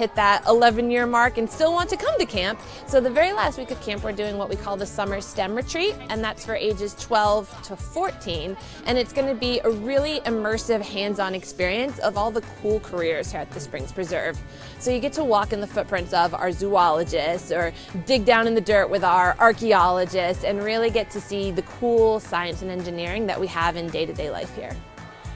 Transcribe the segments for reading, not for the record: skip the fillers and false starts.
hit that 11-year mark and still want to come to camp. So the very last week of camp, we're doing what we call the Summer STEM Retreat, and that's for ages 12 to 14. And it's going to be a really immersive, hands-on experience of all the cool careers here at the Springs Preserve. So you get to walk in the footprints of our zoologists or dig down in the dirt with our archaeologists and really get to see the cool science and engineering that we have in day-to-day life here.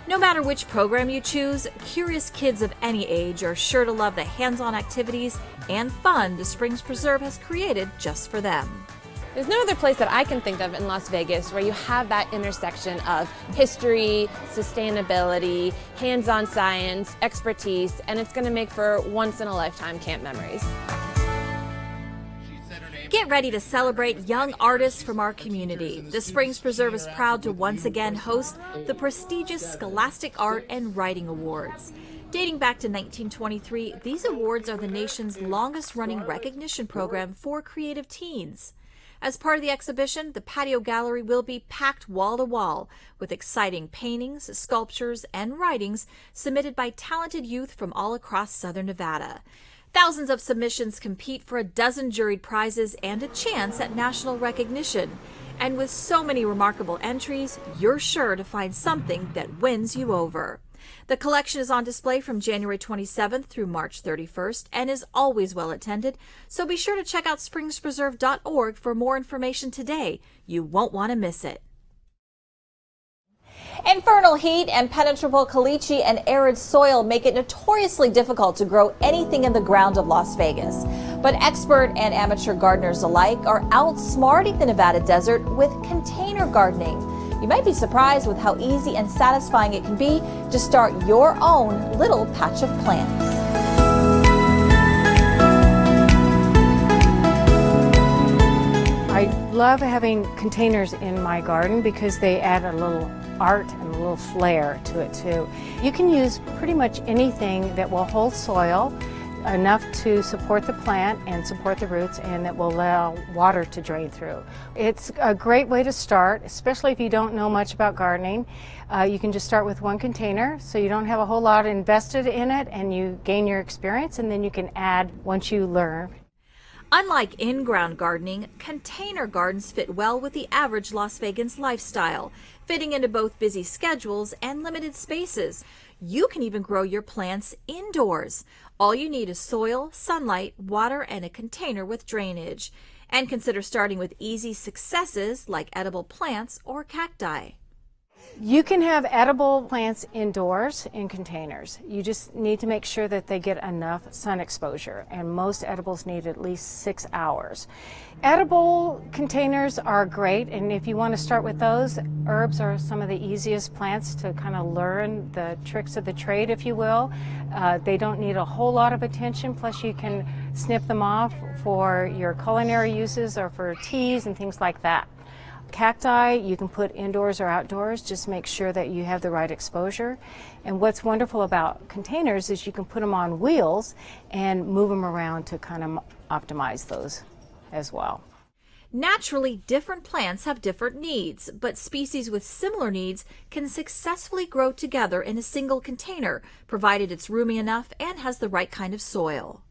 No matter which program you choose, curious kids of any age are sure to love the hands-on activities and fun the Springs Preserve has created just for them. There's no other place that I can think of in Las Vegas where you have that intersection of history, sustainability, hands-on science, expertise, and it's going to make for once-in-a-lifetime camp memories. Get ready to celebrate young artists from our community. The Springs Preserve is proud to once again host the prestigious Scholastic Art and Writing Awards. Dating back to 1923, these awards are the nation's longest-running recognition program for creative teens. As part of the exhibition, the patio gallery will be packed wall-to-wall with exciting paintings, sculptures, and writings submitted by talented youth from all across Southern Nevada. Thousands of submissions compete for a dozen juried prizes and a chance at national recognition. And with so many remarkable entries, you're sure to find something that wins you over. The collection is on display from January 27th through March 31st and is always well attended, so be sure to check out springspreserve.org for more information today. You won't want to miss it. Infernal heat, impenetrable caliche, and arid soil make it notoriously difficult to grow anything in the ground of Las Vegas. But expert and amateur gardeners alike are outsmarting the Nevada desert with container gardening. You might be surprised with how easy and satisfying it can be to start your own little patch of plants. I love having containers in my garden because they add a little art and a little flair to it too. You can use pretty much anything that will hold soil enough to support the plant and support the roots, and that will allow water to drain through. It's a great way to start, especially if you don't know much about gardening. You can just start with one container, so you don't have a whole lot invested in it, and you gain your experience, and then you can add once you learn. Unlike in-ground gardening, container gardens fit well with the average Las Vegan's lifestyle, fitting into both busy schedules and limited spaces. You can even grow your plants indoors. All you need is soil, sunlight, water, and a container with drainage. And consider starting with easy successes like edible plants or cacti. You can have edible plants indoors in containers. You just need to make sure that they get enough sun exposure, and most edibles need at least 6 hours. Edible containers are great, and if you want to start with those, herbs are some of the easiest plants to kind of learn the tricks of the trade, if you will. They don't need a whole lot of attention, plus you can snip them off for your culinary uses or for teas and things like that. Cacti you can put indoors or outdoors, just make sure that you have the right exposure. And what's wonderful about containers is you can put them on wheels and move them around to kind of optimize those as well. Naturally, different plants have different needs, but species with similar needs can successfully grow together in a single container, provided it's roomy enough and has the right kind of soil.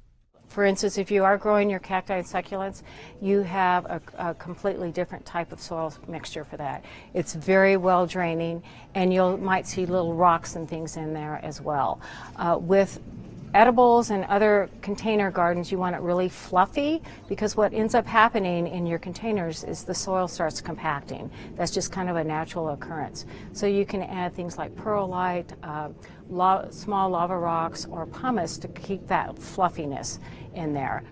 For instance, if you are growing your cacti and succulents, you have a completely different type of soil mixture for that. It's very well draining, and you might see little rocks and things in there as well. With edibles and other container gardens, you want it really fluffy, because what ends up happening in your containers is the soil starts compacting. That's just kind of a natural occurrence. So you can add things like perlite, small lava rocks, or pumice to keep that fluffiness in there.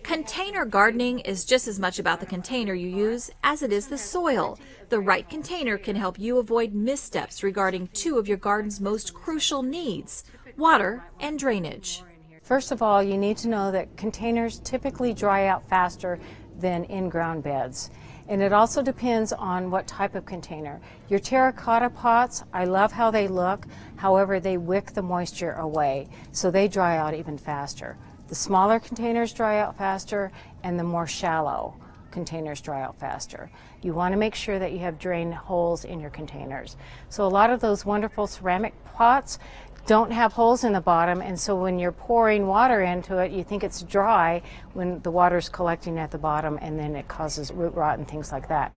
Container gardening is just as much about the container you use as it is the soil. The right container can help you avoid missteps regarding two of your garden's most crucial needs: water and drainage. First of all, you need to know that containers typically dry out faster than in-ground beds. And it also depends on what type of container. Your terracotta pots, I love how they look, however they wick the moisture away, so they dry out even faster. The smaller containers dry out faster, and the more shallow containers dry out faster. You want to make sure that you have drain holes in your containers. So a lot of those wonderful ceramic pots don't have holes in the bottom, and so when you're pouring water into it, you think it's dry when the water's collecting at the bottom, and then it causes root rot and things like that.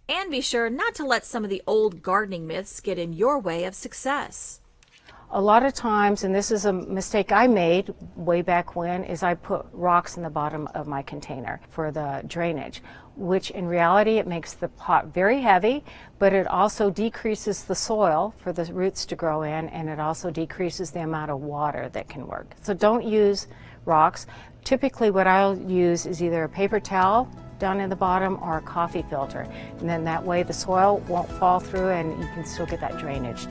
And be sure not to let some of the old gardening myths get in your way of success. A lot of times, and this is a mistake I made way back when, is I put rocks in the bottom of my container for the drainage, which in reality it makes the pot very heavy, but it also decreases the soil for the roots to grow in, and it also decreases the amount of water that can work. So don't use rocks. Typically what I'll use is either a paper towel down in the bottom or a coffee filter, and then that way the soil won't fall through and you can still get that drainage.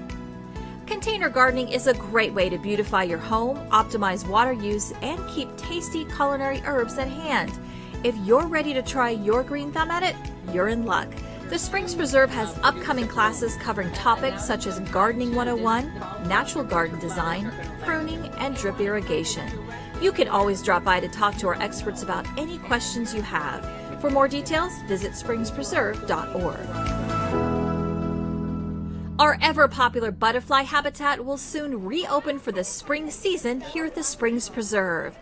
Container gardening is a great way to beautify your home, optimize water use, and keep tasty culinary herbs at hand. If you're ready to try your green thumb at it, you're in luck. The Springs Preserve has upcoming classes covering topics such as Gardening 101, Natural Garden Design, Pruning, and Drip Irrigation. You can always drop by to talk to our experts about any questions you have. For more details, visit springspreserve.org. Our ever-popular butterfly habitat will soon reopen for the spring season here at the Springs Preserve.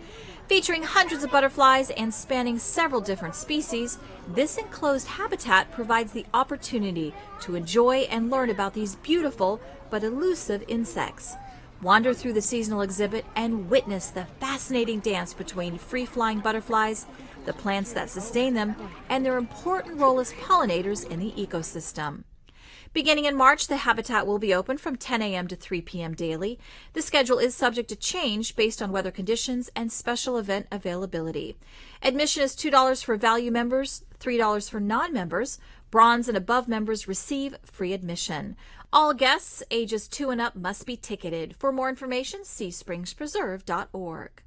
Featuring hundreds of butterflies and spanning several different species, this enclosed habitat provides the opportunity to enjoy and learn about these beautiful but elusive insects. Wander through the seasonal exhibit and witness the fascinating dance between free-flying butterflies, the plants that sustain them, and their important role as pollinators in the ecosystem. Beginning in March, the habitat will be open from 10 a.m. to 3 p.m. daily. The schedule is subject to change based on weather conditions and special event availability. Admission is $2 for value members, $3 for non-members. Bronze and above members receive free admission. All guests ages 2 and up must be ticketed. For more information, see springspreserve.org.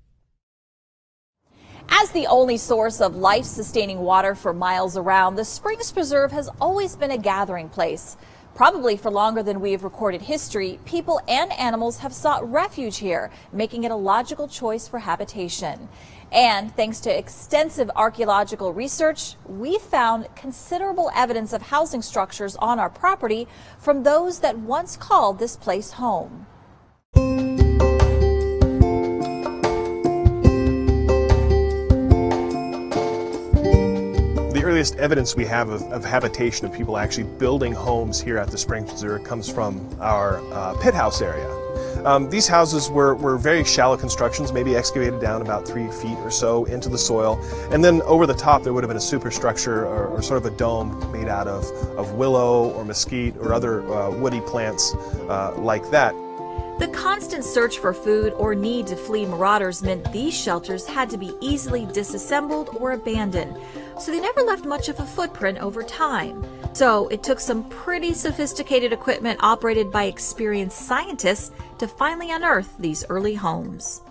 As the only source of life-sustaining water for miles around, the Springs Preserve has always been a gathering place. Probably for longer than we have recorded history, people and animals have sought refuge here, making it a logical choice for habitation. And thanks to extensive archaeological research, we found considerable evidence of housing structures on our property from those that once called this place home. The earliest evidence we have of habitation, of people actually building homes here at the Springs Preserve, comes from our pit house area. These houses were very shallow constructions, maybe excavated down about 3 feet or so into the soil, and then over the top there would have been a superstructure or sort of a dome made out of willow or mesquite or other woody plants like that. The constant search for food or need to flee marauders meant these shelters had to be easily disassembled or abandoned, so they never left much of a footprint over time. So it took some pretty sophisticated equipment operated by experienced scientists to finally unearth these early homes.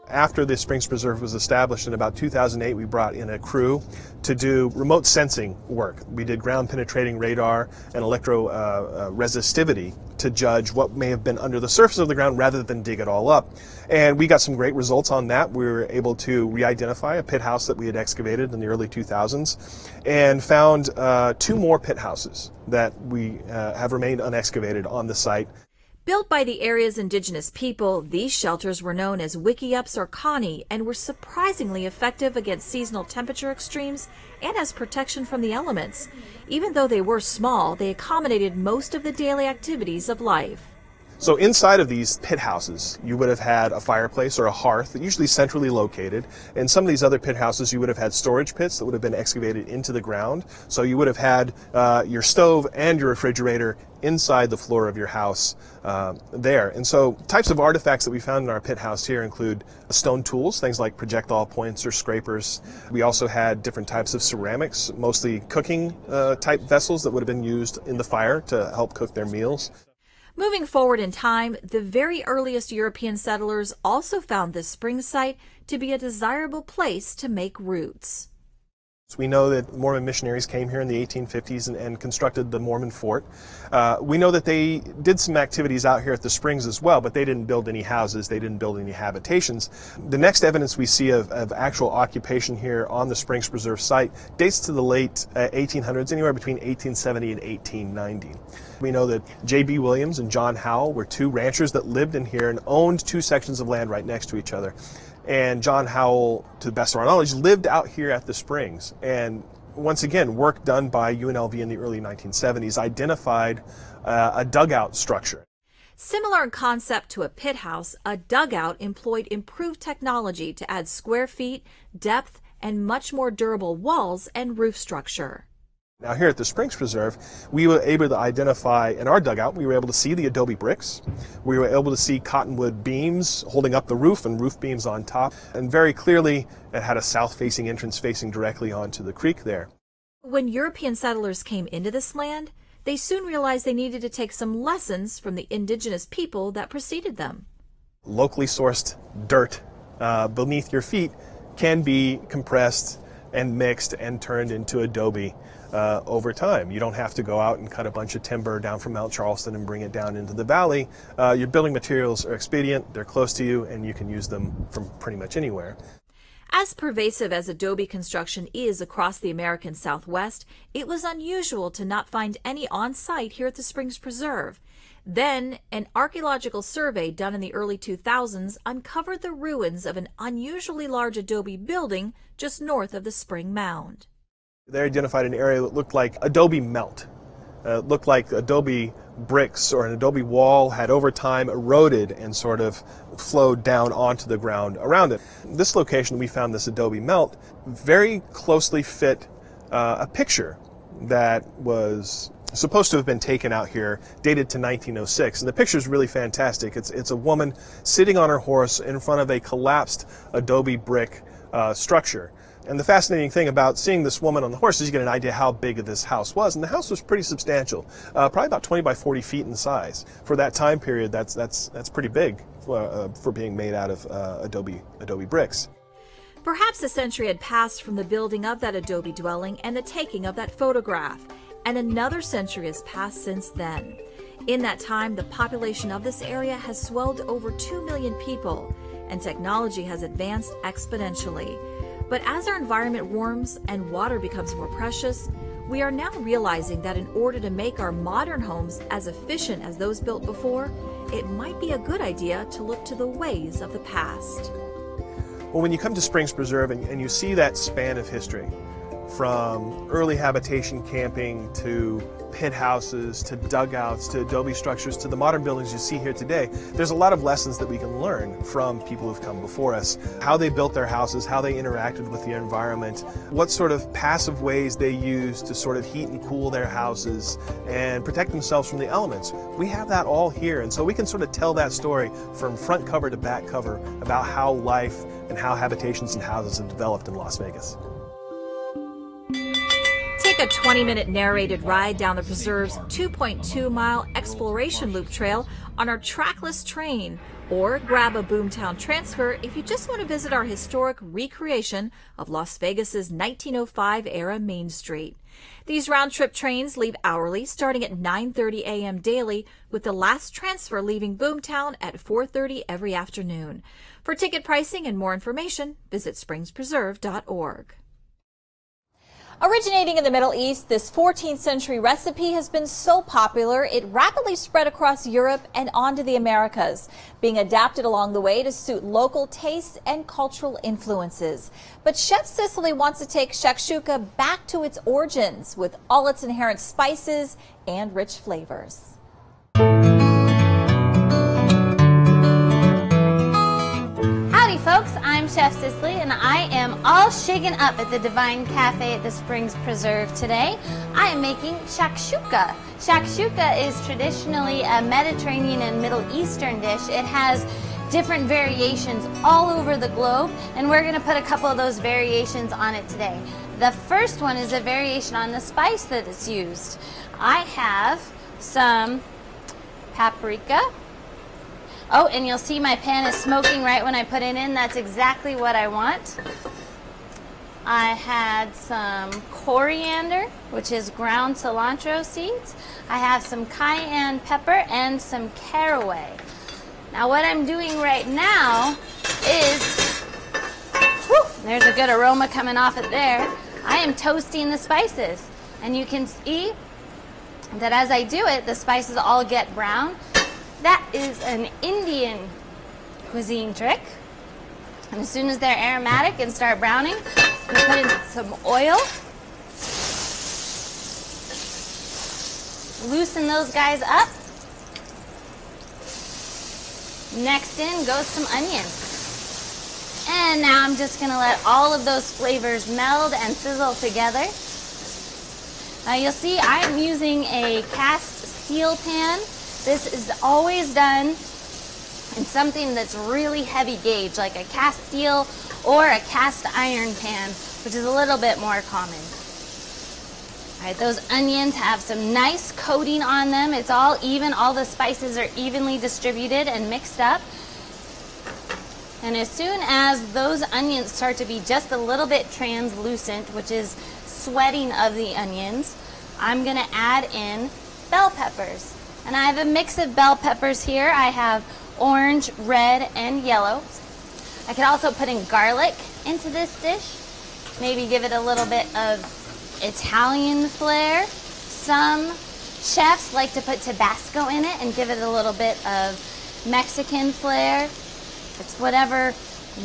After the Springs Preserve was established in about 2008, we brought in a crew to do remote sensing work. We did ground penetrating radar and electro-resistivity to judge what may have been under the surface of the ground rather than dig it all up. And we got some great results on that. We were able to re-identify a pit house that we had excavated in the early 2000s and found 2 more pit houses that we have remained unexcavated on the site. Built by the area's indigenous people, these shelters were known as wickiups or kani and were surprisingly effective against seasonal temperature extremes and as protection from the elements. Even though they were small, they accommodated most of the daily activities of life. So inside of these pit houses, you would have had a fireplace or a hearth, usually centrally located. In some of these other pit houses, you would have had storage pits that would have been excavated into the ground. So you would have had your stove and your refrigerator inside the floor of your house there. And so types of artifacts that we found in our pit house here include stone tools, things like projectile points or scrapers. We also had different types of ceramics, mostly cooking type vessels that would have been used in the fire to help cook their meals. Moving forward in time, the very earliest European settlers also found this spring site to be a desirable place to make roots. We know that Mormon missionaries came here in the 1850s and constructed the Mormon fort. We know that they did some activities out here at the springs as well, but they didn't build any houses, they didn't build any habitations. The next evidence we see of actual occupation here on the Springs Preserve site dates to the late 1800s, anywhere between 1870 and 1890. We know that J.B. Williams and John Howell were two ranchers that lived in here and owned two sections of land right next to each other. And John Howell, to the best of our knowledge, lived out here at the Springs. And once again, work done by UNLV in the early 1970s identified a dugout structure. Similar in concept to a pit house, a dugout employed improved technology to add square feet, depth, and much more durable walls and roof structure. Now here at the Springs Preserve, we were able to identify, in our dugout, we were able to see the adobe bricks. We were able to see cottonwood beams holding up the roof and roof beams on top. And very clearly, it had a south-facing entrance facing directly onto the creek there. When European settlers came into this land, they soon realized they needed to take some lessons from the indigenous people that preceded them. Locally sourced dirt beneath your feet can be compressed and mixed and turned into adobe over time. You don't have to go out and cut a bunch of timber down from Mount Charleston and bring it down into the valley. Your building materials are expedient, they're close to you, and you can use them from pretty much anywhere. As pervasive as adobe construction is across the American Southwest, it was unusual to not find any on site here at the Springs Preserve. Then, an archaeological survey done in the early 2000s uncovered the ruins of an unusually large adobe building just north of the Spring Mound. They identified an area that looked like adobe melt. It looked like adobe bricks or an adobe wall had over time eroded and sort of flowed down onto the ground around it. This location, we found this adobe melt, very closely fit a picture that was supposed to have been taken out here, dated to 1906. And the picture is really fantastic. It's a woman sitting on her horse in front of a collapsed adobe brick structure. And the fascinating thing about seeing this woman on the horse is you get an idea how big this house was. And the house was pretty substantial, probably about 20 by 40 feet in size. For that time period, that's pretty big for being made out of adobe bricks. Perhaps a century had passed from the building of that adobe dwelling and the taking of that photograph, and another century has passed since then. In that time, the population of this area has swelled to over 2 million people, and technology has advanced exponentially. But as our environment warms and water becomes more precious, we are now realizing that in order to make our modern homes as efficient as those built before, it might be a good idea to look to the ways of the past. Well, when you come to Springs Preserve and you see that span of history, from early habitation camping to pit houses to dugouts to adobe structures to the modern buildings you see here today, there's a lot of lessons that we can learn from people who've come before us. How they built their houses, how they interacted with the environment, what sort of passive ways they used to sort of heat and cool their houses and protect themselves from the elements. We have that all here, and so we can sort of tell that story from front cover to back cover about how life and how habitations and houses have developed in Las Vegas. Take a 20-minute narrated ride down the Preserve's 2.2-mile exploration loop trail on our trackless train, or grab a Boomtown transfer if you just want to visit our historic recreation of Las Vegas's 1905-era Main Street. These round-trip trains leave hourly, starting at 9:30 a.m. daily, with the last transfer leaving Boomtown at 4:30 every afternoon. For ticket pricing and more information, visit springspreserve.org. Originating in the Middle East, this 14th century recipe has been so popular it rapidly spread across Europe and onto the Americas, being adapted along the way to suit local tastes and cultural influences. But Chef Cicely wants to take shakshuka back to its origins with all its inherent spices and rich flavors. Howdy folks, I'm Chef Cicely and I am all shaken up at the Divine Cafe at the Springs Preserve today. I am making shakshuka. Shakshuka is traditionally a Mediterranean and Middle Eastern dish. It has different variations all over the globe, and we're going to put a couple of those variations on it today. The first one is a variation on the spice that is used. I have some paprika. Oh, and you'll see my pan is smoking right when I put it in. That's exactly what I want. I had some coriander, which is ground cilantro seeds. I have some cayenne pepper and some caraway. Now what I'm doing right now is, whew, there's a good aroma coming off it there. I am toasting the spices. And you can see that as I do it, the spices all get brown. That is an Indian cuisine trick. And as soon as they're aromatic and start browning, I'm going to put in some oil. Loosen those guys up. Next in goes some onions. And now I'm just going to let all of those flavors meld and sizzle together. Now you'll see I'm using a cast steel pan. This is always done in something that's really heavy gauge, like a cast steel or a cast iron pan, which is a little bit more common. All right, those onions have some nice coating on them. It's all even, all the spices are evenly distributed and mixed up. And as soon as those onions start to be just a little bit translucent, which is sweating of the onions, I'm going to add in bell peppers. And I have a mix of bell peppers here. I have orange, red, and yellow. I could also put in garlic into this dish. Maybe give it a little bit of Italian flair. Some chefs like to put Tabasco in it and give it a little bit of Mexican flair. It's whatever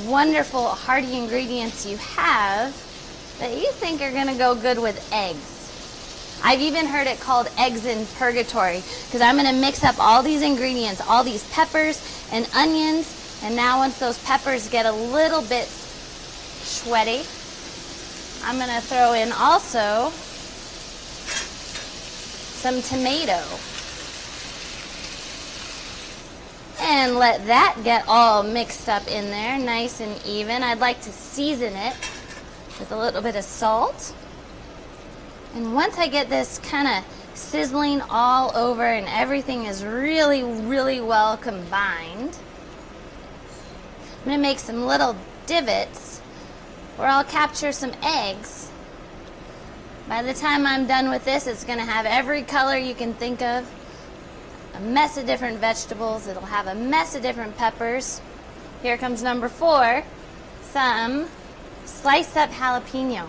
wonderful hearty ingredients you have that you think are going to go good with eggs. I've even heard it called eggs in purgatory, because I'm going to mix up all these ingredients, all these peppers and onions, and now once those peppers get a little bit sweaty, I'm going to throw in also some tomato. And let that get all mixed up in there, nice and even. I'd like to season it with a little bit of salt. And once I get this kind of sizzling all over and everything is really, really well combined, I'm going to make some little divots where I'll capture some eggs. By the time I'm done with this, it's going to have every color you can think of, a mess of different vegetables. It'll have a mess of different peppers. Here comes number 4, some sliced up jalapeno.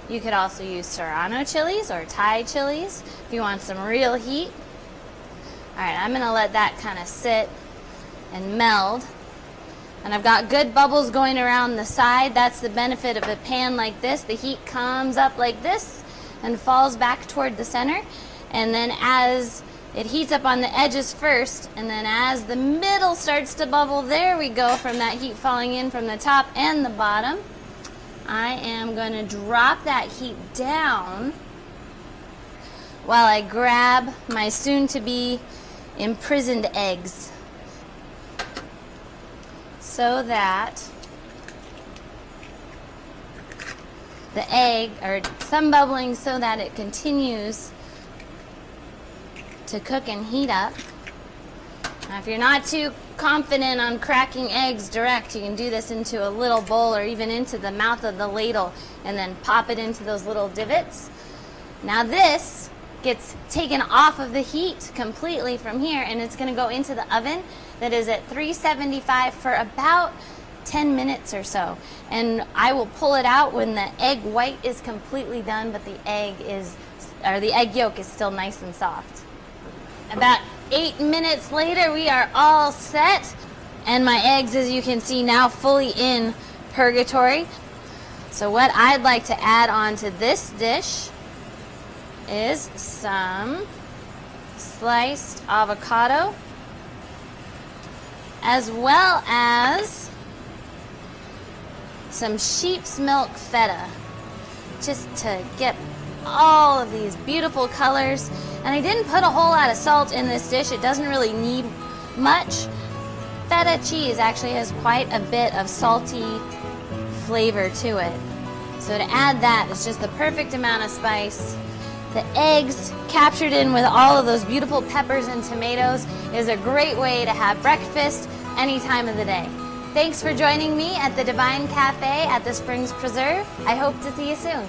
You could also use serrano chilies or Thai chilies if you want some real heat. All right, I'm going to let that kind of sit and meld. And I've got good bubbles going around the side. That's the benefit of a pan like this. The heat comes up like this and falls back toward the center. And then as it heats up on the edges first, and then as the middle starts to bubble, there we go, from that heat falling in from the top and the bottom. I am going to drop that heat down while I grab my soon-to-be imprisoned eggs, so that the egg, or some bubbling so that it continues to cook and heat up. Now, if you're not too confident on cracking eggs direct, you can do this into a little bowl or even into the mouth of the ladle and then pop it into those little divots. Now this gets taken off of the heat completely from here, and it's going to go into the oven that is at 375 for about 10 minutes or so. And I will pull it out when the egg white is completely done, but the egg yolk is still nice and soft. About 8 minutes later, we are all set, and my eggs, as you can see, now fully in purgatory. So what I'd like to add on to this dish is some sliced avocado, as well as some sheep's milk feta, just to get all of these beautiful colors. And I didn't put a whole lot of salt in this dish. It doesn't really need much. Feta cheese actually has quite a bit of salty flavor to it. So to add that is just the perfect amount of spice. The eggs captured in with all of those beautiful peppers and tomatoes is a great way to have breakfast any time of the day. Thanks for joining me at the Divine Cafe at the Springs Preserve. I hope to see you soon.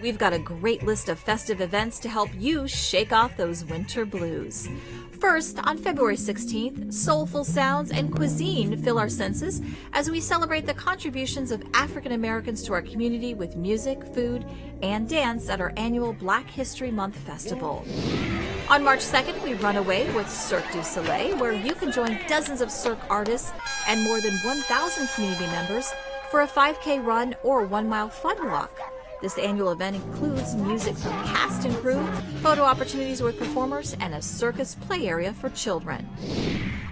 We've got a great list of festive events to help you shake off those winter blues. First, on February 16th, soulful sounds and cuisine fill our senses as we celebrate the contributions of African Americans to our community with music, food, and dance at our annual Black History Month festival. On March 2nd, we run away with Cirque du Soleil, where you can join dozens of Cirque artists and more than 1,000 community members for a 5K run or 1-mile fun walk. This annual event includes music from cast and crew, photo opportunities with performers, and a circus play area for children.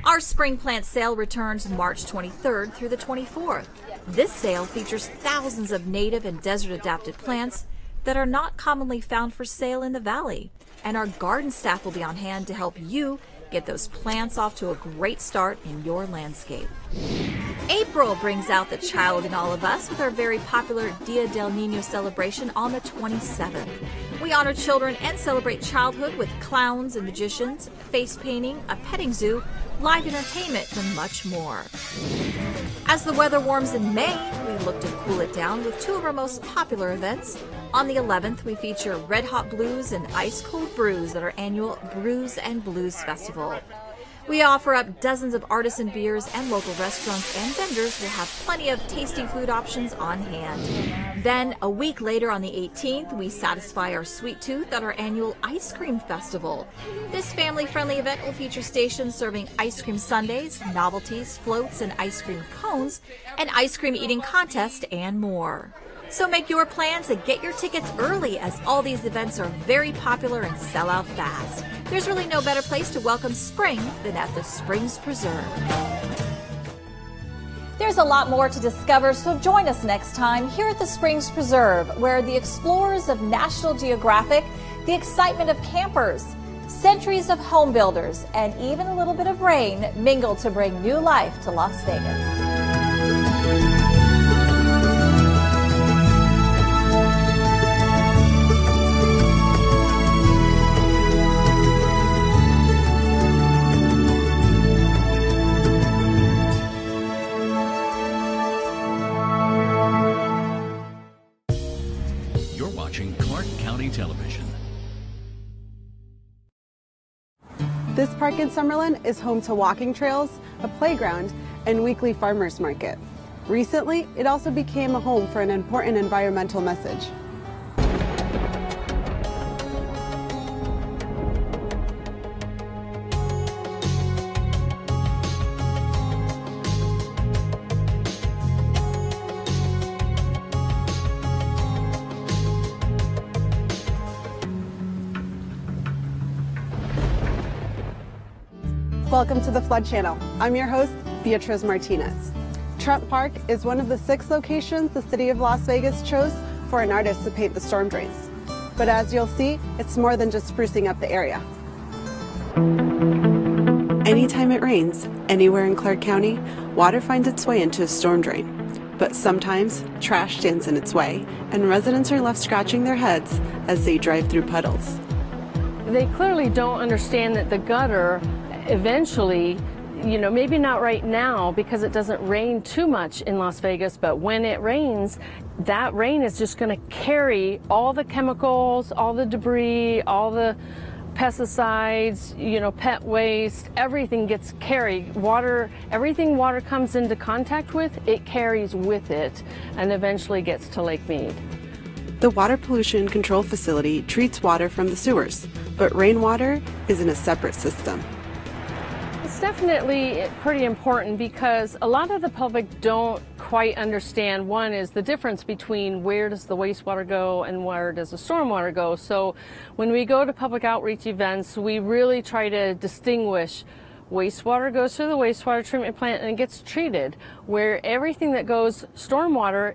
Our spring plant sale returns March 23rd through the 24th. This sale features thousands of native and desert-adapted plants that are not commonly found for sale in the valley, and our garden staff will be on hand to help you get those plants off to a great start in your landscape. April brings out the child in all of us with our very popular Dia del Niño celebration on the 27th. We honor children and celebrate childhood with clowns and magicians, face painting, a petting zoo, live entertainment, and much more. As the weather warms in May, we look to cool it down with two of our most popular events. On the 11th, we feature Red Hot Blues and Ice Cold Brews at our annual Brews and Blues Festival. We offer up dozens of artisan beers, and local restaurants and vendors will have plenty of tasty food options on hand. Then, a week later on the 18th, we satisfy our sweet tooth at our annual Ice Cream Festival. This family-friendly event will feature stations serving ice cream sundaes, novelties, floats, and ice cream cones, an ice cream eating contest, and more. So make your plans and get your tickets early, as all these events are very popular and sell out fast. There's really no better place to welcome spring than at the Springs Preserve. There's a lot more to discover, so join us next time here at the Springs Preserve, where the explorers of National Geographic, the excitement of campers, centuries of home builders, and even a little bit of rain mingle to bring new life to Las Vegas. Television. This park in Summerlin is home to walking trails, a playground, and weekly farmers market. Recently, it also became a home for an important environmental message. Welcome to the Flood Channel. I'm your host, Beatriz Martinez. Trump Park is one of the 6 locations the city of Las Vegas chose for an artist to paint the storm drains. But as you'll see, it's more than just sprucing up the area. Anytime it rains, anywhere in Clark County, water finds its way into a storm drain. But sometimes, trash stands in its way, and residents are left scratching their heads as they drive through puddles. They clearly don't understand that the gutter eventually, maybe not right now because it doesn't rain too much in Las Vegas, but when it rains, that rain is just going to carry all the chemicals, all the debris, all the pesticides, pet waste, everything gets carried. Water, everything water comes into contact with, it carries with it and eventually gets to Lake Mead. The Water Pollution Control Facility treats water from the sewers, but rainwater is in a separate system. It's definitely pretty important because a lot of the public don't quite understand. One is the difference between where does the wastewater go and where does the stormwater go. So when we go to public outreach events, we really try to distinguish wastewater goes to the wastewater treatment plant and it gets treated, where everything that goes stormwater,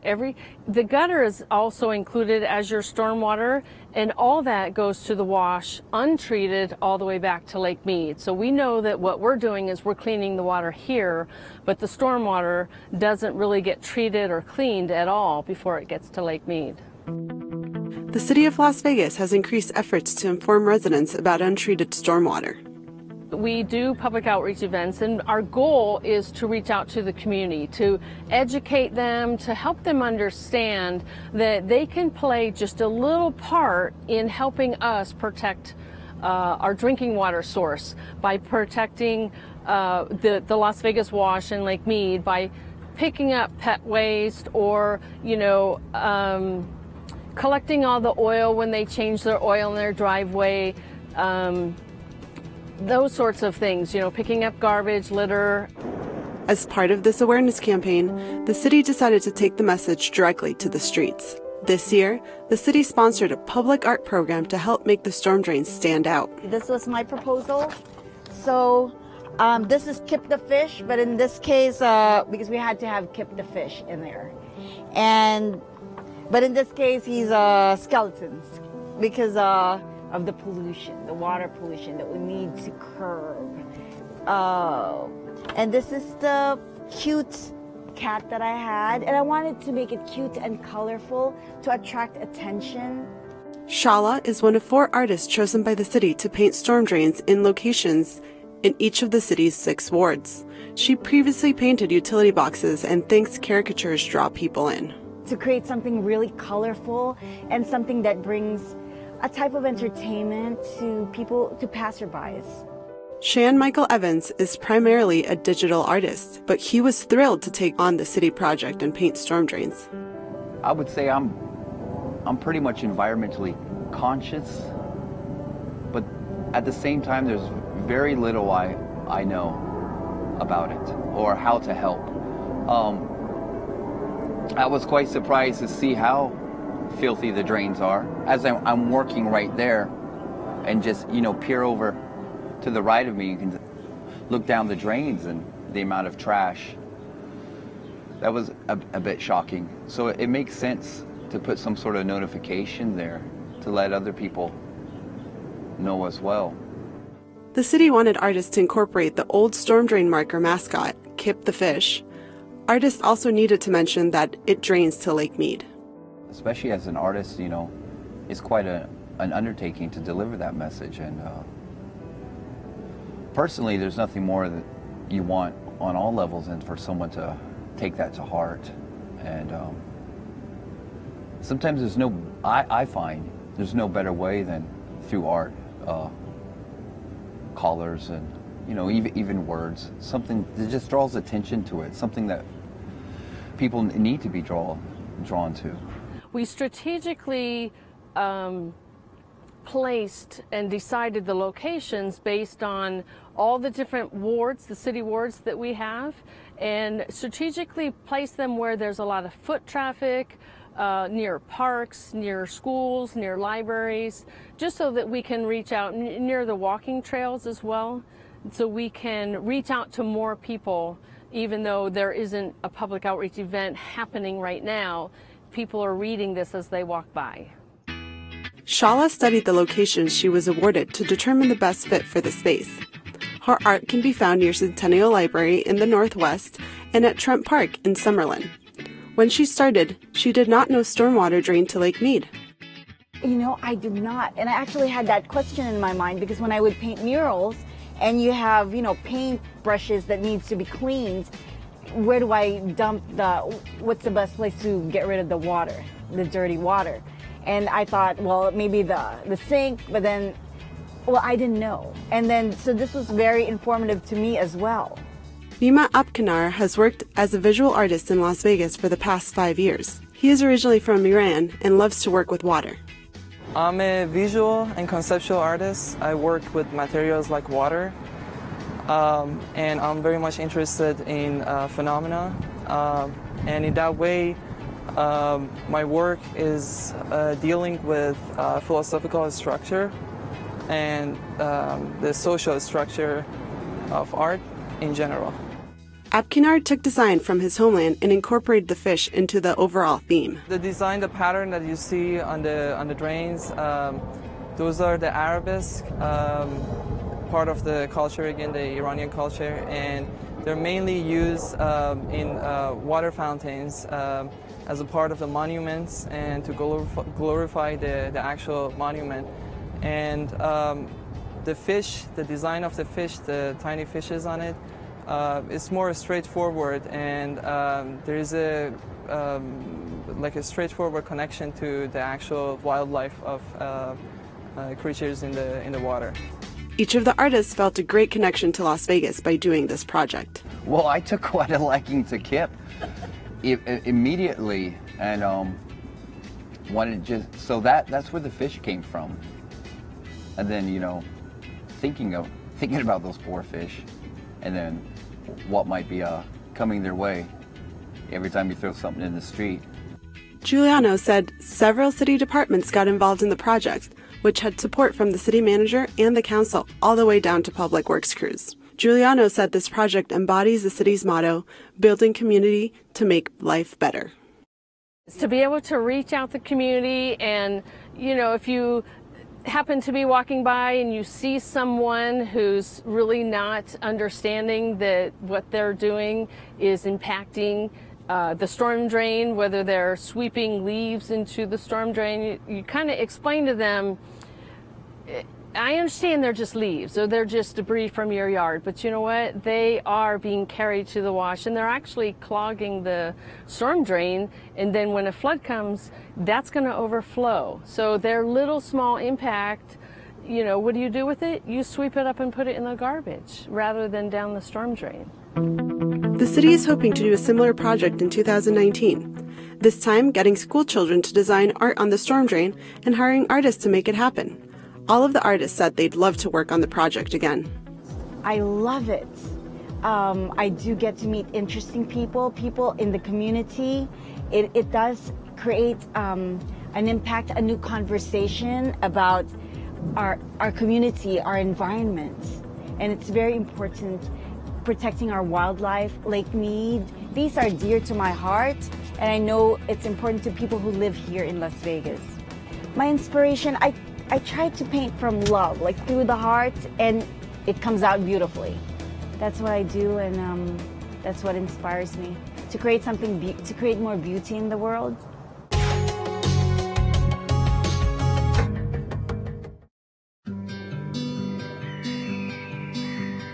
the gutter is also included as your stormwater, and all that goes to the wash untreated all the way back to Lake Mead. So we know that what we're doing is we're cleaning the water here, but the stormwater doesn't really get treated or cleaned at all before it gets to Lake Mead. The City of Las Vegas has increased efforts to inform residents about untreated stormwater. we do public outreach events, and our goal is to reach out to the community, to educate them, to help them understand that they can play just a little part in helping us protect our drinking water source by protecting the Las Vegas Wash and Lake Mead, by picking up pet waste, or collecting all the oil when they change their oil in their driveway, those sorts of things, picking up garbage, litter. As part of this awareness campaign, the city decided to take the message directly to the streets. This year, the city sponsored a public art program to help make the storm drains stand out. This was my proposal. So this is Kip the Fish, but in this case, because we had to have Kip the Fish in there. But in this case, he's skeletons because of the pollution, the water pollution that we need to curb. And this is the cute cat that I had, and I wanted to make it cute and colorful to attract attention. Shala is one of 4 artists chosen by the city to paint storm drains in locations in each of the city's 6 wards. She previously painted utility boxes and thinks caricatures draw people in. To create something really colorful and something that brings a type of entertainment to people, to passerbys. Shan Michael Evans is primarily a digital artist, but he was thrilled to take on the city project and paint storm drains. I would say I'm pretty much environmentally conscious, but at the same time, there's very little I know about it or how to help. I was quite surprised to see how filthy the drains are. As I'm working right there and just, peer over to the right of me, you can look down the drains and the amount of trash. That was a bit shocking. So it makes sense to put some sort of notification there to let other people know as well. The city wanted artists to incorporate the old storm drain marker mascot, Kip the Fish. Artists also needed to mention that it drains to Lake Mead. Especially as an artist, it's quite an undertaking to deliver that message. And personally, there's nothing more that you want on all levels than for someone to take that to heart. And sometimes I find there's no better way than through art, colors and, even words, something that just draws attention to it, something that people need to be drawn to. We strategically placed and decided the locations based on all the different wards, the city wards that we have, and strategically placed them where there's a lot of foot traffic, near parks, near schools, near libraries, just so that we can reach out near the walking trails as well, so we can reach out to more people. Even though there isn't a public outreach event happening right now, people are reading this as they walk by. Shala studied the locations she was awarded to determine the best fit for the space. Her art can be found near Centennial Library in the Northwest and at Trent Park in Summerlin. When she started, she did not know stormwater drained to Lake Mead. I did not. And I actually had that question in my mind because when I would paint murals and you have, paint brushes that needs to be cleaned, where do I dump what's the best place to get rid of the water, the dirty water? And I thought, well, maybe the sink, but then, I didn't know. And then, so this was very informative to me as well. Nima Apkanar has worked as a visual artist in Las Vegas for the past 5 years. He is originally from Iran and loves to work with water. I'm a visual and conceptual artist. I work with materials like water, and I'm very much interested in phenomena. And in that way, my work is dealing with philosophical structure and the social structure of art in general. Apkanar took design from his homeland and incorporated the fish into the overall theme. The design, the pattern that you see on the drains, those are the arabesque, part of the culture, again, the Iranian culture, and they're mainly used in water fountains as a part of the monuments and to glorify the actual monument. And the fish, the design of the fish, the tiny fishes on it, it's more straightforward, and there is a like a straightforward connection to the actual wildlife of creatures in the water. Each of the artists felt a great connection to Las Vegas by doing this project. Well, I took quite a liking to Kip immediately, and wanted so that's where the fish came from. And then, you know, thinking about those poor fish, and then what might be coming their way every time you throw something in the street. Giuliano said several city departments got involved in the project, which had support from the city manager and the council, all the way down to public works crews. Giuliano said this project embodies the city's motto, building community to make life better. To be able to reach out the community, and, you know, if you happen to be walking by and you see someone who's really not understanding that what they're doing is impacting the storm drain, whether they're sweeping leaves into the storm drain, you kind of explain to them, I understand they're just leaves, or they're just debris from your yard, but you know what? They are being carried to the wash, and they're actually clogging the storm drain, and then when a flood comes, that's going to overflow. So their little small impact, you know, what do you do with it? You sweep it up and put it in the garbage rather than down the storm drain. The city is hoping to do a similar project in 2019, this time getting school children to design art on the storm drain and hiring artists to make it happen. All of the artists said they'd love to work on the project again. I love it. I do get to meet interesting people in the community. It does create an impact, a new conversation about our community, our environment. And it's very important, protecting our wildlife, Lake Mead. These are dear to my heart, and I know it's important to people who live here in Las Vegas. My inspiration, I try to paint from love, like through the heart, and it comes out beautifully. That's what I do, and that's what inspires me to create something, to create more beauty in the world.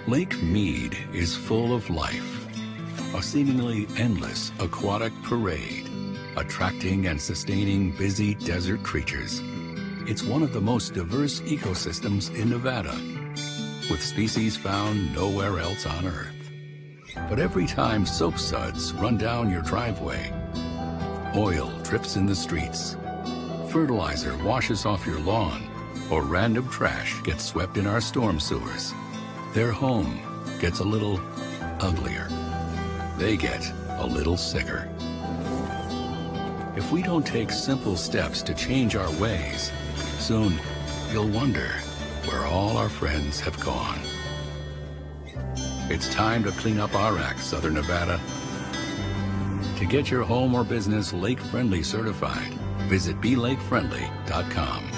Lake Mead is full of life, a seemingly endless aquatic parade, attracting and sustaining busy desert creatures. It's one of the most diverse ecosystems in Nevada, with species found nowhere else on Earth. But every time soap suds run down your driveway, oil drips in the streets, fertilizer washes off your lawn, or random trash gets swept in our storm sewers, their home gets a little uglier. They get a little sicker. If we don't take simple steps to change our ways, soon you'll wonder where all our friends have gone. It's time to clean up our act, Southern Nevada. To get your home or business lake-friendly certified, visit belakefriendly.com.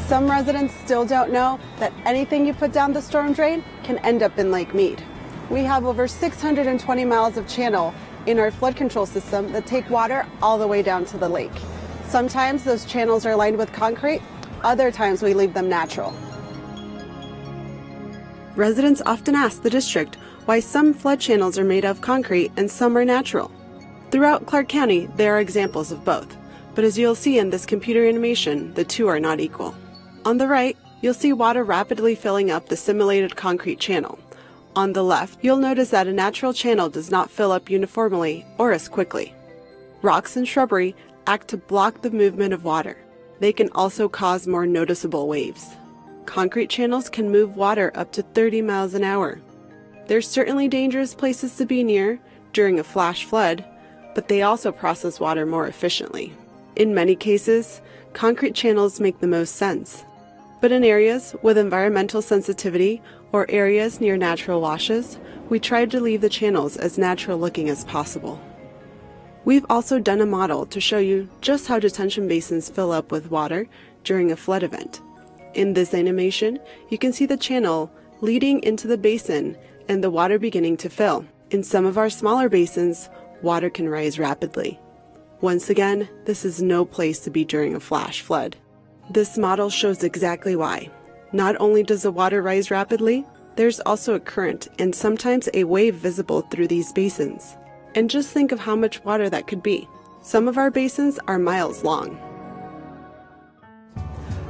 Some residents still don't know that anything you put down the storm drain can end up in Lake Mead. We have over 620 miles of channel in our flood control system that take water all the way down to the lake. Sometimes those channels are lined with concrete, other times we leave them natural. Residents often ask the district why some flood channels are made of concrete and some are natural. Throughout Clark County, there are examples of both, but as you'll see in this computer animation, the two are not equal. On the right, you'll see water rapidly filling up the simulated concrete channel. On the left, you'll notice that a natural channel does not fill up uniformly or as quickly. Rocks and shrubbery act to block the movement of water. They can also cause more noticeable waves. Concrete channels can move water up to 30 miles an hour. They're certainly dangerous places to be near during a flash flood, but they also process water more efficiently. In many cases, concrete channels make the most sense. But in areas with environmental sensitivity or areas near natural washes, we tried to leave the channels as natural looking as possible. We've also done a model to show you just how detention basins fill up with water during a flood event. In this animation, you can see the channel leading into the basin and the water beginning to fill. In some of our smaller basins, water can rise rapidly. Once again, this is no place to be during a flash flood. This model shows exactly why. Not only does the water rise rapidly, there's also a current and sometimes a wave visible through these basins. And just think of how much water that could be. Some of our basins are miles long.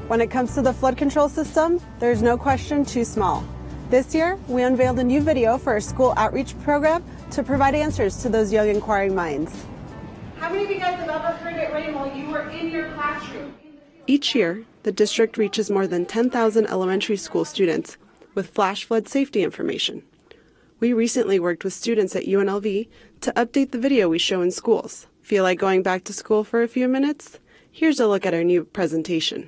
When it comes to the flood control system, there's no question too small. This year, we unveiled a new video for our school outreach program to provide answers to those young inquiring minds. How many of you guys have ever heard it rain while you were in your classroom? Each year, the district reaches more than 10,000 elementary school students with flash flood safety information. We recently worked with students at UNLV to update the video we show in schools. Feel like going back to school for a few minutes? Here's a look at our new presentation.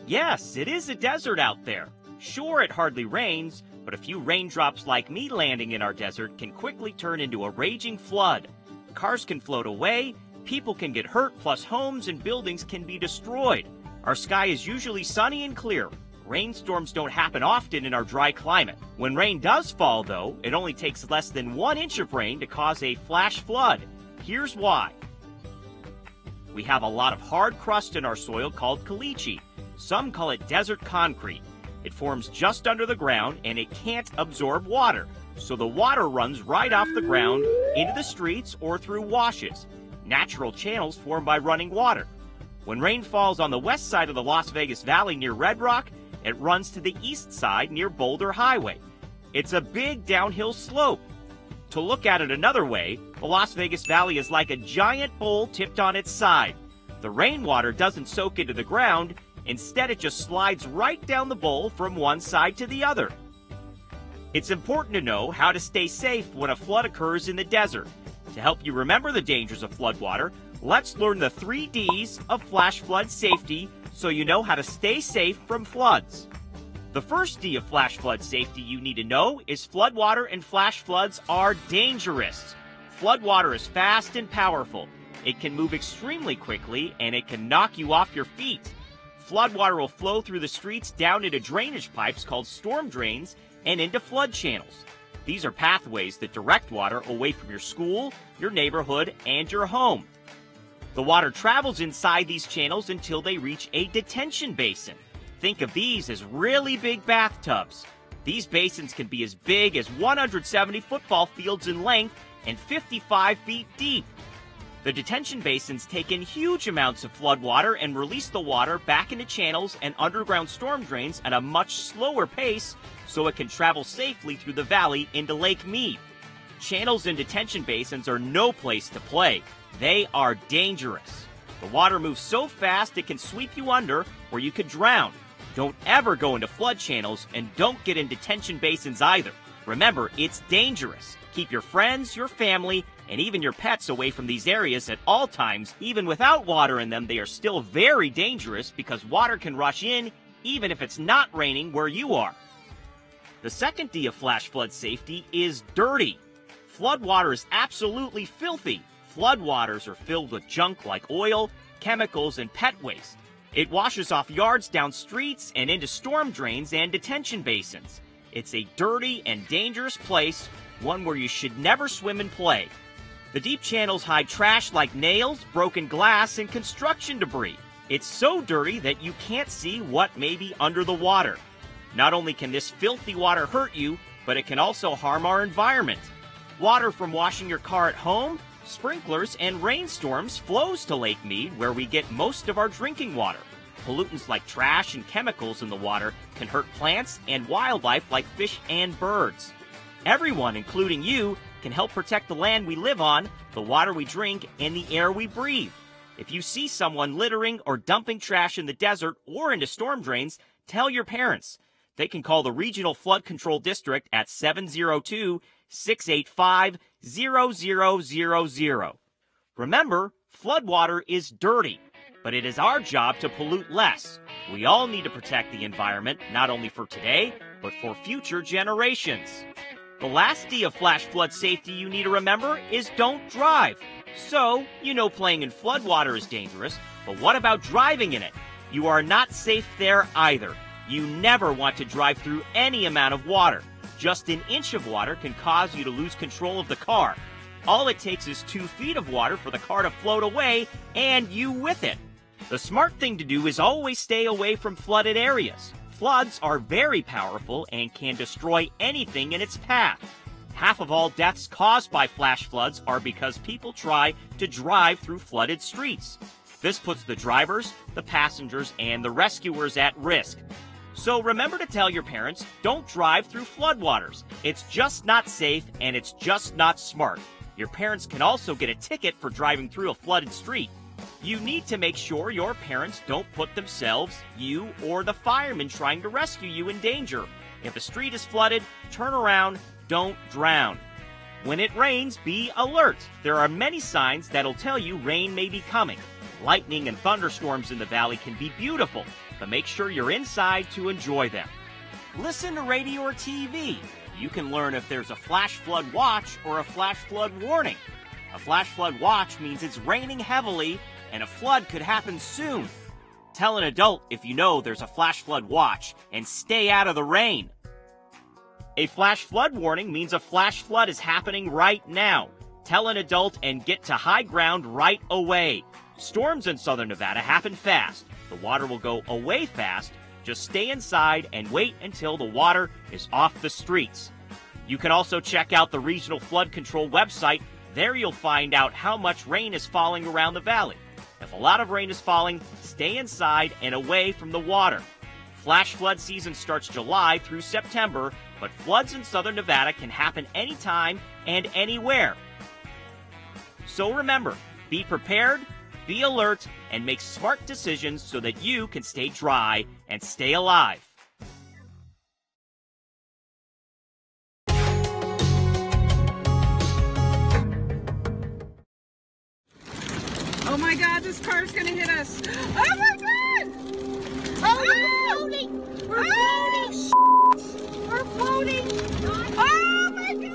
Yes, it is a desert out there. Sure, it hardly rains, but a few raindrops like me landing in our desert can quickly turn into a raging flood. Cars can float away, people can get hurt, plus homes and buildings can be destroyed. Our sky is usually sunny and clear. Rainstorms don't happen often in our dry climate. When rain does fall, though, it only takes less than 1 inch of rain to cause a flash flood. Here's why. We have a lot of hard crust in our soil called caliche. Some call it desert concrete. It forms just under the ground and it can't absorb water. So the water runs right off the ground into the streets or through washes, natural channels formed by running water. When rain falls on the west side of the Las Vegas Valley near Red Rock, it runs to the east side near Boulder Highway. It's a big downhill slope. To look at it another way, the Las Vegas Valley is like a giant bowl tipped on its side. The rainwater doesn't soak into the ground. Instead, it just slides right down the bowl from one side to the other. It's important to know how to stay safe when a flood occurs in the desert. To help you remember the dangers of floodwater, let's learn the 3 Ds of flash flood safety so you know how to stay safe from floods. The first D of flash flood safety you need to know is floodwater and flash floods are dangerous. Floodwater is fast and powerful. It can move extremely quickly and it can knock you off your feet. Floodwater will flow through the streets down into drainage pipes called storm drains and into flood channels. These are pathways that direct water away from your school, your neighborhood, and your home. The water travels inside these channels until they reach a detention basin. Think of these as really big bathtubs. These basins can be as big as 170 football fields in length and 55 feet deep. The detention basins take in huge amounts of flood water and release the water back into channels and underground storm drains at a much slower pace so it can travel safely through the valley into Lake Mead. Channels and detention basins are no place to play. They are dangerous. The water moves so fast it can sweep you under or you could drown. Don't ever go into flood channels and don't get in detention basins either. Remember, it's dangerous. Keep your friends, your family, and even your pets away from these areas at all times. Even without water in them, they are still very dangerous because water can rush in even if it's not raining where you are. The second D of flash flood safety is dirty. Floodwater is absolutely filthy. Floodwaters are filled with junk like oil, chemicals, and pet waste. It washes off yards down streets and into storm drains and detention basins. It's a dirty and dangerous place, one where you should never swim and play. The deep channels hide trash like nails, broken glass, and construction debris. It's so dirty that you can't see what may be under the water. Not only can this filthy water hurt you, but it can also harm our environment. Water from washing your car at home, sprinklers, and rainstorms flows to Lake Mead, where we get most of our drinking water. Pollutants like trash and chemicals in the water can hurt plants and wildlife like fish and birds. Everyone, including you, can help protect the land we live on, the water we drink, and the air we breathe. If you see someone littering or dumping trash in the desert or into storm drains, tell your parents. They can call the Regional Flood Control District at 702-685-0000. Remember, floodwater is dirty, but it is our job to pollute less. We all need to protect the environment, not only for today, but for future generations. The last D of flash flood safety you need to remember is don't drive. So, you know playing in floodwater is dangerous, but what about driving in it? You are not safe there either. You never want to drive through any amount of water. Just an inch of water can cause you to lose control of the car. All it takes is 2 feet of water for the car to float away and you with it. The smart thing to do is always stay away from flooded areas. Floods are very powerful and can destroy anything in its path. Half of all deaths caused by flash floods are because people try to drive through flooded streets. This puts the drivers, the passengers, and the rescuers at risk. So remember to tell your parents, don't drive through floodwaters. It's just not safe and it's just not smart. Your parents can also get a ticket for driving through a flooded street. You need to make sure your parents don't put themselves, you, or the firemen trying to rescue you in danger. If a street is flooded, turn around, don't drown. When it rains, be alert. There are many signs that'll tell you rain may be coming. Lightning and thunderstorms in the valley can be beautiful, but make sure you're inside to enjoy them. Listen to radio or TV. You can learn if there's a flash flood watch or a flash flood warning. A flash flood watch means it's raining heavily and a flood could happen soon. Tell an adult if you know there's a flash flood watch and stay out of the rain. A flash flood warning means a flash flood is happening right now. Tell an adult and get to high ground right away. Storms in southern Nevada happen fast. The water will go away fast. Just stay inside and wait until the water is off the streets. You can also check out the Regional Flood Control website. There you'll find out how much rain is falling around the valley. If a lot of rain is falling, stay inside and away from the water. Flash flood season starts July through September, but floods in southern Nevada can happen anytime and anywhere. So remember, be prepared, be alert, and make smart decisions so that you can stay dry and stay alive. Oh my God, this car's gonna hit us. Oh my God! Oh, we're floating! We're floating! We're floating! Oh my God!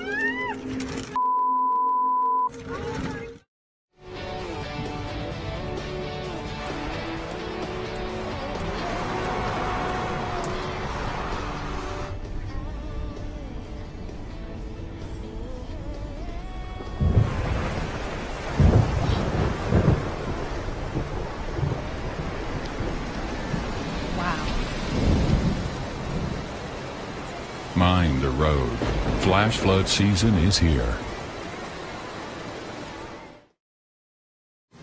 Mind the road. Flash flood season is here.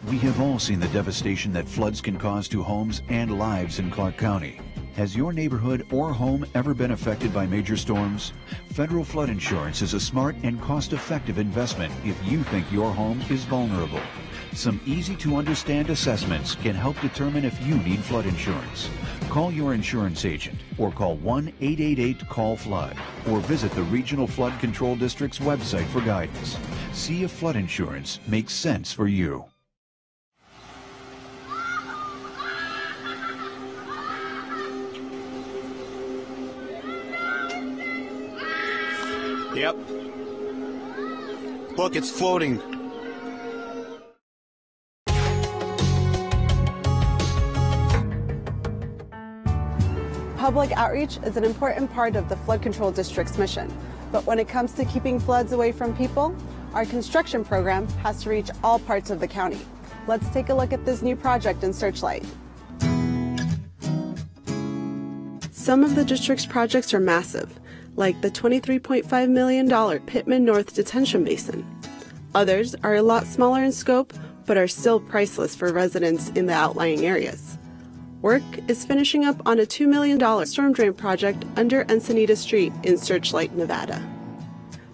We have all seen the devastation that floods can cause to homes and lives in Clark County. Has your neighborhood or home ever been affected by major storms? Federal flood insurance is a smart and cost-effective investment if you think your home is vulnerable. Some easy-to-understand assessments can help determine if you need flood insurance. Call your insurance agent or call 1-888-CALL-FLOOD or visit the Regional Flood Control District's website for guidance. See if flood insurance makes sense for you. Yep. Look, it's floating. Public outreach is an important part of the Flood Control District's mission, but when it comes to keeping floods away from people, our construction program has to reach all parts of the county. Let's take a look at this new project in Searchlight. Some of the district's projects are massive, like the $23.5 million Pittman North Detention Basin. Others are a lot smaller in scope, but are still priceless for residents in the outlying areas. Work is finishing up on a $2 million storm drain project under Encinita Street in Searchlight, Nevada.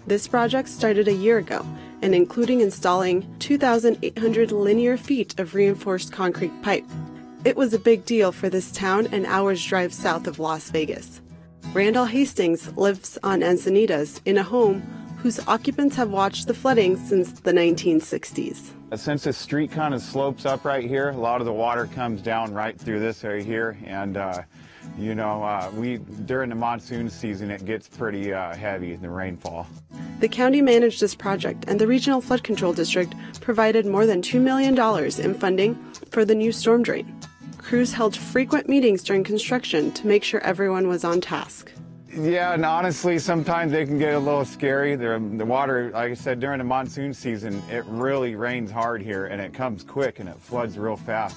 This project started a year ago and including installing 2,800 linear feet of reinforced concrete pipe. It was a big deal for this town an hour's drive south of Las Vegas. Randall Hastings lives on Encinitas in a home whose occupants have watched the flooding since the 1960s. Since the street kind of slopes up right here, a lot of the water comes down right through this area here, and during the monsoon season it gets pretty heavy in the rainfall. The county managed this project, and the Regional Flood Control District provided more than $2 million in funding for the new storm drain. Crews held frequent meetings during construction to make sure everyone was on task. Yeah, and honestly, sometimes they can get a little scary. The water, like I said, during the monsoon season, it really rains hard here, and it comes quick, and it floods real fast.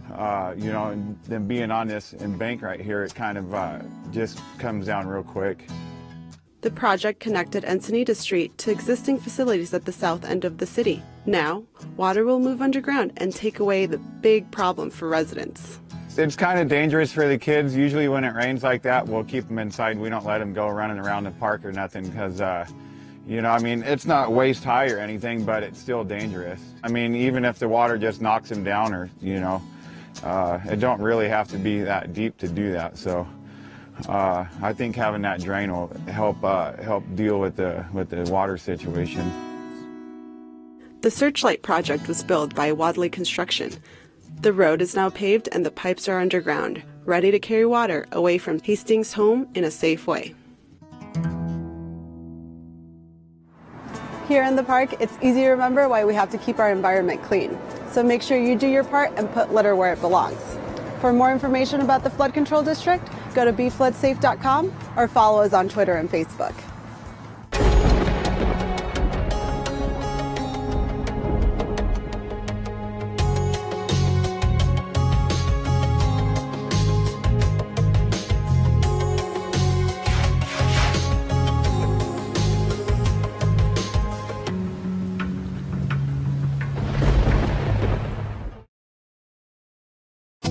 You know, and then being on this embank right here, it kind of just comes down real quick. The project connected Encinitas Street to existing facilities at the south end of the city. Now, water will move underground and take away the big problem for residents. It's kind of dangerous for the kids. Usually when it rains like that, we'll keep them inside. We don't let them go running around the park or nothing because, you know, I mean, it's not waist high or anything, but it's still dangerous. I mean, even if the water just knocks them down or, you know, it don't really have to be that deep to do that. So I think having that drain will help deal with the water situation. The Searchlight project was built by Wadley Construction. The road is now paved and the pipes are underground, ready to carry water away from Hastings' home in a safe way. Here in the park, it's easy to remember why we have to keep our environment clean. So make sure you do your part and put litter where it belongs. For more information about the Flood Control District, go to BeFloodSafe.com or follow us on Twitter and Facebook.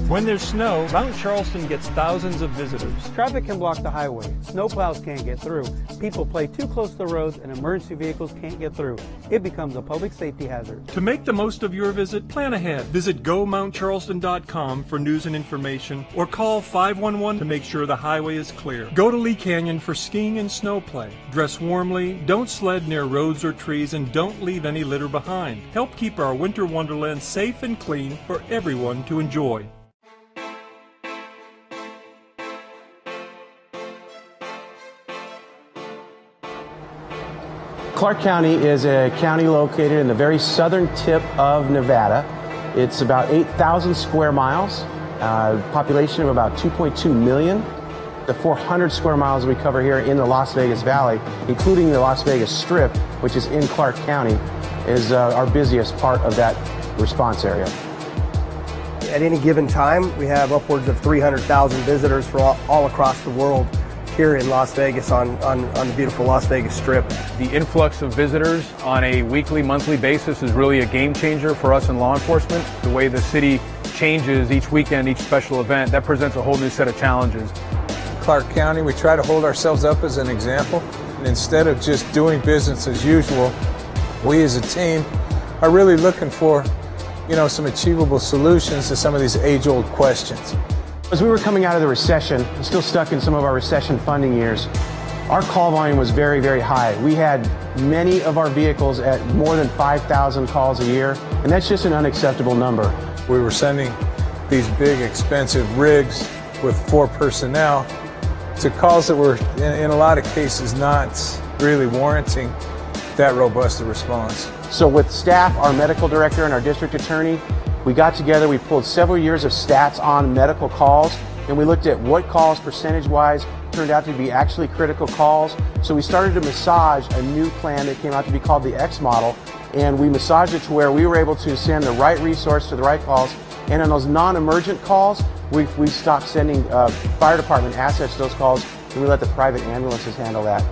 When there's snow, Mount Charleston gets thousands of visitors. Traffic can block the highway, snowplows can't get through, people play too close to the roads, and emergency vehicles can't get through. It becomes a public safety hazard. To make the most of your visit, plan ahead. Visit GoMountCharleston.com for news and information, or call 511 to make sure the highway is clear. Go to Lee Canyon for skiing and snow play. Dress warmly, don't sled near roads or trees, and don't leave any litter behind. Help keep our winter wonderland safe and clean for everyone to enjoy. Clark County is a county located in the very southern tip of Nevada. It's about 8,000 square miles, population of about 2.2 million. The 400 square miles we cover here in the Las Vegas Valley, including the Las Vegas Strip, which is in Clark County, is our busiest part of that response area. At any given time, we have upwards of 300,000 visitors from all across the world here in Las Vegas on the beautiful Las Vegas Strip. The influx of visitors on a weekly, monthly basis is really a game changer for us in law enforcement. The way the city changes each weekend, each special event, that presents a whole new set of challenges. Clark County, we try to hold ourselves up as an example. And instead of just doing business as usual, we as a team are really looking for, some achievable solutions to some of these age-old questions. As we were coming out of the recession, still stuck in some of our recession funding years, our call volume was very, very high. We had many of our vehicles at more than 5,000 calls a year, and that's just an unacceptable number. We were sending these big, expensive rigs with 4 personnel to calls that were, in a lot of cases, not really warranting that robust a response. So with staff, our medical director, and our district attorney, we got together, we pulled several years of stats on medical calls, and we looked at what calls percentage-wise turned out to be actually critical calls. So we started to massage a new plan that came out to be called the X model, and we massaged it to where we were able to send the right resource to the right calls, and on those non-emergent calls, we stopped sending fire department assets to those calls, and we let the private ambulances handle that.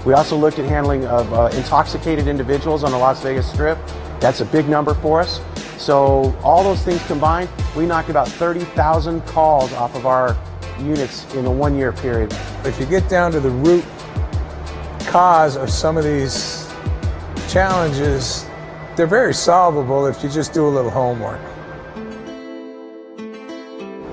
We also looked at handling of intoxicated individuals on the Las Vegas Strip. That's a big number for us. So all those things combined, we knocked about 30,000 calls off of our units in a 1-year period. If you get down to the root cause of some of these challenges, they're very solvable if you just do a little homework.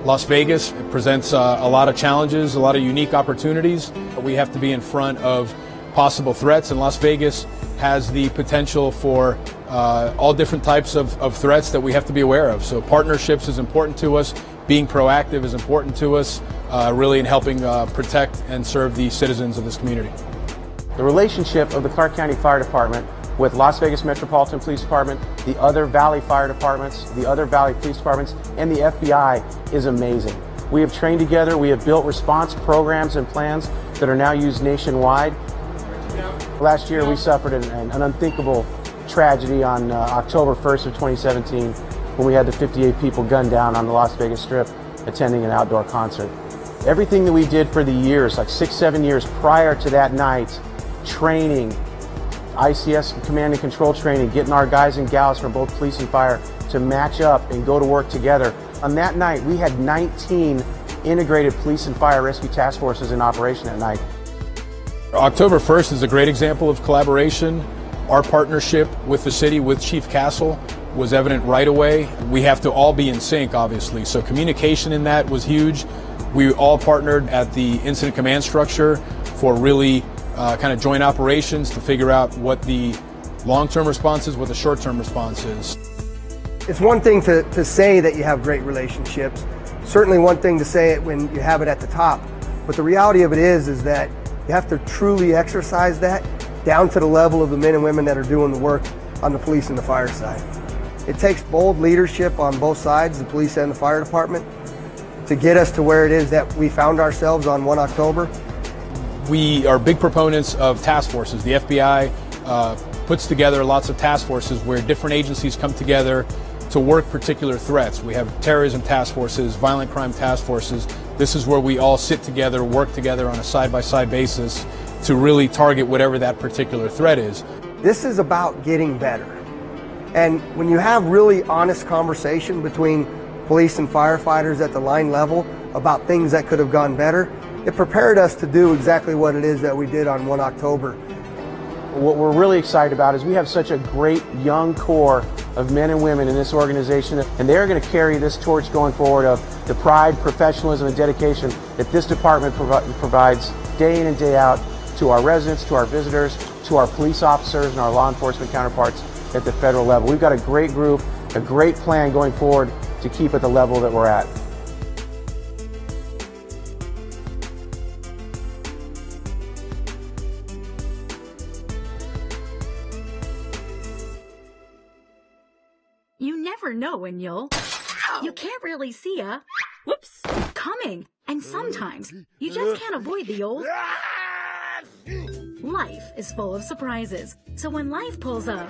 Las Vegas presents a lot of challenges, a lot of unique opportunities. We have to be in front of possible threats, and Las Vegas has the potential for all different types of threats that we have to be aware of. So partnerships is important to us. Being proactive is important to us, really in helping protect and serve the citizens of this community. The relationship of the Clark County Fire Department with Las Vegas Metropolitan Police Department, the other Valley Fire Departments, the other Valley Police Departments, and the FBI is amazing. We have trained together. We have built response programs and plans that are now used nationwide. Last year, we suffered an unthinkable tragedy on October 1st of 2017 when we had the 58 people gunned down on the Las Vegas Strip attending an outdoor concert. Everything that we did for the years, like 6-7 years prior to that night, training, ICS command and control training, getting our guys and gals from both police and fire to match up and go to work together. On that night, we had 19 integrated police and fire rescue task forces in operation that night. October 1st is a great example of collaboration. Our partnership with the city, with Chief Castle, was evident right away. We have to all be in sync, obviously, so communication in that was huge. We all partnered at the incident command structure for really kind of joint operations to figure out what the long-term response is, what the short-term response is. It's one thing to say that you have great relationships. Certainly one thing to say it when you have it at the top. But the reality of it is that you have to truly exercise that down to the level of the men and women that are doing the work on the police and the fire side. It takes bold leadership on both sides, the police and the fire department, to get us to where it is that we found ourselves on 1 October. We are big proponents of task forces. The FBI puts together lots of task forces where different agencies come together to work particular threats. We have terrorism task forces, violent crime task forces. This is where we all sit together, work together on a side-by-side basis to really target whatever that particular threat is. This is about getting better. And when you have really honest conversation between police and firefighters at the line level about things that could have gone better, it prepared us to do exactly what it is that we did on 1 October. What we're really excited about is we have such a great young core of men and women in this organization, and they're going to carry this torch going forward of the pride, professionalism, and dedication that this department provides day in and day out to our residents, to our visitors, to our police officers and our law enforcement counterparts at the federal level. We've got a great group, a great plan going forward to keep at the level that we're at. You never know when you can't really see whoops, coming. And sometimes you just can't avoid the old. Life is full of surprises. So when life pulls up,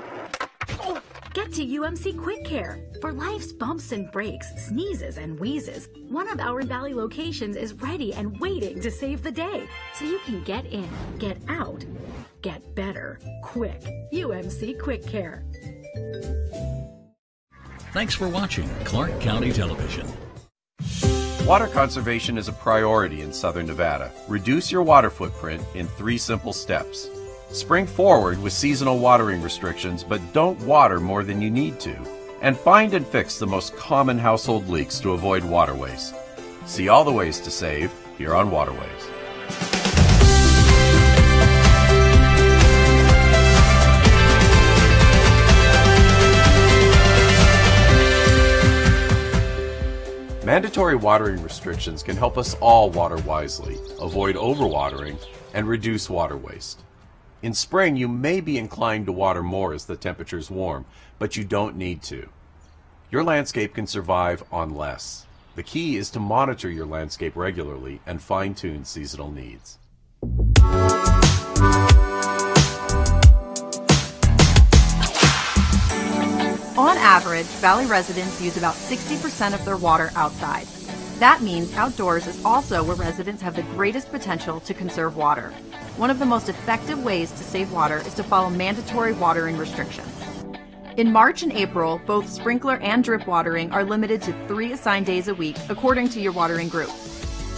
get to UMC Quick Care. For life's bumps and breaks, sneezes and wheezes, one of our Valley locations is ready and waiting to save the day. So you can get in, get out, get better, quick. UMC Quick Care. Thanks for watching Clark County Television. Water conservation is a priority in Southern Nevada. Reduce your water footprint in 3 simple steps. Spring forward with seasonal watering restrictions, but don't water more than you need to. And find and fix the most common household leaks to avoid water waste. See all the ways to save here on Waterways. Mandatory watering restrictions can help us all water wisely, avoid overwatering, and reduce water waste. In spring, you may be inclined to water more as the temperatures warm, but you don't need to. Your landscape can survive on less. The key is to monitor your landscape regularly and fine-tune seasonal needs. On average, Valley residents use about 60% of their water outside. That means outdoors is also where residents have the greatest potential to conserve water. One of the most effective ways to save water is to follow mandatory watering restrictions. In March and April, both sprinkler and drip watering are limited to 3 assigned days a week according to your watering group.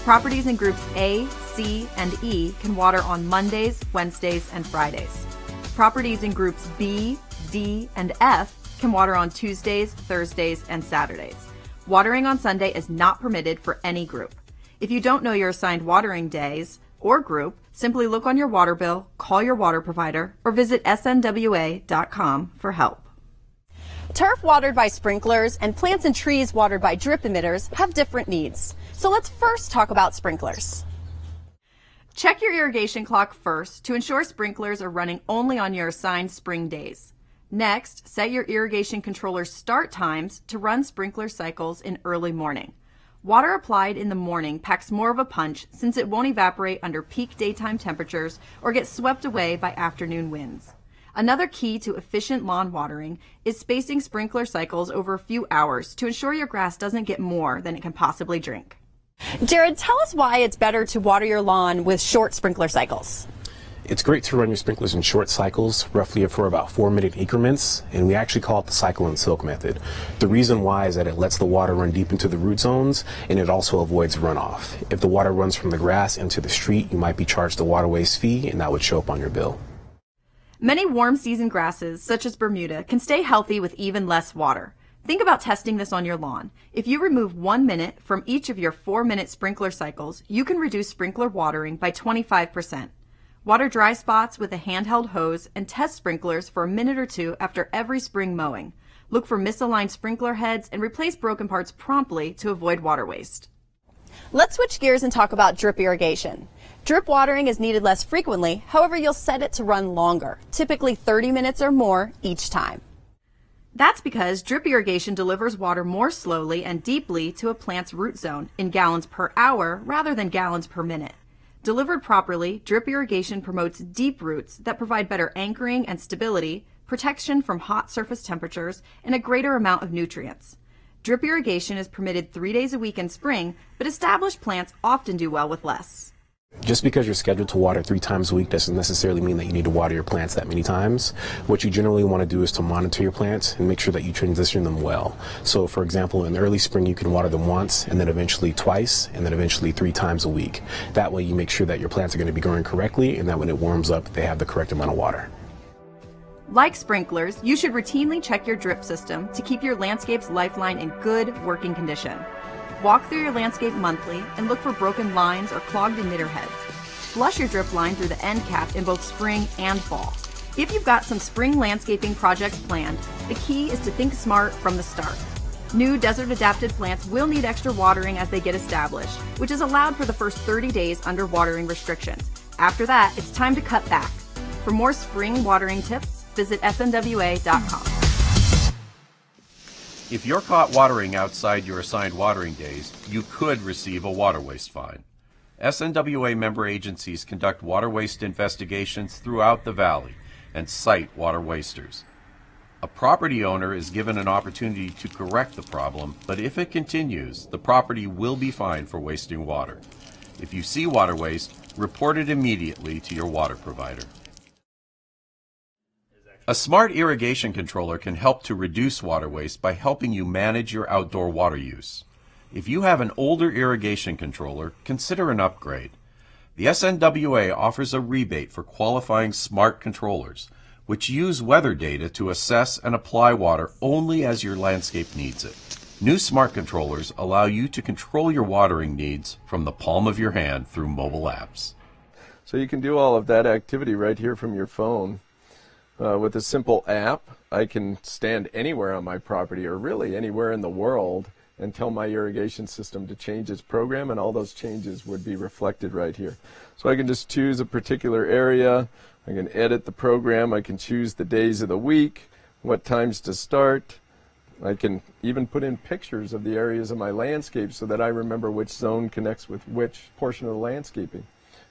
Properties in groups A, C, and E can water on Mondays, Wednesdays, and Fridays. Properties in groups B, D, and F can water on Tuesdays, Thursdays, and Saturdays. Watering on Sunday is not permitted for any group. If you don't know your assigned watering days or group, simply look on your water bill, call your water provider, or visit snwa.com for help. Turf watered by sprinklers and plants and trees watered by drip emitters have different needs. So let's first talk about sprinklers. Check your irrigation clock first to ensure sprinklers are running only on your assigned spring days. Next, set your irrigation controller's start times to run sprinkler cycles in early morning. Water applied in the morning packs more of a punch since it won't evaporate under peak daytime temperatures or get swept away by afternoon winds. Another key to efficient lawn watering is spacing sprinkler cycles over a few hours to ensure your grass doesn't get more than it can possibly drink. Jared, tell us why it's better to water your lawn with short sprinkler cycles. It's great to run your sprinklers in short cycles, roughly for about 4-minute increments, and we actually call it the cycle and soak method. The reason why is that it lets the water run deep into the root zones, and it also avoids runoff. If the water runs from the grass into the street, you might be charged a water waste fee, and that would show up on your bill. Many warm season grasses, such as Bermuda, can stay healthy with even less water. Think about testing this on your lawn. If you remove 1 minute from each of your 4-minute sprinkler cycles, you can reduce sprinkler watering by 25%. Water dry spots with a handheld hose and test sprinklers for a minute or two after every spring mowing. Look for misaligned sprinkler heads and replace broken parts promptly to avoid water waste. Let's switch gears and talk about drip irrigation. Drip watering is needed less frequently, however, you'll set it to run longer, typically 30 minutes or more each time. That's because drip irrigation delivers water more slowly and deeply to a plant's root zone in gallons per hour rather than gallons per minute. Delivered properly, drip irrigation promotes deep roots that provide better anchoring and stability, protection from hot surface temperatures, and a greater amount of nutrients. Drip irrigation is permitted 3 days a week in spring, but established plants often do well with less. Just because you're scheduled to water 3 times a week doesn't necessarily mean that you need to water your plants that many times. What you generally want to do is to monitor your plants and make sure that you transition them well. So for example, in the early spring you can water them once, and then eventually twice, and then eventually 3 times a week. That way you make sure that your plants are going to be growing correctly, and that when it warms up they have the correct amount of water. Like sprinklers, you should routinely check your drip system to keep your landscape's lifeline in good working condition. Walk through your landscape monthly and look for broken lines or clogged emitter heads. Flush your drip line through the end cap in both spring and fall. If you've got some spring landscaping projects planned, the key is to think smart from the start. New desert-adapted plants will need extra watering as they get established, which is allowed for the first 30 days under watering restrictions. After that, it's time to cut back. For more spring watering tips, visit snwa.com. If you're caught watering outside your assigned watering days, you could receive a water waste fine. SNWA member agencies conduct water waste investigations throughout the valley and cite water wasters. A property owner is given an opportunity to correct the problem, but if it continues, the property will be fined for wasting water. If you see water waste, report it immediately to your water provider. A smart irrigation controller can help to reduce water waste by helping you manage your outdoor water use. If you have an older irrigation controller, consider an upgrade. The SNWA offers a rebate for qualifying smart controllers, which use weather data to assess and apply water only as your landscape needs it. New smart controllers allow you to control your watering needs from the palm of your hand through mobile apps. So you can do all of that activity right here from your phone. With a simple app, I can stand anywhere on my property or really anywhere in the world and tell my irrigation system to change its program, and all those changes would be reflected right here. So I can just choose a particular area, I can edit the program, I can choose the days of the week, what times to start. I can even put in pictures of the areas of my landscape so that I remember which zone connects with which portion of the landscaping.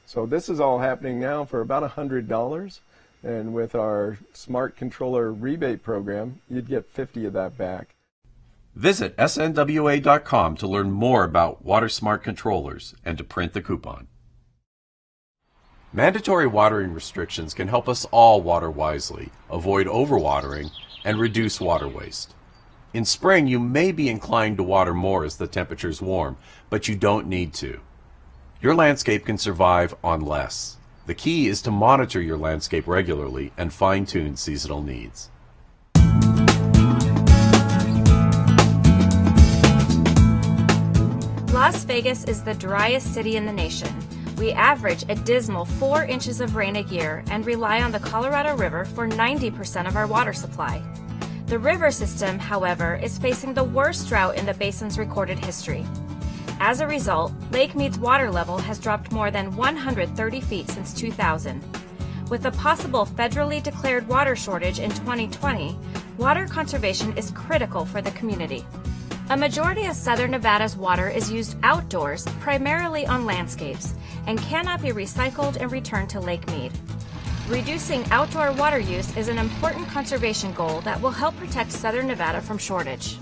So this is all happening now for about $100. And with our Smart Controller rebate program, you'd get 50 of that back. Visit snwa.com to learn more about Water Smart Controllers and to print the coupon. Mandatory watering restrictions can help us all water wisely, avoid overwatering, and reduce water waste. In spring, you may be inclined to water more as the temperatures warm, but you don't need to. Your landscape can survive on less. The key is to monitor your landscape regularly and fine-tune seasonal needs. Las Vegas is the driest city in the nation. We average a dismal 4 inches of rain a year and rely on the Colorado River for 90% of our water supply. The river system, however, is facing the worst drought in the basin's recorded history. As a result, Lake Mead's water level has dropped more than 130 feet since 2000. With a possible federally declared water shortage in 2020, water conservation is critical for the community. A majority of Southern Nevada's water is used outdoors, primarily on landscapes, and cannot be recycled and returned to Lake Mead. Reducing outdoor water use is an important conservation goal that will help protect Southern Nevada from shortage.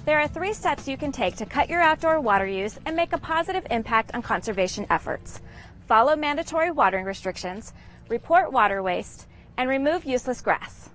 There are 3 steps you can take to cut your outdoor water use and make a positive impact on conservation efforts. Follow mandatory watering restrictions, report water waste, and remove useless grass.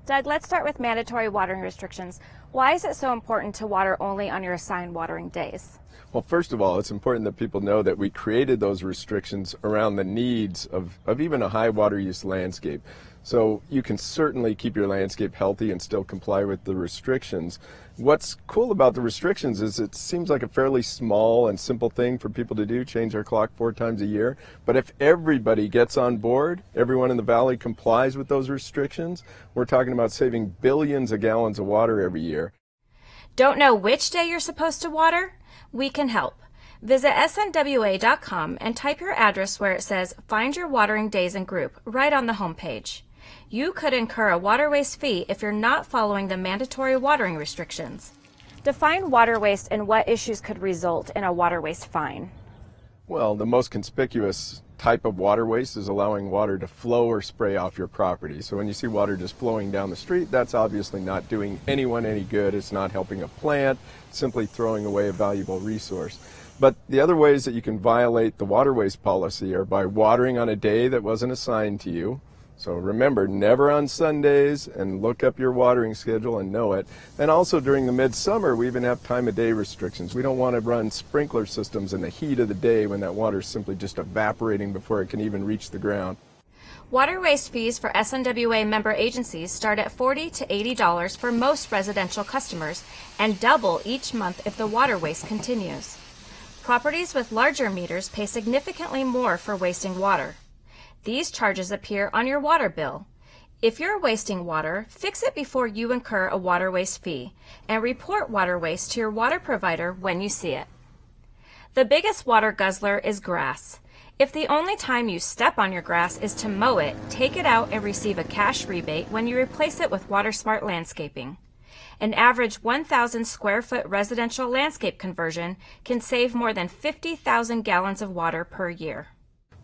Doug, let's start with mandatory watering restrictions. Why is it so important to water only on your assigned watering days? Well, first of all, it's important that people know that we created those restrictions around the needs of even a high water use landscape. So you can certainly keep your landscape healthy and still comply with the restrictions. What's cool about the restrictions is it seems like a fairly small and simple thing for people to do, change their clock 4 times a year. But if everybody gets on board, everyone in the valley complies with those restrictions, we're talking about saving billions of gallons of water every year. Don't know which day you're supposed to water? We can help. Visit snwa.com and type your address where it says Find Your Watering Days and Group right on the homepage. You could incur a water waste fee if you're not following the mandatory watering restrictions. Define water waste and what issues could result in a water waste fine. Well, the most conspicuous type of water waste is allowing water to flow or spray off your property. So when you see water just flowing down the street, that's obviously not doing anyone any good. It's not helping a plant, simply throwing away a valuable resource. But the other ways that you can violate the water waste policy are by watering on a day that wasn't assigned to you. So remember, never on Sundays, and look up your watering schedule and know it. And also during the midsummer, we even have time of day restrictions. We don't want to run sprinkler systems in the heat of the day when that water is simply just evaporating before it can even reach the ground. Water waste fees for SNWA member agencies start at $40 to $80 for most residential customers and double each month if the water waste continues. Properties with larger meters pay significantly more for wasting water. These charges appear on your water bill. If you're wasting water, fix it before you incur a water waste fee and report water waste to your water provider when you see it. The biggest water guzzler is grass. If the only time you step on your grass is to mow it, take it out and receive a cash rebate when you replace it with WaterSmart landscaping. An average 1,000 square foot residential landscape conversion can save more than 50,000 gallons of water per year.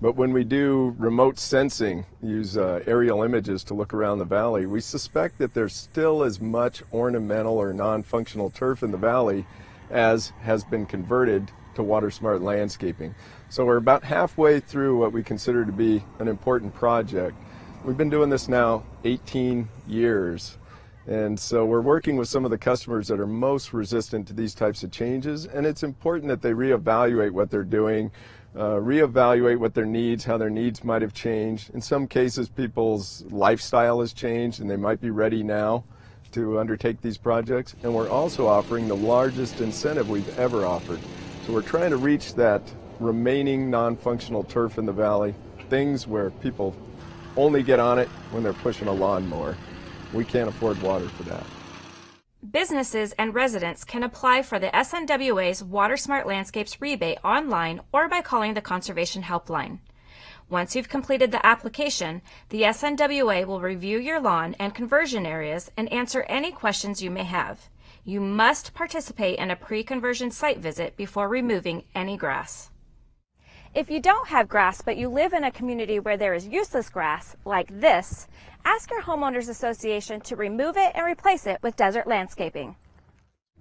But when we do remote sensing, use aerial images to look around the valley, we suspect that there's still as much ornamental or non-functional turf in the valley as has been converted to WaterSmart landscaping. So we're about halfway through what we consider to be an important project. We've been doing this now 18 years. And so we're working with some of the customers that are most resistant to these types of changes, and it's important that they reevaluate what they're doing, reevaluate what their needs, how their needs might have changed. In some cases, people's lifestyle has changed and they might be ready now to undertake these projects. And we're also offering the largest incentive we've ever offered. So we're trying to reach that remaining non-functional turf in the valley, things where people only get on it when they're pushing a lawnmower. We can't afford water for that. Businesses and residents can apply for the SNWA's WaterSmart Landscapes rebate online or by calling the Conservation Helpline. Once you've completed the application, the SNWA will review your lawn and conversion areas and answer any questions you may have. You must participate in a pre-conversion site visit before removing any grass. If you don't have grass but you live in a community where there is useless grass, like this, ask your homeowners association to remove it and replace it with desert landscaping.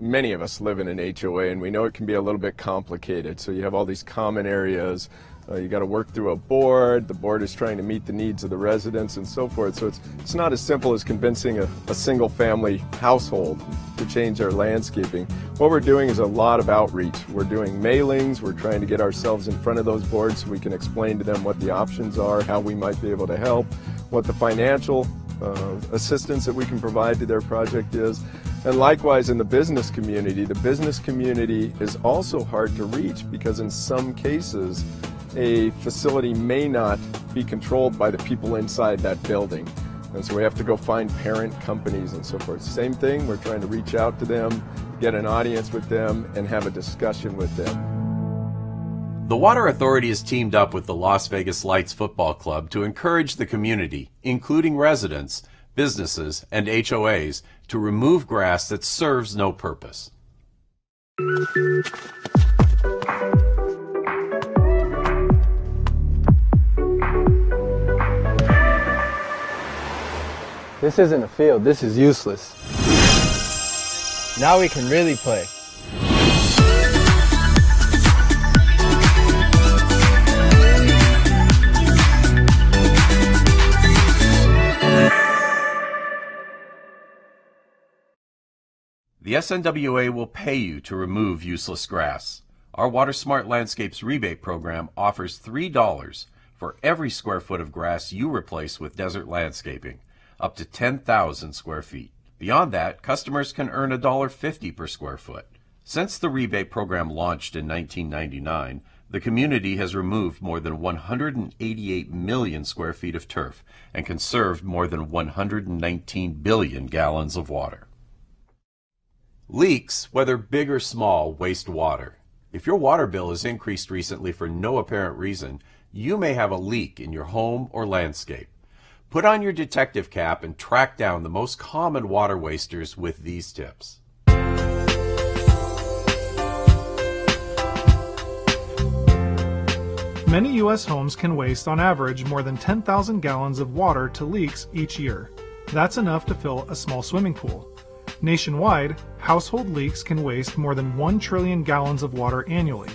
Many of us live in an HOA and we know it can be a little bit complicated. So you have all these common areas. You got to work through a board. The board is trying to meet the needs of the residents and so forth. So it's not as simple as convincing a single family household to change their landscaping. What we're doing is a lot of outreach. We're doing mailings. We're trying to get ourselves in front of those boards so we can explain to them what the options are, how we might be able to help, what the financial assistance that we can provide to their project is. And likewise in the business community is also hard to reach because in some cases a facility may not be controlled by the people inside that building. And so we have to go find parent companies and so forth. Same thing, we're trying to reach out to them, get an audience with them, and have a discussion with them. The Water Authority has teamed up with the Las Vegas Lights Football Club to encourage the community, including residents, businesses, and HOAs to remove grass that serves no purpose. This isn't a field, this is useless. Now we can really play. The SNWA will pay you to remove useless grass. Our Water Smart Landscapes rebate program offers $3 for every square foot of grass you replace with desert landscaping, up to 10,000 square feet. Beyond that, customers can earn $1.50 per square foot. Since the rebate program launched in 1999, the community has removed more than 188 million square feet of turf and conserved more than 119 billion gallons of water. Leaks, whether big or small, waste water. If your water bill has increased recently for no apparent reason, you may have a leak in your home or landscape. Put on your detective cap and track down the most common water wasters with these tips. Many U.S. homes can waste on average more than 10,000 gallons of water to leaks each year. That's enough to fill a small swimming pool. Nationwide, household leaks can waste more than 1 trillion gallons of water annually,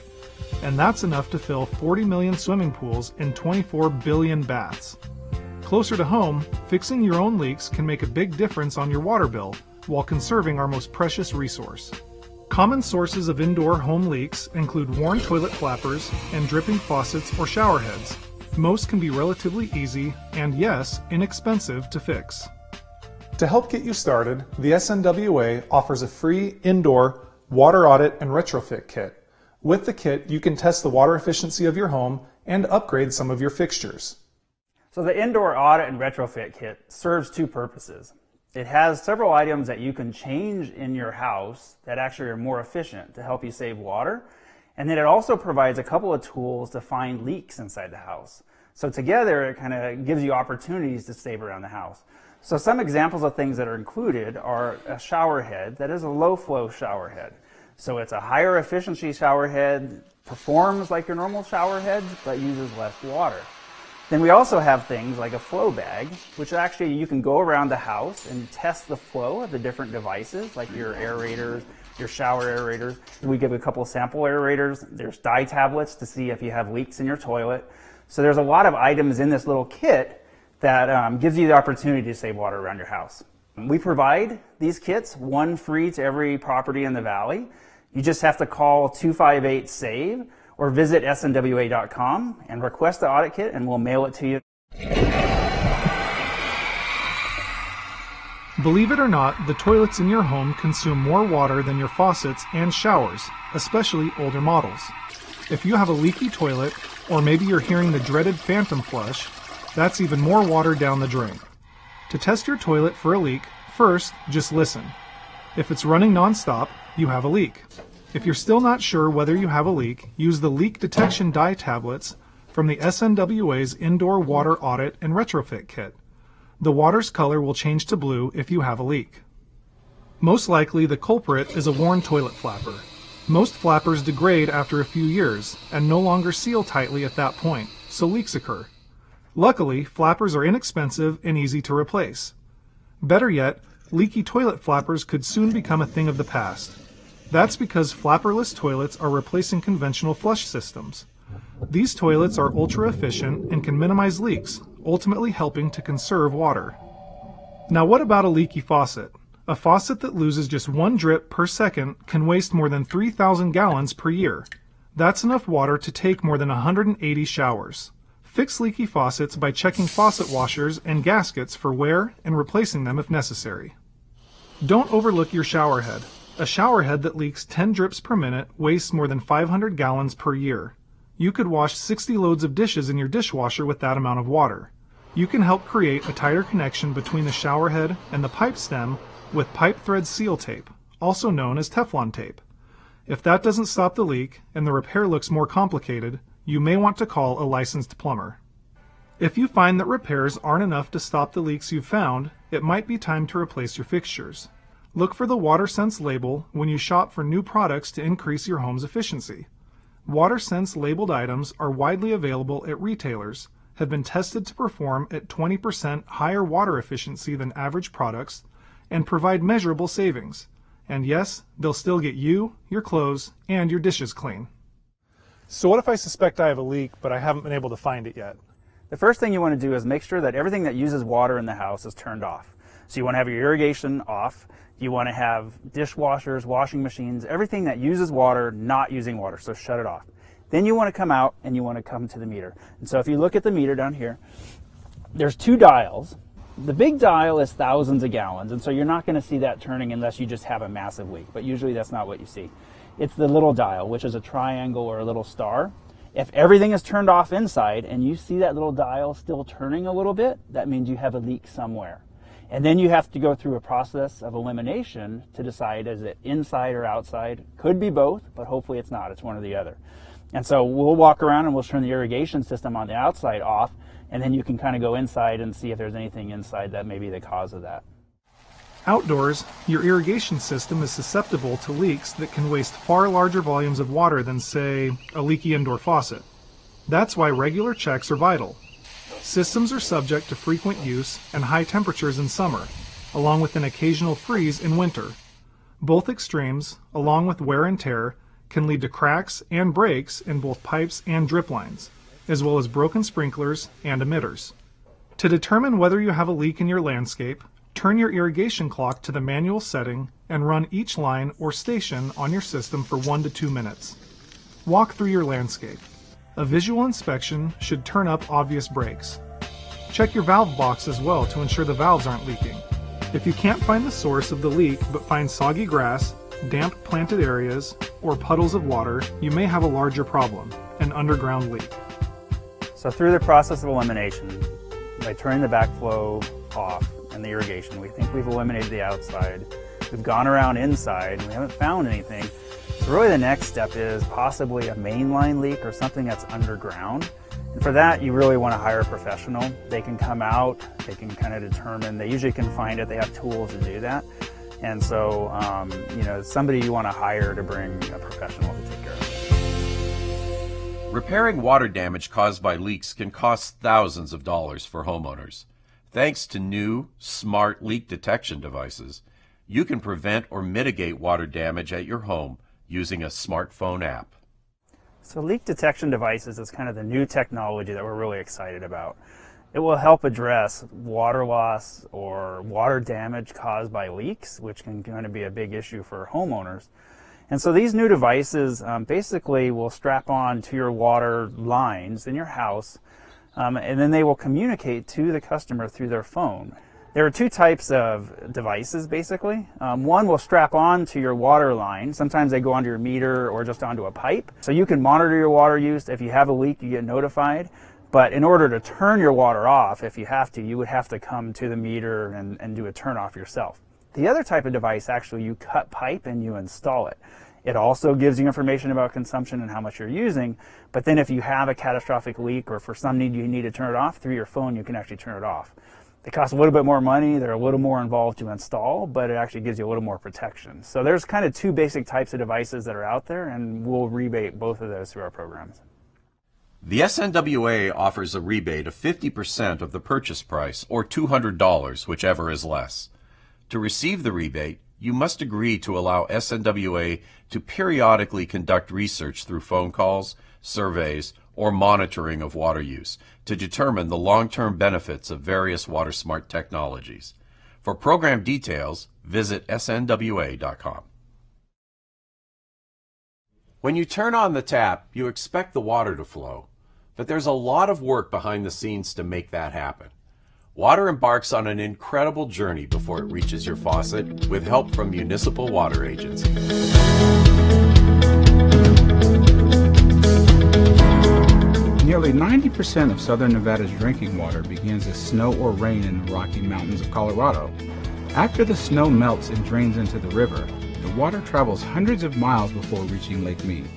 and that's enough to fill 40 million swimming pools and 24 billion baths. Closer to home, fixing your own leaks can make a big difference on your water bill while conserving our most precious resource. Common sources of indoor home leaks include worn toilet flappers and dripping faucets or shower heads. Most can be relatively easy and, yes, inexpensive to fix. To help get you started, the SNWA offers a free indoor water audit and retrofit kit. With the kit, you can test the water efficiency of your home and upgrade some of your fixtures. So the indoor audit and retrofit kit serves two purposes. It has several items that you can change in your house that actually are more efficient to help you save water. And then it also provides a couple of tools to find leaks inside the house. So together, it kind of gives you opportunities to save around the house. So some examples of things that are included are a shower head that is a low flow shower head. So it's a higher efficiency shower head, performs like your normal shower head, but uses less water. Then we also have things like a flow bag, which actually you can go around the house and test the flow of the different devices, like your aerators, your shower aerators. We give a couple sample aerators. There's dye tablets to see if you have leaks in your toilet. So there's a lot of items in this little kit that gives you the opportunity to save water around your house. We provide these kits, one free to every property in the valley. You just have to call 258-SAVE or visit snwa.com and request the audit kit and we'll mail it to you. Believe it or not, the toilets in your home consume more water than your faucets and showers, especially older models. If you have a leaky toilet, or maybe you're hearing the dreaded phantom flush, that's even more water down the drain. To test your toilet for a leak, first, just listen. If it's running non-stop, you have a leak. If you're still not sure whether you have a leak, use the leak detection dye tablets from the SNWA's Indoor Water Audit and Retrofit Kit. The water's color will change to blue if you have a leak. Most likely, the culprit is a worn toilet flapper. Most flappers degrade after a few years and no longer seal tightly at that point, so leaks occur. Luckily, flappers are inexpensive and easy to replace. Better yet, leaky toilet flappers could soon become a thing of the past. That's because flapperless toilets are replacing conventional flush systems. These toilets are ultra efficient and can minimize leaks, ultimately helping to conserve water. Now what about a leaky faucet? A faucet that loses just one drip per second can waste more than 3,000 gallons per year. That's enough water to take more than 180 showers. Fix leaky faucets by checking faucet washers and gaskets for wear and replacing them if necessary. Don't overlook your shower head. A shower head that leaks 10 drips per minute wastes more than 500 gallons per year. You could wash 60 loads of dishes in your dishwasher with that amount of water. You can help create a tighter connection between the shower head and the pipe stem with pipe thread seal tape, also known as Teflon tape. If that doesn't stop the leak and the repair looks more complicated, you may want to call a licensed plumber. If you find that repairs aren't enough to stop the leaks you've found, it might be time to replace your fixtures. Look for the WaterSense label when you shop for new products to increase your home's efficiency. WaterSense labeled items are widely available at retailers, have been tested to perform at 20% higher water efficiency than average products, and provide measurable savings. And yes, they'll still get you, your clothes, and your dishes clean. So what if I suspect I have a leak, but I haven't been able to find it yet? The first thing you want to do is make sure that everything that uses water in the house is turned off. So you want to have your irrigation off. You want to have dishwashers, washing machines, everything that uses water, not using water, so shut it off. Then you want to come out and you want to come to the meter. And so if you look at the meter down here, there's two dials. The big dial is thousands of gallons, and so you're not going to see that turning unless you just have a massive leak, but usually that's not what you see. It's the little dial, which is a triangle or a little star. If everything is turned off inside and you see that little dial still turning a little bit, that means you have a leak somewhere. And then you have to go through a process of elimination to decide, is it inside or outside? Could be both, but hopefully it's not. It's one or the other. And so we'll walk around and we'll turn the irrigation system on the outside off, and then you can kind of go inside and see if there's anything inside that may be the cause of that. Outdoors, your irrigation system is susceptible to leaks that can waste far larger volumes of water than, say, a leaky indoor faucet. That's why regular checks are vital. Systems are subject to frequent use and high temperatures in summer, along with an occasional freeze in winter. Both extremes, along with wear and tear, can lead to cracks and breaks in both pipes and drip lines, as well as broken sprinklers and emitters. To determine whether you have a leak in your landscape, turn your irrigation clock to the manual setting and run each line or station on your system for 1 to 2 minutes. Walk through your landscape. A visual inspection should turn up obvious breaks. Check your valve box as well to ensure the valves aren't leaking. If you can't find the source of the leak but find soggy grass, damp planted areas, or puddles of water, you may have a larger problem, an underground leak. So through the process of elimination, by turning the backflow off and the irrigation, we think we've eliminated the outside. We've gone around inside and we haven't found anything. So really the next step is possibly a mainline leak or something that's underground. And for that, you really want to hire a professional. They can come out, they can kind of determine, they usually can find it, they have tools to do that. And so, somebody you want to hire to bring a professional to take care of it. Repairing water damage caused by leaks can cost thousands of dollars for homeowners. Thanks to new, smart leak detection devices, you can prevent or mitigate water damage at your home using a smartphone app. So leak detection devices is kind of the new technology that we're really excited about. It will help address water loss or water damage caused by leaks, which can kind of be a big issue for homeowners. And so these new devices basically will strap on to your water lines in your house, and then they will communicate to the customer through their phone. There are two types of devices, basically. One will strap on to your water line. Sometimes they go onto your meter or just onto a pipe. So you can monitor your water use. If you have a leak, you get notified. But in order to turn your water off, if you have to, you would have to come to the meter and do a turn off yourself. The other type of device, actually, you cut pipe and you install it. It also gives you information about consumption and how much you're using, but then if you have a catastrophic leak or for some need you need to turn it off, through your phone you can actually turn it off. They cost a little bit more money, they're a little more involved to install, but it actually gives you a little more protection. So there's kind of two basic types of devices that are out there, and we'll rebate both of those through our programs. The SNWA offers a rebate of 50% of the purchase price, or $200, whichever is less. To receive the rebate, you must agree to allow SNWA to periodically conduct research through phone calls, surveys, or monitoring of water use to determine the long-term benefits of various WaterSmart technologies. For program details, visit snwa.com. When you turn on the tap, you expect the water to flow, but there's a lot of work behind the scenes to make that happen. Water embarks on an incredible journey before it reaches your faucet with help from municipal water agencies. Nearly 90% of southern Nevada's drinking water begins as snow or rain in the Rocky Mountains of Colorado. After the snow melts and drains into the river, the water travels hundreds of miles before reaching Lake Mead.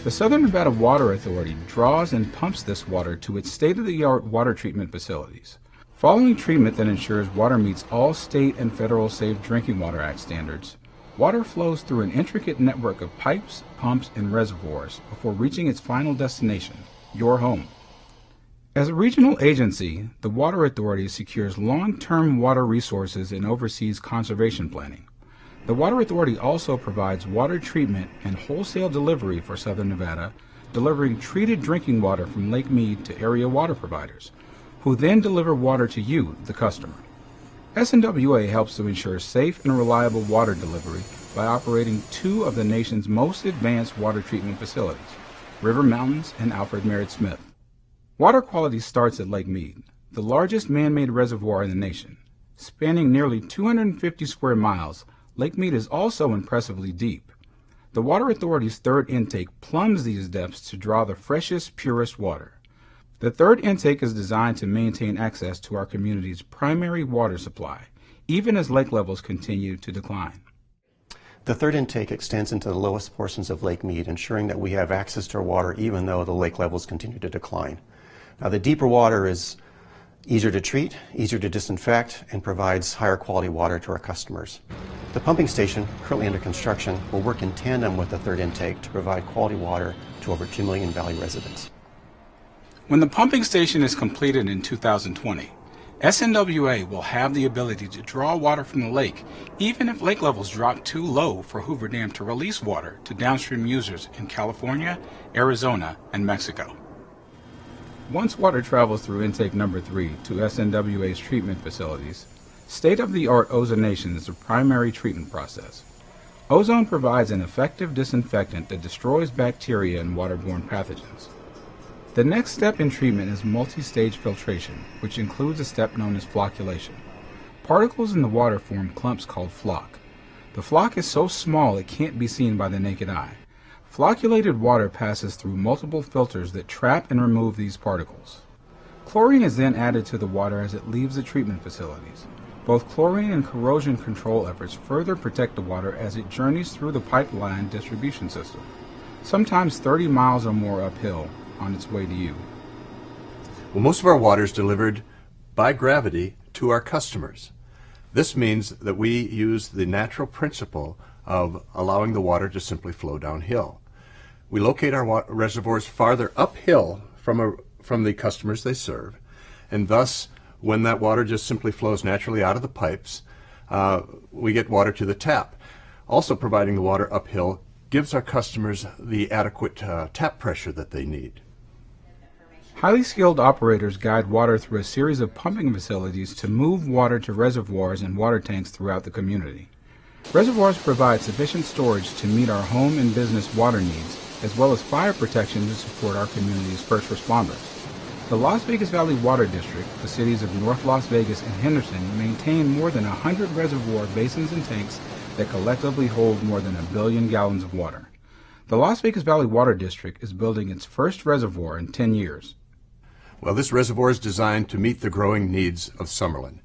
The Southern Nevada Water Authority draws and pumps this water to its state-of-the-art water treatment facilities. Following treatment that ensures water meets all state and federal Safe Drinking Water Act standards, water flows through an intricate network of pipes, pumps, and reservoirs before reaching its final destination, your home. As a regional agency, the Water Authority secures long-term water resources and oversees conservation planning. The Water Authority also provides water treatment and wholesale delivery for Southern Nevada, delivering treated drinking water from Lake Mead to area water providers, who then deliver water to you, the customer. SNWA helps to ensure safe and reliable water delivery by operating two of the nation's most advanced water treatment facilities, River Mountains and Alfred Merritt Smith. Water quality starts at Lake Mead, the largest man-made reservoir in the nation. Spanning nearly 250 square miles, Lake Mead is also impressively deep. The Water Authority's third intake plumbs these depths to draw the freshest, purest water. The third intake is designed to maintain access to our community's primary water supply, even as lake levels continue to decline. The third intake extends into the lowest portions of Lake Mead, ensuring that we have access to our water even though the lake levels continue to decline. Now, the deeper water is easier to treat, easier to disinfect, and provides higher quality water to our customers. The pumping station, currently under construction, will work in tandem with the third intake to provide quality water to over 2 million Valley residents. When the pumping station is completed in 2020, SNWA will have the ability to draw water from the lake, even if lake levels drop too low for Hoover Dam to release water to downstream users in California, Arizona, and Mexico. Once water travels through intake number 3 to SNWA's treatment facilities, state-of-the-art ozonation is the primary treatment process. Ozone provides an effective disinfectant that destroys bacteria and waterborne pathogens. The next step in treatment is multi-stage filtration, which includes a step known as flocculation. Particles in the water form clumps called floc. The floc is so small it can't be seen by the naked eye. Flocculated water passes through multiple filters that trap and remove these particles. Chlorine is then added to the water as it leaves the treatment facilities. Both chlorine and corrosion control efforts further protect the water as it journeys through the pipeline distribution system, sometimes 30 miles or more uphill on its way to you. Well, most of our water is delivered by gravity to our customers. This means that we use the natural principle of allowing the water to simply flow downhill. We locate our reservoirs farther uphill from the customers they serve, and thus when that water just simply flows naturally out of the pipes, we get water to the tap. Also, providing the water uphill gives our customers the adequate tap pressure that they need. Highly skilled operators guide water through a series of pumping facilities to move water to reservoirs and water tanks throughout the community. Reservoirs provide sufficient storage to meet our home and business water needs, as well as fire protection to support our community's first responders. The Las Vegas Valley Water District, the cities of North Las Vegas and Henderson, maintain more than 100 reservoir basins and tanks that collectively hold more than 1 billion gallons of water. The Las Vegas Valley Water District is building its first reservoir in 10 years. Well, this reservoir is designed to meet the growing needs of Summerlin.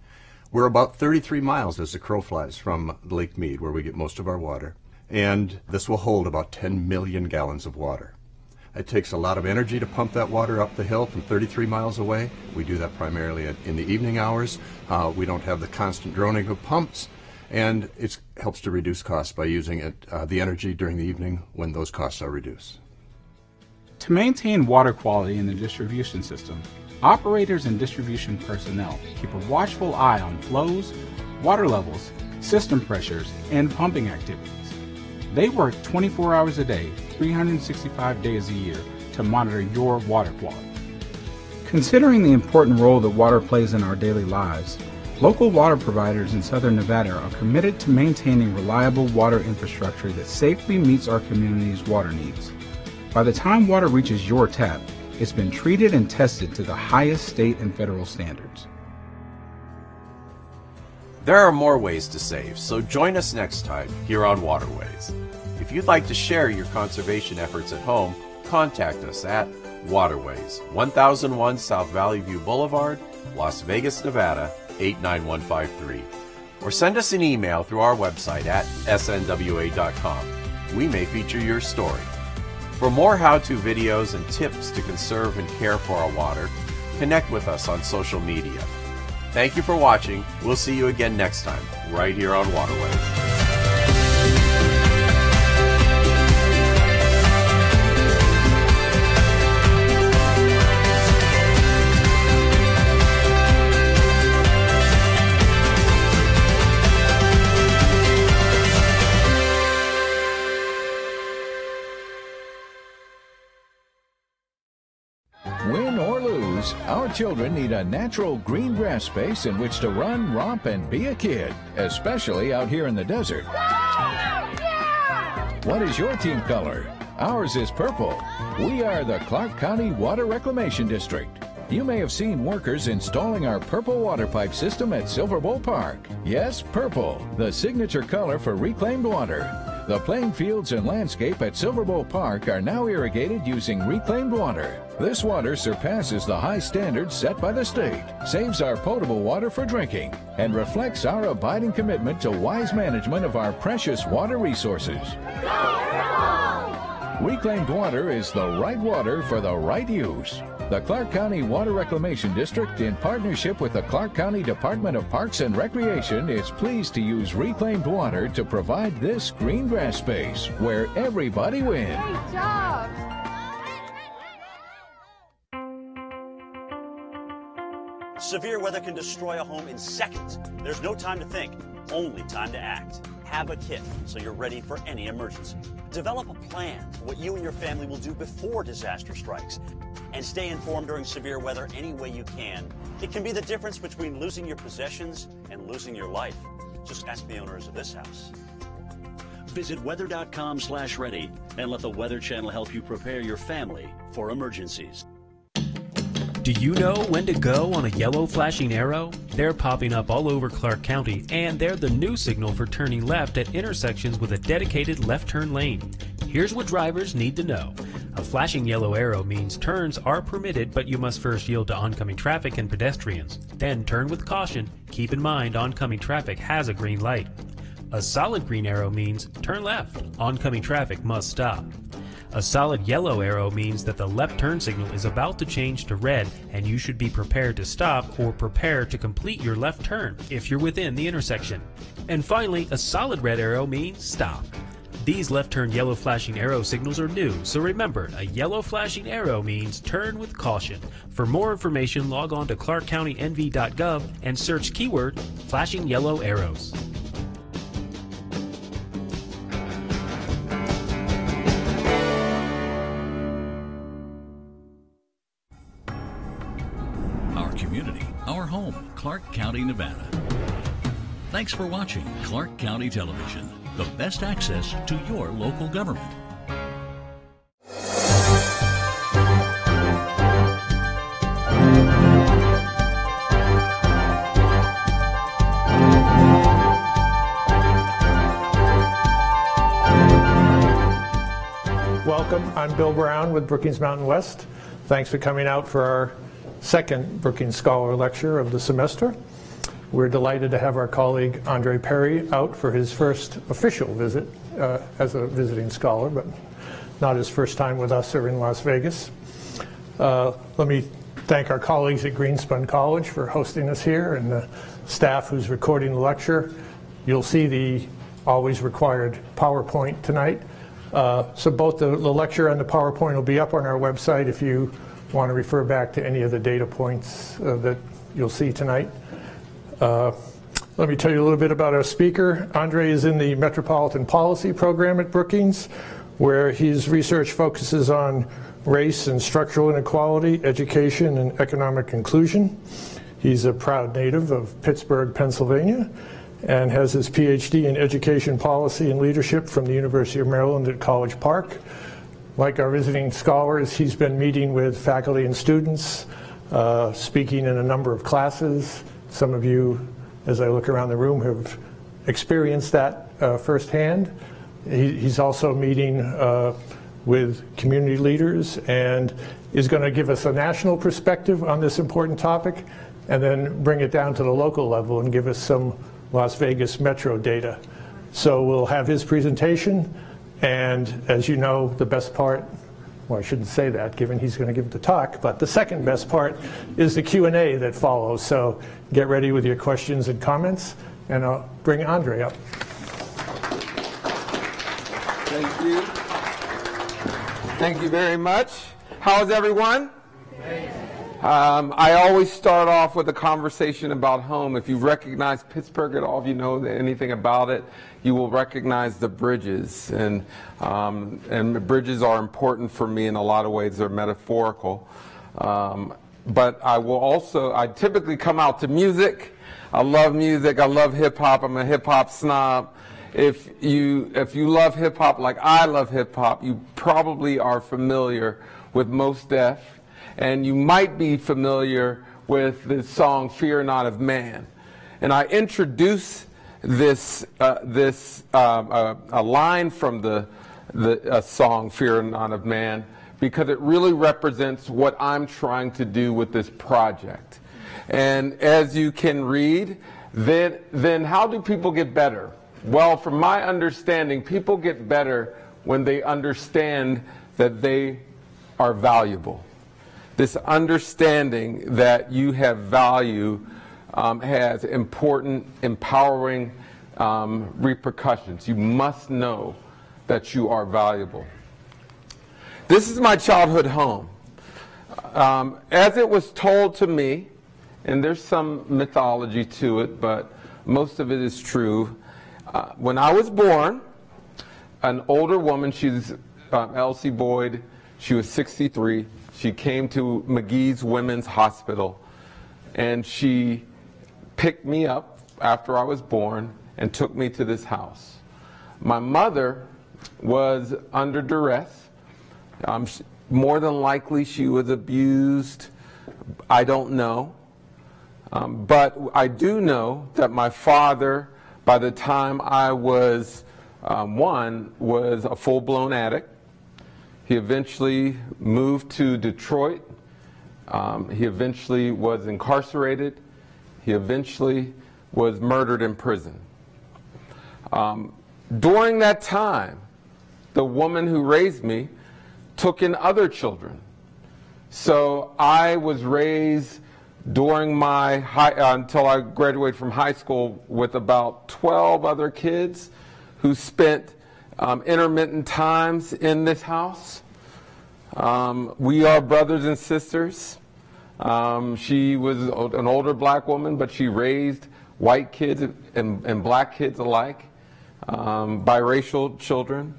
We're about 33 miles as the crow flies from Lake Mead, where we get most of our water, and this will hold about 10 million gallons of water. It takes a lot of energy to pump that water up the hill from 33 miles away. We do that primarily in the evening hours. We don't have the constant droning of pumps, and it helps to reduce costs by using the energy during the evening when those costs are reduced. To maintain water quality in the distribution system, operators and distribution personnel keep a watchful eye on flows, water levels, system pressures, and pumping activities. They work 24 hours a day, 365 days a year to monitor your water quality. Considering the important role that water plays in our daily lives, local water providers in Southern Nevada are committed to maintaining reliable water infrastructure that safely meets our community's water needs. By the time water reaches your tap, it's been treated and tested to the highest state and federal standards. There are more ways to save, so join us next time here on Waterways. If you'd like to share your conservation efforts at home, contact us at Waterways, 1001 South Valley View Boulevard, Las Vegas, Nevada, 89153. Or send us an email through our website at snwa.com. We may feature your story. For more how-to videos and tips to conserve and care for our water, connect with us on social media. Thank you for watching. We'll see you again next time, right here on Waterways. Win or lose, our children need a natural green grass space in which to run, romp, and be a kid, especially out here in the desert. What is your team color? Ours is purple. We are the Clark County Water Reclamation District. You may have seen workers installing our purple water pipe system at Silver Bowl Park. Yes, purple, the signature color for reclaimed water. The playing fields and landscape at Silver Bowl Park are now irrigated using reclaimed water. This water surpasses the high standards set by the state, saves our potable water for drinking, and reflects our abiding commitment to wise management of our precious water resources. Reclaimed water is the right water for the right use. The Clark County Water Reclamation District, in partnership with the Clark County Department of Parks and Recreation, is pleased to use reclaimed water to provide this green grass space where everybody wins. Great job! Severe weather can destroy a home in seconds. There's no time to think, only time to act. Have a kit so you're ready for any emergency. Develop a plan for what you and your family will do before disaster strikes. And stay informed during severe weather any way you can. It can be the difference between losing your possessions and losing your life. Just ask the owners of this house. Visit weather.com/ready and let the Weather Channel help you prepare your family for emergencies. Do you know when to go on a yellow flashing arrow? They're popping up all over Clark County, and they're the new signal for turning left at intersections with a dedicated left turn lane. Here's what drivers need to know. A flashing yellow arrow means turns are permitted, but you must first yield to oncoming traffic and pedestrians. Then turn with caution. Keep in mind oncoming traffic has a green light. A solid green arrow means turn left. Oncoming traffic must stop. A solid yellow arrow means that the left turn signal is about to change to red, and you should be prepared to stop or prepare to complete your left turn if you're within the intersection. And finally, a solid red arrow means stop. These left turn yellow flashing arrow signals are new, so remember, a yellow flashing arrow means turn with caution. For more information, log on to clarkcountynv.gov and search keyword flashing yellow arrows. Community, our home, Clark County, Nevada. Thanks for watching Clark County Television, the best access to your local government. Welcome, I'm Bill Brown with Brookings Mountain West. Thanks for coming out for our second Brookings Scholar Lecture of the semester. We're delighted to have our colleague Andre Perry out for his first official visit as a visiting scholar, but not his first time with us or in Las Vegas. Let me thank our colleagues at Greenspun College for hosting us here and the staff who's recording the lecture. You'll see the always required PowerPoint tonight. So both the lecture and the PowerPoint will be up on our website if you want to refer back to any of the data points that you'll see tonight. Let me tell you a little bit about our speaker. Andre is in the Metropolitan Policy Program at Brookings, where his research focuses on race and structural inequality, education, and economic inclusion. He's a proud native of Pittsburgh, Pennsylvania, and has his PhD in education policy and leadership from the University of Maryland at College Park. Like our visiting scholars, he's been meeting with faculty and students, speaking in a number of classes. Some of you, as I look around the room, have experienced that firsthand. He's also meeting with community leaders and is going to give us a national perspective on this important topic and then bring it down to the local level and give us some Las Vegas metro data. So we'll have his presentation, and as you know, the best part Well, I shouldn't say that, given he's going to give the talk, but the second best part is the Q&A that follows. So get ready with your questions and comments, and I'll bring Andre up. Thank you. Thank you very much. How's everyone? I always start off with a conversation about home. If you recognize Pittsburgh at all, if you know anything about it, you will recognize the bridges. And bridges are important for me in a lot of ways. They're metaphorical. But I typically come out to music. I love music. I love hip hop. I'm a hip hop snob. If you love hip hop like I love hip hop, you probably are familiar with Mos Def. And you might be familiar with the song "Fear Not of Man," and I introduce this a line from the song "Fear Not of Man" because it really represents what I'm trying to do with this project. And as you can read, then how do people get better? Well, from my understanding, people get better when they understand that they are valuable. This understanding that you have value has important, empowering repercussions. You must know that you are valuable. This is my childhood home. As it was told to me, and there's some mythology to it, but most of it is true. When I was born, an older woman, she's Elsie Boyd, she was 63. She came to McGee's Women's Hospital, and she picked me up after I was born and took me to this house. My mother was under duress. More than likely she was abused. I don't know. But I do know that my father, by the time I was one, was a full-blown addict. He eventually moved to Detroit. He eventually was incarcerated. He eventually was murdered in prison. During that time, the woman who raised me took in other children. So I was raised during my until I graduated from high school with about 12 other kids who spent intermittent times in this house. We are brothers and sisters. She was an older black woman, but she raised white kids and black kids alike, biracial children,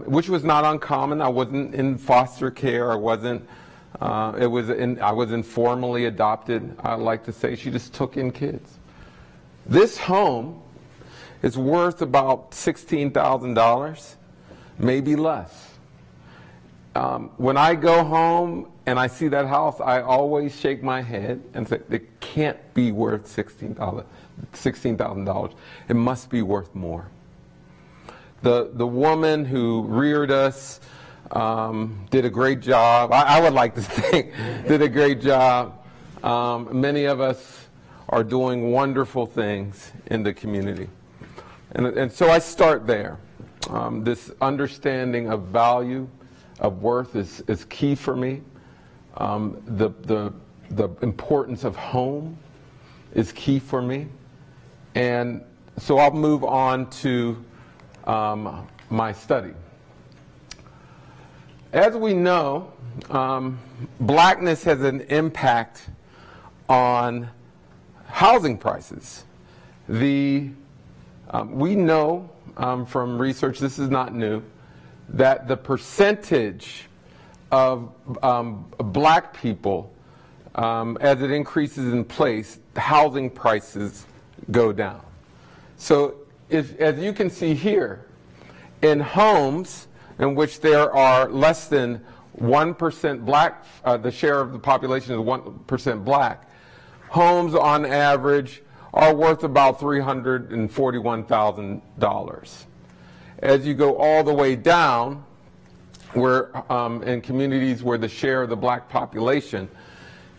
which was not uncommon. I wasn't in foster care. I wasn't. I was informally adopted. I like to say she just took in kids. This home is worth about $16,000, maybe less. When I go home and I see that house, I always shake my head and say, it can't be worth $16,000. It must be worth more. The woman who reared us did a great job. I would like to think did a great job. Many of us are doing wonderful things in the community. And so I start there. This understanding of value, of worth is key for me. The importance of home is key for me. And so I'll move on to my study. As we know, blackness has an impact on housing prices. We know from research, this is not new, that the percentage of black people, as it increases in place, housing prices go down. So as you can see here, in homes in which there are less than 1% black, the share of the population is 1% black, homes on average are worth about $341,000. As you go all the way down, where in communities where the share of the black population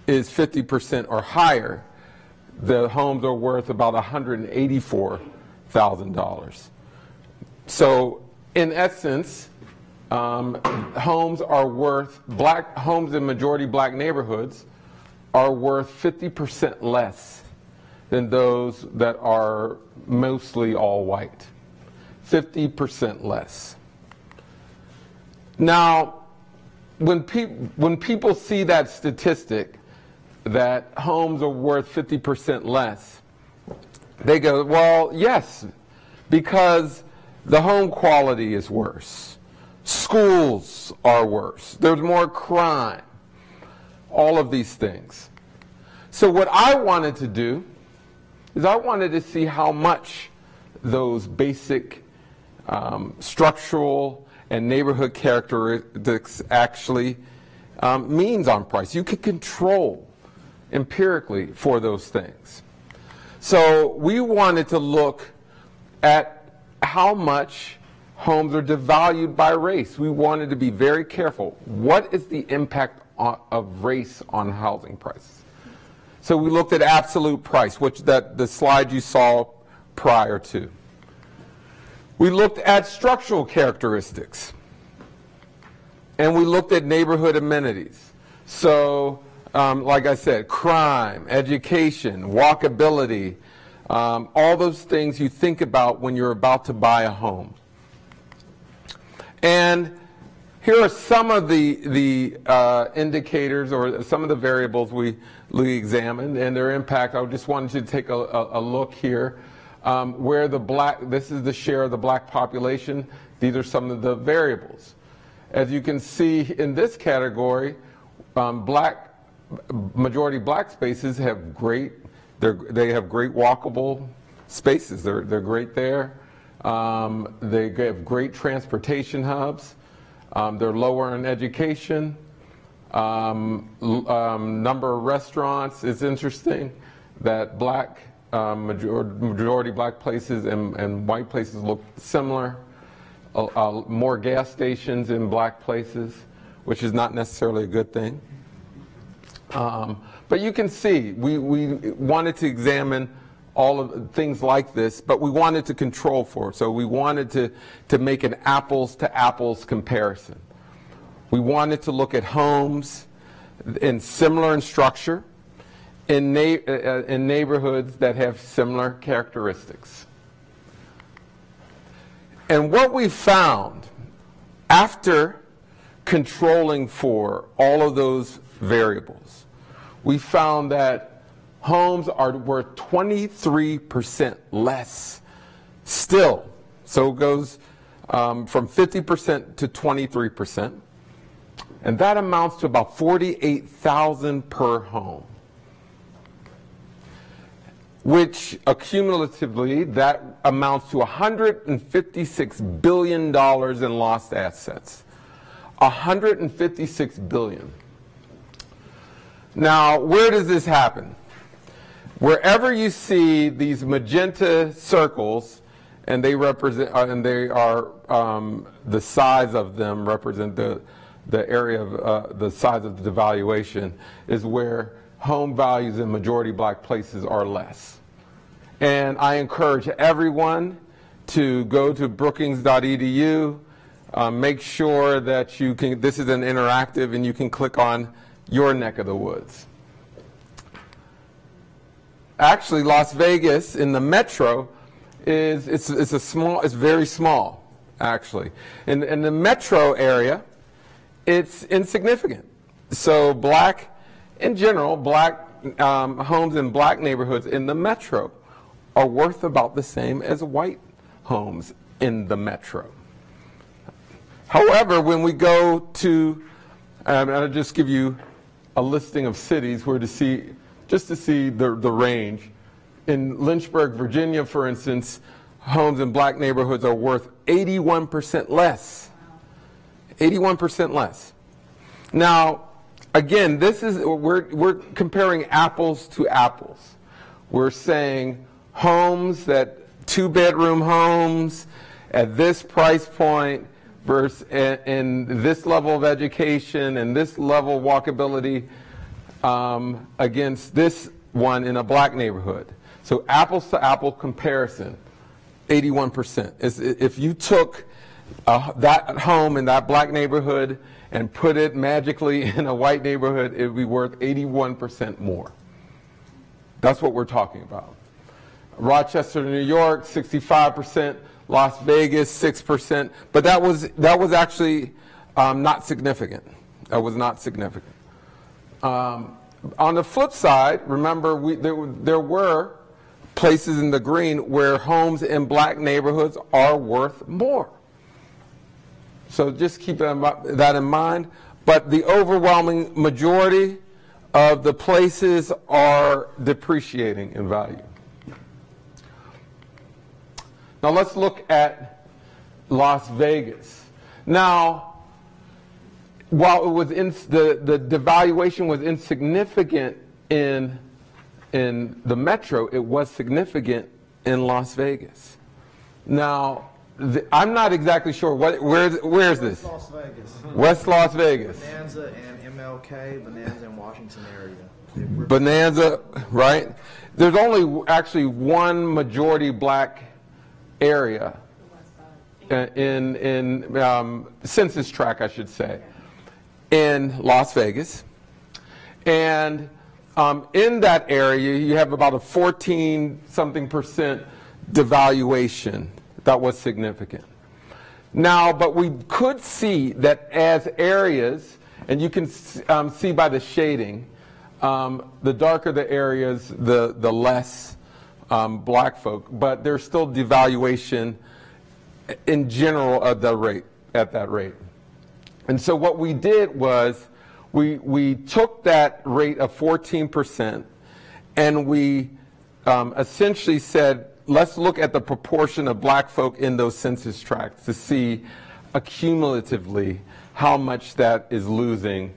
is 50% or higher, the homes are worth about $184,000. So in essence, homes are worth, homes in majority black neighborhoods are worth 50% less than those that are mostly all white. 50% less. Now, when people see that statistic, that homes are worth 50% less, they go, well, yes, because the home quality is worse. Schools are worse. There's more crime. All of these things. So what I wanted to do is I wanted to see how much those basic structural and neighborhood characteristics actually means on price. You can control empirically for those things. So we wanted to look at how much homes are devalued by race. We wanted to be very careful. What is the impact of race on housing prices? So we looked at absolute price, which the slide you saw prior to. We looked at structural characteristics. And we looked at neighborhood amenities. So, like I said, crime, education, walkability, all those things you think about when you're about to buy a home. And here are some of the indicators or some of the variables we examined and their impact. I just wanted you to take a look here. Where this is the share of the black population. These are some of the variables. As you can see in this category, majority black spaces have great walkable spaces. They're great there. They have great transportation hubs. They're lower in education. Number of restaurants. It's interesting that majority black places and white places look similar. More gas stations in black places, which is not necessarily a good thing. But you can see, we wanted to examine all of things like this, but we wanted to control for it. So we wanted to make an apples to apples comparison. We wanted to look at homes similar in structure, in neighborhoods that have similar characteristics. And what we found after controlling for all of those variables, we found that homes are worth 23% less still. So it goes from 50% to 23%. And that amounts to about $48,000 per home, which accumulatively that amounts to $156 billion in lost assets. $156 billion. Now, where does this happen? Wherever you see these magenta circles, and they represent, and they are the size of them represent the area of the size of the devaluation, is where home values in majority black places are less. And I encourage everyone to go to brookings.edu, make sure that you can, this is an interactive and you can click on your neck of the woods. Actually, Las Vegas in the metro it's very small, actually. In the metro area, it's insignificant. So in general, black homes in black neighborhoods in the metro are worth about the same as white homes in the metro. However, when we go to, I'll just give you a listing of cities where just to see the range. In Lynchburg, Virginia, for instance, homes in black neighborhoods are worth 81% less. 81% less. Now, again, we're comparing apples to apples. We're saying homes two-bedroom homes at this price point versus in this level of education and this level of walkability against this one in a black neighborhood. So apples to apple comparison, 81%. If you took that home in that black neighborhood and put it magically in a white neighborhood, it would be worth 81% more. That's what we're talking about. Rochester, New York, 65%. Las Vegas, 6%. But that was actually not significant. That was not significant. On the flip side, remember, there were places in the green where homes in black neighborhoods are worth more. So just keep that in mind. But the overwhelming majority of the places are depreciating in value. Now let's look at Las Vegas. Now, while it was the devaluation was insignificant in the metro, it was significant in Las Vegas. Now, I'm not exactly sure where is this? West Las Vegas. West Las Vegas. Bonanza and MLK, Bonanza and Washington area. Bonanza, right? There's only actually one majority black area in census tract, I should say, in Las Vegas. And in that area, you have about a 14-something% devaluation that was significant. Now, but we could see that as areas, and you can see by the shading, the darker the areas, the less black folk, but there's still devaluation in general at that rate. And so what we did was we took that rate of 14% and we essentially said, let's look at the proportion of black folk in those census tracts to see accumulatively how much that is losing,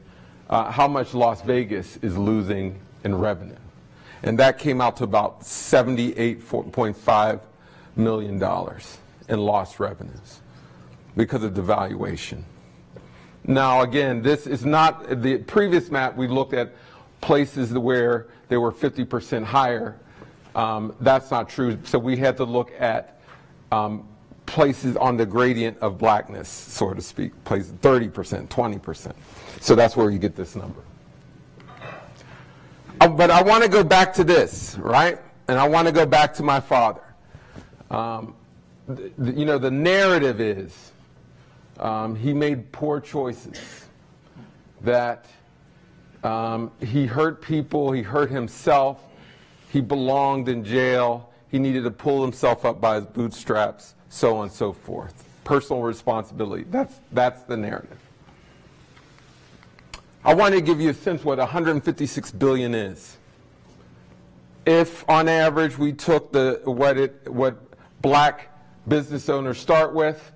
how much Las Vegas is losing in revenue. And that came out to about $78.5 million in lost revenues because of devaluation. Now, again, this is not the previous map. We looked at places where they were 50% higher. That's not true. So we had to look at places on the gradient of blackness, so to speak, places 30%, 20%. So that's where you get this number. But I want to go back to this, right? And I want to go back to my father. You know, the narrative is he made poor choices, that he hurt people, he hurt himself, he belonged in jail, he needed to pull himself up by his bootstraps, so on and so forth. Personal responsibility, that's the narrative. I want to give you a sense what 156 billion is. If on average we took what black business owners start with,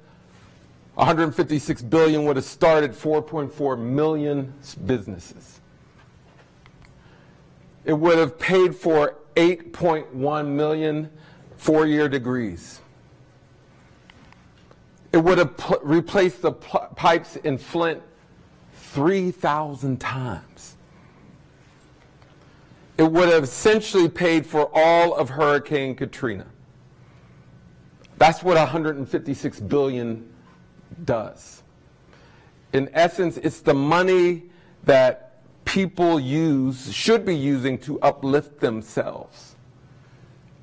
156 billion would have started 4.4 million businesses. It would have paid for 8.1 million four-year degrees. It would have replaced the pipes in Flint 3,000 times. It would have essentially paid for all of Hurricane Katrina. That's what 156 billion does. In essence, it's the money that people should be using to uplift themselves.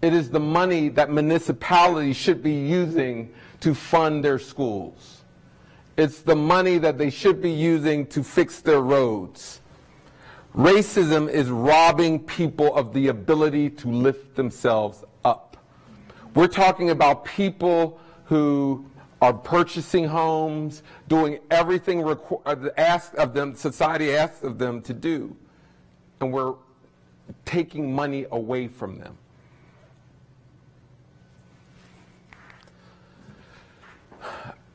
It is the money that municipalities should be using to fund their schools. It's the money that they should be using to fix their roads. Racism is robbing people of the ability to lift themselves up. We're talking about people who are purchasing homes, doing everything society asks of them to do, and we're taking money away from them.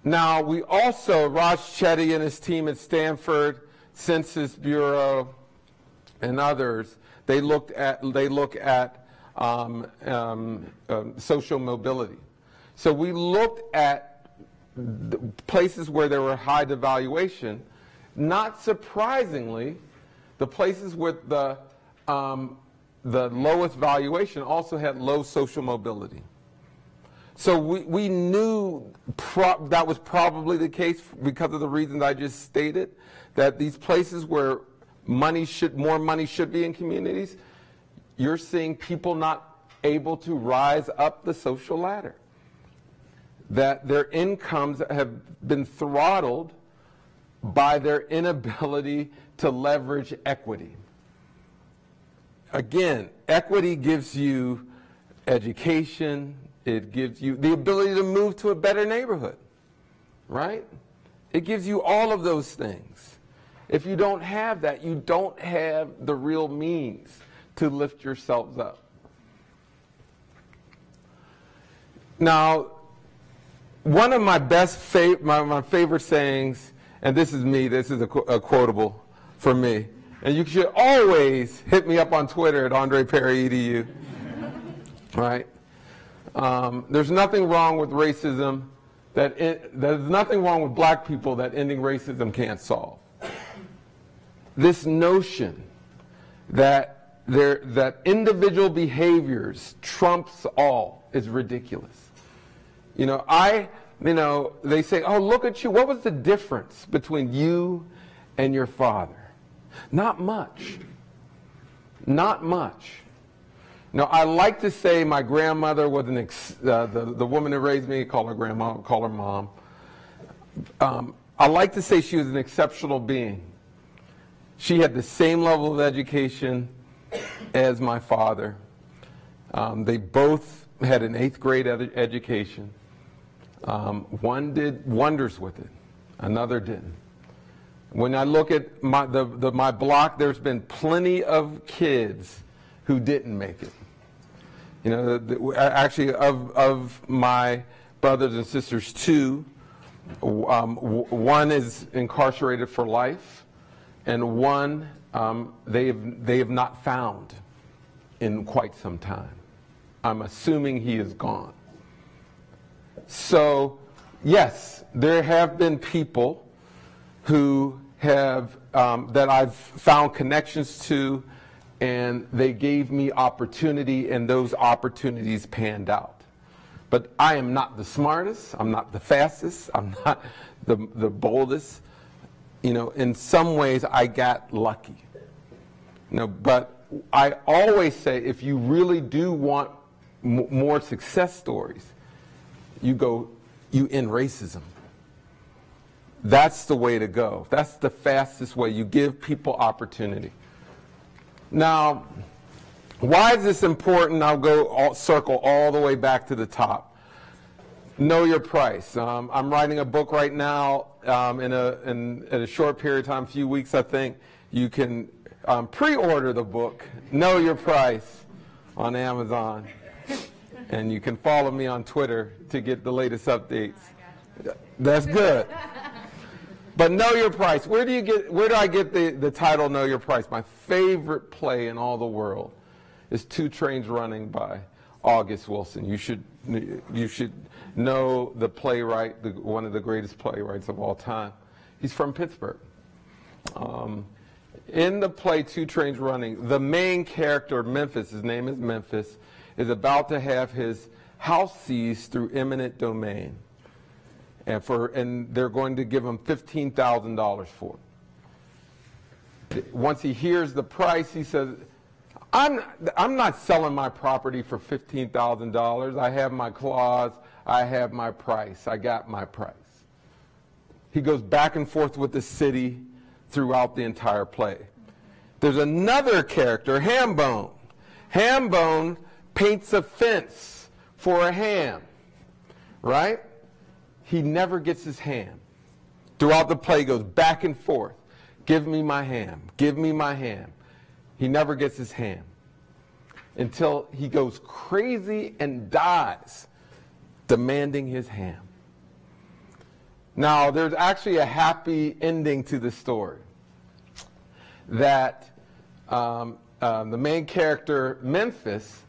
Now, we also, Raj Chetty and his team at Stanford, Census Bureau, and others, they look at social mobility. So we looked at the places where there were high devaluation. Not surprisingly, the places with the lowest valuation also had low social mobility. So we knew that was probably the case because of the reasons I just stated, that these places where more money should be in communities, you're seeing people not able to rise up the social ladder, that their incomes have been throttled by their inability to leverage equity. Again, equity gives you education, it gives you the ability to move to a better neighborhood, right? It gives you all of those things. If you don't have that, you don't have the real means to lift yourselves up. Now, one of my my favorite sayings, and this is me, this is a quotable for me, and you should always hit me up on Twitter at Andre Perry EDU, right? There's nothing wrong with racism, there's nothing wrong with black people that ending racism can't solve. This notion that individual behaviors trumps all is ridiculous. They say, oh, look at you. What was the difference between you and your father? Not much. Not much. I like to say my grandmother was the woman that raised me, call her grandma, call her mom. I like to say she was an exceptional being. She had the same level of education as my father. They both had an 8th grade education. One did wonders with it, another didn't. When I look at my block, there's been plenty of kids who didn't make it. Actually, of my brothers and sisters, 2, one is incarcerated for life, and one they have not found in quite some time. I'm assuming he is gone. So, yes, there have been people who have, that I've found connections to, and they gave me opportunity, and those opportunities panned out. But I am not the smartest, I'm not the fastest, I'm not the boldest. In some ways I got lucky. But I always say, if you really do want more success stories, you end racism. That's the way to go. That's the fastest way. You give people opportunity. Now, why is this important? I'll circle all the way back to the top. Know your price. I'm writing a book right now. In a short period of time, a few weeks, I think, you can pre-order the book, Know Your Price, on Amazon. And you can follow me on Twitter to get the latest updates. That's good. But Know Your Price. Where do I get the title Know Your Price? My favorite play in all the world is Two Trains Running by August Wilson. You should know the playwright, one of the greatest playwrights of all time. He's from Pittsburgh. In the play Two Trains Running, the main character, Memphis, his name is Memphis, is about to have his house seized through eminent domain. And they're going to give him $15,000 for it. Once he hears the price, he says, I'm not selling my property for $15,000. I have my clause. I have my price. I got my price. He goes back and forth with the city throughout the entire play. There's another character, Hambone. Hambone paints a fence for a ham, right? He never gets his ham. Throughout the play, he goes back and forth. Give me my ham. Give me my ham. He never gets his ham until he goes crazy and dies demanding his ham. Now, there's actually a happy ending to the story. That the main character, Memphis,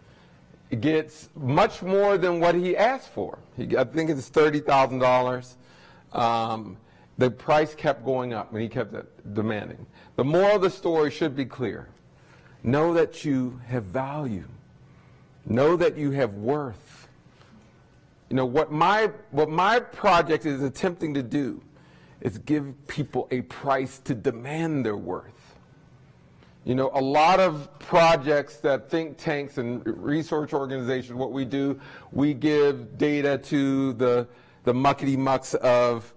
gets much more than what he asked for. I think it's $30,000. The price kept going up and he kept demanding. The moral of the story should be clear. Know that you have value. Know that you have worth. You know, what my project is attempting to do is give people a price to demand their worth. You know, a lot of projects that think tanks and research organizations, what we do, we give data to the muckety-mucks of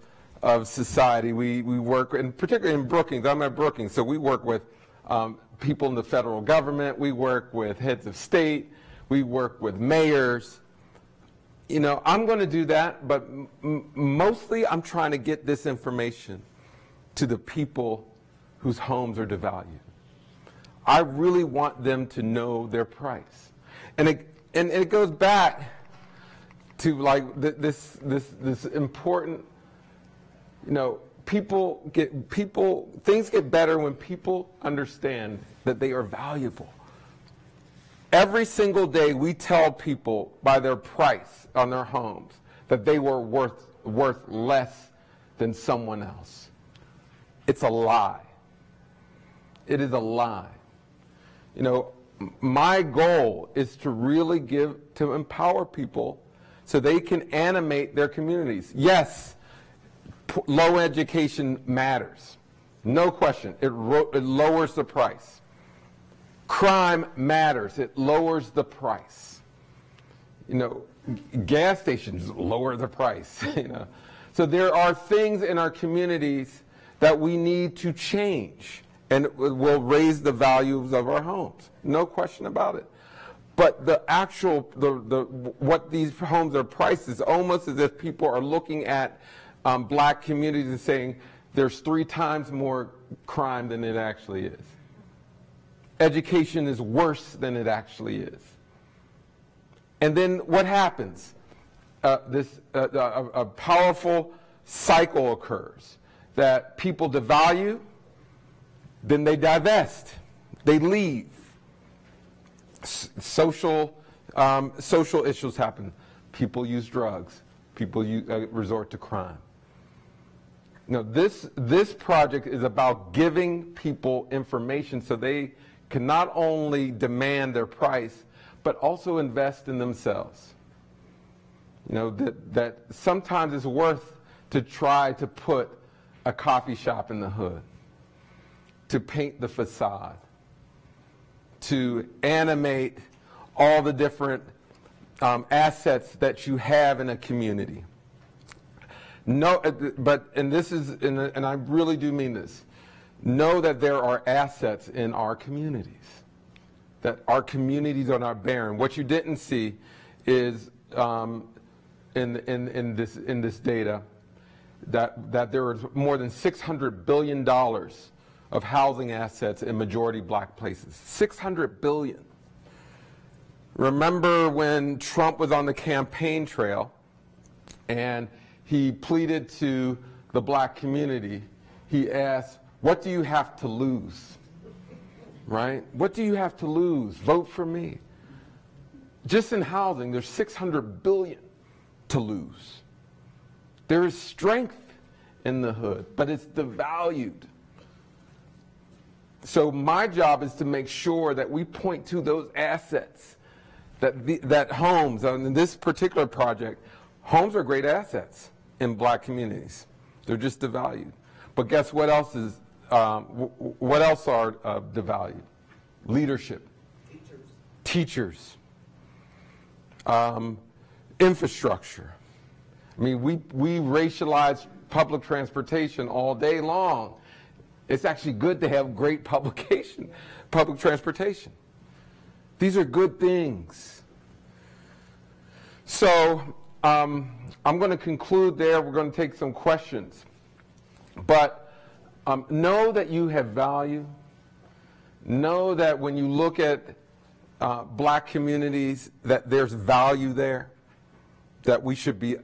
society. We work, and particularly in Brookings, I'm at Brookings, so we work with people in the federal government, we work with heads of state, we work with mayors. You know, I'm going to do that, but mostly I'm trying to get this information to the people whose homes are devalued. I really want them to know their price. And it goes back to like this important, you know, things get better when people understand that they are valuable. Every single day we tell people by their price on their homes that they were worth less than someone else. It's a lie. It is a lie. You know, my goal is to really to empower people so they can animate their communities. Yes, low education matters. No question. It lowers the price. Crime matters. It lowers the price. You know, gas stations lower the price. You know, so there are things in our communities that we need to change, and it will raise the values of our homes. No question about it. But the actual, what these homes are priced is almost as if people are looking at black communities and saying there's 3 times more crime than it actually is. Education is worse than it actually is. And then what happens? A powerful cycle occurs that people devalue, then they divest, they leave. Social issues happen. People use drugs. People resort to crime. Now, this project is about giving people information so they can not only demand their price, but also invest in themselves. You know, that sometimes it's worth to try to put a coffee shop in the hood, to paint the facade, to animate all the different assets that you have in a community. No, and I really do mean this. Know that there are assets in our communities, that our communities are not barren. What you didn't see is in this data that there is more than $600 billion of housing assets in majority black places. $600 billion. Remember when Trump was on the campaign trail and he pleaded to the black community, he asked, what do you have to lose? Right? What do you have to lose? Vote for me. Just in housing, there's $600 billion to lose. There is strength in the hood, but it's devalued. So my job is to make sure that we point to those assets, that homes, in this particular project, homes are great assets in black communities. They're just devalued. But guess what else is, what else are devalued? Leadership. Teachers. Infrastructure. I mean, we racialize public transportation all day long. It's actually good to have great public transportation. These are good things. So I'm going to conclude there. We're going to take some questions. But know that you have value. Know that when you look at black communities, that there's value there, that we should be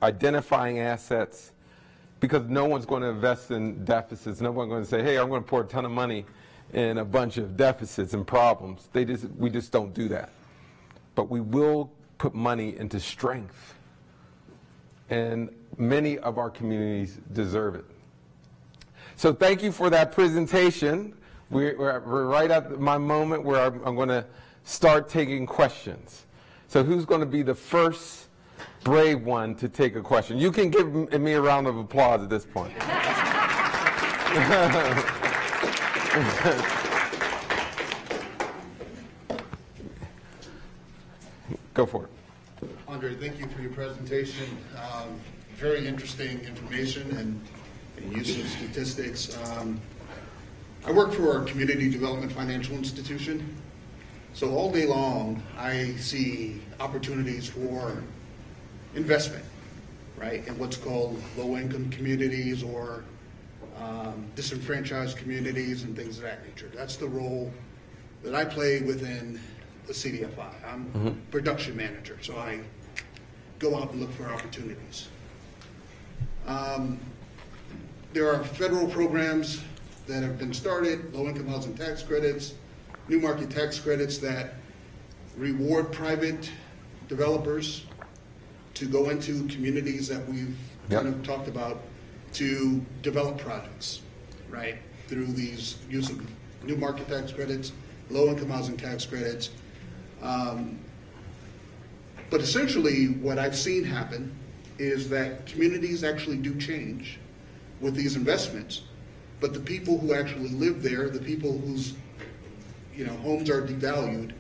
identifying assets, because no one's going to invest in deficits. No one's going to say, hey, I'm going to pour a ton of money in a bunch of deficits and problems. We just don't do that. But we will put money into strength. And many of our communities deserve it. So thank you for that presentation. We're right at my moment where I'm going to start taking questions. So who's going to be the first brave one to take a question. You can give me a round of applause at this point. Go for it. Andre, thank you for your presentation. Very interesting information and use of statistics. I work for a community development financial institution. So all day long, I see opportunities for investment, right, in what's called low-income communities or disenfranchised communities and things of that nature. That's the role that I play within the CDFI. I'm production manager, so I go out and look for opportunities. There are federal programs that have been started, low-income housing tax credits, new market tax credits that reward private developers to go into communities that we've kind of talked about to develop projects, right, through these use of new market tax credits, low-income housing tax credits. But essentially what I've seen happen is that communities actually do change with these investments, but the people who actually live there, the people whose homes are devalued,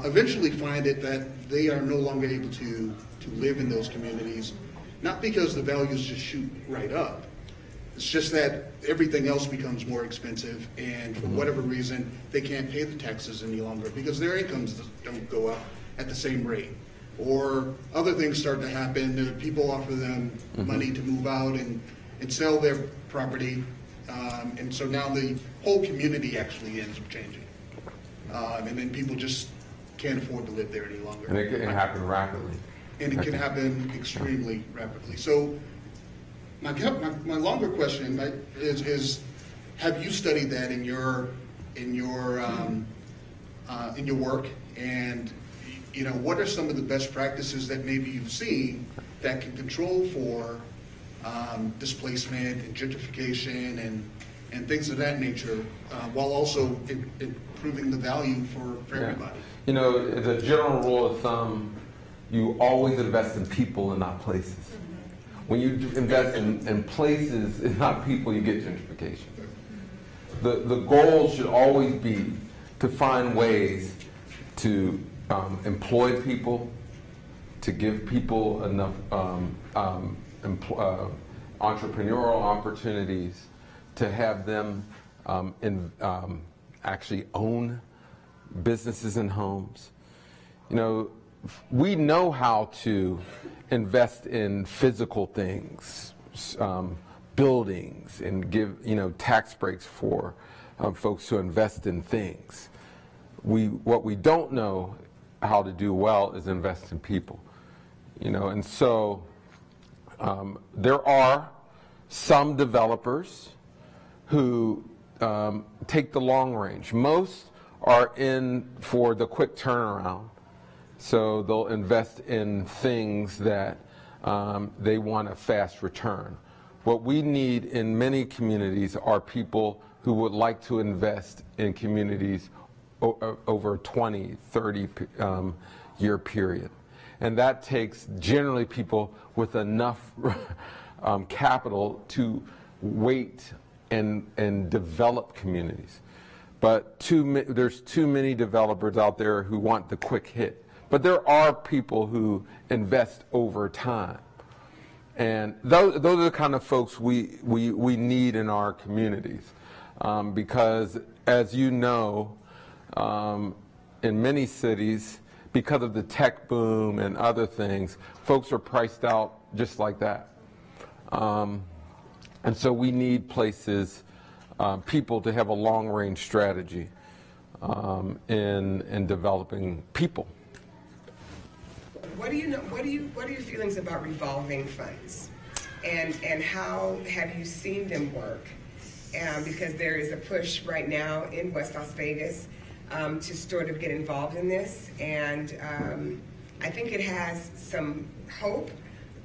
eventually find it that they are no longer able to live in those communities, not because the values just shoot right up. It's just that everything else becomes more expensive, and for whatever reason, they can't pay the taxes any longer because their incomes don't go up at the same rate. Or other things start to happen. People offer them money to move out and sell their property, and so now the whole community actually ends up changing. And then people just can't afford to live there any longer. And it can happen rapidly. And it can happen extremely rapidly. So my longer question is, have you studied that in your work? And what are some of the best practices that maybe you've seen that can control for displacement and gentrification and things of that nature, while also improving the value for everybody? As a general rule of thumb, you always invest in people and not places. When you invest in places and not people, you get gentrification. The goal should always be to find ways to employ people, to give people enough entrepreneurial opportunities, to have them actually own businesses and homes. We know how to invest in physical things, buildings, and give tax breaks for folks who invest in things. What we don't know how to do well is invest in people. And so there are some developers who take the long range. Most are in for the quick turnaround. So they'll invest in things that they want a fast return. What we need in many communities are people who would like to invest in communities over a 20, 30 year period. And that takes generally people with enough capital to wait and develop communities. But there's too many developers out there who want the quick hit. But there are people who invest over time. And those are the kind of folks we need in our communities. Because, as you know, in many cities, because of the tech boom and other things, folks are priced out just like that. And so we need places, people to have a long-range strategy in developing people. What are your feelings about revolving funds, and how have you seen them work? Because there is a push right now in West Las Vegas to sort of get involved in this, and I think it has some hope,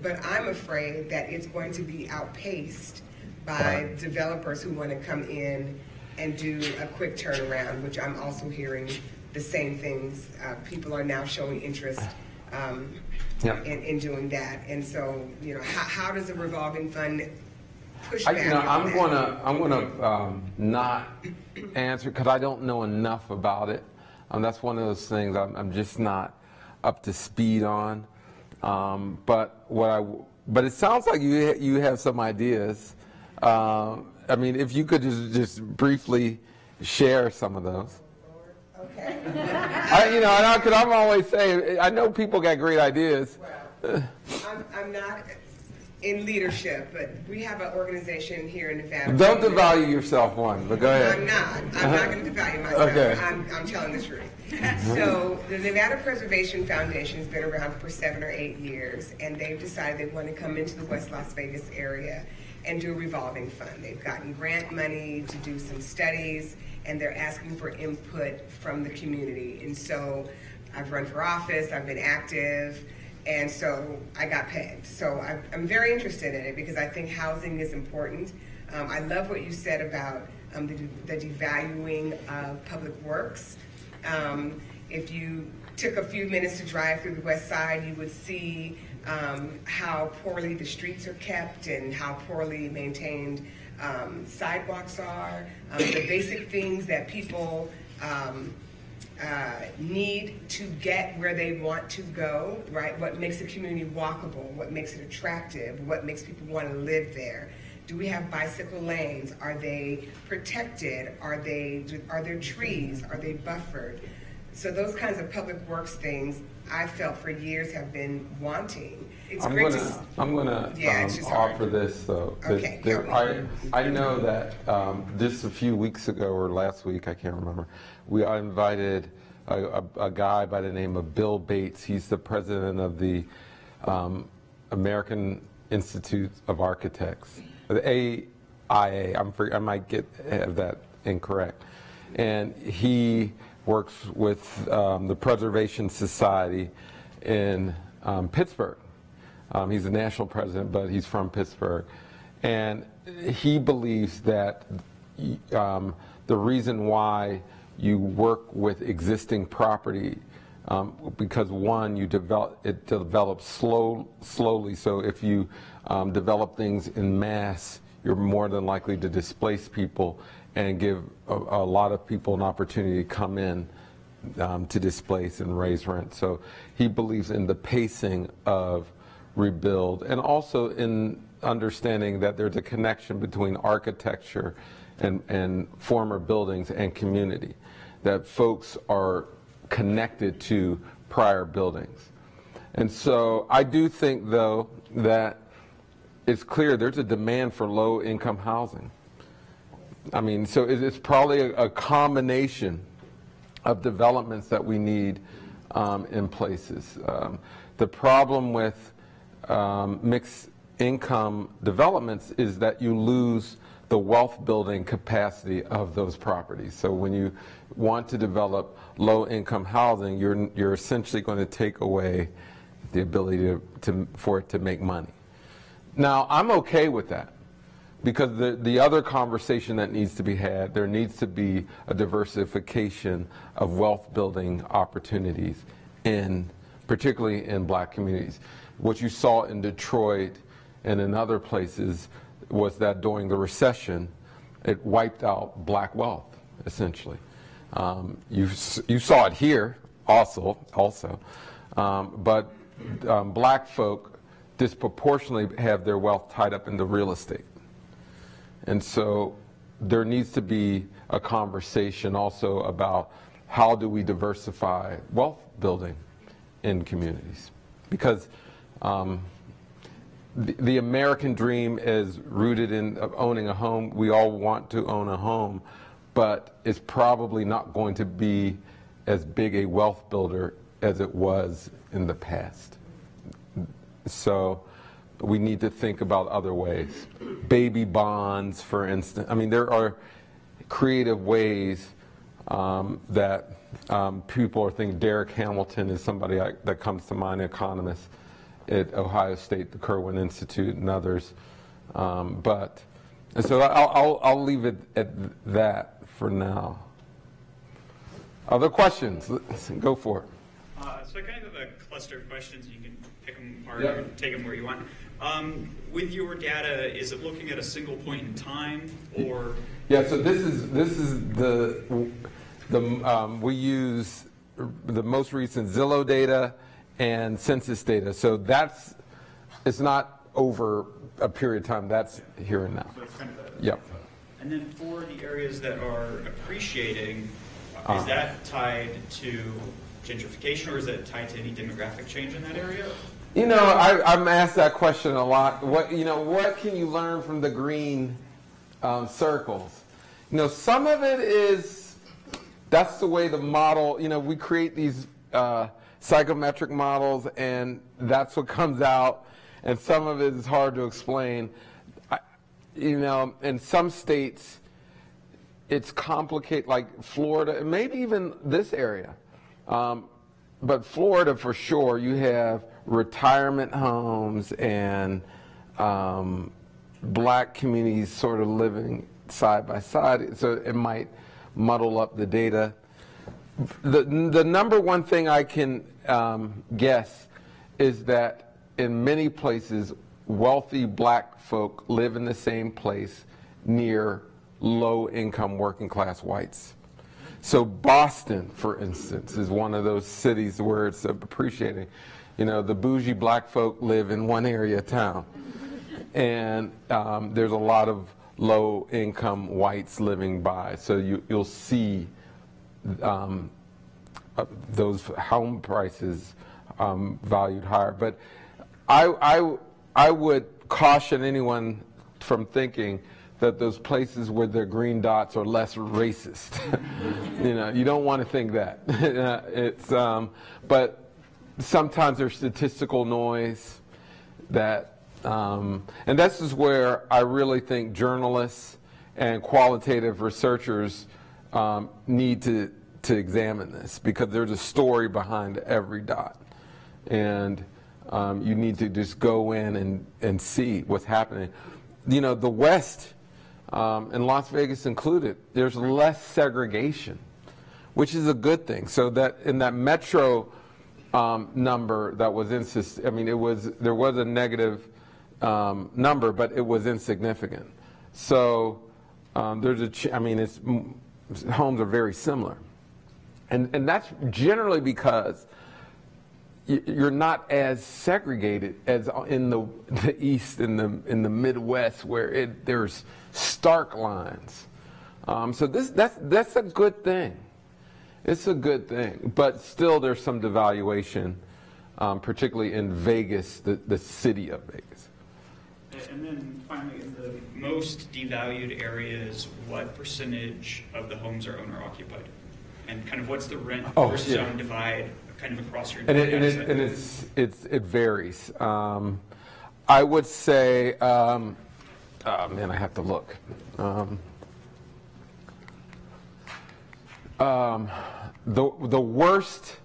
but I'm afraid that it's going to be outpaced by developers who want to come in and do a quick turnaround, which I'm also hearing the same things. People are now showing interest in doing that. And so, you know, how does a revolving fund push back? I'm gonna not answer because I don't know enough about it. That's one of those things I'm just not up to speed on. But it sounds like you have some ideas. I mean, if you could just briefly share some of those. Okay. Because I'm always saying, I know people got great ideas. Well, I'm not in leadership, but we have an organization here in Nevada. Don't devalue yourself, one, but go ahead. I'm not going to devalue myself. Okay. I'm telling the truth. So the Nevada Preservation Foundation has been around for 7 or 8 years, and they've decided they want to come into the West Las Vegas area and do a revolving fund. They've gotten grant money to do some studies, and they're asking for input from the community. And so I've run for office, I've been active, and so I got pegged. So I'm very interested in it because I think housing is important. I love what you said about the devaluing of public works. If you took a few minutes to drive through the West Side, you would see how poorly the streets are kept and how poorly maintained sidewalks are, the basic things that people need to get where they want to go, right? What makes a community walkable, what makes it attractive, what makes people want to live there. Do we have bicycle lanes? Are they protected? Are there trees? Are they buffered? So those kinds of public works things I felt for years have been wanting. I'm going to offer this though. Okay. I know that just a few weeks ago or last week, I can't remember, I invited a guy by the name of Bill Bates. He's the president of the American Institute of Architects, the AIA. I might have that incorrect. And he works with the Preservation Society in Pittsburgh. He's the national president, but he's from Pittsburgh. And he believes that the reason why you work with existing property, because one, it develops slowly. So if you develop things in mass, you're more than likely to displace people and give a lot of people an opportunity to come in to displace and raise rent. So he believes in the pacing of rebuild, and also in understanding that there's a connection between architecture and former buildings and community, that folks are connected to prior buildings. And so I do think, though, that it's clear there's a demand for low-income housing. I mean, so it's probably a combination of developments that we need in places. The problem with mixed income developments is that you lose the wealth building capacity of those properties. So when you want to develop low income housing, you're essentially going to take away the ability for it to make money. Now, I'm okay with that, because the other conversation that needs to be had, there needs to be a diversification of wealth building opportunities particularly in black communities. What you saw in Detroit and in other places was that during the recession, it wiped out black wealth, essentially. You saw it here also, but black folk disproportionately have their wealth tied up in the real estate. And so there needs to be a conversation also about how do we diversify wealth building in communities. Because the American dream is rooted in owning a home. We all want to own a home, but it's probably not going to be as big a wealth builder as it was in the past. So we need to think about other ways. Baby bonds, for instance. I mean, there are creative ways that people are thinking. Derek Hamilton is somebody that comes to mind, an economist at Ohio State, the Kirwan Institute, and others. And so I'll leave it at that for now. Other questions? Go for it. So I kind of have a cluster of questions. You can pick them apart Yep. or take them where you want. With your data, is it looking at a single point in time, or? Yeah. So this is we use the most recent Zillow data and census data. So it's not over a period of time. That's here and now. So it's kind of Yep. And then for the areas that are appreciating, Uh-huh. is that tied to gentrification, or is that tied to any demographic change in that area? You know, I'm asked that question a lot. What can you learn from the green circles? You know, some of it is that's the way the model. You know, we create these psychometric models, and that's what comes out. And some of it is hard to explain. You know, in some states, it's complicated, like Florida, and maybe even this area. But Florida, for sure, you have retirement homes and black communities sort of living side by side, so it might muddle up the data. The number one thing I can guess is that in many places, wealthy black folk live in the same place near low-income working-class whites. So Boston, for instance, is one of those cities where it's appreciating. You know, the bougie black folk live in one area of town, and there's a lot of low-income whites living by. So you'll see those home prices valued higher. But I would caution anyone from thinking that those places where the green dots are less racist. You know, you don't want to think that. It's but sometimes there's statistical noise that, and this is where I really think journalists and qualitative researchers need to examine this, because there's a story behind every dot, and you need to just go in and see what's happening. You know, the West, and Las Vegas included, there's less segregation, which is a good thing. So that in that metro number that was I mean, there was a negative number, but it was insignificant. So there's I mean, homes are very similar, and that's generally because you're not as segregated as in the East, in the Midwest, where there's stark lines. So that's a good thing. It's a good thing, but still there's some devaluation, particularly in Vegas, the city of Vegas. And then finally, in the most devalued areas, what percentage of the homes are owner occupied? And kind of what's the rent versus own divide kind of across your and it varies. I would say, oh man, I have to look. The worst.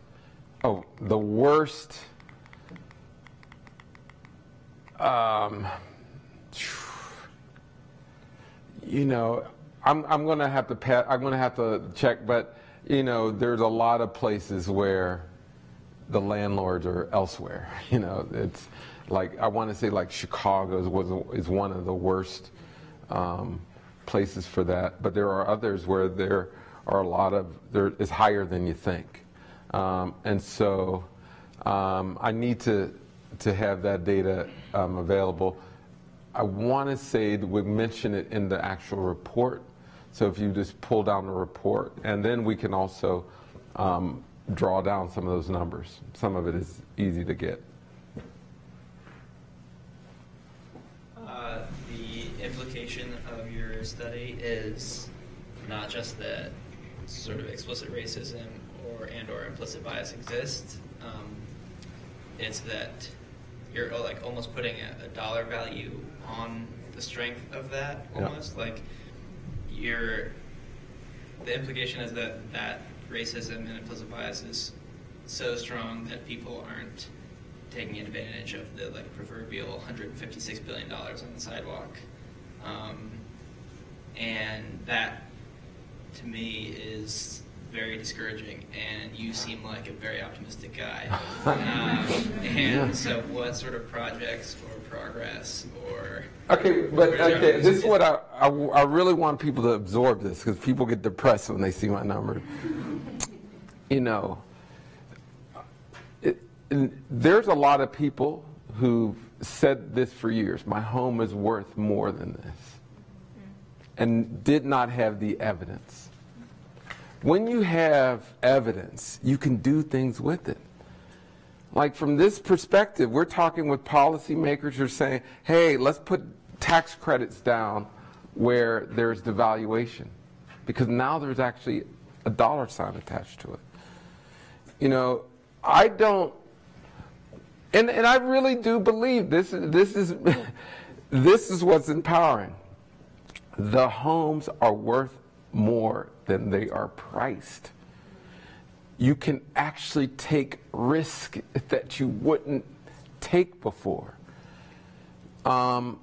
You know, I'm going to have to I'm going to have to check, but you know, there's a lot of places where the landlords are elsewhere. You know, it's like, I want to say like Chicago is one of the worst places for that, but there are others where there is higher than you think, and so I need to have that data available. I want to say that we mention it in the actual report. So if you just pull down the report, and then we can also draw down some of those numbers. Some of it is easy to get. The implication of your study is not just that sort of explicit racism or implicit bias exists. It's that you're like almost putting a dollar value on the strength of that, almost. Yeah. Like the implication is that racism and implicit bias is so strong that people aren't taking advantage of the like proverbial $156 billion on the sidewalk, and that to me is very discouraging, and you seem like a very optimistic guy. So what sort of projects or progress or... This is what I really want people to absorb this, because people get depressed when they see my number. There's a lot of people who've said this for years: my home is worth more than this, and did not have the evidence. When you have evidence, you can do things with it. Like, from this perspective, we're talking with policymakers who are saying, hey, let's put tax credits down where there's devaluation, because now there's actually a dollar sign attached to it. I don't, and I really do believe this is what's empowering. The homes are worth more than they are priced. You can actually take risk that you wouldn't take before. And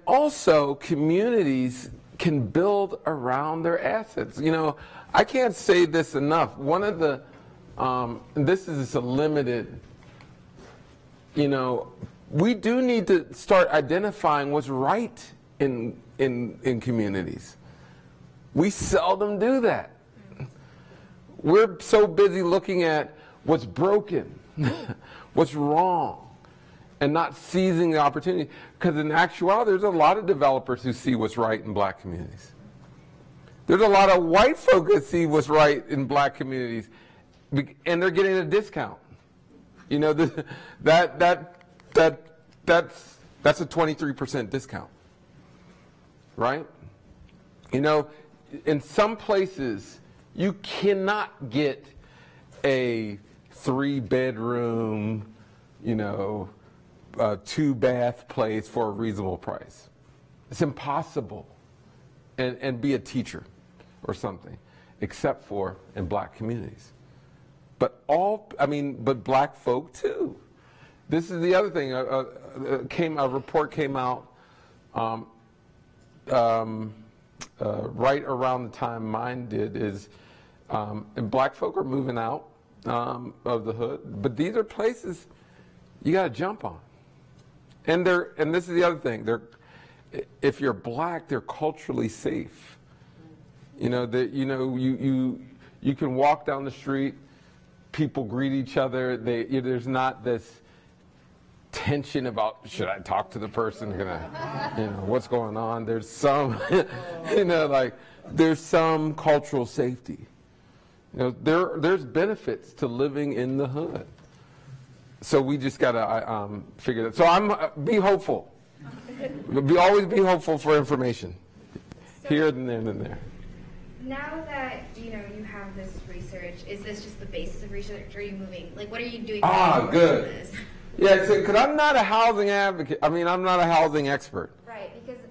also, communities can build around their assets. I can't say this enough. One of the, this is a limited, we do need to start identifying what's right in communities. We seldom do that. We're so busy looking at what's broken, what's wrong, and not seizing the opportunity. Because in actuality, there's a lot of developers who see what's right in black communities. There's a lot of white folk that see what's right in black communities, and they're getting a discount. That's a 23% discount, right? In some places, you cannot get a 3-bedroom, 2-bath place for a reasonable price. It's impossible. And be a teacher or something, except for in black communities. But black folk too. This is the other thing. A report came out right around the time mine did, and black folk are moving out of the hood, but these are places you got to jump on. And this is the other thing. If you're black, they're culturally safe. You can walk down the street, people greet each other. There's not this tension about, should I talk to the person? What's going on? There's some, there's some cultural safety. There's benefits to living in the hood. So we just gotta figure that. So be hopeful. Always be hopeful for information, here and then and there. Now that you have this research, is this just the basis of research? Or are you moving? Like, what are you doing? Good. This? Yeah, because I'm not a housing advocate. I'm not a housing expert. Right, because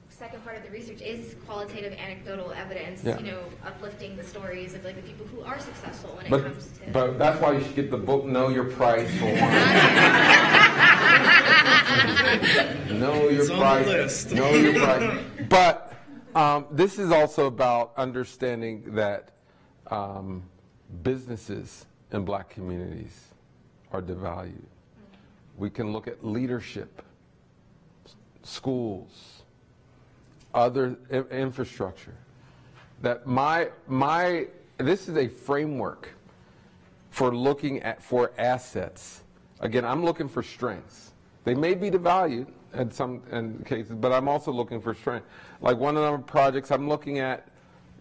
second part of the research is qualitative anecdotal evidence. Uplifting the stories of the people who are successful when it comes to. But that's why you should get the book "Know Your Price" for one. Know your price. Know your price. But this is also about understanding that businesses in black communities are devalued. We can look at leadership, schools, other infrastructure. That this is a framework for looking for assets. Again, I'm looking for strengths. They may be devalued in some cases, but I'm also looking for strength. Like one of the projects, I'm looking at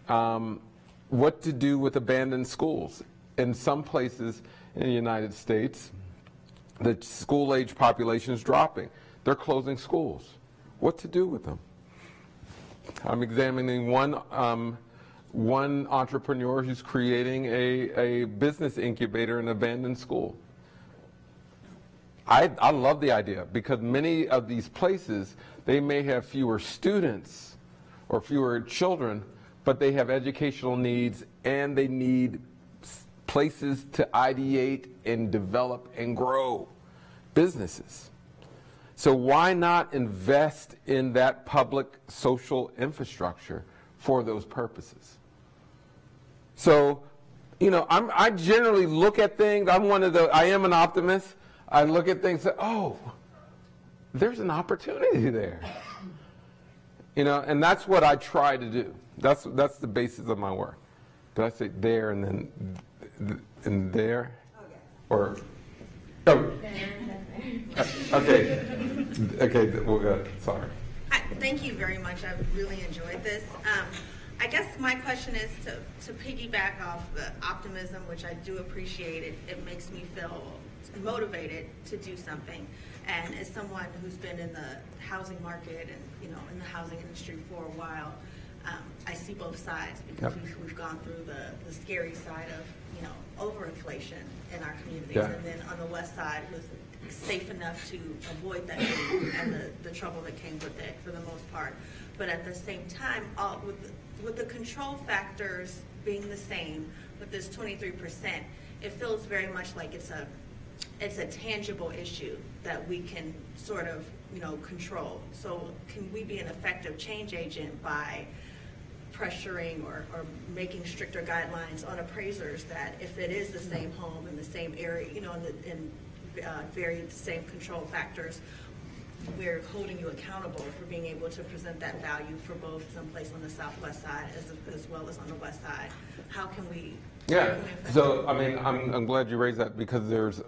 what to do with abandoned schools. In some places in the United States, the school-age population is dropping. They're closing schools. What to do with them? I'm examining one entrepreneur who's creating a business incubator in an abandoned school. I love the idea, because many of these places, they may have fewer students or fewer children, but they have educational needs and they need places to ideate and develop and grow businesses. So why not invest in that public social infrastructure for those purposes? So, you know, I generally look at things. I am an optimist. I look at things and say, oh, there's an opportunity there. You know, and that's what I try to do. That's the basis of my work. Did I say there and then and there? Or oh. Okay, well, sorry. Thank you very much. I really enjoyed this. I guess my question is to piggyback off the optimism, which I do appreciate. It makes me feel motivated to do something. And as someone who's been in the housing market and, you know, in the housing industry for a while, I see both sides because we've gone through the scary side of, you know, overinflation in our communities. Yeah. And then on the west side was safe enough to avoid that and the trouble that came with it for the most part. But at the same time, with the control factors being the same, with this 23%, it feels very much like it's a tangible issue that we can sort of, you know, control. So can we be an effective change agent by pressuring or making stricter guidelines on appraisers that if it is the same home in the same area, you know, in very same control factors, we're holding you accountable for being able to present that value for both someplace on the southwest side as well as on the west side. How can we? Yeah. So I mean, I'm glad you raised that because there's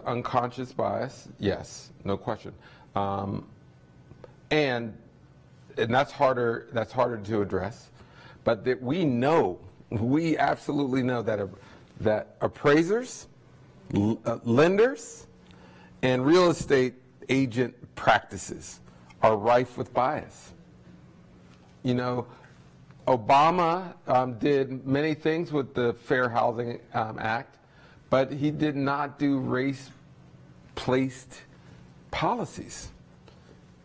unconscious bias. Yes, no question. And that's harder to address. But that we absolutely know that appraisers, lenders, and real estate agent practices are rife with bias. You know, Obama did many things with the Fair Housing Act, but he did not do race-placed policies.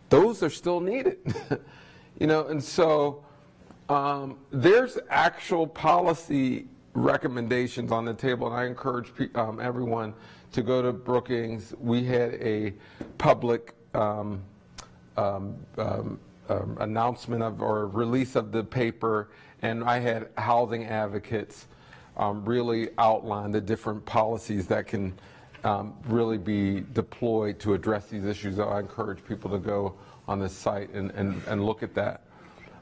Those are still needed. You know, and so there's actual policy recommendations on the table, and I encourage everyone to go to Brookings. We had a public announcement or release of the paper, and I had housing advocates really outline the different policies that can really be deployed to address these issues. I encourage people to go on this site and look at that.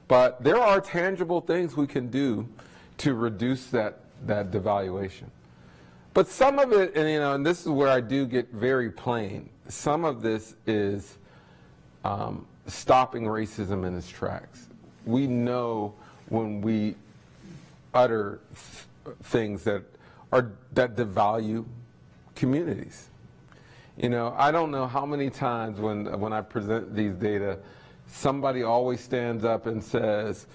But there are tangible things we can do to reduce that devaluation. But some of it, and you know, and this is where I do get very plain, some of this is stopping racism in its tracks. We know when we utter things that devalue communities. You know, I don't know how many times when I present these data, somebody always stands up and says,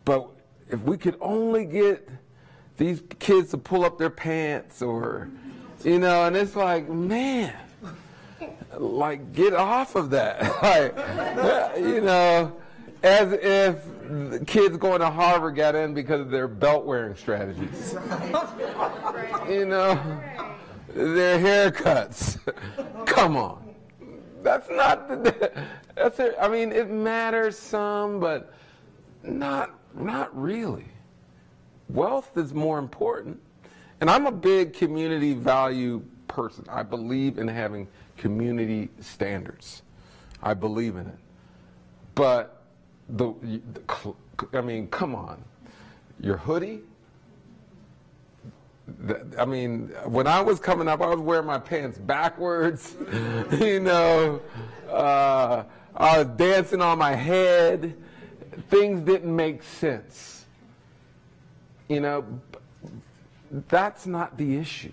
but if we could only get these kids to pull up their pants, or, you know, and it's like, man, like, get off of that. Like, you know, as if kids going to Harvard got in because of their belt wearing strategies. You know, their haircuts. Come on. That's not that's it. I mean, it matters some, but not really. Wealth is more important. And I'm a big community value person. I believe in having community standards. I believe in it. But I mean, come on. Your hoodie? I mean, when I was coming up, I was wearing my pants backwards. You know, I was dancing on my head. Things didn't make sense. You know, that's not the issue.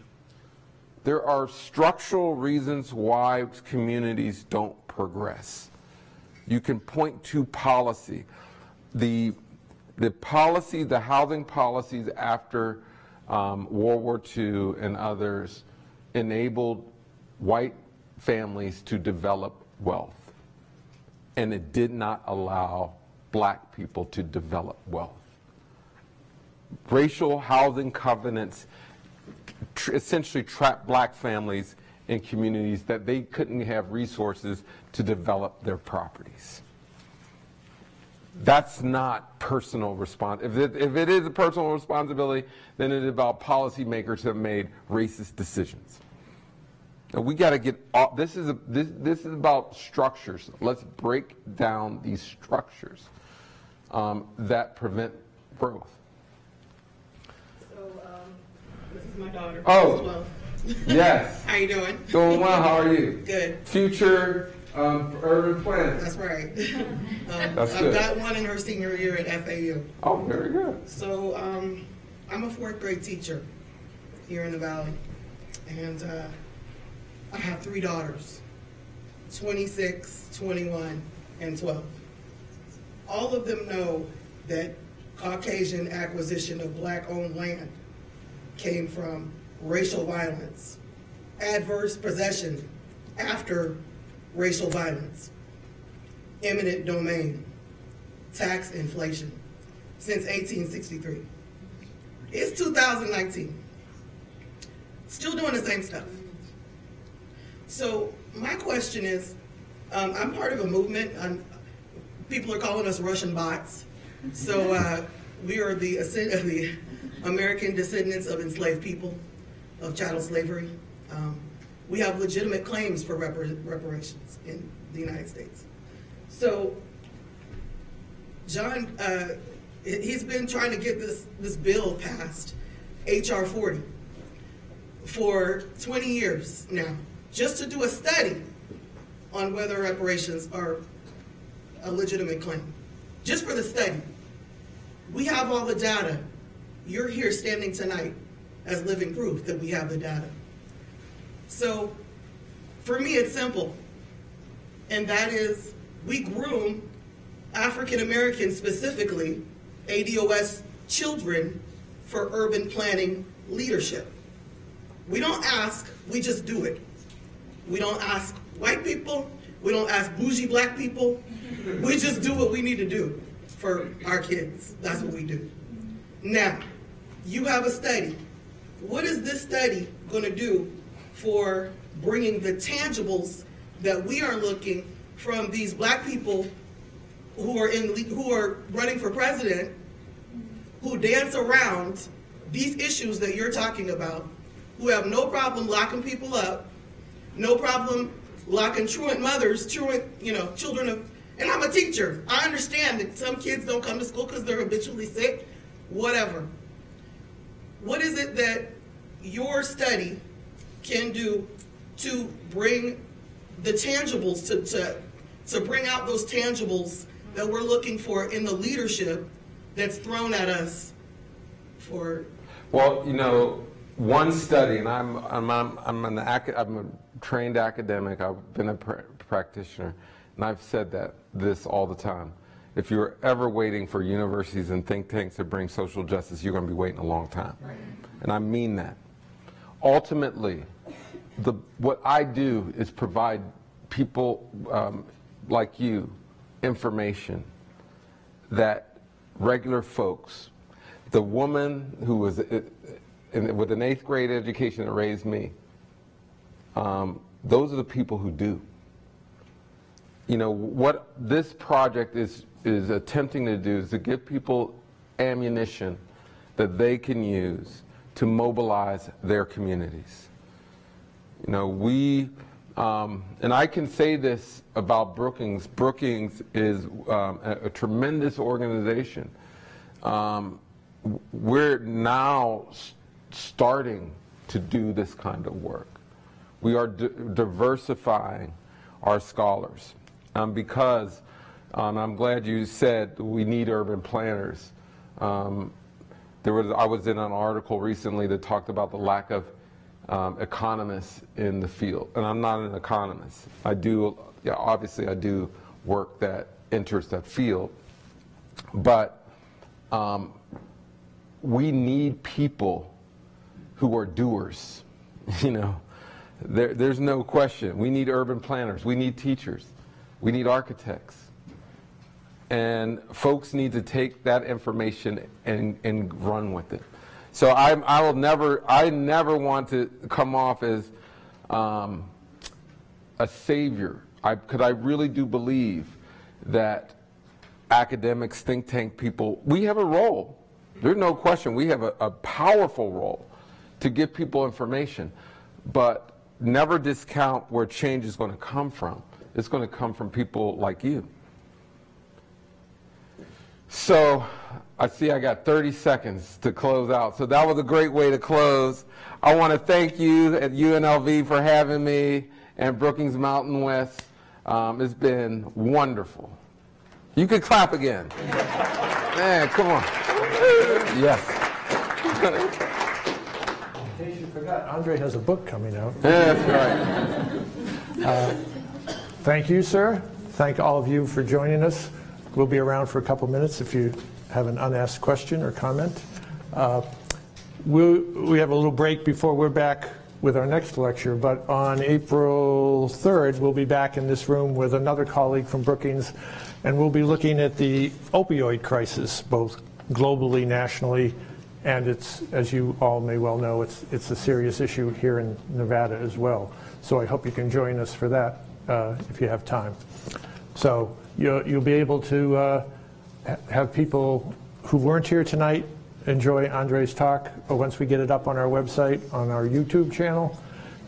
There are structural reasons why communities don't progress. You can point to policy. The housing policies after World War II and others enabled white families to develop wealth. And it did not allow black people to develop wealth. Racial housing covenants essentially trapped black families in communities that they couldn't have resources to develop their properties. That's not personal responsibility. If it is a personal responsibility, then it is about policymakers who have made racist decisions. And we got to get off. This is about structures. Let's break down these structures that prevent growth. So this is my daughter. Oh, yes. How you doing? Doing well. How are you? Good. Future urban planner. That's right. That's good. I've got one in her senior year at FAU. Oh, very good. So I'm a 4th grade teacher here in the Valley, and I have 3 daughters, 26, 21, and 12. All of them know that Caucasian acquisition of black-owned land came from racial violence, adverse possession after racial violence, eminent domain, tax inflation, since 1863. It's 2019. Still doing the same stuff. So my question is, I'm part of a movement. People are calling us Russian bots. So we are the American descendants of enslaved people, of chattel slavery. We have legitimate claims for reparations in the United States. So John, he's been trying to get this bill passed, H.R. 40, for 20 years now, just to do a study on whether reparations are a legitimate claim. Just for the study. We have all the data. You're here standing tonight as living proof that we have the data. So for me, it's simple. And that is, we groom African Americans, specifically ADOS children, for urban planning leadership. We don't ask, we just do it. We don't ask white people, we don't ask bougie black people, we just do what we need to do for our kids. That's what we do. Now, you have a study. What is this study going to do for bringing the tangibles that we are looking from these black people who are running for president, who dance around these issues that you're talking about, who have no problem locking people up, no problem locking truant mothers, children of, and I'm a teacher. I understand that some kids don't come to school because they're habitually sick, whatever. What is it that your study can do to bring the tangibles, to bring out those tangibles that we're looking for in the leadership that's thrown at us for? Well, one study, and I'm a trained academic. I've been a practitioner, and I've said this all the time. If you're ever waiting for universities and think tanks to bring social justice, you're going to be waiting a long time. Right. And I mean that. Ultimately, what I do is provide people like you information that regular folks, the woman who was with an 8th grade education that raised me, those are the people who do. What this project is attempting to do is to give people ammunition that they can use to mobilize their communities. And I can say this about Brookings. Brookings is a tremendous organization. We're now starting to do this kind of work. We are diversifying our scholars because I'm glad you said we need urban planners. I was in an article recently that talked about the lack of economists in the field, and I'm not an economist. Obviously I do work that enters that field, but we need people who are doers. There's no question. We need urban planners. We need teachers. We need architects. And folks need to take that information and run with it. So I never want to come off as a savior. I really do believe that academics, think tank people, we have a role. There's no question. We have a powerful role to give people information, but never discount where change is going to come from. It's going to come from people like you. So I see I got 30 seconds to close out. So that was a great way to close. I want to thank you at UNLV for having me and Brookings Mountain West. It's been wonderful. You can clap again. Man, come on. Yes. In case you forgot, Andre has a book coming out. Yeah, that's right. Thank you, sir. Thank all of you for joining us. We'll be around for a couple minutes if you have an unasked question or comment. We have a little break before we're back with our next lecture, but on April 3rd, we'll be back in this room with another colleague from Brookings, and we'll be looking at the opioid crisis, both globally, nationally, and it's, as you all may well know, it's a serious issue here in Nevada as well. So I hope you can join us for that if you have time. So you'll be able to have people who weren't here tonight enjoy Andre's talk once we get it up on our website, on our YouTube channel.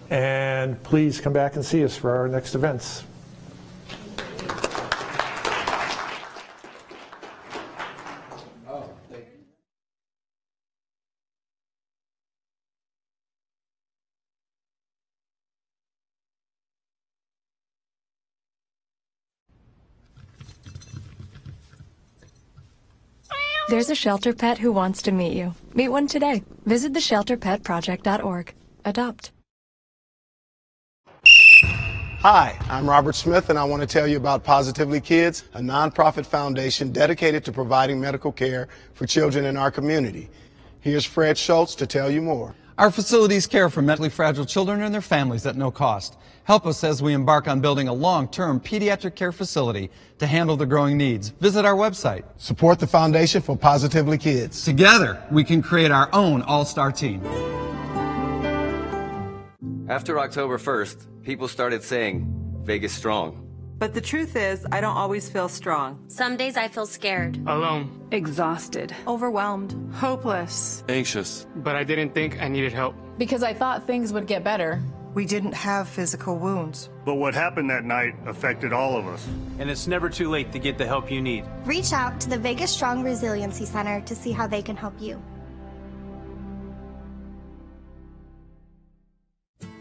And please come back and see us for our next events. There's a shelter pet who wants to meet you. Meet one today. Visit theshelterpetproject.org. Adopt. Hi, I'm Robert Smith, and I want to tell you about Positively Kids, a nonprofit foundation dedicated to providing medical care for children in our community. Here's Fred Schultz to tell you more. Our facilities care for mentally fragile children and their families at no cost. Help us as we embark on building a long-term pediatric care facility to handle the growing needs. Visit our website. Support the Foundation for Positively Kids. Together, we can create our own all-star team. After October 1st, people started saying, Vegas strong. But the truth is, I don't always feel strong. Some days I feel scared. Alone. Exhausted. Overwhelmed. Hopeless. Anxious. But I didn't think I needed help. Because I thought things would get better. We didn't have physical wounds. But what happened that night affected all of us. And it's never too late to get the help you need. Reach out to the Vegas Strong Resiliency Center to see how they can help you.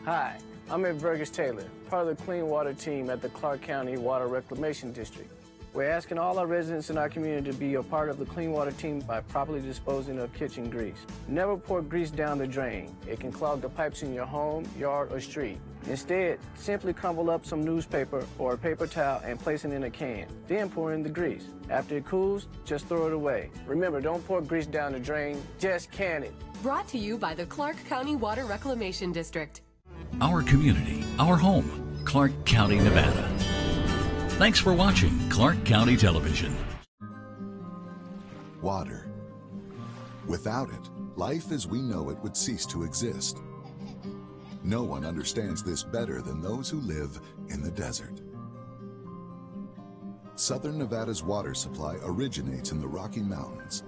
Hi, I'm Ed Burgess Taylor, part of the Clean Water team at the Clark County Water Reclamation District. We're asking all our residents in our community to be a part of the Clean Water team by properly disposing of kitchen grease. Never pour grease down the drain. It can clog the pipes in your home, yard, or street. Instead, simply crumble up some newspaper or a paper towel and place it in a can. Then pour in the grease. After it cools, just throw it away. Remember, don't pour grease down the drain, just can it. Brought to you by the Clark County Water Reclamation District. Our community, our home, Clark County, Nevada. Thanks for watching Clark County Television. Water. Without it, life as we know it would cease to exist. No one understands this better than those who live in the desert. Southern Nevada's water supply originates in the Rocky Mountains.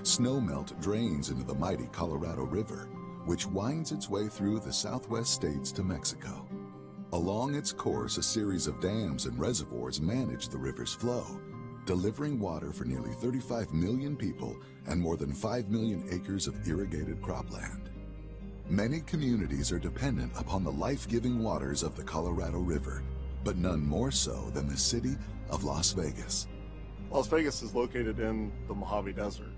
Snowmelt drains into the mighty Colorado River, which winds its way through the southwest states to Mexico. Along its course, a series of dams and reservoirs manage the river's flow, delivering water for nearly 35 million people and more than 5 million acres of irrigated cropland. Many communities are dependent upon the life-giving waters of the Colorado River, but none more so than the city of Las Vegas. Las Vegas is located in the Mojave Desert.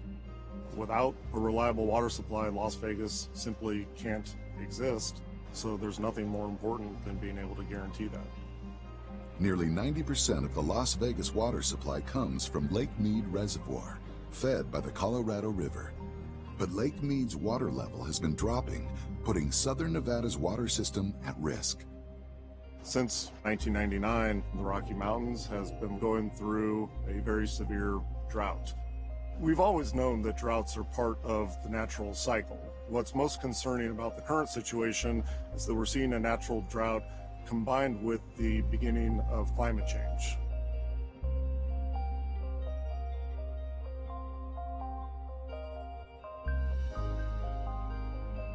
Without a reliable water supply, Las Vegas simply can't exist. So there's nothing more important than being able to guarantee that. Nearly 90% of the Las Vegas water supply comes from Lake Mead Reservoir, fed by the Colorado River. But Lake Mead's water level has been dropping, putting Southern Nevada's water system at risk. Since 1999, the Rocky Mountains has been going through a very severe drought. We've always known that droughts are part of the natural cycle. What's most concerning about the current situation is that we're seeing a natural drought combined with the beginning of climate change.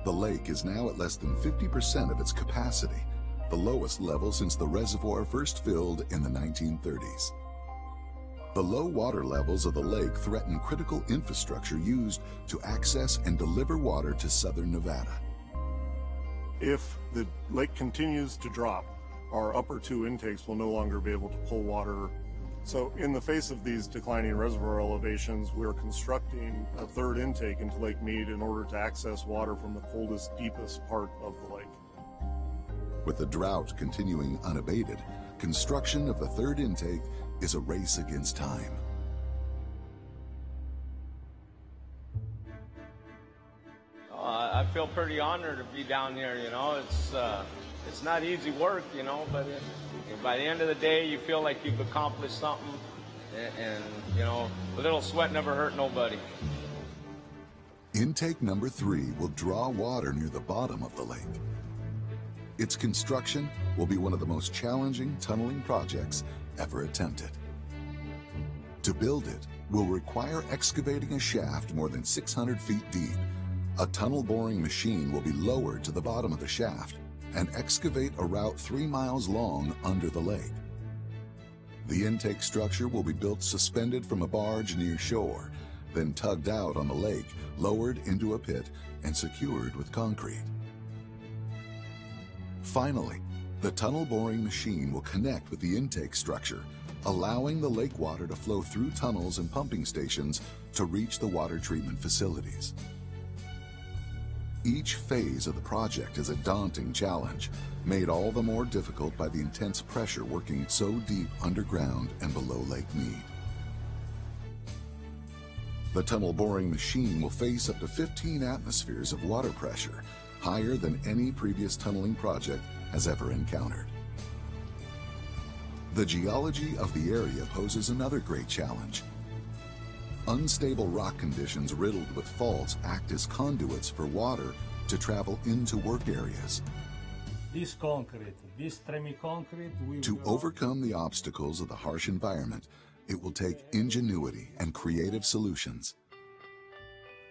The lake is now at less than 50% of its capacity, the lowest level since the reservoir first filled in the 1930s. The low water levels of the lake threaten critical infrastructure used to access and deliver water to southern Nevada. If the lake continues to drop, our upper two intakes will no longer be able to pull water. So in the face of these declining reservoir elevations, we're constructing a third intake into Lake Mead in order to access water from the coldest, deepest part of the lake. With the drought continuing unabated, construction of the third intake is a race against time. I feel pretty honored to be down here, you know. It's not easy work, you know, but by the end of the day, you feel like you've accomplished something, and you know, a little sweat never hurt nobody. Intake number 3 will draw water near the bottom of the lake. Its construction will be one of the most challenging tunneling projects ever attempted. To build it will require excavating a shaft more than 600 feet deep. A tunnel boring machine will be lowered to the bottom of the shaft and excavate a route 3 miles long under the lake. The intake structure will be built suspended from a barge near shore, then tugged out on the lake, lowered into a pit, and secured with concrete. Finally, the tunnel boring machine will connect with the intake structure, allowing the lake water to flow through tunnels and pumping stations to reach the water treatment facilities. Each phase of the project is a daunting challenge, made all the more difficult by the intense pressure working so deep underground and below Lake Mead. The tunnel boring machine will face up to 15 atmospheres of water pressure, higher than any previous tunneling project has ever encountered. The geology of the area poses another great challenge. Unstable rock conditions riddled with faults act as conduits for water to travel into work areas. This semi-concrete To overcome the obstacles of the harsh environment, it will take ingenuity and creative solutions.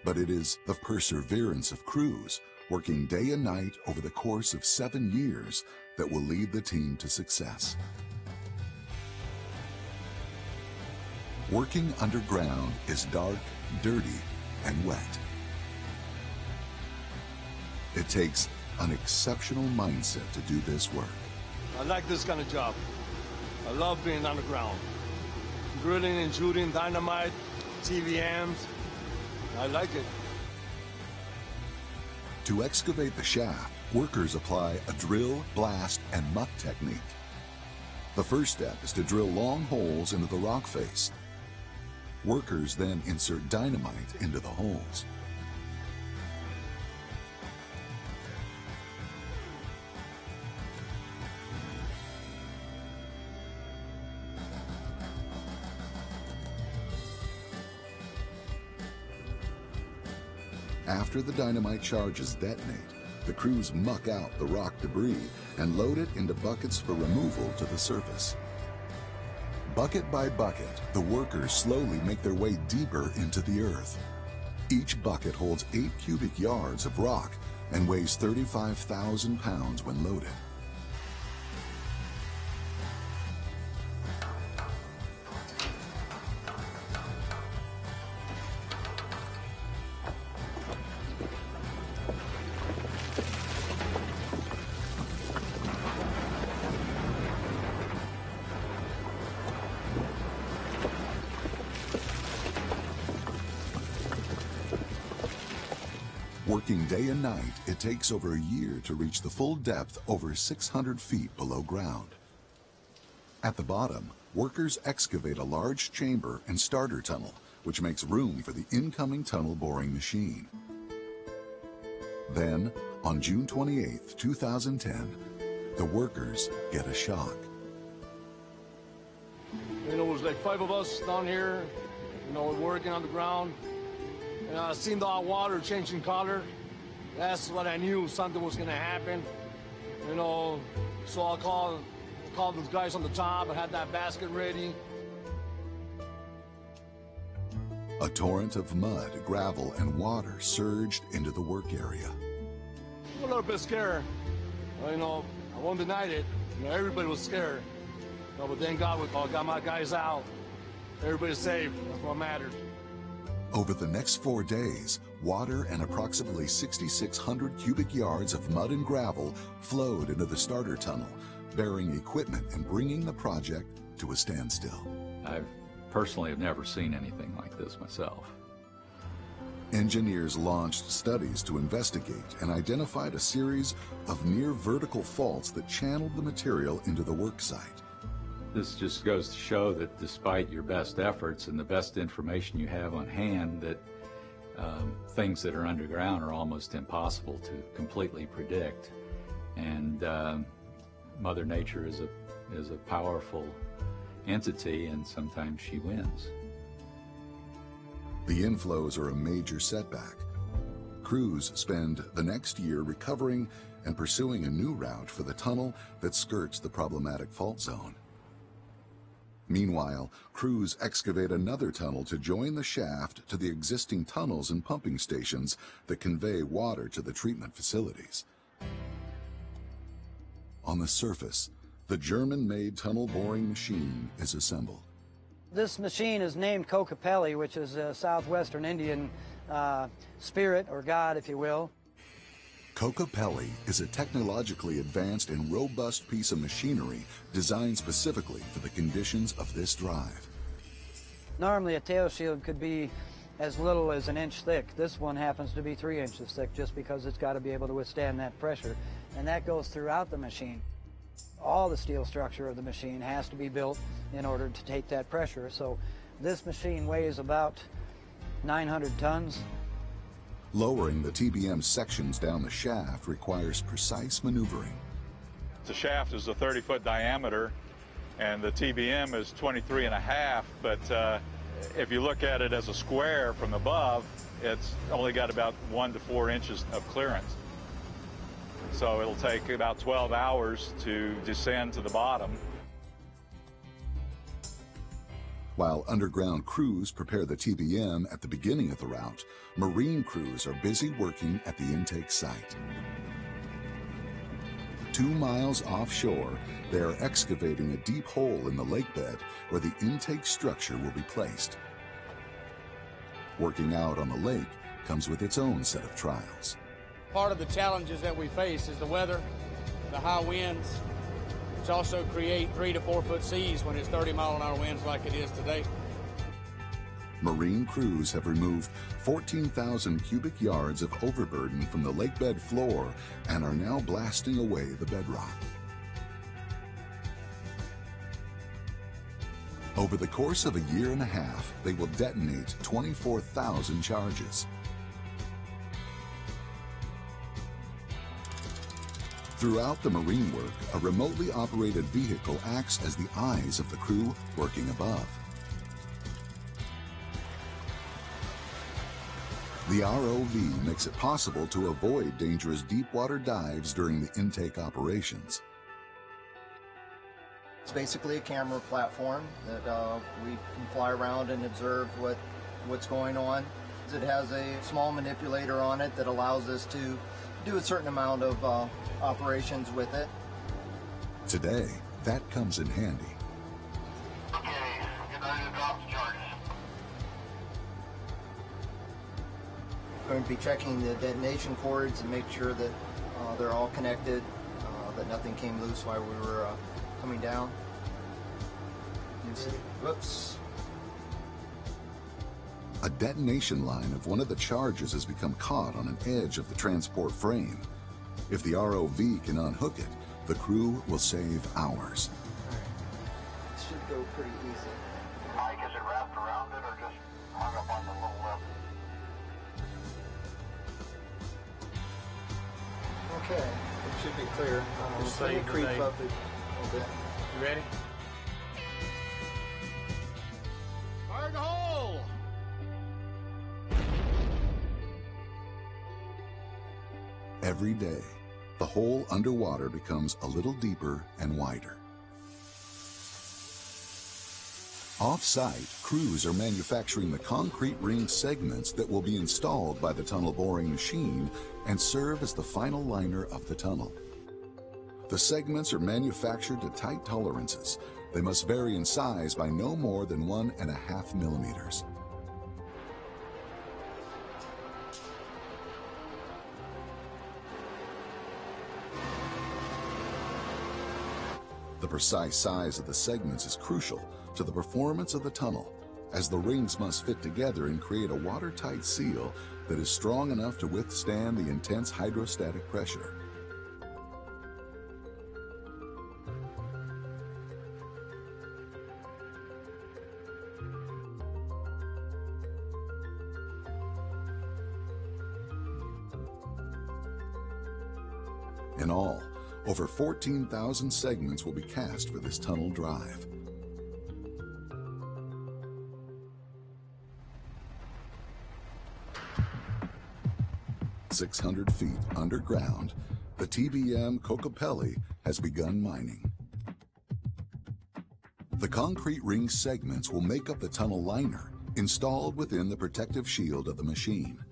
But it is the perseverance of crews working day and night over the course of 7 years that will lead the team to success. Working underground is dark, dirty, and wet. It takes an exceptional mindset to do this work. I like this kind of job. I love being underground. Drilling and shooting dynamite, TVMs. I like it. To excavate the shaft, workers apply a drill, blast, and muck technique. The first step is to drill long holes into the rock face. Workers then insert dynamite into the holes. After the dynamite charges detonate, the crews muck out the rock debris and load it into buckets for removal to the surface. Bucket by bucket, the workers slowly make their way deeper into the earth. Each bucket holds 8 cubic yards of rock and weighs 35,000 pounds when loaded. Working day and night, it takes over a year to reach the full depth over 600 feet below ground. At the bottom, workers excavate a large chamber and starter tunnel, which makes room for the incoming tunnel boring machine. Then, on June 28, 2010, the workers get a shock. You know, it was like 5 of us down here, you know, working on the ground. And I seen the water changing color. That's what I knew something was gonna happen. You know, so I called those guys on the top and had that basket ready. A torrent of mud, gravel, and water surged into the work area. a little bit scared. You know, I won't deny it. You know, everybody was scared. You know, but thank God we got my guys out. Everybody's safe. That's what mattered. Over the next 4 days, water and approximately 6,600 cubic yards of mud and gravel flowed into the starter tunnel, bearing equipment and bringing the project to a standstill. I personally have never seen anything like this myself. Engineers launched studies to investigate and identified a series of near vertical faults that channeled the material into the work site. This just goes to show that despite your best efforts and the best information you have on hand, that things that are underground are almost impossible to completely predict. And Mother Nature is a powerful entity, and sometimes she wins. The inflows are a major setback. Crews spend the next year recovering and pursuing a new route for the tunnel that skirts the problematic fault zone. Meanwhile, crews excavate another tunnel to join the shaft to the existing tunnels and pumping stations that convey water to the treatment facilities. On the surface, the German-made tunnel boring machine is assembled. This machine is named Kokopelli, which is a southwestern Indian spirit, or god, if you will. Kokopelli is a technologically advanced and robust piece of machinery designed specifically for the conditions of this drive. Normally a tail shield could be as little as 1 inch thick. This one happens to be 3 inches thick just because it's got to be able to withstand that pressure. And that goes throughout the machine. All the steel structure of the machine has to be built in order to take that pressure. So this machine weighs about 900 tons. Lowering the TBM sections down the shaft requires precise maneuvering. The shaft is a 30-foot diameter, and the TBM is 23.5, but if you look at it as a square from above, it's only got about 1 to 4 inches of clearance. So it'll take about 12 hours to descend to the bottom. While underground crews prepare the TBM at the beginning of the route, marine crews are busy working at the intake site. 2 miles offshore, they are excavating a deep hole in the lake bed where the intake structure will be placed. Working out on the lake comes with its own set of trials. Part of the challenges that we face is the weather, the high winds, which also create 3 to 4 foot seas when it's 30-mile-an-hour winds like it is today. Marine crews have removed 14,000 cubic yards of overburden from the lake bed floor and are now blasting away the bedrock. Over the course of a year and a half, they will detonate 24,000 charges. Throughout the marine work, a remotely operated vehicle acts as the eyes of the crew working above. The ROV makes it possible to avoid dangerous deep water dives during the intake operations. It's basically a camera platform that we can fly around and observe what's going on. It has a small manipulator on it that allows us to do a certain amount of operations with it. Today, that comes in handy. Okay, get ready to drop the charges. We're going to be checking the detonation cords and make sure that they're all connected, that nothing came loose while we were coming down. Whoops. A detonation line of one of the charges has become caught on an edge of the transport frame. If the ROV can unhook it, the crew will save hours. It should go pretty easy. Mike, is it wrapped around it or just hung up on the little lip? Okay, it should be clear. Just Let me save the creep day. up a little bit. You ready? Fire in the hole! Every day, the hole underwater becomes a little deeper and wider. Off-site, crews are manufacturing the concrete ring segments that will be installed by the tunnel boring machine and serve as the final liner of the tunnel. The segments are manufactured to tight tolerances. They must vary in size by no more than 1.5 millimeters. The precise size of the segments is crucial to the performance of the tunnel, as the rings must fit together and create a watertight seal that is strong enough to withstand the intense hydrostatic pressure. In all, over 14,000 segments will be cast for this tunnel drive. "600 feet underground, the TBM Kokopelli has begun mining. The concrete ring segments will make up the tunnel liner, installed within the protective shield of the machine.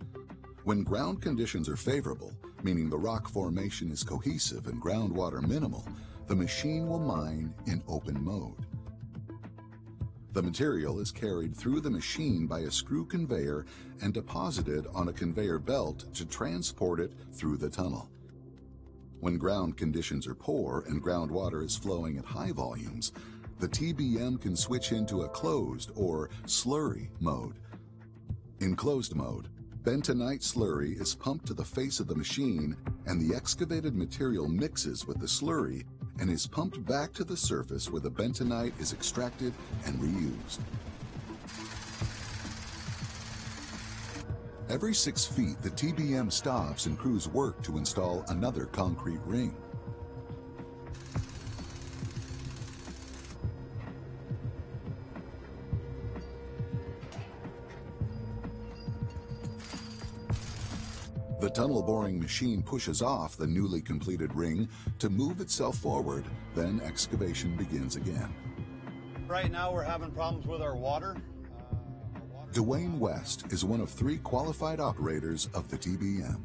When ground conditions are favorable, meaning the rock formation is cohesive and groundwater minimal, the machine will mine in open mode. The material is carried through the machine by a screw conveyor and deposited on a conveyor belt to transport it through the tunnel. When ground conditions are poor and groundwater is flowing at high volumes, the TBM can switch into a closed or slurry mode. In closed mode, bentonite slurry is pumped to the face of the machine, and the excavated material mixes with the slurry and is pumped back to the surface where the bentonite is extracted and reused. Every 6 feet, the TBM stops and crews work to install another concrete ring. The tunnel boring machine pushes off the newly completed ring to move itself forward, then excavation begins again. Right now we're having problems with our water. Dwayne West is one of 3 qualified operators of the TBM.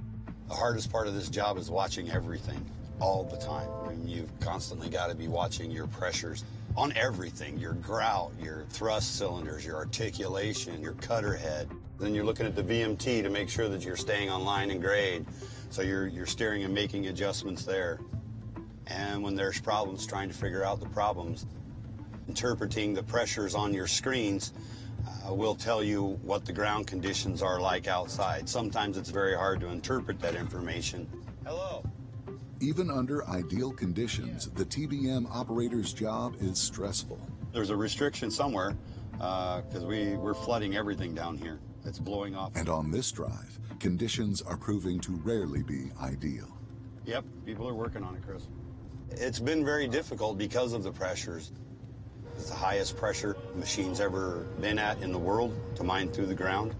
The hardest part of this job is watching everything all the time. I mean, you've constantly got to be watching your pressures on everything, your grout, your thrust cylinders, your articulation, your cutter head. Then you're looking at the VMT to make sure that you're staying on line and grade. So you're steering and making adjustments there. And when there's problems, trying to figure out the problems. Interpreting the pressures on your screens will tell you what the ground conditions are like outside. Sometimes it's very hard to interpret that information. Hello. Even under ideal conditions, the TBM operator's job is stressful. There's a restriction somewhere because we're flooding everything down here. It's blowing off. And on this drive, conditions are proving to rarely be ideal. Yep, people are working on it, Chris. It's been very difficult because of the pressures. It's the highest pressure machine's ever been at in the world to mine through the ground.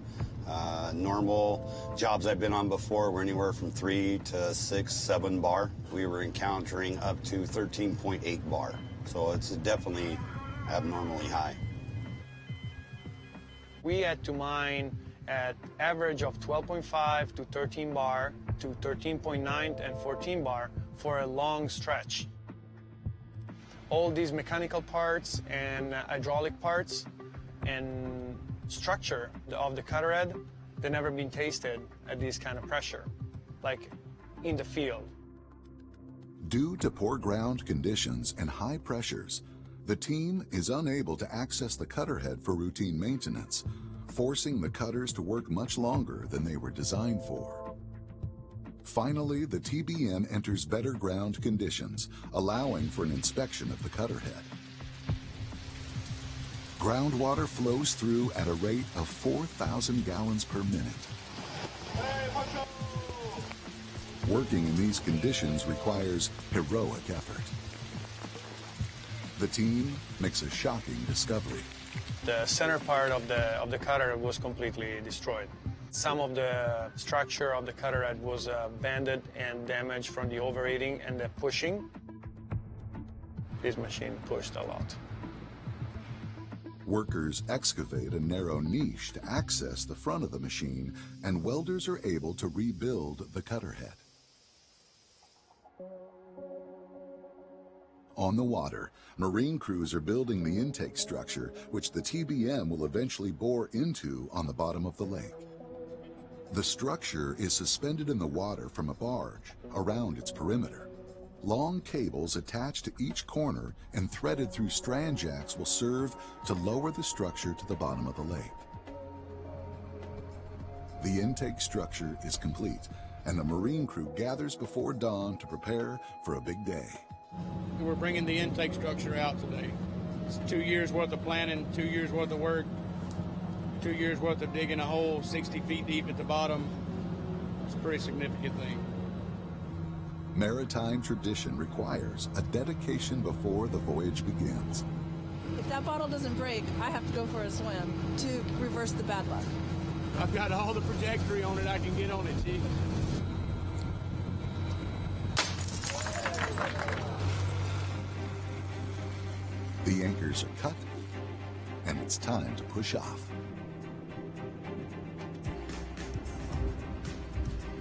Normal jobs I've been on before were anywhere from 3 to 6, 7 bar. We were encountering up to 13.8 bar. So it's definitely abnormally high. We had to mine at average of 12.5 to 13 bar to 13.9 and 14 bar for a long stretch. All these mechanical parts and hydraulic parts and structure of the cutter head, they've never been tested at this kind of pressure, like in the field. Due to poor ground conditions and high pressures, the team is unable to access the cutter head for routine maintenance, forcing the cutters to work much longer than they were designed for. Finally, the TBM enters better ground conditions, allowing for an inspection of the cutter head. Groundwater flows through at a rate of 4,000 gallons per minute. Working in these conditions requires heroic effort. The team makes a shocking discovery. The center part of the cutter was completely destroyed. Some of the structure of the cutter head was bended and damaged from the overheating and the pushing. This machine pushed a lot. Workers excavate a narrow niche to access the front of the machine, and welders are able to rebuild the cutter head. On the water, marine crews are building the intake structure, which the TBM will eventually bore into on the bottom of the lake. The structure is suspended in the water from a barge around its perimeter. Long cables attached to each corner and threaded through strand jacks will serve to lower the structure to the bottom of the lake. The intake structure is complete, and the marine crew gathers before dawn to prepare for a big day. We're bringing the intake structure out today. It's 2 years worth of planning, 2 years worth of work, 2 years worth of digging a hole 60 feet deep at the bottom. It's a pretty significant thing. Maritime tradition requires a dedication before the voyage begins. If that bottle doesn't break, I have to go for a swim to reverse the bad luck. I've got all the trajectory on it I can get on it, Chief. The anchors are cut, and it's time to push off.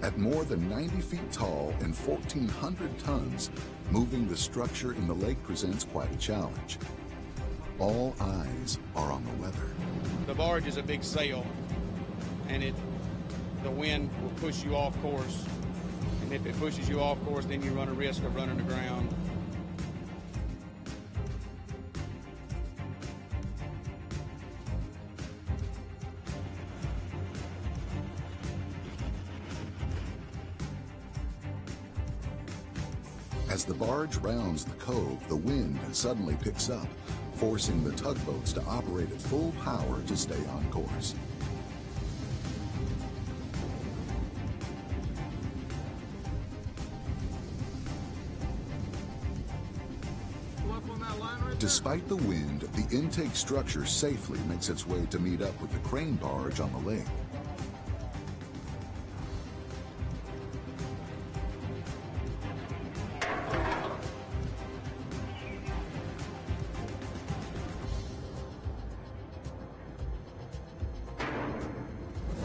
At more than 90 feet tall and 1,400 tons, moving the structure in the lake presents quite a challenge. All eyes are on the weather. The barge is a big sail, and the wind will push you off course. And if it pushes you off course, then you run a risk of running aground. As the barge rounds the cove, the wind suddenly picks up, forcing the tugboats to operate at full power to stay on course. Despite the wind, the intake structure safely makes its way to meet up with the crane barge on the lake.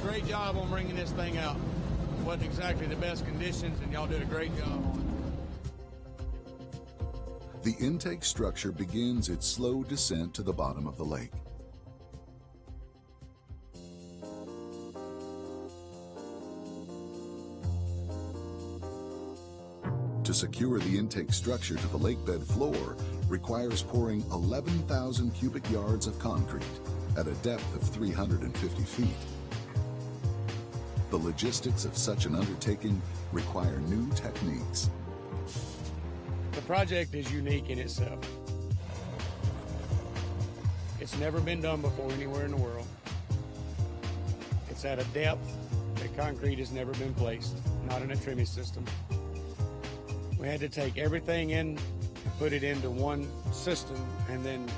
Great job on bringing this thing out. It wasn't exactly the best conditions, and y'all did a great job on it. The intake structure begins its slow descent to the bottom of the lake. To secure the intake structure to the lake bed floor requires pouring 11,000 cubic yards of concrete at a depth of 350 feet. The logistics of such an undertaking require new techniques. The project is unique in itself. It's never been done before anywhere in the world. It's at a depth that concrete has never been placed, not in a trimming system. We had to take everything in and put it into one system and then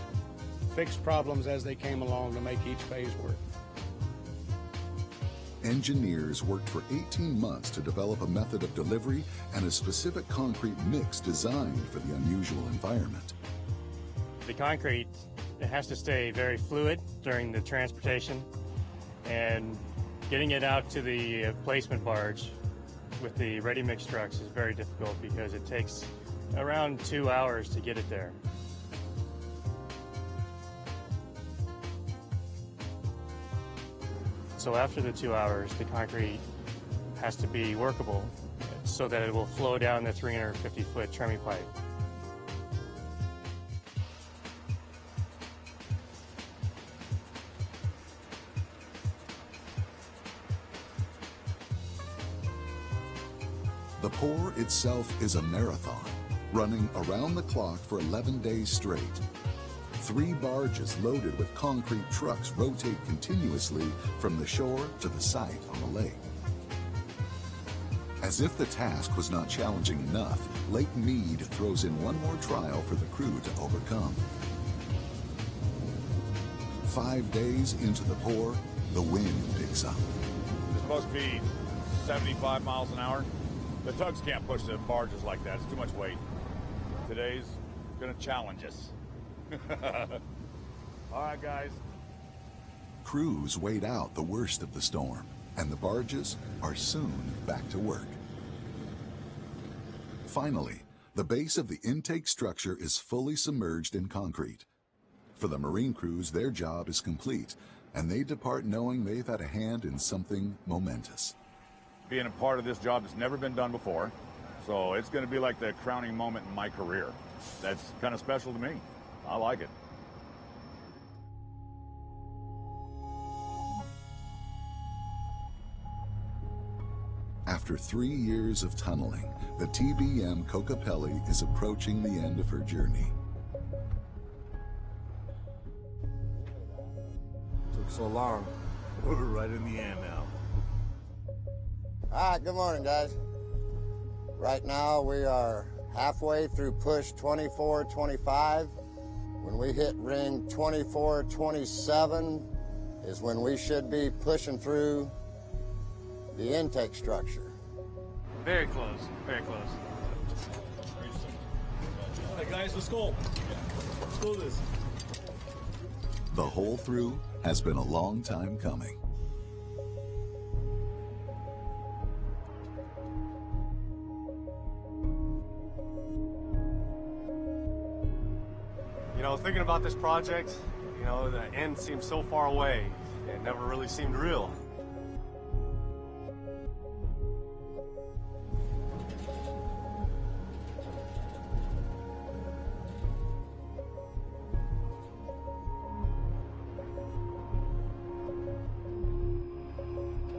fix problems as they came along to make each phase work. Engineers worked for 18 months to develop a method of delivery and a specific concrete mix designed for the unusual environment. The concrete, it has to stay very fluid during the transportation, and getting it out to the placement barge with the ready mix trucks is very difficult because it takes around 2 hours to get it there. So after the 2 hours, the concrete has to be workable so that it will flow down the 350-foot trimming pipe. The pour itself is a marathon, running around the clock for 11 days straight. 3 barges loaded with concrete trucks rotate continuously from the shore to the site on the lake. As if the task was not challenging enough, Lake Mead throws in one more trial for the crew to overcome. 5 days into the pour, the wind picks up. It's supposed to be 75 miles an hour. The tugs can't push the barges like that. It's too much weight. Today's gonna challenge us. All right, guys. Crews wait out the worst of the storm, and the barges are soon back to work. Finally, the base of the intake structure is fully submerged in concrete. For the marine crews, their job is complete, and they depart knowing they've had a hand in something momentous. Being a part of this job has never been done before, so it's going to be like the crowning moment in my career. That's kind of special to me. I like it. After 3 years of tunneling, the TBM Kokopelli is approaching the end of her journey. Took so long. We're right in the end now. All right, good morning, guys. Right now, we are halfway through push 2425. When we hit ring 2427 is when we should be pushing through the intake structure. Very close, very close. All right, guys, let's go. Let's do this. The hole through has been a long time coming. You know, thinking about this project, you know, the end seemed so far away. It never really seemed real.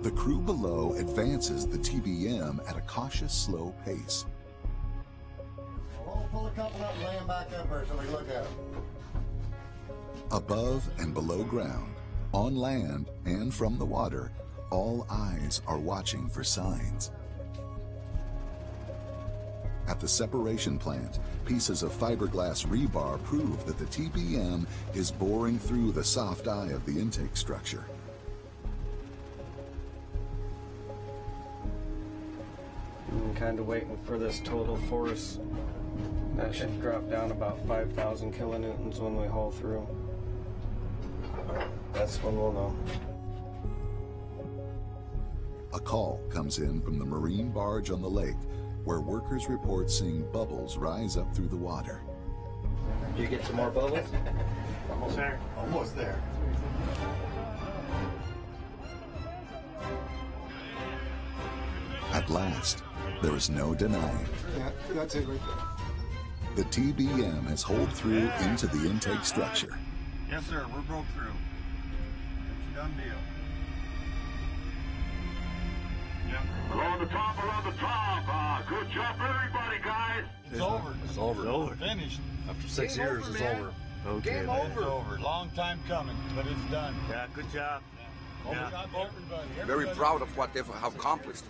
The crew below advances the TBM at a cautious, slow pace. We'll pull a couple up and lay them back up there so we look at them. Above and below ground, on land and from the water, all eyes are watching for signs. At the separation plant, pieces of fiberglass rebar prove that the TBM is boring through the soft eye of the intake structure. I'm kind of waiting for this total force. That should drop down about 5,000 kilonewtons when we haul through. That's when we'll know. A call comes in from the marine barge on the lake, where workers report seeing bubbles rise up through the water. Do you get some more bubbles? Almost there. Almost there. At last, there is no denying. Yeah, that's it right there. The TBM has holed through into the intake structure. Yes, sir. We're broke through. It's a done deal. Yep. Along the top, along the top. Good job, everybody, guys. It's over. It's over. It's over. Finished. After 6 years, it's over. Okay, Game man. over. It's over. Long time coming, but it's done. Yeah, good job. Good job to everybody. Very proud of what they've accomplished.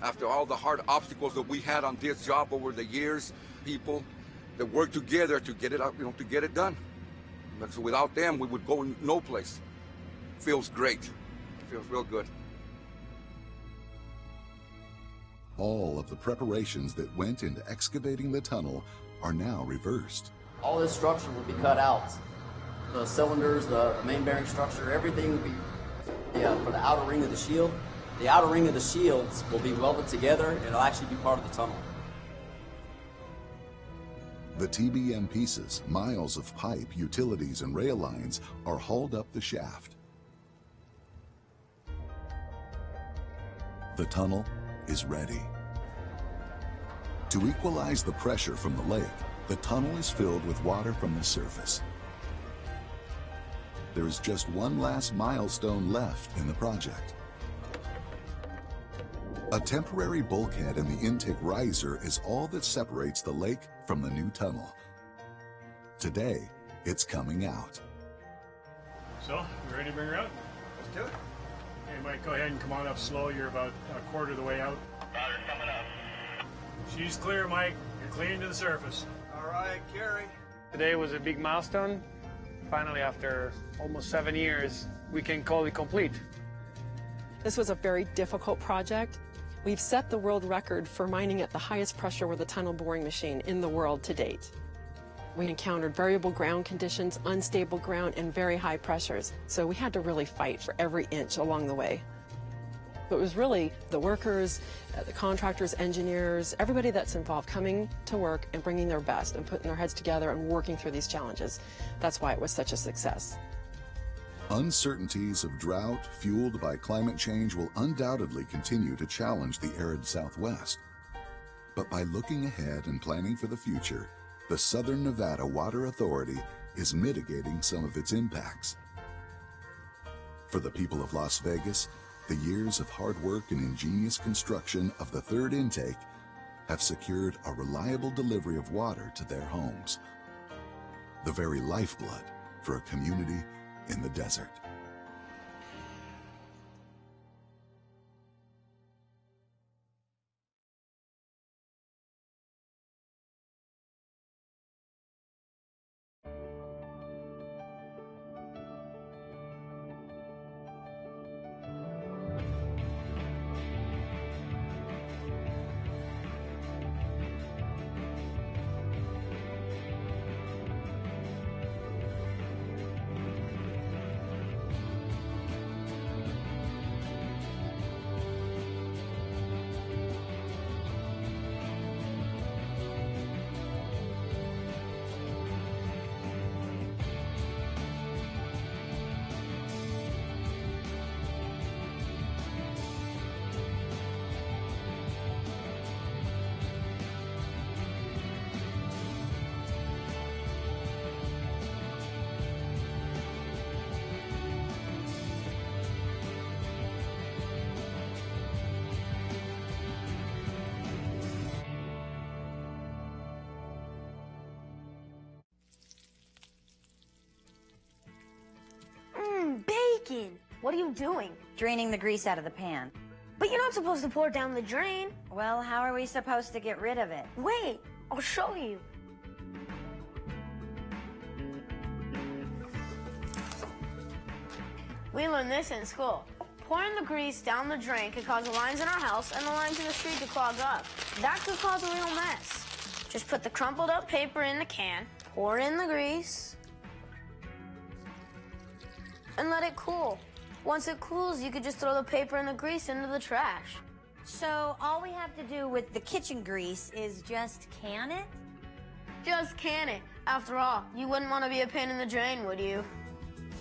After all the hard obstacles that we had on this job over the years, people that worked together to get it up, to get it done. So without them, we would go no place. Feels great. Feels real good. All of the preparations that went into excavating the tunnel are now reversed. All this structure will be cut out. The cylinders, the main bearing structure, everything will be for the outer ring of the shield. The outer ring of the shields will be welded together and it'll actually be part of the tunnel. The TBM pieces, miles of pipe, utilities, and rail lines are hauled up the shaft. The tunnel is ready. To equalize the pressure from the lake, the tunnel is filled with water from the surface. There is just one last milestone left in the project. A temporary bulkhead in the intake riser is all that separates the lake from the new tunnel. Today, it's coming out. So, you ready to bring her out? Let's do it. Hey, Mike, go ahead and come on up slow. You're about a quarter of the way out. Roger, coming up. She's clear, Mike. You're clean to the surface. All right, Carrie. Today was a big milestone. Finally, after almost 7 years, we can call it complete. This was a very difficult project. We've set the world record for mining at the highest pressure with a tunnel boring machine in the world to date. We encountered variable ground conditions, unstable ground, and very high pressures. So we had to really fight for every inch along the way. But it was really the workers, the contractors, engineers, everybody that's involved coming to work and bringing their best and putting their heads together and working through these challenges. That's why it was such a success. Uncertainties of drought fueled by climate change will undoubtedly continue to challenge the arid Southwest. But by looking ahead and planning for the future, the Southern Nevada Water Authority is mitigating some of its impacts. For the people of Las Vegas, the years of hard work and ingenious construction of the third intake have secured a reliable delivery of water to their homes, the very lifeblood for a community in the desert. Bacon! What are you doing? Draining the grease out of the pan. But you're not supposed to pour it down the drain. Well, how are we supposed to get rid of it? Wait, I'll show you. We learned this in school. Pouring the grease down the drain could cause the lines in our house and the lines in the street to clog up. That could cause a real mess. Just put the crumpled up paper in the can, pour in the grease, and let it cool. Once it cools, you could just throw the paper and the grease into the trash. So all we have to do with the kitchen grease is just can it? Just can it. After all, you wouldn't want to be a pain in the drain, would you?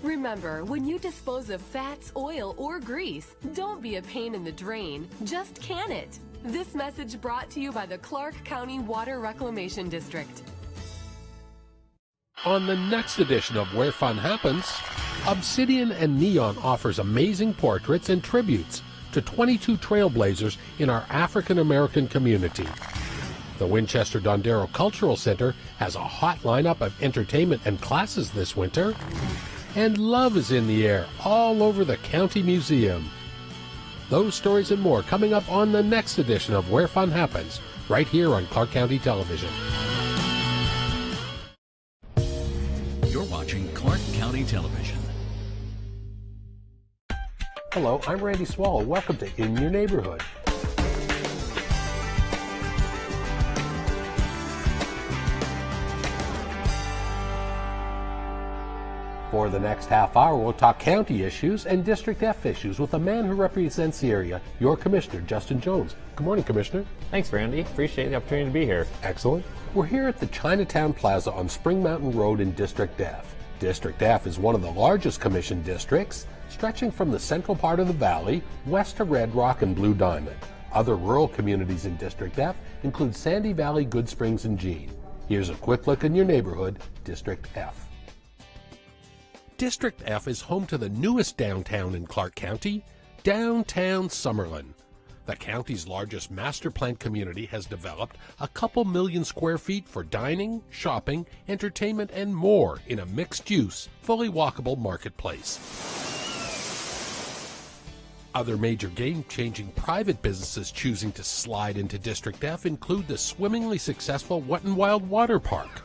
Remember, when you dispose of fats, oil, or grease, don't be a pain in the drain. Just can it. This message brought to you by the Clark County Water Reclamation District. On the next edition of Where Fun Happens, Obsidian and Neon offers amazing portraits and tributes to 22 trailblazers in our African American community. The Winchester Dondero Cultural Center has a hot lineup of entertainment and classes this winter. And love is in the air all over the County Museum. Those stories and more coming up on the next edition of Where Fun Happens, right here on Clark County Television. You're watching Clark County Television. Hello, I'm Randy Swallow. Welcome to In Your Neighborhood. For the next half hour, we'll talk county issues and District F issues with a man who represents the area, your Commissioner, Justin Jones. Good morning, Commissioner. Thanks, Randy. Appreciate the opportunity to be here. Excellent. We're here at the Chinatown Plaza on Spring Mountain Road in District F. District F is one of the largest commission districts, stretching from the central part of the valley west to Red Rock and Blue Diamond. Other rural communities in District F include Sandy Valley, Good Springs, and Jean. Here's a quick look in your neighborhood, District F. District F is home to the newest downtown in Clark County, Downtown Summerlin. The county's largest master plan community has developed a couple million square feet for dining, shopping, entertainment, and more in a mixed-use, fully walkable marketplace. Other major game-changing private businesses choosing to slide into District F include the swimmingly successful Wet 'n Wild Water Park.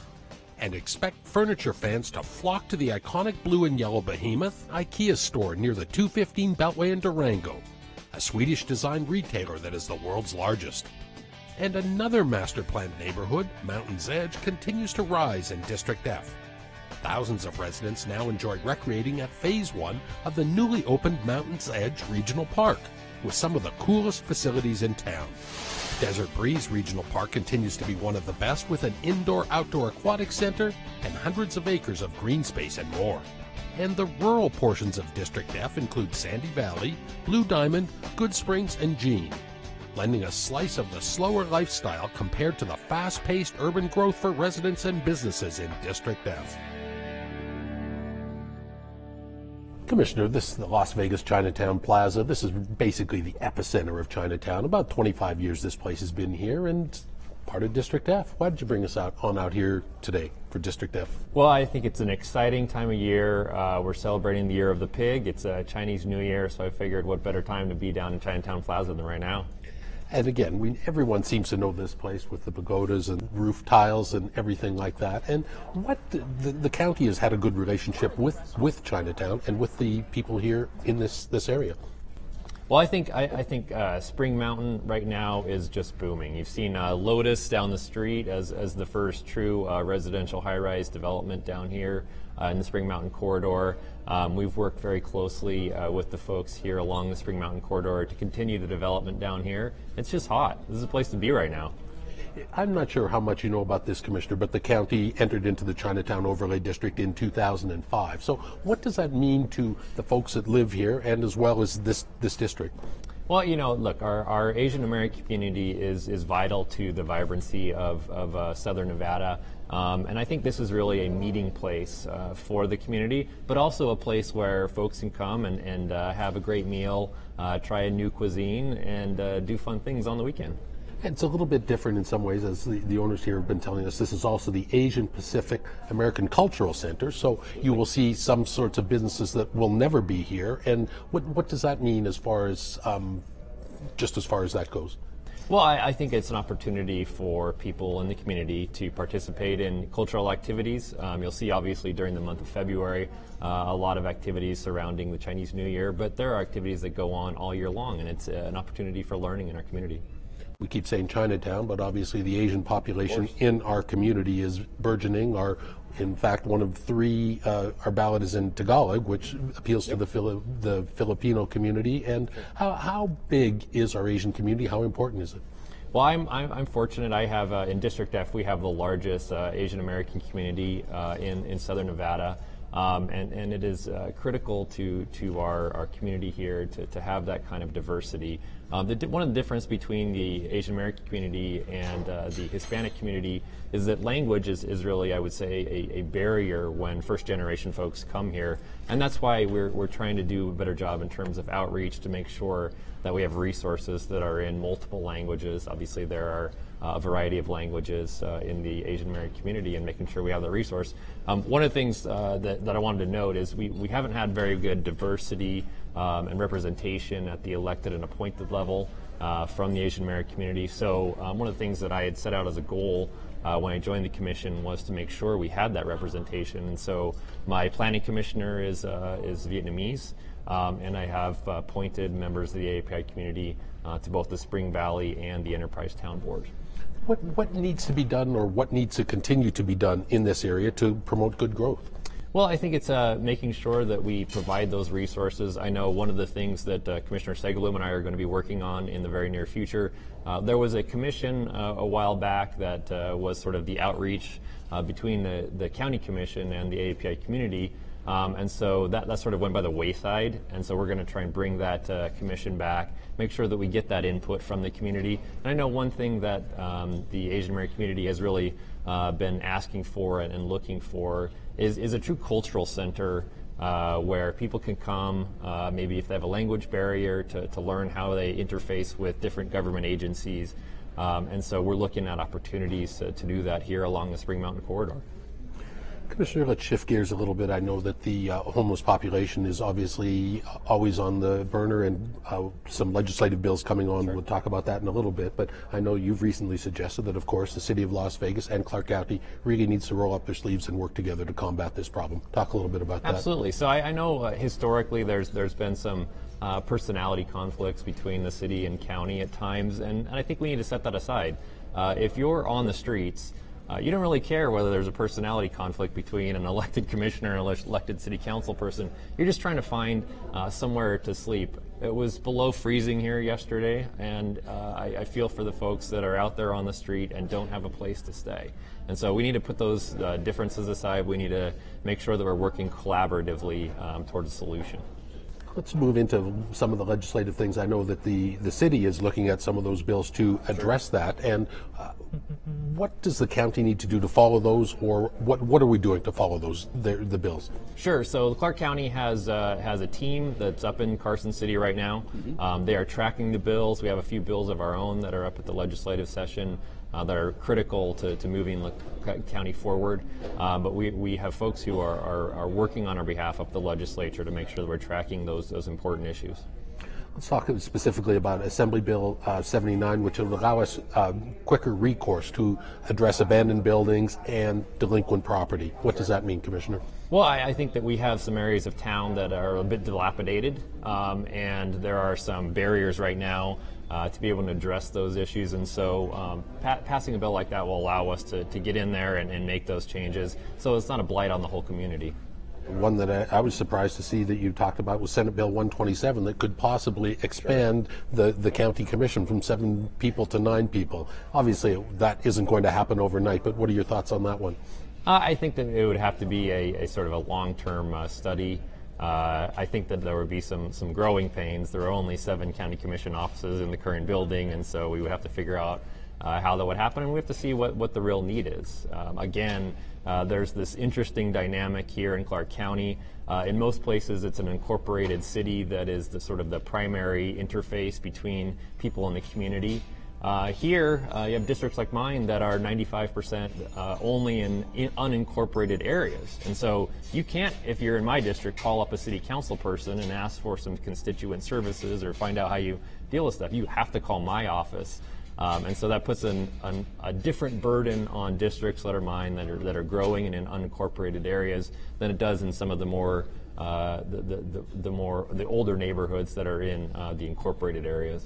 And expect furniture fans to flock to the iconic blue and yellow behemoth IKEA store near the 215 Beltway in Durango, a Swedish-designed retailer that is the world's largest. And another master planned neighborhood, Mountain's Edge, continues to rise in District F. Thousands of residents now enjoy recreating at Phase 1 of the newly opened Mountain's Edge Regional Park, with some of the coolest facilities in town. Desert Breeze Regional Park continues to be one of the best, with an indoor-outdoor aquatic center and hundreds of acres of green space and more. And the rural portions of District F include Sandy Valley, Blue Diamond, Good Springs, and Jean, lending a slice of the slower lifestyle compared to the fast-paced urban growth for residents and businesses in District F. Commissioner, this is the Las Vegas Chinatown Plaza. This is basically the epicenter of Chinatown. About 25 years this place has been here and part of District F. Why did you bring us out here today for District F? Well, I think it's an exciting time of year. We're celebrating the Year of the Pig. It's a Chinese New Year, so I figured what better time to be down in Chinatown Plaza than right now. And again, everyone seems to know this place with the pagodas and roof tiles and everything like that. And what the county has had a good relationship with Chinatown and with the people here in this area. Well, I think Spring Mountain right now is just booming. You've seen Lotus down the street as the first true residential high-rise development down here in the Spring Mountain corridor. We've worked very closely with the folks here along the Spring Mountain corridor to continue the development down here. It's just hot. This is a place to be right now. I'm not sure how much you know about this, Commissioner, but the county entered into the Chinatown Overlay District in 2005. So what does that mean to the folks that live here and as well as this district? Well, you know, look, our Asian American community is vital to the vibrancy of Southern Nevada. And I think this is really a meeting place for the community, but also a place where folks can come and have a great meal, try a new cuisine, and do fun things on the weekend. It's a little bit different in some ways, as the owners here have been telling us. This is also the Asian Pacific American Cultural Center, so you will see some sorts of businesses that will never be here. And what does that mean as far as, just as far as that goes? Well, I think it's an opportunity for people in the community to participate in cultural activities. You'll see, obviously, during the month of February, a lot of activities surrounding the Chinese New Year, but there are activities that go on all year long, and it's an opportunity for learning in our community. We keep saying Chinatown, but obviously the Asian population in our community is burgeoning. In fact, one of three, our ballot is in Tagalog, which appeals to the Filipino community. And how big is our Asian community? How important is it? Well, I'm fortunate. I have in District F, we have the largest Asian American community in Southern Nevada. And it is critical to our community here to have that kind of diversity. One of the difference between the Asian American community and the Hispanic community is that language is really, I would say, a barrier when first generation folks come here. And that's why we're trying to do a better job in terms of outreach to make sure that we have resources that are in multiple languages. Obviously, there are a variety of languages in the Asian American community, and making sure we have the resource. One of the things that I wanted to note is we haven't had very good diversity and representation at the elected and appointed level from the Asian American community. So one of the things that I had set out as a goal when I joined the commission was to make sure we had that representation. And so my planning commissioner is Vietnamese, and I have appointed members of the AAPI community to both the Spring Valley and the Enterprise Town Board. What needs to be done, or what needs to continue to be done in this area to promote good growth? Well, I think it's making sure that we provide those resources. I know one of the things that Commissioner Segalum and I are going to be working on in the very near future, there was a commission a while back that was sort of the outreach between the county commission and the AAPI community. And so that sort of went by the wayside, and so we're going to try and bring that commission back, make sure that we get that input from the community. And I know one thing that the Asian American community has really been asking for and looking for is a true cultural center where people can come, maybe if they have a language barrier, to learn how they interface with different government agencies. And so we're looking at opportunities to do that here along the Spring Mountain corridor. Commissioner, let's shift gears a little bit. I know that the homeless population is obviously always on the burner, and some legislative bills coming on. Sure. We'll talk about that in a little bit, but I know you've recently suggested that, of course, the city of Las Vegas and Clark County really needs to roll up their sleeves and work together to combat this problem. Talk a little bit about that. Absolutely. So I know historically there's been some personality conflicts between the city and county at times, and I think we need to set that aside. If you're on the streets, you don't really care whether there's a personality conflict between an elected commissioner and an elected city council person. You're just trying to find somewhere to sleep. It was below freezing here yesterday, and I feel for the folks that are out there on the street and don't have a place to stay. And so we need to put those differences aside. We need to make sure that we're working collaboratively towards a solution. Let's move into some of the legislative things. I know that the city is looking at some of those bills to address that. And what does the county need to do to follow those, or what are we doing to follow those, the bills? Sure. So Clark County has a team that's up in Carson City right now. Mm-hmm. They are tracking the bills. We have a few bills of our own that are up at the legislative session that are critical to moving the county forward. But we have folks who are working on our behalf up the legislature to make sure that we're tracking those important issues. Let's talk specifically about Assembly Bill 79, which will allow us quicker recourse to address abandoned buildings and delinquent property. What does that mean, Commissioner? Well, I think that we have some areas of town that are a bit dilapidated, and there are some barriers right now to be able to address those issues. And so passing a bill like that will allow us to get in there and make those changes so it's not a blight on the whole community. One that I was surprised to see that you talked about was Senate Bill 127 that could possibly expand the county commission from 7 people to 9 people. Obviously, that isn't going to happen overnight, but what are your thoughts on that one? I think that it would have to be a sort of a long-term study. I think that there would be some growing pains. There are only 7 county commission offices in the current building, and so we would have to figure out how that would happen, and we have to see what the real need is. Again, there's this interesting dynamic here in Clark County. In most places, it's an incorporated city that is the sort of the primary interface between people in the community. Here, you have districts like mine that are 95% only in unincorporated areas. And so you can't, if you're in my district, call up a city council person and ask for some constituent services or find out how you deal with stuff. You have to call my office. And so that puts a different burden on districts that are mine that are growing and in unincorporated areas than it does in some of the more the older neighborhoods that are in the incorporated areas.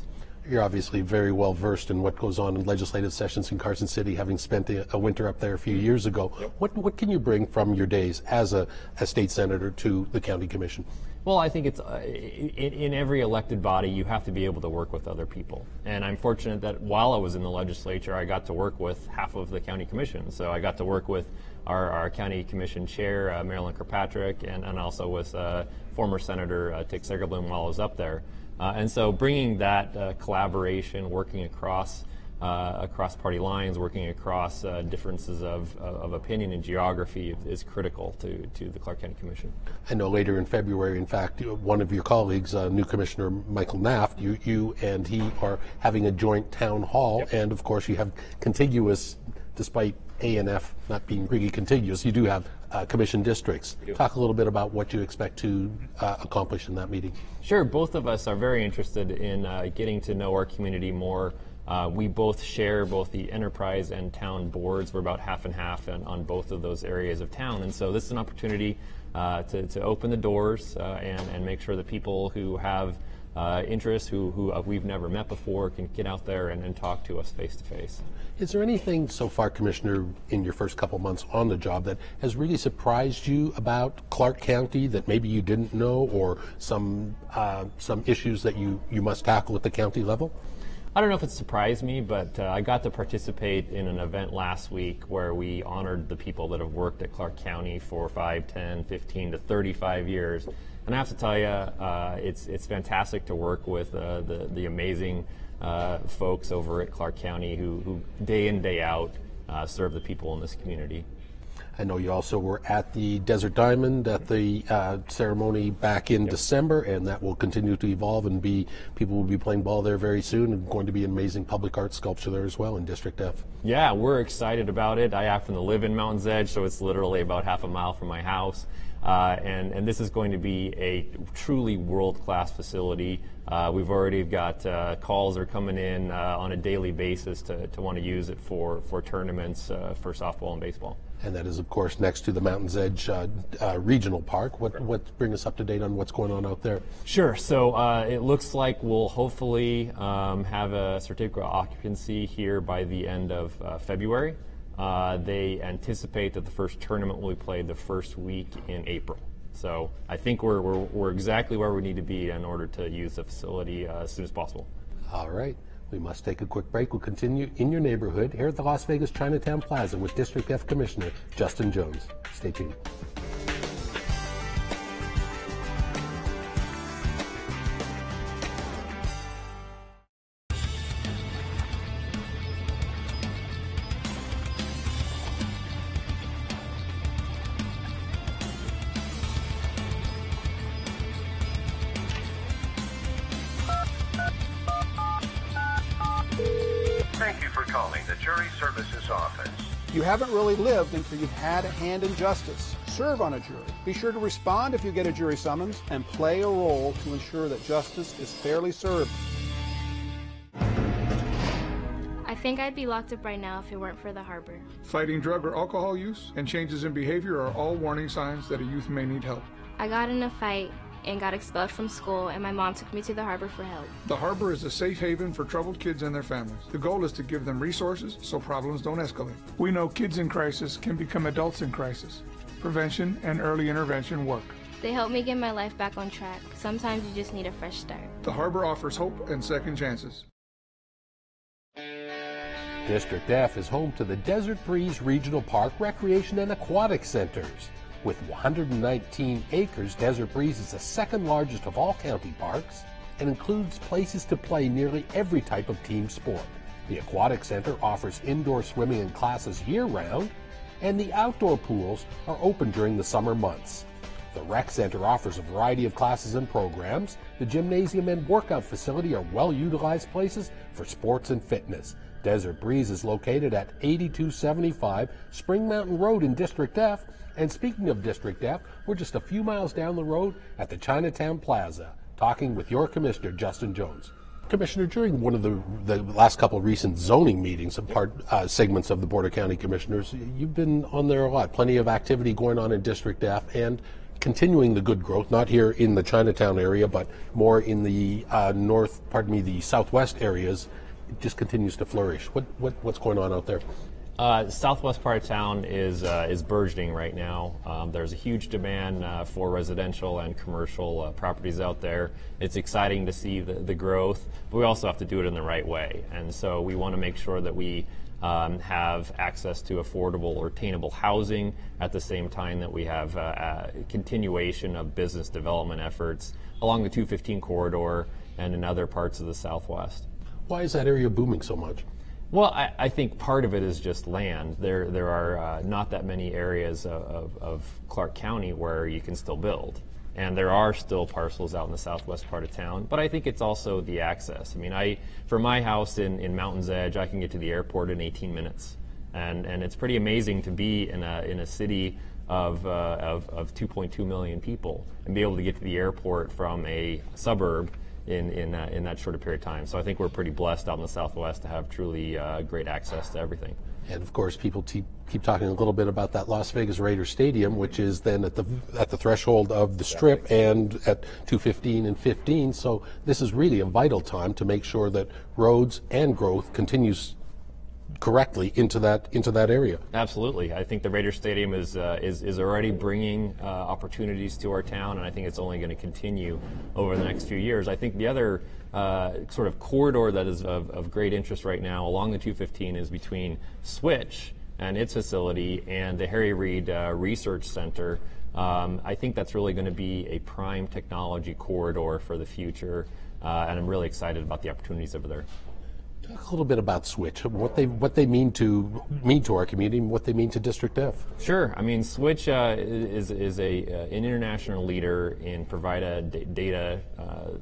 You're obviously very well versed in what goes on in legislative sessions in Carson City, having spent a winter up there a few years ago. Yep. What can you bring from your days as a state senator to the county commission? Well, I think it's in every elected body, you have to be able to work with other people. And I'm fortunate that while I was in the legislature, I got to work with half of the county commission. So I got to work with our county commission chair, Marilyn Kirkpatrick, and also with former Senator Tick Segerblum while I was up there. And so bringing that collaboration, working across party lines, working across differences of opinion and geography is critical to the Clark County Commission. I know later in February, in fact, one of your colleagues, new Commissioner Michael Naft, you and he are having a joint town hall, yep. And of course you have contiguous, despite A&F not being really contiguous, you do have commission districts. Talk a little bit about what you expect to accomplish in that meeting. Sure, both of us are very interested in getting to know our community more. We both share both the enterprise and town boards. We're about half and half on both of those areas of town. And so this is an opportunity to open the doors and make sure that people who have interests who we've never met before can get out there and talk to us face to face. Is there anything so far, Commissioner, in your first couple months on the job that has really surprised you about Clark County that maybe you didn't know, or some issues that you must tackle at the county level? I don't know if it surprised me, but I got to participate in an event last week where we honored the people that have worked at Clark County for 5, 10, 15 to 35 years. And I have to tell you, it's fantastic to work with the amazing folks over at Clark County who day in, day out serve the people in this community. I know you also were at the Desert Diamond at the ceremony back in December, and that will continue to evolve and people will be playing ball there very soon, and going to be an amazing public art sculpture there as well in District F. Yeah, we're excited about it. I happen to live in Mountains Edge, so it's literally about half a mile from my house. And this is going to be a truly world-class facility. We've already got calls are coming in on a daily basis to want to use it for tournaments for softball and baseball. And that is, of course, next to the Mountains Edge Regional Park. Bring us up to date on what's going on out there? Sure. So it looks like we'll hopefully have a certificate of occupancy here by the end of February. They anticipate that the first tournament will be played the first week in April. So I think we're exactly where we need to be in order to use the facility as soon as possible. All right. We must take a quick break. We'll continue in your neighborhood here at the Las Vegas Chinatown Plaza with District F Commissioner Justin Jones. Stay tuned. Thank you for calling the Jury Services Office. You haven't really lived until you've had a hand in justice. Serve on a jury. Be sure to respond if you get a jury summons and play a role to ensure that justice is fairly served. I think I'd be locked up right now if it weren't for the harbor. Fighting drug or alcohol use and changes in behavior are all warning signs that a youth may need help. I got in a fight and got expelled from school, and my mom took me to the harbor for help. The harbor is a safe haven for troubled kids and their families. The goal is to give them resources so problems don't escalate. We know kids in crisis can become adults in crisis. Prevention and early intervention work. They helped me get my life back on track. Sometimes you just need a fresh start. The harbor offers hope and second chances. District F is home to the Desert Breeze Regional Park Recreation and Aquatic Centers. With 119 acres, Desert Breeze is the second largest of all county parks and includes places to play nearly every type of team sport. The Aquatic Center offers indoor swimming and classes year-round, and the outdoor pools are open during the summer months. The Rec Center offers a variety of classes and programs. The gymnasium and workout facility are well-utilized places for sports and fitness. Desert Breeze is located at 8275 Spring Mountain Road in District F. And speaking of District F, we're just a few miles down the road at the Chinatown Plaza, talking with your Commissioner, Justin Jones. Commissioner, during one of the last couple of recent zoning meetings, segments of the Board of County Commissioners, you've been on there a lot. Plenty of activity going on in District F and continuing the good growth, not here in the Chinatown area, but more in the the southwest areas. It just continues to flourish. What's going on out there? The southwest part of town is burgeoning right now. There's a huge demand for residential and commercial properties out there. It's exciting to see the growth, but we also have to do it in the right way. And so we want to make sure that we have access to affordable or attainable housing at the same time that we have a continuation of business development efforts along the 215 corridor and in other parts of the southwest. Why is that area booming so much? Well, I think part of it is just land. There are not that many areas of Clark County where you can still build. And there are still parcels out in the southwest part of town, but I think it's also the access. I mean, for my house in Mountains Edge, I can get to the airport in 18 minutes. And it's pretty amazing to be in a city of 2.2 million people and be able to get to the airport from a suburb in that short period of time. So I think we're pretty blessed out in the southwest to have truly great access to everything. And of course, people keep talking a little bit about that Las Vegas Raiders Stadium, which is then at the threshold of the Strip and at 215 and 15. So this is really a vital time to make sure that roads and growth continues correctly into that area. Absolutely. I think the Raiders Stadium is already bringing opportunities to our town, and I think it's only going to continue over the next few years. I think the other sort of corridor that is of great interest right now along the 215 is between Switch and its facility and the Harry Reid Research Center. I think that's really going to be a prime technology corridor for the future, and I'm really excited about the opportunities over there. Talk a little bit about Switch, what they mean to our community, and what they mean to District F. Sure. I mean, Switch is an international leader in providing data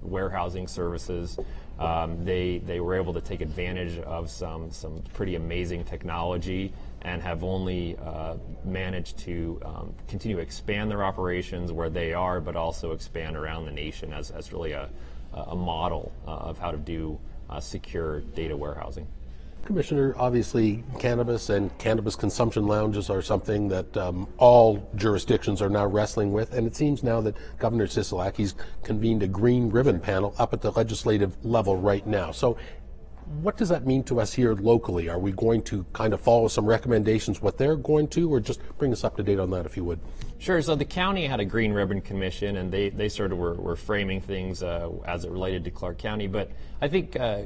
warehousing services. They were able to take advantage of some pretty amazing technology and have only managed to continue to expand their operations where they are, but also expand around the nation as really a model of how to do secure data warehousing. Commissioner, obviously cannabis and cannabis consumption lounges are something that all jurisdictions are now wrestling with, and it seems now that Governor Sisolak, he's convened a green ribbon panel up at the legislative level right now. So what does that mean to us here locally? Are we going to kind of follow some recommendations, what they're going to, or just bring us up to date on that if you would? Sure. So the county had a Green Ribbon Commission, and they sort of were framing things as it related to Clark County. But I think Governor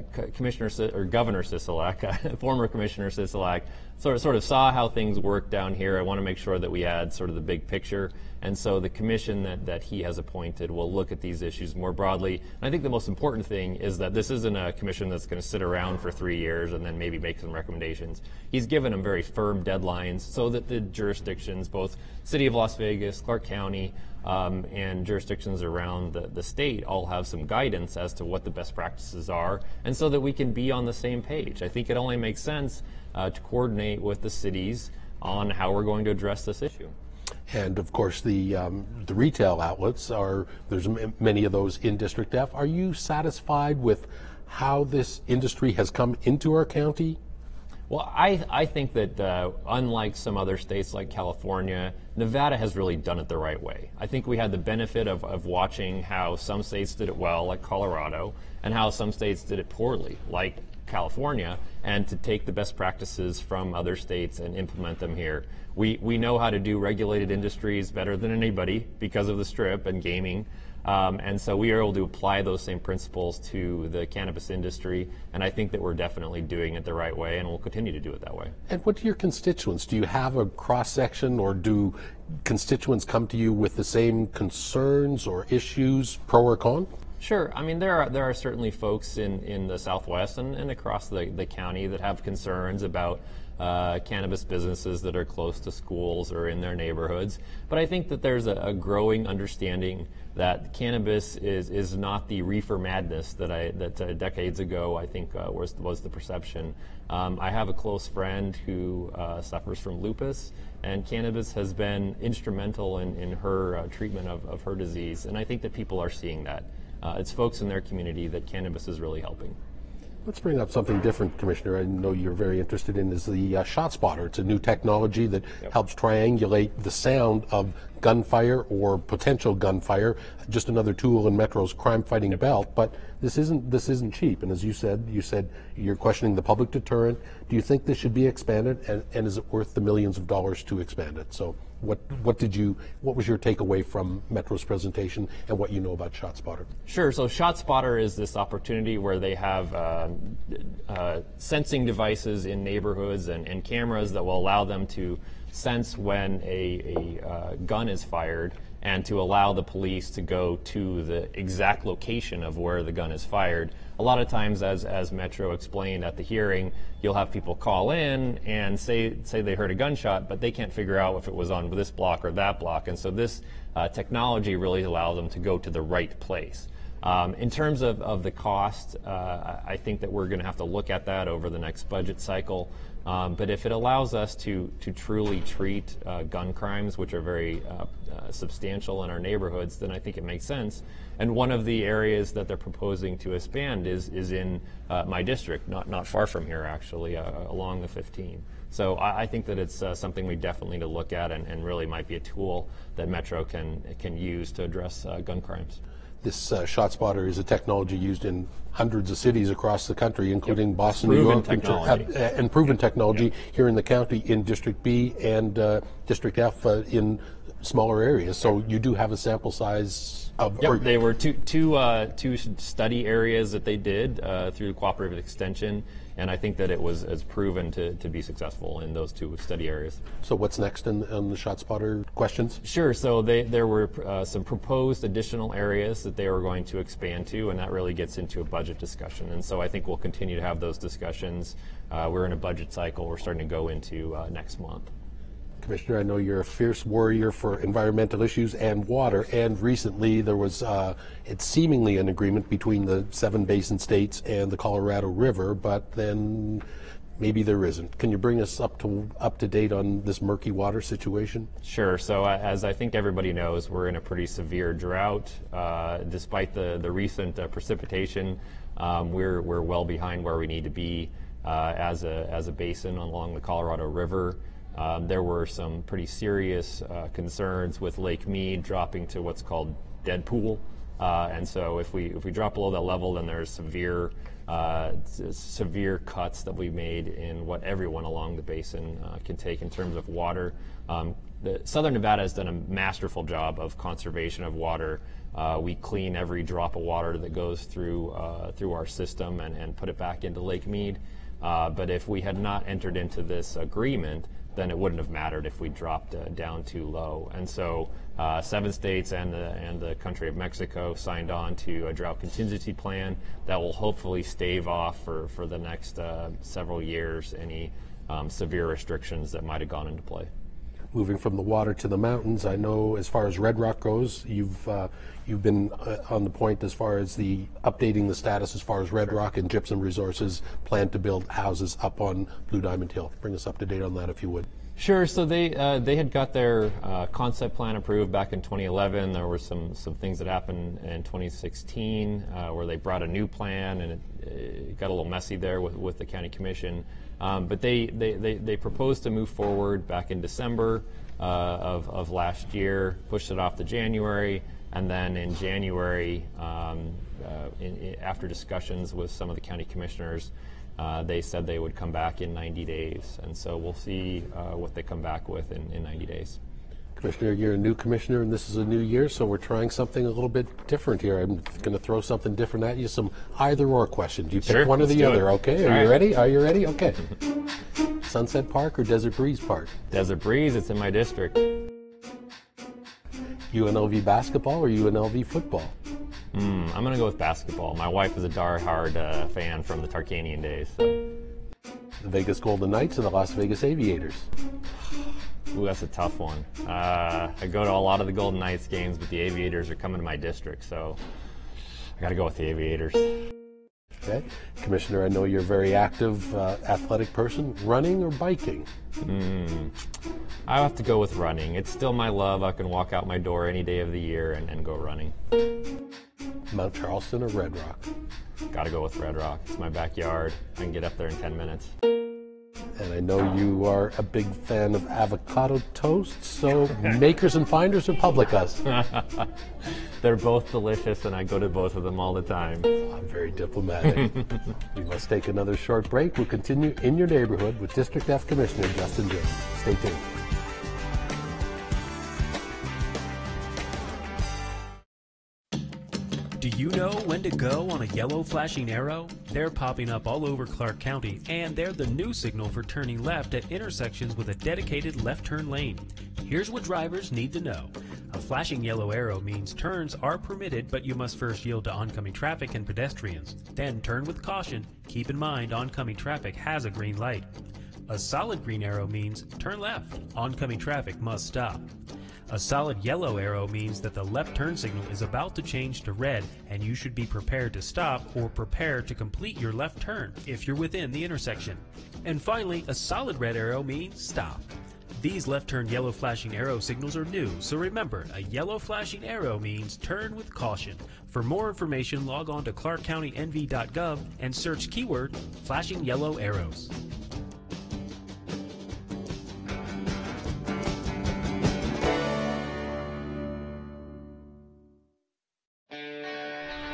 Sisolak, former Commissioner Sisolak, sort of saw how things work down here. I want to make sure that we had sort of the big picture. And so the commission that he has appointed will look at these issues more broadly. And I think the most important thing is that this isn't a commission that's going to sit around for 3 years and then maybe make some recommendations. He's given them very firm deadlines so that the jurisdictions, both City of Las Vegas, Clark County, and jurisdictions around the state all have some guidance as to what the best practices are, and so that we can be on the same page. I think it only makes sense to coordinate with the cities on how we're going to address this issue. And of course, the retail outlets there's many of those in District F. Are you satisfied with how this industry has come into our county? Well, I think that unlike some other states like California, Nevada has really done it the right way. I think we had the benefit of watching how some states did it well, like Colorado, and how some states did it poorly, like California, and to take the best practices from other states and implement them here. We know how to do regulated industries better than anybody because of the Strip and gaming. And so we are able to apply those same principles to the cannabis industry, and I think that we're definitely doing it the right way, and we'll continue to do it that way. And what do your constituents? Do you have a cross-section, or do constituents come to you with the same concerns or issues, pro or con? Sure. I mean, there are certainly folks in the Southwest and across the county that have concerns about cannabis businesses that are close to schools or in their neighborhoods. But I think that there's a growing understanding that cannabis is not the reefer madness that decades ago I think was the perception. I have a close friend who suffers from lupus, and cannabis has been instrumental in her treatment of her disease, and I think that people are seeing that. It's folks in their community that cannabis is really helping. Let's bring up something different, Commissioner. I know you're very interested in is the Shot Spotter. It's a new technology that helps triangulate the sound of gunfire or potential gunfire. Just another tool in Metro's crime-fighting belt. But this isn't cheap. And as you said you're questioning the public deterrent. Do you think this should be expanded? And is it worth the millions of dollars to expand it? So what was your takeaway from Metro's presentation and what you know about Shot Spotter? Sure. So Shot Spotter is this opportunity where they have sensing devices in neighborhoods and cameras that will allow them to sense when a gun is fired and to allow the police to go to the exact location of where the gun is fired. A lot of times, as Metro explained at the hearing, you'll have people call in and say they heard a gunshot, but they can't figure out if it was on this block or that block. And so this technology really allows them to go to the right place. In terms of the cost, I think that we're going to have to look at that over the next budget cycle. But if it allows us to truly treat gun crimes, which are very substantial in our neighborhoods, then I think it makes sense. And one of the areas that they're proposing to expand is in my district, not far from here actually, along the 15. So I think that it's something we definitely need to look at and really might be a tool that Metro can use to address gun crimes. This Shot Spotter is a technology used in hundreds of cities across the country, including Boston, New York, and proven technology here in the county in District B and District F in smaller areas, so you do have a sample size of... Yep, they were two study areas that they did through the Cooperative Extension, and I think that it was proven to be successful in those two study areas. So what's next on the ShotSpotter questions? Sure, so there were some proposed additional areas that they were going to expand to, and that really gets into a budget discussion, and so I think we'll continue to have those discussions. We're in a budget cycle we're starting to go into next month. Commissioner, I know you're a fierce warrior for environmental issues and water, and recently there was, it's seemingly an agreement between the 7 basin states and the Colorado River, but then maybe there isn't. Can you bring us up to date on this murky water situation? Sure. So as I think everybody knows, we're in a pretty severe drought. Despite the recent precipitation, we're well behind where we need to be as a basin along the Colorado River. There were some pretty serious concerns with Lake Mead dropping to what's called dead pool, and so if we drop below that level, then there's severe cuts that we made in what everyone along the basin can take in terms of water. Southern Nevada has done a masterful job of conservation of water. We clean every drop of water that goes through our system and put it back into Lake Mead. But if we had not entered into this agreement, then it wouldn't have mattered if we dropped down too low. And so 7 states and the country of Mexico signed on to a drought contingency plan that will hopefully stave off for the next several years any severe restrictions that might have gone into play. Moving from the water to the mountains, I know as far as Red Rock goes, you've been on the point as far as updating the status as far as Red Rock and Gypsum Resources plan to build houses up on Blue Diamond Hill. Bring us up to date on that if you would. Sure. So they had got their concept plan approved back in 2011. There were some things that happened in 2016 where they brought a new plan, and it got a little messy there with the county commission. But they proposed to move forward back in December of last year, pushed it off to January, and then in January, after discussions with some of the county commissioners, they said they would come back in 90 days. And so we'll see what they come back with in 90 days. Commissioner, you're a new commissioner, and this is a new year, so we're trying something a little bit different here. I'm going to throw something different at you, some either-or questions. You pick Sure, one or the other, okay? Are you ready? Are you ready? Okay. Sunset Park or Desert Breeze Park? Desert Breeze, it's in my district. UNLV basketball or UNLV football? I'm going to go with basketball. My wife is a diehard fan from the Tarkanian days. So. The Vegas Golden Knights or the Las Vegas Aviators? Ooh, that's a tough one. I go to a lot of the Golden Knights games, but the Aviators are coming to my district, so I got to go with the Aviators. Okay. Commissioner, I know you're a very active, athletic person. Running or biking? I have to go with running. It's still my love. I can walk out my door any day of the year and go running. Mount Charleston or Red Rock? Got to go with Red Rock. It's my backyard. I can get up there in 10 minutes. And I know you are a big fan of avocado toast, so Makers and Finders or Publicus? They're both delicious, and I go to both of them all the time. I'm very diplomatic. We must take another short break. We'll continue in your neighborhood with District F Commissioner Justin James. Stay tuned. Do you know when to go on a yellow flashing arrow? They're popping up all over Clark County, and they're the new signal for turning left at intersections with a dedicated left turn lane. Here's what drivers need to know. A flashing yellow arrow means turns are permitted, but you must first yield to oncoming traffic and pedestrians. Then turn with caution. Keep in mind oncoming traffic has a green light. A solid green arrow means turn left. Oncoming traffic must stop. A solid yellow arrow means that the left turn signal is about to change to red, and you should be prepared to stop or prepared to complete your left turn if you're within the intersection. And finally, a solid red arrow means stop. These left turn yellow flashing arrow signals are new, so remember, a yellow flashing arrow means turn with caution. For more information, log on to clarkcountynv.gov and search keyword flashing yellow arrows.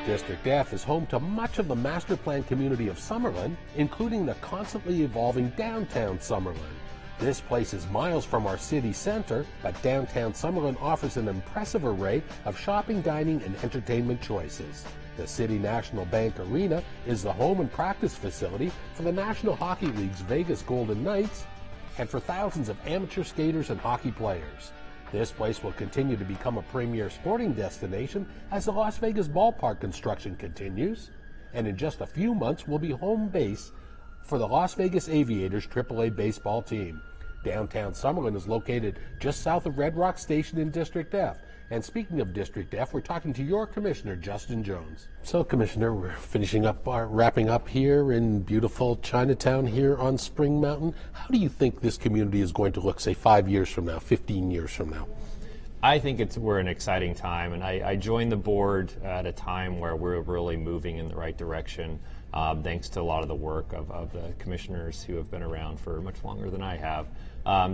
District F is home to much of the master plan community of Summerlin, including the constantly evolving downtown Summerlin. This place is miles from our city center, but downtown Summerlin offers an impressive array of shopping, dining, and entertainment choices. The City National Bank Arena is the home and practice facility for the National Hockey League's Vegas Golden Knights and for thousands of amateur skaters and hockey players. This place will continue to become a premier sporting destination as the Las Vegas ballpark construction continues, and in just a few months will be home base for the Las Vegas Aviators AAA baseball team. Downtown Summerlin is located just south of Red Rock Station in District F. And speaking of District F, we're talking to your Commissioner, Justin Jones. So, Commissioner, we're wrapping up here in beautiful Chinatown here on Spring Mountain. How do you think this community is going to look, say, 5 years from now, 15 years from now? I think we're an exciting time, and I joined the board at a time where we're really moving in the right direction, thanks to a lot of the work of the commissioners who have been around for much longer than I have.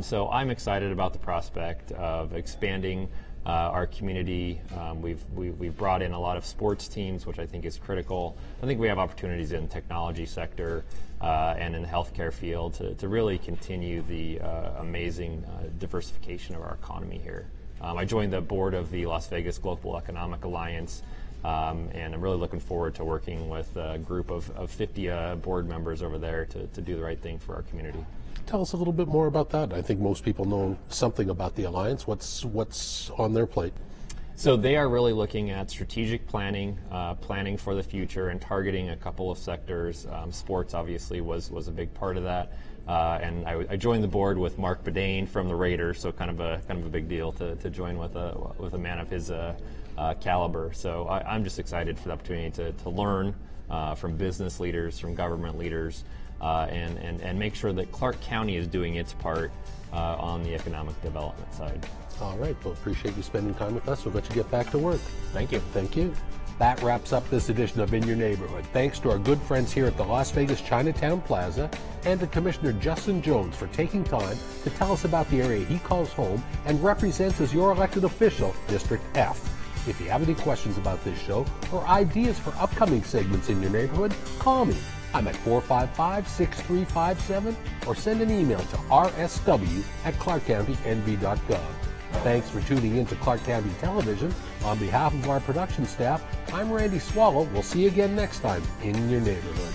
So I'm excited about the prospect of expanding our community. We've brought in a lot of sports teams, which I think is critical. I think we have opportunities in the technology sector and in the healthcare field to really continue the amazing diversification of our economy here. I joined the board of the Las Vegas Global Economic Alliance, and I'm really looking forward to working with a group of 50 board members over there to do the right thing for our community. Tell us a little bit more about that. I think most people know something about the Alliance. What's on their plate? So they are really looking at strategic planning, planning for the future, and targeting a couple of sectors. Sports obviously was a big part of that, and I joined the board with Mark Bedane from the Raiders, so kind of a big deal to join with a man of his caliber. So I'm just excited for the opportunity to learn from business leaders, from government leaders, and make sure that Clark County is doing its part on the economic development side. All right, well, appreciate you spending time with us. We'll let you get back to work. Thank you. Thank you. That wraps up this edition of In Your Neighborhood. Thanks to our good friends here at the Las Vegas Chinatown Plaza and to Commissioner Justin Jones for taking time to tell us about the area he calls home and represents as your elected official, District F. If you have any questions about this show or ideas for upcoming segments in your neighborhood, call me. I'm at 455-6357 or send an email to rsw@clarkcountynv.gov. Thanks for tuning in to Clark County Television. On behalf of our production staff, I'm Randy Swallow. We'll see you again next time in your neighborhood.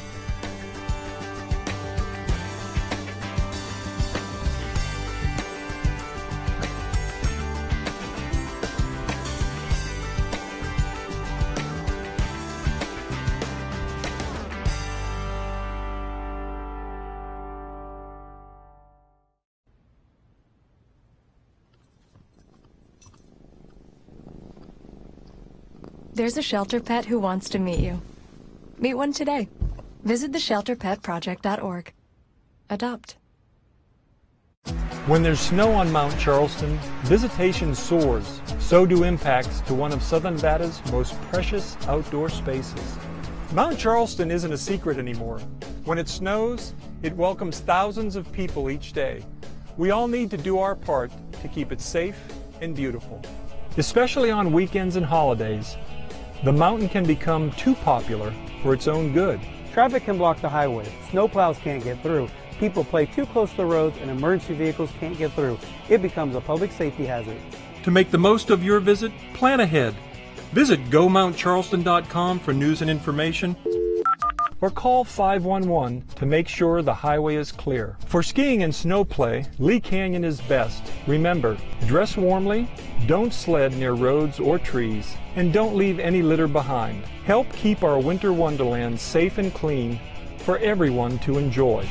There's a shelter pet who wants to meet you. Meet one today. Visit theshelterpetproject.org. Adopt. When there's snow on Mount Charleston, visitation soars. So do impacts to one of Southern Nevada's most precious outdoor spaces. Mount Charleston isn't a secret anymore. When it snows, it welcomes thousands of people each day. We all need to do our part to keep it safe and beautiful. Especially on weekends and holidays, the mountain can become too popular for its own good. Traffic can block the highway, snowplows can't get through, people play too close to the roads, and emergency vehicles can't get through. It becomes a public safety hazard. To make the most of your visit, plan ahead. Visit GoMountCharleston.com for news and information, or call 511 to make sure the highway is clear. For skiing and snow play, Lee Canyon is best. Remember, dress warmly, don't sled near roads or trees, and don't leave any litter behind. Help keep our winter wonderland safe and clean for everyone to enjoy.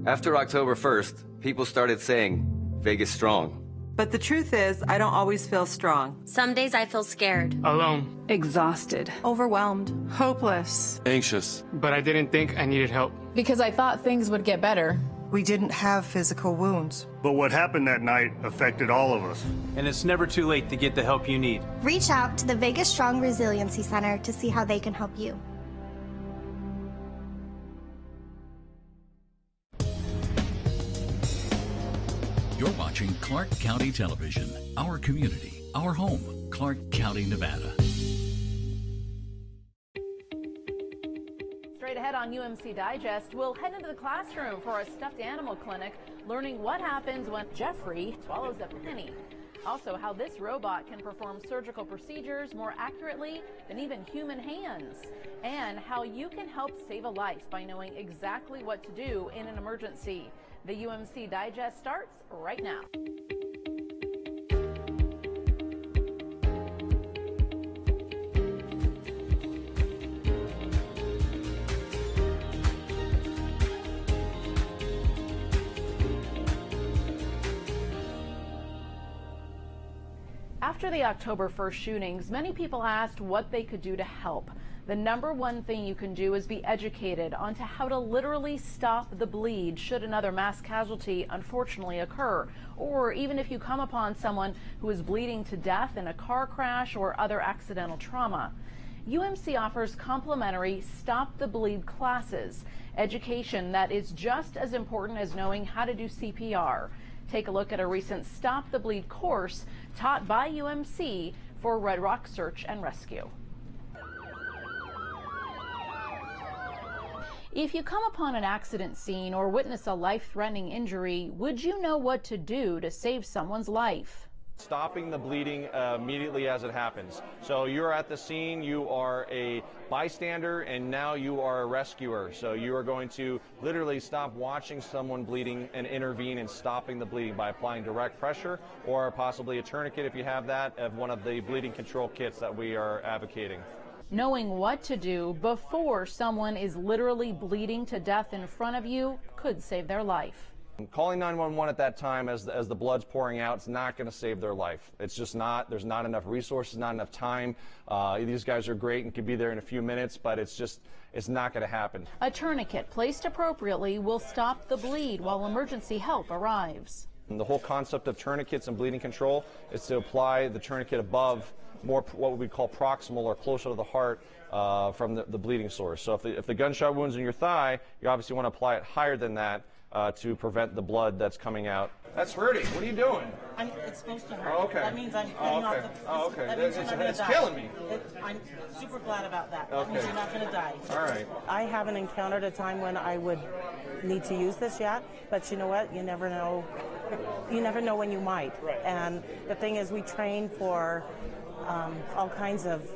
After October 1st, people started saying, Vegas strong. But the truth is, I don't always feel strong. Some days I feel scared. Alone. Exhausted. Overwhelmed. Hopeless. Anxious. But I didn't think I needed help. Because I thought things would get better. We didn't have physical wounds. But what happened that night affected all of us. And it's never too late to get the help you need. Reach out to the Vegas Strong Resiliency Center to see how they can help you. You're watching Clark County Television, our community, our home, Clark County, Nevada. Straight ahead on UMC Digest, we'll head into the classroom for a stuffed animal clinic, learning what happens when Jeffrey swallows a penny. Also, how this robot can perform surgical procedures more accurately than even human hands. And how you can help save a life by knowing exactly what to do in an emergency. The UMC Digest starts right now. After the October 1st shootings, many people asked what they could do to help. The number one thing you can do is be educated onto how to literally stop the bleed should another mass casualty unfortunately occur, or even if you come upon someone who is bleeding to death in a car crash or other accidental trauma. UMC offers complimentary Stop the Bleed classes, education that is just as important as knowing how to do CPR. Take a look at a recent Stop the Bleed course taught by UMC for Red Rock Search and Rescue. If you come upon an accident scene or witness a life-threatening injury, would you know what to do to save someone's life? Stopping the bleeding immediately as it happens. So you're at the scene, you are a bystander, and now you are a rescuer. So you are going to literally stop watching someone bleeding and intervene in stopping the bleeding by applying direct pressure or possibly a tourniquet if you have that, of one of the bleeding control kits that we are advocating. Knowing what to do before someone is literally bleeding to death in front of you could save their life. Calling 911 at that time as the blood's pouring out, it's not going to save their life. It's just not. There's not enough resources, not enough time. These guys are great and could be there in a few minutes, but it's not going to happen. A tourniquet placed appropriately will stop the bleed while emergency help arrives. And the whole concept of tourniquets and bleeding control is to apply the tourniquet above, more what we call proximal or closer to the heart from the bleeding source. So if the gunshot wound's in your thigh, you obviously want to apply it higher than that to prevent the blood that's coming out. That's hurting. What are you doing? It's supposed to hurt. Oh, okay. That means I'm getting off the... Oh, okay. That means It's killing me. I'm super glad about that. Okay. That means you're not going to die. All right. I haven't encountered a time when I would need to use this yet, but you know what? You never know. You never know when you might. Right. And the thing is, we train for all kinds of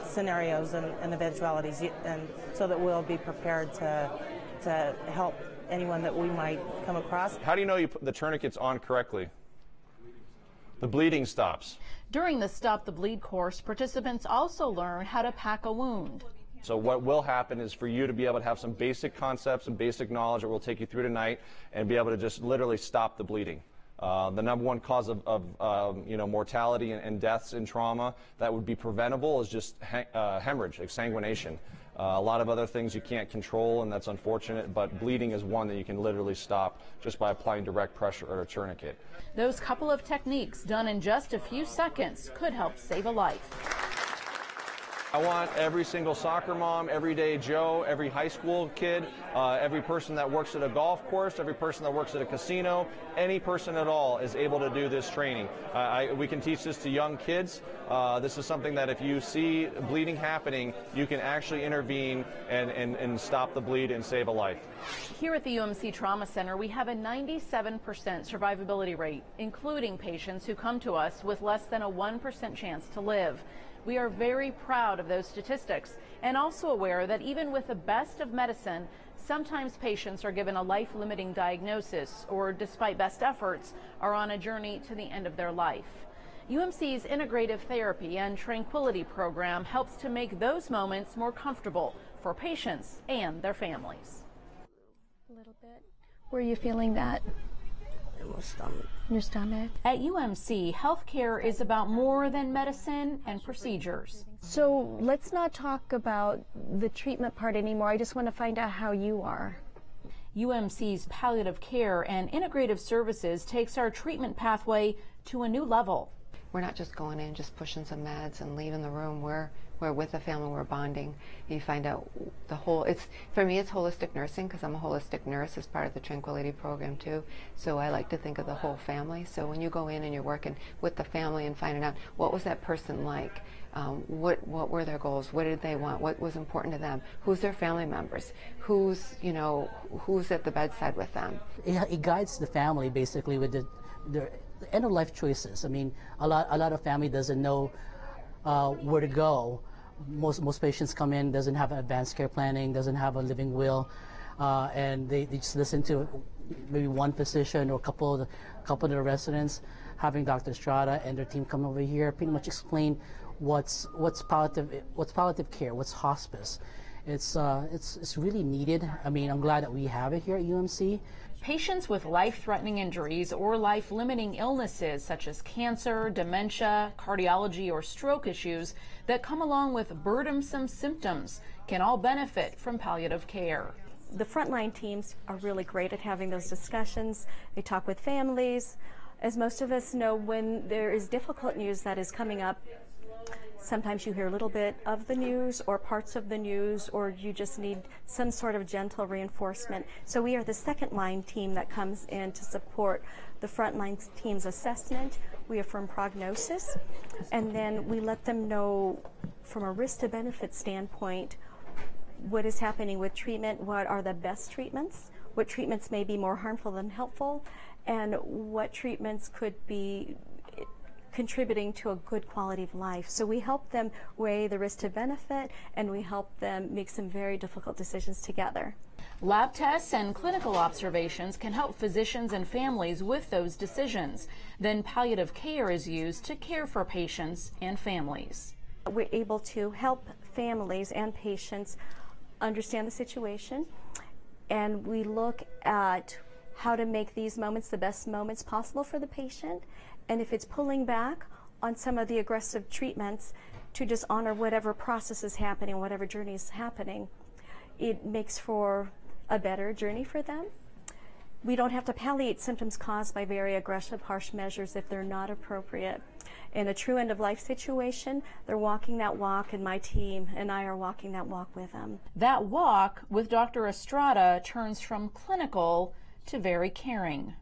scenarios and eventualities, and so that we'll be prepared to help anyone that we might come across. How do you know you put the tourniquet's on correctly? The bleeding stops. During the Stop the Bleed course, participants also learn how to pack a wound. So what will happen is for you to be able to have some basic concepts and basic knowledge that we'll take you through tonight and be able to just literally stop the bleeding. The number one cause of mortality and deaths in trauma that would be preventable is just hemorrhage, exsanguination. A lot of other things you can't control, and that's unfortunate, but bleeding is one that you can literally stop just by applying direct pressure or a tourniquet. Those couple of techniques done in just a few seconds could help save a life. I want every single soccer mom, everyday Joe, every high school kid, every person that works at a golf course, every person that works at a casino, any person at all is able to do this training. We can teach this to young kids. This is something that if you see bleeding happening, you can actually intervene and stop the bleed and save a life. Here at the UMC Trauma Center, we have a 97% survivability rate, including patients who come to us with less than a 1% chance to live. We are very proud of those statistics and also aware that even with the best of medicine, sometimes patients are given a life-limiting diagnosis or, despite best efforts, are on a journey to the end of their life. UMC's Integrative Therapy and Tranquility program helps to make those moments more comfortable for patients and their families. A little bit. Were you feeling that? In my stomach. Your stomach? At UMC, healthcare is about more than medicine and procedures. So let's not talk about the treatment part anymore. I just want to find out how you are. UMC's palliative care and integrative services takes our treatment pathway to a new level. we're not just going in, just pushing some meds and leaving the room. We're with the family, we're bonding. You find out the whole, for me it's holistic nursing because I'm a holistic nurse as part of the Tranquility program too. So I like to think of the whole family. So when you go in and you're working with the family and finding out what was that person like, what were their goals, what did they want, what was important to them, who's their family members, who's at the bedside with them. It guides the family basically with the end of life choices. I mean, a lot of family doesn't know where to go. Most patients come in, doesn't have advanced care planning, doesn't have a living will, and they just listen to maybe one physician or a couple of the residents. Having Dr. Estrada and their team come over here, pretty much explain what's palliative care, what's hospice. It's really needed. I mean, I'm glad that we have it here at UMC. Patients with life-threatening injuries or life-limiting illnesses such as cancer, dementia, cardiology, or stroke issues that come along with burdensome symptoms can all benefit from palliative care. The frontline teams are really great at having those discussions. They talk with families. As most of us know, when there is difficult news that is coming up, sometimes you hear a little bit of the news or parts of the news, or you just need some sort of gentle reinforcement. So we are the second line team that comes in to support the frontline team's assessment. We affirm prognosis, and then we let them know from a risk to benefit standpoint what is happening with treatment, what are the best treatments, what treatments may be more harmful than helpful, and what treatments could be contributing to a good quality of life. So we help them weigh the risk to benefit, and we help them make some very difficult decisions together. Lab tests and clinical observations can help physicians and families with those decisions. Then palliative care is used to care for patients and families. We're able to help families and patients understand the situation, and we look at how to make these moments the best moments possible for the patient. And if it's pulling back on some of the aggressive treatments to just honor whatever process is happening, whatever journey is happening, it makes for a better journey for them. We don't have to palliate symptoms caused by very aggressive, harsh measures if they're not appropriate. In a true end-of-life situation, they're walking that walk, and my team and I are walking that walk with them. That walk with Dr. Estrada turns from clinical to very caring.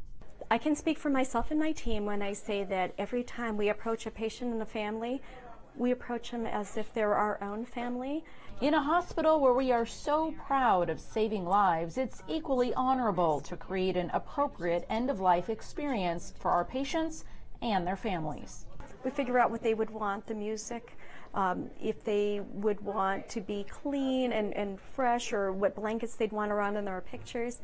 I can speak for myself and my team when I say that every time we approach a patient and a family, we approach them as if they're our own family. In a hospital where we are so proud of saving lives, it's equally honorable to create an appropriate end-of-life experience for our patients and their families. We figure out what they would want, the music, if they would want to be clean and fresh, or what blankets they'd want around in their pictures.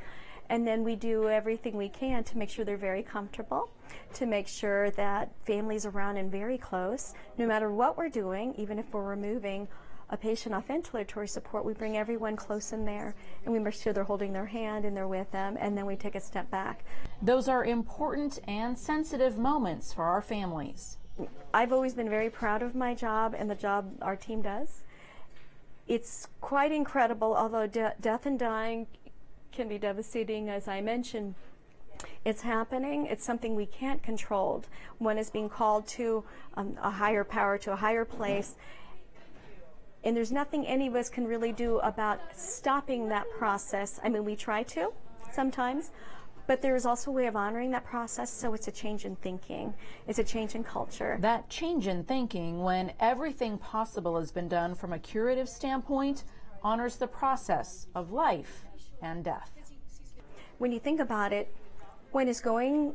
And then we do everything we can to make sure they're very comfortable, to make sure that families around and very close, no matter what we're doing, even if we're removing a patient off ventilatory support, we bring everyone close in there, and we make sure they're holding their hand and they're with them, and then we take a step back. Those are important and sensitive moments for our families. I've always been very proud of my job and the job our team does. It's quite incredible, although death and dying can be devastating, as I mentioned. It's happening. It's something we can't control. One is being called to a higher power, to a higher place, and there's nothing any of us can really do about stopping that process. I mean, we try to sometimes, but there is also a way of honoring that process, so it's a change in thinking. It's a change in culture. That change in thinking, when everything possible has been done from a curative standpoint, honors the process of life and death. When you think about it, one is going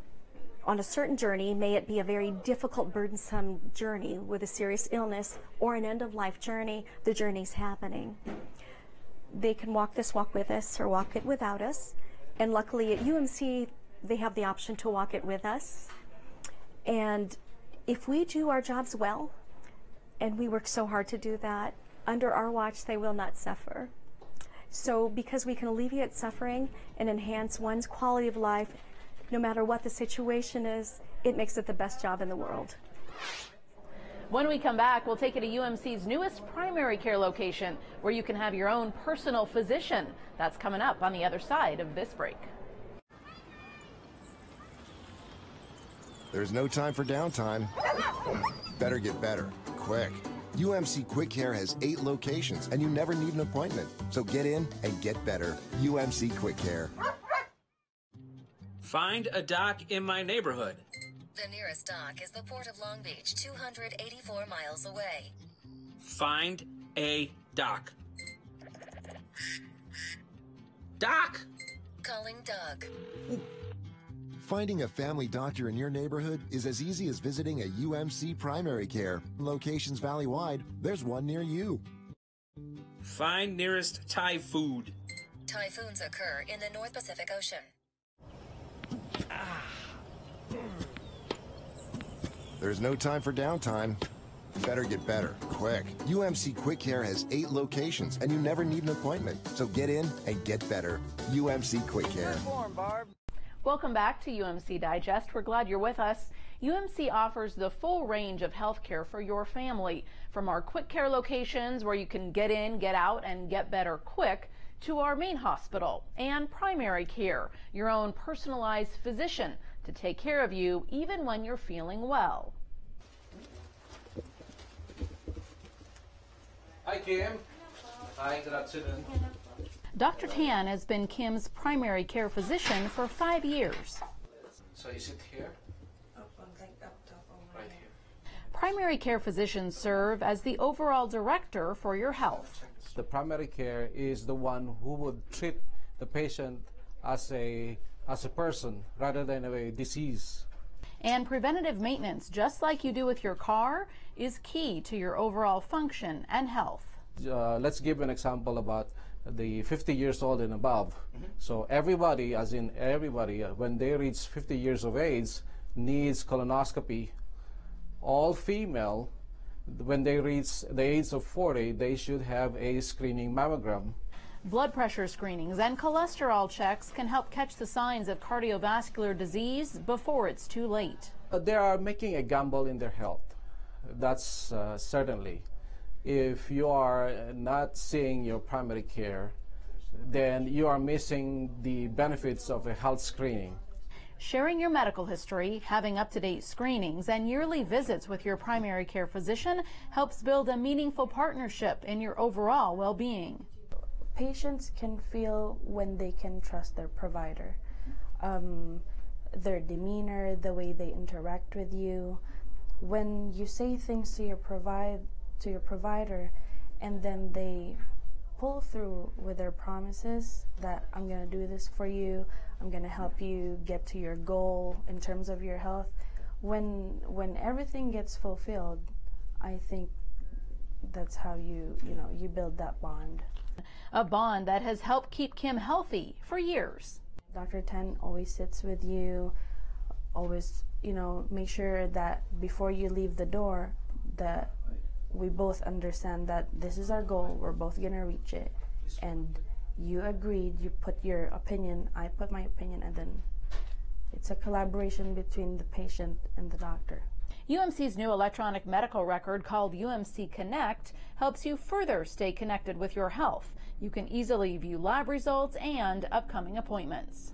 on a certain journey, may it be a very difficult, burdensome journey with a serious illness or an end-of-life journey, the journey's happening. They can walk this walk with us or walk it without us. And luckily at UMC, they have the option to walk it with us. And if we do our jobs well, and we work so hard to do that, under our watch, they will not suffer. So because we can alleviate suffering and enhance one's quality of life, no matter what the situation is, it makes it the best job in the world. When we come back, we'll take you to UMC's newest primary care location, where you can have your own personal physician. That's coming up on the other side of this break. There's no time for downtime. Better get better, quick. UMC Quick Care has 8 locations, and you never need an appointment. So get in and get better. UMC Quick Care. Find a dock in my neighborhood. The nearest dock is the Port of Long Beach, 284 miles away. Find a dock. Doc! Calling Doug. Finding a family doctor in your neighborhood is as easy as visiting a UMC Primary Care. Locations valley-wide, there's one near you. Find nearest Thai food. Typhoons occur in the North Pacific Ocean. There's no time for downtime. Better get better, quick. UMC Quick Care has 8 locations, and you never need an appointment. So get in and get better. UMC Quick Care. Welcome back to UMC Digest. We're glad you're with us. UMC offers the full range of health care for your family, from our quick care locations where you can get in, get out, and get better quick, to our main hospital and primary care, your own personalized physician to take care of you even when you're feeling well. Hi, Kim. Hi, good afternoon. Dr. Tan has been Kim's primary care physician for 5 years. So you sit here? Right here. Primary care physicians serve as the overall director for your health. The primary care is the one who would treat the patient as a person rather than a disease. And preventative maintenance, just like you do with your car, is key to your overall function and health. Let's give an example about the 50 years old and above. So everybody, as in everybody, when they reach 50 years of age, needs colonoscopy. All female, when they reach the age of 40, they should have a screening mammogram. Blood pressure screenings and cholesterol checks can help catch the signs of cardiovascular disease before it's too late. They are making a gamble in their health. That's certainly. If you are not seeing your primary care, then you are missing the benefits of a health screening. Sharing your medical history, having up-to-date screenings, and yearly visits with your primary care physician helps build a meaningful partnership in your overall well-being. Patients can feel when they can trust their provider. Their demeanor, the way they interact with you. When you say things to your provider and then they pull through with their promises that I'm going to do this for you, I'm going to help you get to your goal in terms of your health. When everything gets fulfilled, I think that's how you build that bond. A bond that has helped keep Kim healthy for years. Dr. Tan always sits with you, always, make sure that before you leave the door that we both understand that this is our goal, we're both going to reach it, and you agreed, you put your opinion, I put my opinion, and then it's a collaboration between the patient and the doctor. UMC's new electronic medical record called UMC Connect helps you further stay connected with your health. You can easily view lab results and upcoming appointments.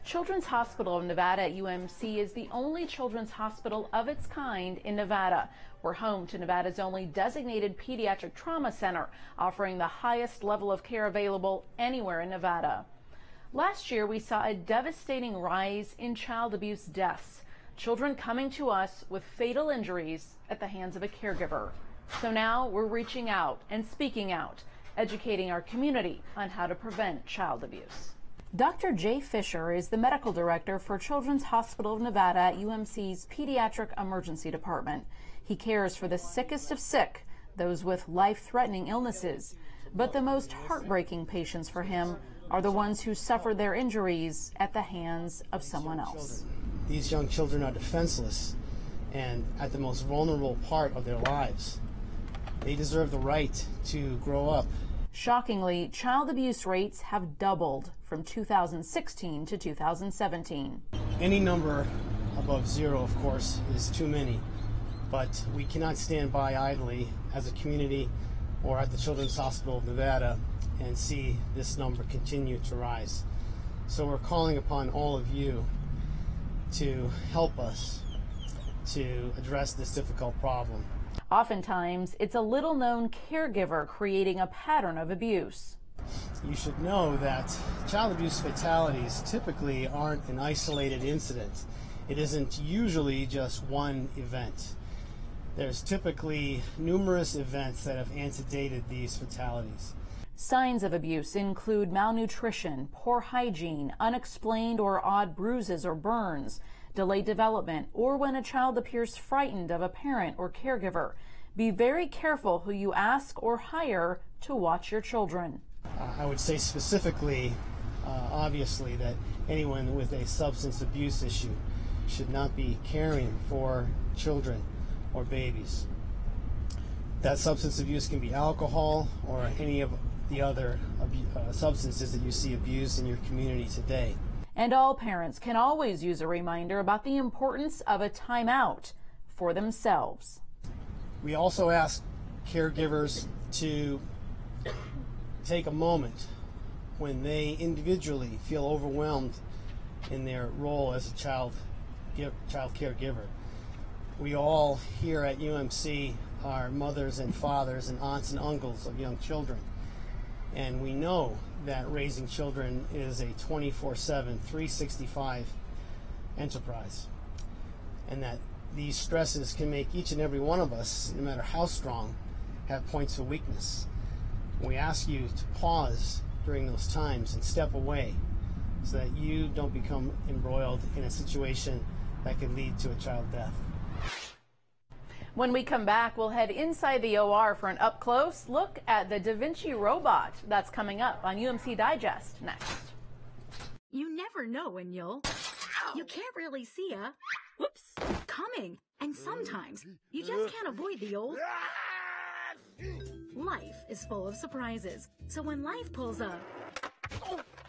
Children's Hospital of Nevada at UMC is the only children's hospital of its kind in Nevada. We're home to Nevada's only designated pediatric trauma center, offering the highest level of care available anywhere in Nevada. Last year, we saw a devastating rise in child abuse deaths, children coming to us with fatal injuries at the hands of a caregiver. So now we're reaching out and speaking out, educating our community on how to prevent child abuse. Dr. Jay Fisher is the medical director for Children's Hospital of Nevada at UMC's Pediatric Emergency Department. He cares for the sickest of sick, those with life-threatening illnesses. But the most heartbreaking patients for him are the ones who suffer their injuries at the hands of someone else. These young children are defenseless and at the most vulnerable part of their lives. They deserve the right to grow up. Shockingly, child abuse rates have doubled from 2016 to 2017. Any number above 0, of course, is too many, but we cannot stand by idly as a community or at the Children's Hospital of Nevada and see this number continue to rise. So we're calling upon all of you to help us to address this difficult problem. Oftentimes, it's a little-known caregiver creating a pattern of abuse. You should know that child abuse fatalities typically aren't an isolated incident. It isn't usually just one event. There's typically numerous events that have antedated these fatalities. Signs of abuse include malnutrition, poor hygiene, unexplained or odd bruises or burns, delayed development, or when a child appears frightened of a parent or caregiver. Be very careful who you ask or hire to watch your children. I would say specifically, obviously, that anyone with a substance abuse issue should not be caring for children or babies. That substance abuse can be alcohol or any of the other substances that you see abused in your community today. And all parents can always use a reminder about the importance of a timeout for themselves. We also ask caregivers to take a moment when they individually feel overwhelmed in their role as a child caregiver. We all here at UMC are mothers and fathers and aunts and uncles of young children. And we know that raising children is a 24/7, 365 enterprise. And that these stresses can make each and every one of us, no matter how strong, have points of weakness. We ask you to pause during those times and step away so that you don't become embroiled in a situation that could lead to a child death. When we come back, we'll head inside the OR for an up-close look at the Da Vinci robot. That's coming up on UMC Digest next. You never know when you can't really see whoops, coming. And sometimes you just can't avoid the old. Life is full of surprises. So when life pulls up,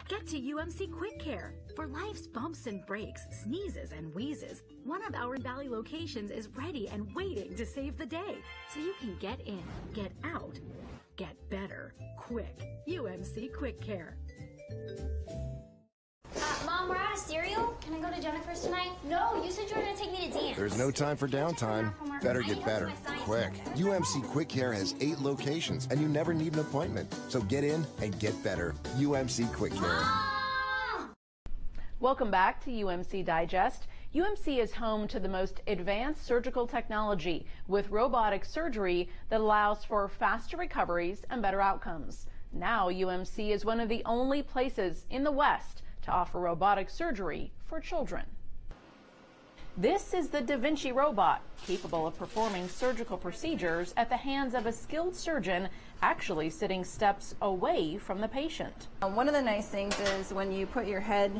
get to UMC Quick Care. For life's bumps and breaks, sneezes and wheezes, one of our Valley locations is ready and waiting to save the day. So you can get in, get out, get better, quick. UMC Quick Care. Mom, we're out of cereal. Can I go to Jennifer's tonight? No, you said you were going to take me to dance. There's no time for downtime. Better get better, quick. UMC Quick Care has 8 locations, and you never need an appointment. So get in and get better. UMC Quick Care. Welcome back to UMC Digest. UMC is home to the most advanced surgical technology with robotic surgery that allows for faster recoveries and better outcomes. Now UMC is one of the only places in the West to offer robotic surgery for children. This is the Da Vinci robot, capable of performing surgical procedures at the hands of a skilled surgeon actually sitting steps away from the patient. One of the nice things is when you put your head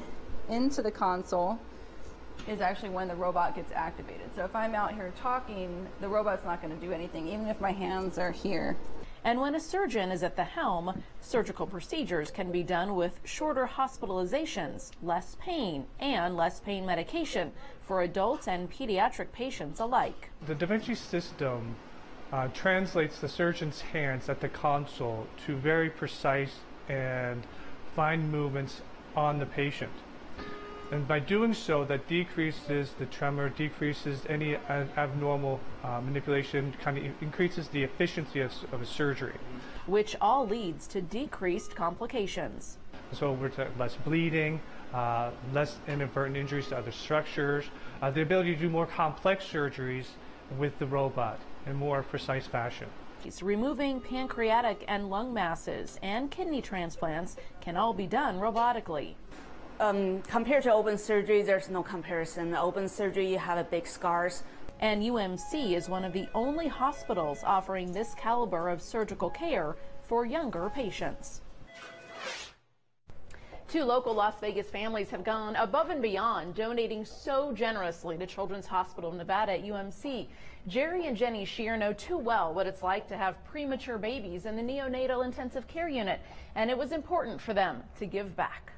into the console is actually when the robot gets activated. So if I'm out here talking, the robot's not going to do anything, even if my hands are here. And when a surgeon is at the helm, surgical procedures can be done with shorter hospitalizations, less pain, and less pain medication for adults and pediatric patients alike. The Da Vinci system translates the surgeon's hands at the console to very precise and fine movements on the patient. And by doing so, that decreases the tremor, decreases any abnormal manipulation, kind of increases the efficiency of a surgery. Which all leads to decreased complications. So we're less bleeding, less inadvertent injuries to other structures, the ability to do more complex surgeries with the robot in more precise fashion. Removing pancreatic and lung masses and kidney transplants can all be done robotically. Compared to open surgery, there's no comparison. Open surgery, you have big scars. And UMC is one of the only hospitals offering this caliber of surgical care for younger patients. 2 local Las Vegas families have gone above and beyond, donating so generously to Children's Hospital of Nevada at UMC. Jerry and Jenny Shear know too well what it's like to have premature babies in the neonatal intensive care unit, and it was important for them to give back.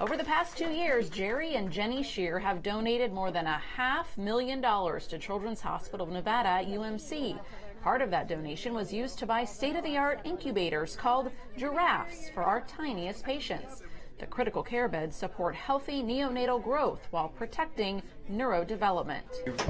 Over the past 2 years, Jerry and Jenny Shear have donated more than $500,000 to Children's Hospital of Nevada at UMC. Part of that donation was used to buy state-of-the-art incubators called giraffes for our tiniest patients. The critical care beds support healthy neonatal growth while protecting neurodevelopment.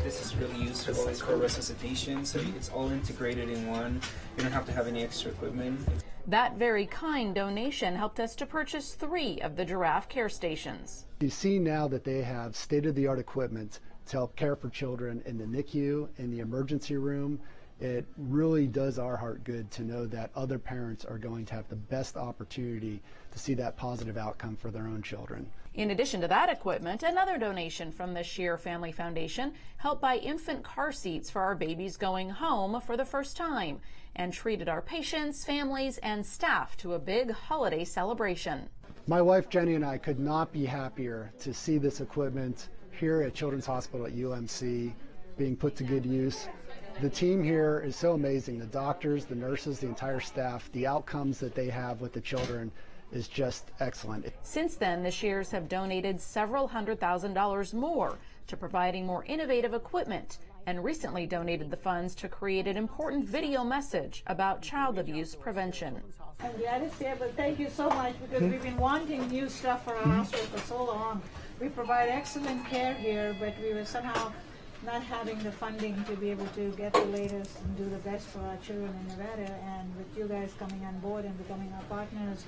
This is really useful for resuscitation, so it's all integrated in one. You don't have to have any extra equipment. That very kind donation helped us to purchase 3 of the giraffe care stations. You see now that they have state-of-the-art equipment to help care for children in the NICU, in the emergency room. It really does our heart good to know that other parents are going to have the best opportunity to see that positive outcome for their own children. In addition to that equipment, another donation from the Scheer Family Foundation helped buy infant car seats for our babies going home for the first time and treated our patients, families, and staff to a big holiday celebration. My wife Jenny and I could not be happier to see this equipment here at Children's Hospital at UMC being put to good use. The team here is so amazing. The doctors, the nurses, the entire staff, the outcomes that they have with the children is just excellent. Since then, the Scheers have donated several $100,000 more to providing more innovative equipment and recently donated the funds to create an important video message about child abuse prevention. I'm glad it's here, but thank you so much because we've been wanting new stuff for our hospital for so long. We provide excellent care here, but we were somehow not having the funding to be able to get the latest and do the best for our children in Nevada. And with you guys coming on board and becoming our partners,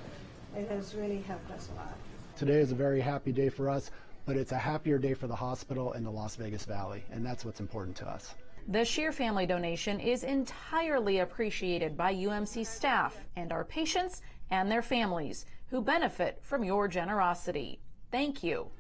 it has really helped us a lot. Today is a very happy day for us, but it's a happier day for the hospital and the Las Vegas Valley, and that's what's important to us. The Scheer family donation is entirely appreciated by UMC staff and our patients and their families who benefit from your generosity. Thank you.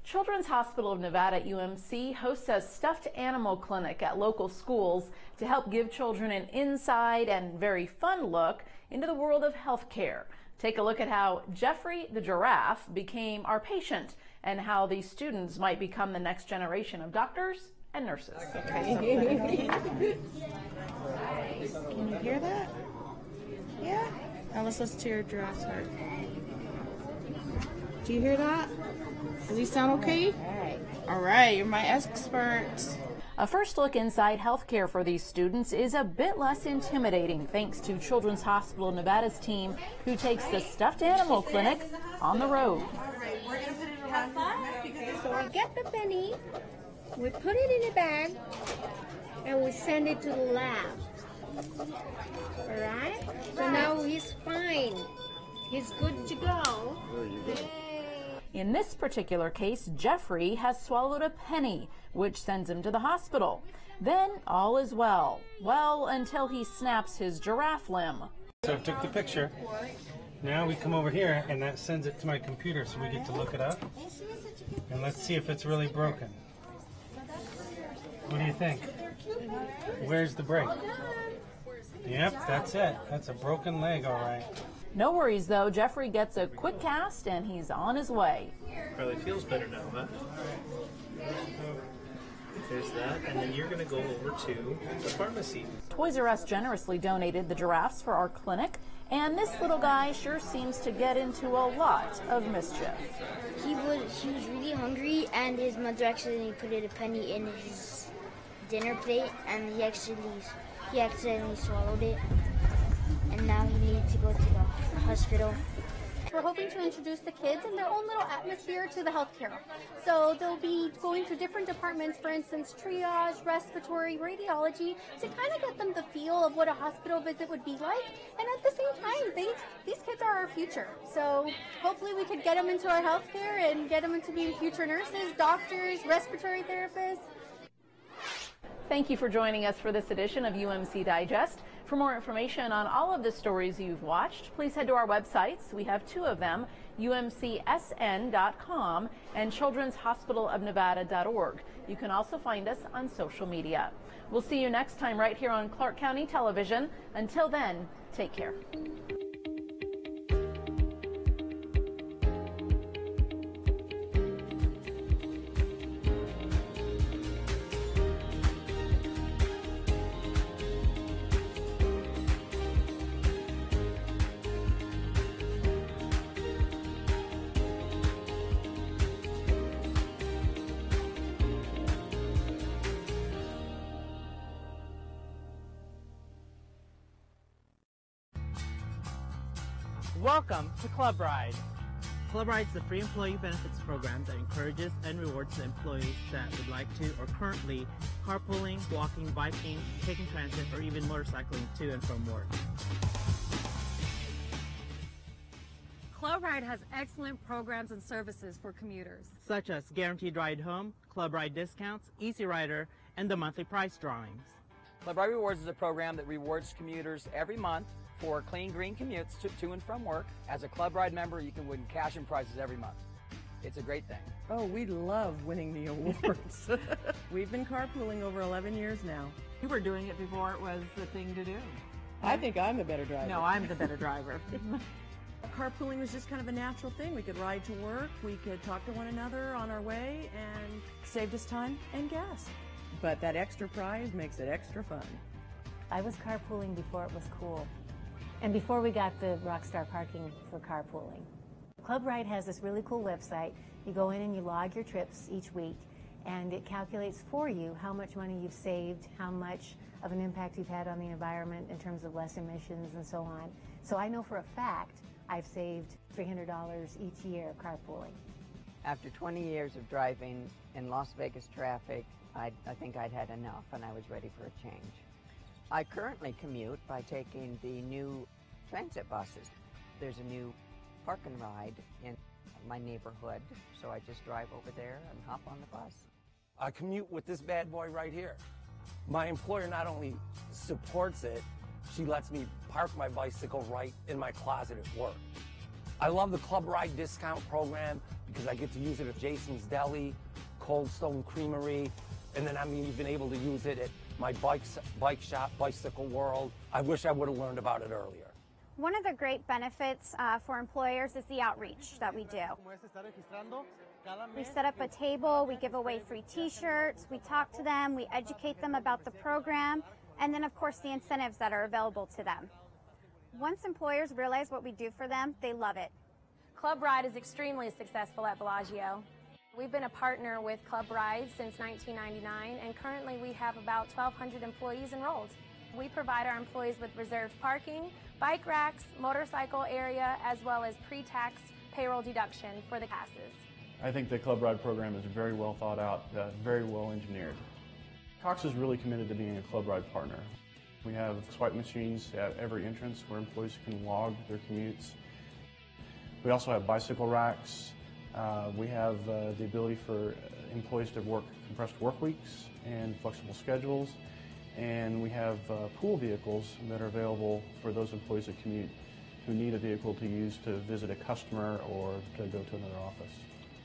Children's Hospital of Nevada at UMC hosts a stuffed animal clinic at local schools to help give children an inside and very fun look into the world of healthcare. Take a look at how Jeffrey the giraffe became our patient and how these students might become the next generation of doctors and nurses. Can you hear that? Yeah? Now let's listen to your giraffe's heart. Do you hear that? Does he sound okay? All right, you're my expert. A first look inside healthcare for these students is a bit less intimidating thanks to Children's Hospital of Nevada's team who takes the stuffed animal clinic on the road. So we get the penny, we put it in a bag, and we send it to the lab. All right? So now he's fine. He's good to go. In this particular case, Jeffrey has swallowed a penny, which sends him to the hospital. Then all is well. Well, until he snaps his giraffe limb. So I took the picture. Now we come over here and that sends it to my computer so we get to look it up. And let's see if it's really broken. What do you think? Where's the break? Yep, that's it. That's a broken leg, all right. No worries, though. Jeffrey gets a quick cast, and he's on his way. Probably feels better now, huh? There's that, and then you're going to go over to the pharmacy. Toys R Us generously donated the giraffes for our clinic, and this little guy sure seems to get into a lot of mischief. He was really hungry, and his mother accidentally put a penny in his dinner plate, and he accidentally swallowed it. And now he needs to go to the hospital. We're hoping to introduce the kids in their own little atmosphere to the healthcare. So they'll be going to different departments, for instance, triage, respiratory, radiology, to kind of get them the feel of what a hospital visit would be like. And at the same time, these kids are our future. So hopefully we could get them into our healthcare and get them into being future nurses, doctors, respiratory therapists. Thank you for joining us for this edition of UMC Digest. For more information on all of the stories you've watched, please head to our websites. We have 2 of them, umcsn.com and childrenshospitalofnevada.org. You can also find us on social media. We'll see you next time right here on Clark County Television. Until then, take care. Welcome to Club Ride. Club Ride is a free employee benefits program that encourages and rewards the employees that would like to or currently carpooling, walking, biking, taking transit, or even motorcycling to and from work. Club Ride has excellent programs and services for commuters, such as Guaranteed Ride Home, Club Ride Discounts, Easy Rider, and the monthly price drawings. Club Ride Rewards is a program that rewards commuters every month for clean, green commutes to and from work. As a Club Ride member, you can win cash and prizes every month. It's a great thing. Oh, we love winning the awards. We've been carpooling over 11 years now. You were doing it before it was the thing to do. I think I'm the better driver. No, I'm the better driver. Carpooling was just kind of a natural thing. We could ride to work, we could talk to one another on our way, and saved us time and gas. But that extra prize makes it extra fun. I was carpooling before it was cool, and before we got the Rockstar parking for carpooling. Club Ride has this really cool website. You go in and you log your trips each week, and it calculates for you how much money you've saved, how much of an impact you've had on the environment in terms of less emissions and so on. So I know for a fact I've saved $300 each year carpooling. After 20 years of driving in Las Vegas traffic, I think I'd had enough and I was ready for a change. I currently commute by taking the new transit buses. There's a new park and ride in my neighborhood, so I just drive over there and hop on the bus. I commute with this bad boy right here. My employer not only supports it, she lets me park my bicycle right in my closet at work. I love the Club Ride discount program because I get to use it at Jason's Deli, Cold Stone Creamery, and then I'm even able to use it at my bike shop, Bicycle World. I wish I would have learned about it earlier. One of the great benefits for employers is the outreach that we do. We set up a table, we give away free t-shirts, we talk to them, we educate them about the program, and then of course the incentives that are available to them. Once employers realize what we do for them, they love it. Club Ride is extremely successful at Bellagio. We've been a partner with Club Ride since 1999, and currently we have about 1,200 employees enrolled. We provide our employees with reserved parking, bike racks, motorcycle area, as well as pre-tax payroll deduction for the passes. I think the Club Ride program is very well thought out, very well engineered. Cox is really committed to being a Club Ride partner. We have swipe machines at every entrance where employees can log their commutes. We also have bicycle racks. We have the ability for employees to work compressed work weeks and flexible schedules. And we have pool vehicles that are available for those employees that commute who need a vehicle to use to visit a customer or to go to another office.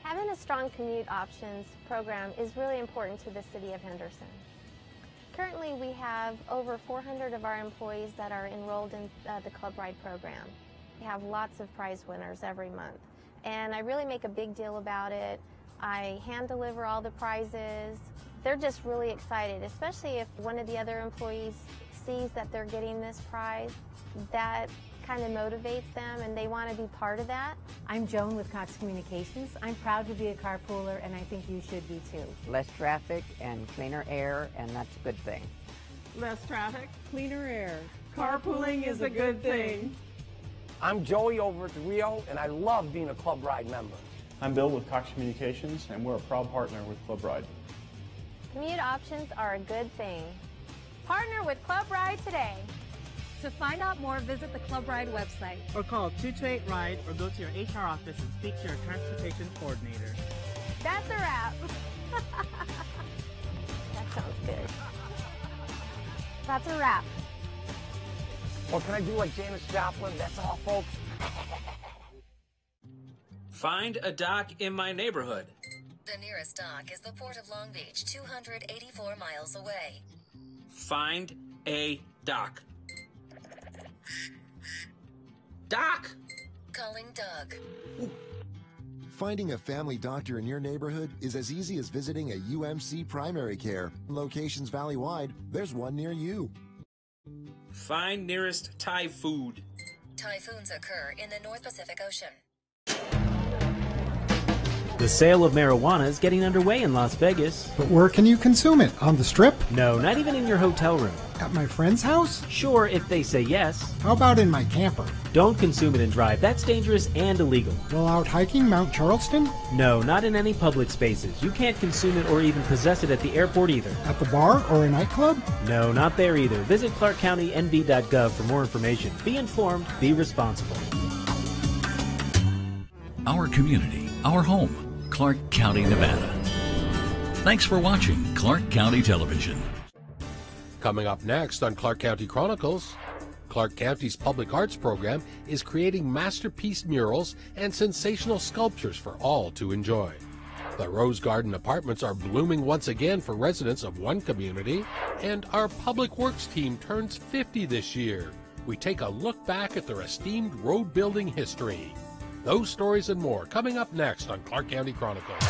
Having a strong commute options program is really important to the city of Henderson. Currently, we have over 400 of our employees that are enrolled in the Club Ride program. We have lots of prize winners every month, and I really make a big deal about it. I hand deliver all the prizes. They're just really excited, especially if one of the other employees sees that they're getting this prize. That kind of motivates them and they want to be part of that. I'm Joan with Cox Communications. I'm proud to be a carpooler, and I think you should be too. Less traffic and cleaner air, and that's a good thing. Less traffic, cleaner air. Carpooling is a good thing. I'm Joey over at the Rio, and I love being a Club Ride member. I'm Bill with Cox Communications, and we're a proud partner with Club Ride. Commute options are a good thing. Partner with Club Ride today. To find out more, visit the Club Ride website. Or call 228-RIDE or go to your HR office and speak to your transportation coordinator. That's a wrap. That sounds good. That's a wrap. Or can I do like Janis Joplin? That's all, folks. Find a dock in my neighborhood. The nearest dock is the Port of Long Beach, 284 miles away. Find a dock. Doc! Calling Doug. Finding a family doctor in your neighborhood is as easy as visiting a UMC Primary Care. Locations valley-wide, there's one near you. Find nearest Thai food. Typhoons occur in the North Pacific Ocean. The sale of marijuana is getting underway in Las Vegas. But where can you consume it? On the Strip? No, not even in your hotel room. At my friend's house? Sure, if they say yes. How about in my camper? Don't consume it and drive. That's dangerous and illegal. While out hiking Mount Charleston? No, not in any public spaces. You can't consume it or even possess it at the airport either. At the bar or a nightclub? No, not there either. Visit clarkcountynv.gov for more information. Be informed, be responsible. Our community, our home, Clark County, Nevada. Thanks for watching Clark County Television. Coming up next on Clark County Chronicles, Clark County's public arts program is creating masterpiece murals and sensational sculptures for all to enjoy. The Rose Garden Apartments are blooming once again for residents of one community, and our Public Works team turns 50 this year. We take a look back at their esteemed road building history. Those stories and more coming up next on Clark County Chronicles.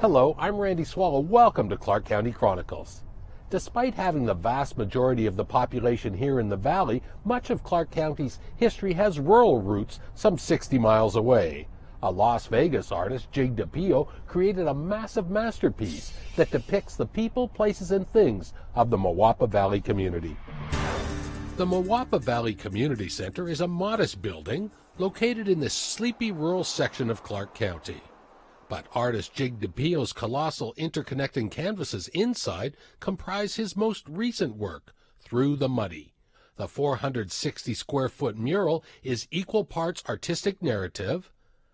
Hello, I'm Randy Swallow. Welcome to Clark County Chronicles. Despite having the vast majority of the population here in the valley, much of Clark County's history has rural roots some 60 miles away. A Las Vegas artist, Jig DePio, created a massive masterpiece that depicts the people, places, and things of the Mawapa Valley community. The Mawapa Valley Community Center is a modest building located in the sleepy rural section of Clark County. But artist Jig DePio's colossal interconnecting canvases inside comprise his most recent work, Through the Muddy. The 460-square-foot mural is equal parts artistic narrative,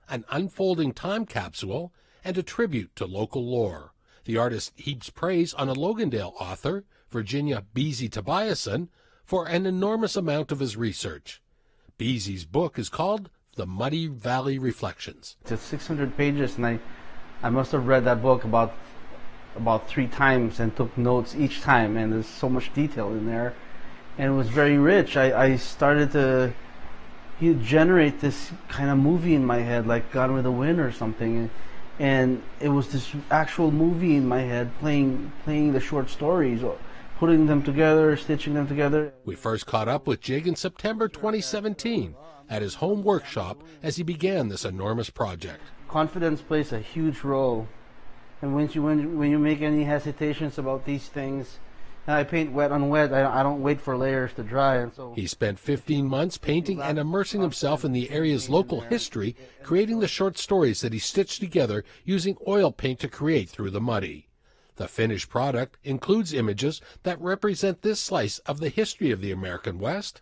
an unfolding time capsule, and a tribute to local lore. The artist heaps praise on a Logandale author, Virginia Beezy Tobiason, for an enormous amount of his research. Beezy's book is called The Muddy Valley Reflections. It's 600 pages, and I must have read that book about 3 times and took notes each time, and there's so much detail in there, and it was very rich. I started to generate this kind of movie in my head, like Gone with the Wind or something, and it was this actual movie in my head, playing the short stories, or putting them together, stitching them together. We first caught up with Jig in September 2017 at his home workshop as he began this enormous project. Confidence plays a huge role, and when you make any hesitations about these things, and I paint wet on wet, I don't wait for layers to dry. And so he spent 15 months painting and immersing himself in the area's local history, creating the short stories that he stitched together using oil paint to create Through the Muddy. The finished product includes images that represent this slice of the history of the American West,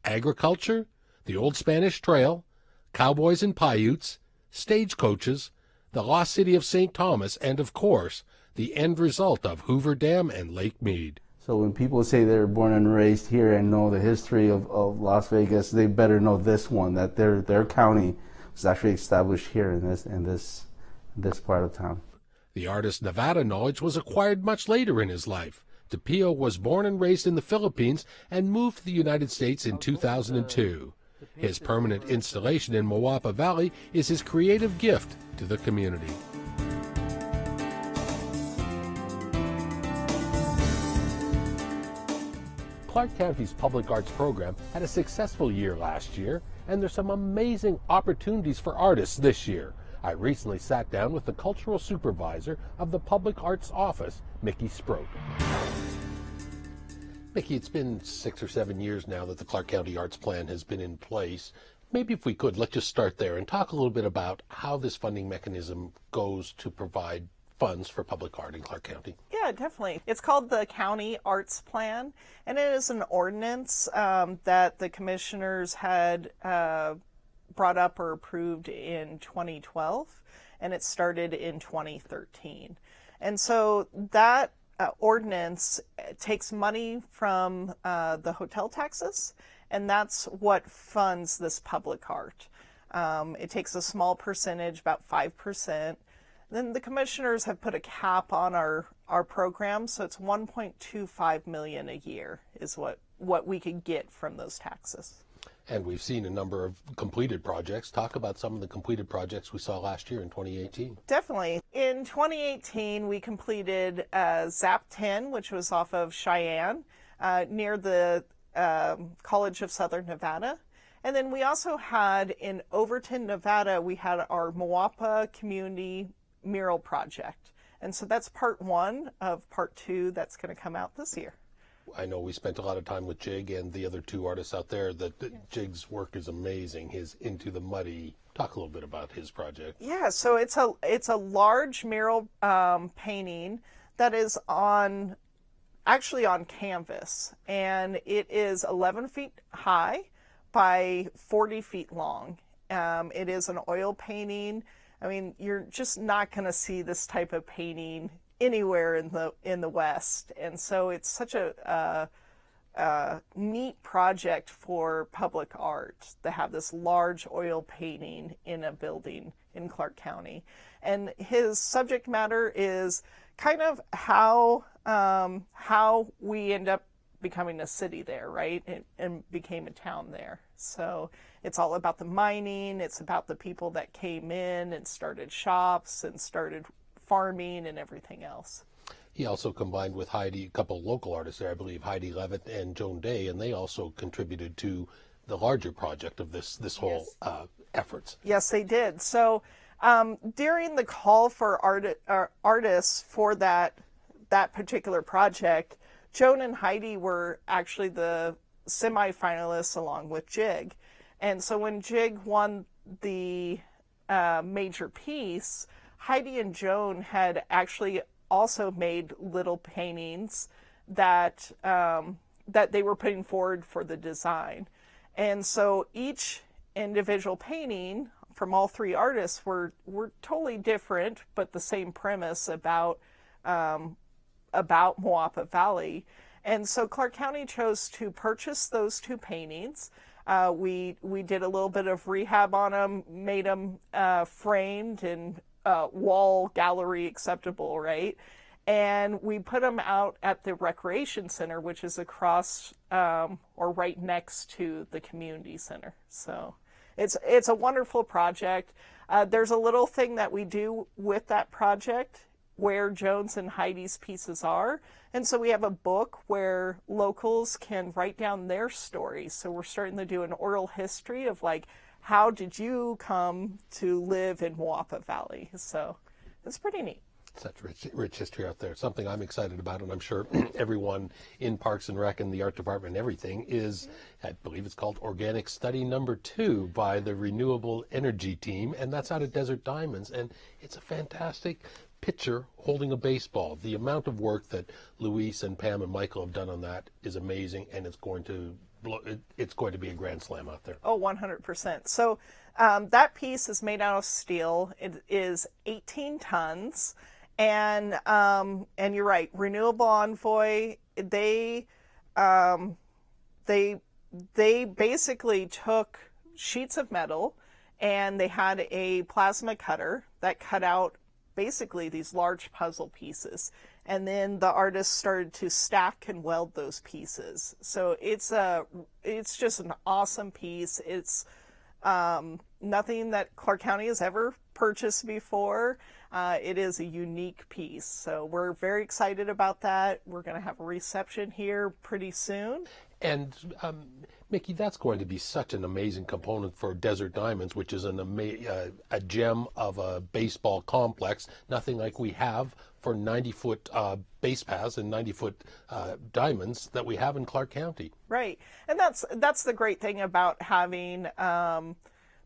agriculture, the Old Spanish Trail, cowboys and Paiutes, stagecoaches, the lost city of St. Thomas, and of course, the end result of Hoover Dam and Lake Mead. So when people say they're born and raised here and know the history of Las Vegas, they better know this one, that their county was actually established here in this part of town. The artist's Nevada knowledge was acquired much later in his life. DePio was born and raised in the Philippines and moved to the United States in 2002. His permanent installation in Mawapa Valley is his creative gift to the community. Clark County's public arts program had a successful year last year, and there's some amazing opportunities for artists this year. I recently sat down with the cultural supervisor of the Public Arts Office, Mickey Sproat. Mickey, it's been 6 or 7 years now that the Clark County Arts Plan has been in place. Maybe if we could, let's just start there and talk a little bit about how this funding mechanism goes to provide funds for public art in Clark County. Yeah, definitely. It's called the County Arts Plan, and it is an ordinance that the commissioners had brought up or approved in 2012, and it started in 2013. And so that ordinance takes money from the hotel taxes, and that's what funds this public art. It takes a small percentage, about 5%. Then the commissioners have put a cap on our program, so it's $1.25 million a year is what we could get from those taxes. And we've seen a number of completed projects. Talk about some of the completed projects we saw last year in 2018. Definitely. In 2018, we completed ZAP 10, which was off of Cheyenne, near the College of Southern Nevada. And then we also had in Overton, Nevada, we had our Moapa Community Mural Project. And so that's part 1 of part 2 that's going to come out this year. I know we spent a lot of time with Jig and the other 2 artists out there. Jig's work is amazing. His Into the Muddy. Talk a little bit about his project. Yeah, so it's a large mural painting that is actually on canvas, and it is 11 feet high by 40 feet long. It is an oil painting. I mean, you're just not going to see this type of painting anywhere in the West, and so it's such a neat project for public art to have this large oil painting in a building in Clark County. And his subject matter is kind of how we end up becoming a city there, right? And became a town there. So it's all about the mining. It's about the people that came in and started shops and started farming and everything else. He also combined with Heidi, a couple of local artists there, I believe, Heidi Levitt and Joan Day, and they also contributed to the larger project of this whole efforts. Yes, they did. So during the call for artists for that particular project, Joan and Heidi were actually the semifinalists along with Jig. And so when Jig won the major piece, Heidi and Joan had actually also made little paintings that that they were putting forward for the design. And so each individual painting from all 3 artists were totally different, but the same premise about Moapa Valley. And so Clark County chose to purchase those 2 paintings. We did a little bit of rehab on them, made them framed and wall gallery acceptable, right? And we put them out at the Recreation Center, which is across or right next to the community center. So it's a wonderful project. There's a little thing that we do with that project where Joan's and Heidi's pieces are. And so we have a book where locals can write down their stories. So we're starting to do an oral history of like, how did you come to live in Moapa Valley? So it's pretty neat. Such rich history out there. Something I'm excited about, and I'm sure everyone in Parks and Rec and the art department and everything is, I believe it's called Organic Study Number 2 by the Renewable Energy Team, and that's out of Desert Diamonds. And it's a fantastic pitcher holding a baseball. The amount of work that Luis and Pam and Michael have done on that is amazing, and it's going to be a grand slam out there. Oh, 100%. So that piece is made out of steel. It is 18 tons. And you're right, Renewable Envoy, they basically took sheets of metal and they had a plasma cutter that cut out basically these large puzzle pieces. And then the artists started to stack and weld those pieces. So it's just an awesome piece. It's nothing that Clark County has ever purchased before. It is a unique piece. So we're very excited about that. We're going to have a reception here pretty soon. And Mickey, that's going to be such an amazing component for Desert Diamonds, which is a gem of a baseball complex, nothing like we have for 90-foot base paths and 90-foot diamonds that we have in Clark County. Right. And that's the great thing about having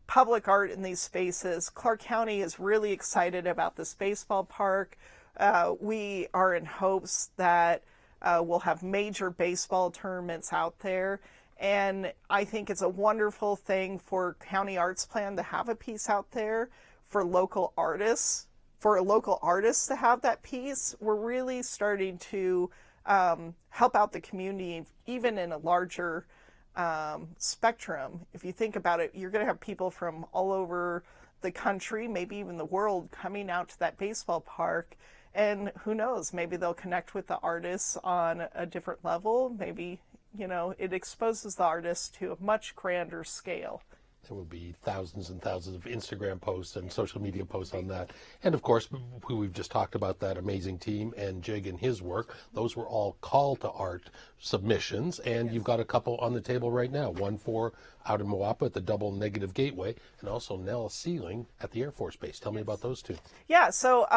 public art in these spaces. Clark County is really excited about this baseball park. We are in hopes that we'll have major baseball tournaments out there. And I think it's a wonderful thing for County Arts Plan to have a piece out there for local artists. For local artists to have that piece, we're really starting to help out the community, even in a larger spectrum. If you think about it, you're going to have people from all over the country, maybe even the world, coming out to that baseball park. And who knows, maybe they'll connect with the artists on a different level. Maybe, it exposes the artists to a much grander scale. There will be thousands and thousands of Instagram posts and social media posts on that. And of course, who we've just talked about, that amazing team and Jig and his work. Those were all call to art submissions. And you've got a couple on the table right now. One for out in Moapa at the Double Negative Gateway, and also Nellis Ceiling at the Air Force Base. Tell me about those two. Yeah, so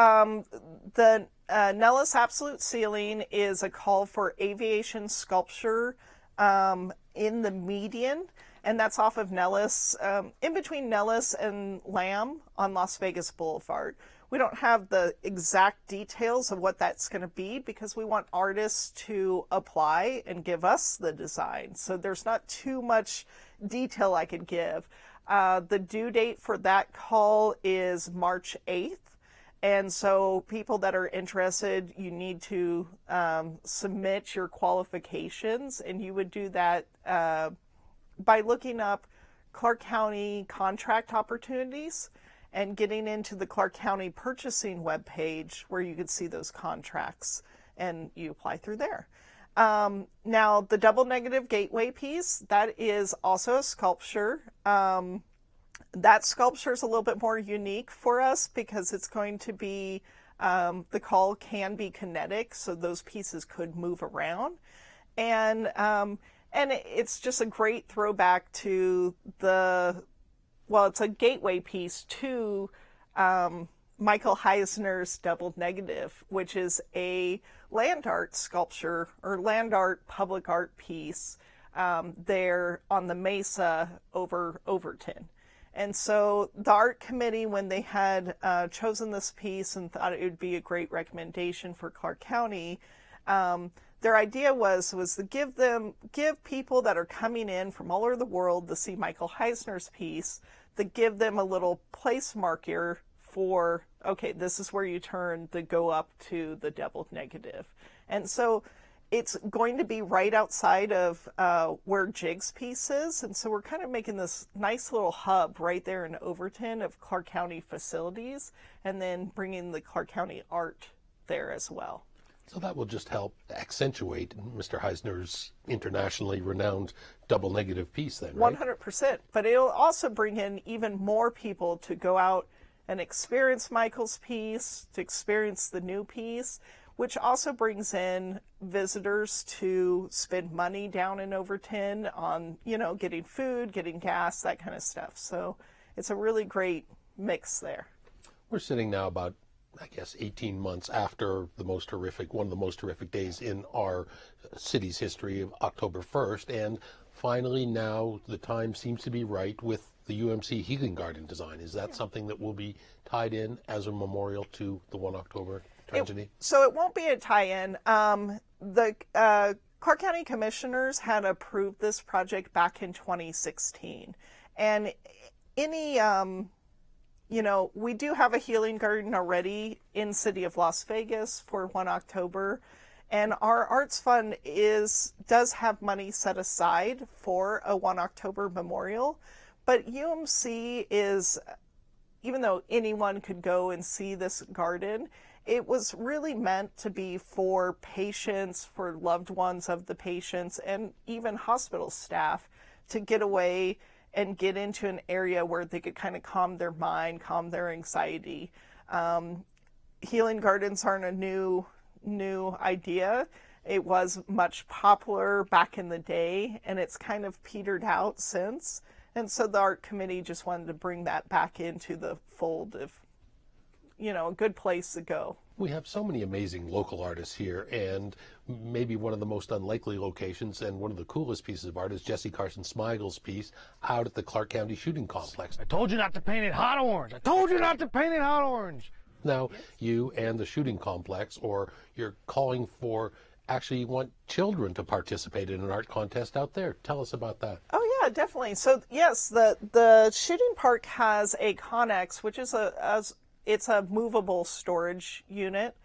the Nellis Absolute Ceiling is a call for aviation sculpture in the median. And that's off of Nellis, in between Nellis and Lamb on Las Vegas Boulevard. We don't have the exact details of what that's going to be because we want artists to apply and give us the design. So there's not too much detail I could give. The due date for that call is March 8th. And so people that are interested, you need to submit your qualifications, and you would do that by looking up Clark County contract opportunities and getting into the Clark County purchasing webpage where you could see those contracts, and you apply through there. Now, the Double Negative Gateway piece, that is also a sculpture. That sculpture is a little bit more unique for us because it's going to be, the call can be kinetic, so those pieces could move around. And it's just a great throwback to it's a gateway piece to Michael Heisner's Double Negative, which is a land art sculpture or land art public art piece there on the mesa over Overton. And so the art committee, when they had chosen this piece and thought it would be a great recommendation for Clark County, their idea was to give people that are coming in from all over the world to see Michael Heisner's piece, to give them a little place marker for, okay, this is where you turn to go up to the Double Negative. And so it's going to be right outside of where Jig's piece is. And so we're kind of making this nice little hub right there in Overton of Clark County facilities, and then bringing the Clark County art there as well. So that will just help accentuate Mr. Heisner's internationally renowned Double Negative piece then, right? 100%. But it'll also bring in even more people to go out and experience Michael's piece, to experience the new piece, which also brings in visitors to spend money down in Overton on, getting food, getting gas, that kind of stuff. So it's a really great mix there. We're sitting now about, 18 months after one of the most horrific days in our city's history of October 1st. And finally now the time seems to be right with the UMC Healing Garden design. Is that something that will be tied in as a memorial to the 1 October tragedy? So it won't be a tie-in. The Clark County Commissioners had approved this project back in 2016. And we do have a healing garden already in City of Las Vegas for 1 October. And our Arts Fund does have money set aside for a 1 October memorial. But UMC even though anyone could go and see this garden, it was really meant to be for patients, for loved ones of the patients, and even hospital staff to get away and get into an area where they could kind of calm their mind, calm their anxiety. Healing gardens aren't a new idea. It was much popular back in the day, and it's kind of petered out since. And so the art committee just wanted to bring that back into the fold of, a good place to go. We have so many amazing local artists here, and maybe one of the most unlikely locations and one of the coolest pieces of art is Jesse Carson Smigel's piece out at the Clark County Shooting Complex. I told you not to paint it hot orange. I told you not to paint it hot orange. Now, you and the shooting complex, or you're calling for, actually want children to participate in an art contest out there. Tell us about that. Oh, yeah, definitely. So, yes, the shooting park has a Connex, which is it's a movable storage unit,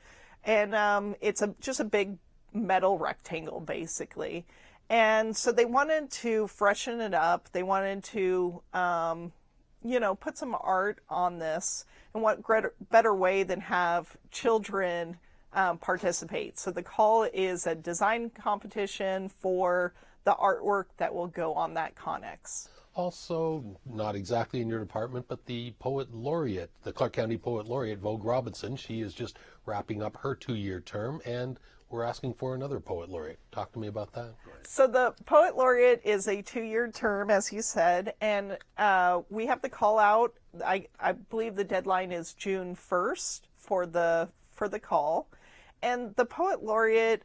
and it's just a big metal rectangle, basically. And so they wanted to freshen it up. They wanted to, put some art on this. And what better way than have children participate? So the call is a design competition for the artwork that will go on that Connex. Also, not exactly in your department, but the Poet Laureate, the Clark County Poet Laureate, Vogue Robinson. She is just wrapping up her 2-year term, and we're asking for another Poet Laureate. Talk to me about that. So the Poet Laureate is a 2-year term, as you said, and we have the call out. I believe the deadline is June 1st for the call. And the Poet Laureate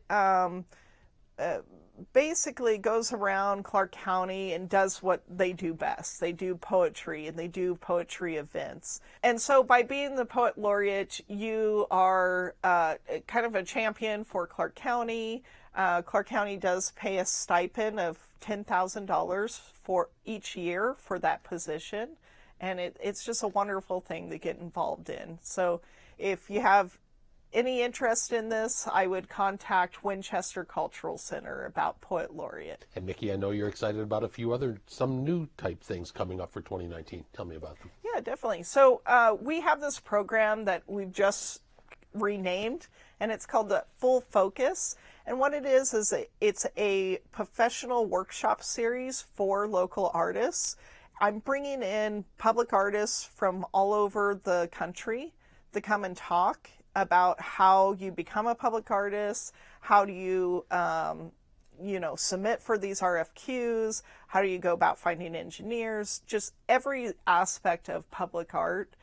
basically goes around Clark County and does what they do best. They do poetry, and they do poetry events. And so by being the Poet Laureate, you are kind of a champion for Clark County. Clark County does pay a stipend of $10,000 for each year for that position. And it's just a wonderful thing to get involved in. So if you have any interest in this, I would contact Winchester Cultural Center about Poet Laureate. And Mickey, I know you're excited about some new type things coming up for 2019. Tell me about them. Yeah, definitely. So we have this program that we've just renamed, and it's called the Full Focus. And what it is it's a professional workshop series for local artists. I'm bringing in public artists from all over the country to come and talk about how you become a public artist, how do you, submit for these RFQs, how do you go about finding engineers, just every aspect of public art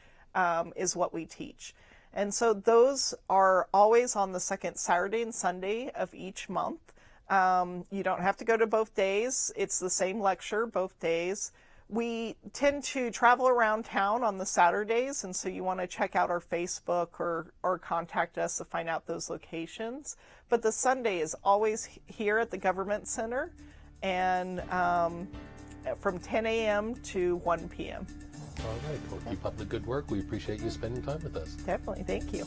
is what we teach. And so those are always on the second Saturday and Sunday of each month. You don't have to go to both days. It's the same lecture both days. We tend to travel around town on the Saturdays, and so you want to check out our Facebook or contact us to find out those locations. But the Sunday is always here at the Government Center, and from 10 a.m. to 1 p.m. All right. Well, keep up the good work. We appreciate you spending time with us. Definitely. Thank you.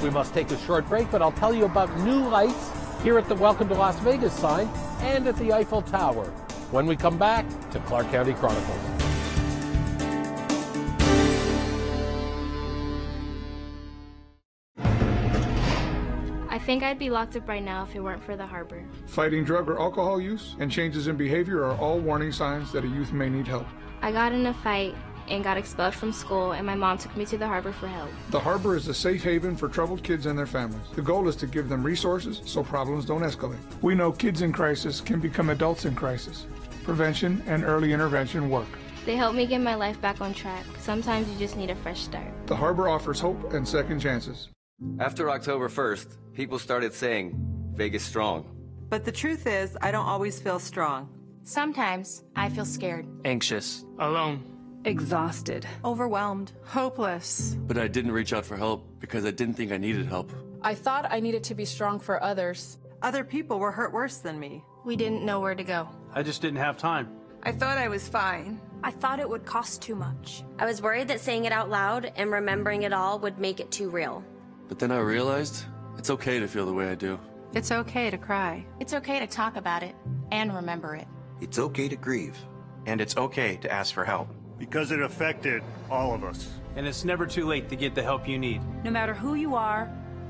We must take a short break, but I'll tell you about new lights here at the Welcome to Las Vegas sign and at the Eiffel Tower when we come back to Clark County Chronicles. I think I'd be locked up right now if it weren't for the harbor. Fighting drug or alcohol use and changes in behavior are all warning signs that a youth may need help. I got in a fight and got expelled from school, and my mom took me to the harbor for help. The harbor is a safe haven for troubled kids and their families. The goal is to give them resources so problems don't escalate. We know kids in crisis can become adults in crisis. Prevention and early intervention work. They helped me get my life back on track. Sometimes you just need a fresh start. The harbor offers hope and second chances. After October 1st, people started saying, Vegas strong. But the truth is, I don't always feel strong. Sometimes I feel scared. Anxious. Alone. Exhausted. Overwhelmed. Hopeless. But I didn't reach out for help because I didn't think I needed help. I thought I needed to be strong for others. Other people were hurt worse than me. We didn't know where to go. I just didn't have time. I thought I was fine. I thought it would cost too much. I was worried that saying it out loud and remembering it all would make it too real. But then I realized it's okay to feel the way I do. It's okay to cry. It's okay to talk about it and remember it. It's okay to grieve. And it's okay to ask for help. Because it affected all of us. And it's never too late to get the help you need. No matter who you are,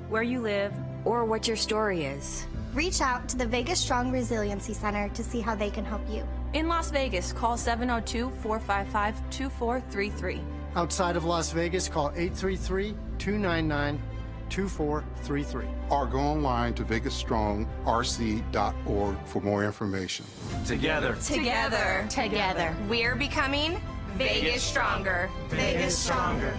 where you live, or what your story is. Reach out to the Vegas Strong Resiliency Center to see how they can help you. In Las Vegas, call 702-455-2433. Outside of Las Vegas, call 833-299-2433. Or go online to vegasstrongrc.org for more information. Together. Together. Together. We're becoming Vegas Stronger. Vegas Stronger.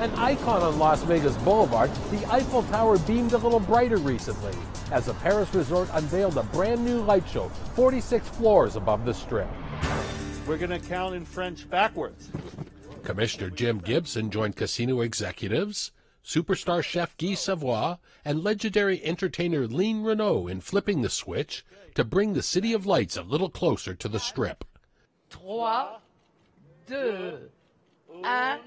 An icon on Las Vegas Boulevard, the Eiffel Tower beamed a little brighter recently as the Paris Resort unveiled a brand new light show, 46 floors above the Strip. We're going to count in French backwards. Commissioner Jim Gibson joined casino executives, superstar chef Guy Savoy, and legendary entertainer Leen Renault in flipping the switch to bring the City of Lights a little closer to the Strip. 3, 2, 1...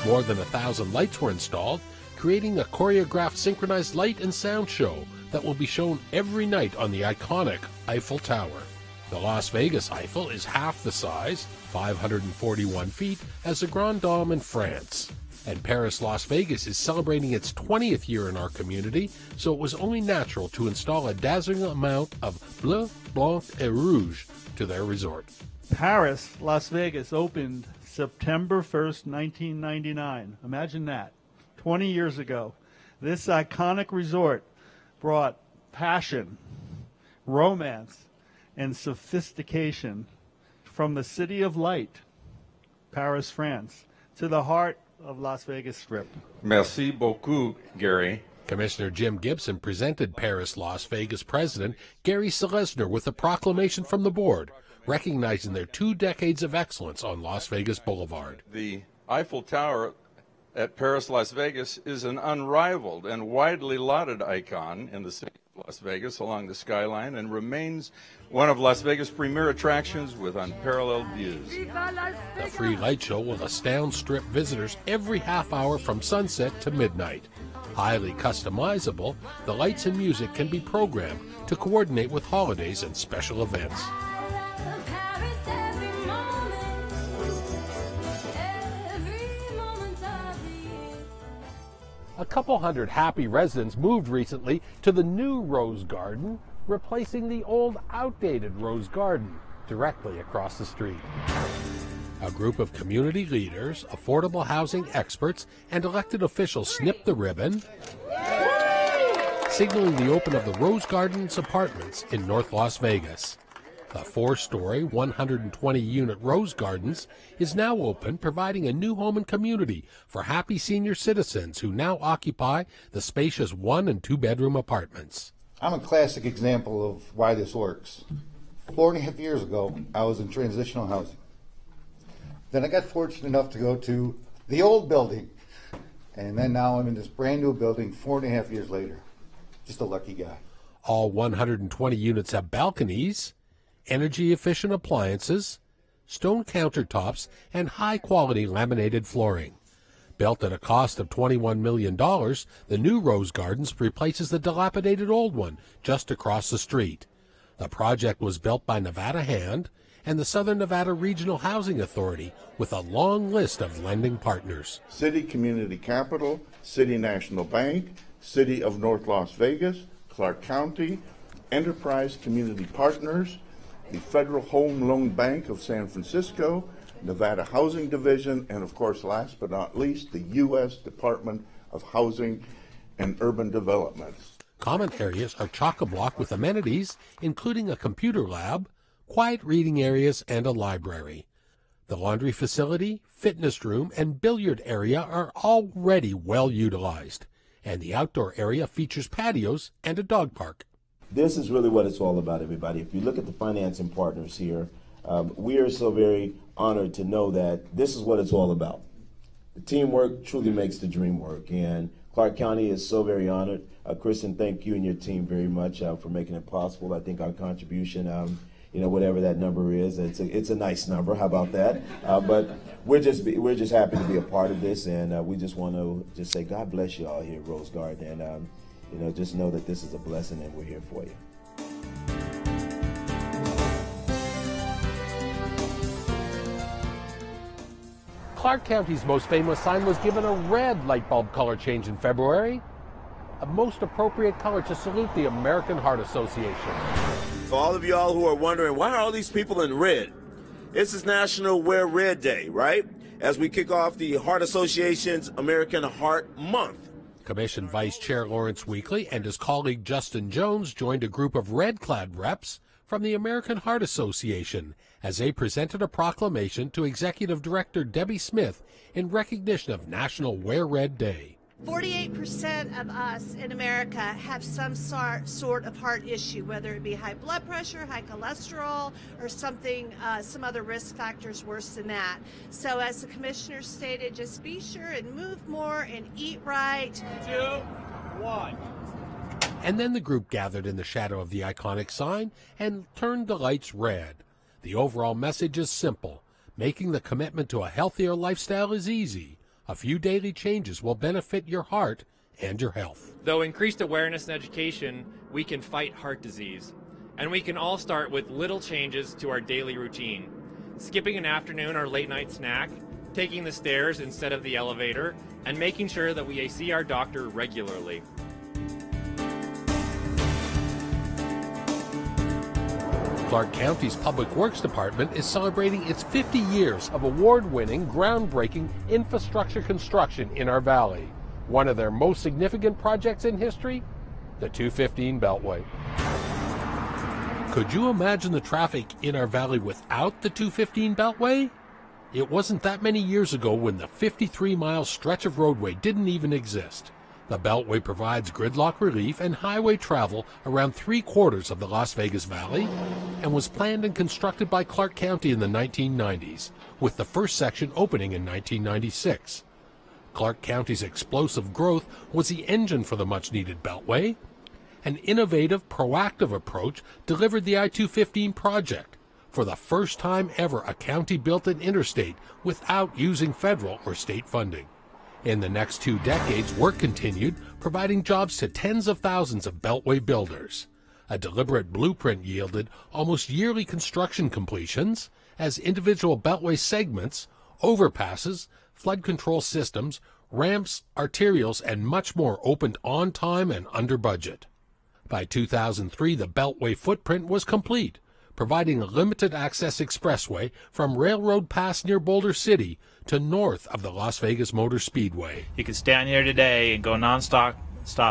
More than 1,000 lights were installed, creating a choreographed synchronized light and sound show that will be shown every night on the iconic Eiffel Tower. The Las Vegas Eiffel is half the size, 541 feet, as the Grand Dome in France. And Paris Las Vegas is celebrating its 20th year in our community, so it was only natural to install a dazzling amount of bleu, blanc, et rouge to their resort. Paris Las Vegas opened September 1st, 1999. Imagine that. 20 years ago. This iconic resort brought passion, romance, and sophistication from the City of Light, Paris, France, to the heart of Las Vegas Strip. Merci beaucoup, Gary. Commissioner Jim Gibson presented Paris Las Vegas President Gary Selesner with a proclamation from the board, recognizing their 2 decades of excellence on Las Vegas Boulevard. The Eiffel Tower at Paris Las Vegas is an unrivaled and widely lauded icon in the city of Las Vegas along the skyline and remains one of Las Vegas' premier attractions with unparalleled views. The free light show will astound Strip visitors every half hour from sunset to midnight. Highly customizable, the lights and music can be programmed to coordinate with holidays and special events. A couple hundred happy residents moved recently to the new Rose Garden, replacing the old, outdated Rose Garden directly across the street. A group of community leaders, affordable housing experts, and elected officials snipped the ribbon, signaling the open of the Rose Gardens Apartments in North Las Vegas. The 4-story, 120-unit Rose Gardens is now open, providing a new home and community for happy senior citizens who now occupy the spacious 1- and 2-bedroom apartments. I'm a classic example of why this works. 4.5 years ago, I was in transitional housing. Then I got fortunate enough to go to the old building, and then now I'm in this brand new building 4.5 years later. Just a lucky guy. All 120 units have balconies, energy-efficient appliances, stone countertops, and high-quality laminated flooring. Built at a cost of $21 million, the new Rose Gardens replaces the dilapidated old one just across the street. The project was built by Nevada Hand and the Southern Nevada Regional Housing Authority with a long list of lending partners. City Community Capital, City National Bank, City of North Las Vegas, Clark County, Enterprise Community Partners, the Federal Home Loan Bank of San Francisco, Nevada Housing Division, and of course, last but not least, the U.S. Department of Housing and Urban Development. Common areas are chock-a-block with amenities, including a computer lab, quiet reading areas, and a library. The laundry facility, fitness room, and billiard area are already well utilized, and the outdoor area features patios and a dog park. This is really what it's all about, everybody. If you look at the financing partners here, we are so very honored to know that this is what it's all about. The teamwork truly makes the dream work, and Clark County is so very honored. Kristen, thank you and your team very much for making it possible. I think our contribution, whatever that number is, it's a nice number. How about that? But we're just happy to be a part of this, and we just want to just say God bless you all here at Rose Garden, and just know that this is a blessing, and we're here for you. Clark County's most famous sign was given a red light bulb color change in February, a most appropriate color to salute the American Heart Association. For all of y'all who are wondering, why are all these people in red? This is National Wear Red Day, right? As we kick off the Heart Association's American Heart Month. Commission Vice Chair Lawrence Weekly and his colleague Justin Jones joined a group of red-clad reps from the American Heart Association as they presented a proclamation to Executive Director Debbie Smith in recognition of National Wear Red Day. 48% of us in America have some sort of heart issue, whether it be high blood pressure, high cholesterol, or something, some other risk factors worse than that. So as the commissioner stated, just be sure and move more and eat right. 2, 1. And then the group gathered in the shadow of the iconic sign and turned the lights red. The overall message is simple. Making the commitment to a healthier lifestyle is easy. A few daily changes will benefit your heart and your health. Though increased awareness and education, we can fight heart disease. And we can all start with little changes to our daily routine. Skipping an afternoon or late night snack, taking the stairs instead of the elevator, and making sure that we see our doctor regularly. Clark County's Public Works Department is celebrating its 50 years of award-winning, groundbreaking infrastructure construction in our valley. One of their most significant projects in history, the 215 Beltway. Could you imagine the traffic in our valley without the 215 Beltway? It wasn't that many years ago when the 53-mile stretch of roadway didn't even exist. The Beltway provides gridlock relief and highway travel around 3/4 of the Las Vegas Valley and was planned and constructed by Clark County in the 1990s, with the first section opening in 1996. Clark County's explosive growth was the engine for the much-needed Beltway. An innovative, proactive approach delivered the I-215 project. For the first time ever, a county built an interstate without using federal or state funding. In the next 2 decades, work continued, providing jobs to tens of thousands of Beltway builders. A deliberate blueprint yielded almost yearly construction completions as individual Beltway segments, overpasses, flood control systems, ramps, arterials, and much more opened on time and under budget. By 2003, the Beltway footprint was complete, providing a limited access expressway from Railroad Pass near Boulder City to north of the Las Vegas Motor Speedway. You can stand here today and go nonstop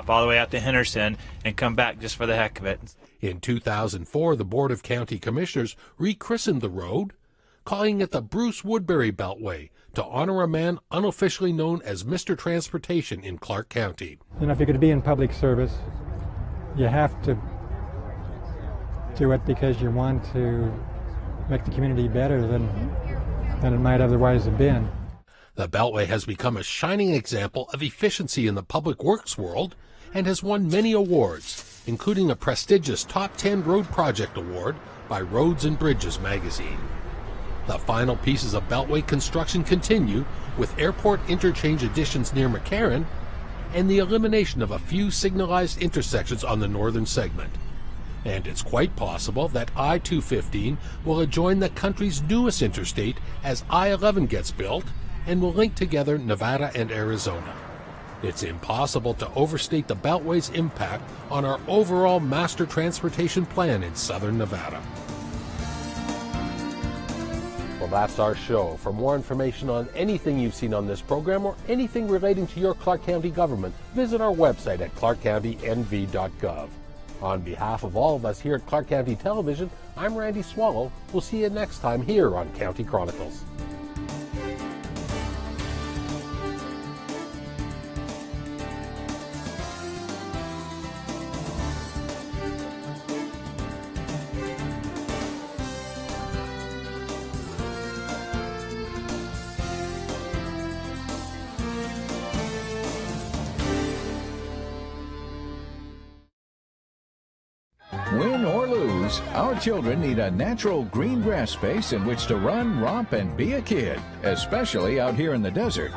all the way out to Henderson and come back just for the heck of it. In 2004, the Board of County Commissioners rechristened the road, calling it the Bruce Woodbury Beltway to honor a man unofficially known as Mr. Transportation in Clark County. You know, if you're going to be in public service, you have to do it because you want to make the community better than it might otherwise have been. The Beltway has become a shining example of efficiency in the public works world and has won many awards, including a prestigious Top 10 Road Project Award by Roads and Bridges magazine. The final pieces of Beltway construction continue, with airport interchange additions near McCarran and the elimination of a few signalized intersections on the northern segment. And it's quite possible that I-215 will adjoin the country's newest interstate as I-11 gets built and will link together Nevada and Arizona. It's impossible to overstate the Beltway's impact on our overall master transportation plan in southern Nevada. Well, that's our show. For more information on anything you've seen on this program or anything relating to your Clark County government, visit our website at clarkcountynv.gov. On behalf of all of us here at Clark County Television, I'm Randy Swallow. We'll see you next time here on County Chronicles. Win or lose, our children need a natural green grass space in which to run, romp, and be a kid, especially out here in the desert.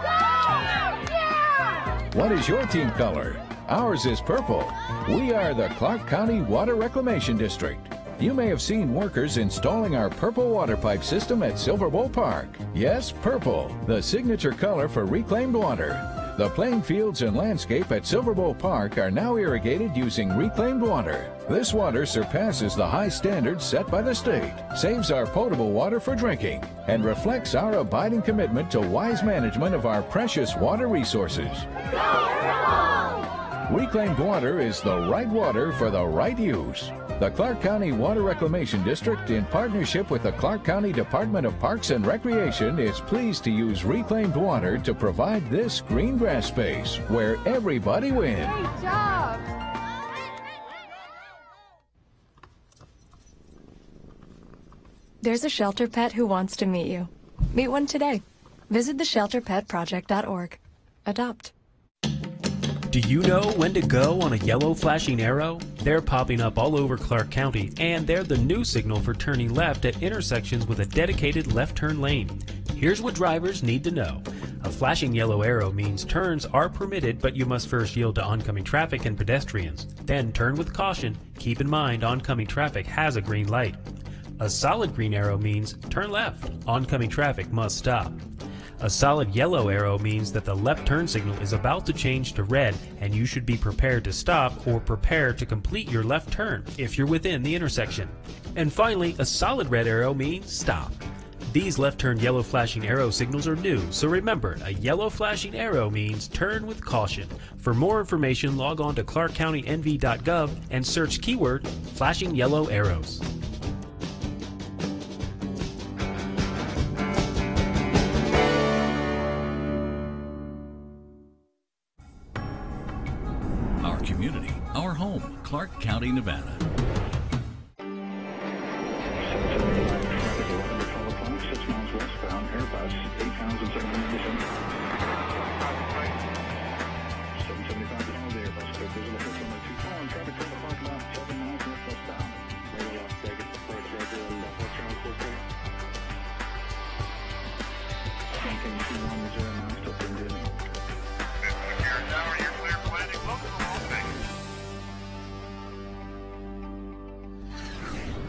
What is your team color? Ours is purple. We are the Clark County Water Reclamation District. You may have seen workers installing our purple water pipe system at Silver Bowl Park. Yes, purple, the signature color for reclaimed water. The playing fields and landscape at Silver Bowl Park are now irrigated using reclaimed water. This water surpasses the high standards set by the state, saves our potable water for drinking, and reflects our abiding commitment to wise management of our precious water resources. Reclaimed water is the right water for the right use. The Clark County Water Reclamation District, in partnership with the Clark County Department of Parks and Recreation, is pleased to use reclaimed water to provide this green grass space where everybody wins. Great job! There's a shelter pet who wants to meet you. Meet one today. Visit theshelterpetproject.org. Adopt. Do you know when to go on a yellow flashing arrow? They're popping up all over Clark County, and they're the new signal for turning left at intersections with a dedicated left turn lane. Here's what drivers need to know. A A flashing yellow arrow means turns are permitted, but you must first yield to oncoming traffic and pedestrians. Then turn with caution. Keep in mind oncoming traffic has a green light. A solid green arrow means turn left. Oncoming traffic must stop. A solid yellow arrow means that the left turn signal is about to change to red and you should be prepared to stop or prepare to complete your left turn if you're within the intersection. And finally, a solid red arrow means stop. These left turn yellow flashing arrow signals are new, so remember, a yellow flashing arrow means turn with caution. For more information, log on to clarkcountynv.gov and search keyword flashing yellow arrows. Our community, our home, Clark County, Nevada.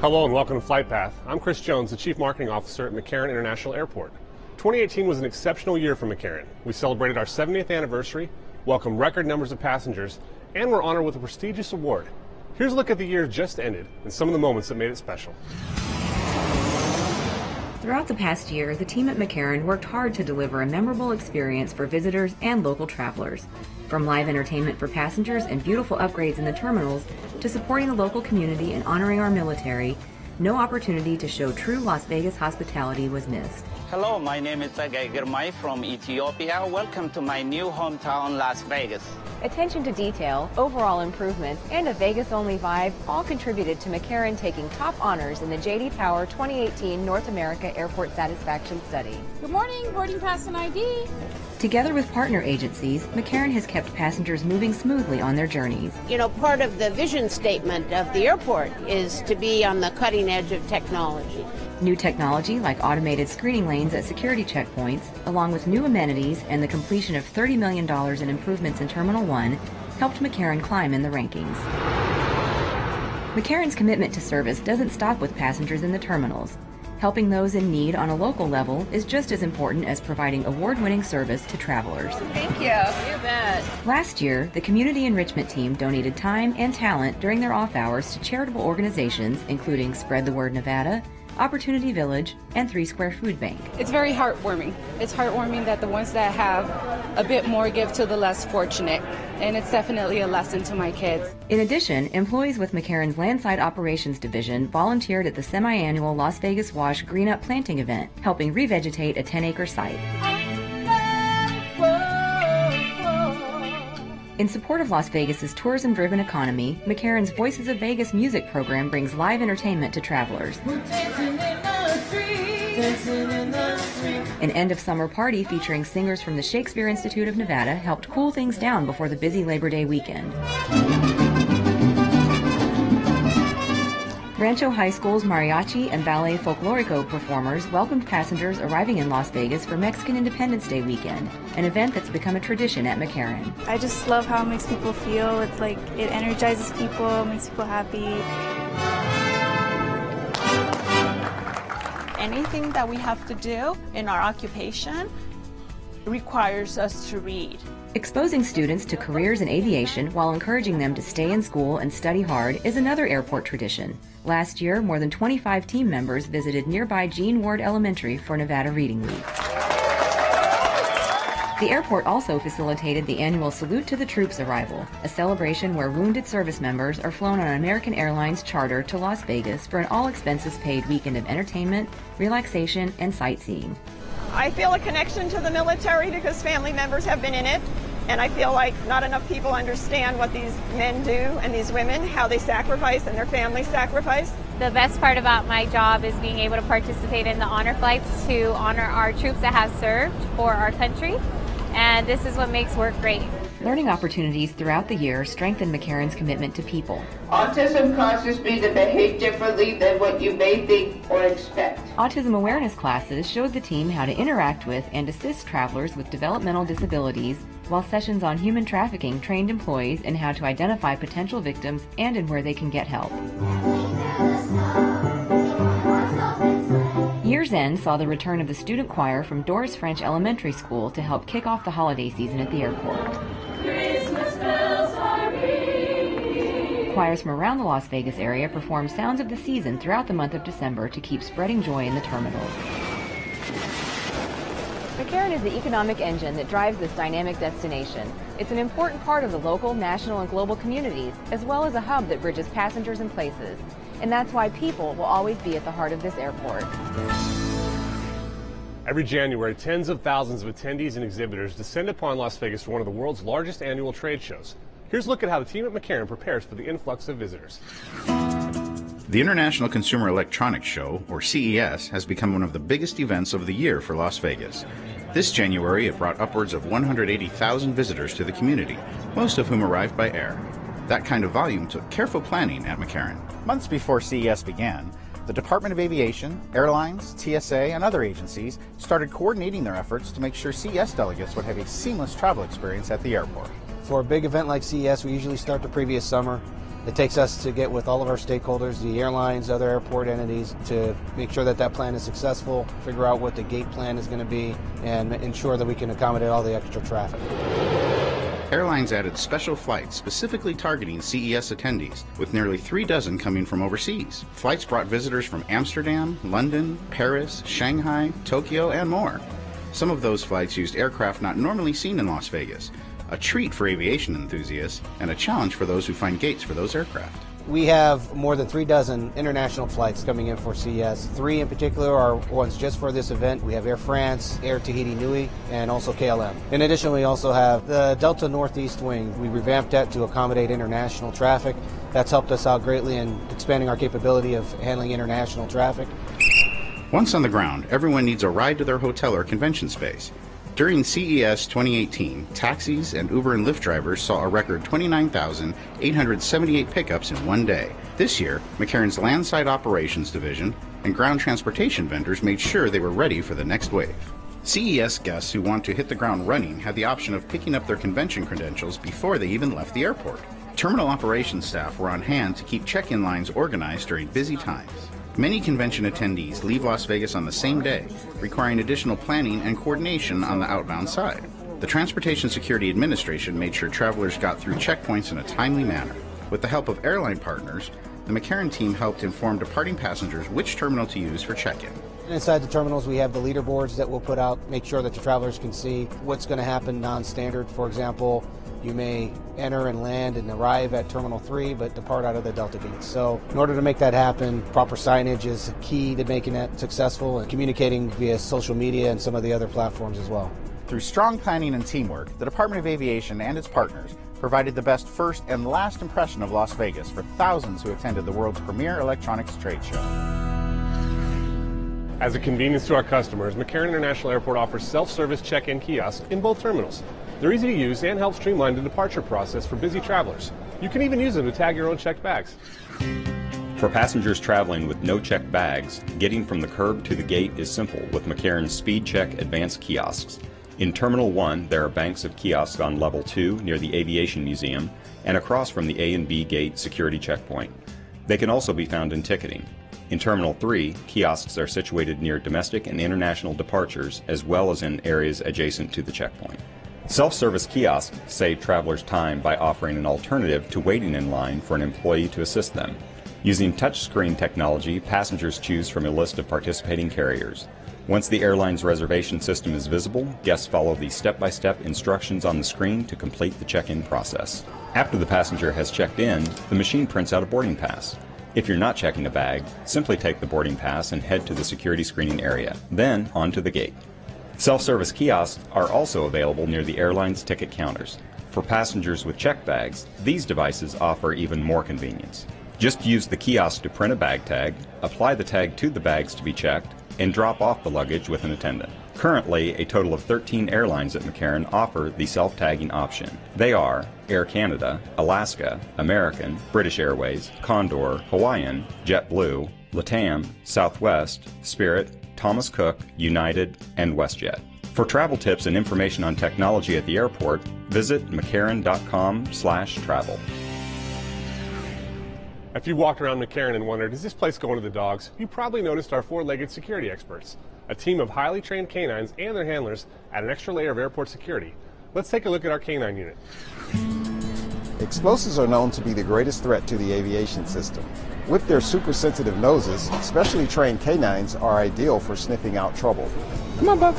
Hello and welcome to Flight Path. I'm Chris Jones, the Chief Marketing Officer at McCarran International Airport. 2018 was an exceptional year for McCarran. We celebrated our 70th anniversary, welcomed record numbers of passengers, and were honored with a prestigious award. Here's a look at the year just ended and some of the moments that made it special. Throughout the past year, the team at McCarran worked hard to deliver a memorable experience for visitors and local travelers. From live entertainment for passengers and beautiful upgrades in the terminals to supporting the local community and honoring our military, no opportunity to show true Las Vegas hospitality was missed. Hello, my name is Sergey Girmay from Ethiopia. Welcome to my new hometown, Las Vegas. Attention to detail, overall improvements, and a Vegas-only vibe all contributed to McCarran taking top honors in the J.D. Power 2018 North America Airport Satisfaction Study. Good morning, boarding pass and ID. Together with partner agencies, McCarran has kept passengers moving smoothly on their journeys. You know, part of the vision statement of the airport is to be on the cutting edge of technology. New technology like automated screening lanes at security checkpoints, along with new amenities and the completion of $30 million in improvements in Terminal 1, helped McCarran climb in the rankings. McCarran's commitment to service doesn't stop with passengers in the terminals. Helping those in need on a local level is just as important as providing award-winning service to travelers. Thank you. You bet. Last year, the Community Enrichment Team donated time and talent during their off hours to charitable organizations including Spread the Word Nevada, Opportunity Village, and 3 Square Food Bank. It's very heartwarming. It's heartwarming that the ones that have a bit more give to the less fortunate, and it's definitely a lesson to my kids. In addition, employees with McCarran's Landside Operations Division volunteered at the semi-annual Las Vegas Wash Green Up Planting event, helping revegetate a 10-acre site. In support of Las Vegas's tourism-driven economy, McCarran's Voices of Vegas music program brings live entertainment to travelers. An end-of-summer party featuring singers from the Shakespeare Institute of Nevada helped cool things down before the busy Labor Day weekend. Rancho High School's mariachi and ballet folklorico performers welcomed passengers arriving in Las Vegas for Mexican Independence Day weekend, an event that's become a tradition at McCarran. I just love how it makes people feel. It's like it energizes people, makes people happy. Anything that we have to do in our occupation requires us to read. Exposing students to careers in aviation while encouraging them to stay in school and study hard is another airport tradition. Last year, more than 25 team members visited nearby Gene Ward Elementary for Nevada Reading Week. The airport also facilitated the annual Salute to the Troops arrival, a celebration where wounded service members are flown on an American Airlines charter to Las Vegas for an all-expenses-paid weekend of entertainment, relaxation, and sightseeing. I feel a connection to the military because family members have been in it, and I feel like not enough people understand what these men do and these women, how they sacrifice and their families sacrifice. The best part about my job is being able to participate in the honor flights to honor our troops that have served for our country, and this is what makes work great. Learning opportunities throughout the year strengthen McCarran's commitment to people. Autism causes me to behave differently than what you may think or expect. Autism awareness classes showed the team how to interact with and assist travelers with developmental disabilities, while sessions on human trafficking trained employees in how to identify potential victims and in where they can get help. Year's End saw the return of the student choir from Doris French Elementary School to help kick off the holiday season at the airport. Christmas bells are ringing. Choirs from around the Las Vegas area perform sounds of the season throughout the month of December to keep spreading joy in the terminals. McCarran is the economic engine that drives this dynamic destination. It's an important part of the local, national, and global communities, as well as a hub that bridges passengers and places. And that's why people will always be at the heart of this airport. Every January, tens of thousands of attendees and exhibitors descend upon Las Vegas for one of the world's largest annual trade shows. Here's a look at how the team at McCarran prepares for the influx of visitors. The International Consumer Electronics Show, or CES, has become one of the biggest events of the year for Las Vegas. This January, it brought upwards of 180,000 visitors to the community, most of whom arrived by air. That kind of volume took careful planning at McCarran. Months before CES began, the Department of Aviation, airlines, TSA, and other agencies started coordinating their efforts to make sure CES delegates would have a seamless travel experience at the airport. For a big event like CES, we usually start the previous summer. It takes us to get with all of our stakeholders, the airlines, other airport entities, to make sure that that plan is successful, figure out what the gate plan is going to be, and ensure that we can accommodate all the extra traffic. Airlines added special flights specifically targeting CES attendees, with nearly 3 dozen coming from overseas. Flights brought visitors from Amsterdam, London, Paris, Shanghai, Tokyo, and more. Some of those flights used aircraft not normally seen in Las Vegas, a treat for aviation enthusiasts and a challenge for those who find gates for those aircraft. We have more than 3 dozen international flights coming in for CES. 3 in particular are ones just for this event. We have Air France, Air Tahiti Nui, and also KLM. In addition, we also have the Delta Northeast Wing. We revamped that to accommodate international traffic. That's helped us out greatly in expanding our capability of handling international traffic. Once on the ground, everyone needs a ride to their hotel or convention space. During CES 2018, taxis and Uber and Lyft drivers saw a record 29,878 pickups in one day. This year, McCarran's Landside Operations Division and ground transportation vendors made sure they were ready for the next wave. CES guests who want to hit the ground running had the option of picking up their convention credentials before they even left the airport. Terminal operations staff were on hand to keep check-in lines organized during busy times. Many convention attendees leave Las Vegas on the same day, requiring additional planning and coordination on the outbound side. The Transportation Security Administration made sure travelers got through checkpoints in a timely manner. With the help of airline partners, the McCarran team helped inform departing passengers which terminal to use for check-in. Inside the terminals, we have the leaderboards that we'll put out, make sure that the travelers can see what's going to happen non-standard. For example, you may enter and land and arrive at Terminal 3, but depart out of the Delta gates. So in order to make that happen, proper signage is key to making that successful, and communicating via social media and some of the other platforms as well. Through strong planning and teamwork, the Department of Aviation and its partners provided the best first and last impression of Las Vegas for thousands who attended the world's premier electronics trade show. As a convenience to our customers, McCarran International Airport offers self-service check-in kiosks in both terminals. They're easy to use and help streamline the departure process for busy travelers. You can even use them to tag your own checked bags. For passengers traveling with no checked bags, getting from the curb to the gate is simple with McCarran's Speed Check advanced kiosks. In Terminal 1, there are banks of kiosks on Level 2 near the Aviation Museum and across from the A and B gate security checkpoint. They can also be found in ticketing. In Terminal 3, kiosks are situated near domestic and international departures as well as in areas adjacent to the checkpoint. Self-service kiosks save travelers time by offering an alternative to waiting in line for an employee to assist them. Using touchscreen technology, passengers choose from a list of participating carriers. Once the airline's reservation system is visible, guests follow the step-by-step instructions on the screen to complete the check-in process. After the passenger has checked in, the machine prints out a boarding pass. If you're not checking a bag, simply take the boarding pass and head to the security screening area, then onto the gate. Self-service kiosks are also available near the airline's ticket counters. For passengers with checked bags, these devices offer even more convenience. Just use the kiosk to print a bag tag, apply the tag to the bags to be checked, and drop off the luggage with an attendant. Currently, a total of 13 airlines at McCarran offer the self-tagging option. They are Air Canada, Alaska, American, British Airways, Condor, Hawaiian, JetBlue, LATAM, Southwest, Spirit, Thomas Cook, United, and WestJet. For travel tips and information on technology at the airport, visit mccarran.com/travel. If you walked around McCarran and wondered, is this place going to the dogs? You probably noticed our four-legged security experts, a team of highly trained canines and their handlers add an extra layer of airport security. Let's take a look at our canine unit. Explosives are known to be the greatest threat to the aviation system. With their super sensitive noses, specially trained canines are ideal for sniffing out trouble. Come on, Buff.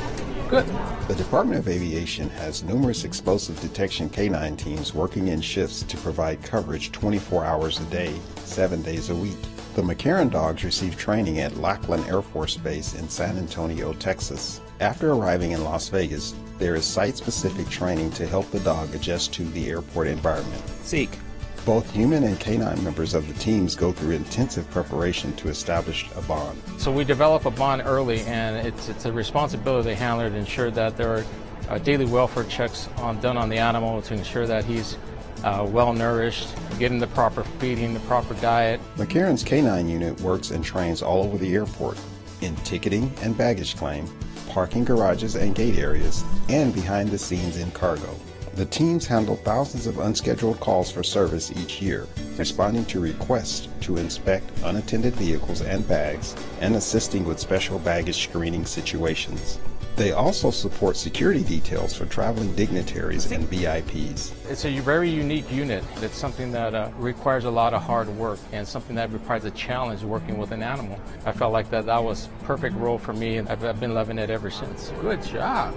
Good. The Department of Aviation has numerous explosive detection canine teams working in shifts to provide coverage 24 hours a day, 7 days a week. The McCarran dogs receive training at Lackland Air Force Base in San Antonio, Texas. After arriving in Las Vegas, there is site-specific training to help the dog adjust to the airport environment. Zeke. Both human and canine members of the teams go through intensive preparation to establish a bond. So we develop a bond early, and it's a responsibility of the handler to ensure that there are daily welfare checks done on the animal to ensure that he's well nourished, getting the proper feeding, the proper diet. McCarran's canine unit works and trains all over the airport, in ticketing and baggage claim, parking garages and gate areas, and behind the scenes in cargo. The teams handle thousands of unscheduled calls for service each year, responding to requests to inspect unattended vehicles and bags, and assisting with special baggage screening situations. They also support security details for traveling dignitaries and VIPs. It's a very unique unit. It's something that requires a lot of hard work and something that requires a challenge working with an animal. I felt like that was a perfect role for me, and I've been loving it ever since. Good job.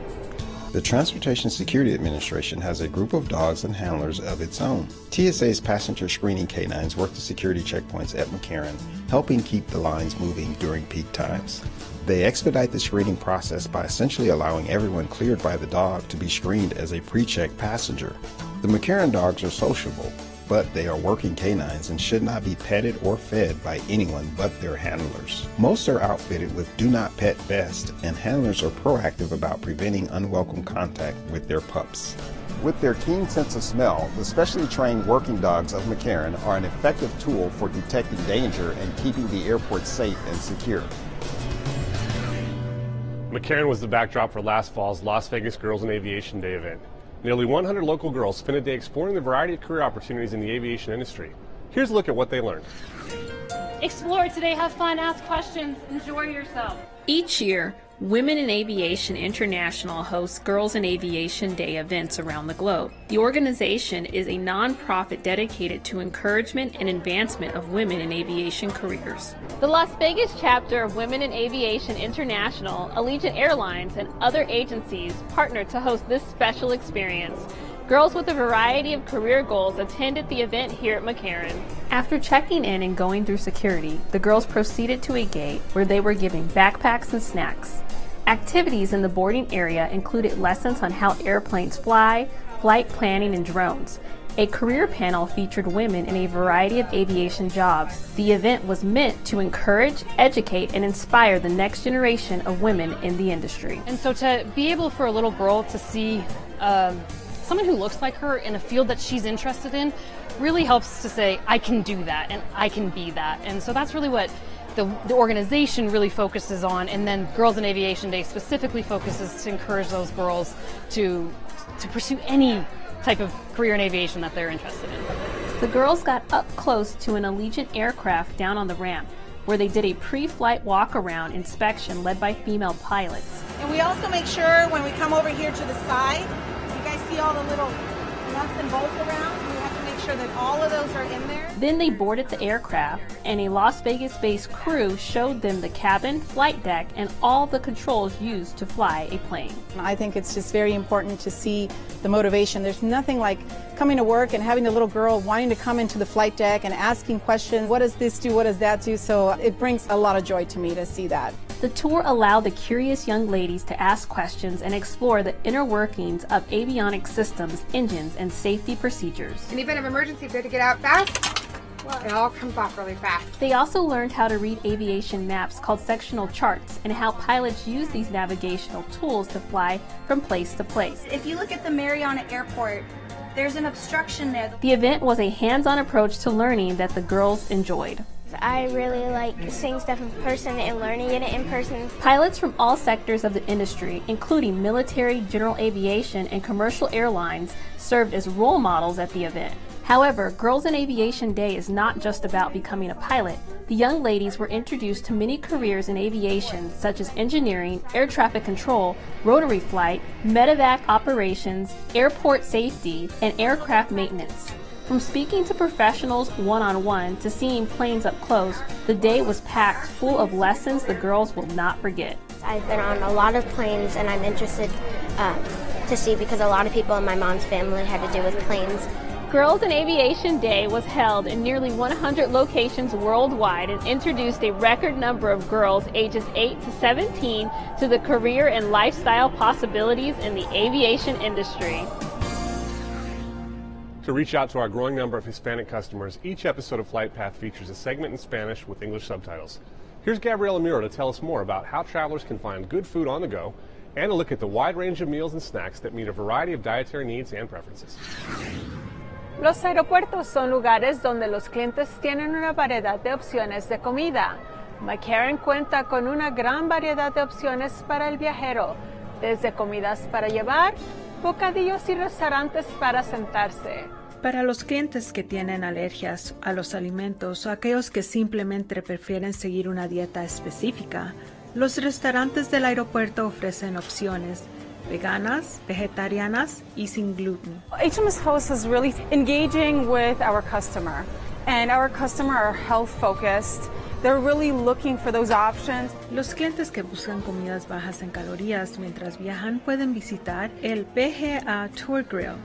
The Transportation Security Administration has a group of dogs and handlers of its own. TSA's passenger screening canines work the security checkpoints at McCarran, helping keep the lines moving during peak times. They expedite the screening process by essentially allowing everyone cleared by the dog to be screened as a pre-check passenger. The McCarran dogs are sociable, but they are working canines and should not be petted or fed by anyone but their handlers. Most are outfitted with Do Not Pet vests, and handlers are proactive about preventing unwelcome contact with their pups. With their keen sense of smell, the specially trained working dogs of McCarran are an effective tool for detecting danger and keeping the airport safe and secure. McCarran was the backdrop for last fall's Las Vegas Girls in Aviation Day event. Nearly 100 local girls spent a day exploring the variety of career opportunities in the aviation industry. Here's a look at what they learned. Explore today, have fun, ask questions, enjoy yourself. Each year, Women in Aviation International hosts Girls in Aviation Day events around the globe. The organization is a nonprofit dedicated to encouragement and advancement of women in aviation careers. The Las Vegas chapter of Women in Aviation International, Allegiant Airlines, and other agencies partnered to host this special experience. Girls with a variety of career goals attended the event here at McCarran. After checking in and going through security, the girls proceeded to a gate where they were given backpacks and snacks. Activities in the boarding area included lessons on how airplanes fly, flight planning, and drones. A career panel featured women in a variety of aviation jobs. The event was meant to encourage, educate, and inspire the next generation of women in the industry. And so to be able for a little girl to see someone who looks like her in a field that she's interested in really helps to say, I can do that and I can be that. And so that's really what the organization really focuses on, and then Girls in Aviation Day specifically focuses to encourage those girls to pursue any type of career in aviation that they're interested in. The girls got up close to an Allegiant aircraft down on the ramp, where they did a pre-flight walk-around inspection led by female pilots. And we also make sure when we come over here to the side, you guys see all the little nuts and bolts around? We have to make sure that all of those are in there. Then they boarded the aircraft, and a Las Vegas-based crew showed them the cabin, flight deck, and all the controls used to fly a plane. I think it's just very important to see the motivation. There's nothing like coming to work and having the little girl wanting to come into the flight deck and asking questions, what does this do, what does that do? So it brings a lot of joy to me to see that. The tour allowed the curious young ladies to ask questions and explore the inner workings of avionics systems, engines, and safety procedures. In the event of emergency, if you have to get out fast, It all comes off really fast. They also learned how to read aviation maps called sectional charts and how pilots use these navigational tools to fly from place to place. If you look at the Mariana Airport, there's an obstruction there. The event was a hands-on approach to learning that the girls enjoyed. I really like seeing stuff in person and learning it in person. Pilots from all sectors of the industry, including military, general aviation, and commercial airlines, served as role models at the event. However, Girls in Aviation Day is not just about becoming a pilot. The young ladies were introduced to many careers in aviation, such as engineering, air traffic control, rotary flight, medevac operations, airport safety, and aircraft maintenance. From speaking to professionals one-on-one to seeing planes up close, the day was packed full of lessons the girls will not forget. I've been on a lot of planes and I'm interested to see because a lot of people in my mom's family had to do with planes. Girls in Aviation Day was held in nearly 100 locations worldwide and introduced a record number of girls ages 8 to 17 to the career and lifestyle possibilities in the aviation industry. To reach out to our growing number of Hispanic customers, each episode of Flight Path features a segment in Spanish with English subtitles. Here's Gabriela Muro to tell us more about how travelers can find good food on the go and a look at the wide range of meals and snacks that meet a variety of dietary needs and preferences. Los aeropuertos son lugares donde los clientes tienen una variedad de opciones de comida. McCarran cuenta con una gran variedad de opciones para el viajero, desde comidas para llevar, bocadillos y restaurantes para sentarse. Para los clientes que tienen alergias a los alimentos o aquellos que simplemente prefieren seguir una dieta específica, los restaurantes del aeropuerto ofrecen opciones veganas, vegetarianas y sin gluten. HMS Host is really engaging with our customer, and our customer are health focused. They're really looking for those options. Los clientes que buscan comidas bajas en calorías mientras viajan pueden visitar el PGA Tour Grill.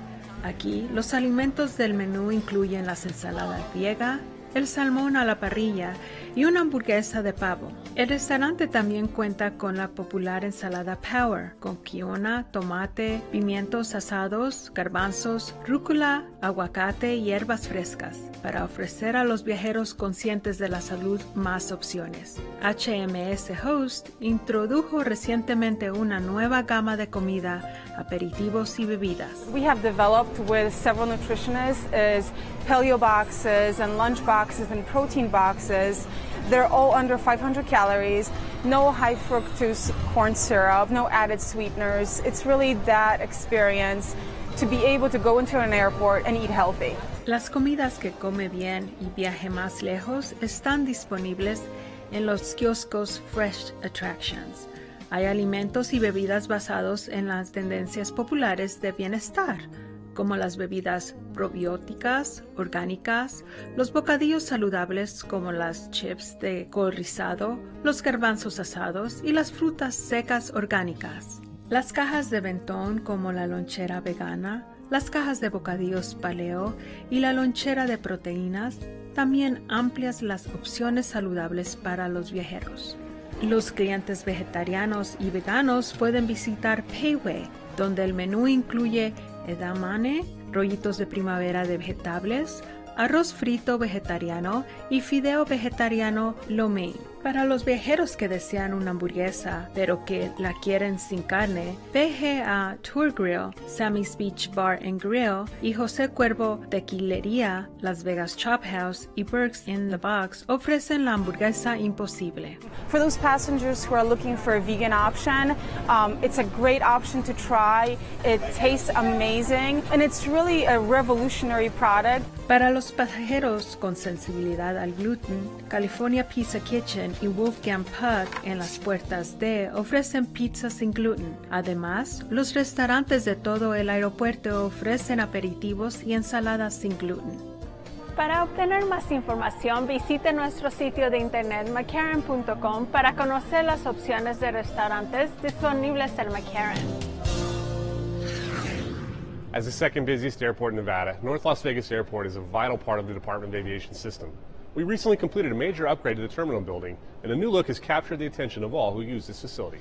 Aquí, los alimentos del menú incluyen las ensaladas griega, el salmón a la parrilla y una hamburguesa de pavo. El restaurante también cuenta con la popular ensalada Power, con quiona, tomate, pimientos asados, garbanzos, rúcula, aguacate y hierbas frescas, para ofrecer a los viajeros conscientes de la salud más opciones. HMS Host introdujo recientemente una nueva gama de comida, aperitivos y bebidas. We have developed with several nutritionists is paleo boxes and lunch boxes and protein boxes. They're all under 500 calories, no high fructose corn syrup, no added sweeteners. It's really that experience to be able to go into an airport and eat healthy. Las comidas que come bien y viaje más lejos están disponibles en los kioscos Fresh Attractions. Hay alimentos y bebidas basados en las tendencias populares de bienestar, como las bebidas probióticas, orgánicas, los bocadillos saludables como las chips de col rizado, los garbanzos asados y las frutas secas orgánicas. Las cajas de bentón como la lonchera vegana, las cajas de bocadillos paleo y la lonchera de proteínas también amplias las opciones saludables para los viajeros. Los clientes vegetarianos y veganos pueden visitar Payway, donde el menú incluye edamame, rollitos de primavera de vegetables, arroz frito vegetariano y fideo vegetariano lo mein. Para los viajeros que desean una hamburguesa, pero que la quieren sin carne, PGA Tour Grill, Sammy's Beach Bar and Grill y José Cuervo Tequilería, Las Vegas Chop House y Burke's in the Box ofrecen la hamburguesa imposible. For those passengers who are looking for a vegan option, it's a great option to try. It tastes amazing and it's really a revolutionary product. Para los pasajeros con sensibilidad al gluten, California Pizza Kitchen y Wolfgang Puck en las puertas D ofrecen pizza sin gluten. Además, los restaurantes de todo el aeropuerto ofrecen aperitivos y ensaladas sin gluten. Para obtener más información, visite nuestro sitio de internet mccarran.com para conocer las opciones de restaurantes disponibles en McCarran. As the second busiest airport in Nevada, North Las Vegas Airport is a vital part of the Department of Aviation system. We recently completed a major upgrade to the terminal building, and a new look has captured the attention of all who use this facility.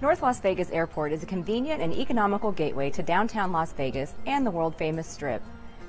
North Las Vegas Airport is a convenient and economical gateway to downtown Las Vegas and the world-famous Strip.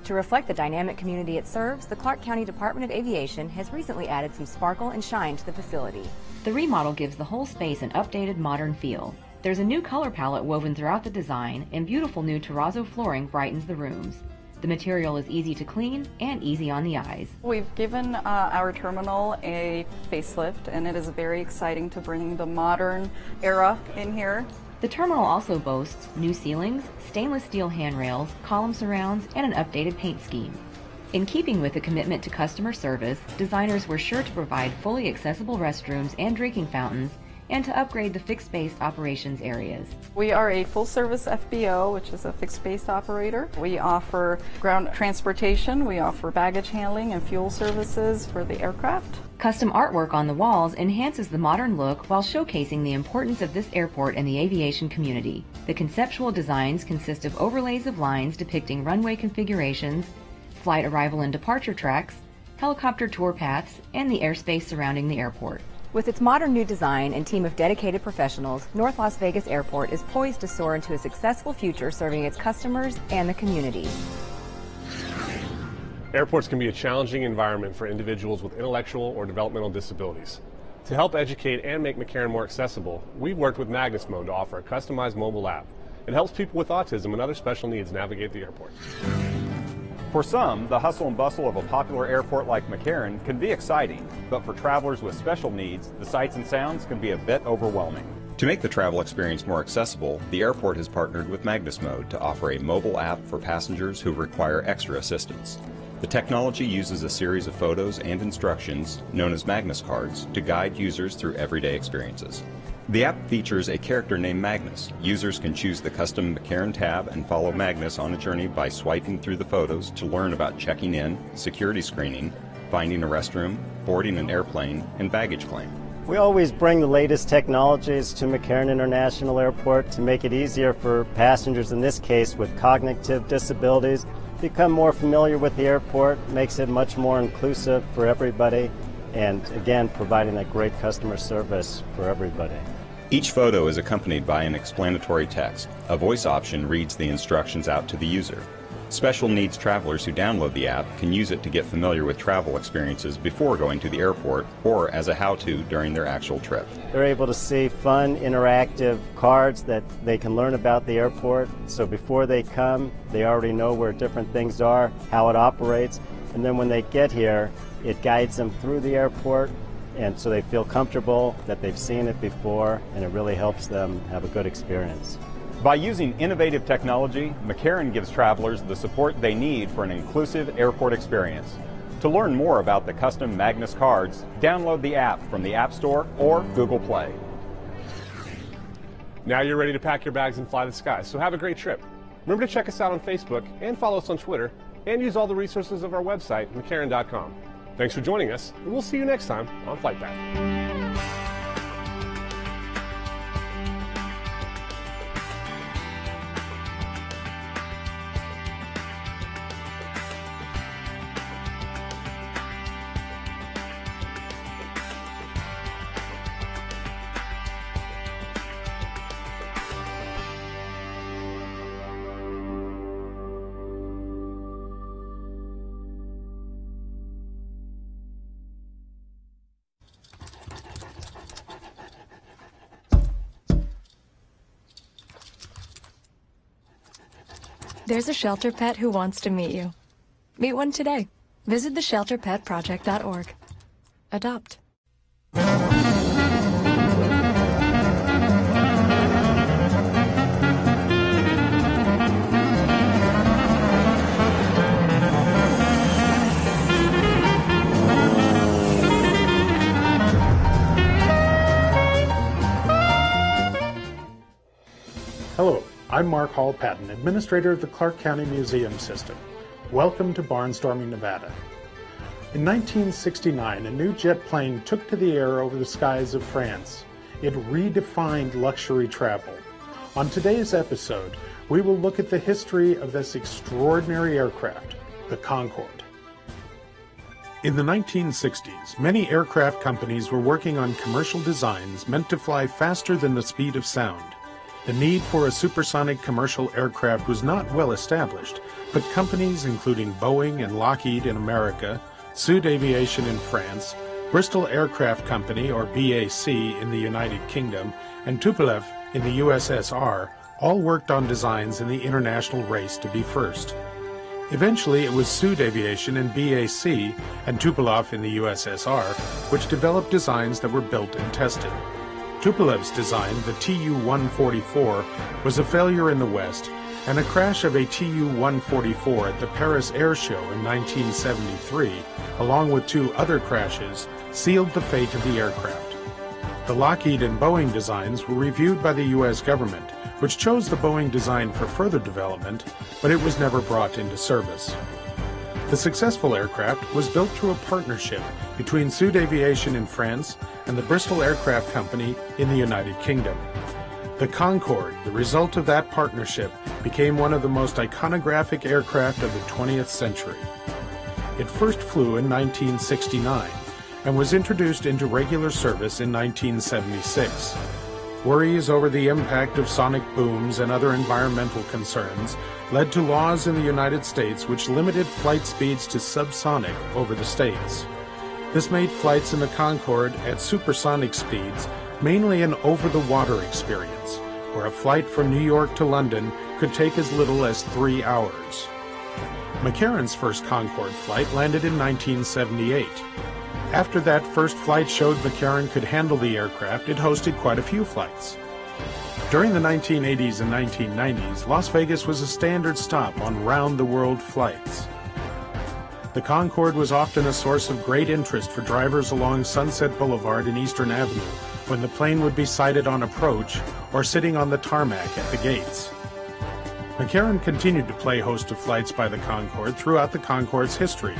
To reflect the dynamic community it serves, the Clark County Department of Aviation has recently added some sparkle and shine to the facility. The remodel gives the whole space an updated, modern feel. There's a new color palette woven throughout the design, and beautiful new terrazzo flooring brightens the rooms. The material is easy to clean and easy on the eyes. We've given our terminal a facelift, and it is very exciting to bring the modern era in here. The terminal also boasts new ceilings, stainless steel handrails, column surrounds, and an updated paint scheme. In keeping with the commitment to customer service, designers were sure to provide fully accessible restrooms and drinking fountains, and to upgrade the fixed-based operations areas. We are a full-service FBO, which is a fixed-based operator. We offer ground transportation, we offer baggage handling and fuel services for the aircraft. Custom artwork on the walls enhances the modern look while showcasing the importance of this airport and the aviation community. The conceptual designs consist of overlays of lines depicting runway configurations, flight arrival and departure tracks, helicopter tour paths, and the airspace surrounding the airport. With its modern new design and team of dedicated professionals, North Las Vegas Airport is poised to soar into a successful future serving its customers and the community. Airports can be a challenging environment for individuals with intellectual or developmental disabilities. To help educate and make McCarran more accessible, we've worked with Magnus Mode to offer a customized mobile app. It helps people with autism and other special needs navigate the airport. For some, the hustle and bustle of a popular airport like McCarran can be exciting, but for travelers with special needs, the sights and sounds can be a bit overwhelming. To make the travel experience more accessible, the airport has partnered with Magnus Mode to offer a mobile app for passengers who require extra assistance. The technology uses a series of photos and instructions, known as Magnus cards, to guide users through everyday experiences. The app features a character named Magnus. Users can choose the custom McCarran tab and follow Magnus on a journey by swiping through the photos to learn about checking in, security screening, finding a restroom, boarding an airplane, and baggage claim. We always bring the latest technologies to McCarran International Airport to make it easier for passengers, in this case with cognitive disabilities, become more familiar with the airport, makes it much more inclusive for everybody, and again, providing a great customer service for everybody. Each photo is accompanied by an explanatory text. A voice option reads the instructions out to the user. Special needs travelers who download the app can use it to get familiar with travel experiences before going to the airport or as a how-to during their actual trip. They're able to see fun, interactive cards that they can learn about the airport. So before they come, they already know where different things are, how it operates, and then when they get here, it guides them through the airport, and so they feel comfortable that they've seen it before, and it really helps them have a good experience. By using innovative technology, McCarran gives travelers the support they need for an inclusive airport experience. To learn more about the custom Magnus cards, download the app from the App Store or Google Play. Now you're ready to pack your bags and fly the skies, so have a great trip. Remember to check us out on Facebook and follow us on Twitter, and use all the resources of our website, McCarran.com. Thanks for joining us, and we'll see you next time on Flight Path. There's a shelter pet who wants to meet you. Meet one today. Visit theshelterpetproject.org. Adopt. Hello, I'm Mark Hall Patton, Administrator of the Clark County Museum System. Welcome to Barnstorming, Nevada. In 1969, a new jet plane took to the air over the skies of France. It redefined luxury travel. On today's episode, we will look at the history of this extraordinary aircraft, the Concorde. In the 1960s, many aircraft companies were working on commercial designs meant to fly faster than the speed of sound. The need for a supersonic commercial aircraft was not well established, but companies including Boeing and Lockheed in America, Sud Aviation in France, Bristol Aircraft Company, or BAC, in the United Kingdom, and Tupolev in the USSR all worked on designs in the international race to be first. Eventually, it was Sud Aviation and BAC and Tupolev in the USSR which developed designs that were built and tested. Tupolev's design, the Tu-144, was a failure in the West, and a crash of a Tu-144 at the Paris Air Show in 1973, along with 2 other crashes, sealed the fate of the aircraft. The Lockheed and Boeing designs were reviewed by the U.S. government, which chose the Boeing design for further development, but it was never brought into service. The successful aircraft was built through a partnership between Sud Aviation in France and the Bristol Aircraft Company in the United Kingdom. The Concorde, the result of that partnership, became one of the most iconographic aircraft of the 20th century. It first flew in 1969 and was introduced into regular service in 1976. Worries over the impact of sonic booms and other environmental concerns led to laws in the United States which limited flight speeds to subsonic over the states. This made flights in the Concorde at supersonic speeds mainly an over-the-water experience, where a flight from New York to London could take as little as 3 hours. McCarran's first Concorde flight landed in 1978. After that first flight showed McCarran could handle the aircraft, it hosted quite a few flights. During the 1980s and 1990s, Las Vegas was a standard stop on round-the-world flights. The Concorde was often a source of great interest for drivers along Sunset Boulevard and Eastern Avenue when the plane would be sighted on approach or sitting on the tarmac at the gates. McCarran continued to play host to flights by the Concorde throughout the Concorde's history.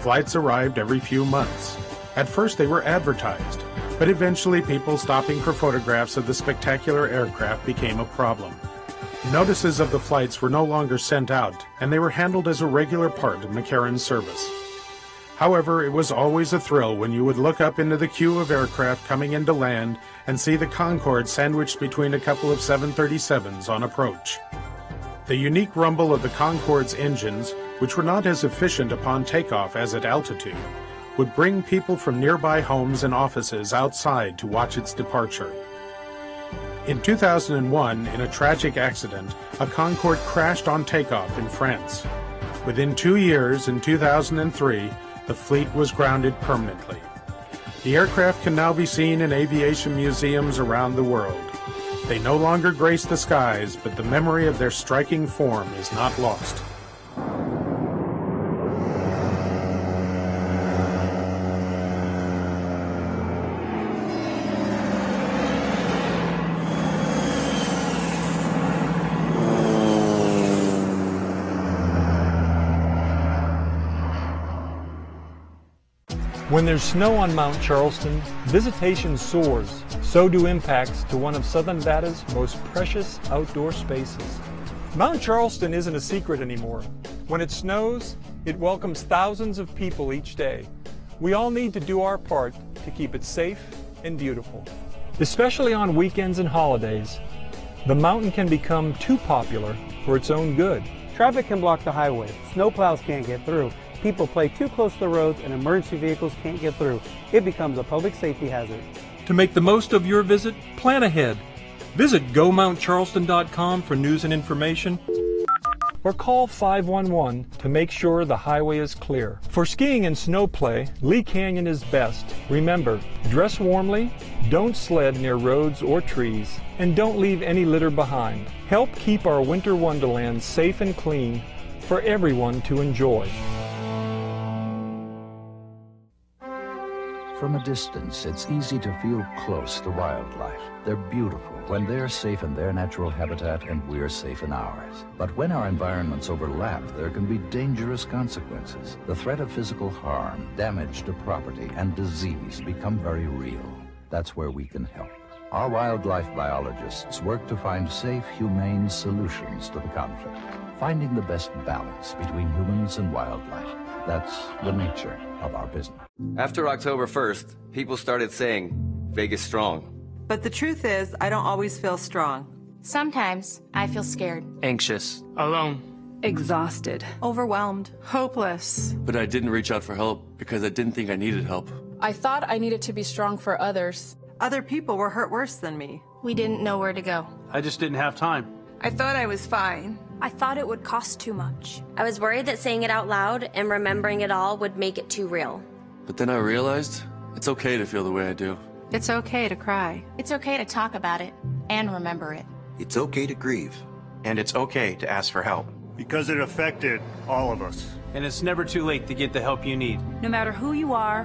Flights arrived every few months. At first they were advertised, but eventually people stopping for photographs of the spectacular aircraft became a problem. Notices of the flights were no longer sent out, and they were handled as a regular part of McCarran's service. However, it was always a thrill when you would look up into the queue of aircraft coming into land and see the Concorde sandwiched between a couple of 737s on approach. The unique rumble of the Concorde's engines, which were not as efficient upon takeoff as at altitude, would bring people from nearby homes and offices outside to watch its departure. In 2001, in a tragic accident, a Concorde crashed on takeoff in France. Within 2 years, in 2003, the fleet was grounded permanently. The aircraft can now be seen in aviation museums around the world. They no longer grace the skies, but the memory of their striking form is not lost. When there's snow on Mount Charleston, visitation soars. So do impacts to one of Southern Nevada's most precious outdoor spaces. Mount Charleston isn't a secret anymore. When it snows, it welcomes thousands of people each day. We all need to do our part to keep it safe and beautiful. Especially on weekends and holidays, the mountain can become too popular for its own good. Traffic can block the highway, snowplows can't get through, people play too close to the roads, and emergency vehicles can't get through. It becomes a public safety hazard. To make the most of your visit, plan ahead. Visit GoMountCharleston.com for news and information, or call 511 to make sure the highway is clear. For skiing and snow play, Lee Canyon is best. Remember, dress warmly, don't sled near roads or trees, and don't leave any litter behind. Help keep our winter wonderland safe and clean for everyone to enjoy. From a distance, it's easy to feel close to wildlife. They're beautiful when they're safe in their natural habitat and we're safe in ours. But when our environments overlap, there can be dangerous consequences. The threat of physical harm, damage to property, and disease become very real. That's where we can help. Our wildlife biologists work to find safe, humane solutions to the conflict, finding the best balance between humans and wildlife. That's the nature of our business. After October 1st, people started saying, Vegas strong. But the truth is, I don't always feel strong. Sometimes I feel scared. Anxious. Alone. Exhausted. Overwhelmed. Hopeless. But I didn't reach out for help because I didn't think I needed help. I thought I needed to be strong for others. Other people were hurt worse than me. We didn't know where to go. I just didn't have time. I thought I was fine. I thought it would cost too much. I was worried that saying it out loud and remembering it all would make it too real. But then I realized it's okay to feel the way I do. It's okay to cry. It's okay to talk about it and remember it. It's okay to grieve. And it's okay to ask for help. Because it affected all of us. And it's never too late to get the help you need. No matter who you are,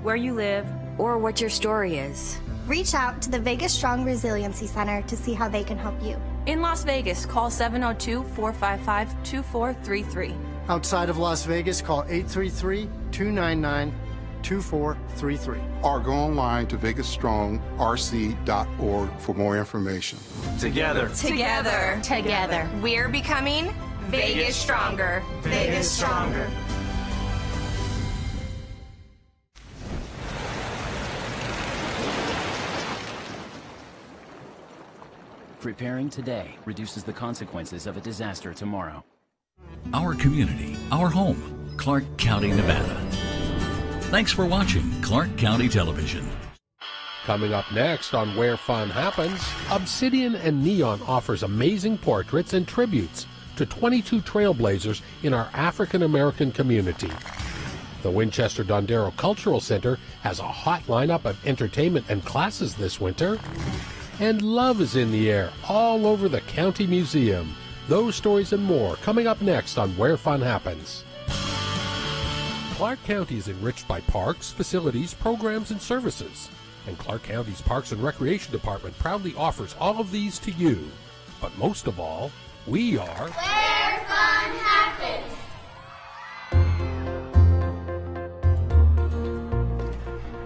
where you live, or what your story is. Reach out to the Vegas Strong Resiliency Center to see how they can help you. In Las Vegas, call 702-455-2433. Outside of Las Vegas, call 833-299-2433. Or go online to vegasstrongrc.org for more information. Together. Together. Together. We're becoming Vegas Stronger. Vegas Stronger. Preparing today reduces the consequences of a disaster tomorrow. Our community, our home, Clark County, Nevada. Thanks for watching Clark County Television. Coming up next on Where Fun Happens, Obsidian and Neon offers amazing portraits and tributes to 22 trailblazers in our African American community. The Winchester Dondero Cultural Center has a hot lineup of entertainment and classes this winter. And love is in the air all over the County Museum. Those stories and more coming up next on Where Fun Happens. Clark County is enriched by parks, facilities, programs, and services. And Clark County's Parks and Recreation Department proudly offers all of these to you. But most of all, we are Where Fun Happens.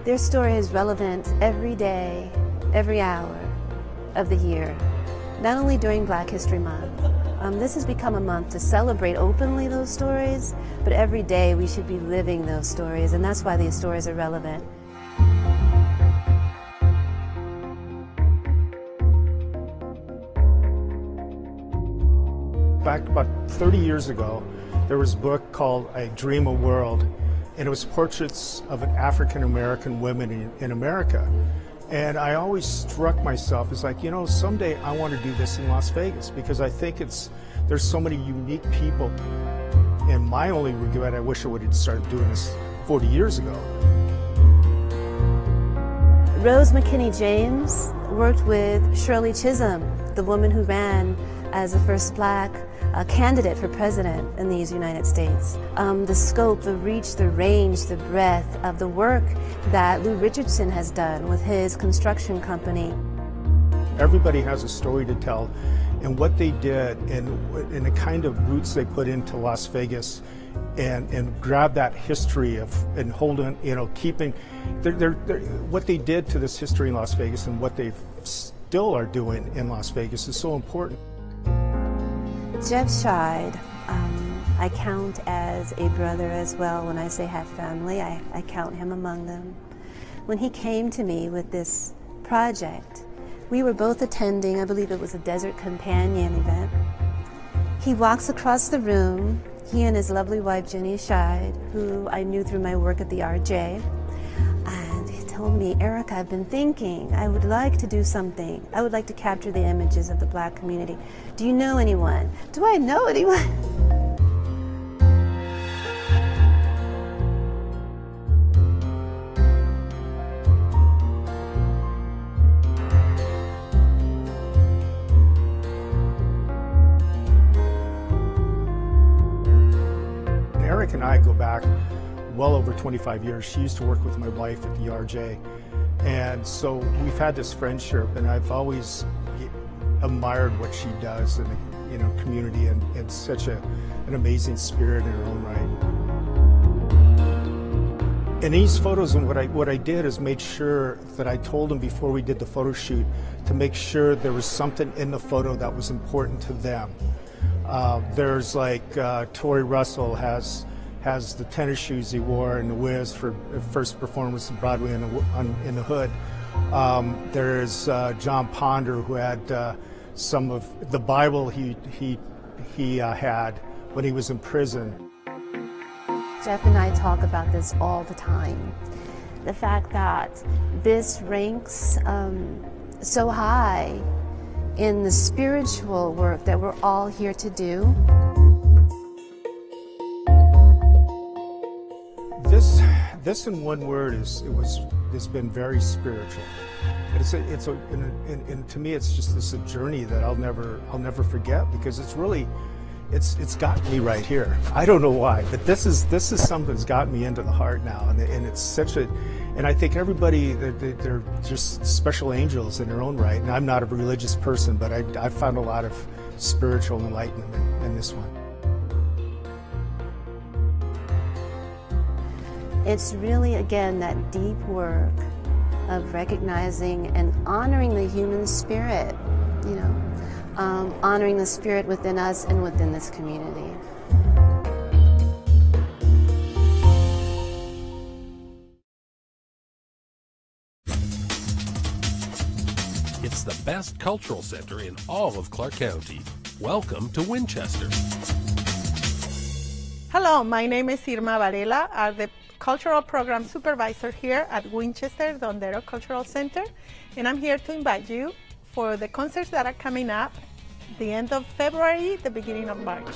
Their story is relevant every day, every hour of the year, not only during Black History Month. This has become a month to celebrate openly those stories, but every day we should be living those stories, and that's why these stories are relevant. Back about 30 years ago, there was a book called I Dream a World, and it was portraits of African American women in America. And I always struck myself as like, you know, someday I want to do this in Las Vegas because I think there's so many unique people. And my only regret, I wish I would have started doing this 40 years ago. Rose McKinney James worked with Shirley Chisholm, the woman who ran as the first Black candidate for president in these United States. The scope, the reach, the range, the breadth of the work that Lou Richardson has done with his construction company. Everybody has a story to tell, and what they did and the kind of roots they put into Las Vegas and grab that history of and hold on, you know, keeping what they did to this history in Las Vegas and what they still are doing in Las Vegas is so important. Jeff Scheid, I count as a brother as well. When I say half family, I count him among them. When he came to me with this project, we were both attending, I believe it was a Desert Companion event. He walks across the room, he and his lovely wife Jenny Scheid, who I knew through my work at the RJ, and he told me, Erica, I've been thinking, I would like to do something. I would like to capture the images of the Black community. Do you know anyone? Do I know anyone? Eric and I go back well over 25 years. She used to work with my wife at the RJ. And so we've had this friendship, and I've always admired what she does in the community, and such an amazing spirit in her own right. In these photos, and what I did is made sure that I told them before we did the photo shoot to make sure there was something in the photo that was important to them. There's like Tori Russell has the tennis shoes he wore in The Wiz for the first performance on Broadway in The Hood. There's John Ponder, who had some of the Bible he had when he was in prison. Jeff and I talk about this all the time. The fact that this ranks so high in the spiritual work that we're all here to do. This in one word has been very spiritual. And to me, it's just this a journey that I'll never forget, because it's really, it's got me right here. I don't know why, but this is something that's got me into the heart now, and it's such a, and I think everybody, they're just special angels in their own right. And I'm not a religious person, but I found a lot of spiritual enlightenment in this one. It's really, again, that deep work of recognizing and honoring the human spirit, you know, honoring the spirit within us and within this community. It's the best cultural center in all of Clark County. Welcome to Winchester. Hello, my name is Irma Varela. I'm the Cultural Program Supervisor here at Winchester Dondero Cultural Center, and I'm here to invite you for the concerts that are coming up the end of February, the beginning of March.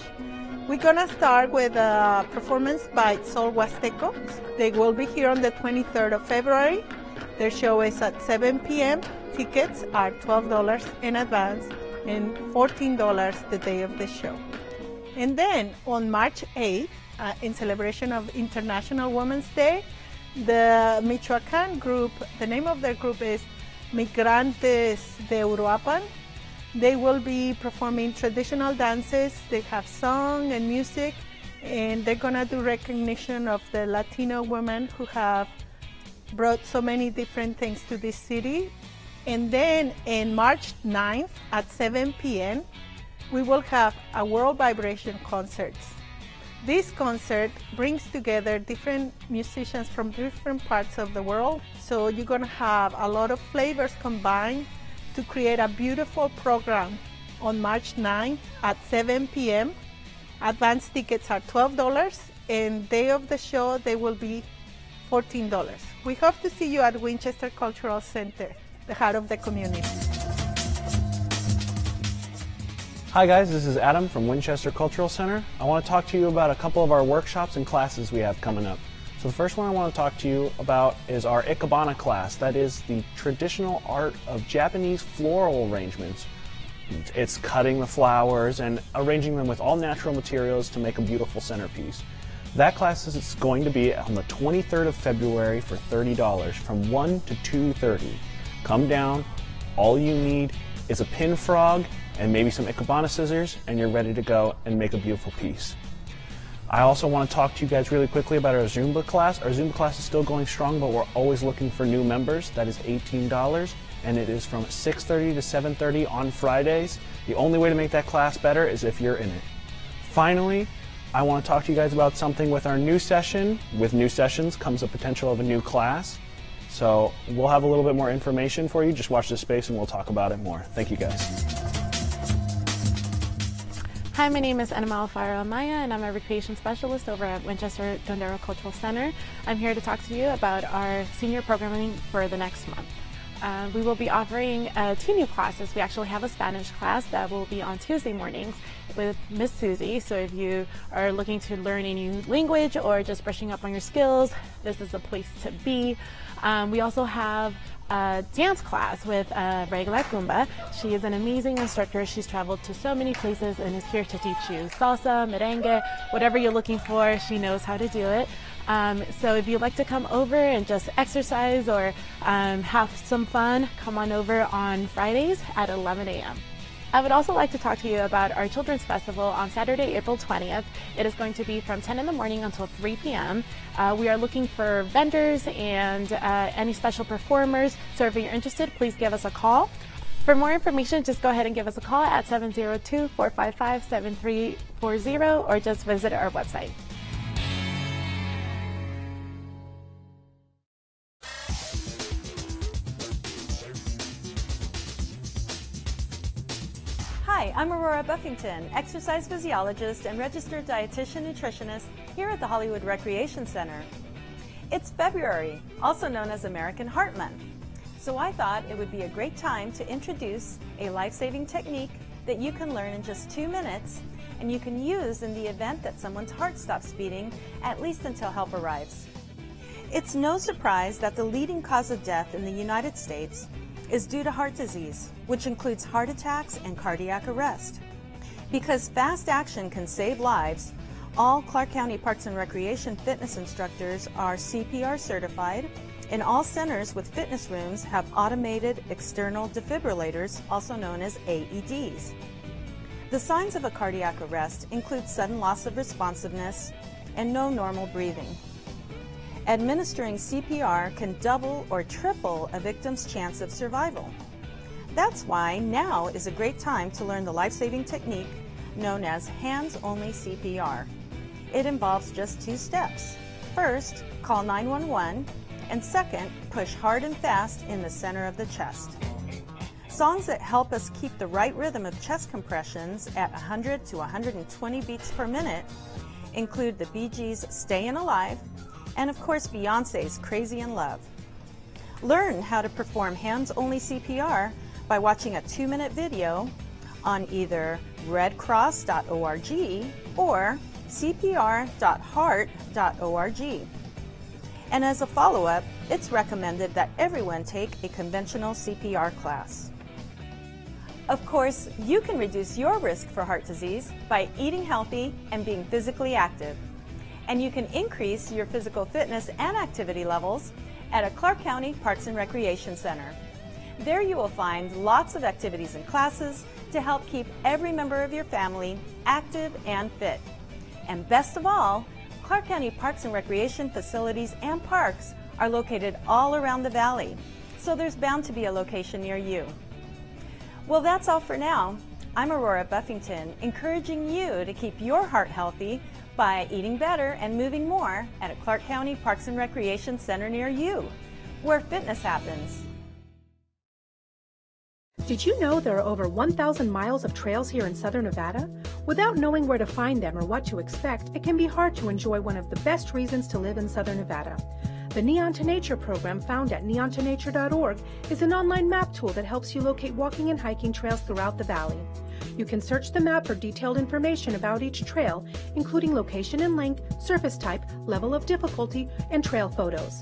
We're gonna start with a performance by Sol Huasteco. They will be here on the 23rd of February. Their show is at 7 p.m. Tickets are $12 in advance and $14 the day of the show. And then on March 8th, in celebration of International Women's Day, the Michoacán group, the name of their group is Migrantes de Uruapan. They will be performing traditional dances. They have song and music, and they're gonna do recognition of the Latino women who have brought so many different things to this city. And then in March 9th at 7 p.m., we will have a World Vibration Concerts. This concert brings together different musicians from different parts of the world. So you're gonna have a lot of flavors combined to create a beautiful program on March 9th at 7 p.m. Advance tickets are $12, and day of the show, they will be $14. We hope to see you at Winchester Cultural Center, the heart of the community. Hi guys, this is Adam from Winchester Cultural Center. I want to talk to you about a couple of our workshops and classes we have coming up. So the first one I want to talk to you about is our Ikebana class. That is the traditional art of Japanese floral arrangements. It's cutting the flowers and arranging them with all natural materials to make a beautiful centerpiece. That class is going to be on the 23rd of February for $30 from 1 to 2:30. Come down, all you need is a pin frog and maybe some Ikebana scissors, and you're ready to go and make a beautiful piece. I also want to talk to you guys really quickly about our Zumba class. Our Zumba class is still going strong, but we're always looking for new members. That is $18, and it is from 6:30 to 7:30 on Fridays. The only way to make that class better is if you're in it. Finally, I want to talk to you guys about something with our new session. With new sessions comes the potential of a new class. So we'll have a little bit more information for you. Just watch this space and we'll talk about it more. Thank you guys. Hi, my name is Ana Alfaro Amaya, and I'm a recreation specialist over at Winchester Dondero Cultural Center. I'm here to talk to you about our senior programming for the next month. We will be offering 2 new classes. We actually have a Spanish class that will be on Tuesday mornings with Miss Susie. So if you are looking to learn a new language or just brushing up on your skills, this is the place to be. We also have a dance class with Regla Kumba. She is an amazing instructor. She's traveled to so many places and is here to teach you salsa, merengue, whatever you're looking for. She knows how to do it. So if you'd like to come over and just exercise or have some fun, come on over on Fridays at 11 a.m. I would also like to talk to you about our Children's Festival on Saturday, April 20th. It is going to be from 10 in the morning until 3 p.m. We are looking for vendors and any special performers. So if you're interested, please give us a call. For more information, just go ahead and give us a call at 702-455-7340 or just visit our website. Hi, I'm Aurora Buffington, exercise physiologist and registered dietitian nutritionist here at the Hollywood Recreation Center. It's February, also known as American Heart Month, so I thought it would be a great time to introduce a life-saving technique that you can learn in just 2 minutes and you can use in the event that someone's heart stops beating, at least until help arrives. It's no surprise that the leading cause of death in the United States is due to heart disease, which includes heart attacks and cardiac arrest. Because fast action can save lives, all Clark County Parks and Recreation fitness instructors are CPR certified, and all centers with fitness rooms have automated external defibrillators, also known as AEDs. The signs of a cardiac arrest include sudden loss of responsiveness and no normal breathing. Administering CPR can double or triple a victim's chance of survival. That's why now is a great time to learn the life-saving technique known as hands-only CPR. It involves just 2 steps. First, call 911, and second, push hard and fast in the center of the chest. Songs that help us keep the right rhythm of chest compressions at 100 to 120 beats per minute include the Bee Gees' Stayin' Alive, and of course Beyonce's Crazy in Love. Learn how to perform hands-only CPR by watching a 2-minute video on either redcross.org or cpr.heart.org. And as a follow-up, it's recommended that everyone take a conventional CPR class. Of course, you can reduce your risk for heart disease by eating healthy and being physically active. And you can increase your physical fitness and activity levels at a Clark County Parks and Recreation Center. There you will find lots of activities and classes to help keep every member of your family active and fit. And best of all, Clark County Parks and Recreation facilities and parks are located all around the valley, so there's bound to be a location near you. Well, that's all for now. I'm Aurora Buffington, encouraging you to keep your heart healthy by eating better and moving more at a Clark County Parks and Recreation Center near you, where fitness happens. Did you know there are over 1,000 miles of trails here in Southern Nevada? Without knowing where to find them or what to expect, it can be hard to enjoy one of the best reasons to live in Southern Nevada. The Neon to Nature program, found at neontonature.org, is an online map tool that helps you locate walking and hiking trails throughout the valley. You can search the map for detailed information about each trail, including location and length, surface type, level of difficulty, and trail photos.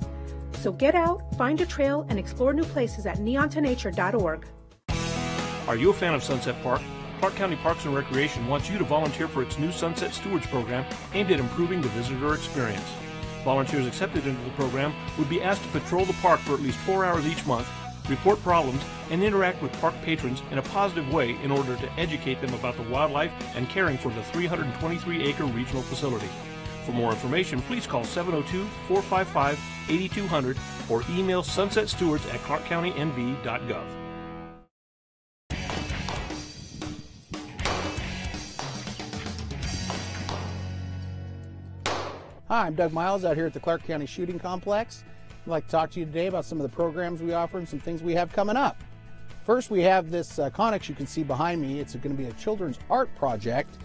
So get out, find a trail, and explore new places at neontonature.org. Are you a fan of Sunset Park? Clark County Parks and Recreation wants you to volunteer for its new Sunset Stewards program aimed at improving the visitor experience. Volunteers accepted into the program would be asked to patrol the park for at least 4 hours each month, report problems, and interact with park patrons in a positive way in order to educate them about the wildlife and caring for the 323-acre regional facility. For more information, please call 702-455-8200 or email sunsetstewards@clarkcountynv.gov. Hi, I'm Doug Miles out here at the Clark County Shooting Complex. I'd like to talk to you today about some of the programs we offer and some things we have coming up. First, we have this Connex you can see behind me. It's going to be a children's art project,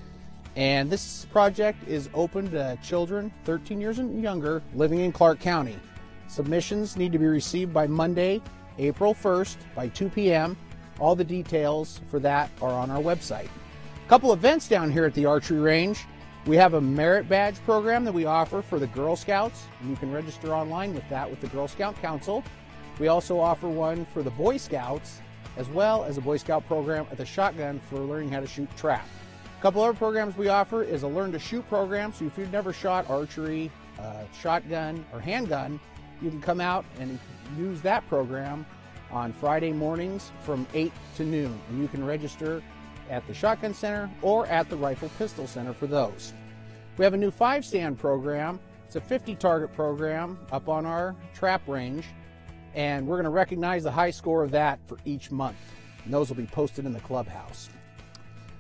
and this project is open to children 13 years and younger living in Clark County. Submissions need to be received by Monday, April 1st by 2 p.m. All the details for that are on our website. A couple events down here at the archery range. We have a merit badge program that we offer for the Girl Scouts, and you can register online with that with the Girl Scout Council. We also offer one for the Boy Scouts, as well as a Boy Scout program at the Shotgun for learning how to shoot trap. A couple other programs we offer is a Learn to Shoot program, so if you've never shot archery, shotgun, or handgun, you can come out and use that program on Friday mornings from 8 to noon, and you can register at the Shotgun Center or at the Rifle Pistol Center for those. We have a new 5-stand program. It's a 50-target program up on our trap range, and we're going to recognize the high score of that for each month. And those will be posted in the clubhouse.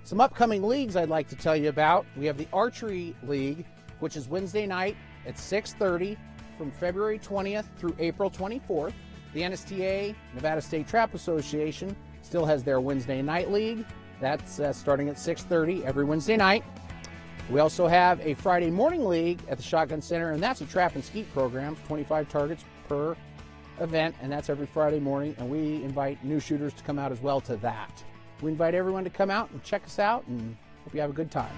Some upcoming leagues I'd like to tell you about. We have the Archery League, which is Wednesday night at 6:30 from February 20th through April 24th. The NSTA, Nevada State Trap Association, still has their Wednesday night league, That's starting at 6:30 every Wednesday night. We also have a Friday morning league at the Shotgun Center, and that's a trap and skeet program, 25 targets per event, and that's every Friday morning, and we invite new shooters to come out as well to that. We invite everyone to come out and check us out, and hope you have a good time.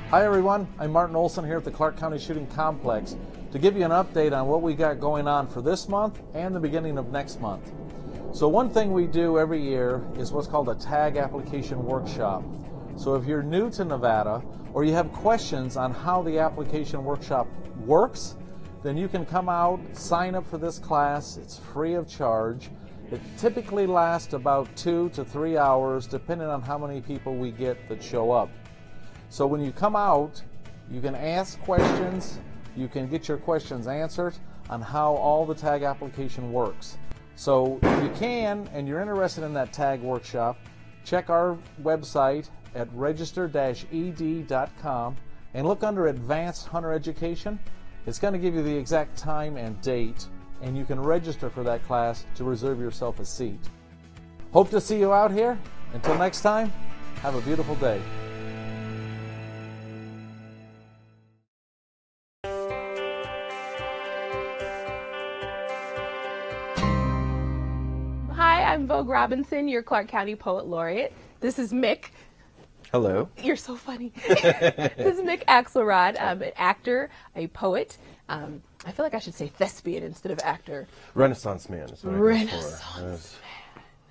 Hi everyone, I'm Martin Olson here at the Clark County Shooting Complex to give you an update on what we got going on for this month and the beginning of next month. So one thing we do every year is what's called a tag application workshop. So if you're new to Nevada or you have questions on how the application workshop works, then you can come out, sign up for this class. It's free of charge. It typically lasts about 2 to 3 hours depending on how many people we get that show up. So when you come out, you can ask questions, you can get your questions answered on how all the tag application works. So if you can and you're interested in that tag workshop, check our website at register-ed.com and look under Advanced Hunter Education. It's going to give you the exact time and date, and you can register for that class to reserve yourself a seat. Hope to see you out here. Until next time, have a beautiful day. Hi, I'm Vogue Robinson, your Clark County Poet Laureate. This is Mick. Hello. You're so funny. This is Mick Axelrod. I'm an actor, a poet. I feel like I should say thespian instead of actor. Renaissance man is what Renaissance man.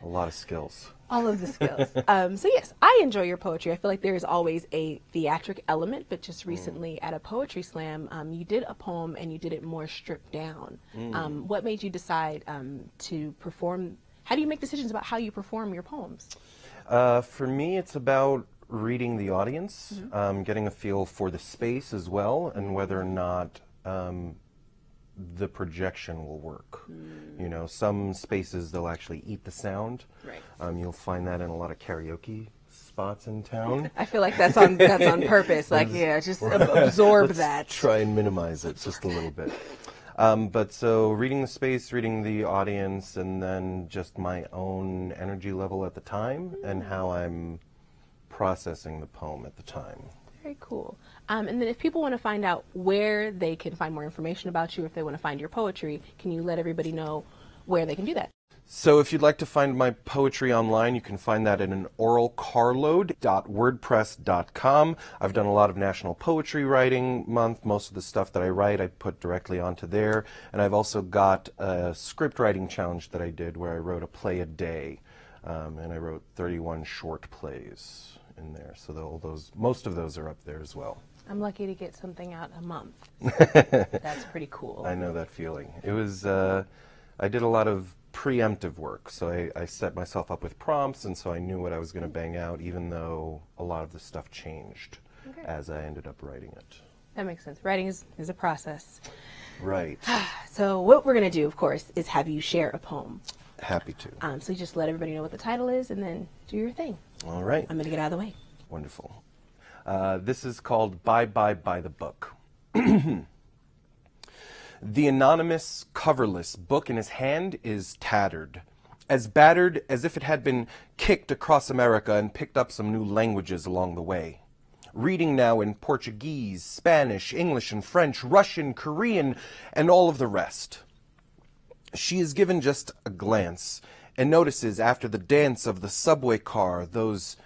A lot of skills. All of the skills. So yes, I enjoy your poetry. I feel like there is always a theatric element, but just recently at a poetry slam, you did a poem and you did it more stripped down. What made you decide to perform? How do you make decisions about how you perform your poems? For me, it's about reading the audience, getting a feel for the space as well, and whether or not the projection will work. You know, some spaces they'll actually eat the sound. Right. You'll find that in a lot of karaoke spots in town. I feel like that's on purpose. Like, yeah, just absorb that. Try and minimize it just a little bit. But so reading the space, reading the audience, and then just my own energy level at the time and how I'm processing the poem at the time. Very cool. And then if people want to find out where they can find more information about you, if they want to find your poetry, can you let everybody know where they can do that? So if you'd like to find my poetry online, you can find that at an oralcarload.wordpress.com. I've done a lot of National Poetry Writing Month. Most of the stuff that I write, I put directly onto there. And I've also got a script writing challenge that I did where I wrote a play a day. And I wrote 31 short plays in there. So most of those are up there as well. I'm lucky to get something out a month. That's pretty cool. I know that feeling. It was, I did a lot of preemptive work, so I set myself up with prompts, and so I knew what I was going to bang out, even though a lot of the stuff changed as I ended up writing it. That makes sense. Writing is a process. Right. So what we're going to do, of course, is have you share a poem. Happy to. So you just let everybody know what the title is, and then do your thing. All right. I'm going to get out of the way. Wonderful. This is called Bye Bye by the Book. The anonymous, coverless book in his hand is tattered, as battered as if it had been kicked across America and picked up some new languages along the way. Reading now in Portuguese, Spanish, English, and French, Russian, Korean, and all of the rest. She is given just a glance and notices after the dance of the subway car those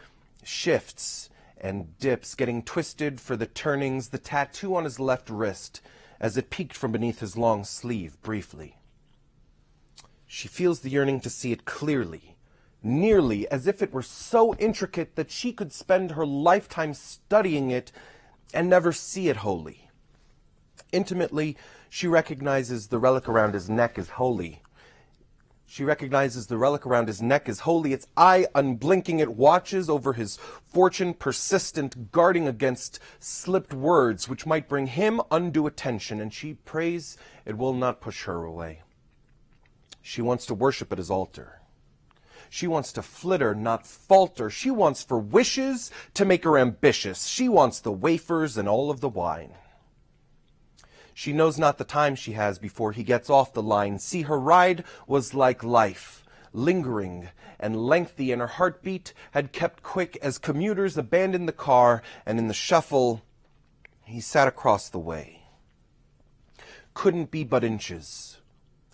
shifts and dips getting twisted for the turnings, the tattoo on his left wrist as it peeked from beneath his long sleeve briefly. She feels the yearning to see it clearly, nearly as if it were so intricate that she could spend her lifetime studying it and never see it wholly. Intimately, she recognizes the relic around his neck is holy. She recognizes the relic around his neck is holy. Its eye, unblinking, it watches over his fortune, persistent, guarding against slipped words which might bring him undue attention, and she prays it will not push her away. She wants to worship at his altar. She wants to flitter, not falter. She wants for wishes to make her ambitious. She wants the wafers and all of the wine. She knows not the time she has before he gets off the line. See, her ride was like life, lingering and lengthy, and her heartbeat had kept quick as commuters abandoned the car, and in the shuffle, he sat across the way. Couldn't be but inches.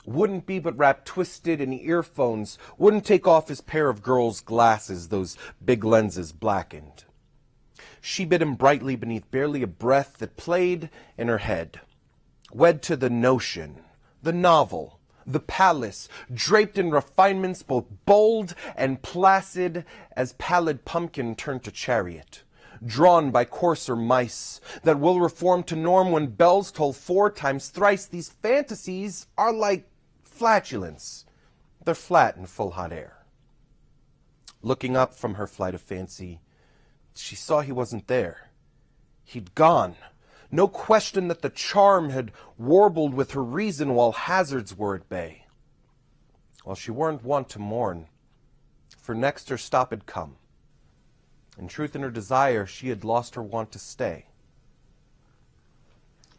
Wouldn't be but wrapped twisted in earphones. Wouldn't take off his pair of girl's glasses, those big lenses blackened. She bit him brightly beneath barely a breath that played in her head. Wed to the notion, the novel, the palace, draped in refinements both bold and placid as pallid pumpkin turned to chariot, drawn by coarser mice, that will reform to norm when bells toll 4 times thrice. These fantasies are like flatulence. They're flat in full hot air. Looking up from her flight of fancy, she saw he wasn't there. He'd gone. No question that the charm had warbled with her reason while hazards were at bay. Well, she weren't wont to mourn, for next her stop had come. In truth, in her desire, she had lost her want to stay.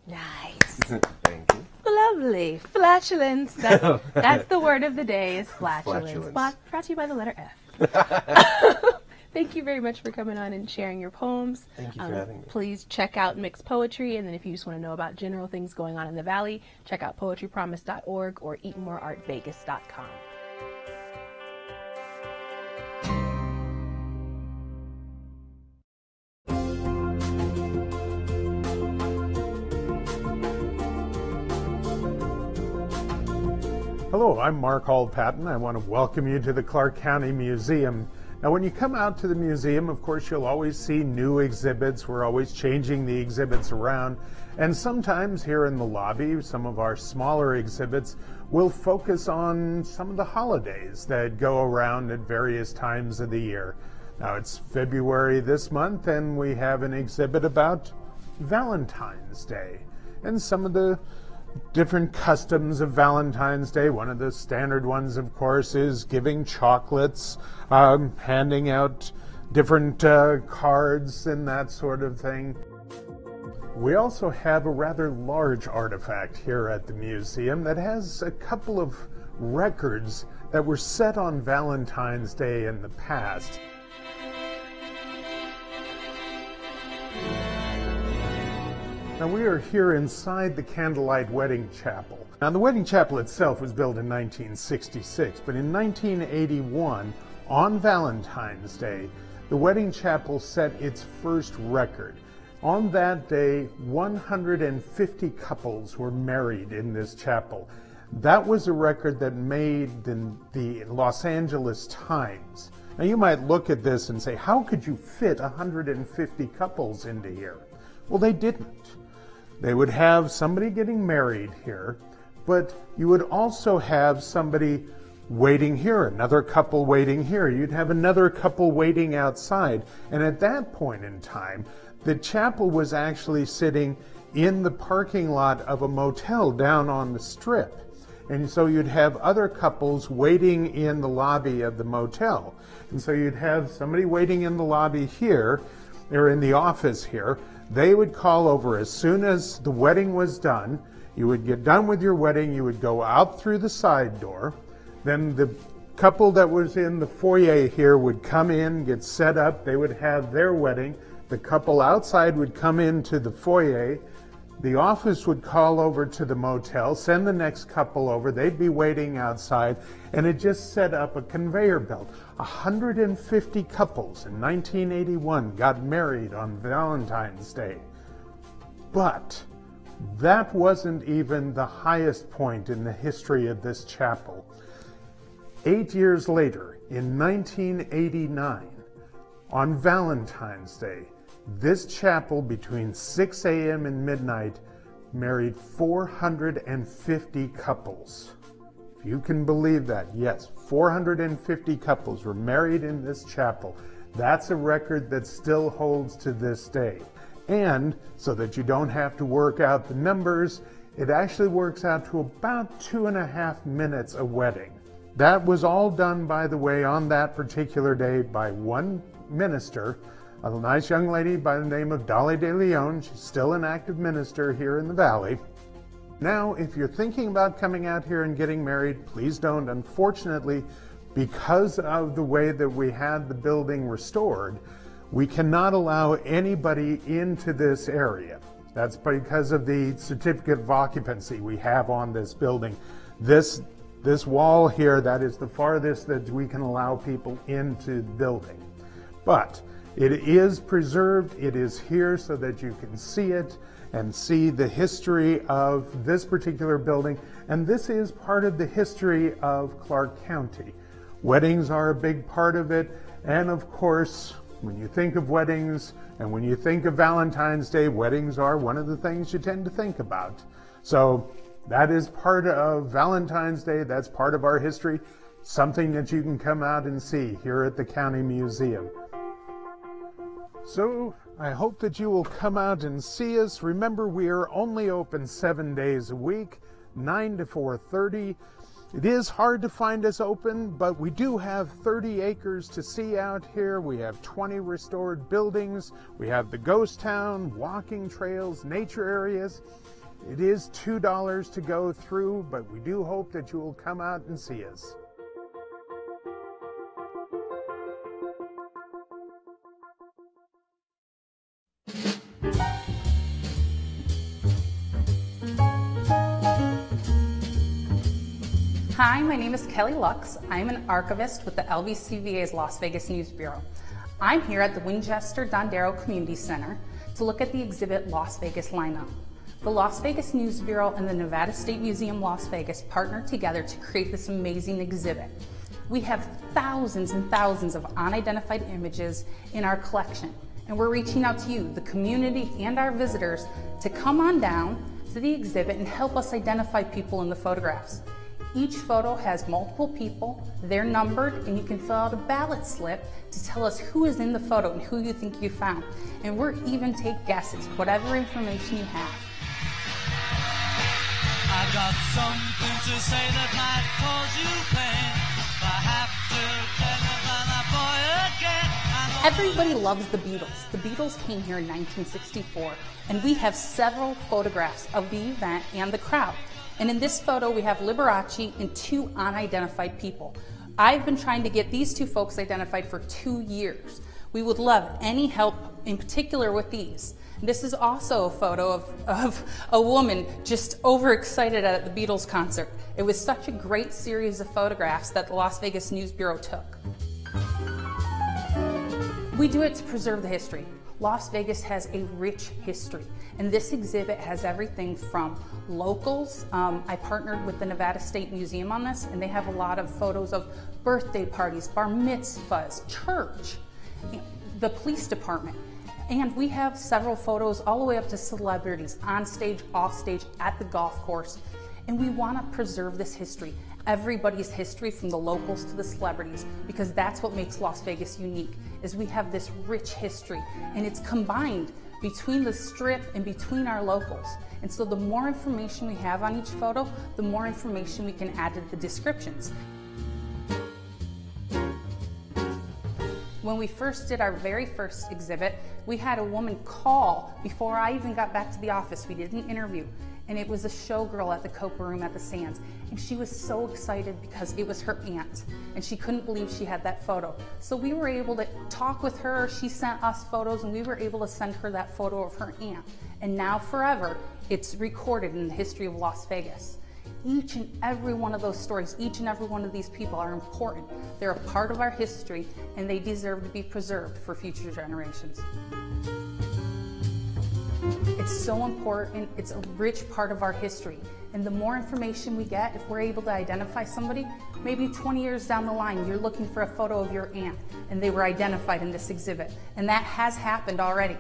Nice. Thank you. Lovely. Flatulence. That's the word of the day is flatulence. Brought to you by the letter F. Thank you very much for coming on and sharing your poems. Thank you for having me. Please check out Mixed Poetry, and then if you just want to know about general things going on in the Valley, check out poetrypromise.org or eatmoreartvegas.com. Hello, I'm Mark Hall Patton. I want to welcome you to the Clark County Museum. Now, when you come out to the museum, of course, you'll always see new exhibits. We're always changing the exhibits around. And sometimes here in the lobby, some of our smaller exhibits will focus on some of the holidays that go around at various times of the year. Now, it's February this month, and we have an exhibit about Valentine's Day and some of the different customs of Valentine's Day. One of the standard ones, of course, is giving chocolates, handing out different cards and that sort of thing. We also have a rather large artifact here at the museum that has a couple of records that were set on Valentine's Day in the past. Now, we are here inside the Candlelight Wedding Chapel. Now, the wedding chapel itself was built in 1966, but in 1981, on Valentine's Day, the wedding chapel set its first record. On that day, 150 couples were married in this chapel. That was a record that made the Los Angeles Times. Now, you might look at this and say, how could you fit 150 couples into here? Well, they didn't. They would have somebody getting married here, but you would also have somebody waiting here, another couple waiting here. You'd have another couple waiting outside. And at that point in time, the chapel was actually sitting in the parking lot of a motel down on the Strip. And so you'd have other couples waiting in the lobby of the motel. And so you'd have somebody waiting in the lobby here, or in the office here. They would call over as soon as the wedding was done. You would get done with your wedding, you would go out through the side door. Then the couple that was in the foyer here would come in, get set up, they would have their wedding. The couple outside would come into the foyer. The office would call over to the motel, send the next couple over, they'd be waiting outside, and it just set up a conveyor belt. 150 couples in 1981 got married on Valentine's Day. But that wasn't even the highest point in the history of this chapel. 8 years later, in 1989, on Valentine's Day, this chapel between 6 a.m. and midnight married 450 couples. If you can believe that, yes, 450 couples were married in this chapel. That's a record that still holds to this day. And so that you don't have to work out the numbers, it actually works out to about 2.5 minutes a wedding. That was all done, by the way, on that particular day by one minister, a nice young lady by the name of Dolly De Leon. She's still an active minister here in the Valley. Now, if you're thinking about coming out here and getting married, please don't. Unfortunately, because of the way that we had the building restored, we cannot allow anybody into this area. That's because of the certificate of occupancy we have on this building. This wall here, that is the farthest that we can allow people into the building. But it is preserved, it is here so that you can see it and see the history of this particular building. And this is part of the history of Clark County. Weddings are a big part of it, and of course, when you think of weddings and when you think of Valentine's Day, weddings are one of the things you tend to think about. So that is part of Valentine's Day, that's part of our history, something that you can come out and see here at the County Museum. So I hope that you will come out and see us. Remember, we are only open 7 days a week, 9 to 4:30. It is hard to find us open, but we do have 30 acres to see out here. We have 20 restored buildings. We have the ghost town, walking trails, nature areas. It is $2 to go through, but we do hope that you will come out and see us. Hi, my name is Kelly Lux. I'm an archivist with the LVCVA's Las Vegas News Bureau. I'm here at the Winchester Dondero Community Center to look at the exhibit Las Vegas lineup. The Las Vegas News Bureau and the Nevada State Museum Las Vegas partnered together to create this amazing exhibit. We have thousands and thousands of unidentified images in our collection, and we're reaching out to you, the community and our visitors, to come on down to the exhibit and help us identify people in the photographs. Each photo has multiple people, they're numbered, and you can fill out a ballot slip to tell us who is in the photo and who you think you found. And we're even take guesses, whatever information you have. I've got something to say that might cause you pain. I have to tell you that boy again. Everybody loves the Beatles. The Beatles came here in 1964, and we have several photographs of the event and the crowd. And in this photo, we have Liberace and 2 unidentified people. I've been trying to get these 2 folks identified for 2 years. We would love any help, in particular with these. This is also a photo of a woman just overexcited at the Beatles concert. It was such a great series of photographs that the Las Vegas News Bureau took. We do it to preserve the history. Las Vegas has a rich history, and this exhibit has everything from locals. I partnered with the Nevada State Museum on this, and they have a lot of photos of birthday parties, bar mitzvahs, church, the police department. And we have several photos all the way up to celebrities, on stage, off stage, at the golf course. And we want to preserve this history, everybody's history, from the locals to the celebrities, because that's what makes Las Vegas unique, is we have this rich history, and it's combined between the Strip and between our locals. And so the more information we have on each photo, the more information we can add to the descriptions. When we first did our very first exhibit, we had a woman call before I even got back to the office. We did an interview, and it was a showgirl at the Copa Room at the Sands. And she was so excited because it was her aunt, and she couldn't believe she had that photo. So we were able to talk with her, she sent us photos, and we were able to send her that photo of her aunt. And now forever, it's recorded in the history of Las Vegas. Each and every one of those stories, each and every one of these people are important. They're a part of our history, and they deserve to be preserved for future generations. It's so important, it's a rich part of our history. And the more information we get, if we're able to identify somebody, maybe 20 years down the line, you're looking for a photo of your aunt, and they were identified in this exhibit. And that has happened already.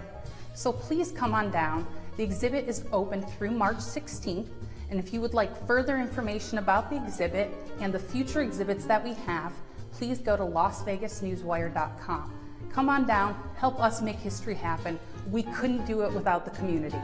So please come on down. The exhibit is open through March 16th. And if you would like further information about the exhibit and the future exhibits that we have, please go to LasVegasNewsWire.com. Come on down, help us make history happen. We couldn't do it without the community.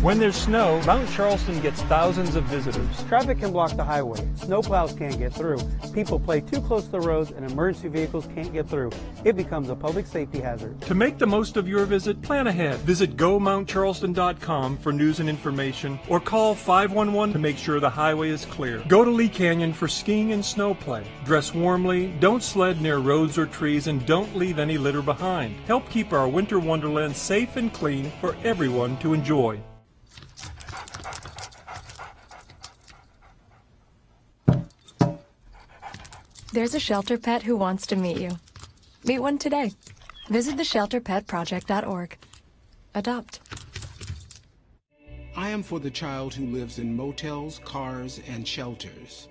When there's snow, Mount Charleston gets thousands of visitors. Traffic can block the highway. Snowplows can't get through. People play too close to the roads and emergency vehicles can't get through. It becomes a public safety hazard. To make the most of your visit, plan ahead. Visit GoMountCharleston.com for news and information, or call 511 to make sure the highway is clear. Go to Lee Canyon for skiing and snow play. Dress warmly, don't sled near roads or trees, and don't leave any litter behind. Help keep our winter wonderland safe and clean for everyone to enjoy. There's a shelter pet who wants to meet you. Meet one today. Visit theshelterpetproject.org. Adopt. I am for the child who lives in motels, cars, and shelters.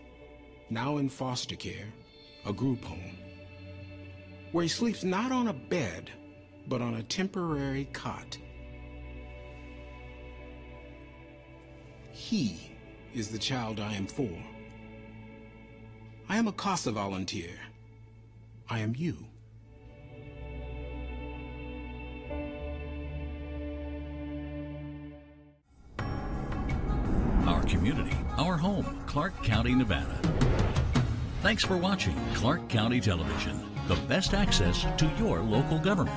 Now in foster care, a group home, where he sleeps not on a bed, but on a temporary cot. He is the child I am for. I am a CASA volunteer. I am you. Our community, our home, Clark County, Nevada. Thanks for watching Clark County Television, the best access to your local government.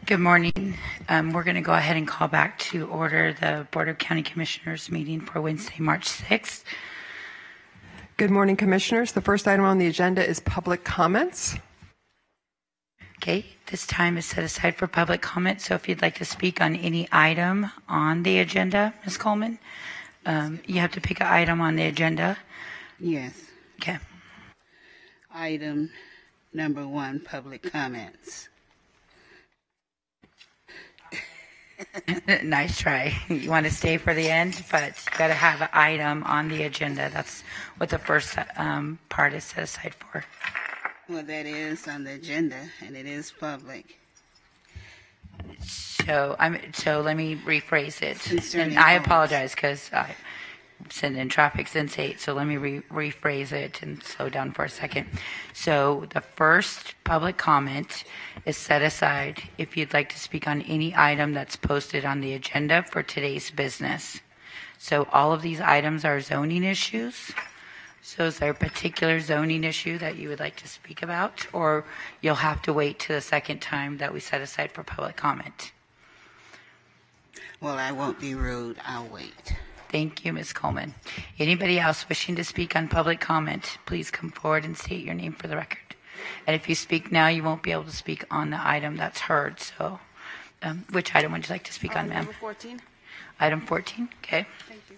Good morning. We're going to go ahead and call back to order the Board of County Commissioners meeting for Wednesday, March 6th. Good morning, Commissioners. The first item on the agenda is public comments. Okay, this time is set aside for public comment, so if you'd like to speak on any item on the agenda, Ms. Coleman, you have to pick an item on the agenda. Yes. Okay. Item number 1, public comments. Nice try. You want to stay for the end, but you got to have an item on the agenda. That's what the first part is set aside for. Well, that is on the agenda, and it is public. So let me rephrase it. Concerning And I homes. apologize because I send in traffic since 8, so let me rephrase it and slow down for a second. So the first public comment is set aside if you'd like to speak on any item that's posted on the agenda for today's business. So all of these items are zoning issues. So is there a particular zoning issue that you would like to speak about, or you'll have to wait to the second time that we set aside for public comment? Well, I won't be rude. I'll wait. Thank you, Ms. Coleman. Anybody else wishing to speak on public comment, please come forward and state your name for the record. And if you speak now, you won't be able to speak on the item that's heard. So which item would you like to speak on, ma'am? Number 14. Item 14, okay. Thank you.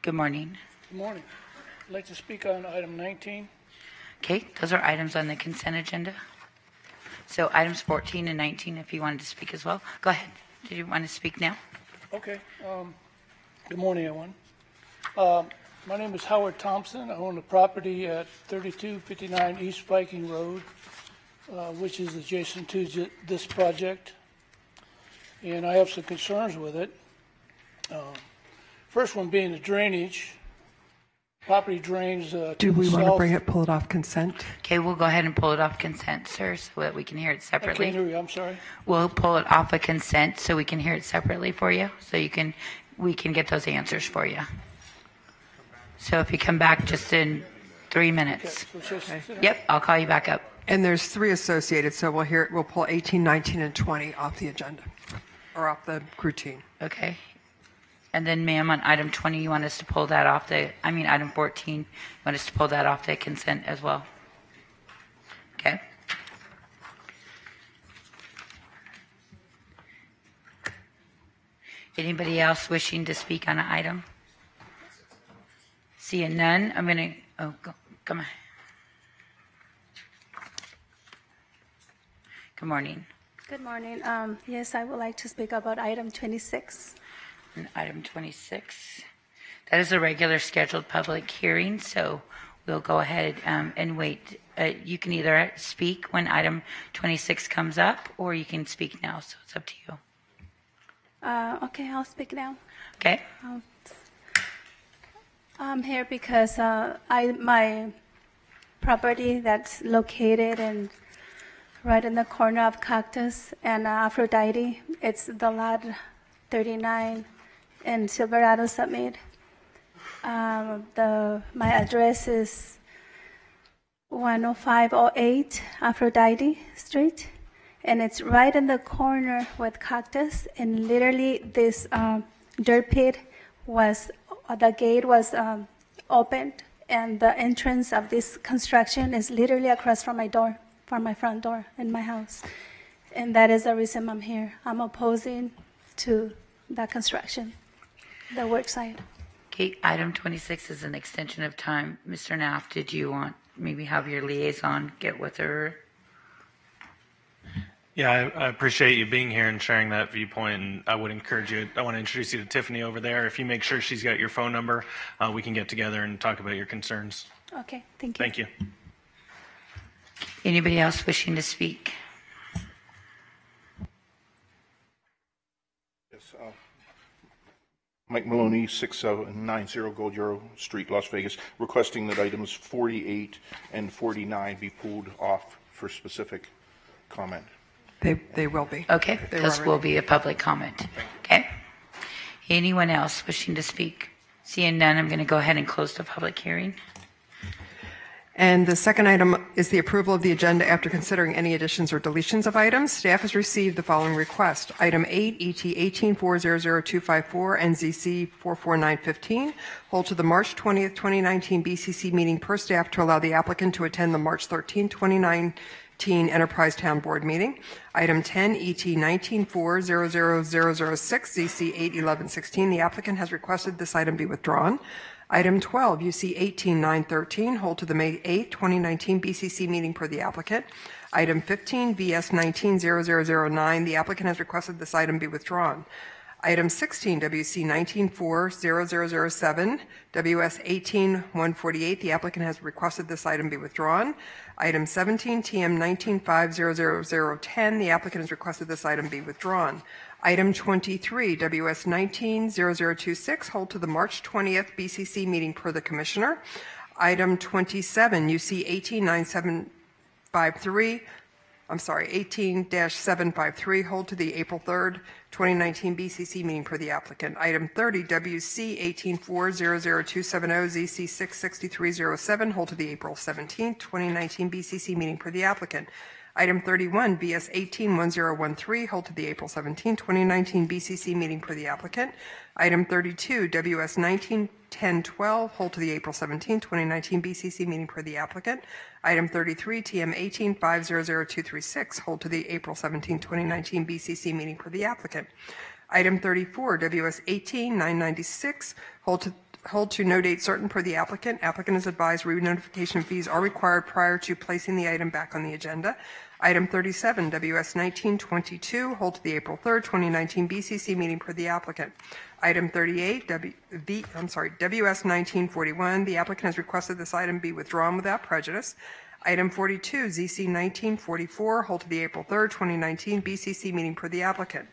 Good morning. Good morning. I'd like to speak on item 19. Okay, those are items on the consent agenda. So items 14 and 19, if you wanted to speak as well. Go ahead. Did you want to speak now? Okay. Good morning, everyone. My name is Howard Thompson. I own a property at 3259 East Viking Road, which is adjacent to this project. And I have some concerns with it. First one being the drainage. Property drains to Do we the want to south. pull it off consent? Okay, we'll go ahead and pull it off consent, sir, so that we can hear it I separately. can't hear you. I'm sorry. We'll pull it off of consent so we can hear it separately for you, so we can get those answers for you. So if you come back just in 3 minutes. Yep, I'll call you back up. And there's 3 associated, so we'll pull 18, 19, and 20 off the agenda, or off the routine. Okay. And then, ma'am, on item 20, you want us to pull that off item 14, you want us to pull that off the consent as well? Okay. Anybody else wishing to speak on an item? Seeing none, I'm going to, come on. Good morning. Good morning. Yes, I would like to speak about item 26. And item 26. That is a regular scheduled public hearing, so we'll go ahead and wait. You can either speak when item 26 comes up, or you can speak now, so it's up to you. Okay, I'll speak now. Okay. I'm here because my property that's located right in the corner of Cactus and Aphrodite. It's the lot 39 in Silverado Summit. My address is 10508 Aphrodite Street, and it's right in the corner with Cactus. And literally, this dirt pit the gate was opened, and the entrance of this construction is literally across from my front door in my house. And that is the reason I'm here. I'm opposing to that construction, the work site. Okay, item 26 is an extension of time. Mr. Knapp, did you want maybe have your liaison get with her? Yeah, I appreciate you being here and sharing that viewpoint, and I would encourage you, I want to introduce you to Tiffany over there. If you make sure she's got your phone number, we can get together and talk about your concerns. Okay, thank you. Thank you. Anybody else wishing to speak? Yes, Mike Maloney, 6790 Gold Euro Street, Las Vegas, requesting that items 48 and 49 be pulled off for specific comment. They will be. Okay, this will be a public comment. Okay. Anyone else wishing to speak? Seeing none, I'm going to go ahead and close the public hearing. And the second item is the approval of the agenda after considering any additions or deletions of items. Staff has received the following request. Item 8, ET 1840254 and ZC 44915, hold to the March 20th, 2019 BCC meeting per staff to allow the applicant to attend the March 13th, 2019 Enterprise Town Board meeting. Item 10, ET 1940006, ZC 81116, the applicant has requested this item be withdrawn. Item 12, UC 18913, hold to the May 8th, 2019 BCC meeting per the applicant. Item 15, VS 190009, the applicant has requested this item be withdrawn. Item 16, WC 1940007, WS 18148, the applicant has requested this item be withdrawn. Item 17, TM 1950010, the applicant has requested this item be withdrawn. Item 23, WS 190026, hold to the March 20th BCC meeting per the Commissioner. Item 27, UC 18-753, hold to the April 3rd, 2019 BCC meeting per the applicant. Item 30, WC 1840070, ZC 66307, hold to the April 17th, 2019 BCC meeting per the applicant. Item 31, BS 181013, hold to the April 17, 2019 BCC meeting per the applicant. Item 32, WS 191012, hold to the April 17, 2019 BCC meeting per the applicant. Item 33, TM 185000236, hold to the April 17, 2019 BCC meeting per the applicant. Item 34, WS 18996, hold to no date certain per the applicant. Applicant is advised re-notification fees are required prior to placing the item back on the agenda. Item 37, WS 1922, hold to the April 3rd, 2019 BCC meeting per the applicant. Item 38, WS 1941, the applicant has requested this item be withdrawn without prejudice. Item 42, ZC 1944, hold to the April 3rd, 2019 BCC meeting per the applicant.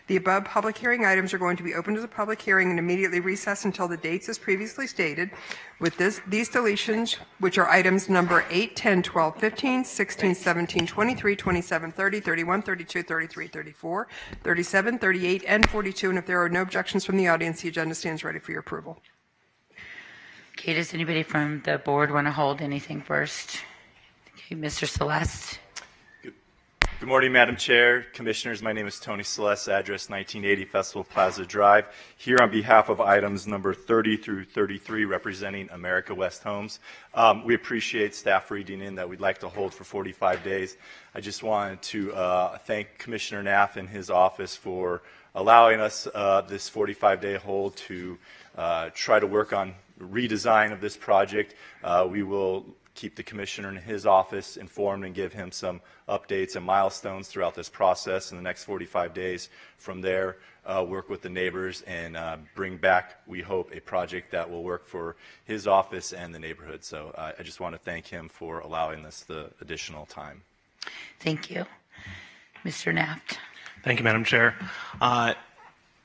The above public hearing items are going to be open to the public hearing and immediately recessed until the dates as previously stated. With these deletions, which are items number 8, 10, 12, 15, 16, 17, 23, 27, 30, 31, 32, 33, 34, 37, 38, and 42. And if there are no objections from the audience, the agenda stands ready for your approval. Okay, does anybody from the board want to hold anything first? Okay, Mr. Celeste. Good morning, Madam Chair, Commissioners. My name is Tony Celeste, address 1980 Festival Plaza Drive. Here on behalf of items number 30 through 33, representing America West Homes. We appreciate staff reading in that we'd like to hold for 45 days. I just wanted to thank Commissioner Knapp and his office for allowing us this 45-day hold to try to work on redesign of this project. We will keep the commissioner and his office informed and give him some updates and milestones throughout this process in the next 45 days. From there, work with the neighbors and bring back, we hope, a project that will work for his office and the neighborhood. So I just want to thank him for allowing us the additional time. Thank you. Mr. Knapp. Thank you, Madam Chair.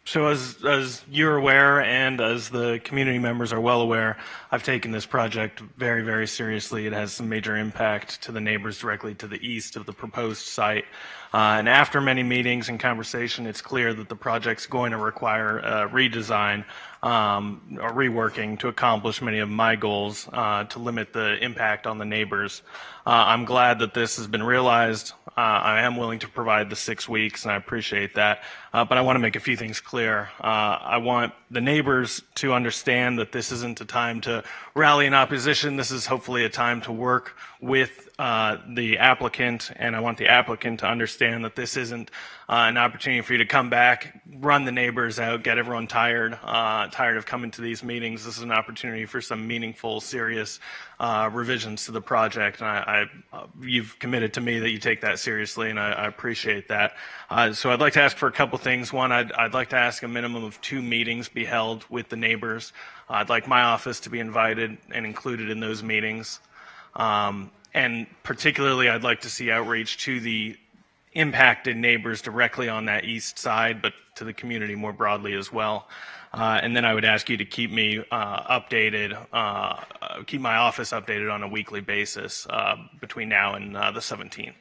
So as you're aware, and as the community members are well aware, I've taken this project very, very seriously. It has some major impact to the neighbors directly to the east of the proposed site. And after many meetings and conversation, it's clear that the project's going to require a redesign or reworking to accomplish many of my goals to limit the impact on the neighbors. I'm glad that this has been realized. I am willing to provide the 6 weeks, and I appreciate that. But I want to make a few things clear. I want the neighbors to understand that this isn't a time to rally in opposition. This is hopefully a time to work with the applicant, and I want the applicant to understand that this isn't an opportunity for you to come back, run the neighbors out, get everyone tired of coming to these meetings. This is an opportunity for some meaningful, serious revisions to the project, and you've committed to me that you take that seriously, and I appreciate that. So I'd like to ask for a couple things. One, I'd like to ask a minimum of 2 meetings be held with the neighbors. I'd like my office to be invited and included in those meetings. And particularly, I'd like to see outreach to the impacted neighbors directly on that east side, but to the community more broadly as well. And then I would ask you to keep me updated, keep my office updated on a weekly basis between now and the 17th.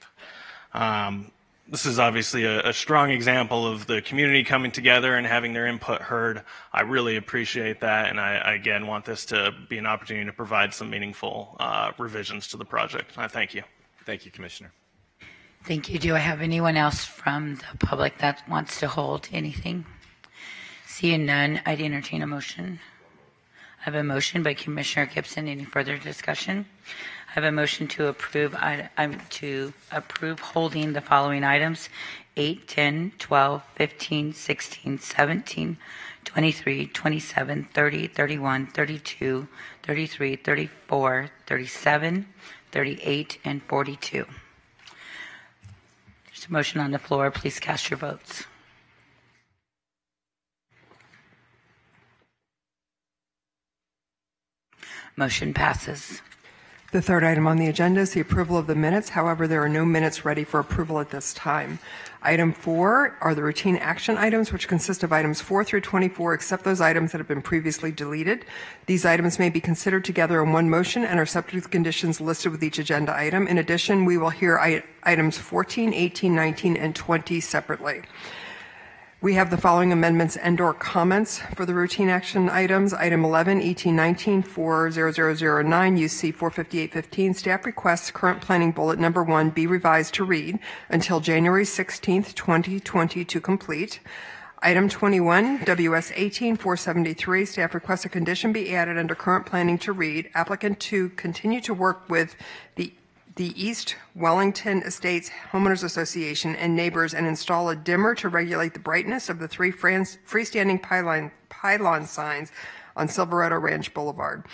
This is obviously a strong example of the community coming together and having their input heard. I really appreciate that, and I again want this to be an opportunity to provide some meaningful revisions to the project. I thank you. Thank you, Commissioner. Thank you. Do I have anyone else from the public that wants to hold anything? Seeing none, I'd entertain a motion. I have a motion by Commissioner Gibson. Any further discussion? I have a motion to approve holding the following items: 8, 10, 12, 15, 16, 17, 23, 27, 30, 31, 32, 33, 34, 37, 38, and 42. There's a motion on the floor. Please cast your votes. Motion passes. The third item on the agenda is the approval of the minutes. However, there are no minutes ready for approval at this time. Item 4 are the routine action items, which consist of items 4 through 24, except those items that have been previously deleted. These items may be considered together in one motion and are subject to the conditions listed with each agenda item. In addition, we will hear items 14, 18, 19, and 20 separately. We have the following amendments and/or comments for the routine action items. Item 11, ET19 40009, UC 45815. Staff requests current planning bullet number 1 be revised to read until January 16th, 2020 to complete. Item 21, WS 18 473. Staff requests a condition be added under current planning to read applicant to continue to work with the East Wellington Estates Homeowners Association and neighbors and install a dimmer to regulate the brightness of the 3 freestanding pylon signs on Silverado Ranch Boulevard.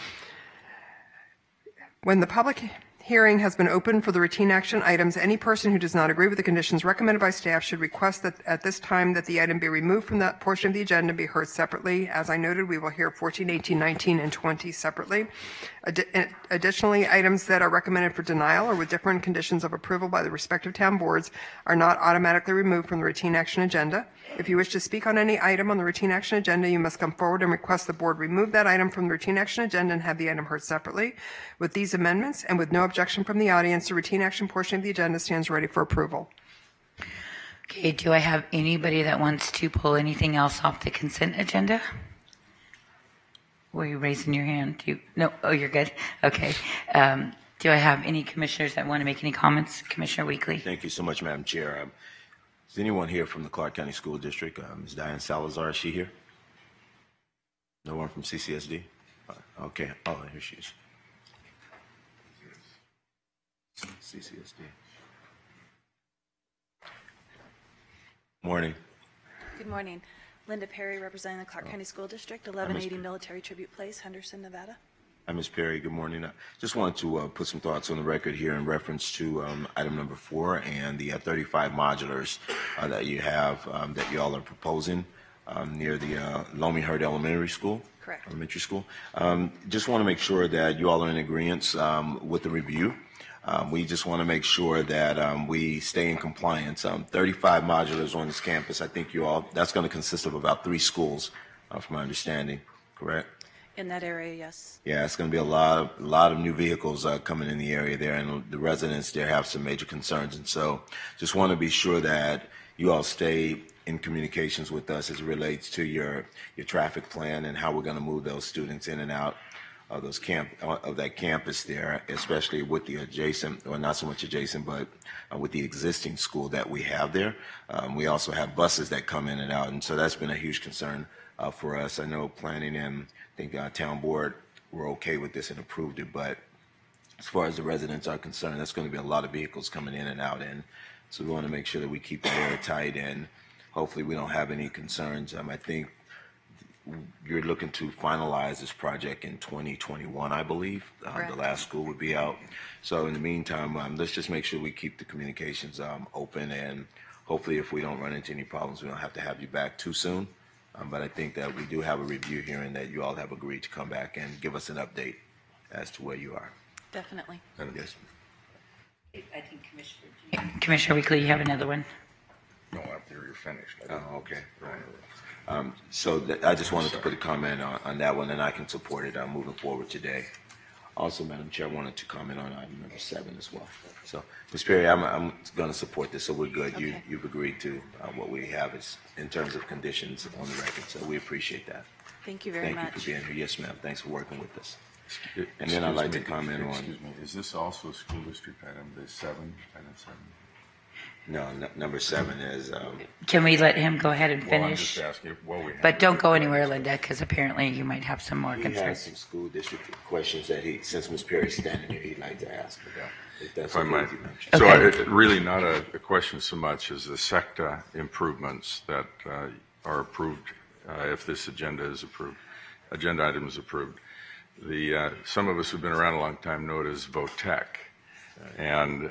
When the public hearing has been opened for the routine action items, any person who does not agree with the conditions recommended by staff should request that at this time that the item be removed from that portion of the agenda and be heard separately. As I noted, we will hear 14, 18, 19, and 20 separately. Additionally, items that are recommended for denial or with different conditions of approval by the respective town boards are not automatically removed from the routine action agenda. If you wish to speak on any item on the routine action agenda, you must come forward and request the board remove that item from the routine action agenda and have the item heard separately. With these amendments and with no objection from the audience, the routine action portion of the agenda stands ready for approval. Okay, do I have anybody that wants to pull anything else off the consent agenda? Were you raising your hand? No? Oh, you're good? Okay. Do I have any commissioners that want to make any comments? Commissioner Weekly. Thank you so much, Madam Chair. Is anyone here from the Clark County School District? Ms. Diane Salazar, is she here? No one from CCSD? Okay. Oh, here she is. CCSD. Morning. Good morning. Linda Perry, representing the Clark County School District, 1180 Military Tribute Place, Henderson, Nevada. Hi, Ms. Perry. Good morning. I just wanted to put some thoughts on the record here in reference to item number 4 and the 35 modulars that you have that you all are proposing near the Loamy Herd Elementary School. Correct. Elementary School. Just want to make sure that you all are in agreement with the review. We just want to make sure that we stay in compliance. 35 modulars on this campus. I think that's going to consist of about 3 schools, from my understanding, correct? In that area, yes. Yeah, it's going to be a lot of new vehicles coming in the area there, and the residents there have some major concerns. And so just want to be sure that you all stay in communications with us as it relates to your traffic plan and how we're going to move those students in and out of that campus there, especially with the adjacent, or not so much adjacent, but with the existing school that we have there. We also have buses that come in and out, and so that's been a huge concern for us. I know planning and I think town board were okay with this and approved it, but as far as the residents are concerned, that's going to be a lot of vehicles coming in and out, and so we want to make sure that we keep the area tight and hopefully we don't have any concerns. I think you're looking to finalize this project in 2021, I believe. The last school would be out. So in the meantime, let's just make sure we keep the communications open, and hopefully if we don't run into any problems, we don't have to have you back too soon. But I think that we do have a review hearing that you all have agreed to come back and give us an update as to where you are. Definitely. Yes. I think Commissioner Weekly, you have another one? No, after you're finished. Oh, okay. Right. So I just wanted to put a comment on that one, and I can support it moving forward today. Also, Madam Chair, I wanted to comment on item number 7 as well. So, Ms. Perry, I'm going to support this, so we're good. Okay. You've agreed to what we have is in terms of conditions on the record, so we appreciate that. Thank you very much. Thank you for being here. Yes, ma'am. Thanks for working with us. And then I'd like to comment on. Excuse me. Is this also school district item? The 7, item 7. No, number 7 is. Can we let him go ahead and finish? Well, I'm just asking. But don't go anywhere, Linda, because apparently you might have some more He concerns. has some school district questions that since Ms. Perry's standing here, he'd like to ask about. If I might. So really not a question so much as the SECTA improvements that are approved if this agenda item is approved. Some of us who've been around a long time know it as VOTEC. And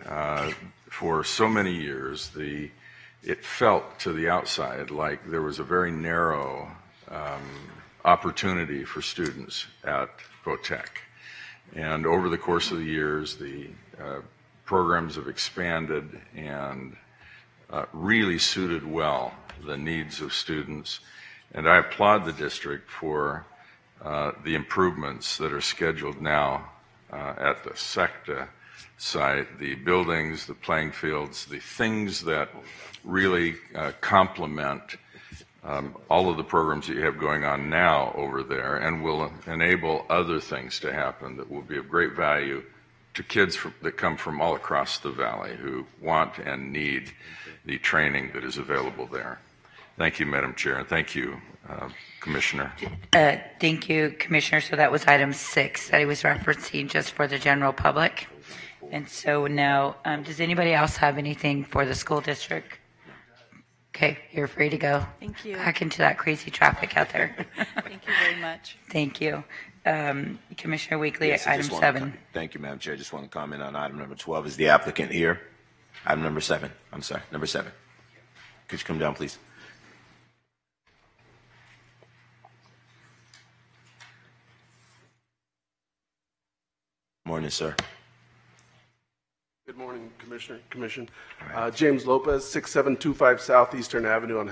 for so many years, it felt to the outside like there was a very narrow opportunity for students at VOTEC. And over the course of the years, the programs have expanded and really suited well the needs of students. And I applaud the district for the improvements that are scheduled now at the SECTA site, the buildings, the playing fields, the things that really complement all of the programs that you have going on now over there and will enable other things to happen that will be of great value to kids that come from all across the valley who want and need the training that is available there. Thank you, Madam Chair, and thank you, Commissioner. Thank you, Commissioner. So that was item 6 that he was referencing just for the general public. And so now, does anybody else have anything for the school district? Okay, you're free to go. Thank you. Back into that crazy traffic out there. Thank you very much. Thank you. Commissioner Weekly, Yes, item 7. Thank you, Madam Chair. I just want to comment on item number 12. Is the applicant here? Item number 7. I'm sorry, number 7. Could you come down, please? Morning, sir. Good morning, Commissioner, Commission. James Lopez, 6725 Southeastern Avenue on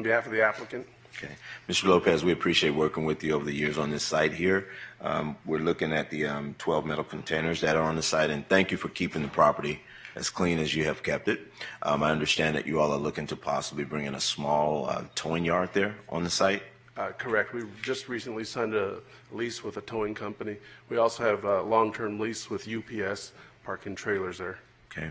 behalf of the applicant. Okay. Mr. Lopez, we appreciate working with you over the years on this site here. We're looking at the 12 metal containers that are on the site, and thank you for keeping the property as clean as you have kept it. I understand that you all are looking to possibly bring in a small towing yard there on the site. Correct. We just recently signed a lease with a towing company. We also have a long-term lease with UPS parking trailers there. Okay.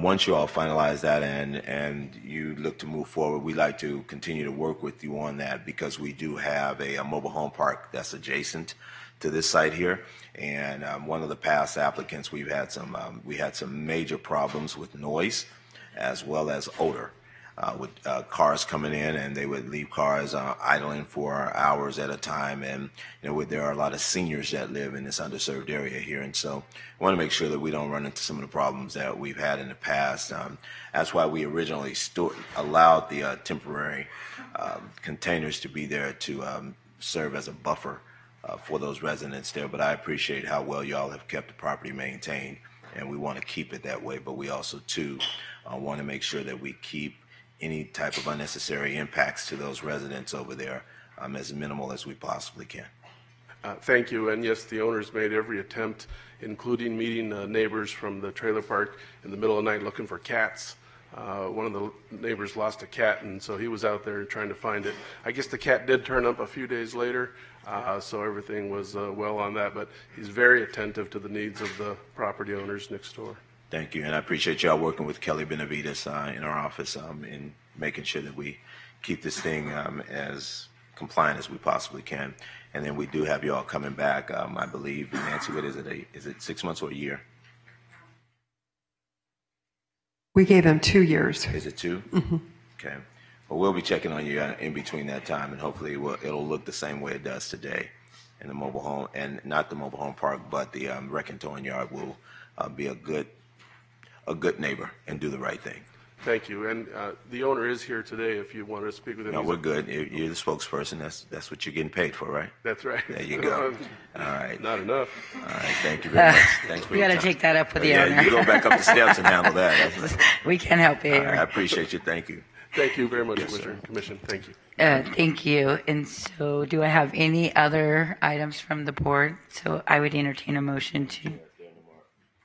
Once you all finalize that and you look to move forward, we'd like to continue to work with you on that because we do have a mobile home park that's adjacent to this site here. And one of the past applicants, we had some major problems with noise as well as odor. With cars coming in, and they would leave cars idling for hours at a time. And there are a lot of seniors that live in this underserved area here, and so I want to make sure that we don't run into some of the problems that we've had in the past. That's why we originally allowed the temporary containers to be there to serve as a buffer for those residents there. But I appreciate how well y'all have kept the property maintained and we want to keep it that way. But we also, too, want to make sure that we keep any type of unnecessary impacts to those residents over there as minimal as we possibly can. Thank you. And yes, the owners made every attempt, including meeting neighbors from the trailer park in the middle of the night looking for cats. One of the neighbors lost a cat, and so he was out there trying to find it. I guess the cat did turn up a few days later, so everything was well on that. But he's very attentive to the needs of the property owners next door. Thank you, and I appreciate y'all working with Kelly Benavides in our office in making sure that we keep this thing as compliant as we possibly can. And then we do have y'all coming back, I believe, Nancy, what is it, is it 6 months or a year? We gave them 2 years. Is it 2? Mm-hmm. Okay. Well, we'll be checking on you in between that time, and hopefully it'll look the same way it does today in the mobile home, and not the mobile home park, but the rec and towing yard will be a good neighbor and do the right thing. Thank you. And the owner is here today if you want to speak with him. No, we're good. You're the spokesperson. That's what you're getting paid for, right? That's right. There you go. All right. Not enough. All right. Thank you very much. Thanks for We your got to time. take that up with the owner. Yeah, you go back up the steps and handle that. We can help you All here. right, I appreciate you. Thank you. Thank you very much, Yes, Commissioner. Commission. Thank you. Thank you. And so do I have any other items from the board? So I would entertain a motion to.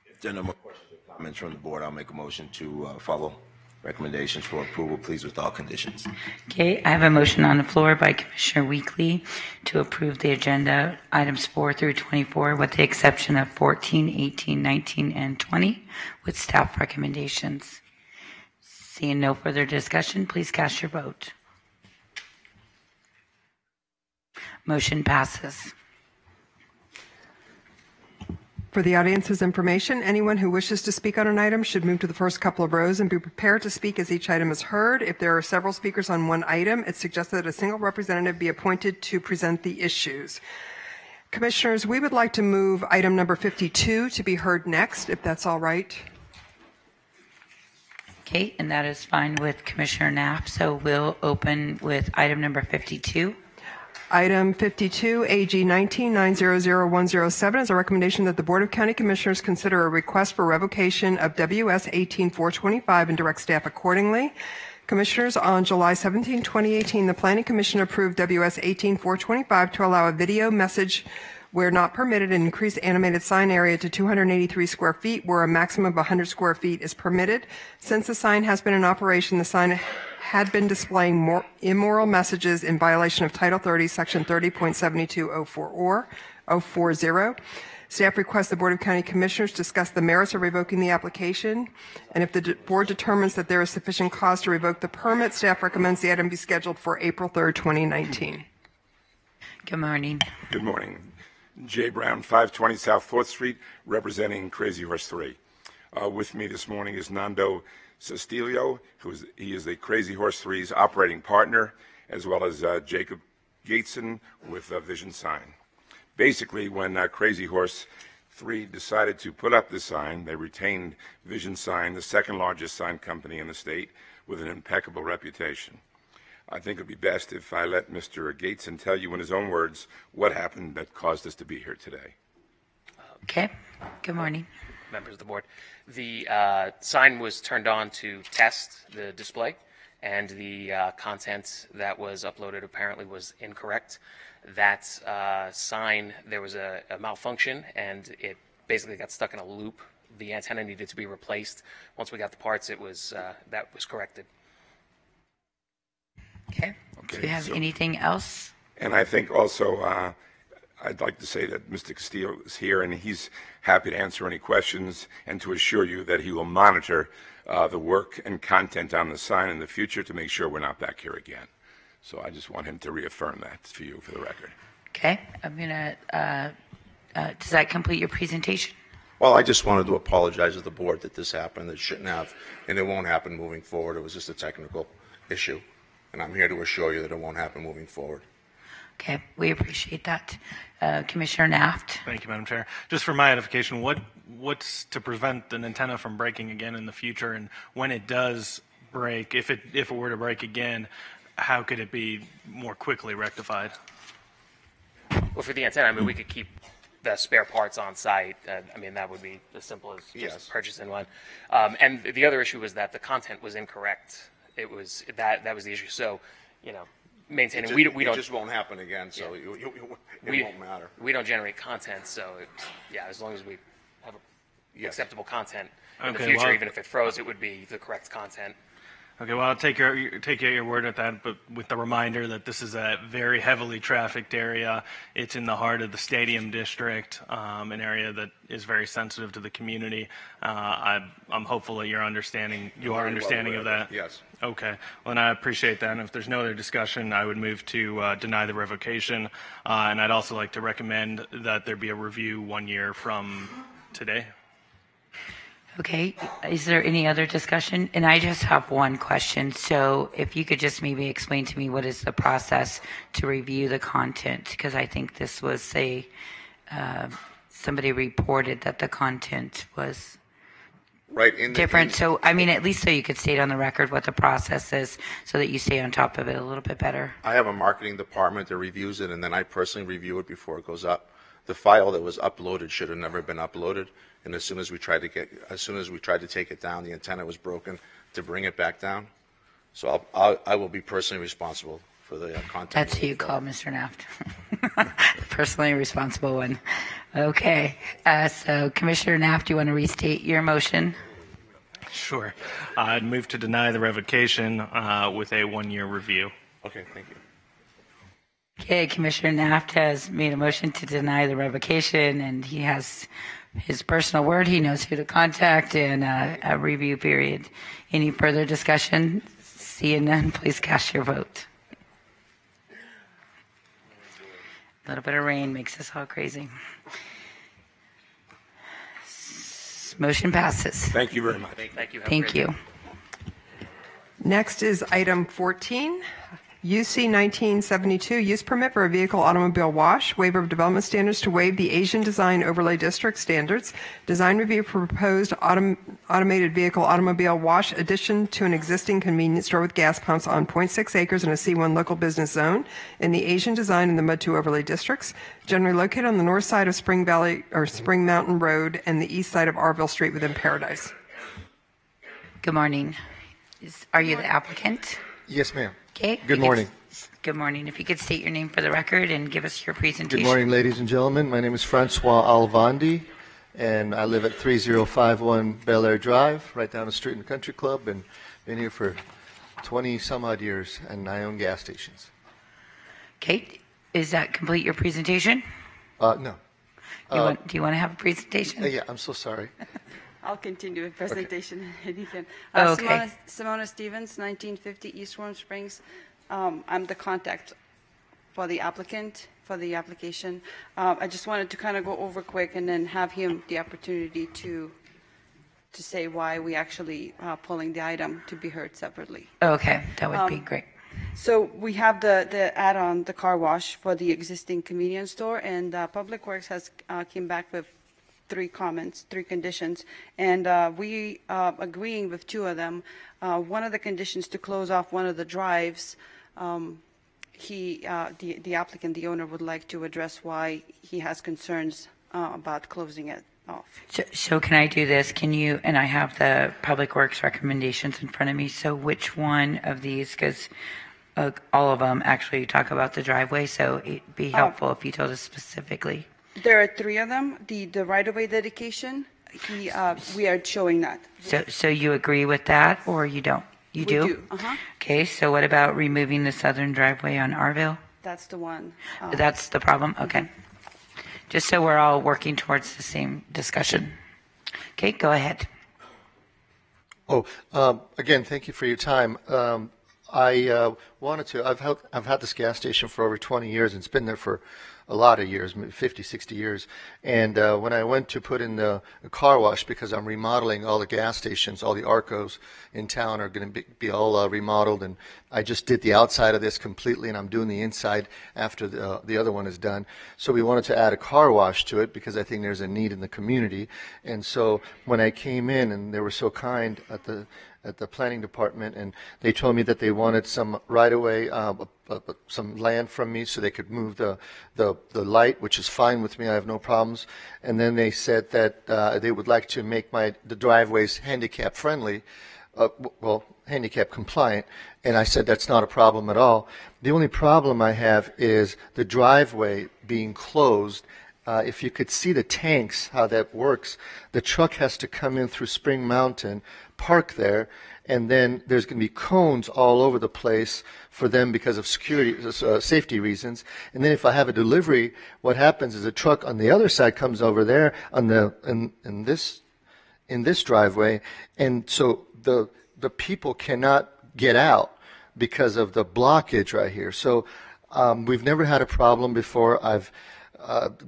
If there are no more questions or comments from the board, I'll make a motion to follow recommendations for approval, please, with all conditions. Okay, I have a motion on the floor by Commissioner Weekly to approve the agenda items 4 through 24 with the exception of 14, 18, 19, and 20 with staff recommendations. Seeing no further discussion, please cast your vote. Motion passes. For the audience's information, anyone who wishes to speak on an item should move to the first couple of rows and be prepared to speak as each item is heard. If there are several speakers on one item, it's suggested that a single representative be appointed to present the issues. Commissioners, we would like to move item number 52 to be heard next, if that's all right. Okay, and that is fine with Commissioner Knapp. So we'll open with item number 52. Item 52, AG 19-900107 is a recommendation that the Board of County Commissioners consider a request for revocation of WS 18425 and direct staff accordingly. Commissioners, on July 17, 2018, the Planning Commission approved WS 18425 to allow a video message where not permitted and increase animated sign area to 283 square feet where a maximum of 100 square feet is permitted. Since the sign has been in operation, the sign had been displaying more immoral messages in violation of Title 30, Section 30.7204 Staff requests the Board of County Commissioners discuss the merits of revoking the application, and if the board determines that there is sufficient cause to revoke the permit, staff recommends the item be scheduled for April 3rd, 2019. Good morning. Good morning. Jay Brown, 520 South 4th Street, representing Crazy Horse 3. With me this morning is Nando Sestilio, he is the Crazy Horse 3's operating partner, as well as Jacob Gateson with Vision Sign. Basically, when Crazy Horse 3 decided to put up the sign, they retained Vision Sign, the second largest sign company in the state, with an impeccable reputation. I think it would be best if I let Mr. Gateson tell you in his own words what happened that caused us to be here today. Okay. Good morning. Members of the board. The sign was turned on to test the display, and the content that was uploaded apparently was incorrect. That sign, there was a malfunction, and it basically got stuck in a loop. The antenna needed to be replaced. Once we got the parts, it was that was corrected. Okay. Do you have anything else? And I think also I'd like to say that Mr. Castillo is here, and he's happy to answer any questions and to assure you that he will monitor the work and content on the sign in the future to make sure we're not back here again. So I just want him to reaffirm that for you for the record. Okay. I'm going to, does that complete your presentation? Well, I just wanted to apologize to the board that this happened. It shouldn't have, and it won't happen moving forward. It was just a technical issue, and I'm here to assure you that it won't happen moving forward. Okay, we appreciate that. Commissioner Naft. Thank you, Madam Chair. Just for my edification, what's to prevent an antenna from breaking again in the future? And when it does break, if it were to break again, how could it be more quickly rectified? Well, for the antenna, I mean, we could keep the spare parts on site. I mean, that would be as simple as just Yes. purchasing one. And the other issue was that the content was incorrect. It was that was the issue. So, you know, maintaining we It don't just won't happen again, so it won't matter. We don't generate content, so yeah, as long as we have acceptable content in the Okay, future, well- even if it froze, it would be the correct content. Okay, well, I'll take your word at that, but with the reminder that this is a very heavily trafficked area. It's in the heart of the Stadium District, an area that is very sensitive to the community. I'm hopeful that your understanding of that. Yes. Okay, well, and I appreciate that. And if there's no other discussion, I would move to deny the revocation. And I'd also like to recommend that there be a review 1 year from today. Okay, is there any other discussion? And I just have one question. So if you could just maybe explain to me what is the process to review the content? Because I think this was somebody reported that the content was Right. In the, different. So, I mean, at least so you could state on the record what the process is so that you stay on top of it a little bit better. I have a marketing department that reviews it, and then I personally review it before it goes up. The file that was uploaded should have never been uploaded, and as soon as we tried to take it down, the antenna was broken to bring it back down. So I will be personally responsible for the content. That's who you call Mr. Naft. Personally responsible one. Okay. So Commissioner Naft, do you want to restate your motion? Sure. I'd move to deny the revocation with a 1 year review. Okay, thank you. Okay, Commissioner Naft has made a motion to deny the revocation, and he has his personal word. He knows who to contact and a review period. Any further discussion? Seeing none, please cast your vote. A little bit of rain makes us all crazy. Motion passes. Thank you very much. Thank you. Thank you. Next is item 14, UC 1972, use permit for a vehicle automobile wash, waiver of development standards to waive the Asian Design Overlay District standards, design review for proposed automated vehicle automobile wash addition to an existing convenience store with gas pumps on 0.6 acres in a C1 local business zone in the Asian Design and the Mud 2 overlay districts, generally located on the north side of Spring Valley or Spring Mountain Road and the east side of Arville Street within Paradise. Good morning. Are you the applicant? Yes, ma'am. Okay. Good morning. Good morning. If you could state your name for the record and give us your presentation. Good morning, ladies and gentlemen. My name is Francois Alvandi, and I live at 3051 Bel Air Drive, right down the street in the country club, and been here for 20 some odd years, and I own gas stations. Kate, is that complete your presentation? No. Do you want to have a presentation? Yeah, I'm so sorry. I'll continue with presentation. Anything. Okay. Simona Stevens, 1950 East Warm Springs. I'm the contact for the applicant for the application. I just wanted to kind of go over quick and then have him the opportunity to say why we actually pulling the item to be heard separately. Okay, that would be great. So we have the add-on, the car wash for the existing convenience store, and Public Works has came back with 3 comments, 3 conditions, and we agreeing with 2 of them. One of the conditions to close off one of the drives, the applicant, the owner, would like to address why he has concerns about closing it off. So can I do this? Can you, and I have the Public Works recommendations in front of me, so which one of these, because all of them actually talk about the driveway, so it'd be helpful if you told us specifically. There are 3 of them. The right-of-way dedication, we are showing that. So you agree with that, or you don't? You do? We do. Uh-huh. Okay, so what about removing the southern driveway on Arville? That's the one. That's the problem? Okay. Just so we're all working towards the same discussion. Okay, go ahead. Again, thank you for your time. I wanted to, I've had this gas station for over 20 years, and it's been there for a lot of years, 50, 60 years. And when I went to put in the car wash, because I'm remodeling all the gas stations, all the Arcos in town are going to be all remodeled, and I just did the outside of this completely, and I'm doing the inside after the other one is done. So we wanted to add a car wash to it because I think there's a need in the community. And so when I came in, and they were so kind at at the planning department, and they told me that they wanted some right-of-way, some land from me so they could move the light, which is fine with me. I have no problems. And then they said that they would like to make the driveways handicap friendly, handicap compliant. And I said that's not a problem at all. The only problem I have is the driveway being closed. If you could see the tanks, how that works, the truck has to come in through Spring Mountain, park there, and then there's going to be cones all over the place for them because of security, safety reasons. And then if I have a delivery, what happens is a truck on the other side comes over there on in this driveway, and so the people cannot get out because of the blockage right here. So we've never had a problem before.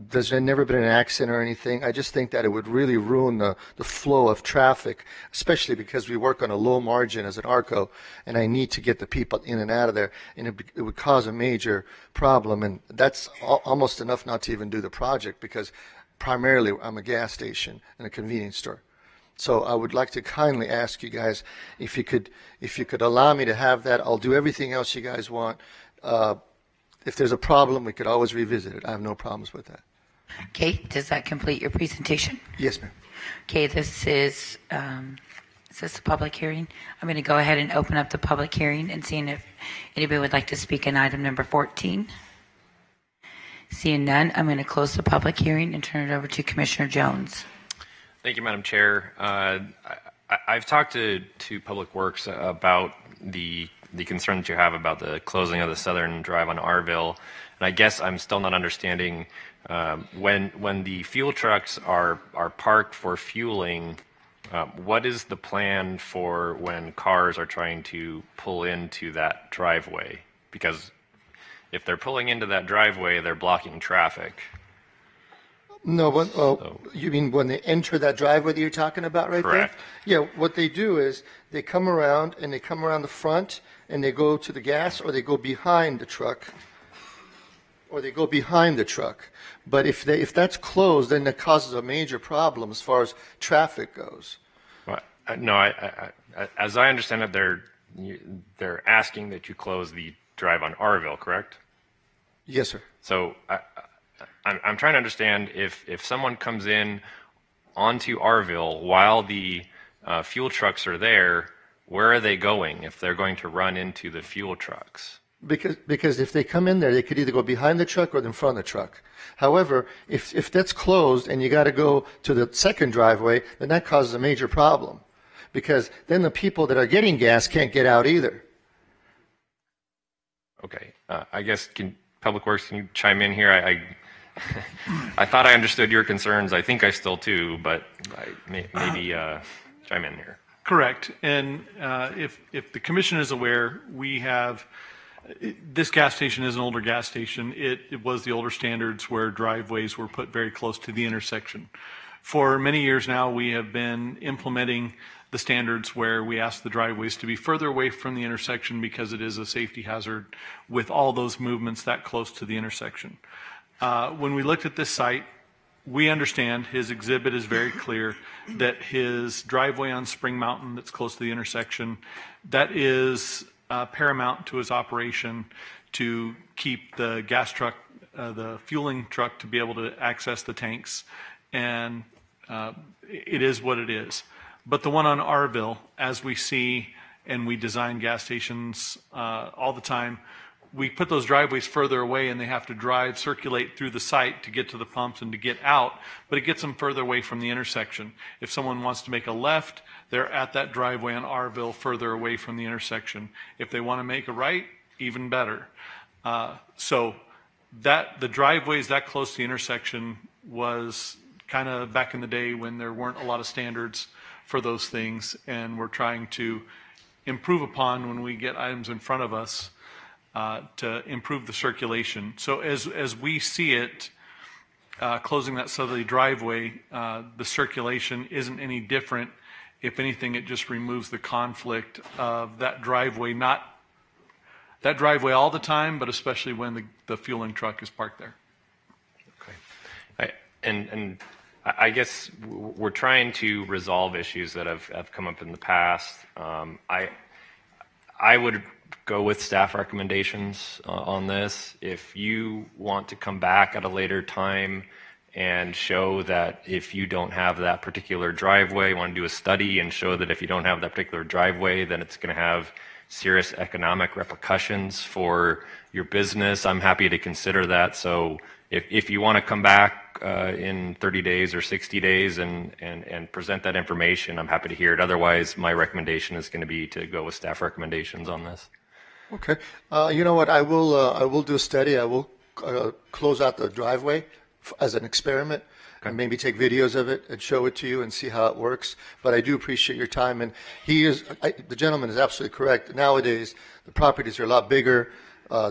There's never been an accident or anything. I just think that it would really ruin the flow of traffic, especially because we work on a low margin as an ARCO, and I need to get the people in and out of there, and it would cause a major problem, and that's almost enough not to even do the project, because primarily I'm a gas station and a convenience store. So I would like to kindly ask you guys if you could allow me to have that. I'll do everything else you guys want. If there's a problem, we could always revisit it. I have no problems with that. Okay, does that complete your presentation? Yes, ma'am. Okay, this is this a public hearing? I'm going to go ahead and open up the public hearing and seeing if anybody would like to speak on item number 14. Seeing none, I'm going to close the public hearing and turn it over to Commissioner Jones. Thank you, Madam Chair. I've talked to Public Works about the concern that you have about the closing of the southern drive on Arville, and I guess I'm still not understanding when the fuel trucks are parked for fueling. What is the plan for when cars are trying to pull into that driveway? Because if they're pulling into that driveway, they're blocking traffic. No, you mean when they enter that driveway that you're talking about right Correct. there? Yeah, what they do is they come around and they come around the front and they go to the gas, or they go behind the truck, But if that's closed, then that causes a major problem as far as traffic goes. Well, no, as I understand it, they're asking that you close the drive on Arville, correct? Yes, sir. So I'm trying to understand if someone comes in onto Arville while the fuel trucks are there, where are they going if they're going to run into the fuel trucks? Because if they come in there, they could either go behind the truck or in front of the truck. However, if that's closed and you got to go to the second driveway, then that causes a major problem, because then the people that are getting gas can't get out either. Okay, I guess Public Works, can you chime in here? I thought I understood your concerns. I think I still do, but maybe chime in here. Correct. And if the commission is aware, we have this gas station is an older gas station. It was the older standards where driveways were put very close to the intersection. For many years now, we have been implementing the standards where we ask the driveways to be further away from the intersection because it is a safety hazard with all those movements that close to the intersection. When we looked at this site, we understand his exhibit is very clear that his driveway on Spring Mountain that's close to the intersection, that is paramount to his operation to keep the gas truck, the fueling truck, to be able to access the tanks. And it is what it is. But the one on Arville, as we see, and we design gas stations all the time, we put those driveways further away and they have to circulate through the site to get to the pumps and to get out, but it gets them further away from the intersection. If someone wants to make a left, they're at that driveway on Arville further away from the intersection. If they want to make a right, even better. So the driveways that close to the intersection was kind of back in the day when there weren't a lot of standards for those things, and we're trying to improve upon when we get items in front of us to improve the circulation. So as we see it, closing that southerly driveway, the circulation isn't any different. If anything, it just removes the conflict of that driveway, not that driveway all the time, but especially when the fueling truck is parked there. Okay. And I guess we're trying to resolve issues that have come up in the past. I would go with staff recommendations on this. If you want to come back at a later time and show that if you don't have that particular driveway, you want to do a study and show that if you don't have that particular driveway, then it's going to have serious economic repercussions for your business, I'm happy to consider that. So if you want to come back in 30 days or 60 days and present that information, I'm happy to hear it. Otherwise, my recommendation is going to be to go with staff recommendations on this. Okay. You know what? I will do a study. I will close out the driveway as an experiment and maybe take videos of it and show it to you and see how it works. But I do appreciate your time. And the gentleman is absolutely correct. Nowadays, the properties are a lot bigger.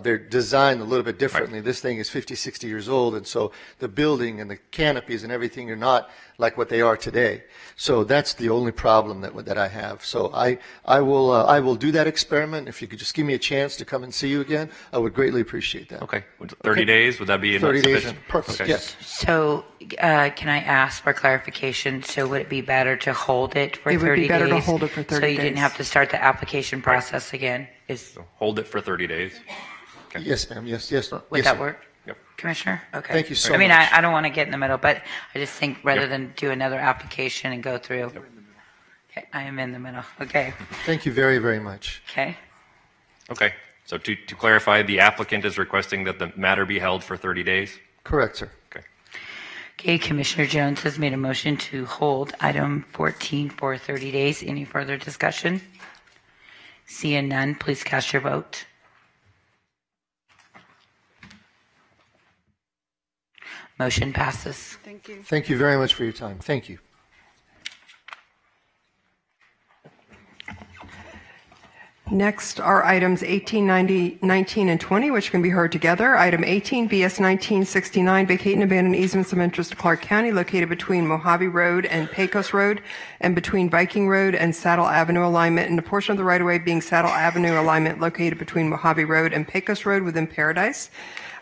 They're designed a little bit differently. Right. This thing is 50, 60 years old, and so the building and the canopies and everything are not like what they are today. So that's the only problem that I have. So I will do that experiment. If you could just give me a chance to come and see you again, I would greatly appreciate that. Okay. 30 days, would that be 30 days? Sufficient? Perfect. Okay. Yes. So can I ask for clarification? So would it be better to hold it for 30 days? It would be better to hold it for 30 So you days. didn't have to start the application process again? So hold it for 30 days. Okay. Yes, ma'am. Yes. Would yes, that ma'am. work? Yep. Commissioner? Okay. Thank you so I mean, much. I don't want to get in the middle, but I just think rather than do another application and go through. Okay, I am in the middle. Okay. Thank you very, very much. Okay. Okay. So to clarify, the applicant is requesting that the matter be held for 30 days? Correct, sir. Okay. Okay, Commissioner Jones has made a motion to hold item 14 for 30 days. Any further discussion? Seeing none, please cast your vote. Motion passes. Thank you. Thank you very much for your time. Thank you. Next are items 18, 19, and 20, which can be heard together. Item 18, BS 1969, vacate and abandon easements of interest to Clark County located between Mojave Road and Pecos Road and between Viking Road and Saddle Avenue alignment, and a portion of the right-of-way being Saddle Avenue alignment located between Mojave Road and Pecos Road within Paradise.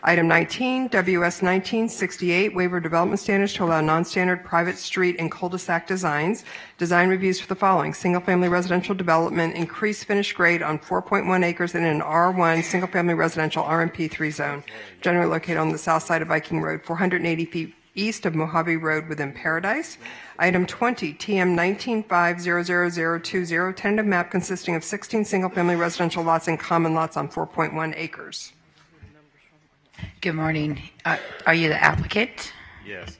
Item 19, WS 1968, waiver development standards to allow non-standard private street and cul-de-sac designs. Design reviews for the following: single-family residential development, increased finished grade on 4.1 acres in an R1 single-family residential RMP3 zone, generally located on the south side of Viking Road, 480 feet east of Mojave Road within Paradise. Item 20, TM 19500020, tentative map consisting of 16 single-family residential lots and common lots on 4.1 acres. Good morning. Are you the applicant? Yes.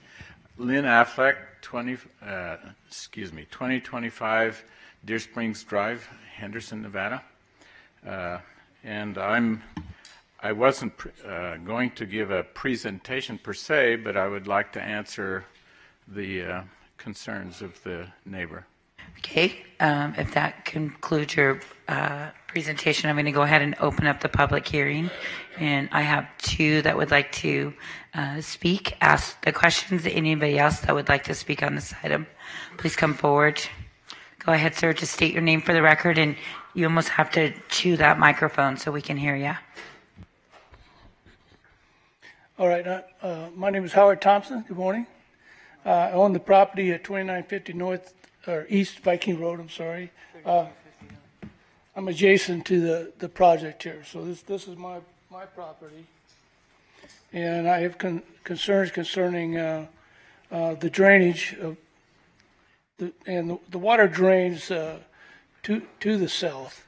Lynn Affleck, 2025 Deer Springs Drive, Henderson, Nevada. And I wasn't going to give a presentation per se, but I would like to answer the concerns of the neighbor. Okay. If that concludes your presentation, I'm going to go ahead and open up the public hearing. And I have two that would like to speak, ask the questions. Anybody else that would like to speak on this item, please come forward. Go ahead, sir. Just state your name for the record, and you almost have to chew that microphone so we can hear you. All right. My name is Howard Thompson. Good morning. I own the property at 2950 North or East Viking Road. I'm sorry. I'm adjacent to the project here, so this is my property, and I have concerns concerning the drainage of the water drains to the south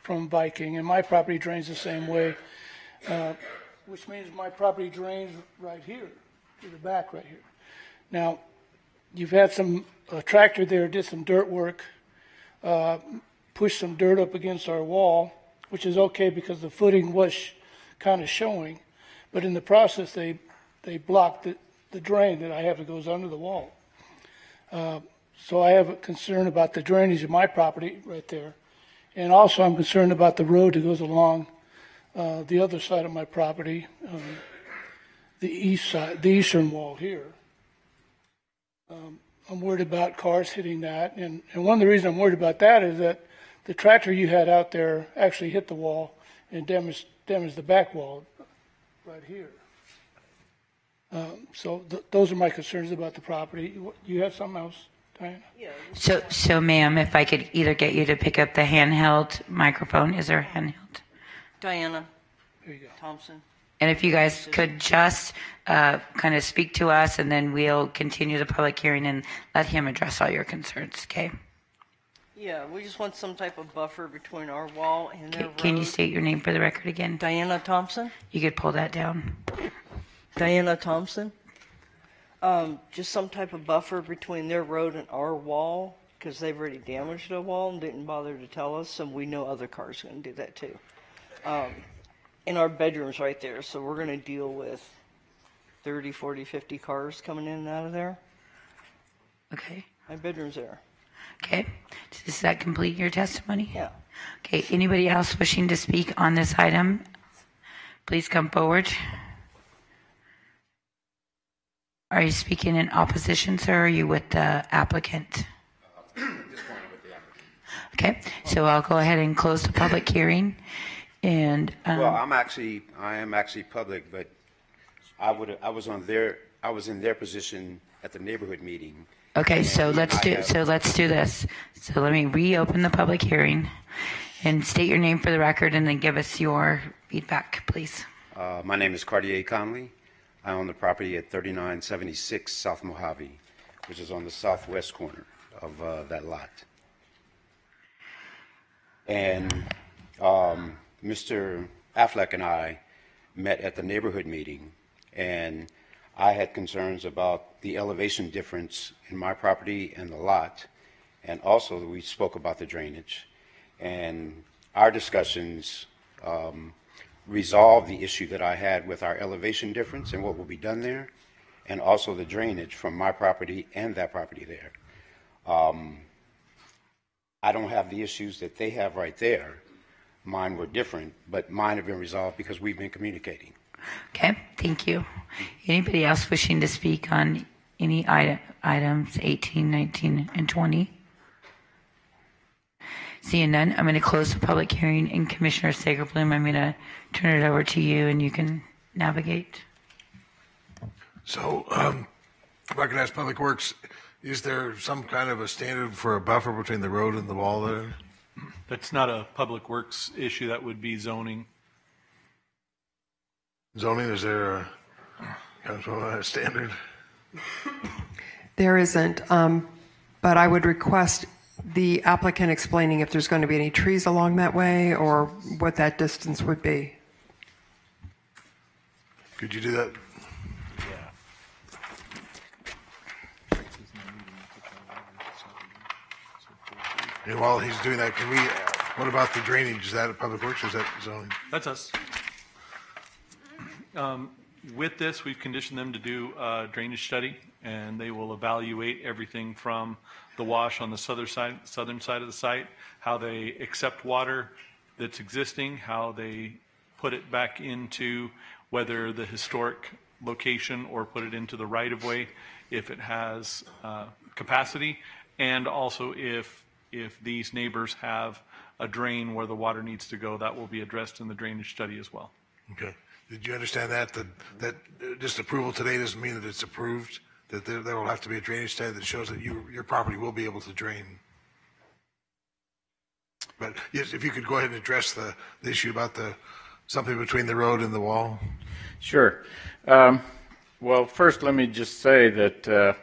from Viking, and my property drains the same way, which means my property drains right here to the back right here. Now, you've had a tractor there did some dirt work, pushed some dirt up against our wall, which is okay because the footing was kind of showing, but in the process they blocked the drain that I have that goes under the wall. So I have a concern about the drainage of my property right there, and also I'm concerned about the road that goes along the other side of my property, the east side, the eastern wall here. I'm worried about cars hitting that, and one of the reasons I'm worried about that is that the tractor you had out there actually hit the wall and damaged the back wall right here. So those are my concerns about the property. You have something else, Diana? So ma'am, if I could either get you to pick up the handheld microphone, is there a handheld? Diana There you go. Thompson. And if you guys could just kind of speak to us, and then we'll continue the public hearing and let him address all your concerns, okay? Yeah, we just want some type of buffer between our wall and their road. Can you state your name for the record again? Diana Thompson. You could pull that down. Diana Thompson. Just some type of buffer between their road and our wall, because they've already damaged the wall and didn't bother to tell us, and we know other cars are going to do that too. And our bedroom's right there, so we're going to deal with 30, 40, 50 cars coming in and out of there. Okay. My bedroom's there. Okay. Does that complete your testimony? Yeah. Okay. Anybody else wishing to speak on this item? Please come forward. Are you speaking in opposition, sir, or are you with the applicant? Okay. So I'll go ahead and close the public hearing. And well, I am actually public, but I was in their position at the neighborhood meeting. okay, so let's do this. So let me reopen the public hearing and state your name for the record, and then give us your feedback, please. My name is Cartier Conley. I own the property at 3976 South Mojave, which is on the southwest corner of that lot. And Mr. Affleck and I met at the neighborhood meeting, and I had concerns about the elevation difference in my property and the lot, and also we spoke about the drainage. And our discussions resolved the issue that I had with our elevation difference and what will be done there, and also the drainage from my property and that property there. I don't have the issues that they have right there. Mine were different, but mine have been resolved because we've been communicating. Okay, thank you. Anybody else wishing to speak on any items 18, 19, and 20? Seeing none, I'm going to close the public hearing, and Commissioner Sagerbloom, I'm going to turn it over to you, and you can navigate. So, if I could ask Public Works, is there some kind of a standard for a buffer between the road and the wall there? That's not a public works issue. That would be zoning. Zoning, is there a kind of a standard? There isn't, but I would request the applicant explaining if there's going to be any trees along that way or what that distance would be. Could you do that? And while he's doing that, can we, what about the drainage? Is that a Public Works or is that zoning? That's us. With this, we've conditioned them to do a drainage study, and they will evaluate everything from the wash on the southern side of the site, how they accept water that's existing, how they put it back into whether the historic location or put it into the right-of-way if it has capacity, and also if these neighbors have a drain where the water needs to go, that will be addressed in the drainage study as well. Okay. Did you understand that just approval today doesn't mean that it's approved, that there will have to be a drainage study that shows that your property will be able to drain? But yes, if you could go ahead and address the issue about something between the road and the wall. Sure. Well, first let me just say that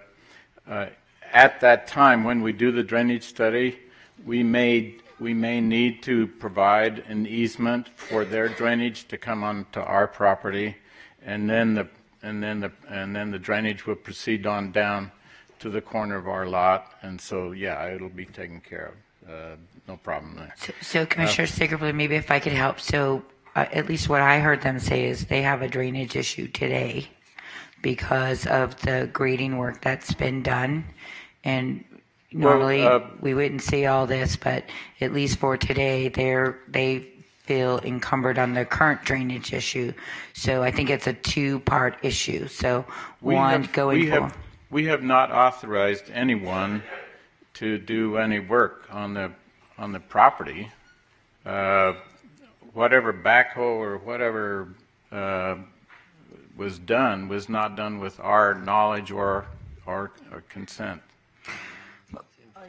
at that time when we do the drainage study, we may need to provide an easement for their drainage to come onto our property, and then the drainage will proceed on down to the corner of our lot, and so yeah, it'll be taken care of. No problem there. So Commissioner Sagerbloom, maybe if I could help. So at least what I heard them say is they have a drainage issue today because of the grading work that's been done, and normally we wouldn't see all this, but at least for today, they feel encumbered on the current drainage issue. So I think it's a two-part issue. So we have not authorized anyone to do any work on the property. Whatever backhoe or whatever was done was not done with our knowledge or consent.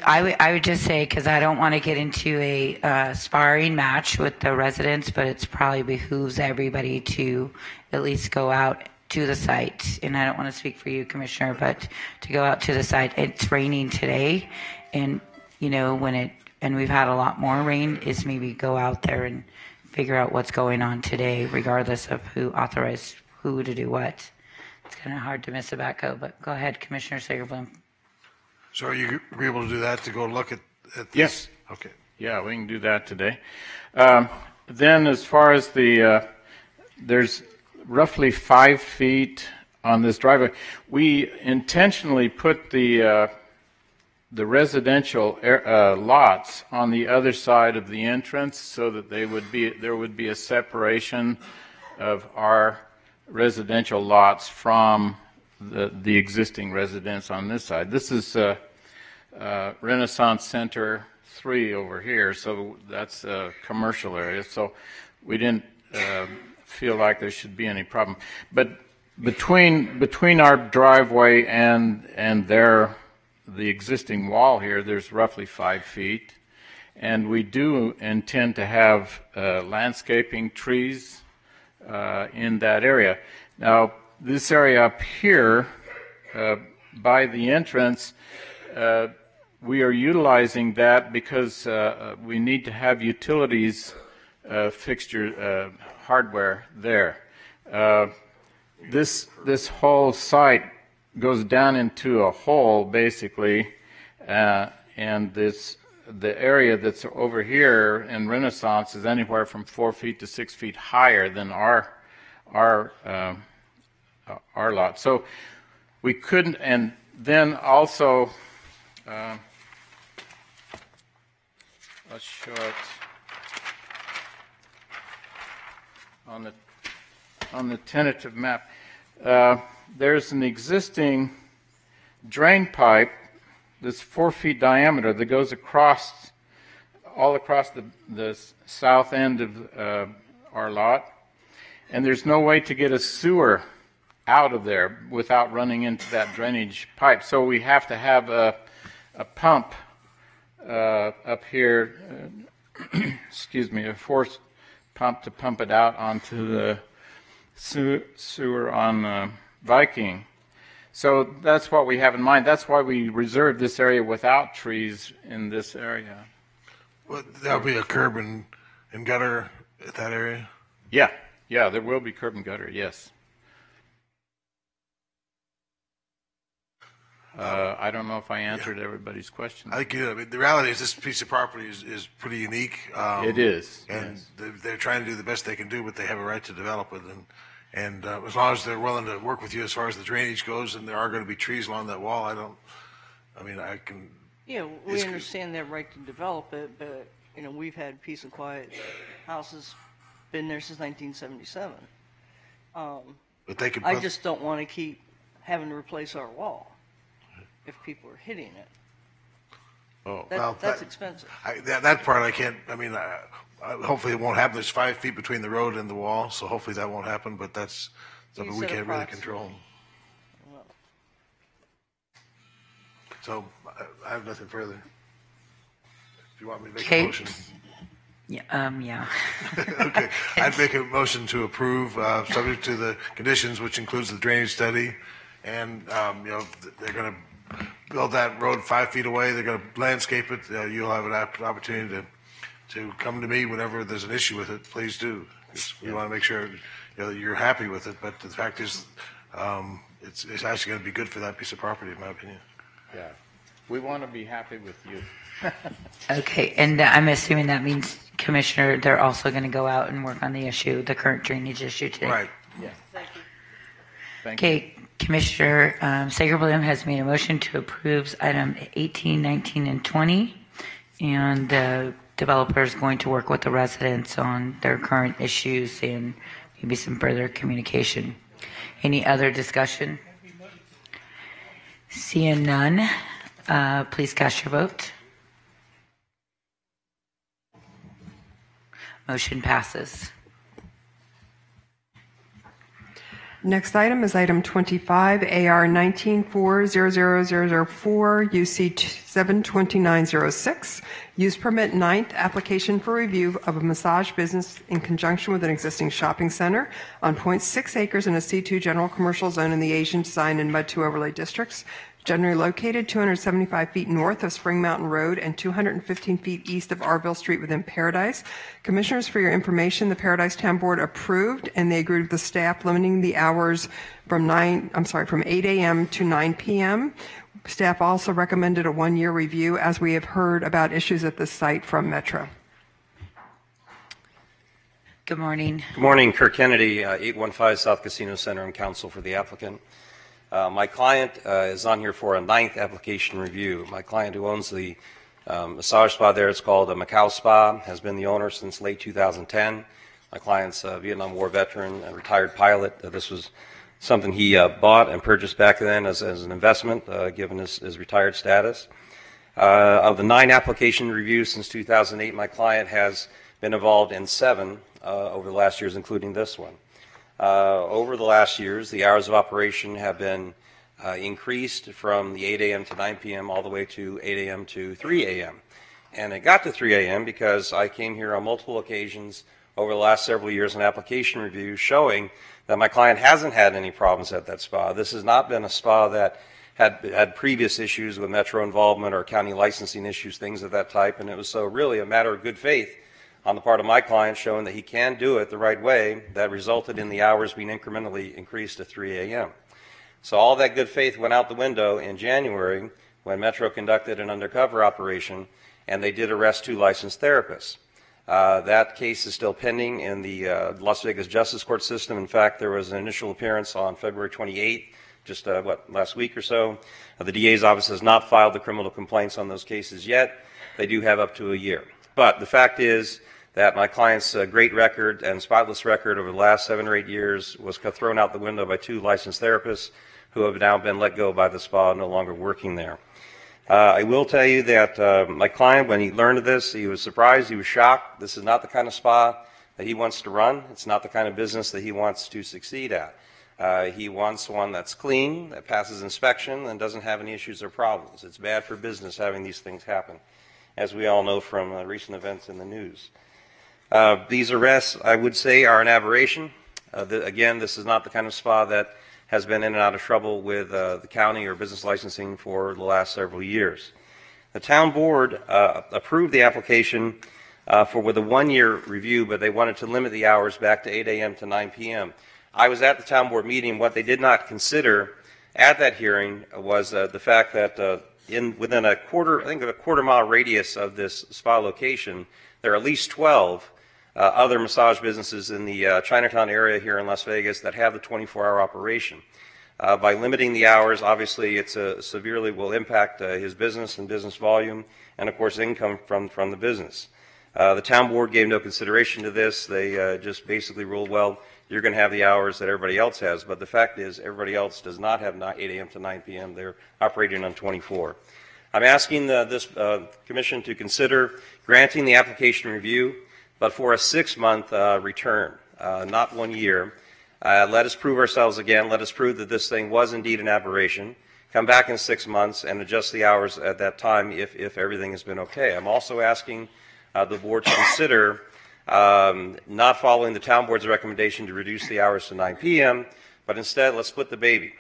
I would just say, because I don't want to get into a sparring match with the residents, but it's probably behooves everybody to at least go out to the site. And I don't want to speak for you, Commissioner, but to go out to the site. It's raining today, and you know, and we've had a lot more rain, is maybe go out there and figure out what's going on today, regardless of who authorized who to do what. It's kind of hard to miss a backhoe, but go ahead, Commissioner Sagerblum. So are you agreeable to do that, to go look at this? Yes. Okay. Yeah, we can do that today. Then as far as there's roughly 5 feet on this driveway. We intentionally put the residential lots on the other side of the entrance so that there would be a separation of our residential lots from the existing residence on this side. This is Renaissance Center 3 over here, so that's a commercial area. So we didn't feel like there should be any problem. But between our driveway and the existing wall here, there's roughly 5 feet, and we do intend to have landscaping trees in that area. Now, this area up here by the entrance, we are utilizing that because we need to have utilities fixture hardware there. This whole site goes down into a hole basically, and the area that's over here in Renaissance is anywhere from 4 feet to 6 feet higher than our lot. So we couldn't, and then also let's show it on the tentative map. There's an existing drain pipe that's 4 feet diameter that goes all across the south end of our lot, and there's no way to get a sewer out of there without running into that drainage pipe. So we have to have a pump up here, excuse me, a force pump to pump it out onto the sewer on Viking. So that's what we have in mind. That's why we reserved this area without trees in this area. Well, there'll be a curb and gutter at that area? Yeah, there will be curb and gutter, yes. I don't know if I answered everybody's question. I think you did. I mean, the reality is this piece of property is pretty unique. It is. And yes. They're trying to do the best they can do, but they have a right to develop it. And as long as they're willing to work with you as far as the drainage goes, and there are going to be trees along that wall, I can. Yeah, we understand their right to develop it, but, you know, we've had peace and quiet houses, been there since 1977. But they could. I just don't want to keep having to replace our wall if people are hitting it. Oh, that's expensive. That part I can't. I mean, hopefully it won't happen. There's 5 feet between the road and the wall, so hopefully that won't happen. But that's something we can't really control. So I have nothing further. If you want me to make a motion. Yeah. Okay. I'd make a motion to approve, subject to the conditions, which includes the drainage study, and they're going to build that road 5 feet away. They're going to landscape it. You'll have an opportunity to come to me whenever there's an issue with it. Please do. We want to make sure that you're happy with it. But the fact is, it's actually going to be good for that piece of property, in my opinion. Yeah, we want to be happy with you. Okay, and I'm assuming that means, Commissioner, they're also going to go out and work on the current drainage issue today. Right. Yeah. Thank you. Okay, Commissioner Sagerblum has made a motion to approve item 18, 19, and 20, and the developer is going to work with the residents on their current issues and maybe some further communication. Any other discussion? Seeing none, please cast your vote. Motion passes. Next item is item 25, AR 19400004, UC 72906, use permit 9th application for review of a massage business in conjunction with an existing shopping center on 0.6 acres in a C2 general commercial zone in the Asian Design and Mud 2 overlay districts, generally located 275 feet north of Spring Mountain Road and 215 feet east of Arville Street within Paradise. Commissioners, for your information, the Paradise Town Board approved and they agreed with the staff limiting the hours from 8 a.m. to 9 p.m. Staff also recommended a one-year review as we have heard about issues at this site from Metro. Good morning. Good morning. Kirk Kennedy, 815 South Casino Center. I'm counsel for the applicant. My client is on here for a 9th application review. My client who owns the massage spa there, it's called a Macau Spa, has been the owner since late 2010. My client's a Vietnam War veteran, a retired pilot. This was something he bought and purchased back then as an investment, given his retired status. Of the 9 application reviews since 2008, my client has been involved in 7 over the last years, including this one. Over the last years, the hours of operation have been increased from the 8 a.m. to 9 p.m. all the way to 8 a.m. to 3 a.m. And it got to 3 a.m. because I came here on multiple occasions over the last several years in application reviews showing that my client hasn't had any problems at that spa. This has not been a spa that had previous issues with Metro involvement or county licensing issues, things of that type, and it was so really a matter of good faith on the part of my client showing that he can do it the right way that resulted in the hours being incrementally increased to 3 a.m. So all that good faith went out the window in January when Metro conducted an undercover operation and they did arrest 2 licensed therapists. That case is still pending in the Las Vegas Justice Court system. In fact, there was an initial appearance on February 28th, just last week or so. The DA's office has not filed the criminal complaints on those cases yet. They do have up to a year. But the fact is that my client's great record and spotless record over the last 7 or 8 years was thrown out the window by 2 licensed therapists who have now been let go by the spa, no longer working there. I will tell you that my client, when he learned of this, he was surprised, he was shocked. This is not the kind of spa that he wants to run. It's not the kind of business that he wants to succeed at. He wants one that's clean, that passes inspection, and doesn't have any issues or problems. It's bad for business having these things happen, as we all know from recent events in the news. These arrests, I would say, are an aberration. Again, this is not the kind of spa that has been in and out of trouble with the county or business licensing for the last several years. The town board approved the application with a one-year review, but they wanted to limit the hours back to 8 a.m. to 9 p.m. I was at the town board meeting. What they did not consider at that hearing was the fact that within a quarter mile radius of this spa location, there are at least 12 other massage businesses in the Chinatown area here in Las Vegas that have the 24-hour operation. By limiting the hours, obviously it severely will impact his business and business volume and, of course, income from the business. The town board gave no consideration to this. They just basically ruled, well, you're going to have the hours that everybody else has. But the fact is everybody else does not have 8 a.m. to 9 p.m. They're operating on 24. I'm asking this commission to consider granting the application review, but for a 6-month return, not 1 year. Let us prove ourselves again. Let us prove that this thing was indeed an aberration. Come back in 6 months and adjust the hours at that time if everything has been okay. I'm also asking the board to consider not following the town board's recommendation to reduce the hours to 9 p.m., but instead let's split the baby.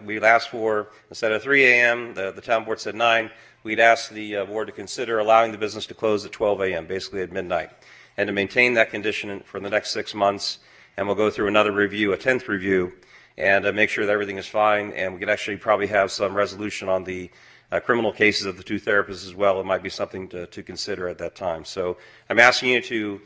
We'd asked for, instead of 3 a.m., the town board said 9, we'd ask the board to consider allowing the business to close at 12 a.m., basically at midnight, and to maintain that condition for the next 6 months. And we'll go through another review, a 10th review, and make sure that everything is fine. And we could actually probably have some resolution on the criminal cases of the 2 therapists as well. It might be something to consider at that time. So I'm asking you to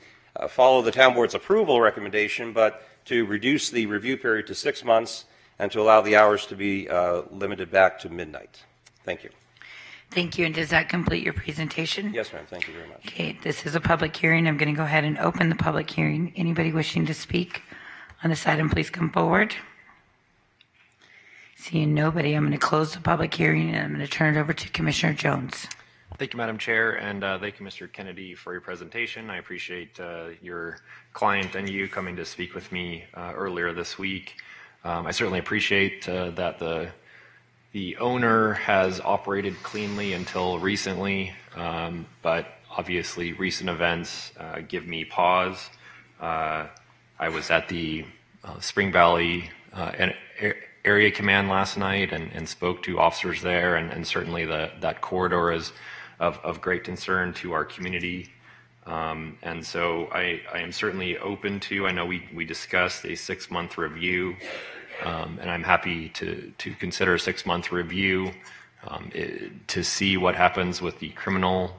follow the town board's approval recommendation, but to reduce the review period to 6 months and to allow the hours to be limited back to midnight. Thank you. Thank you. And does that complete your presentation? Yes, ma'am. Thank you very much. Okay, this is a public hearing. I'm going to go ahead and open the public hearing. Anybody wishing to speak on this item, please come forward. Seeing nobody, I'm going to close the public hearing and I'm going to turn it over to Commissioner Jones. Thank you, Madam Chair, and thank you, Mr. Kennedy, for your presentation. I appreciate your client and you coming to speak with me earlier this week. I certainly appreciate that the owner has operated cleanly until recently, but obviously recent events give me pause. I was at the Spring Valley Area Command last night and spoke to officers there, and certainly that corridor is of great concern to our community. And so I am certainly open to, I know we discussed a 6-month review, and I'm happy to consider a 6-month review to see what happens with the criminal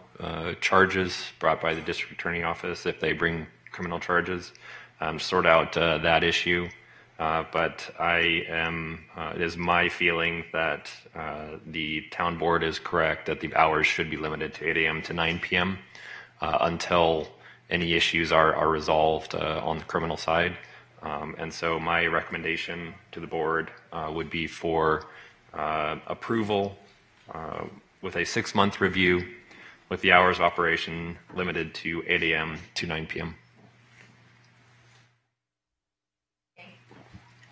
charges brought by the district attorney office if they bring criminal charges, sort out that issue. But it is my feeling that the town board is correct that the hours should be limited to 8 a.m. to 9 p.m. Until any issues are resolved on the criminal side. And so my recommendation to the board would be for approval with a 6-month review with the hours of operation limited to 8 a.m. to 9 p.m.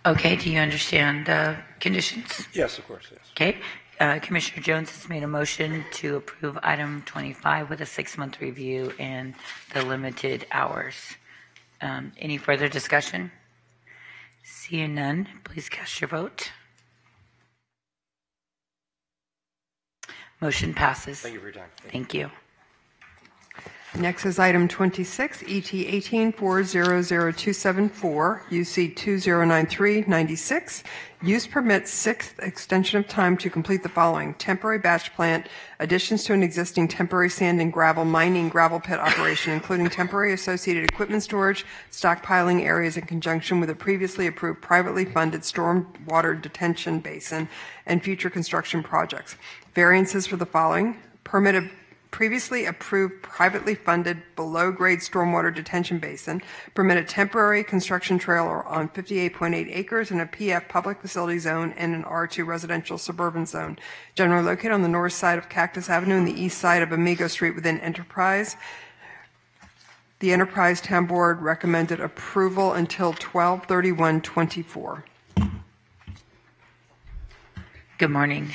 Okay, do you understand the conditions? Yes, of course, yes. Okay. Commissioner Jones has made a motion to approve item 25 with a 6-month review and the limited hours. Any further discussion? Seeing none, please cast your vote. Motion passes. Thank you for your time. Thank you. Next is item 26, ET 184000274, UC 209396. Use permit 6th extension of time to complete the following: temporary batch plant, additions to an existing temporary sand and gravel mining gravel pit operation, including temporary associated equipment storage, stockpiling areas in conjunction with a previously approved privately funded stormwater detention basin, and future construction projects. Variances for the following: permitted previously approved privately funded below-grade stormwater detention basin, permitted temporary construction trailer on 58.8 acres in a PF public facility zone and an R2 residential suburban zone, generally located on the north side of Cactus Avenue and the east side of Amigo Street within Enterprise. The Enterprise Town Board recommended approval until 12/31/24. Good morning.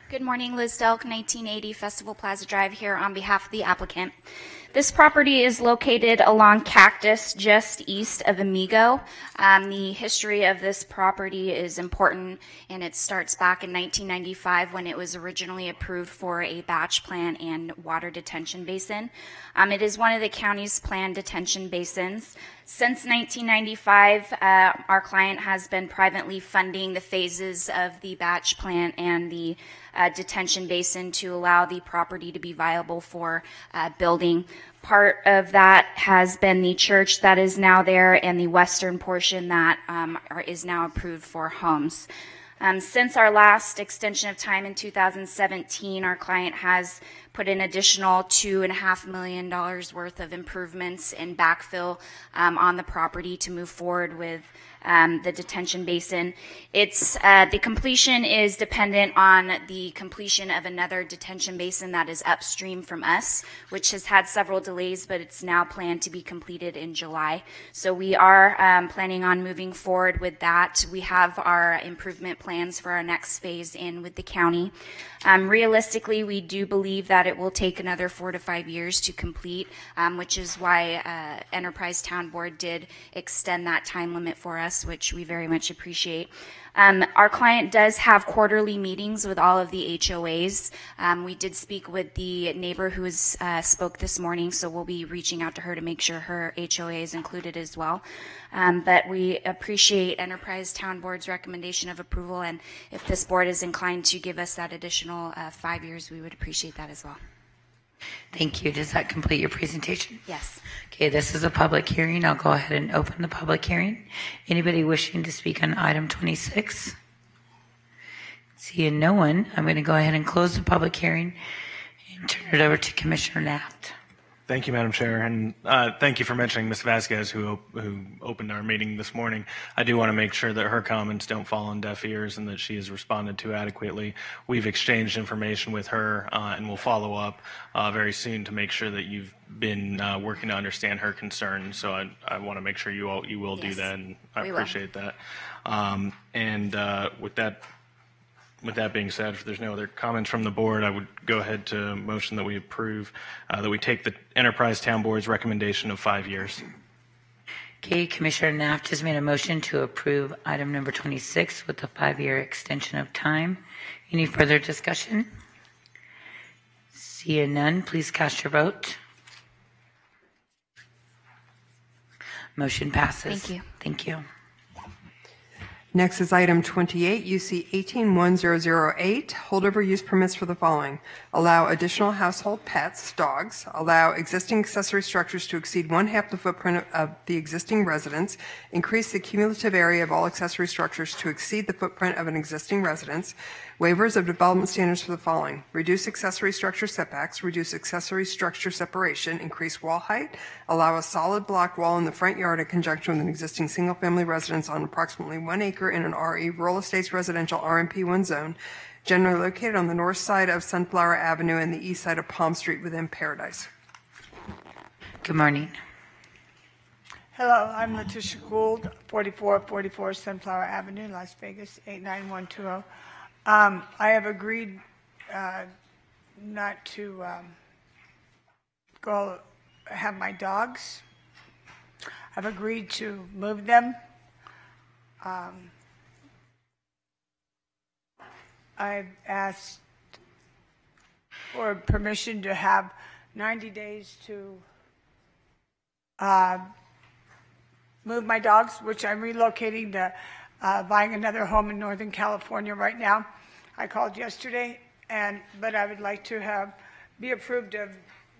Good morning, Liz Delk, 1980 Festival Plaza Drive here on behalf of the applicant. This property is located along Cactus, just east of Amigo. The history of this property is important, and it starts back in 1995 when it was originally approved for a batch plant and water detention basin. It is one of the county's planned detention basins. Since 1995, our client has been privately funding the phases of the batch plant and the detention basin to allow the property to be viable for building. Part of that has been the church that is now there and the western portion that is now approved for homes. Since our last extension of time in 2017, our client has put an additional $2.5 million worth of improvements and backfill on the property to move forward with the detention basin. It's the completion is dependent on the completion of another detention basin that is upstream from us, which has had several delays, but it's now planned to be completed in July. So we are planning on moving forward with that. We have our improvement plans for our next phase in with the county. Realistically, we do believe that it will take another 4 to 5 years to complete, which is why Enterprise Town Board did extend that time limit for us, which we very much appreciate. Our client does have quarterly meetings with all of the HOAs. We did speak with the neighbor who spoke this morning, so we'll be reaching out to her to make sure her HOA is included as well. But we appreciate Enterprise Town Board's recommendation of approval, and if this board is inclined to give us that additional 5 years, we would appreciate that as well. Thank you. Does that complete your presentation? Yes. Okay, this is a public hearing. I'll go ahead and open the public hearing. Anybody wishing to speak on item 26? Seeing no one, I'm going to go ahead and close the public hearing and turn it over to Commissioner Naft. Thank you, Madam Chair, and thank you for mentioning Ms. Vasquez, who opened our meeting this morning. I do want to make sure that her comments don't fall on deaf ears and that she has responded to adequately. We've exchanged information with her, and we'll follow up very soon to make sure that you've been working to understand her concerns. So I want to make sure you will do that, and I appreciate that. With that being said, if there's no other comments from the board, I would go ahead to motion that we approve, that we take the Enterprise Town Board's recommendation of 5 years. Okay, Commissioner Naft has made a motion to approve item number 26 with a 5-year extension of time. Any further discussion? Seeing none, please cast your vote. Motion passes. Thank you. Thank you. Next is item 28, UC 181008, holdover use permits for the following. Allow additional household pets, dogs. Allow existing accessory structures to exceed 1/2 the footprint of the existing residence. Increase the cumulative area of all accessory structures to exceed the footprint of an existing residence. Waivers of development standards for the following. Reduce accessory structure setbacks. Reduce accessory structure separation. Increase wall height. Allow a solid block wall in the front yard in conjunction with an existing single-family residence on approximately 1 acre in an RE Rural Estates Residential RMP1 zone, generally located on the north side of Sunflower Avenue and the east side of Palm Street within Paradise. Good morning. Hello, I'm Letitia Gould, 4444 Sunflower Avenue, Las Vegas, 89120. I have agreed not to go have my dogs. I've agreed to move them. I've asked for permission to have 90 days to move my dogs, which I'm relocating to buying another home in Northern California right now. I called yesterday, but I would like to be approved of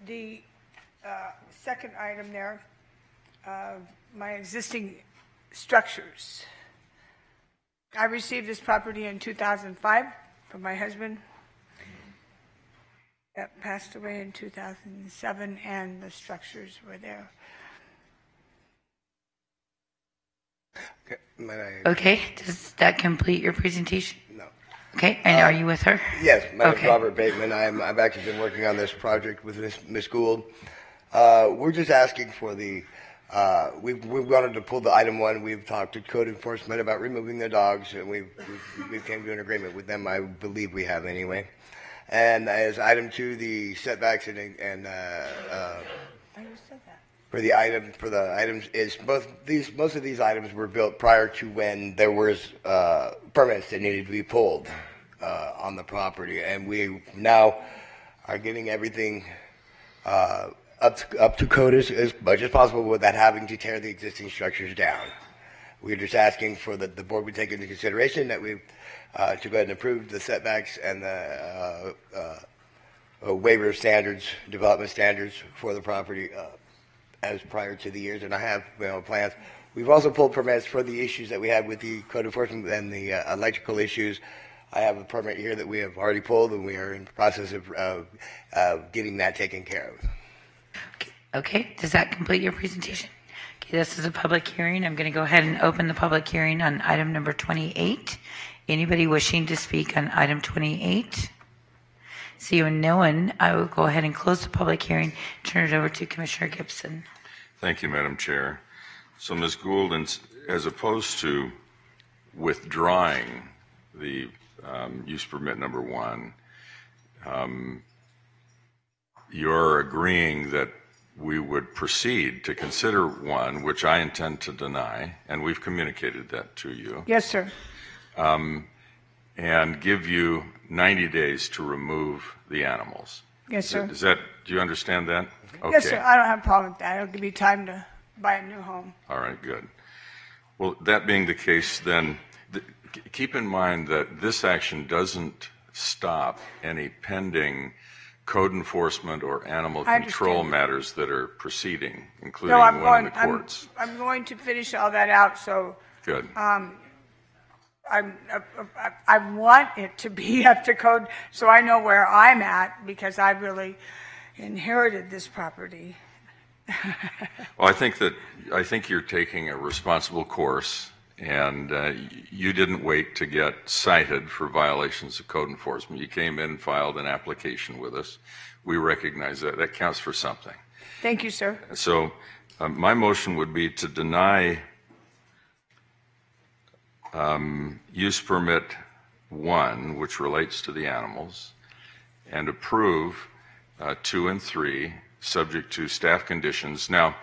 the second item there, my existing structures. I received this property in 2005 from my husband that passed away in 2007, and the structures were there. Okay, does that complete your presentation? No. Okay, and are you with her? Yes, my name is Okay. Robert Bateman. I've actually been working on this project with Ms. Gould. We're just asking for we wanted to pull the item 1. We've talked to code enforcement about removing the dogs, and we came to an agreement with them. I believe we have anyway. And as item 2, the setbacks for the items is most of these items were built prior to when there was permits that needed to be pulled on the property, and we now are getting everything up to code as much as possible without having to tear the existing structures down. We're just asking for the board would take into consideration that we to go ahead and approve the setbacks and the waiver standards, development standards for the property as prior to the years, and I have plans. We've also pulled permits for the issues that we had with the code enforcement and the electrical issues. I have a permit here that we have already pulled, and we are in the process of getting that taken care of. Okay, does that complete your presentation? Okay, this is a public hearing. I'm going to go ahead and open the public hearing on item number 28. Anybody wishing to speak on item 28? Seeing no one, I will go ahead and close the public hearing. Turn it over to Commissioner Gibson. Thank you, Madam Chair. So, Ms. Gould, as opposed to withdrawing the use permit number 1, you're agreeing that we would proceed to consider 1, which I intend to deny, and we've communicated that to you. Yes, sir. And give you 90 days to remove the animals. Yes, sir. Do you understand that? Okay. Yes, sir. I don't have a problem with that. It'll give me time to buy a new home. All right, good. Well, that being the case, then keep in mind that this action doesn't stop any pending code enforcement or animal control matters that are proceeding, including one in the courts. I'm going to finish all that out, so. Good. I want it to be up to code so I know where I'm at, because I really, inherited this property. Well, I think you're taking a responsible course, and you didn't wait to get cited for violations of code enforcement. You came in and filed an application with us. We recognize that. That counts for something. Thank you, sir. So my motion would be to deny use permit 1, which relates to the animals, and approve 2 and 3, subject to staff conditions. Now,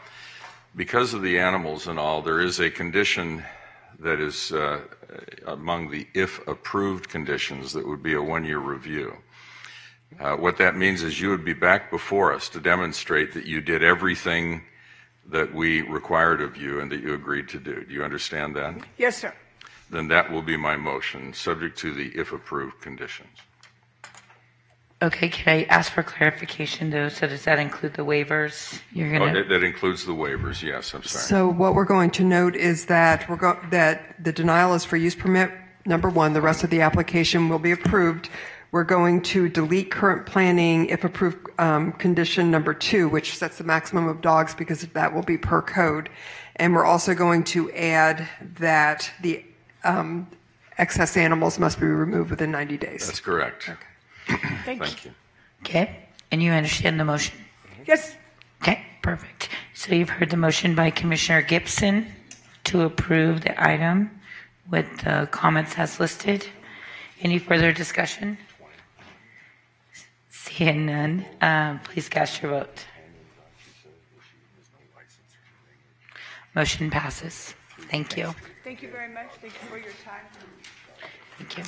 because of the animals and all, there is a condition that is among the if approved conditions that would be a 1-year review. What that means is you would be back before us to demonstrate that you did everything that we required of you and that you agreed to do. Do you understand that? Yes, sir. Then that will be my motion, subject to the if approved conditions. Okay, can I ask for clarification though? So does that include the waivers? You're gonna. That includes the waivers, yes, I'm sorry. So what we're going to note is that that the denial is for use permit number 1. The rest of the application will be approved. We're going to delete current planning if approved condition number 2, which sets the maximum of dogs because that will be per code. And we're also going to add that the excess animals must be removed within 90 days. That's correct. Okay. Thank you. Okay, and you understand the motion? Yes. Okay, perfect. So you've heard the motion by Commissioner Gibson to approve the item with the comments as listed. Any further discussion? Seeing none, please cast your vote. Motion passes. Thank you. Thank you very much. Thank you for your time. Thank you.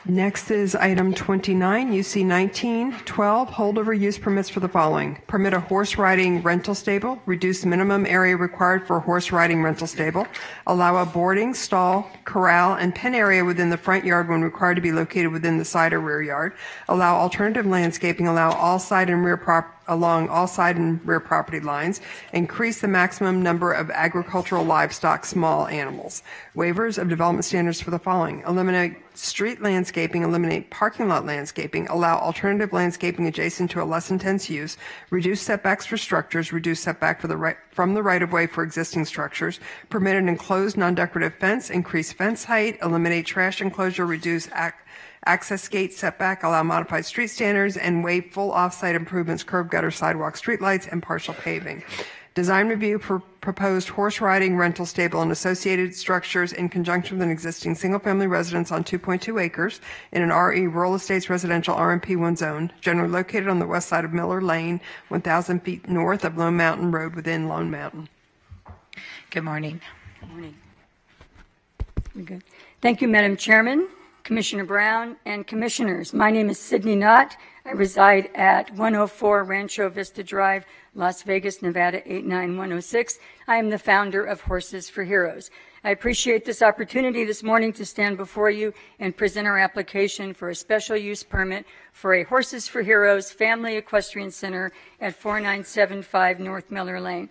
Next is item 29, UC 1912, holdover use permits for the following. Permit a horse riding rental stable, reduce minimum area required for a horse riding rental stable, allow a boarding, stall, corral, and pen area within the front yard when required to be located within the side or rear yard, allow alternative landscaping, allow all side and rear along all side and rear property lines, increase the maximum number of agricultural livestock small animals. Waivers of development standards for the following. Eliminate street landscaping, eliminate parking lot landscaping, allow alternative landscaping adjacent to a less intense use, reduce setbacks for structures, reduce setback from the right-of-way for existing structures, permit an enclosed non-decorative fence, increase fence height, eliminate trash enclosure, reduce access gate setback, allow modified street standards, and waive full off-site improvements, curb, gutter, sidewalk, streetlights, and partial paving. Design review for proposed horse riding rental stable and associated structures in conjunction with an existing single-family residence on 2.2 acres in an RE Rural Estates Residential RMP1 zone, generally located on the west side of Miller Lane, 1,000 feet north of Lone Mountain Road within Lone Mountain. Good morning. Good morning. We're good. Thank you, Madam Chairman, Commissioner Brown, and Commissioners. My name is Sydney Knott. I reside at 104 Rancho Vista Drive, Las Vegas, Nevada 89106. I am the founder of Horses for Heroes. I appreciate this opportunity this morning to stand before you and present our application for a special use permit for a Horses for Heroes Family Equestrian Center at 4975 North Miller Lane.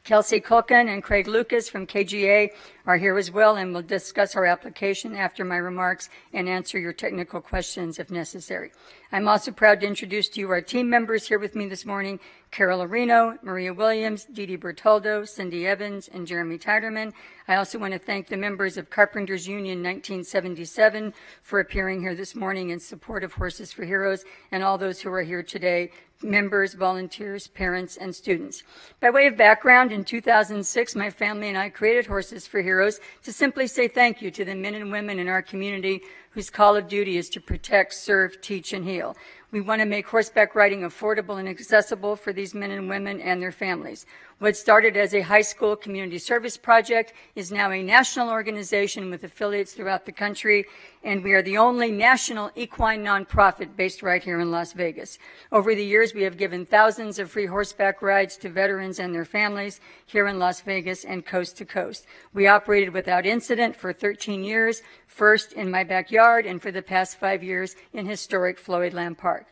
Kelsey Culkin and Craig Lucas from KGA are here as well and will discuss our application after my remarks and answer your technical questions if necessary. I'm also proud to introduce to you our team members here with me this morning, Carol Areno, Maria Williams, Dee Dee Bertoldo, Cindy Evans, and Jeremy Tiderman. I also want to thank the members of Carpenters Union 1977 for appearing here this morning in support of Horses for Heroes and all those who are here today, members, volunteers, parents, and students. By way of background, in 2006, my family and I created Horses for Heroes to simply say thank you to the men and women in our community whose call of duty is to protect, serve, teach, and heal. We want to make horseback riding affordable and accessible for these men and women and their families. What started as a high school community service project is now a national organization with affiliates throughout the country, and we are the only national equine nonprofit based right here in Las Vegas. Over the years, we have given thousands of free horseback rides to veterans and their families here in Las Vegas and coast to coast. We operated without incident for 13 years, first in my backyard and for the past 5 years in historic Floyd Lamb Park.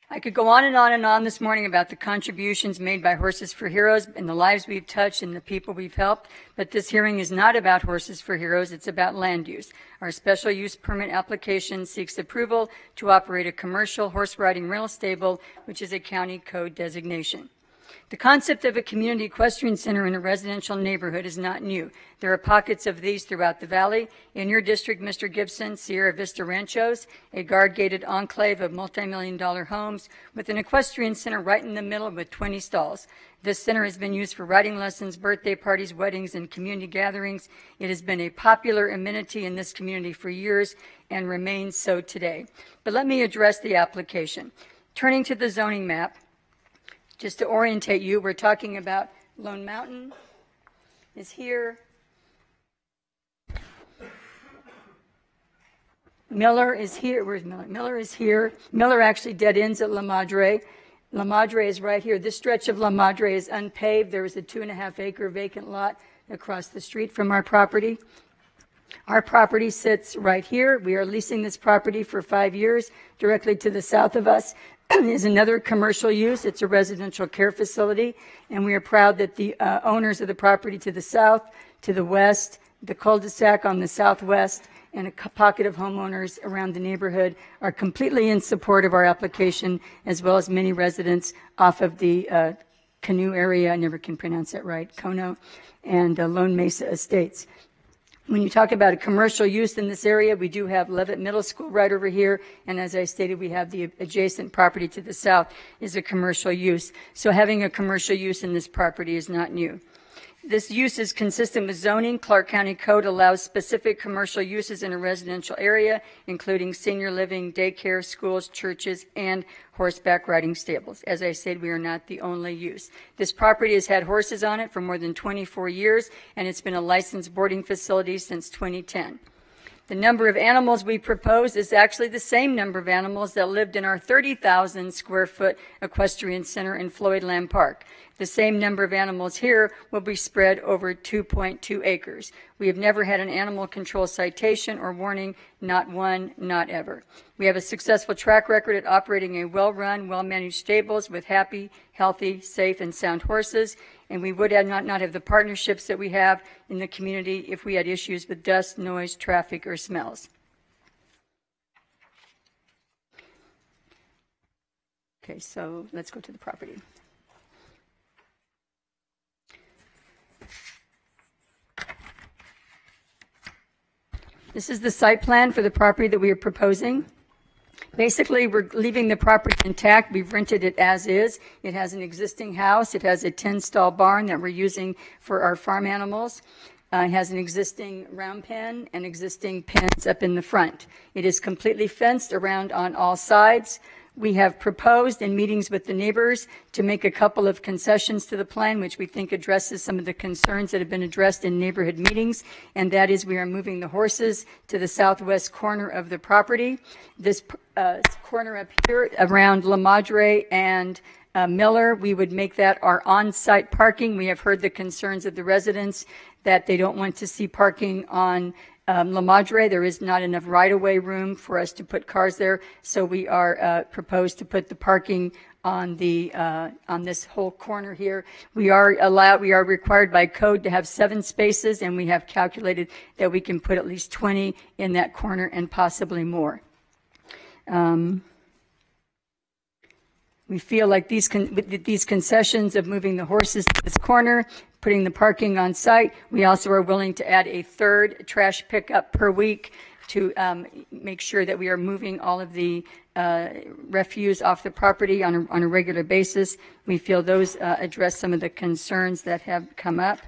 I could go on and on this morning about the contributions made by Horses for Heroes and the lives we've touched and the people we've helped, but this hearing is not about Horses for Heroes, it's about land use. Our special use permit application seeks approval to operate a commercial horse riding rental stable, which is a county code designation. The concept of a community equestrian center in a residential neighborhood is not new. There are pockets of these throughout the valley. In your district, Mr. Gibson, Sierra Vista Ranchos, a guard-gated enclave of multi-million-dollar homes with an equestrian center right in the middle with 20 stalls. This center has been used for riding lessons, birthday parties, weddings, and community gatherings. It has been a popular amenity in this community for years and remains so today. But let me address the application. Turning to the zoning map, just to orientate you, we're talking about Lone Mountain is here. Miller is here. Where's Miller? Miller is here. Miller actually dead ends at La Madre. La Madre is right here. This stretch of La Madre is unpaved. There is a 2.5 acre vacant lot across the street from our property. Our property sits right here. We are leasing this property for 5 years. Directly to the south of us is another commercial use. It's a residential care facility, and we are proud that the owners of the property to the south, to the west, the cul-de-sac on the southwest, and a pocket of homeowners around the neighborhood are completely in support of our application, as well as many residents off of the Canoe area, I never can pronounce that right, Cono, and Lone Mesa Estates. When you talk about a commercial use in this area, we do have Levitt Middle School right over here, and as I stated, we have the adjacent property to the south is a commercial use. So having a commercial use in this property is not new. This use is consistent with zoning. Clark County Code allows specific commercial uses in a residential area, including senior living, daycare, schools, churches, and horseback riding stables. As I said, we are not the only use. This property has had horses on it for more than 24 years, and it's been a licensed boarding facility since 2010. The number of animals we propose is actually the same number of animals that lived in our 30,000 square foot equestrian center in Floydland Park. The same number of animals here will be spread over 2.2 acres. We have never had an animal control citation or warning, not one, not ever. We have a successful track record at operating a well-run, well-managed stables with happy, healthy, safe, and sound horses, and we would not have the partnerships that we have in the community if we had issues with dust, noise, traffic, or smells. Okay, so let's go to the property. This is the site plan for the property that we are proposing. Basically, we're leaving the property intact. We've rented it as is. It has an existing house. It has a 10-stall barn that we're using for our farm animals. It has an existing round pen and existing pens up in the front. It is completely fenced around on all sides. We have proposed in meetings with the neighbors to make a couple of concessions to the plan, which we think addresses some of the concerns that have been addressed in neighborhood meetings, and that is we are moving the horses to the southwest corner of the property. This corner up here around La Madre and Miller, we would make that our on-site parking. We have heard the concerns of the residents that they don't want to see parking on La Madre. There is not enough right-of-way room for us to put cars there, so we are proposed to put the parking on the on this whole corner here. We are required by code to have 7 spaces, and we have calculated that we can put at least 20 in that corner and possibly more. We feel like these concessions of moving the horses to this corner, putting the parking on site, we also are willing to add a 3rd trash pickup per week to make sure that we are moving all of the refuse off the property on a regular basis. We feel those address some of the concerns that have come up.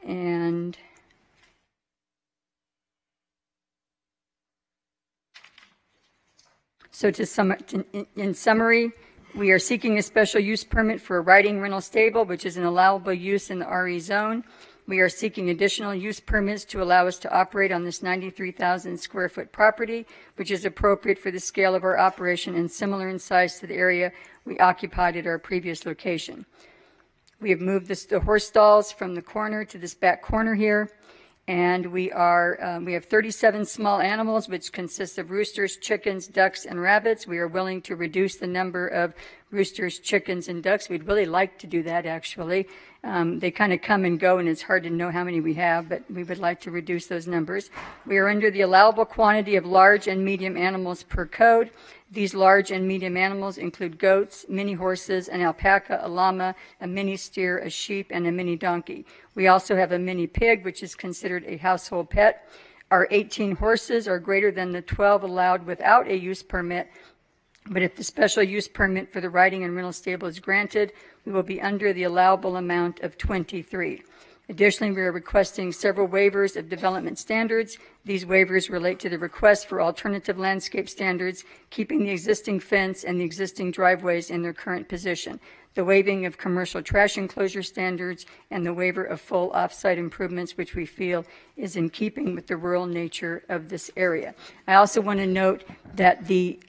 And so in summary, we are seeking a special use permit for a riding rental stable, which is an allowable use in the RE zone. We are seeking additional use permits to allow us to operate on this 93,000 square foot property, which is appropriate for the scale of our operation and similar in size to the area we occupied at our previous location. We have moved the horse stalls from the corner to this back corner here. And we have 37 small animals, which consists of roosters, chickens, ducks, and rabbits. We are willing to reduce the number of roosters, chickens, and ducks. We'd really like to do that, actually. They kind of come and go, and it's hard to know how many we have, but we would like to reduce those numbers. We are under the allowable quantity of large and medium animals per code. These large and medium animals include goats, mini horses, an alpaca, a llama, a mini steer, a sheep, and a mini donkey. We also have a mini pig, which is considered a household pet. Our 18 horses are greater than the 12 allowed without a use permit, but if the special use permit for the riding and rental stable is granted, we will be under the allowable amount of 23. Additionally, we are requesting several waivers of development standards. These waivers relate to the request for alternative landscape standards, keeping the existing fence and the existing driveways in their current position, the waiving of commercial trash enclosure standards, and the waiver of full off-site improvements, which we feel is in keeping with the rural nature of this area. I also want to note that the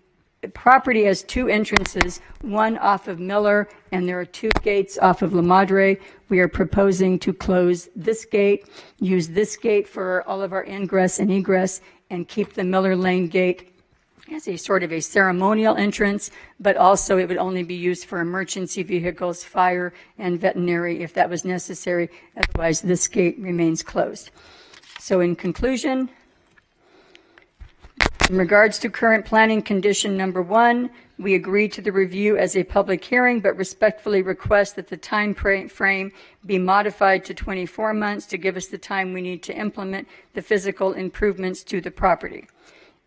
property has two entrances, one off of Miller, and there are two gates off of La Madre. We are proposing to close this gate, use this gate for all of our ingress and egress, and keep the Miller Lane gate as a sort of a ceremonial entrance, but also it would only be used for emergency vehicles, fire, and veterinary if that was necessary. Otherwise, this gate remains closed. So in conclusion, in regards to current planning condition number 1, we agree to the review as a public hearing, but respectfully request that the time frame be modified to 24 months to give us the time we need to implement the physical improvements to the property.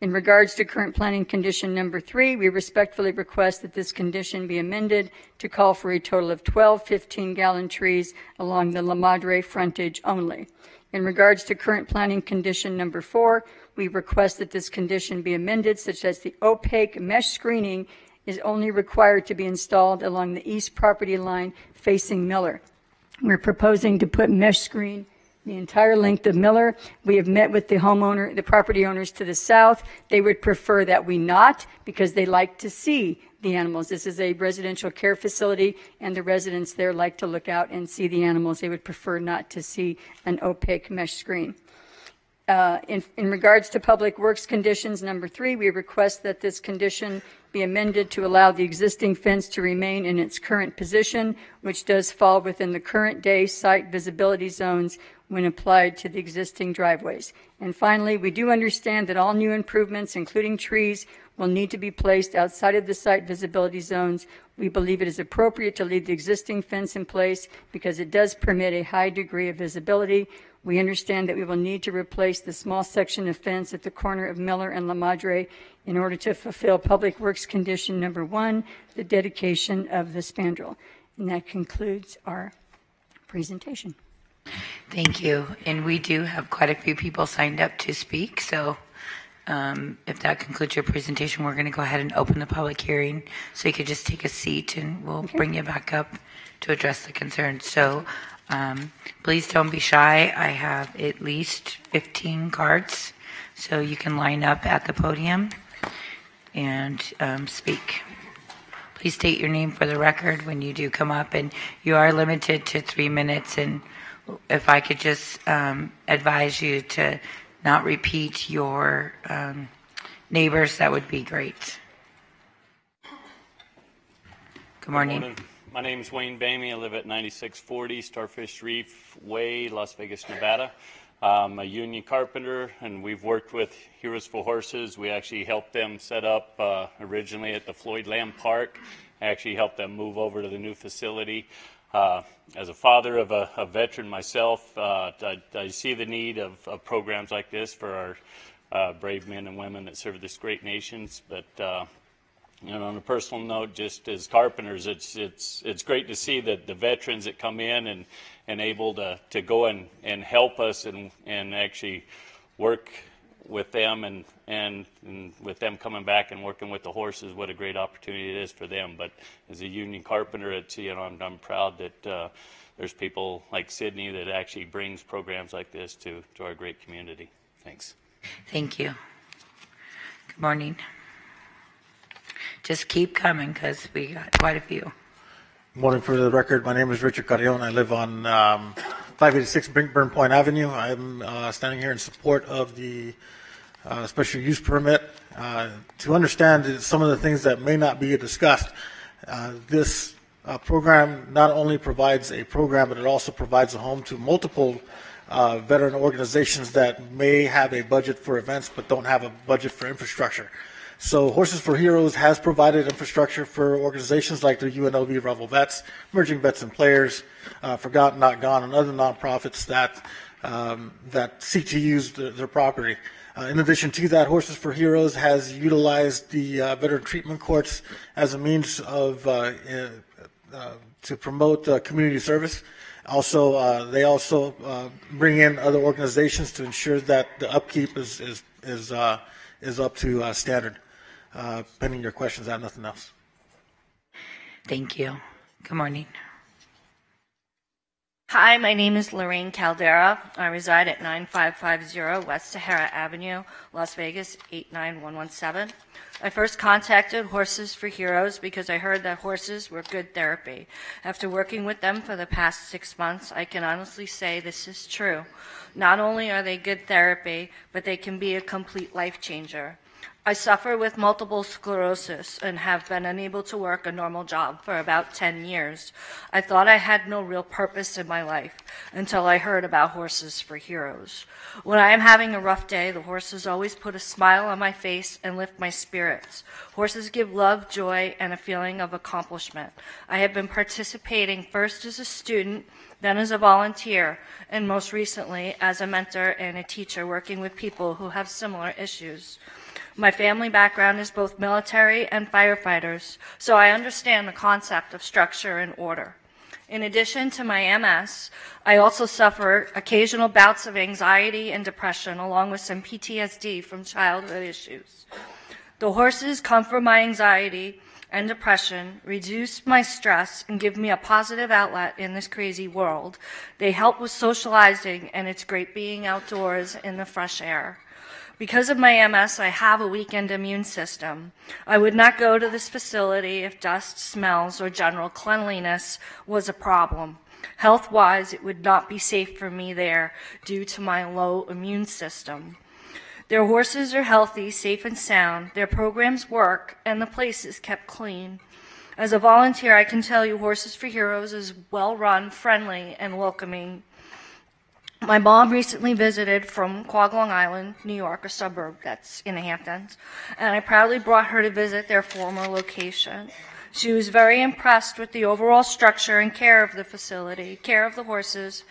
In regards to current planning condition number 3, we respectfully request that this condition be amended to call for a total of 12 15-gallon trees along the La Madre frontage only. In regards to current planning condition number 4, we request that this condition be amended such that the opaque mesh screening is only required to be installed along the east property line facing Miller. We're proposing to put mesh screen the entire length of Miller. We have met with the property owners to the south. They would prefer that we not, because they like to see the animals. This is a residential care facility, and the residents there like to look out and see the animals. They would prefer not to see an opaque mesh screen. In regards to Public Works conditions number 3, we request that this condition be amended to allow the existing fence to remain in its current position, which does fall within the current day site visibility zones when applied to the existing driveways. And finally, we do understand that all new improvements, including trees, will need to be placed outside of the site visibility zones. We believe it is appropriate to leave the existing fence in place because it does permit a high degree of visibility. We understand that we will need to replace the small section of fence at the corner of Miller and La Madre in order to fulfill Public Works condition number 1, the dedication of the spandrel. And that concludes our presentation. Thank you. And we do have quite a few people signed up to speak. So if that concludes your presentation, we're going to go ahead and open the public hearing. So you could just take a seat and we'll bring you back up to address the concerns. So please don't be shy. I have at least 15 cards. So you can line up at the podium and speak. Please state your name for the record when you do come up. And you are limited to 3 minutes. And if I could just advise you to not repeat your neighbors, that would be great. Good morning. Good morning. My name is Wayne Bamey. I live at 9640 Starfish Reef Way, Las Vegas, Nevada. I'm a union carpenter, and we've worked with Heroes for Horses. We actually helped them set up originally at the Floyd Lamb Park. I actually helped them move over to the new facility. As a father of a veteran myself, I see the need of programs like this for our brave men and women that serve this great nation. But on a personal note, just as carpenters, it's great to see that the veterans that come in and able to go and help us and actually work with them and with them coming back and working with the horses, what a great opportunity it is for them. But as a union carpenter, I'm proud that there's people like Sydney that actually brings programs like this to our great community. Thanks. Thank you. Good morning. Just keep coming because we got quite a few. Morning. For the record, my name is Richard Carrion. I live on 586 Brinkburn Point Avenue. I'm standing here in support of the special use permit. To understand some of the things that may not be discussed, this program not only provides a program, but it also provides a home to multiple veteran organizations that may have a budget for events but don't have a budget for infrastructure. So Horses for Heroes has provided infrastructure for organizations like the UNLV Revel Vets, Emerging Vets and Players, Forgotten Not Gone, and other nonprofits that seek to use their property. In addition to that, Horses for Heroes has utilized the veteran treatment courts as a means of to promote community service. Also, they also bring in other organizations to ensure that the upkeep is up to standard. Pending your questions, I have nothing else. Thank you. Good morning. Hi, my name is Lorraine Caldera. I reside at 9550 West Sahara Avenue, Las Vegas 89117. I first contacted Horses for Heroes because I heard that horses were good therapy. After working with them for the past 6 months, I can honestly say this is true. Not only are they good therapy, but they can be a complete life changer. I suffer with multiple sclerosis and have been unable to work a normal job for about 10 years. I thought I had no real purpose in my life until I heard about Horses for Heroes. When I am having a rough day, the horses always put a smile on my face and lift my spirits. Horses give love, joy, and a feeling of accomplishment. I have been participating first as a student, then as a volunteer, and most recently as a mentor and a teacher working with people who have similar issues. My family background is both military and firefighters, so I understand the concept of structure and order. In addition to my MS, I also suffer occasional bouts of anxiety and depression, along with some PTSD from childhood issues. The horses comfort my anxiety and depression, reduce my stress, and give me a positive outlet in this crazy world. They help with socializing, and it's great being outdoors in the fresh air. Because of my MS, I have a weakened immune system. I would not go to this facility if dust, smells, or general cleanliness was a problem. Health-wise, it would not be safe for me there due to my low immune system. Their horses are healthy, safe, and sound. Their programs work, and the place is kept clean. As a volunteer, I can tell you Horses for Heroes is well-run, friendly, and welcoming. My mom recently visited from Kwajalein Island, New York, a suburb that's in the Hamptons, and I proudly brought her to visit their former location. She was very impressed with the overall structure and care of the facility, care of the horses,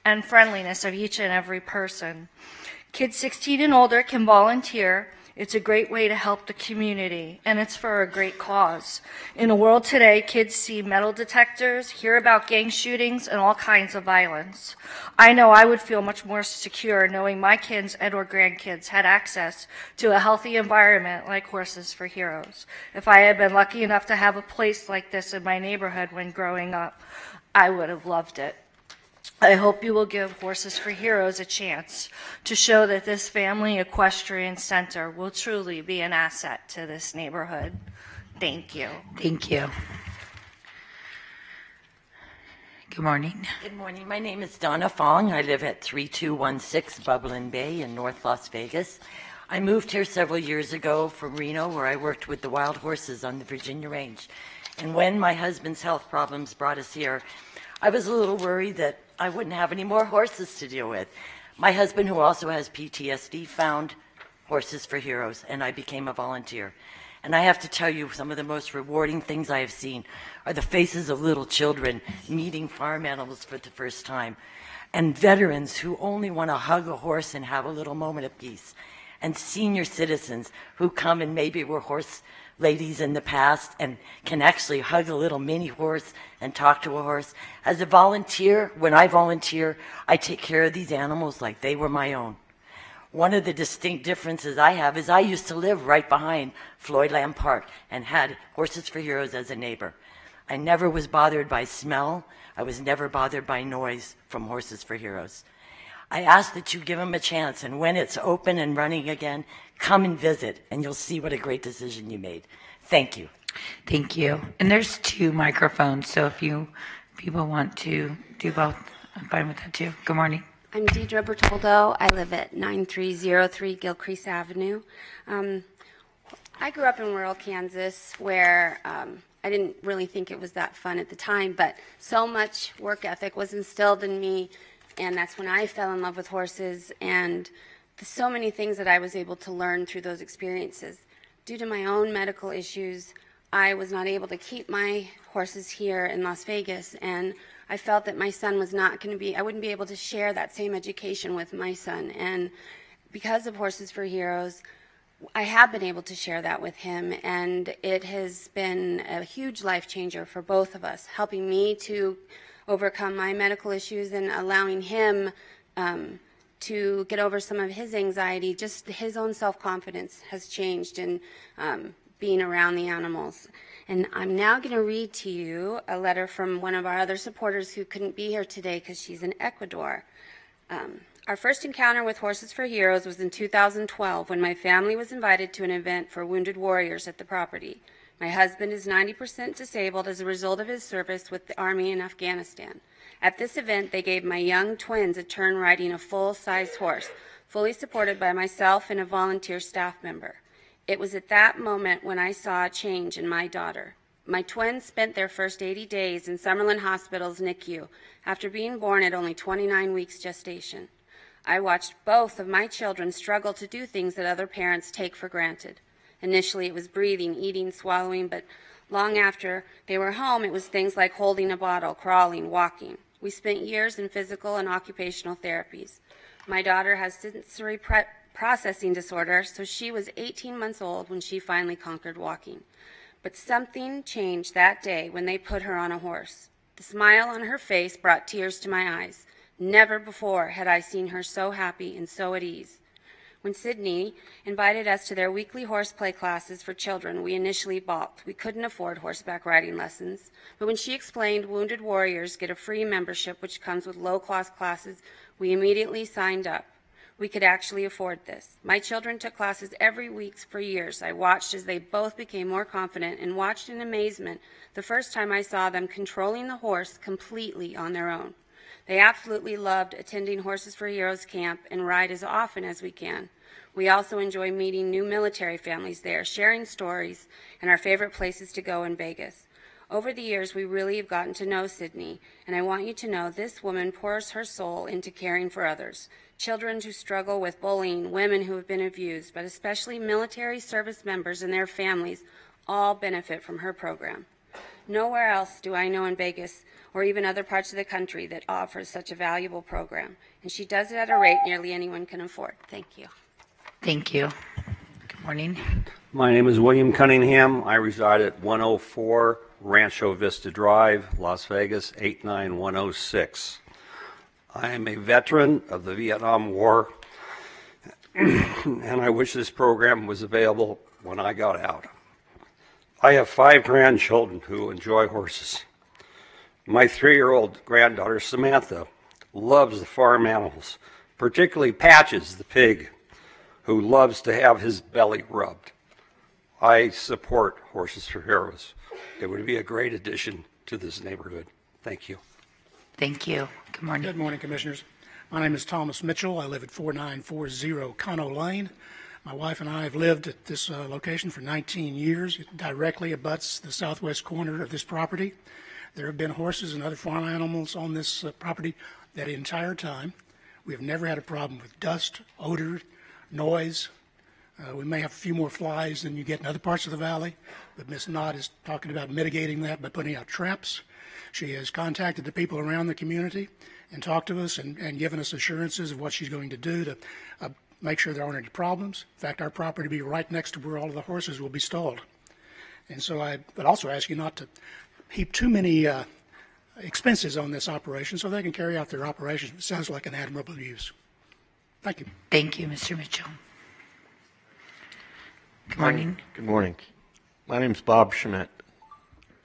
and friendliness of each and every person. Kids 16 and older can volunteer. It's a great way to help the community, and it's for a great cause. In the world today, kids see metal detectors, hear about gang shootings, and all kinds of violence. I know I would feel much more secure knowing my kids and or grandkids had access to a healthy environment like Horses for Heroes. If I had been lucky enough to have a place like this in my neighborhood when growing up, I would have loved it. I hope you will give Horses for Heroes a chance to show that this family equestrian center will truly be an asset to this neighborhood. Thank you. Thank you. Good morning. Good morning. My name is Donna Fong. I live at 3216 Bubbling Bay in North Las Vegas. I moved here several years ago from Reno, where I worked with the wild horses on the Virginia Range. And when my husband's health problems brought us here, I was a little worried that I wouldn't have any more horses to deal with. My husband, who also has PTSD, found Horses for Heroes, and I became a volunteer. And I have to tell you, some of the most rewarding things I have seen are the faces of little children meeting farm animals for the first time, and veterans who only want to hug a horse and have a little moment of peace, and senior citizens who come and maybe were horse ladies in the past and can actually hug a little mini horse and talk to a horse. As a volunteer, when I volunteer, I take care of these animals like they were my own. One of the distinct differences I have is I used to live right behind Floyd Lamb Park and had Horses for Heroes as a neighbor. I never was bothered by smell. I was never bothered by noise from Horses for Heroes. I ask that you give them a chance, and when it's open and running again, come and visit, and you'll see what a great decision you made. Thank you. Thank you. And there's 2 microphones, so if people want to do both, I'm fine with that too. Good morning. I'm Deidre Bertoldo. I live at 9303 Gilcrease Avenue. I grew up in rural Kansas where I didn't really think it was that fun at the time, but so much work ethic was instilled in me, and that's when I fell in love with horses, and so many things that I was able to learn through those experiences. Due to my own medical issues, I was not able to keep my horses here in Las Vegas, and I felt that my son was not going to be, I wouldn't be able to share that same education with my son. And because of Horses for Heroes, I have been able to share that with him, and it has been a huge life changer for both of us, helping me to overcome my medical issues and allowing him to get over some of his anxiety. Just his own self-confidence has changed in being around the animals. And I'm now going to read to you a letter from one of our other supporters who couldn't be here today because she's in Ecuador. Our first encounter with Horses for Heroes was in 2012 when my family was invited to an event for wounded warriors at the property. My husband is 90% disabled as a result of his service with the Army in Afghanistan. At this event, they gave my young twins a turn riding a full-size horse, fully supported by myself and a volunteer staff member. It was at that moment when I saw a change in my daughter. My twins spent their first 80 days in Summerlin Hospital's NICU after being born at only 29 weeks gestation. I watched both of my children struggle to do things that other parents take for granted. Initially, it was breathing, eating, swallowing, but long after they were home, it was things like holding a bottle, crawling, walking. We spent years in physical and occupational therapies. My daughter has sensory processing disorder, so she was 18 months old when she finally conquered walking. But something changed that day when they put her on a horse. The smile on her face brought tears to my eyes. Never before had I seen her so happy and so at ease. When Sydney invited us to their weekly horseplay classes for children, we initially balked. We couldn't afford horseback riding lessons. But when she explained Wounded Warriors get a free membership which comes with low-cost classes, we immediately signed up. We could actually afford this. My children took classes every week for years. I watched as they both became more confident and watched in amazement the first time I saw them controlling the horse completely on their own. They absolutely loved attending Horses for Heroes camp and ride as often as we can. We also enjoy meeting new military families there, sharing stories, and our favorite places to go in Vegas. Over the years, we really have gotten to know Sydney, and I want you to know this woman pours her soul into caring for others. Children who struggle with bullying, women who have been abused, but especially military service members and their families all benefit from her program. Nowhere else do I know in Vegas or even other parts of the country that offers such a valuable program, and she does it at a rate nearly anyone can afford. Thank you. Thank you. Good morning. My name is William Cunningham. I reside at 104 Rancho Vista Drive, Las Vegas, 89106. I am a veteran of the Vietnam War, and I wish this program was available when I got out. I have 5 grandchildren who enjoy horses. My 3-year-old granddaughter, Samantha, loves the farm animals, particularly Patches, the pig, who loves to have his belly rubbed. I support Horses for Heroes. It would be a great addition to this neighborhood. Thank you. Thank you. Good morning. Good morning, Commissioners. My name is Thomas Mitchell. I live at 4940 Conno Lane. My wife and I have lived at this location for 19 years. It directly abuts the southwest corner of this property. There have been horses and other farm animals on this property that entire time. We have never had a problem with dust, odor, noise. We may have a few more flies than you get in other parts of the valley, but Ms. Knott is talking about mitigating that by putting out traps. She has contacted the people around the community and talked to us and given us assurances of what she's going to do to make sure there aren't any problems. In fact, our property will be right next to where all of the horses will be stalled. And so I would also ask you not to heap too many expenses on this operation so they can carry out their operation. It sounds like an admirable use. Thank you. Thank you, Mr. Mitchell. Good morning. Good morning. My name is Bob Schmidt.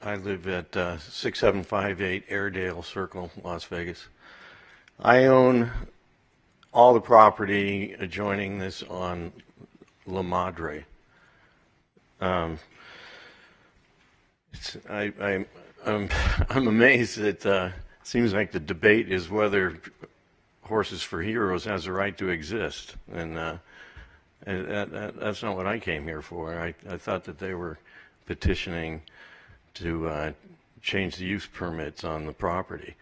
I live at 6758 Airedale Circle, Las Vegas. I own all the property adjoining this on La Madre. I'm amazed at seems like the debate is whether Horses for Heroes has a right to exist, and that's not what I came here for. I thought that they were petitioning to change the use permits on the property.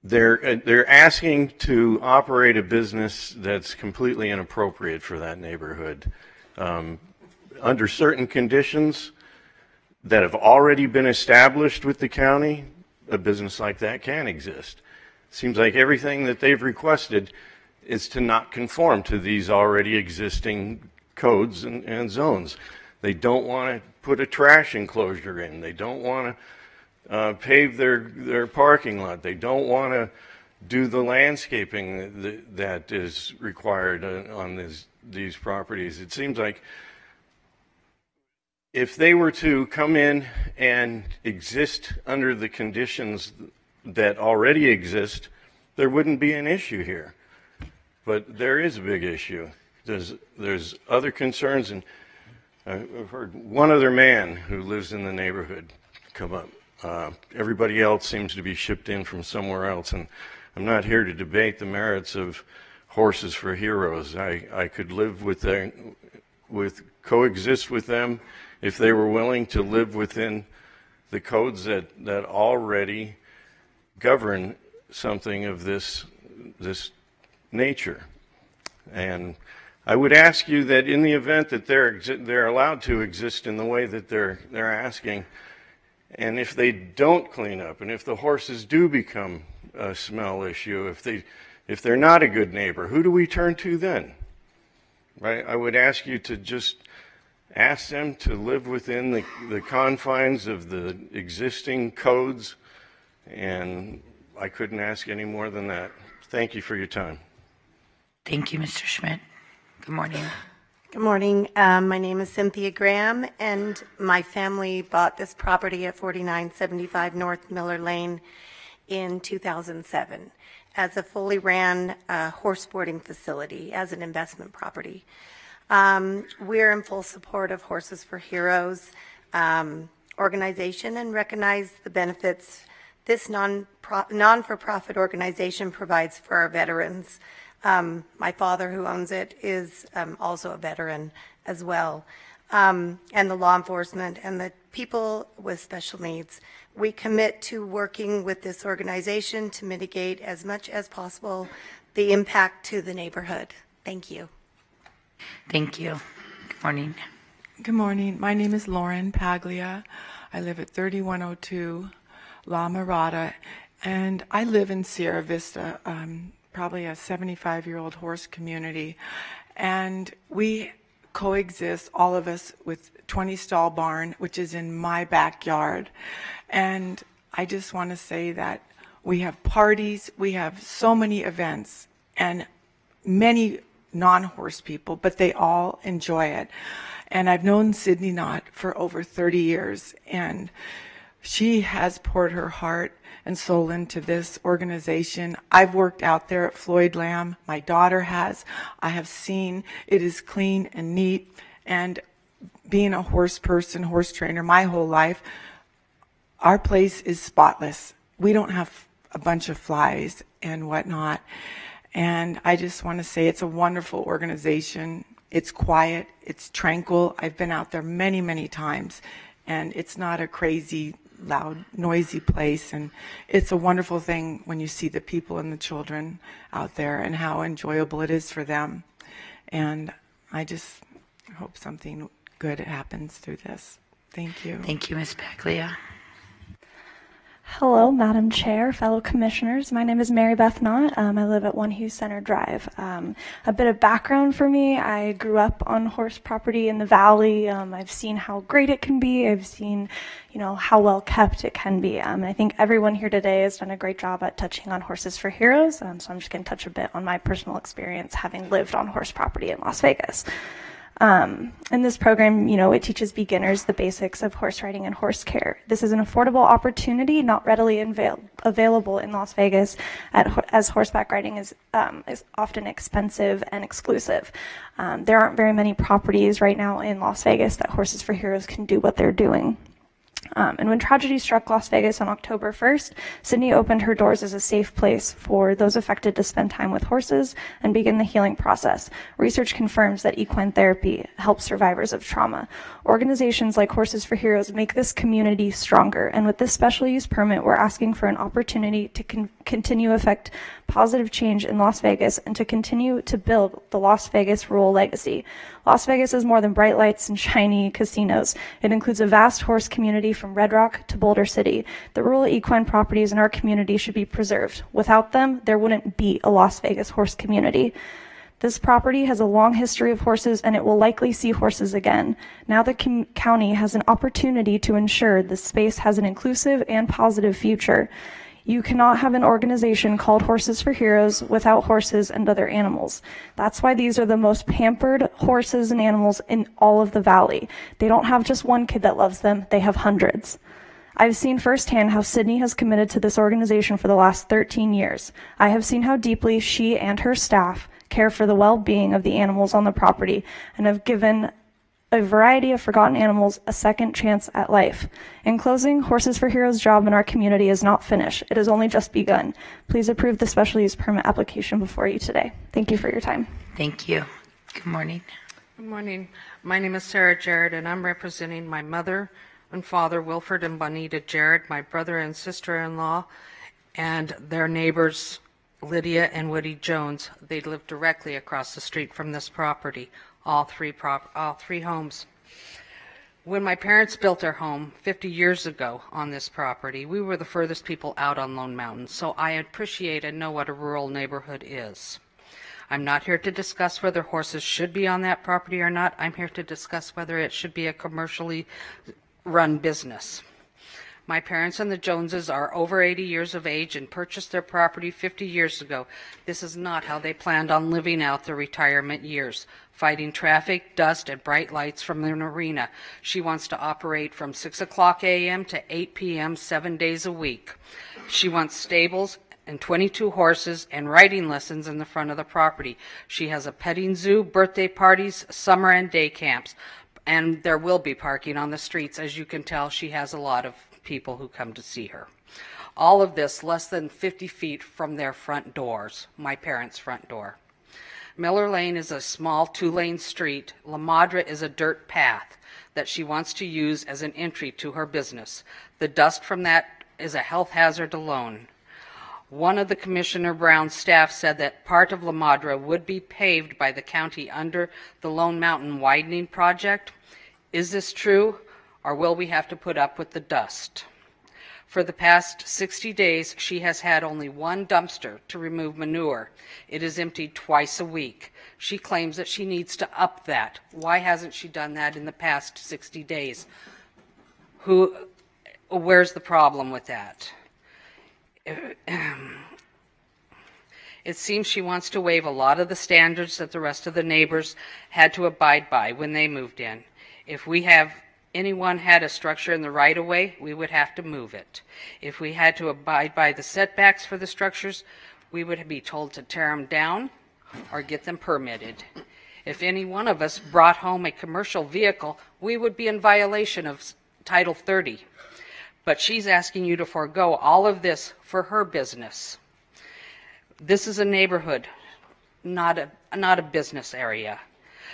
They're asking to operate a business that's completely inappropriate for that neighborhood. Under certain conditions that have already been established with the county, a business like that can exist. Seems like everything that they've requested is to not conform to these already existing codes and zones. They don't want to put a trash enclosure in. They don't want to pave their parking lot. They don't want to do the landscaping that is required on these properties. It seems like if they were to come in and exist under the conditions that already exist, there wouldn't be an issue here. But there is a big issue. There's other concerns, and I've heard one other man who lives in the neighborhood come up. Everybody else seems to be shipped in from somewhere else, and I'm not here to debate the merits of Horses for Heroes. I could live coexist with them if they were willing to live within the codes that already govern something of this nature. And I would ask you that in the event that they're allowed to exist in the way that they're asking, and if they don't clean up, and if the horses do become a smell issue, if they're not a good neighbor, who do we turn to then? Right? I would ask you to just ask them to live within the confines of the existing codes, and I couldn't ask any more than that. Thank you for your time. Thank you, Mr. Schmidt. Good morning. Good morning. My name is Cynthia Graham, and my family bought this property at 4975 North Miller Lane in 2007 as a fully ran horse boarding facility, as an investment property. We're in full support of Horses for Heroes organization and recognize the benefits this non-for-profit organization provides for our veterans. My father, who owns it, is also a veteran as well. And the law enforcement and the people with special needs. We commit to working with this organization to mitigate as much as possible the impact to the neighborhood. Thank you. Thank you. Good morning. Good morning. My name is Lauren Paglia. I live at 3102 La Mirada, and I live in Sierra Vista, probably a 75-year-old horse community. And we coexist, all of us, with 20 Stall Barn, which is in my backyard. And I just want to say that we have parties, we have so many events, and many non-horse people, but they all enjoy it. And I've known Sydney Knott for over 30 years, and she has poured her heart and soul into this organization. I've worked out there at Floyd Lamb. My daughter has. I have seen it is clean and neat. And being a horse person, horse trainer my whole life, our place is spotless. We don't have a bunch of flies and whatnot. And I just want to say it's a wonderful organization. It's quiet. It's tranquil. I've been out there many, many times. And it's not a crazy, loud, noisy place. And it's a wonderful thing when you see the people and the children out there and how enjoyable it is for them. And I just hope something good happens through this. Thank you. Thank you, Ms. Paglia. Hello, Madam Chair, fellow commissioners. My name is Mary Beth Knott. I live at One Hughes Center Drive. A bit of background for me. I grew up on horse property in the valley. I've seen how great it can be. I've seen, how well kept it can be. I think everyone here today has done a great job at touching on Horses for Heroes. So I'm just going to touch a bit on my personal experience having lived on horse property in Las Vegas. In this program, it teaches beginners the basics of horse riding and horse care. This is an affordable opportunity, not readily available in Las Vegas, as horseback riding is often expensive and exclusive. There aren't very many properties right now in Las Vegas that Horses for Heroes can do what they're doing. And when tragedy struck Las Vegas on October 1st, Sydney opened her doors as a safe place for those affected to spend time with horses and begin the healing process. Research confirms that equine therapy helps survivors of trauma. Organizations like Horses for Heroes make this community stronger, and with this special use permit, we're asking for an opportunity to continue affect positive change in Las Vegas and to continue to build the Las Vegas rural legacy. Las Vegas is more than bright lights and shiny casinos. It includes a vast horse community from Red Rock to Boulder City. The rural equine properties in our community should be preserved. Without them, there wouldn't be a Las Vegas horse community. This property has a long history of horses, and it will likely see horses again. Now the county has an opportunity to ensure this space has an inclusive and positive future. You cannot have an organization called Horses for Heroes without horses and other animals. That's why these are the most pampered horses and animals in all of the valley. They don't have just one kid that loves them, they have hundreds. I've seen firsthand how Sydney has committed to this organization for the last 13 years. I have seen how deeply she and her staff care for the well-being of the animals on the property and have given a variety of forgotten animals a second chance at life. In closing, Horses for Heroes' job in our community is not finished. It has only just begun. Please approve the special use permit application before you today. Thank you for your time. Thank you. Good morning. Good morning. My name is Sarah Jarrett, and I'm representing my mother and father, Wilford and Bonita Jarrett, my brother and sister-in-law, and their neighbors, Lydia and Woody Jones. They live directly across the street from this property. All three homes. When my parents built their home 50 years ago on this property, we were the furthest people out on Lone Mountain, so I appreciate and know what a rural neighborhood is. I'm not here to discuss whether horses should be on that property or not. I'm here to discuss whether it should be a commercially run business. My parents and the Joneses are over 80 years of age and purchased their property 50 years ago. This is not how they planned on living out their retirement years, fighting traffic, dust, and bright lights from an arena. She wants to operate from 6 o'clock a.m. to 8 p.m. 7 days a week. She wants stables and 22 horses and riding lessons in the front of the property. She has a petting zoo, birthday parties, summer and day camps, and there will be parking on the streets. As you can tell, she has a lot of people who come to see her. All of this less than 50 feet from their front doors, my parents' front door. Miller Lane is a small two-lane street. La Madre is a dirt path that she wants to use as an entry to her business. The dust from that is a health hazard alone. One of the Commissioner Brown's staff said that part of La Madre would be paved by the county under the Lone Mountain widening project. Is this true, or will we have to put up with the dust? For the past 60 days, she has had only one dumpster to remove manure. It is emptied twice a week. She claims that she needs to up that. Why hasn't she done that in the past 60 days? Where's the problem with that? It seems she wants to waive a lot of the standards that the rest of the neighbors had to abide by when they moved in. If anyone had a structure in the right-of-way, we would have to move it. If we had to abide by the setbacks for the structures, we would be told to tear them down or get them permitted. If any one of us brought home a commercial vehicle, we would be in violation of Title 30. But she's asking you to forego all of this for her business. This is a neighborhood, not a business area.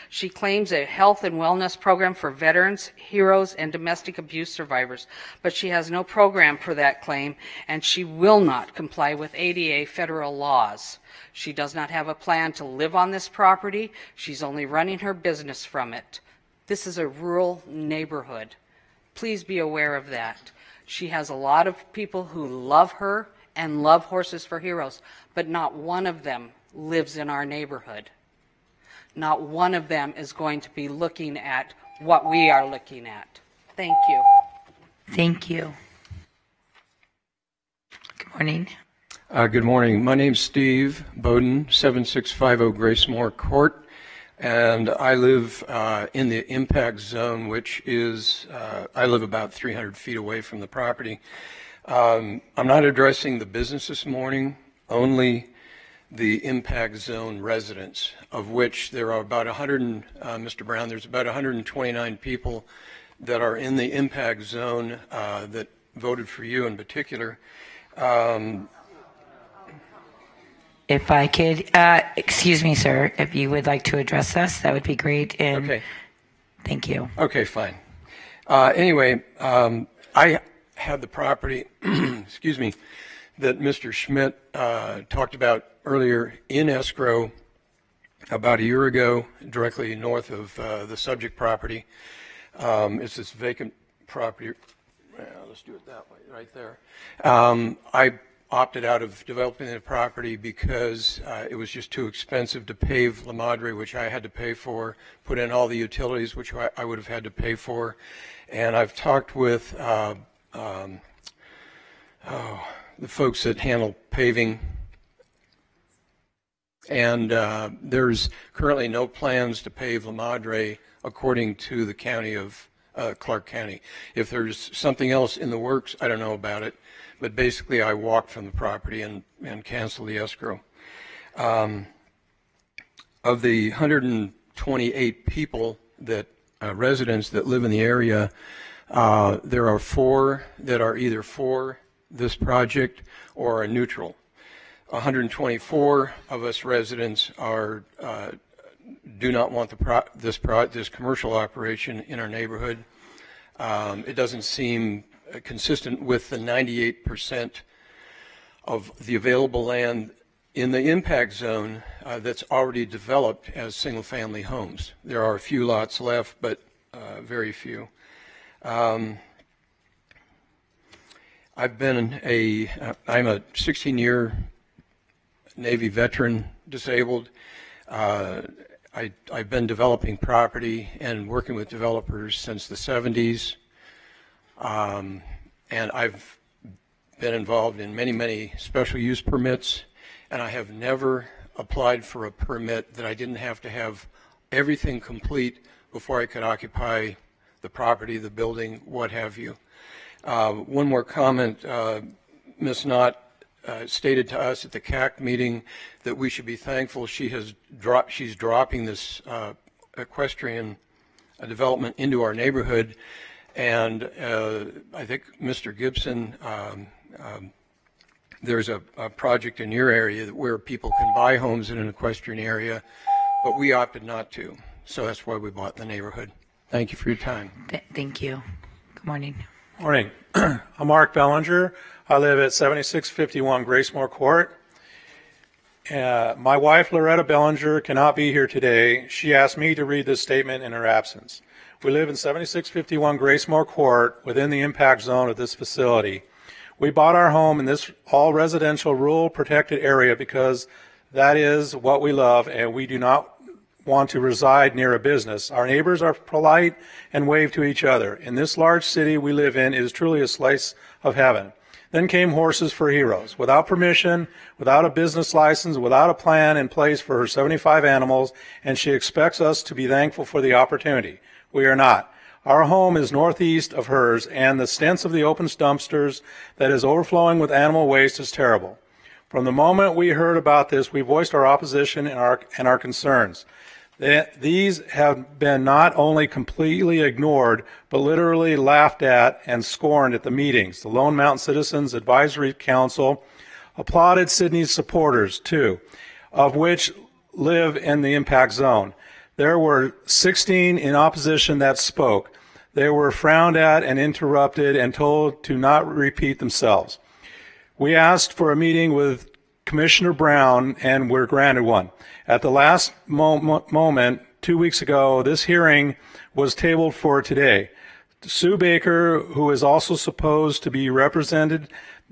She claims a health and wellness program for veterans, heroes, and domestic abuse survivors, but she has no program for that claim, and she will not comply with ADA federal laws. She does not have a plan to live on this property. She's only running her business from it. This is a rural neighborhood. Please be aware of that. She has a lot of people who love her and love Horses for Heroes, but not one of them lives in our neighborhood. Not one of them is going to be looking at what we are looking at. Thank you. Thank you. Good morning. Good morning. My name's Steve Bowden, 7650 Gracemore Court, and I live in the impact zone, which is, I live about 300 feet away from the property. I'm not addressing the business this morning, only the impact zone residents, of which there are about Mr. Brown, there's about 129 people that are in the impact zone that voted for you in particular. If I could, excuse me, sir, if you would like to address us, that would be great. And Okay. Thank you. Okay, fine. Anyway, I had the property, excuse me, that Mr. Schmidt talked about earlier in escrow about a year ago, directly north of the subject property. It's this vacant property. Let's do it that way, right there. I opted out of developing the property because it was just too expensive to pave La Madre, which I had to pay for, put in all the utilities, which I would have had to pay for. And I've talked with the folks that handle paving, and there's currently no plans to pave La Madre according to the county of Clark County. If there's something else in the works, I don't know about it, but basically I walked from the property and canceled the escrow. Of the 128 people that residents that live in the area, there are 4 that are either for this project or are neutral. 124 of us residents are do not want this commercial operation in our neighborhood. It doesn't seem consistent with the 98% of the available land in the impact zone that's already developed as single-family homes. There are a few lots left, but very few. I'm a 16-year Navy veteran, disabled. I've been developing property and working with developers since the 70s. And I've been involved in many special use permits, and I have never applied for a permit that I didn't have to have everything complete before I could occupy the property, the building, what have you. One more comment. Ms. Knott stated to us at the CAC meeting that we should be thankful she's dropping this equestrian development into our neighborhood. And I think Mr. Gibson, there's a project in your area where people can buy homes in an equestrian area, but we opted not to. So that's why we bought the neighborhood. Thank you for your time. Thank you. Good morning. Morning. I'm Mark Bellinger. I live at 7651 Gracemore Court. My wife, Loretta Bellinger, cannot be here today. She asked me to read this statement in her absence. We live in 7651 Gracemore Court within the impact zone of this facility. We bought our home in this all-residential, rural, protected area because that is what we love, and we do not want to reside near a business. Our neighbors are polite and wave to each other. In this large city we live in, it is truly a slice of heaven. Then came Horses for Heroes. Without permission, without a business license, without a plan in place for her 75 animals, and she expects us to be thankful for the opportunity. We are not. Our home is northeast of hers, and the stench of the open dumpsters that is overflowing with animal waste is terrible. From the moment we heard about this, we voiced our opposition and our concerns. These have been not only completely ignored, but literally laughed at and scorned at the meetings. The Lone Mountain Citizens Advisory Council applauded Sydney's supporters, too, of which live in the impact zone. There were 16 in opposition that spoke. They were frowned at and interrupted and told to not repeat themselves. We asked for a meeting with Commissioner Brown and were granted one. At the last moment, 2 weeks ago, this hearing was tabled for today. Sue Baker, who is also supposed to be representing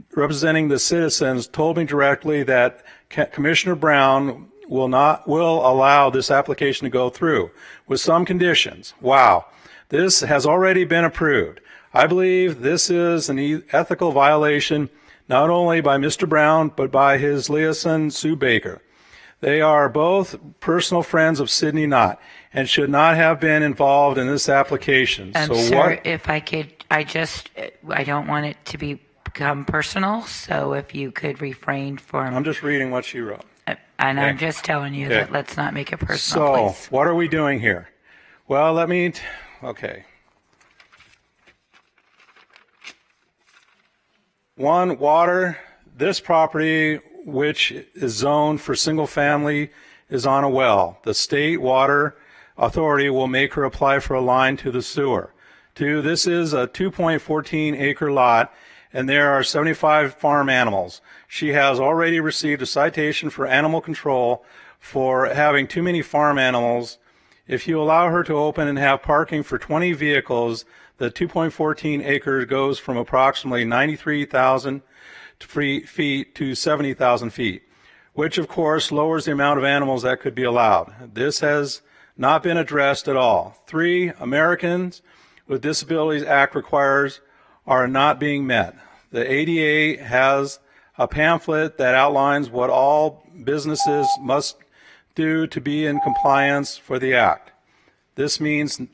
the citizens, told me directly that Commissioner Brown will allow this application to go through with some conditions. Wow. This has already been approved. I believe this is an ethical violation not only by Mr. Brown, but by his liaison, Sue Baker. They are both personal friends of Sidney Knott and should not have been involved in this application. So sir, if I could, I don't want it to become personal, so if you could refrain from... I'm just reading what she wrote. And I'm just telling you that let's not make it personal, So, please. what are we doing here? Well, okay. One, water. This property, which is zoned for single family, is on a well. The state water authority will make her apply for a line to the sewer. Two, this is a 2.14 acre lot, and there are 75 farm animals. She has already received a citation for animal control for having too many farm animals. If you allow her to open and have parking for 20 vehicles, the 2.14 acres goes from approximately 93,000 feet to 70,000 feet, which of course lowers the amount of animals that could be allowed. This has not been addressed at all. Three, Americans with Disabilities Act requires are not being met. The ADA has a pamphlet that outlines what all businesses must do to be in compliance for the act. This means, am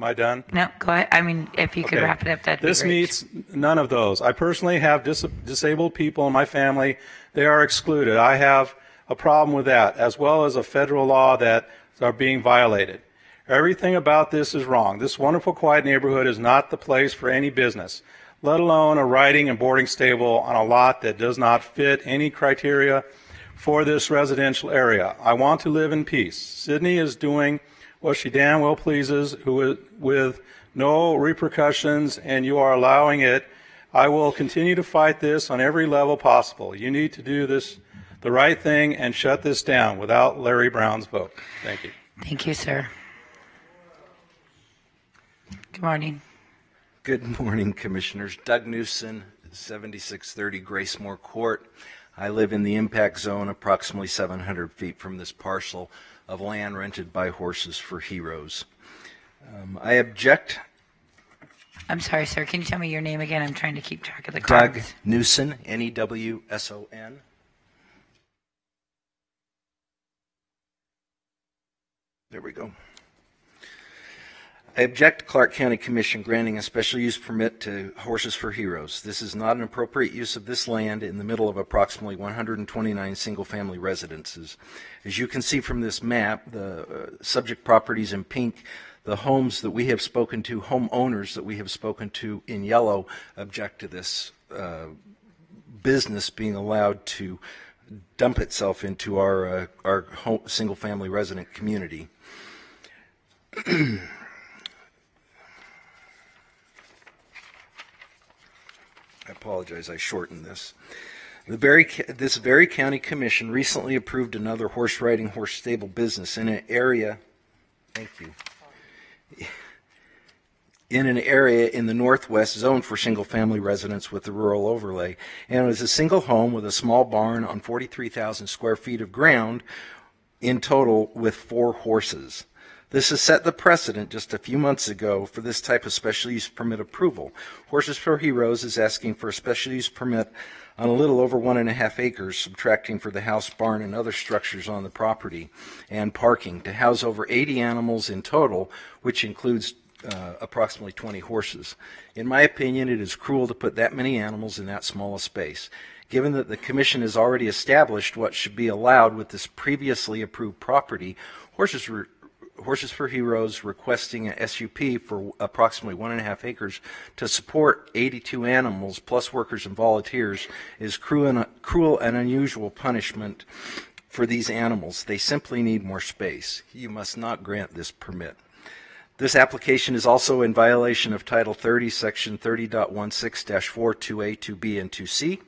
I done? No, go ahead. I mean, if you could Okay. wrap it up, that'd This be great. meets none of those. I personally have disabled people in my family. They are excluded. I have a problem with that, as well as a federal law that are being violated. Everything about this is wrong. This wonderful, quiet neighborhood is not the place for any business, let alone a riding and boarding stable on a lot that does not fit any criteria for this residential area. I want to live in peace. Sydney is doing what she damn well pleases with no repercussions, and you are allowing it. I will continue to fight this on every level possible. You need to do this the right thing and shut this down without Larry Brown's vote. Thank you. Thank you, sir. Good morning. Good morning, Commissioners. Doug Newson, 7630 Gracemore Court. I live in the impact zone approximately 700 feet from this parcel of land rented by Horses for Heroes. I object. I'm sorry, sir. Can you tell me your name again? I'm trying to keep track of the Doug cards. Newson, Newson. There we go. I object to Clark County Commission granting a special use permit to Horses for Heroes. This is not an appropriate use of this land in the middle of approximately 129 single-family residences. As you can see from this map, the subject properties in pink, the homes that we have spoken to, homeowners that we have spoken to in yellow, object to this business being allowed to dump itself into our single-family resident community. I apologize, I shortened this. This very county commission recently approved another horse riding, horse stable business in an area, thank you, in an area in the northwest zone for single family residents with the rural overlay. And it was a single home with a small barn on 43,000 square feet of ground in total with 4 horses. This has set the precedent just a few months ago for this type of special use permit approval. Horses for Heroes is asking for a special use permit on a little over 1.5 acres, subtracting for the house, barn, and other structures on the property and parking to house over 80 animals in total, which includes approximately 20 horses. In my opinion, it is cruel to put that many animals in that small a space. Given that the Commission has already established what should be allowed with this previously approved property, Horses for Heroes requesting a SUP for approximately 1.5 acres to support 82 animals plus workers and volunteers is cruel and unusual punishment for these animals. They simply need more space. You must not grant this permit. This application is also in violation of Title 30, Section 30.16-4, 2A, 2B, and 2C.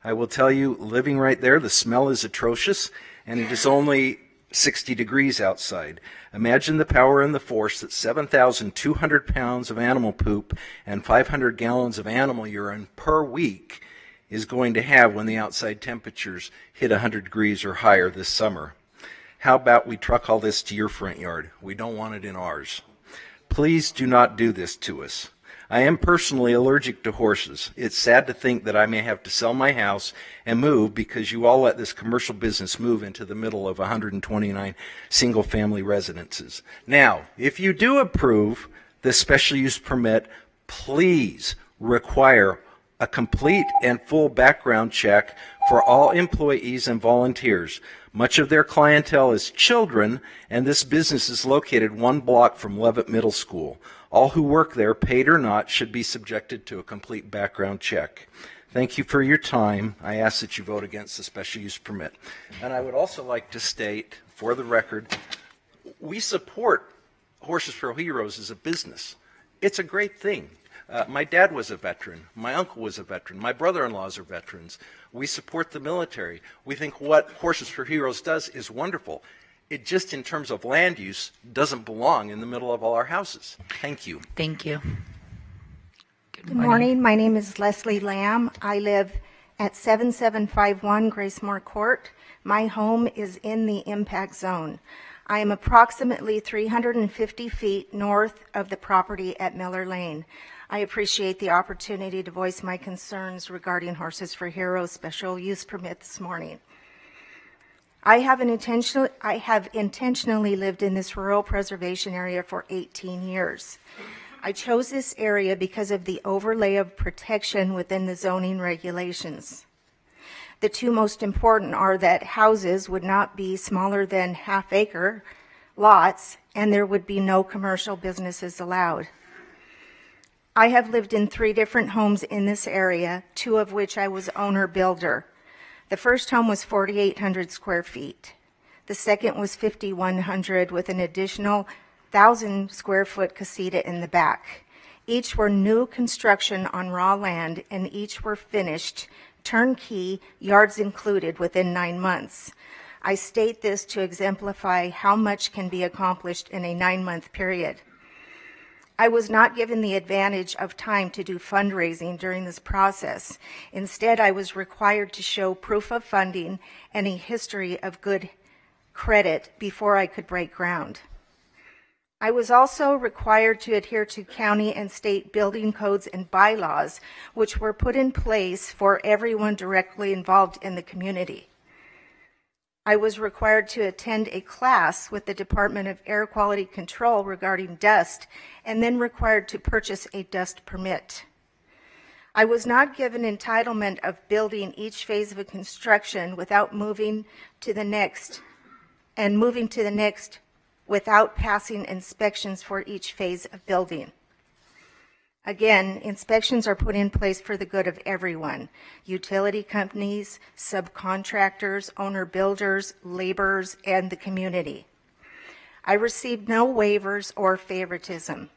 I will tell you, living right there, the smell is atrocious, and it is only 60 degrees outside. Imagine the power and the force that 7,200 pounds of animal poop and 500 gallons of animal urine per week is going to have when the outside temperatures hit 100 degrees or higher this summer. How about we truck all this to your front yard? We don't want it in ours. Please do not do this to us. I am personally allergic to horses. It's sad to think that I may have to sell my house and move because you all let this commercial business move into the middle of 129 single-family residences. Now, if you do approve this special use permit, please require a complete and full background check for all employees and volunteers. Much of their clientele is children, and this business is located 1 block from Leavitt Middle School. All who work there, paid or not, should be subjected to a complete background check. Thank you for your time. I ask that you vote against the special use permit. And I would also like to state, for the record, we support Horses for Heroes as a business. It's a great thing. My dad was a veteran. My uncle was a veteran. My brother-in-laws are veterans. We support the military. We think what Horses for Heroes does is wonderful. It just, in terms of land use, doesn't belong in the middle of all our houses. Thank you. Thank you. Good morning. My name is Leslie Lamb. I live at 7751 Gracemore Court. My home is in the impact zone. I am approximately 350 feet north of the property at Miller Lane. I appreciate the opportunity to voice my concerns regarding Horses for Heroes special use permit this morning. I have intentionally lived in this rural preservation area for 18 years. I chose this area because of the overlay of protection within the zoning regulations. The two most important are that houses would not be smaller than half-acre lots, and there would be no commercial businesses allowed. I have lived in 3 different homes in this area, 2 of which I was owner-builder. The first home was 4,800 square feet. The second was 5,100 with an additional 1,000 square foot casita in the back. Each were new construction on raw land, and each were finished, turnkey, yards included, within 9 months. I state this to exemplify how much can be accomplished in a 9-month period. I was not given the advantage of time to do fundraising during this process. Instead, I was required to show proof of funding and a history of good credit before I could break ground. I was also required to adhere to county and state building codes and bylaws, which were put in place for everyone directly involved in the community. I was required to attend a class with the Department of Air Quality Control regarding dust, and then required to purchase a dust permit. I was not given entitlement of building each phase of a construction without moving to the next, and moving to the next without passing inspections for each phase of building. Again, inspections are put in place for the good of everyone: utility companies, subcontractors, owner-builders, laborers, and the community. I received no waivers or favoritism.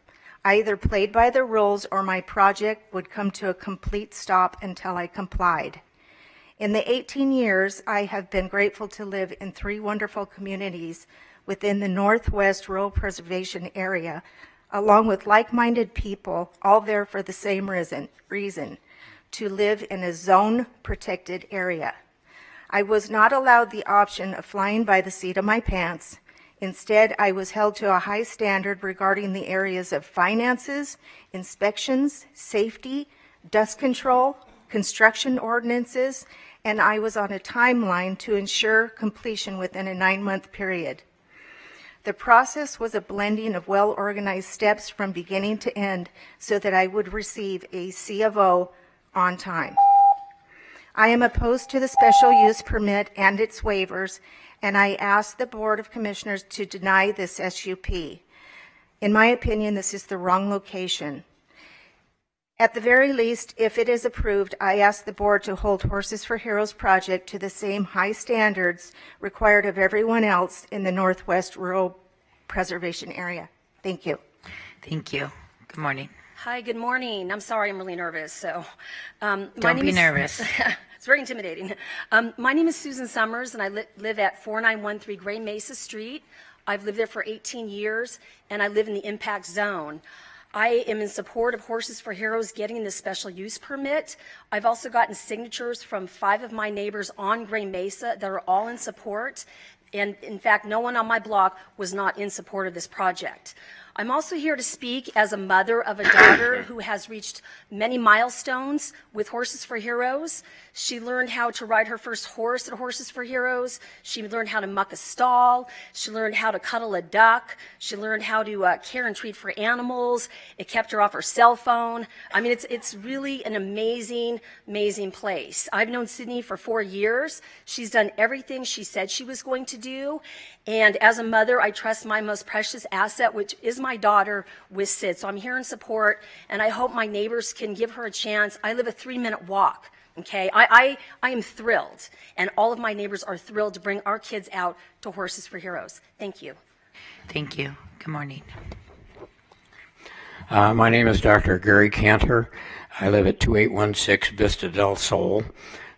I either played by the rules or my project would come to a complete stop until I complied. In the 18 years, I have been grateful to live in 3 wonderful communities within the Northwest Rural Preservation Area, along with like-minded people, all there for the same reason, to live in a zone-protected area. I was not allowed the option of flying by the seat of my pants. Instead, I was held to a high standard regarding the areas of finances, inspections, safety, dust control, construction ordinances, and I was on a timeline to ensure completion within a 9-month period. The process was a blending of well-organized steps from beginning to end so that I would receive a C of O on time. I am opposed to the special use permit and its waivers, and I ask the Board of Commissioners to deny this SUP. In my opinion, this is the wrong location. At the very least, if it is approved, I ask the board to hold Horses for Heroes project to the same high standards required of everyone else in the Northwest Rural Preservation Area. Thank you. Thank you. Good morning. Hi, good morning. I'm sorry, I'm really nervous. So, Don't be nervous. It's very intimidating. My name is Susan Summers, and I live at 4913 Gray Mesa Street. I've lived there for 18 years, and I live in the impact zone. I am in support of Horses for Heroes getting this special use permit. I've also gotten signatures from 5 of my neighbors on Gray Mesa that are all in support. And in fact, no one on my block was not in support of this project. I'm also here to speak as a mother of a daughter who has reached many milestones with Horses for Heroes. She learned how to ride her first horse at Horses for Heroes. She learned how to muck a stall. She learned how to cuddle a duck. She learned how to care and treat for animals. It kept her off her cell phone. I mean, it's really an amazing, amazing place. I've known Sydney for 4 years. She's done everything she said she was going to do. And as a mother, I trust my most precious asset, which is my daughter with SID. So I'm here in support, and I hope my neighbors can give her a chance. I live a 3-minute walk. Okay, I am thrilled, and all of my neighbors are thrilled to bring our kids out to Horses for Heroes. Thank you. Thank you. Good morning. My name is Dr. Gary Cantor. I live at 2816 Vista del Sol.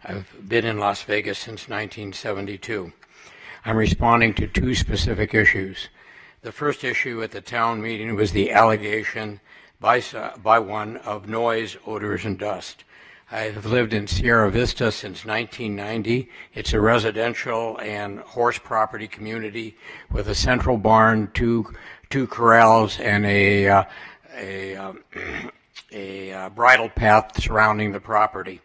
I've been in Las Vegas since 1972. I'm responding to 2 specific issues. The first issue at the town meeting was the allegation by one of noise, odors, and dust. I have lived in Sierra Vista since 1990. It's a residential and horse property community with a central barn, two corrals, and a bridle path surrounding the property.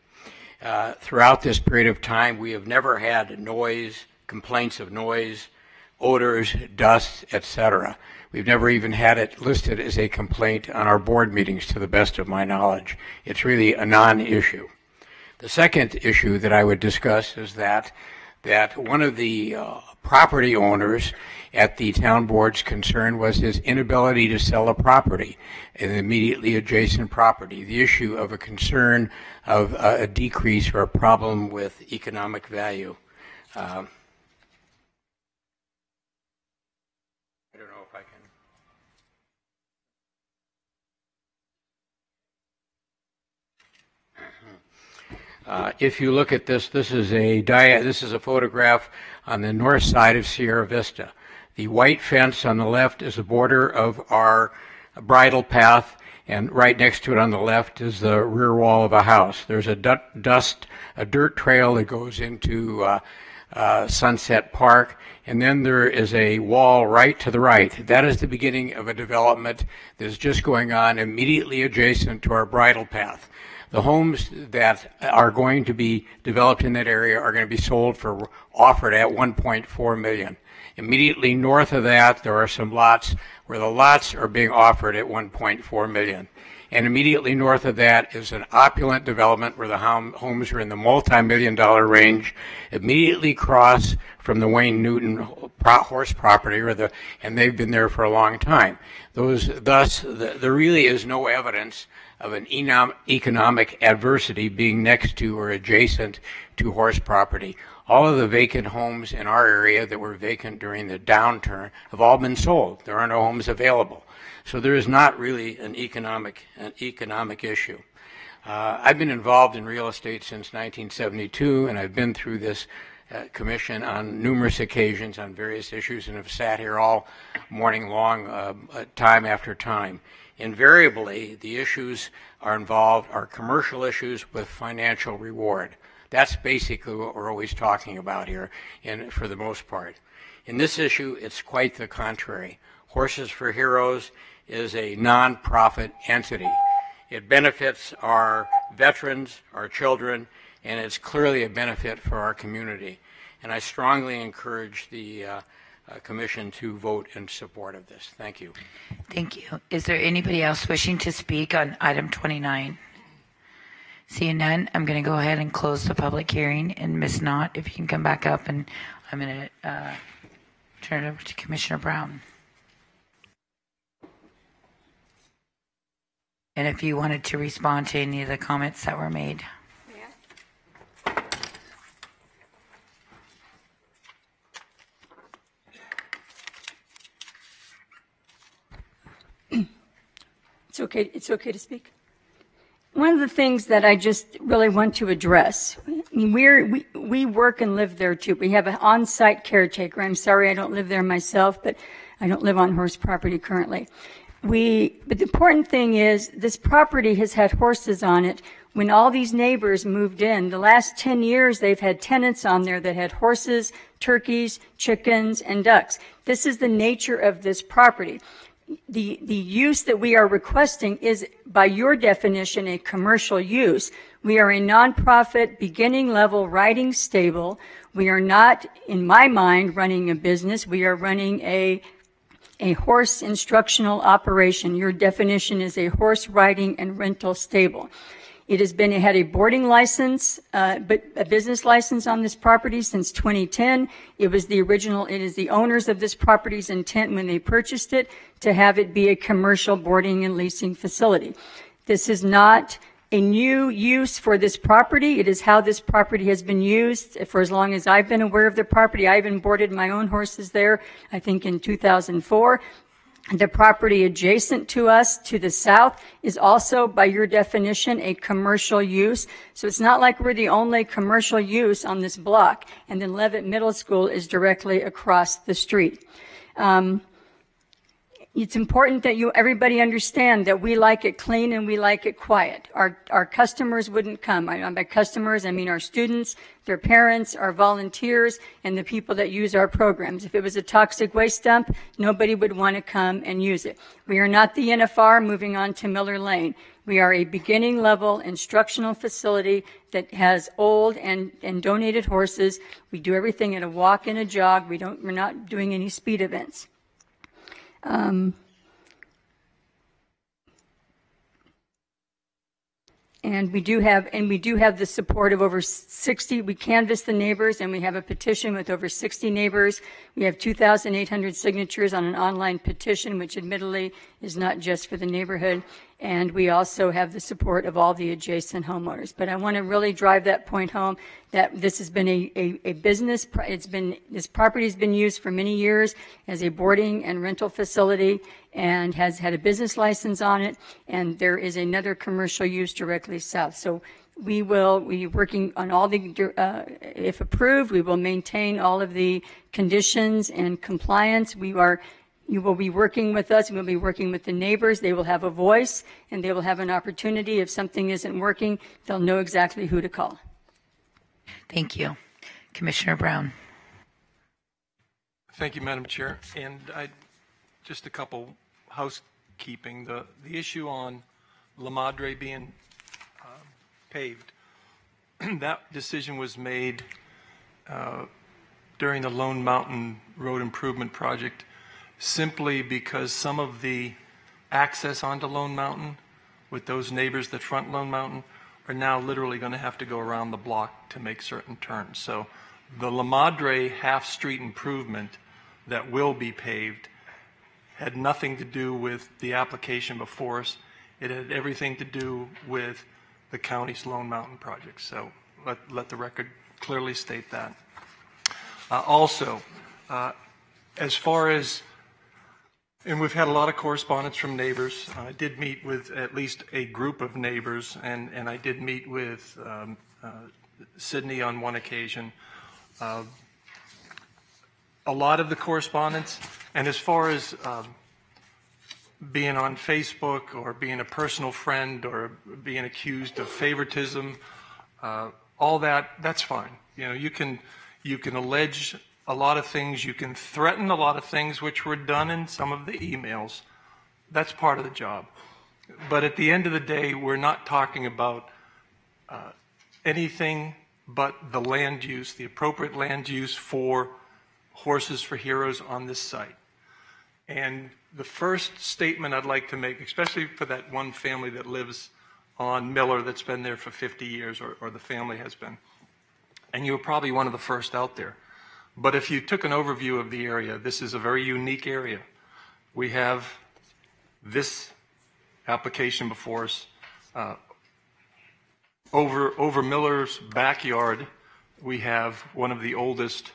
Throughout this period of time, we have never had complaints of noise, odors, dust, etc. We've never even had it listed as a complaint on our board meetings, to the best of my knowledge. It's really a non-issue. The second issue that I would discuss is that one of the property owners at the town board's concern was his inability to sell a property, an immediately adjacent property. The issue of a concern of a decrease or a problem with economic value. I don't know if I can. If you look at this, this is a photograph on the north side of Sierra Vista. The white fence on the left is the border of our bridle path, and right next to it on the left is the rear wall of a house. There's a dirt trail that goes into Sunset Park, and then there is a wall right to the right. That is the beginning of a development that is just going on immediately adjacent to our bridle path. The homes that are going to be developed in that area are going to be offered at $1.4 million. Immediately north of that, there are some lots where the lots are being offered at $1.4 million. And immediately north of that is an opulent development where the homes are in the multi-million-dollar range, immediately across from the Wayne Newton horse property, and they've been there for a long time. Thus, there really is no evidence of an economic adversity being next to or adjacent to horse property. All of the vacant homes in our area that were vacant during the downturn have all been sold. There are no homes available. So there is not really an economic issue. I've been involved in real estate since 1972, and I've been through this commission on numerous occasions on various issues and have sat here all morning long, time after time. Invariably, the issues involved are commercial issues with financial reward. That's basically what we're always talking about here, for the most part. In this issue, it's quite the contrary. Horses for Heroes is a non-profit entity. It benefits our veterans, our children, and it's clearly a benefit for our community. And I strongly encourage the Commission to vote in support of this. Thank you. Thank you. Is there anybody else wishing to speak on item 29? Seeing none, I'm going to go ahead and close the public hearing. And Ms. Knott, if you can come back up, and I'm going to turn it over to Commissioner Brown. And if you wanted to respond to any of the comments that were made. It's okay to speak. One of the things that I just really want to address, I mean, we work and live there too. We have an on-site caretaker. I'm sorry I don't live there myself, but I don't live on horse property currently. But the important thing is this property has had horses on it. When all these neighbors moved in, the last 10 years they've had tenants on there that had horses, turkeys, chickens, and ducks. This is the nature of this property. The use that we are requesting is, by your definition, a commercial use. We are a nonprofit, beginning level riding stable. We are not, in my mind, running a business. We are running a horse instructional operation. Your definition is a horse riding and rental stable. It had a boarding license, but a business license on this property since 2010. It is the owners of this property's intent when they purchased it to have it be a commercial boarding and leasing facility. This is not a new use for this property. It is how this property has been used for as long as I've been aware of the property. I even boarded my own horses there, I think in 2004. The property adjacent to us to the south is also, by your definition, a commercial use. So it's not like we're the only commercial use on this block. And then Levitt Middle School is directly across the street. It's important that everybody understand that we like it clean and we like it quiet. Our customers wouldn't come. By customers, I mean our students, their parents, our volunteers, and the people that use our programs. If it was a toxic waste dump, nobody would want to come and use it. We are not the NFR moving on to Miller Lane. We are a beginning level instructional facility that has old and donated horses. We do everything at a walk and a jog. We're not doing any speed events. And we do have the support of over 60. We canvassed the neighbors, and we have a petition with over 60 neighbors. We have 2,800 signatures on an online petition, which admittedly is not just for the neighborhood. And we also have the support of all the adjacent homeowners. But I want to really drive that point home that this has been a business. This property has been used for many years as a boarding and rental facility and has had a business license on it. And there is another commercial use directly south. So we will be working on all the, if approved, we will maintain all of the conditions and compliance. You will be working with us. We'll be working with the neighbors. They will have a voice, and they will have an opportunity. If something isn't working, they'll know exactly who to call. Thank you. Commissioner Brown. Thank you, Madam Chair. And just a couple housekeeping. The issue on La Madre being paved, that decision was made during the Lone Mountain Road Improvement Project, simply because some of the access onto Lone Mountain with those neighbors that front Lone Mountain are now literally going to have to go around the block to make certain turns. So the La Madre half-street improvement that will be paved had nothing to do with the application before us. It had everything to do with the county's Lone Mountain project. So let the record clearly state that. Also, as far as and we've had a lot of correspondence from neighbors. I did meet with at least a group of neighbors, and I did meet with Sydney on one occasion. A lot of the correspondence, and as far as being on Facebook or being a personal friend or being accused of favoritism, all that's fine. You know, you can allege a lot of things. You can threaten a lot of things, which were done in some of the emails. That's part of the job. But at the end of the day, we're not talking about anything but the land use, the appropriate land use for Horses for Heroes on this site. And the first statement I'd like to make, especially for that one family that lives on Miller that's been there for 50 years, or the family has been, and you were probably one of the first out there. But if you took an overview of the area, this is a very unique area. We have this application before us. Over Miller's backyard, we have one of the oldest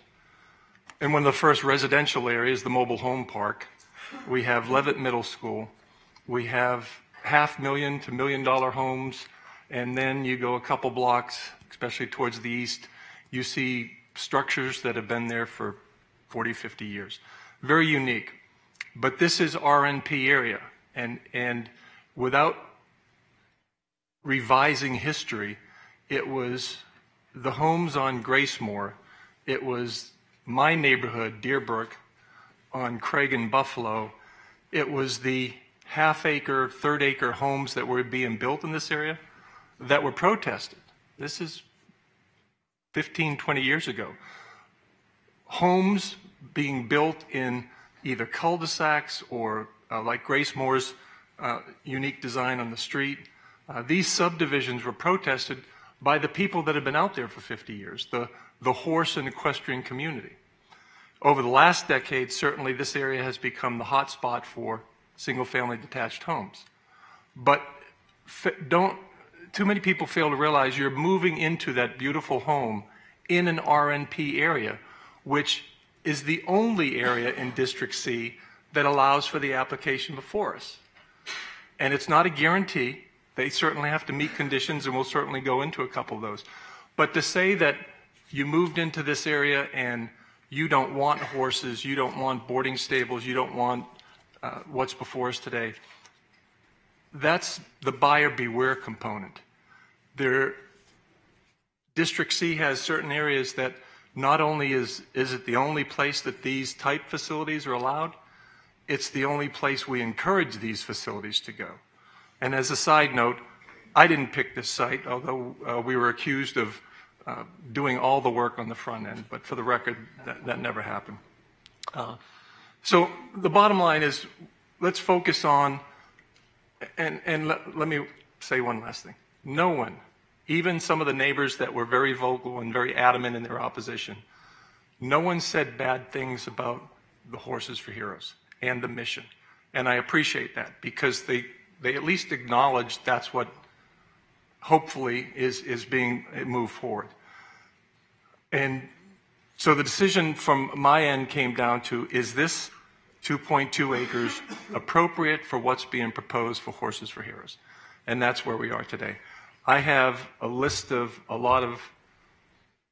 and one of the first residential areas, the mobile home park. We have Levitt Middle School. We have $500,000 to $1 million homes. And then you go a couple blocks, especially towards the east, you see structures that have been there for 40, 50 years. Very unique. But this is RNP area. And without revising history, it was the homes on Gracemore. It was my neighborhood, Deerbrook, on Craig and Buffalo. It was the half-acre, third-acre homes that were being built in this area that were protested. This is 15, 20 years ago. Homes being built in either cul-de-sacs or like Gracemore's unique design on the street, These subdivisions were protested by the people that have been out there for 50 years, the horse and equestrian community. Over the last decade, certainly this area has become the hot spot for single-family detached homes. But too many people fail to realize you're moving into that beautiful home in an RNP area, which is the only area in District C that allows for the application before us. And it's not a guarantee. They certainly have to meet conditions, and we'll certainly go into a couple of those. But to say that you moved into this area and you don't want horses, you don't want boarding stables, you don't want what's before us today, that's the buyer beware component. District C has certain areas that not only is it the only place that these type facilities are allowed, it's the only place we encourage these facilities to go. And as a side note, I didn't pick this site, although we were accused of doing all the work on the front end, but for the record, that never happened. So the bottom line is, let's focus on, and let me say one last thing. No one, even some of the neighbors that were very vocal and very adamant in their opposition, no one said bad things about the Horses for Heroes and the mission. And I appreciate that, because they at least acknowledged that's what hopefully is being moved forward. And so the decision from my end came down to, is this 2.2 acres appropriate for what's being proposed for Horses for Heroes? And that's where we are today. I have a list of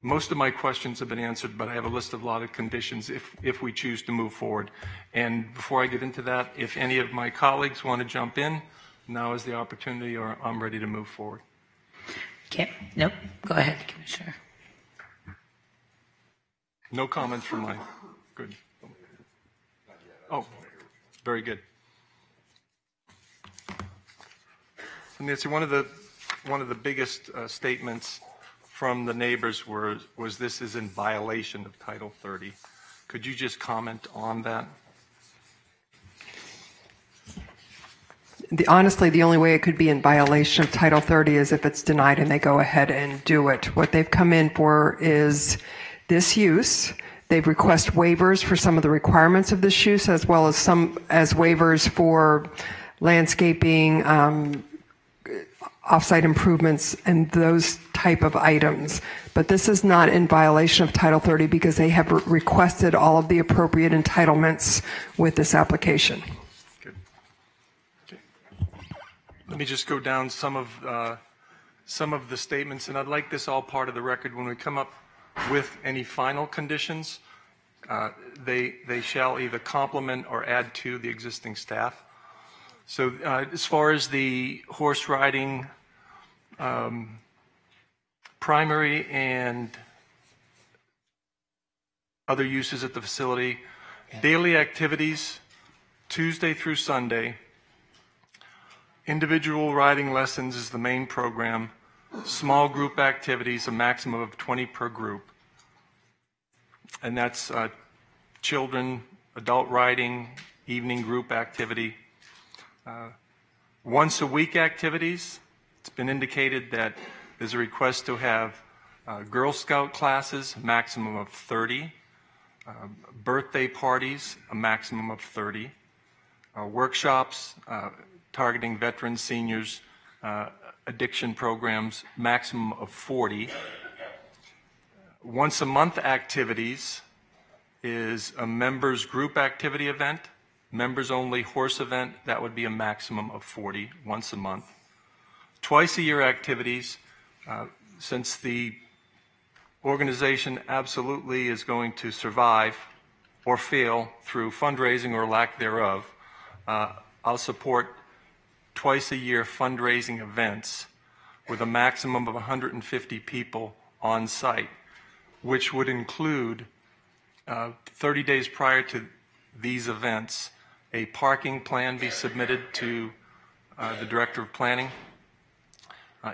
most of my questions have been answered, but I have a list of a lot of conditions if we choose to move forward. And before I get into that, if any of my colleagues want to jump in, now is the opportunity, or I'm ready to move forward. Okay. Nope. Go ahead, Commissioner. No comments from mine. Good. Oh, very good. So Nancy, one of the biggest statements from the neighbors was this is in violation of Title 30. Could you just comment on that? Honestly, the only way it could be in violation of Title 30 is if it's denied and they go ahead and do it. What they've come in for is this use. They've requested waivers for some of the requirements of this use, as well as waivers for landscaping, off-site improvements, and those type of items. But this is not in violation of Title 30 because they have requested all of the appropriate entitlements with this application. Good. Okay. Let me just go down some of the statements, and I'd like this all part of the record. When we come up with any final conditions, they shall either complement or add to the existing staff. So as far as the horse riding, primary and other uses at the facility, daily activities, Tuesday through Sunday, individual riding lessons is the main program, small group activities, a maximum of 20 per group. And that's children, adult riding, evening group activity. Once a week activities, it's been indicated that there's a request to have Girl Scout classes, a maximum of 30, birthday parties, a maximum of 30, workshops targeting veterans, seniors, addiction programs, maximum of 40. Once a month activities is a members group activity event, members only horse event, that would be a maximum of 40 once a month. Twice a year activities, since the organization absolutely is going to survive or fail through fundraising or lack thereof, I'll support twice a year fundraising events with a maximum of 150 people on site, which would include 30 days prior to these events, a parking plan be submitted to the Director of Planning,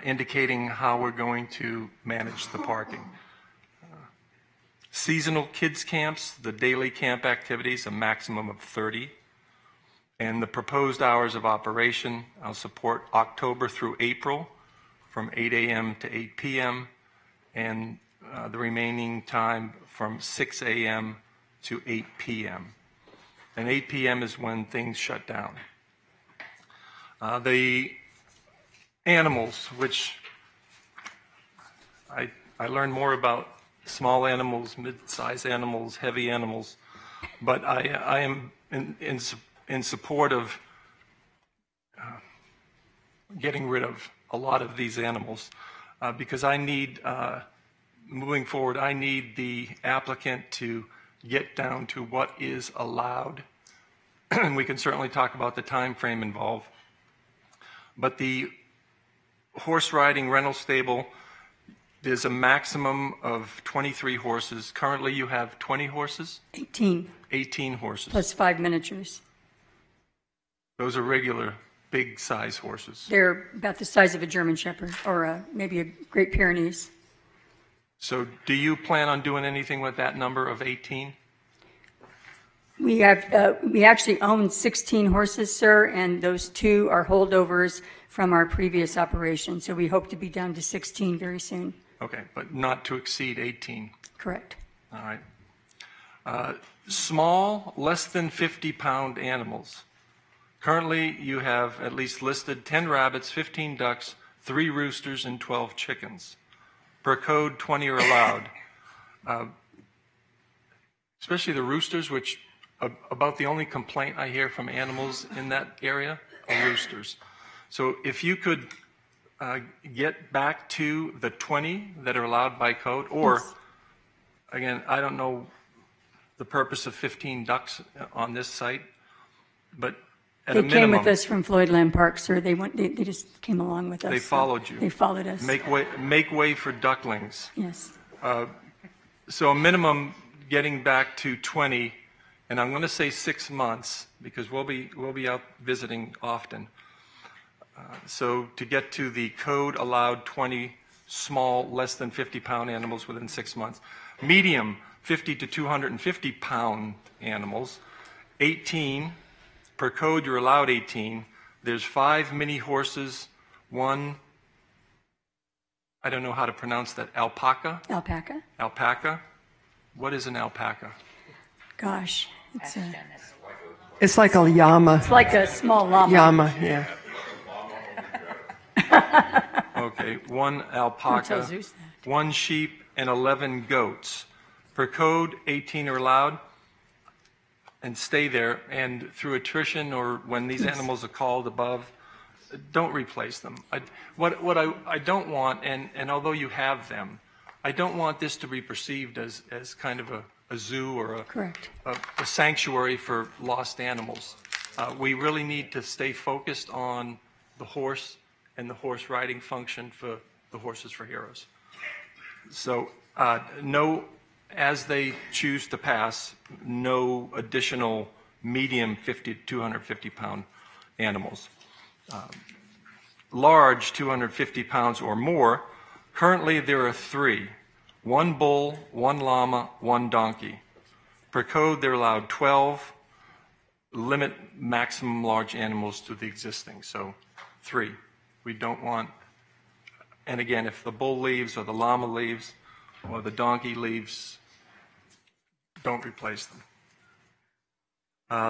indicating how we're going to manage the parking. Seasonal kids camps, the daily camp activities, a maximum of 30. And the proposed hours of operation, I'll support October through April from 8 a.m. to 8 p.m. and the remaining time from 6 a.m. to 8 p.m. And 8 p.m. is when things shut down. The animals, which I learned more about small animals, mid-sized animals, heavy animals, but I am in support of getting rid of a lot of these animals because I need, moving forward, I need the applicant to get down to what is allowed. And we can certainly talk about the time frame involved. But the horse riding rental stable, there's a maximum of 23 horses. Currently, you have 20 horses? 18. 18 horses. Plus 5 miniatures. Those are regular, big-size horses. They're about the size of a German Shepherd or maybe a Great Pyrenees. So do you plan on doing anything with that number of 18? We actually own 16 horses, sir, and those 2 are holdovers from our previous operation. So we hope to be down to 16 very soon. Okay, but not to exceed 18. Correct. All right. Small, less than 50-pound animals. Currently, you have at least listed 10 rabbits, 15 ducks, 3 roosters, and 12 chickens. Per code, 20 are allowed. Especially the roosters, which about the only complaint I hear from animals in that area are roosters. So if you could get back to the 20 that are allowed by code, or, yes. Again, I don't know the purpose of 15 ducks on this site, but at a minimum... They came with us from Floydland Park, sir. They just came along with us. They followed you. They followed us. Make way for ducklings. Yes. So a minimum getting back to 20, and I'm going to say 6 months because we'll be out visiting often. So to get to the code allowed 20 small, less than 50-pound animals within 6 months. Medium, 50 to 250-pound animals. 18, per code you're allowed 18. There's 5 mini horses, 1, I don't know how to pronounce that, alpaca? Alpaca. Alpaca. What is an alpaca? Gosh, it's like a llama. It's like a small llama. Llama, yeah. Okay, 1 alpaca, 1 sheep, and 11 goats. Per code, 18 are allowed, and stay there. And through attrition or when these animals are called above, don't replace them. What I don't want, and although you have them, I don't want this to be perceived as kind of a zoo or a sanctuary for lost animals. We really need to stay focused on the horse and the horse riding function for the Horses for Heroes. So no, as they choose to pass, no additional medium 50 to 250-pound animals. Large 250 pounds or more, currently there are 3. 1 bull, 1 llama, 1 donkey. Per code they're allowed 12. Limit maximum large animals to the existing, so 3. We don't want, and again, if the bull leaves or the llama leaves or the donkey leaves, don't replace them.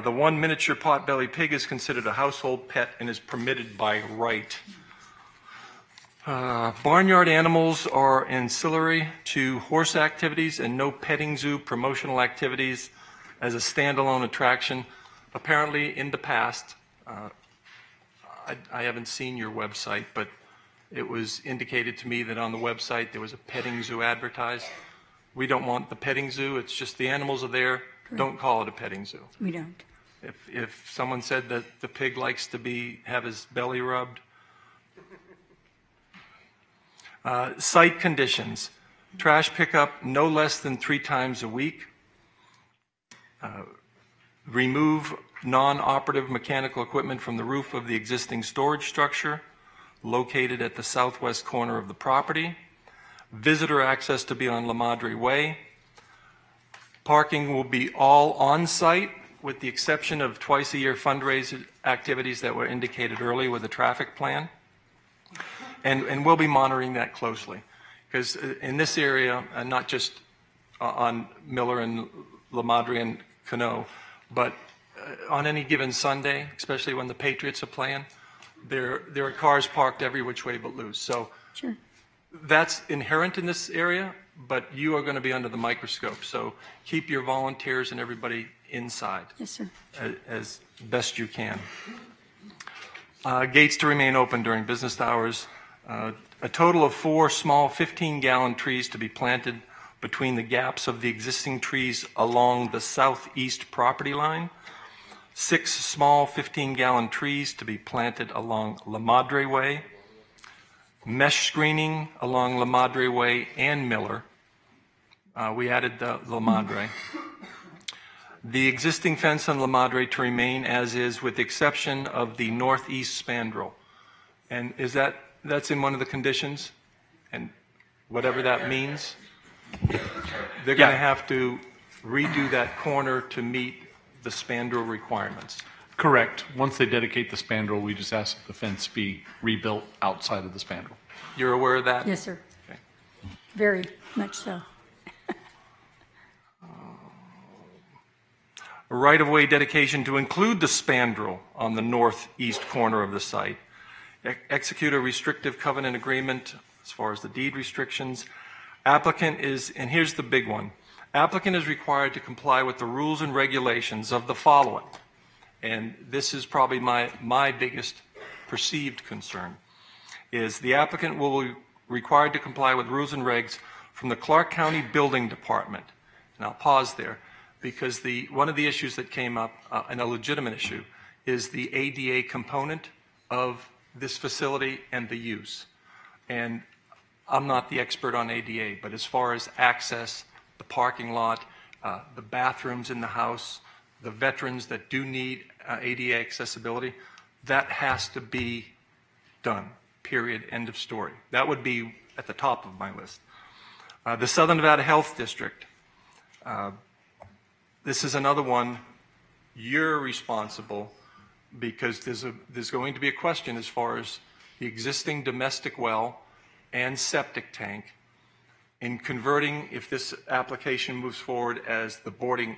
The 1 miniature potbelly pig is considered a household pet and is permitted by right. Barnyard animals are ancillary to horse activities and no petting zoo promotional activities as a standalone attraction. Apparently, in the past, I haven't seen your website, but it was indicated to me that on the website there was a petting zoo advertised. We don't want the petting zoo. It's just the animals are there. Correct. Don't call it a petting zoo. We don't. If someone said that the pig likes to have his belly rubbed. Site conditions. Trash pickup no less than 3 times a week. Remove non-operative mechanical equipment from the roof of the existing storage structure located at the southwest corner of the property. Visitor access to be on La Madre Way. Parking will be all on-site with the exception of twice-a-year fundraiser activities that were indicated earlier with the traffic plan. And we'll be monitoring that closely. Because in this area, not just on Miller and La Madre and Cano, but on any given Sunday, especially when the Patriots are playing, there are cars parked every which way but loose. So Sure. that's inherent in this area, but you are going to be under the microscope. So keep your volunteers and everybody inside. Yes, sir. As best you can. Gates to remain open during business hours. A total of 4 small 15-gallon trees to be planted between the gaps of the existing trees along the southeast property line. 6 small 15-gallon trees to be planted along La Madre Way. Mesh screening along La Madre Way and Miller. We added the La Madre. The existing fence on La Madre to remain as is with the exception of the northeast spandrel. And that's in one of the conditions? And whatever that means? They're going to have to redo that corner to meet the spandrel requirements. Correct. Once they dedicate the spandrel, we just ask that the fence be rebuilt outside of the spandrel. You're aware of that? Yes, sir. Okay. Very much so. A right-of-way dedication to include the spandrel on the northeast corner of the site. Execute a restrictive covenant agreement as far as the deed restrictions. Applicant is, and here's the big one, applicant is required to comply with the rules and regulations of the following. And this is probably my biggest perceived concern, is the applicant will be required to comply with rules and regs from the Clark County Building Department. And I'll pause there because one of the issues that came up, and a legitimate issue, is the ADA component of this facility and the use. And I'm not the expert on ADA, but as far as access, the parking lot, the bathrooms in the house, the veterans that do need ADA accessibility, that has to be done, period, end of story. That would be at the top of my list. The Southern Nevada Health District. This is another one you're responsible because there's going to be a question as far as the existing domestic well and septic tank in converting, if this application moves forward as the boarding,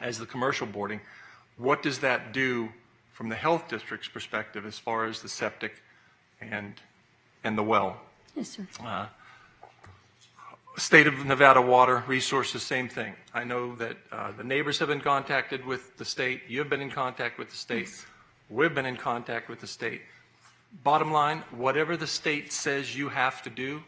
as the commercial boarding, what does that do from the health district's perspective as far as the septic and the well? Yes, sir. State of Nevada Water Resources, same thing. I know that the neighbors have been contacted with the state. You've been in contact with the state. Yes. We've been in contact with the state. Bottom line, whatever the state says you have to do,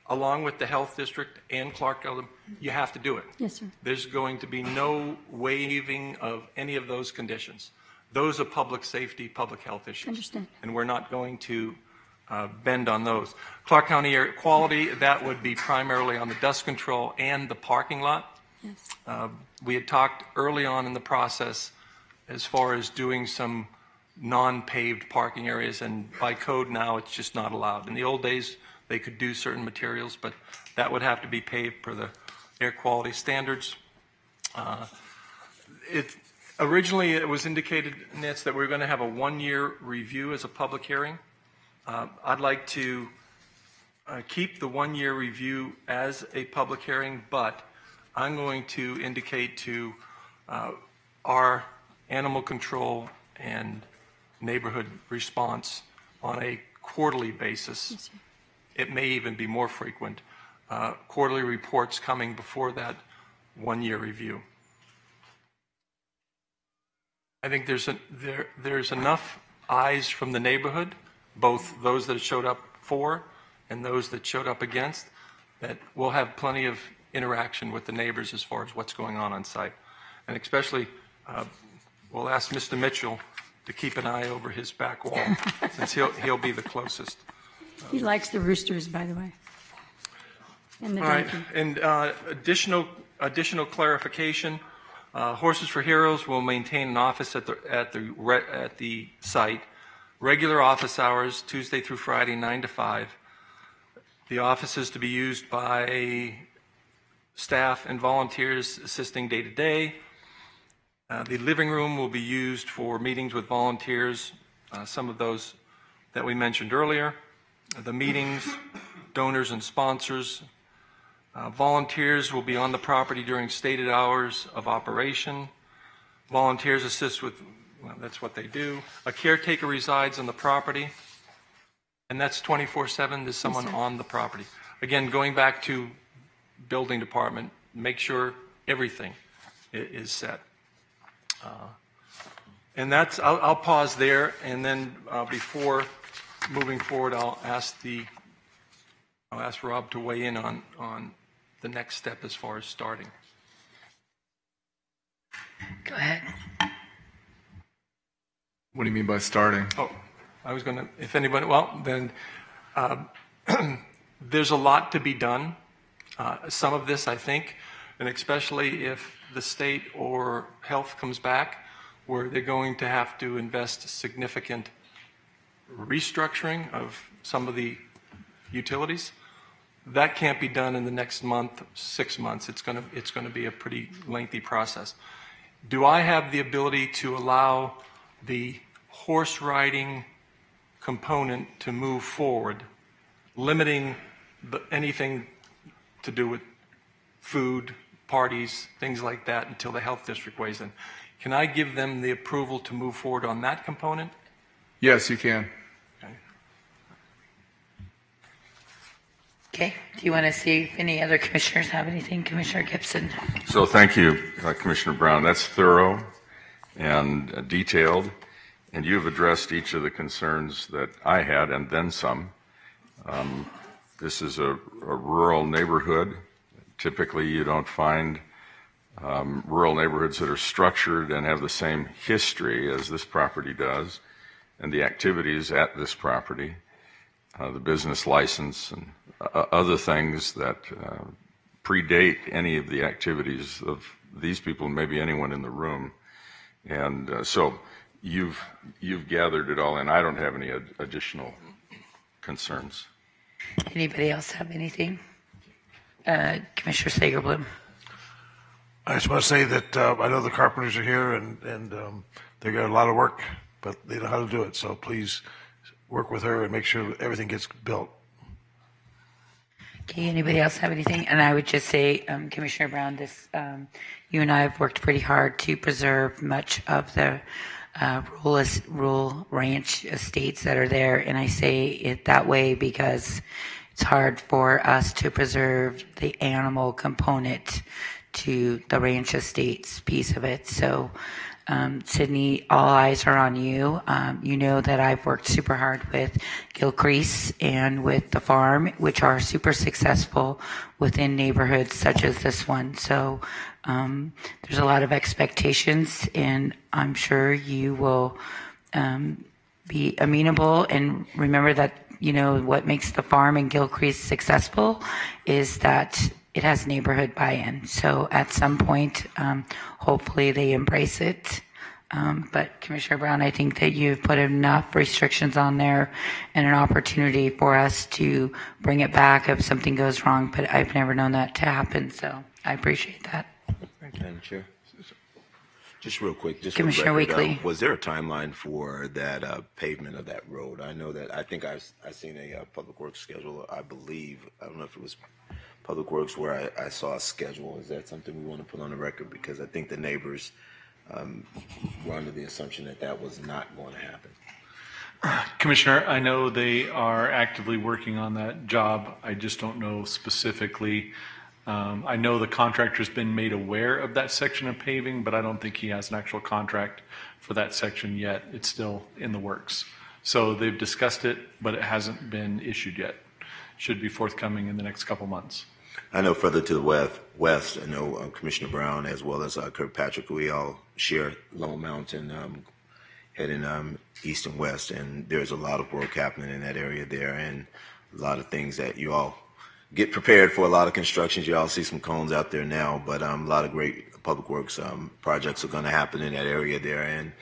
along with the health district and Clark County, you have to do it. Yes, sir. There's going to be no waiving of any of those conditions. Those are public safety, public health issues. Understand. And we're not going to bend on those. Clark County Air Quality, that would be primarily on the dust control and the parking lot. Yes. We had talked early on in the process as far as doing some non-paved parking areas, and by code now it's just not allowed. In the old days they could do certain materials, but that would have to be paved per the air quality standards. Originally it was indicated, Nitz, that we were going to have a 1-year review as a public hearing. I'd like to keep the 1-year review as a public hearing, but I'm going to indicate to our animal control and neighborhood response on a quarterly basis. Yes, sir. It may even be more frequent. Quarterly reports coming before that 1-year review. I think there's enough eyes from the neighborhood, both those that showed up for and those that showed up against, that we'll have plenty of interaction with the neighbors as far as what's going on site. And especially, we'll ask Mr. Mitchell to keep an eye over his back wall, since he'll be the closest. He likes the roosters, by the way. And the All right, donkey. and additional clarification. Horses for Heroes will maintain an office at the site. Regular office hours, Tuesday through Friday, 9 to 5. The office is to be used by staff and volunteers assisting day to day. The living room will be used for meetings with volunteers, some of those that we mentioned earlier. The meetings, donors and sponsors. Volunteers will be on the property during stated hours of operation. Volunteers assist with, well, that's what they do. A caretaker resides on the property, and that's 24/7. There's someone on the property. Again, going back to building department, make sure everything is set. And that's, I'll pause there, and then before moving forward, I'll ask Rob to weigh in on the next step as far as starting. Go ahead. What do you mean by starting? Oh, I was going to, if anybody, well, then there's a lot to be done. Some of this, I think, and especially if the state or health comes back, where they're going to have to invest significant restructuring of some of the utilities. That can't be done in the next month, 6 months. It's going to be a pretty lengthy process. Do I have the ability to allow the horse riding component to move forward, limiting anything to do with food, parties, things like that until the health district weighs in? Can I give them the approval to move forward on that component? Yes, you can. Okay. Do you want to see if any other commissioners have anything? Commissioner Gibson. So thank you, Commissioner Brown. That's thorough and detailed, and you've addressed each of the concerns that I had and then some. This is a rural neighborhood. Typically, you don't find rural neighborhoods that are structured and have the same history as this property does, and the activities at this property, the business license, and other things that predate any of the activities of these people, maybe anyone in the room. And so you've gathered it all in. I don't have any additional concerns. Anybody else have anything? Commissioner Sagerblum. I just want to say that I know the carpenters are here, and they got a lot of work, but they know how to do it. So please work with her and make sure everything gets built. Okay, anybody else have anything? And I would just say, Commissioner Brown, you and I have worked pretty hard to preserve much of the rural ranch estates that are there, and I say it that way because it's hard for us to preserve the animal component to the ranch estates piece of it. So, Sydney, all eyes are on you. You know that I've worked super hard with Gilcrease and with the farm, which are super successful within neighborhoods such as this one. So there's a lot of expectations, and I'm sure you will be amenable. And remember that, you know, what makes the farm and Gilcrease successful is that it has neighborhood buy-in. So at some point, hopefully they embrace it. But Commissioner Brown, I think that you've put enough restrictions on there and an opportunity for us to bring it back if something goes wrong. But I've never known that to happen. So I appreciate that. Madam Chair. Just real quick, just Commissioner Weekly. Was there a timeline for that pavement of that road? I think I've seen a Public Works schedule, I believe. I don't know if it was Public Works where I saw a schedule. Is that something we want to put on the record? Because I think the neighbors were under the assumption that that was not going to happen. Commissioner, I know they are actively working on that job. I just don't know specifically. I know the contractor's been made aware of that section of paving, but I don't think he has an actual contract for that section yet. It's still in the works. So they've discussed it, but it hasn't been issued yet. Should be forthcoming in the next couple months. I know further to the west, I know Commissioner Brown as well as Kirkpatrick, we all share Lone Mountain heading east and west, and there's a lot of work happening in that area there, and a lot of things that you all get prepared for, a lot of constructions. You all see some cones out there now, but a lot of great public works projects are going to happen in that area there. And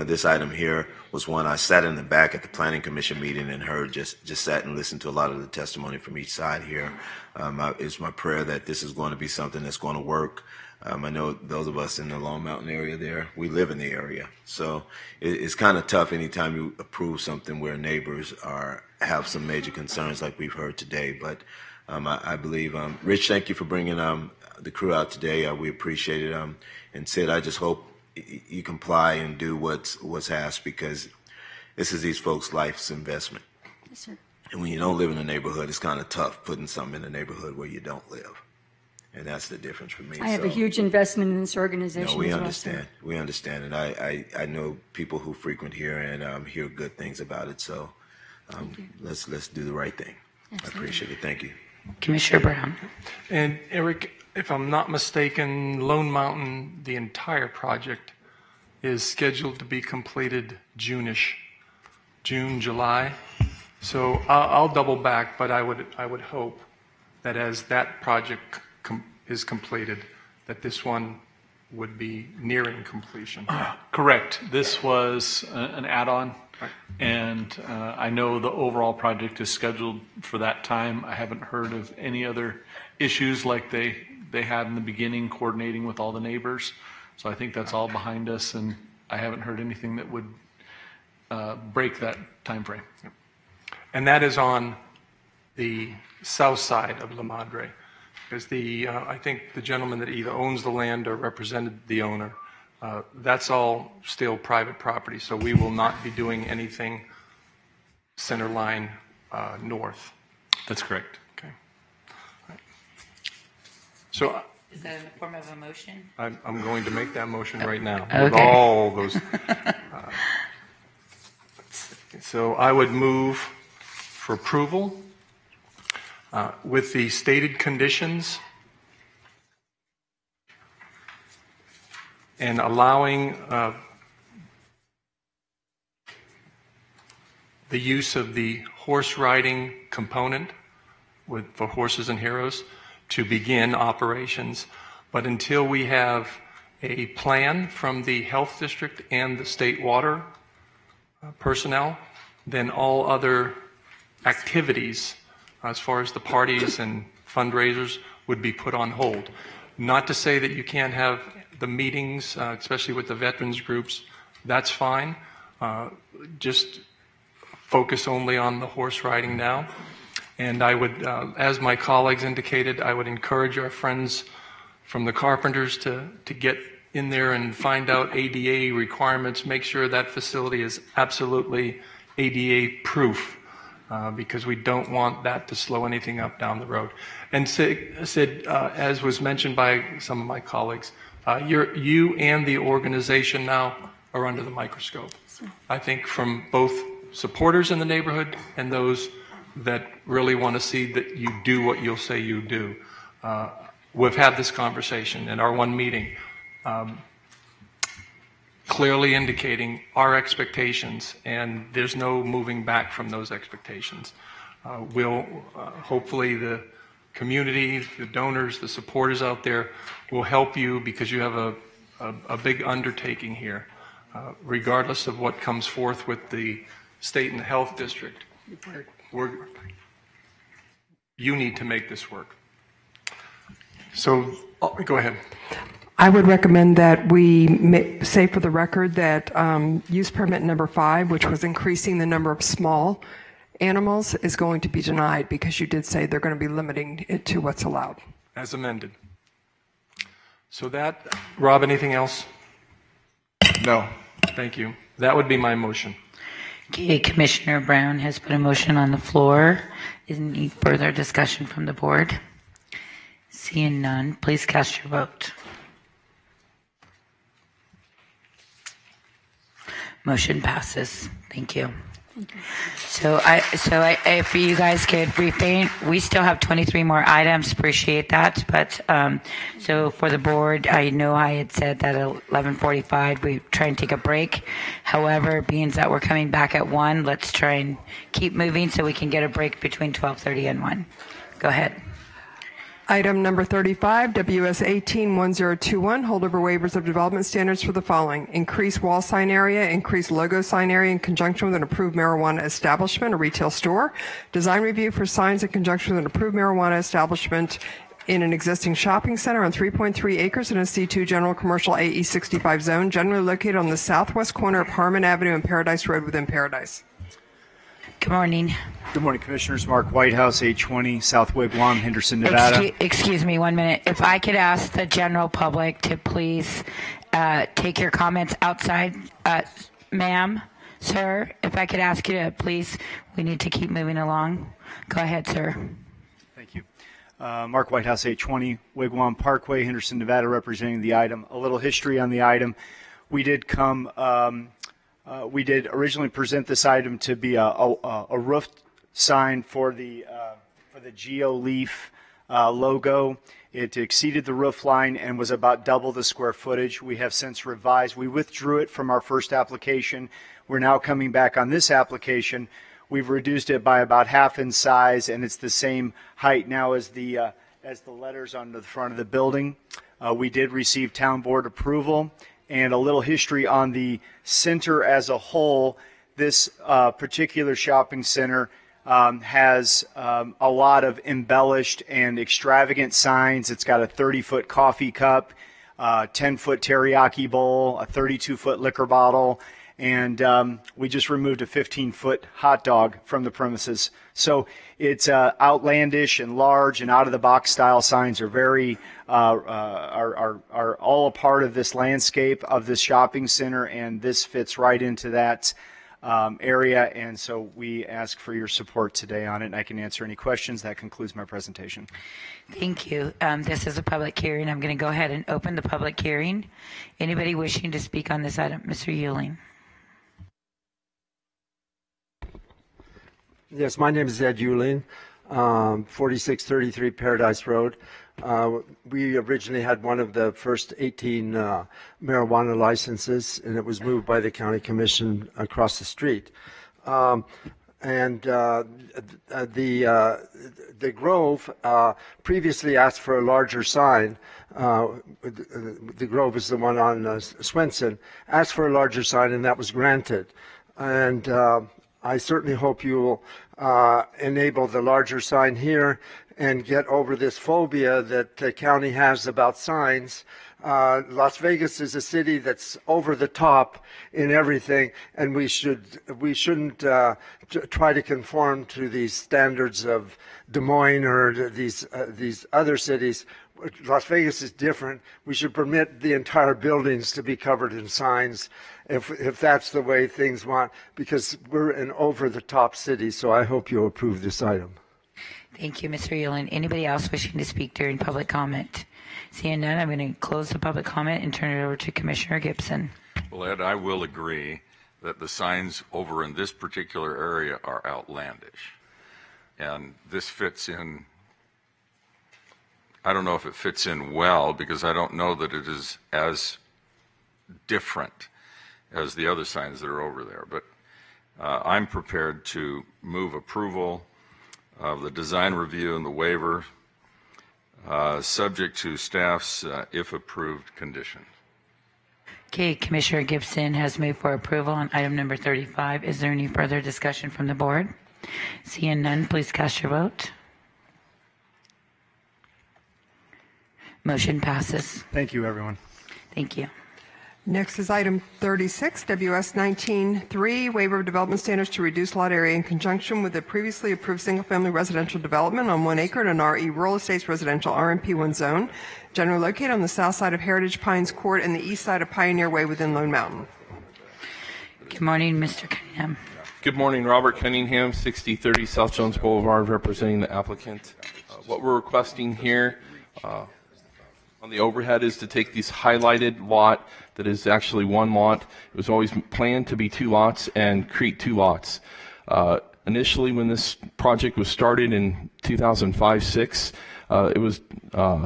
this item here was one I sat in the back at the Planning Commission meeting and heard, just sat and listened to a lot of the testimony from each side here. It's my prayer that this is going to be something that's going to work. I know those of us in the Long Mountain area there, we live in the area. So it's kind of tough anytime you approve something where neighbors have some major concerns like we've heard today. But I believe, Rich, thank you for bringing the crew out today. We appreciate it. And Sid, I just hope you comply and do what's asked, because this is these folks' life's investment. Yes, sir. And when you don't live in a neighborhood, it's kind of tough putting something in a neighborhood where you don't live. And that's the difference for me. I have a huge investment in this organization. No, we as well, understand. sir. We understand. And I know people who frequent here and hear good things about it. So let's do the right thing. Absolutely. I appreciate it. Thank you. Commissioner Brown. And Eric, if I'm not mistaken, Lone Mountain, the entire project is scheduled to be completed June-ish, June, July. So I'll double back, but I would hope that as that project is completed, that this one would be nearing completion. Correct. This was an add-on, and I know the overall project is scheduled for that time. I haven't heard of any other issues like they had in the beginning, coordinating with all the neighbors. So I think that's all behind us, and I haven't heard anything that would break that time frame. And that is on the south side of La Madre, because I think the gentleman that either owns the land or represented the owner, that's all still private property, so we will not be doing anything center line north. That's correct. Okay. Right. So Is that in the form of a motion? I'm going to make that motion right now. Okay. With all those. So I would move for approval with the stated conditions and allowing the use of the horse riding component for Horses and Heroes to begin operations. But until we have a plan from the health district and the state water personnel, then all other activities as far as the parties and fundraisers would be put on hold. Not to say that you can't have the meetings, especially with the veterans groups, that's fine. Just focus only on the horse riding now. And I would, as my colleagues indicated, I would encourage our friends from the Carpenters to get in there and find out ADA requirements, make sure that facility is absolutely ADA proof, because we don't want that to slow anything up down the road. And Sid, as was mentioned by some of my colleagues, you and the organization now are under the microscope. I think from both supporters in the neighborhood and those that really want to see that you do what you'll say you do. We've had this conversation in our one meeting, clearly indicating our expectations, and there's no moving back from those expectations. Hopefully the community, the donors, the supporters out there will help you, because you have a big undertaking here, regardless of what comes forth with the state and the health district. You need to make this work. So go ahead. I would recommend that we say for the record that use permit number 5, which was increasing the number of small animals, is going to be denied, because you did say they're going to be limiting it to what's allowed. As amended. So that, Rob, anything else? No. Thank you. That would be my motion. Okay, Commissioner Brown has put a motion on the floor. Is there any further discussion from the board? Seeing none, please cast your vote. Motion passes. Thank you. So if you guys could refrain, we still have 23 more items. Appreciate that. But so for the board, I know I had said that at 11:45 we try and take a break. However, being that we're coming back at 1, let's try and keep moving so we can get a break between 12:30 and 1. Go ahead. Item number 35, WS 181021, holdover waivers of development standards for the following: increase wall sign area, increase logo sign area in conjunction with an approved marijuana establishment or retail store, design review for signs in conjunction with an approved marijuana establishment in an existing shopping center on 3.3 acres in a C2 general commercial AE 65 zone, generally located on the southwest corner of Harmon Avenue and Paradise Road within Paradise. Good morning. Good morning, Commissioners. Mark Whitehouse, 820 South Wigwam, Henderson, Nevada. Excuse me 1 minute. If I could ask the general public to please take your comments outside. Ma'am, sir, if I could ask you to please, we need to keep moving along. Go ahead, sir. Thank you. Mark Whitehouse, 820 Wigwam Parkway, Henderson, Nevada, representing the item. A little history on the item. We did originally present this item to be a roof sign for the GeoLeaf logo. It exceeded the roof line and was about double the square footage. We have since revised. We withdrew it from our first application. We're now coming back on this application. We've reduced it by about half in size, and it's the same height now as the letters on the front of the building. We did receive town board approval. And a little history on the center as a whole. This particular shopping center has a lot of embellished and extravagant signs. It's got a 30-foot coffee cup, 10-foot teriyaki bowl, a 32-foot liquor bottle, and we just removed a 15-foot hot dog from the premises. So it's outlandish and large and out-of-the-box style signs are very are all a part of this landscape of this shopping center, and this fits right into that area. And so we ask for your support today on it, and I can answer any questions. That concludes my presentation. Thank you. This is a public hearing. I'm going to go ahead and open the public hearing. Anybody wishing to speak on this item? Mr. Euling. Yes, my name is Ed Euling, 4633 Paradise Road. We originally had one of the first 18 marijuana licenses, and it was moved by the county commission across the street. The Grove previously asked for a larger sign. The Grove is the one on Swenson, asked for a larger sign, and that was granted. And I certainly hope you will enable the larger sign here and get over this phobia that the county has about signs. Las Vegas is a city that's over the top in everything, and we shouldn't try to conform to these standards of Des Moines or these other cities. Las Vegas is different. We should permit the entire buildings to be covered in signs if that's the way things want, because we're an over-the-top city. So I hope you'll approve this item. Thank you, Mr. Euling. Anybody else wishing to speak during public comment? Seeing none, I'm going to close the public comment and turn it over to Commissioner Gibson. Well, Ed, I will agree that the signs over in this particular area are outlandish. And this fits in. I don't know if it fits in well, because I don't know that it is as different as the other signs that are over there. But I'm prepared to move approval of the design review and the waiver, subject to staff's, if approved, conditions. Okay, Commissioner Gibson has moved for approval on item number 35. Is there any further discussion from the board? Seeing none, please cast your vote. Motion passes. Thank you, everyone. Thank you. Next is item 36, WS 19-3, waiver of development standards to reduce lot area in conjunction with the previously approved single-family residential development on 1 acre in an RE Rural Estates Residential RMP1 zone, generally located on the south side of Heritage Pines Court and the east side of Pioneer Way within Lone Mountain. Good morning, Mr. Cunningham. Good morning, Robert Cunningham, 6030 South Jones Boulevard, representing the applicant. What we're requesting here on the overhead is to take this highlighted lot that is actually one lot. It was always planned to be 2 lots and create 2 lots. Initially, when this project was started in 2005-06, it was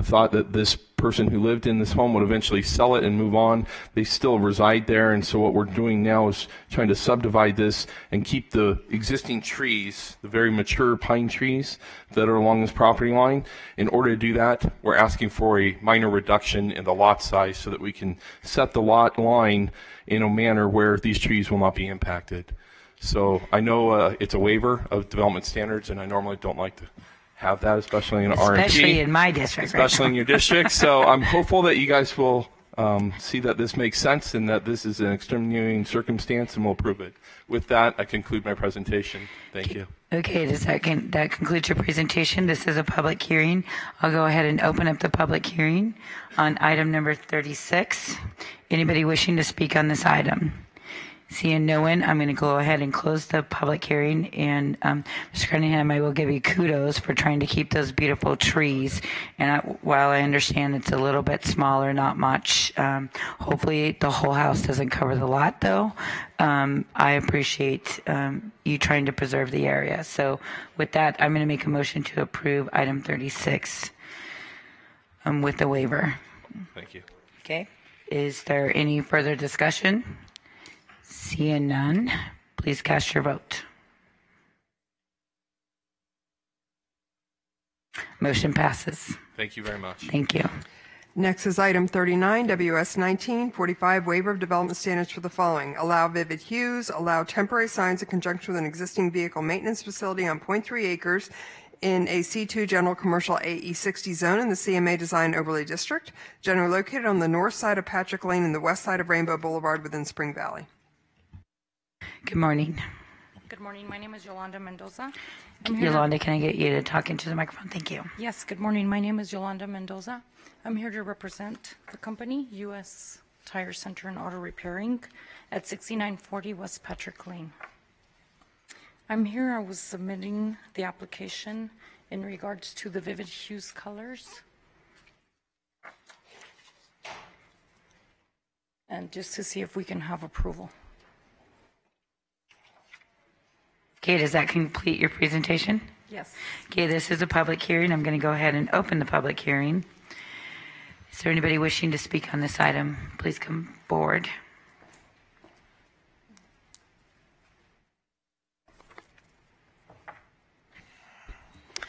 thought that this person who lived in this home would eventually sell it and move on. They still reside there, and so what we're doing now is trying to subdivide this and keep the existing trees, the very mature pine trees that are along this property line. In order to do that, we're asking for a minor reduction in the lot size so that we can set the lot line in a manner where these trees will not be impacted. So I know it's a waiver of development standards, and I normally don't like to have that, especially in RMP. Especially in my district. Especially in your district. So I'm hopeful that you guys will see that this makes sense and that this is an extenuating circumstance, and we'll approve it. With that, I conclude my presentation. Thank you. Okay, that concludes your presentation. This is a public hearing. I'll go ahead and open up the public hearing on item number 36. Anybody wishing to speak on this item? Seeing no one, I'm going to go ahead and close the public hearing. And Mr. Cunningham, I will give you kudos for trying to keep those beautiful trees. And while I understand it's a little bit smaller, not much, hopefully the whole house doesn't cover the lot, though. I appreciate you trying to preserve the area. So with that, I'm going to make a motion to approve item 36 with the waiver. Thank you. Okay. Is there any further discussion? Seeing none, please cast your vote. Motion passes. Thank you very much. Thank you. Next is item 39, WS 1945, waiver of development standards for the following. Allow vivid hues, allow temporary signs in conjunction with an existing vehicle maintenance facility on 0.3 acres in a C2 General Commercial AE 60 zone in the CMA Design Overlay District, generally located on the north side of Patrick Lane and the west side of Rainbow Boulevard within Spring Valley. Good morning. Good morning. My name is Yolanda Mendoza. Yolanda, can I get you to talk into the microphone? Thank you. Yes, good morning. My name is Yolanda Mendoza. I'm here to represent the company, U.S. Tire Center and Auto Repairing at 6940 West Patrick Lane. I'm here, I was submitting the application in regards to the vivid hues colors. And just to see if we can have approval. Okay, does that complete your presentation? Yes. Okay, this is a public hearing. I'm going to go ahead and open the public hearing. Is there anybody wishing to speak on this item? Please come forward.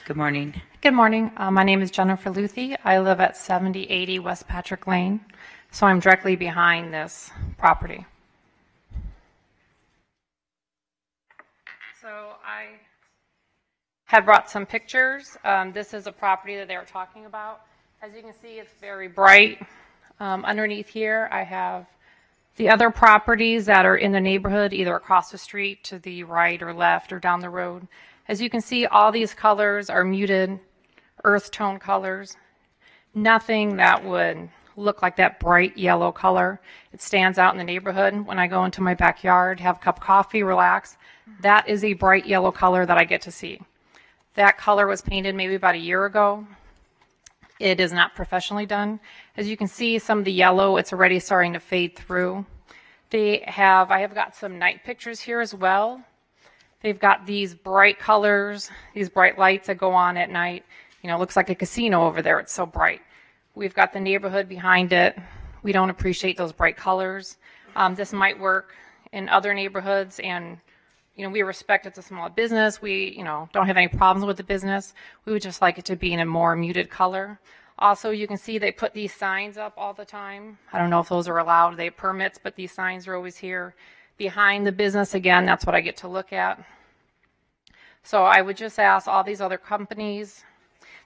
Good morning. Good morning. My name is Jennifer Luthi. I live at 7080 West Patrick Lane, so I'm directly behind this property. So I had brought some pictures. This is a property that they were talking about. As you can see, it's very bright. Underneath here, I have the other properties that are in the neighborhood, either across the street to the right or left or down the road. As you can see, all these colors are muted earth tone colors. Nothing that would look like that bright yellow color. It stands out in the neighborhood. When I go into my backyard, have a cup of coffee, relax, that is a bright yellow color that I get to see. That color was painted maybe about a year ago. It is not professionally done. As you can see, some of the yellow, it's already starting to fade through. I have got some night pictures here as well. They've got these bright colors, these bright lights that go on at night. You know, it looks like a casino over there. It's so bright. We've got the neighborhood behind it. We don't appreciate those bright colors. This might work in other neighborhoods, and we respect it's a small business. We don't have any problems with the business. We would just like it to be in a more muted color. Also, you can see they put these signs up all the time. I don't know if those are allowed. They have permits, but these signs are always here. Behind the business, again, that's what I get to look at. So I would just ask all these other companies.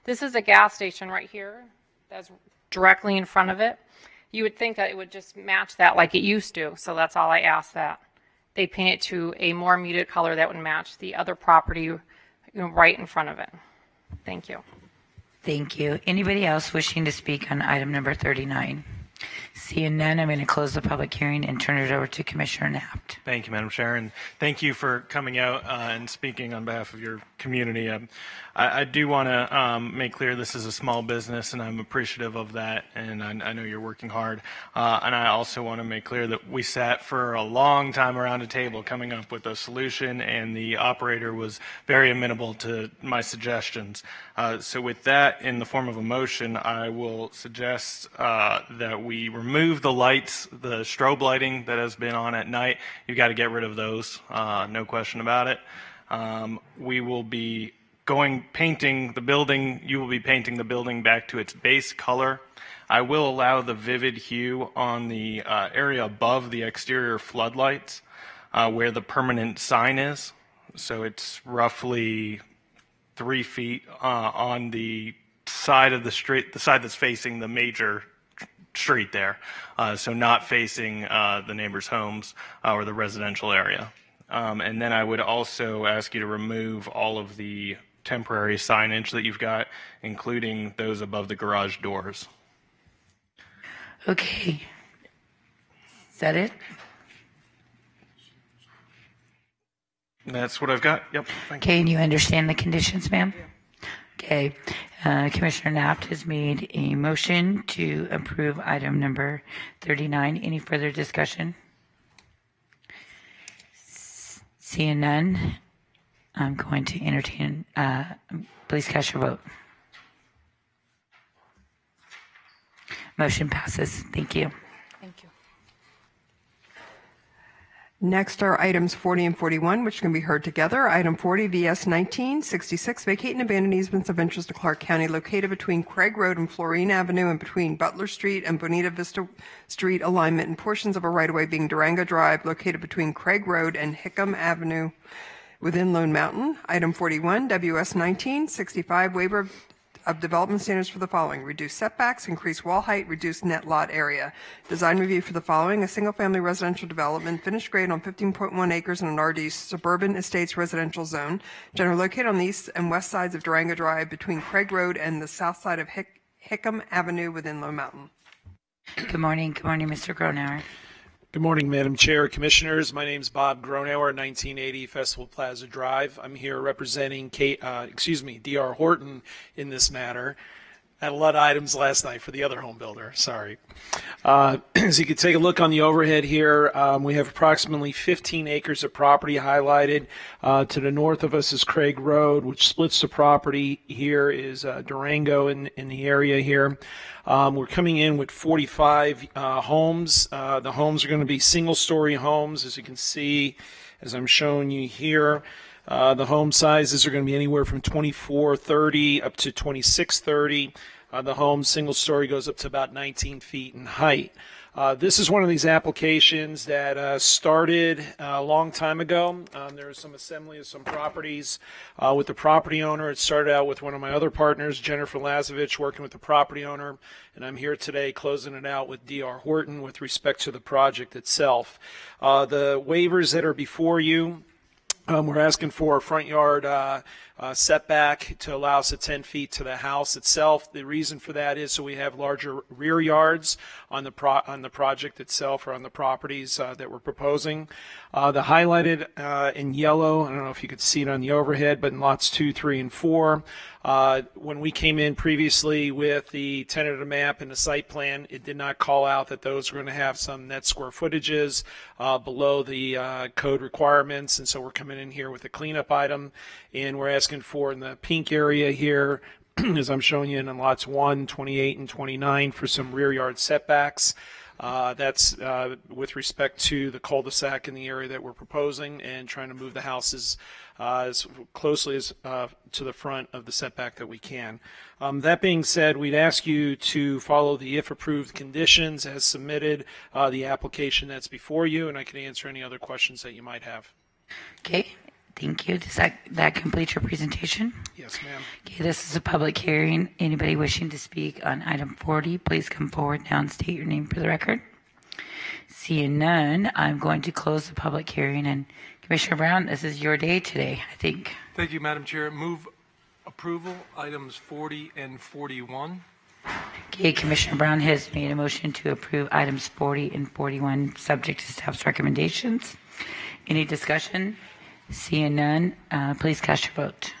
This is a gas station right here that's directly in front of it. You would think that it would just match that like it used to. So that's all I ask, that they paint it to a more muted color that would match the other property right in front of it. Thank you. Thank you. Anybody else wishing to speak on item number 39? Seeing none, I'm going to close the public hearing and turn it over to Commissioner Naft. Thank you, Madam Chair, and thank you for coming out and speaking on behalf of your community. I do want to make clear this is a small business, and I'm appreciative of that, and I know you're working hard. And I also want to make clear that we sat for a long time around a table coming up with a solution, and the operator was very amenable to my suggestions. So with that, in the form of a motion, I will suggest that we remove the lights, the strobe lighting that has been on at night. You've got to get rid of those, no question about it. We will be painting the building. You will be painting the building back to its base color. I will allow the vivid hue on the area above the exterior floodlights where the permanent sign is. So it's roughly 3 feet on the side of the street, the side that's facing the major street there. So not facing the neighbors' homes or the residential area. And then I would also ask you to remove all of the temporary signage that you've got, including those above the garage doors. Okay. Is that it? That's what I've got. Yep. Thank Okay, and you understand the conditions, ma'am? Okay. Commissioner Naft has made a motion to approve item number 39. Any further discussion? Seeing none, I'm going to entertain, please cast your vote. Motion passes. Thank you. Thank you. Next are items 40 and 41, which can be heard together. Item 40, VS 1966, vacate and abandon easements of interest to Clark County located between Craig Road and Florine Avenue and between Butler Street and Bonita Vista Street alignment and portions of a right-of-way being Durango Drive located between Craig Road and Hickam Avenue within Lone Mountain. Item 41, WS 1965, waiver of development standards for the following: reduce setbacks, increase wall height, reduce net lot area. Design review for the following: a single-family residential development, finished grade on 15.1 acres in an RD suburban estates residential zone, generally located on the east and west sides of Durango Drive between Craig Road and the south side of Hickam Avenue within Lone Mountain. Good morning. Good morning, Mr. Gronauer. Good morning, Madam Chair, Commissioners. My name is Bob Gronauer, 1980 Festival Plaza Drive. I'm here representing D.R. Horton in this matter. I had a lot of items last night for the other home builder. Sorry. As you can take a look on the overhead here, we have approximately 15 acres of property highlighted. To the north of us is Craig Road, which splits the property. Here is Durango in the area here. We're coming in with 45 homes. The homes are going to be single-story homes, as you can see, as I'm showing you here. The home sizes are going to be anywhere from 2430 up to 2630. The home single-story goes up to about 19 feet in height. This is one of these applications that started a long time ago. There was some assembly of some properties with the property owner. It started out with one of my other partners, Jennifer Lazovich, working with the property owner, and I'm here today closing it out with D.R. Horton with respect to the project itself. The waivers that are before you, we're asking for a front yard setback to allow us at 10 feet to the house itself. The reason for that is so we have larger rear yards on the project itself, or on the properties that we're proposing. The highlighted in yellow, I don't know if you could see it on the overhead, but in lots 2, 3, and 4, when we came in previously with the tentative map and the site plan, it did not call out that those were going to have some net square footages below the code requirements, and so we're coming in here with a cleanup item, and we're asking for in the pink area here, as I'm showing you in lots 1, 28, and 29 for some rear yard setbacks. That's with respect to the cul-de-sac in the area that we're proposing and trying to move the houses as closely as to the front of the setback that we can. That being said, we'd ask you to follow the if approved conditions as submitted, the application that's before you, and I can answer any other questions that you might have. Okay. Thank you. Does that complete your presentation? Yes, ma'am. Okay, this is a public hearing. Anybody wishing to speak on item 40, please come forward now and state your name for the record. Seeing none, I'm going to close the public hearing. And Commissioner Brown, this is your day today, I think. Thank you, Madam Chair. Move approval items 40 and 41. Okay, Commissioner Brown has made a motion to approve items 40 and 41, subject to staff's recommendations. Any discussion? Seeing none, please cast your vote.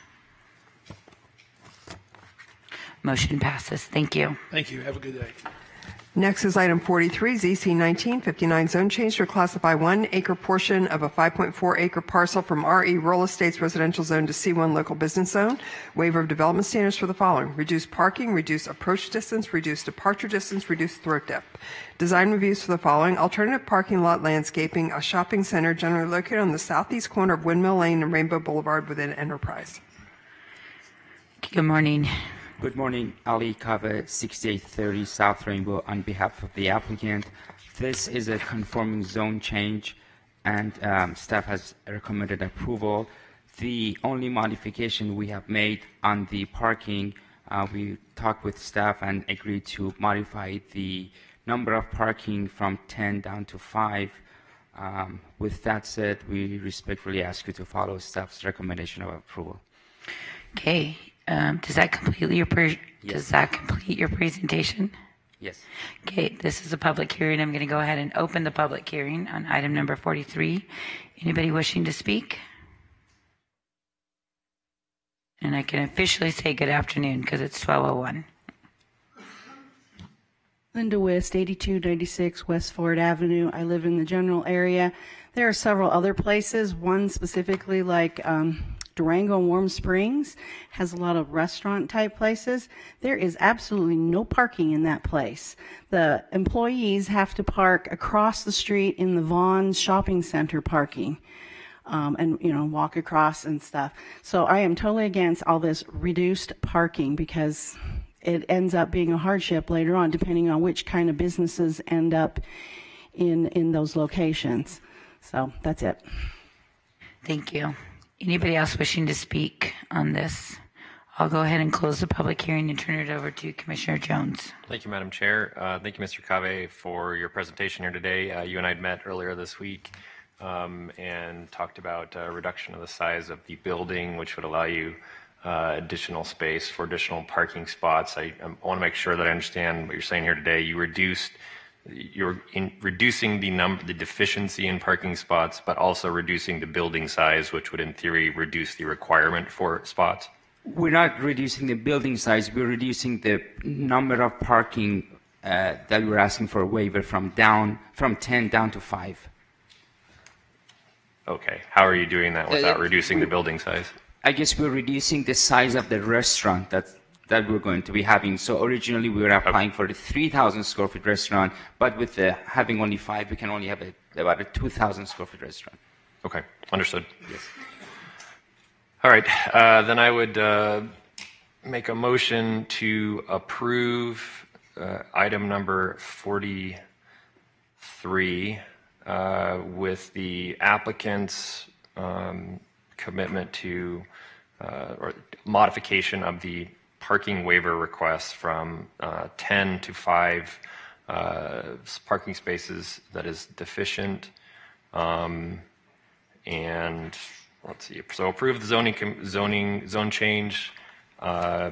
Motion passes. Thank you. Thank you. Have a good day. Next is item 43, ZC 1959 zone change to classify 1 acre portion of a 5.4 acre parcel from RE Rural Estates Residential Zone to C1 Local Business Zone. Waiver of development standards for the following: reduced parking, reduced approach distance, reduced departure distance, reduced throat depth. Design reviews for the following: alternative parking lot landscaping, a shopping center generally located on the southeast corner of Windmill Lane and Rainbow Boulevard within Enterprise. Good morning. Good morning, Ali Kava, 6830 South Rainbow, on behalf of the applicant. This is a conforming zone change, and staff has recommended approval. The only modification we have made on the parking, we talked with staff and agreed to modify the number of parking from 10 down to 5. With that said, we respectfully ask you to follow staff's recommendation of approval. Okay. Does that complete your presentation? Yes. Okay, this is a public hearing. I'm going to go ahead and open the public hearing on item number 43. Anybody wishing to speak? And I can officially say good afternoon because it's 12:01. Linda West, 8296 West Ford Avenue. I live in the general area. There are several other places, one specifically like Durango and Warm Springs has a lot of restaurant type places. There is absolutely no parking in that place. The employees have to park across the street in the Vaughn's shopping center parking. And walk across and stuff. So I am totally against all this reduced parking because it ends up being a hardship later on depending on which kind of businesses end up in those locations. So that's it. Thank you. Anybody else wishing to speak on this? I'll go ahead and close the public hearing and turn it over to Commissioner Jones. Thank you, Madam Chair. Thank you, Mr. Cave, for your presentation here today. You and I had met earlier this week and talked about a reduction of the size of the building, which would allow you additional space for additional parking spots. I want to make sure that I understand what you're saying here today. You're reducing the deficiency in parking spots, but also reducing the building size, which would in theory reduce the requirement for spots? We're not reducing the building size, we're reducing the number of parking that we're asking for a waiver from 10 down to 5. Okay, how are you doing that without reducing the building size? I guess we're reducing the size of the restaurant that we're going to be having. So originally we were applying for the 3,000 square foot restaurant, but with having only 5, we can only have about a 2,000 square foot restaurant. Okay, understood. Yes. All right, then I would make a motion to approve item number 43 with the applicant's commitment to or modification of the parking waiver request from 10 to 5 parking spaces that is deficient. And let's see, so approve the zone change,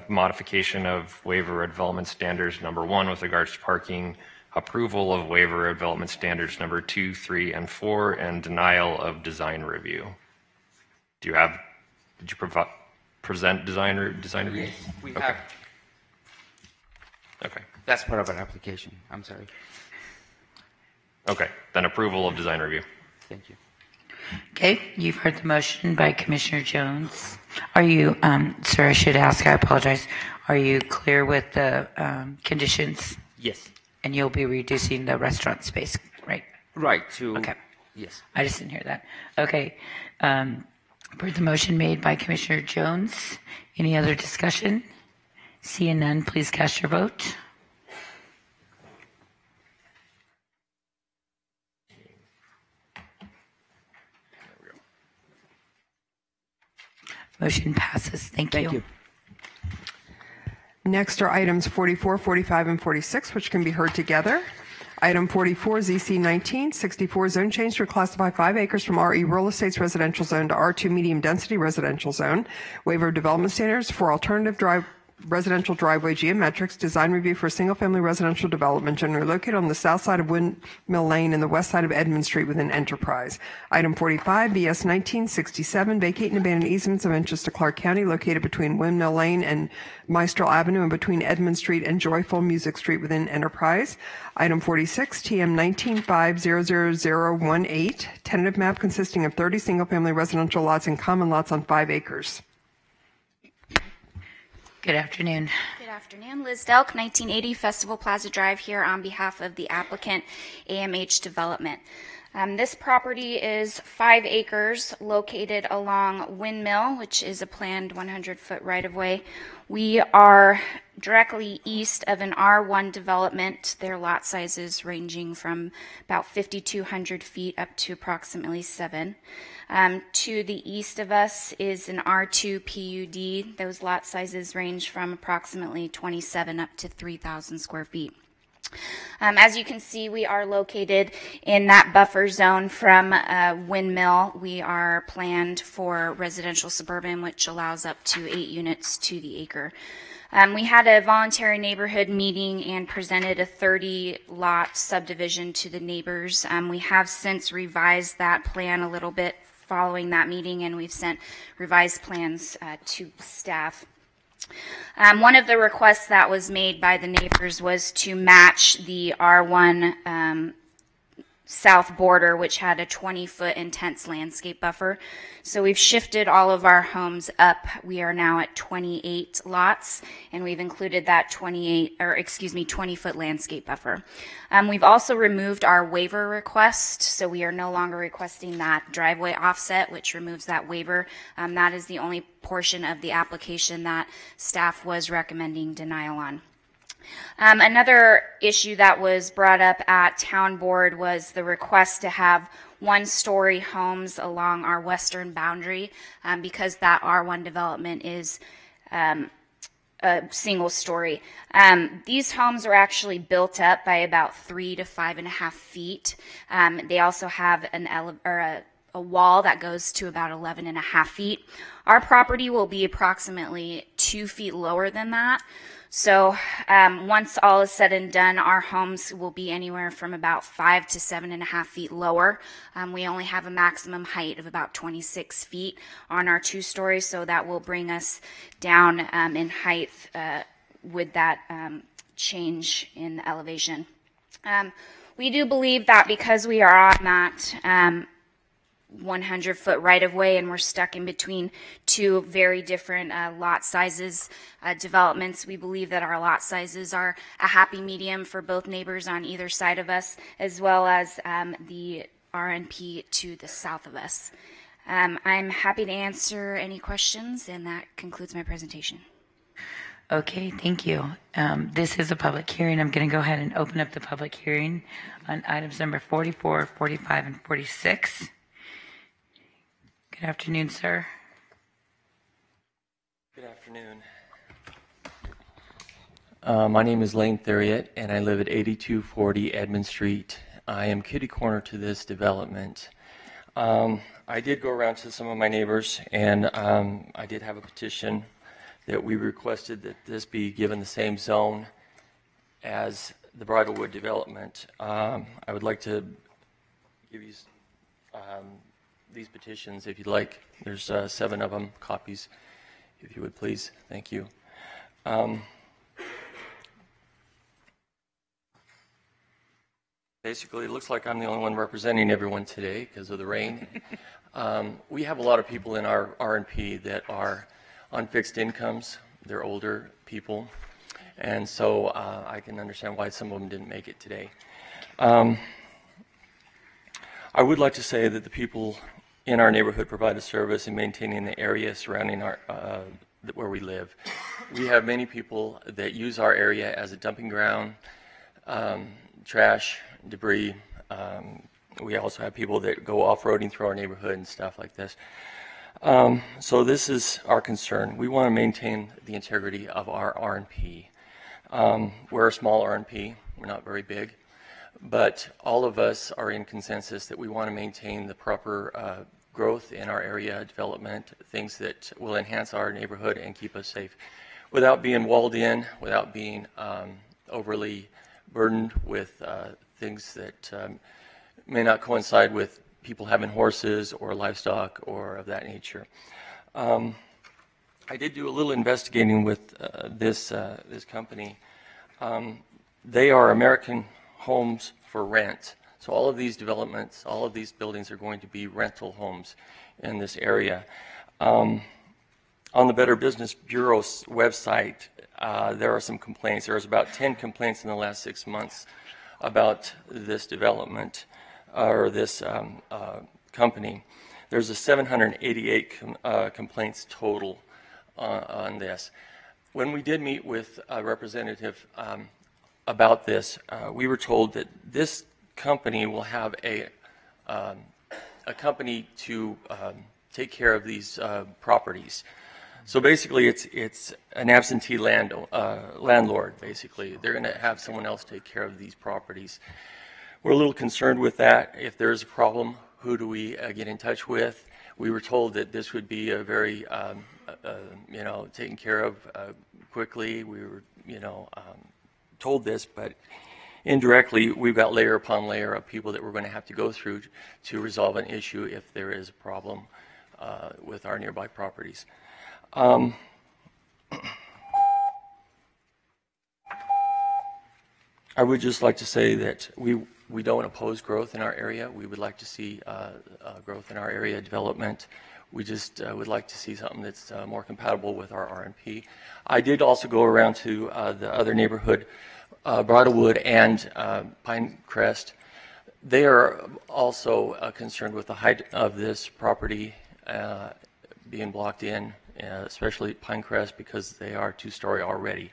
modification of waiver of development standards number 1 with regards to parking, approval of waiver of development standards number 2, 3, and 4, and denial of design review. Did you present design review? Yes, we have. Okay. That's part of our application. I'm sorry. Okay, then approval of design review. Thank you. Okay, you've heard the motion by Commissioner Jones. Are you, sir, I should ask, I apologize. Are you clear with the conditions? Yes. And you'll be reducing the restaurant space, right? Right. Okay. Yes. I just didn't hear that. Okay. Heard the motion made by Commissioner Jones. Any other discussion? Seeing none, please cast your vote. Motion passes. Thank you. Next are items 44, 45, and 46, which can be heard together. Item 44, ZC 1964, zone change to classify 5 acres from RE Rural Estates Residential Zone to R2 Medium Density Residential Zone. Waiver of development standards for alternative residential driveway geometrics, design review for a single-family residential development generally located on the south side of Windmill Lane and the west side of Edmond Street within Enterprise. Item 45, BS 1967, vacate and abandon easements of interest to Clark County located between Windmill Lane and Meistrel Avenue and between Edmond Street and Joyful Music Street within Enterprise. Item 46, TM 19500018, tentative map consisting of 30 single-family residential lots and common lots on 5 acres. Good afternoon. Good afternoon. Liz Delk, 1980 Festival Plaza Drive, here on behalf of the applicant AMH Development. This property is 5 acres located along Windmill, which is a planned 100-foot right-of-way. We are directly east of an R1 development. Their lot sizes ranging from about 5,200 feet up to approximately 7. To the east of us is an R2 PUD. Those lot sizes range from approximately 27 up to 3,000 square feet. As you can see, we are located in that buffer zone from Windmill. We are planned for residential suburban, which allows up to 8 units to the acre. We had a voluntary neighborhood meeting and presented a 30-lot subdivision to the neighbors. We have since revised that plan a little bit following that meeting, and we've sent revised plans to staff. One of the requests that was made by the neighbors was to match the R1 south border, which had a 20-foot intense landscape buffer. So we've shifted all of our homes up. We are now at 28 lots, and we've included that 20-foot landscape buffer. We've also removed our waiver request, so we are no longer requesting that driveway offset, which removes that waiver. That is the only portion of the application that staff was recommending denial on. Another issue that was brought up at town board was the request to have one-story homes along our western boundary because that R1 development is a single story. These homes are actually built up by about 3 to 5.5 feet. They also have a wall that goes to about 11.5 feet. Our property will be approximately 2 feet lower than that. So once all is said and done, our homes will be anywhere from about 5 to 7.5 feet lower. We only have a maximum height of about 26 feet on our 2-story, so that will bring us down in height with that change in the elevation. We do believe that because we are on that 100-foot right-of-way and we're stuck in between 2 very different lot sizes developments, we believe that our lot sizes are a happy medium for both neighbors on either side of us, as well as the RNP to the south of us. I'm happy to answer any questions, and that concludes my presentation. Okay, thank you. This is a public hearing. I'm going to go ahead and open up the public hearing on items number 44, 45, and 46. Good afternoon, sir. Good afternoon. My name is Lane Theriot, and I live at 8240 Edmond Street. I am kitty corner to this development. I did go around to some of my neighbors, and I did have a petition that we requested that this be given the same zone as the Bridlewood development. I would like to give you these petitions, if you'd like. There's 7 of them, copies, if you would please. Thank you. Basically, it looks like I'm the only one representing everyone today because of the rain. We have a lot of people in our RNP that are on fixed incomes. They're older people, and so I can understand why some of them didn't make it today. I would like to say that the people in our neighborhood provide a service in maintaining the area surrounding our where we live. We have many people that use our area as a dumping ground, trash, debris. We also have people that go off-roading through our neighborhood and stuff like this. So this is our concern. We want to maintain the integrity of our RNP. We're a small RNP. We're not very big. But all of us are in consensus that we want to maintain the proper growth in our area, development, things that will enhance our neighborhood and keep us safe. without being walled in, without being overly burdened with things that may not coincide with people having horses or livestock or of that nature. I did do a little investigating with this company. They are American Homes for Rent. So all of these developments, all of these buildings are going to be rental homes in this area. On the Better Business Bureau's website, there are some complaints. There was about 10 complaints in the last 6 months about this development or this company. There's a 788 complaints total on this. When we did meet with a representative about this, we were told that this company will have a company to take care of these properties. So basically, it's an absentee landlord. Basically, they're going to have someone else take care of these properties. We're a little concerned with that. If there's a problem, who do we get in touch with? We were told that this would be a very, taken care of quickly. We were, told this, but indirectly, we've got layer upon layer of people that we're going to have to go through to resolve an issue if there is a problem with our nearby properties. I would just like to say that we don't oppose growth in our area. We would like to see growth in our area, development. We just would like to see something that's more compatible with our RMP. I did also go around to the other neighborhood, Broadwood and Pinecrest. They are also concerned with the height of this property being blocked in, especially Pinecrest, because they are two-story already.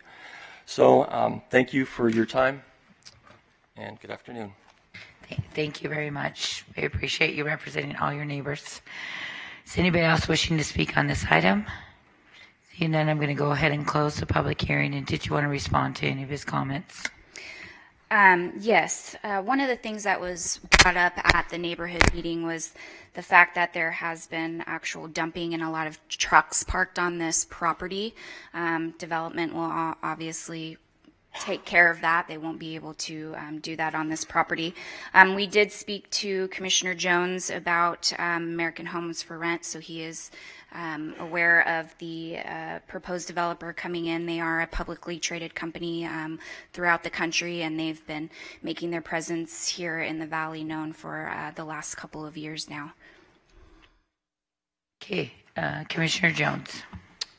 So thank you for your time, and good afternoon. Thank you very much. We appreciate you representing all your neighbors. Is anybody else wishing to speak on this item? Seeing none, I'm going to go ahead and close the public hearing. And did you want to respond to any of his comments? Yes. One of the things that was brought up at the neighborhood meeting was the fact that there has been actual dumping and a lot of trucks parked on this property. Development will obviously take care of that. They won't be able to do that on this property. We did speak to Commissioner Jones about American Homes for Rent, so he is aware of the proposed developer coming in. They are a publicly traded company throughout the country, and they've been making their presence here in the valley known for the last couple of years now. Okay, Commissioner Jones.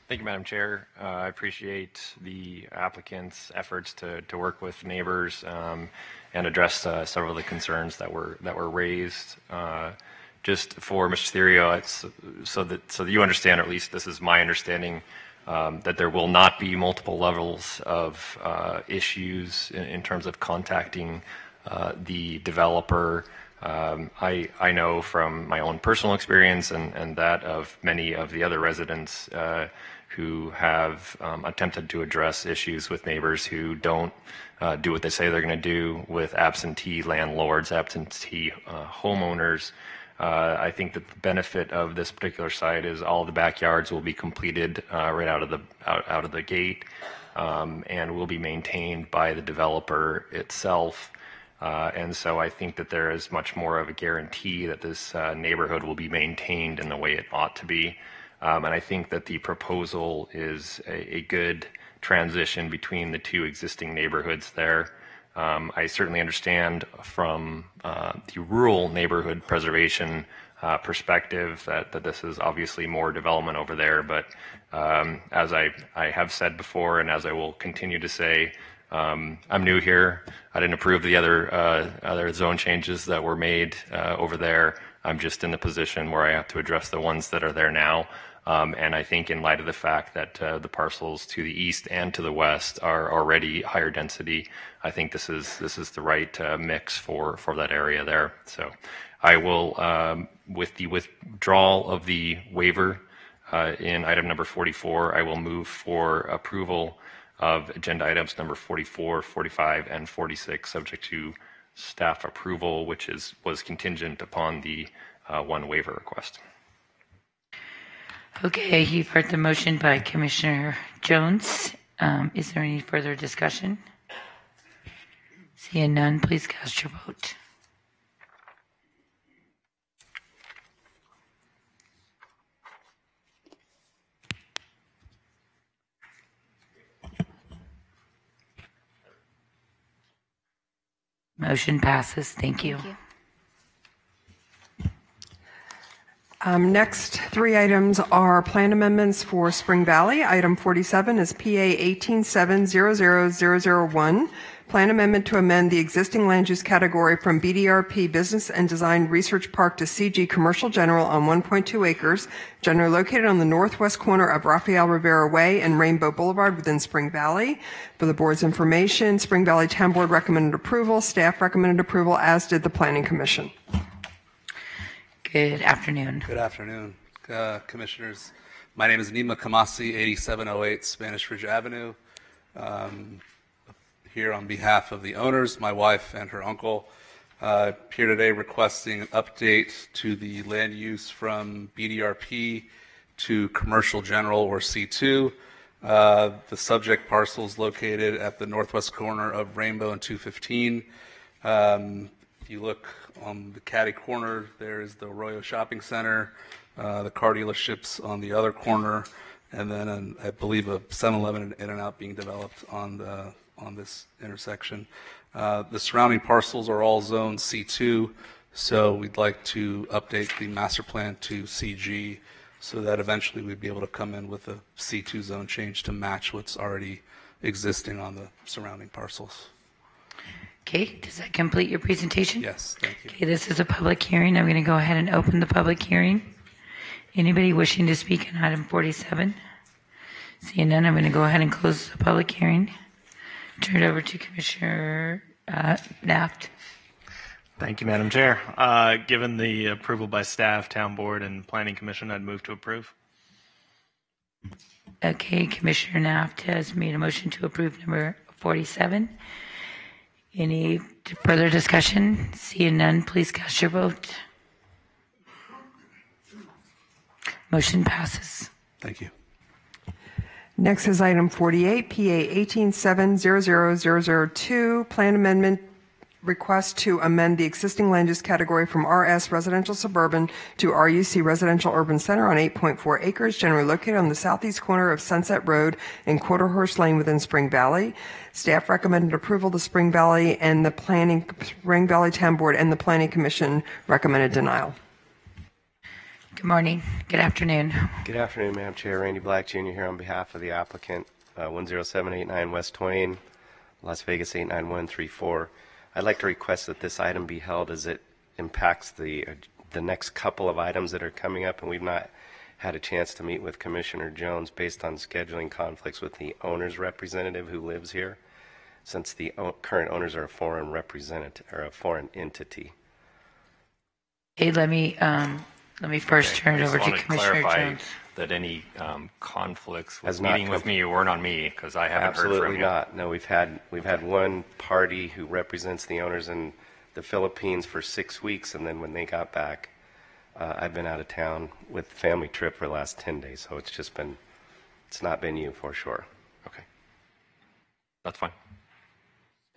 Thank you, Madam Chair. I appreciate the applicant's efforts to work with neighbors and address several of the concerns that were raised. Just for Mr. Therio, it's so that you understand, or at least this is my understanding, that there will not be multiple levels of issues in terms of contacting the developer. I know from my own personal experience and that of many of the other residents who have attempted to address issues with neighbors who don't do what they say they're going to do with absentee landlords, absentee homeowners. I think that the benefit of this particular site is all the backyards will be completed right out of the gate and will be maintained by the developer itself. And so I think that there is much more of a guarantee that this neighborhood will be maintained in the way it ought to be. And I think that the proposal is a good transition between the two existing neighborhoods there. I certainly understand from the rural neighborhood preservation perspective that this is obviously more development over there. But as I have said before, and as I will continue to say, I'm new here. I didn't approve the other zone changes that were made over there. I'm just in the position where I have to address the ones that are there now. And I think in light of the fact that the parcels to the east and to the west are already higher density, I think this is the right mix for that area there. So I will, with the withdrawal of the waiver in item number 44, I will move for approval of agenda items number 44, 45, and 46, subject to staff approval, which was contingent upon the one waiver request. Okay, you've heard the motion by Commissioner Jones. Is there any further discussion? Seeing none, please cast your vote. Motion passes. Thank you. Thank you. Next three items are plan amendments for Spring Valley. Item 47 is PA 187000001. Plan amendment to amend the existing land use category from BDRP Business and Design Research Park to CG Commercial General on 1.2 acres, generally located on the northwest corner of Rafael Rivera Way and Rainbow Boulevard within Spring Valley. For the board's information, Spring Valley Town Board recommended approval. Staff recommended approval, as did the Planning Commission. Good afternoon. Good afternoon, Commissioners. My name is Nima Kamasi, 8708 Spanish Ridge Avenue. Here on behalf of the owners, my wife and her uncle, here today requesting an update to the land use from BDRP to Commercial General or C2. The subject parcel is located at the northwest corner of Rainbow and 215. If you look on the catty corner, there is the Arroyo Shopping Center, the car dealerships on the other corner, and then I believe a 7-Eleven and In-N-Out being developed on this intersection. The surrounding parcels are all zone C2, so we'd like to update the master plan to CG so that eventually we'd be able to come in with a C2 zone change to match what's already existing on the surrounding parcels. Okay, does that complete your presentation? Yes, thank you. Okay, this is a public hearing. I'm going to go ahead and open the public hearing. Anybody wishing to speak on item 47? Seeing none, I'm going to go ahead and close the public hearing. Turn it over to Commissioner Naft. Thank you, Madam Chair. Given the approval by staff, Town Board, and Planning Commission, I'd move to approve. Okay, Commissioner Naft has made a motion to approve number 47. Any further discussion? Seeing none, please cast your vote. Motion passes. Thank you. Next is item 48, PA 187000002, plan amendment request to amend the existing land use category from RS Residential Suburban to RUC Residential Urban Center on 8.4 acres, generally located on the southeast corner of Sunset Road and Quarterhorse Lane within Spring Valley. Staff recommended approval. The Spring Valley Town Board and the Planning Commission recommended denial. Good morning. Good afternoon. Good afternoon, Madam Chair. Randy Black, Jr. here on behalf of the applicant, 10789 West Twain, Las Vegas 89134. I'd like to request that this item be held as it impacts the next couple of items that are coming up, and we've not had a chance to meet with Commissioner Jones based on scheduling conflicts with the owner's representative who lives here, since the current owners are a foreign representative or a foreign entity. Hey, let me first turn it over to Commissioner Jones. That any conflicts with meeting with me weren't on me, because I haven't heard from you. Absolutely not. No, we've had one party who represents the owners in the Philippines for 6 weeks, and then when they got back, I've been out of town with family trip for the last 10 days, so it's not been you for sure. Okay. That's fine.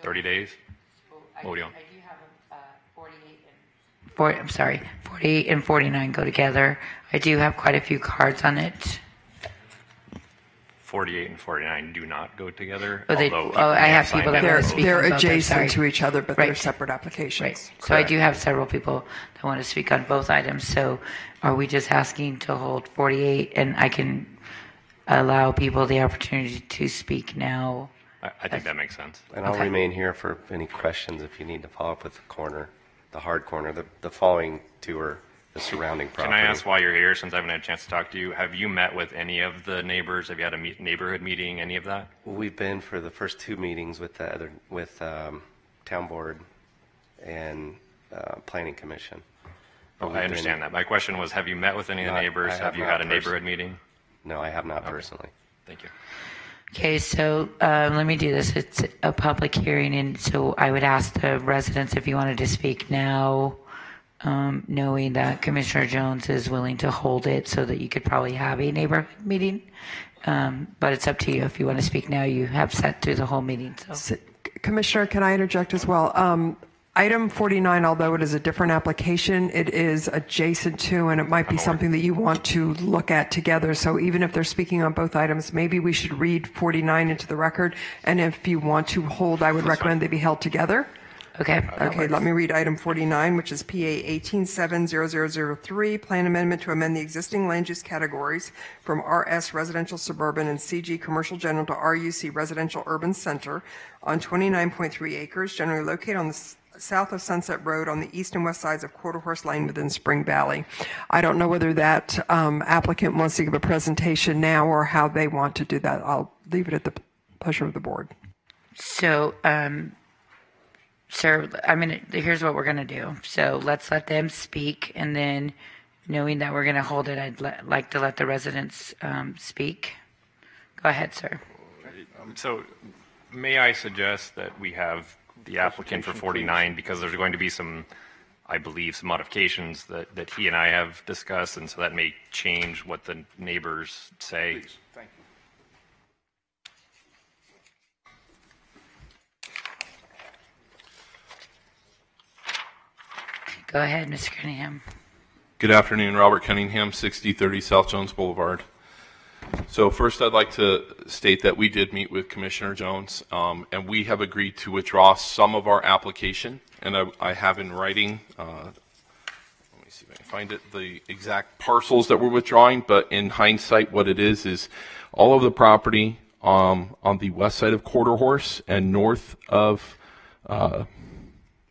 30 days? What do you want? 48 and 49 go together. I do have quite a few cards on it. 48 and 49 do not go together. I have people that want to speak. They're on both. adjacent to each other, but Right. they're separate applications. Right. So I do have several people that want to speak on both items. So are we just asking to hold 48, and I can allow people the opportunity to speak now? I think that makes sense. And I'll remain here for any questions if you need to follow up with the hard corner. The following two are the surrounding property. Can I ask why you're here, since I haven't had a chance to talk to you? Have you met with any of the neighbors? Have you had a neighborhood meeting, any of that? Well, we've been for the first two meetings with Town Board and Planning Commission. Oh, I understand that. My question was, have you met with any of the neighbors? Have you had a neighborhood meeting? No, I have not personally. Thank you. Okay, so let me do this. It's a public hearing, and so I would ask the residents if you wanted to speak now, knowing that Commissioner Jones is willing to hold it so that you could probably have a neighborhood meeting. But it's up to you. If you want to speak now, you have sat through the whole meeting. So. Commissioner, can I interject as well? Item 49, although it is a different application, it is adjacent to, and it might be something that you want to look at together. So even if they're speaking on both items, maybe we should read 49 into the record. And if you want to hold, I would recommend they be held together. Okay. Okay, let me read item 49, which is PA 1870003, plan amendment to amend the existing land use categories from RS residential suburban and CG commercial general to RUC residential urban center on 29.3 acres, generally located on the south of Sunset Road on the east and west sides of Quarter Horse Lane within Spring Valley. I don't know whether that applicant wants to give a presentation now or how they want to do that. I'll leave it at the pleasure of the board. So, sir, here's what we're going to do. So let's let them speak, and then knowing that we're going to hold it, I'd like to let the residents speak. Go ahead, sir. So may I suggest that we have the applicant for 49, because there's going to be some, I believe, some modifications that he and I have discussed, and so that may change what the neighbors say. Please. Thank you. Go ahead, Mr. Cunningham. Good afternoon, Robert Cunningham, 6030 South Jones Boulevard. So first I'd like to state that we did meet with Commissioner Jones, and we have agreed to withdraw some of our application, and I have in writing, let me see if I can find it, the exact parcels that we're withdrawing, but in hindsight what it is all of the property on the west side of Quarter Horse and north of,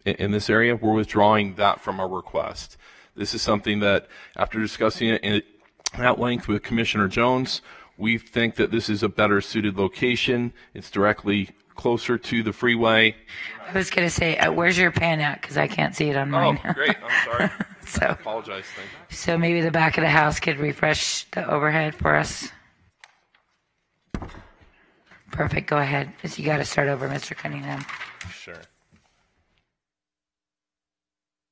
in this area, we're withdrawing that from our request. This is something that, after discussing it at length with Commissioner Jones, we think that this is a better suited location. It's directly closer to the freeway. I was going to say, where's your pen at? Because I can't see it on mine. Oh, great. I'm sorry. So, I apologize. Thank you. So maybe the back of the house could refresh the overhead for us. Perfect. Go ahead. You got to start over, Mr. Cunningham. Sure.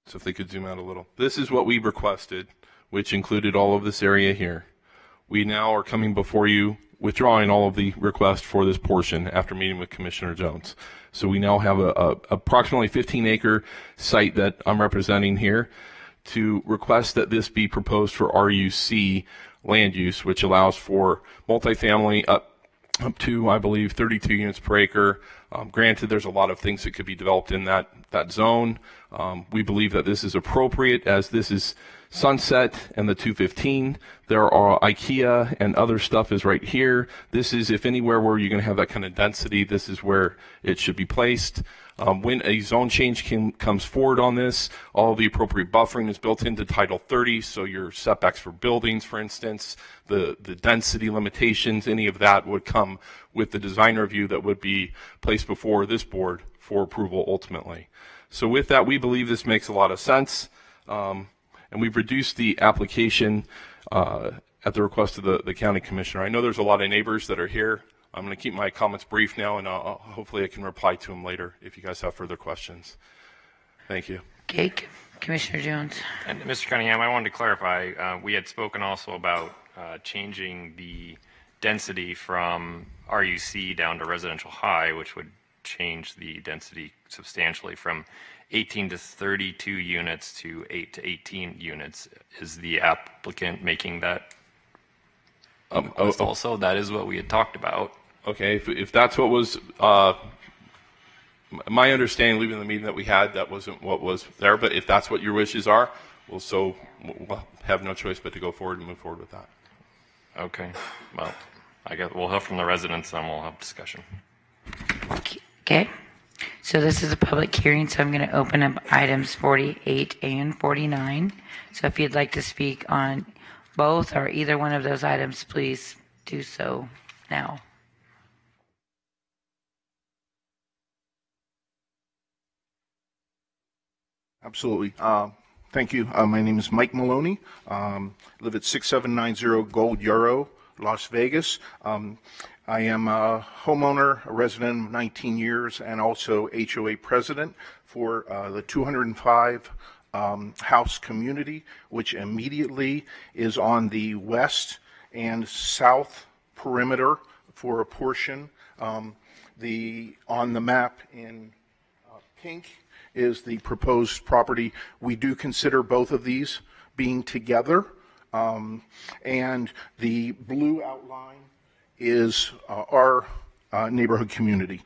So if they could zoom out a little. This is what we requested, which included all of this area here. We now are coming before you withdrawing all of the requests for this portion after meeting with Commissioner Jones. So we now have a approximately 15-acre site that I'm representing here to request that this be proposed for RUC land use, which allows for multifamily up to, I believe, 32 units per acre. Granted, there's a lot of things that could be developed in that zone. We believe that this is appropriate as this is Sunset and the 215. There are IKEA and other stuff is right here. This is, if anywhere where you're going to have that kind of density, this is where it should be placed. When a zone change comes forward on this, all the appropriate buffering is built into Title 30, so your setbacks for buildings, for instance, the density limitations, any of that would come with the design review that would be placed before this board for approval ultimately. So with that, we believe this makes a lot of sense, and we've reduced the application at the request of the county commissioner. I know there's a lot of neighbors that are here. I'm going to keep my comments brief now, and hopefully I can reply to them later if you guys have further questions. Thank you. Okay, Commissioner Jones. And Mr. Cunningham, I wanted to clarify, we had spoken also about changing the density from RUC down to residential high, which would change the density substantially from 18 to 32 units to 8 to 18 units. Is the applicant making that also? That is what we had talked about. Okay, if that's what was my understanding, leaving the meeting that we had, that wasn't what was there. But if that's what your wishes are, we'll have no choice but to go forward and move forward with that. Okay. Well, I guess we'll hear from the residents and we'll have discussion. Okay. So this is a public hearing, so I'm going to open up items 48 and 49. So if you'd like to speak on both or either one of those items, please do so now. Absolutely. Thank you. My name is Mike Maloney. Live at 6790 Gold Euro, Las Vegas. I am a homeowner, a resident of 19 years, and also HOA president for the 205 house community, which immediately is on the west and south perimeter for a portion. On the map in pink is the proposed property. We do consider both of these being together, and the blue outline is our neighborhood community.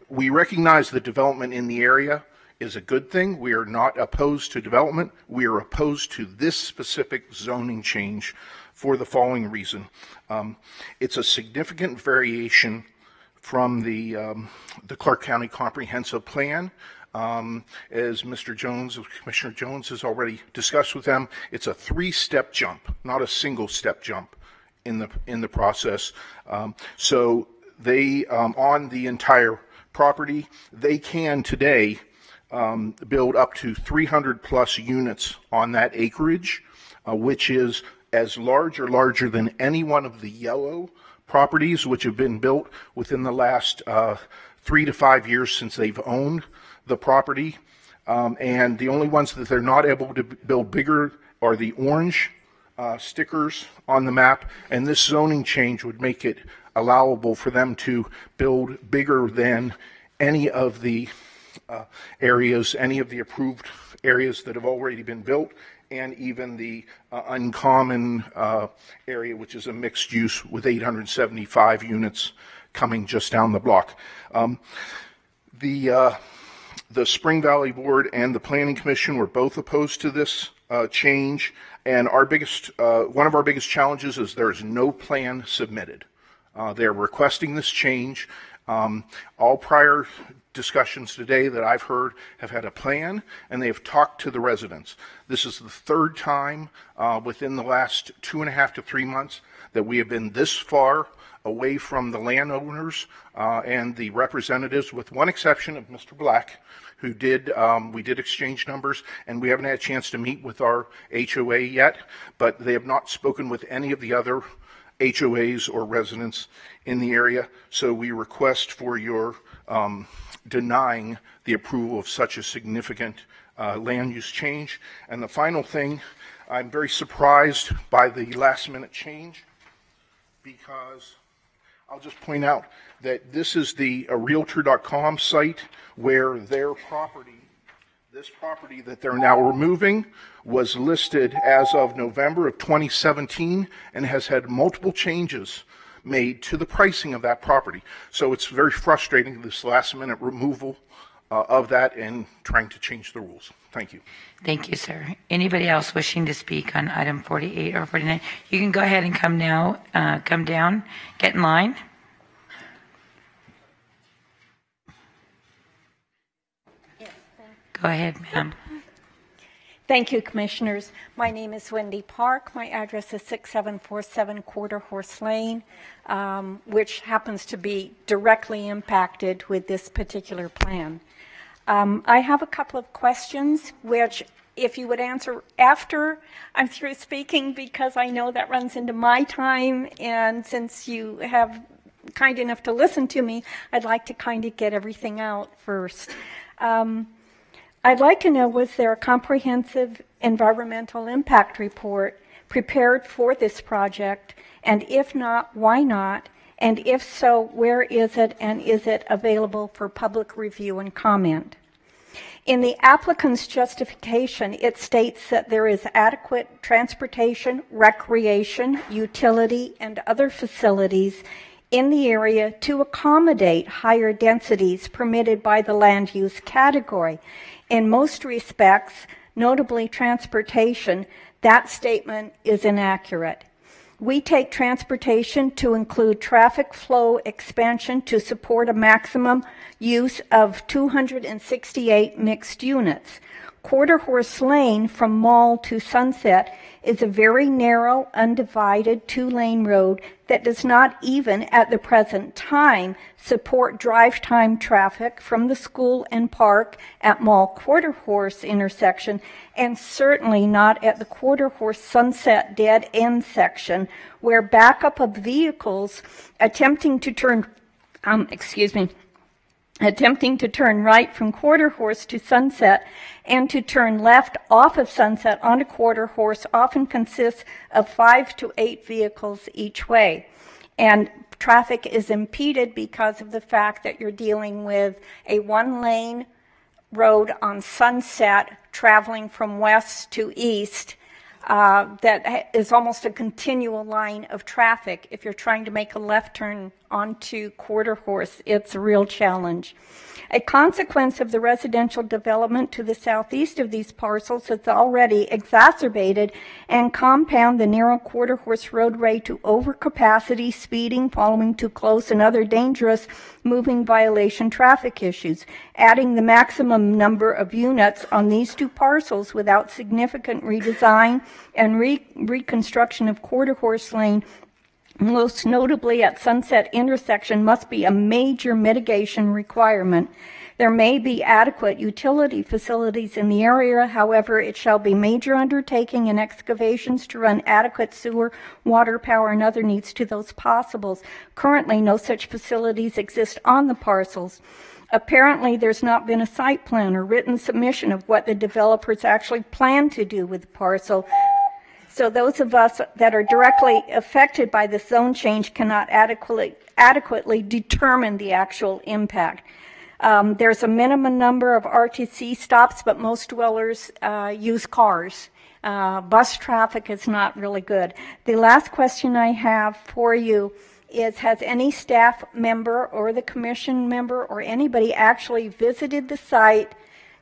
We recognize that development in the area is a good thing. We are not opposed to development. We are opposed to this specific zoning change for the following reason. It's a significant variation from the Clark County Comprehensive Plan. As Mr. Jones, Commissioner Jones has already discussed with them, it's a 3-step jump, not a single step jump in the process. So they, on the entire property, they can today build up to 300 plus units on that acreage, which is as large or larger than any one of the yellow properties which have been built within the last 3 to 5 years since they've owned the property. And the only ones that they're not able to build bigger are the orange stickers on the map, and this zoning change would make it allowable for them to build bigger than any of the areas, any of the approved areas that have already been built, and even the uncommon area, which is a mixed use with 875 units coming just down the block. The Spring Valley Board and the Planning Commission were both opposed to this change, and our biggest, one of our biggest challenges is there is no plan submitted. They're requesting this change. All prior discussions today that I've heard have had a plan, and they've talked to the residents. This is the third time within the last 2.5 to 3 months that we have been this far away from the landowners and the representatives, with one exception of Mr. Black, who did, we did exchange numbers, and we haven't had a chance to meet with our HOA yet, but they have not spoken with any of the other HOAs or residents in the area. So we request for your denying the approval of such a significant land use change. And the final thing, I'm very surprised by the last minute change, because I'll just point out that this is the Realtor.com site where their property, this property that they're now removing, was listed as of November of 2017 and has had multiple changes made to the pricing of that property. So it's very frustrating, this last minute removal of that and trying to change the rules. Thank you. Thank you, sir. Anybody else wishing to speak on item 48 or 49? You can go ahead and come now, come down, get in line. Go ahead, ma'am. Thank you, Commissioners. My name is Wendy Park. My address is 6747 Quarter Horse Lane, which happens to be directly impacted with this particular plan. I have a couple of questions, which if you would answer after I'm through speaking, because I know that runs into my time, and since you have kind enough to listen to me, I'd like to kind of get everything out first. I'd like to know, was there a comprehensive environmental impact report prepared for this project? And if not, why not? And if so, where is it, and is it available for public review and comment? In the applicant's justification, it states that there is adequate transportation, recreation, utility, and other facilities in the area to accommodate higher densities permitted by the land use category. In most respects, notably transportation, that statement is inaccurate. We take transportation to include traffic flow expansion to support a maximum use of 268 mixed units. Quarter Horse Lane from Mall to Sunset is a very narrow, undivided 2-lane road that does not even at the present time support drive time traffic from the school and park at Mall Quarter Horse intersection, and certainly not at the Quarter Horse Sunset dead end section, where backup of vehicles attempting to turn attempting to turn right from Quarter Horse to Sunset and to turn left off of Sunset onto Quarter Horse often consists of 5 to 8 vehicles each way. And traffic is impeded because of the fact that you're dealing with a one-lane road on Sunset traveling from west to east that is almost a continual line of traffic. If you're trying to make a left turn onto Quarter Horse, it's a real challenge. A consequence of the residential development to the southeast of these parcels has already exacerbated and compound the narrow Quarter Horse roadway to overcapacity, speeding, following too close, and other dangerous moving violation traffic issues. Adding the maximum number of units on these two parcels without significant redesign and reconstruction of Quarter Horse Lane, most notably at Sunset intersection, must be a major mitigation requirement. There may be adequate utility facilities in the area. However, it shall be major undertaking and excavations to run adequate sewer, water, power, and other needs to those possibles. Currently, no such facilities exist on the parcels. Apparently, there's not been a site plan or written submission of what the developers actually plan to do with the parcel. So those of us that are directly affected by the zone change cannot adequately determine the actual impact. There's a minimum number of RTC stops, but most dwellers use cars. Bus traffic is not really good. The last question I have for you is, has any staff member or the commission member or anybody actually visited the site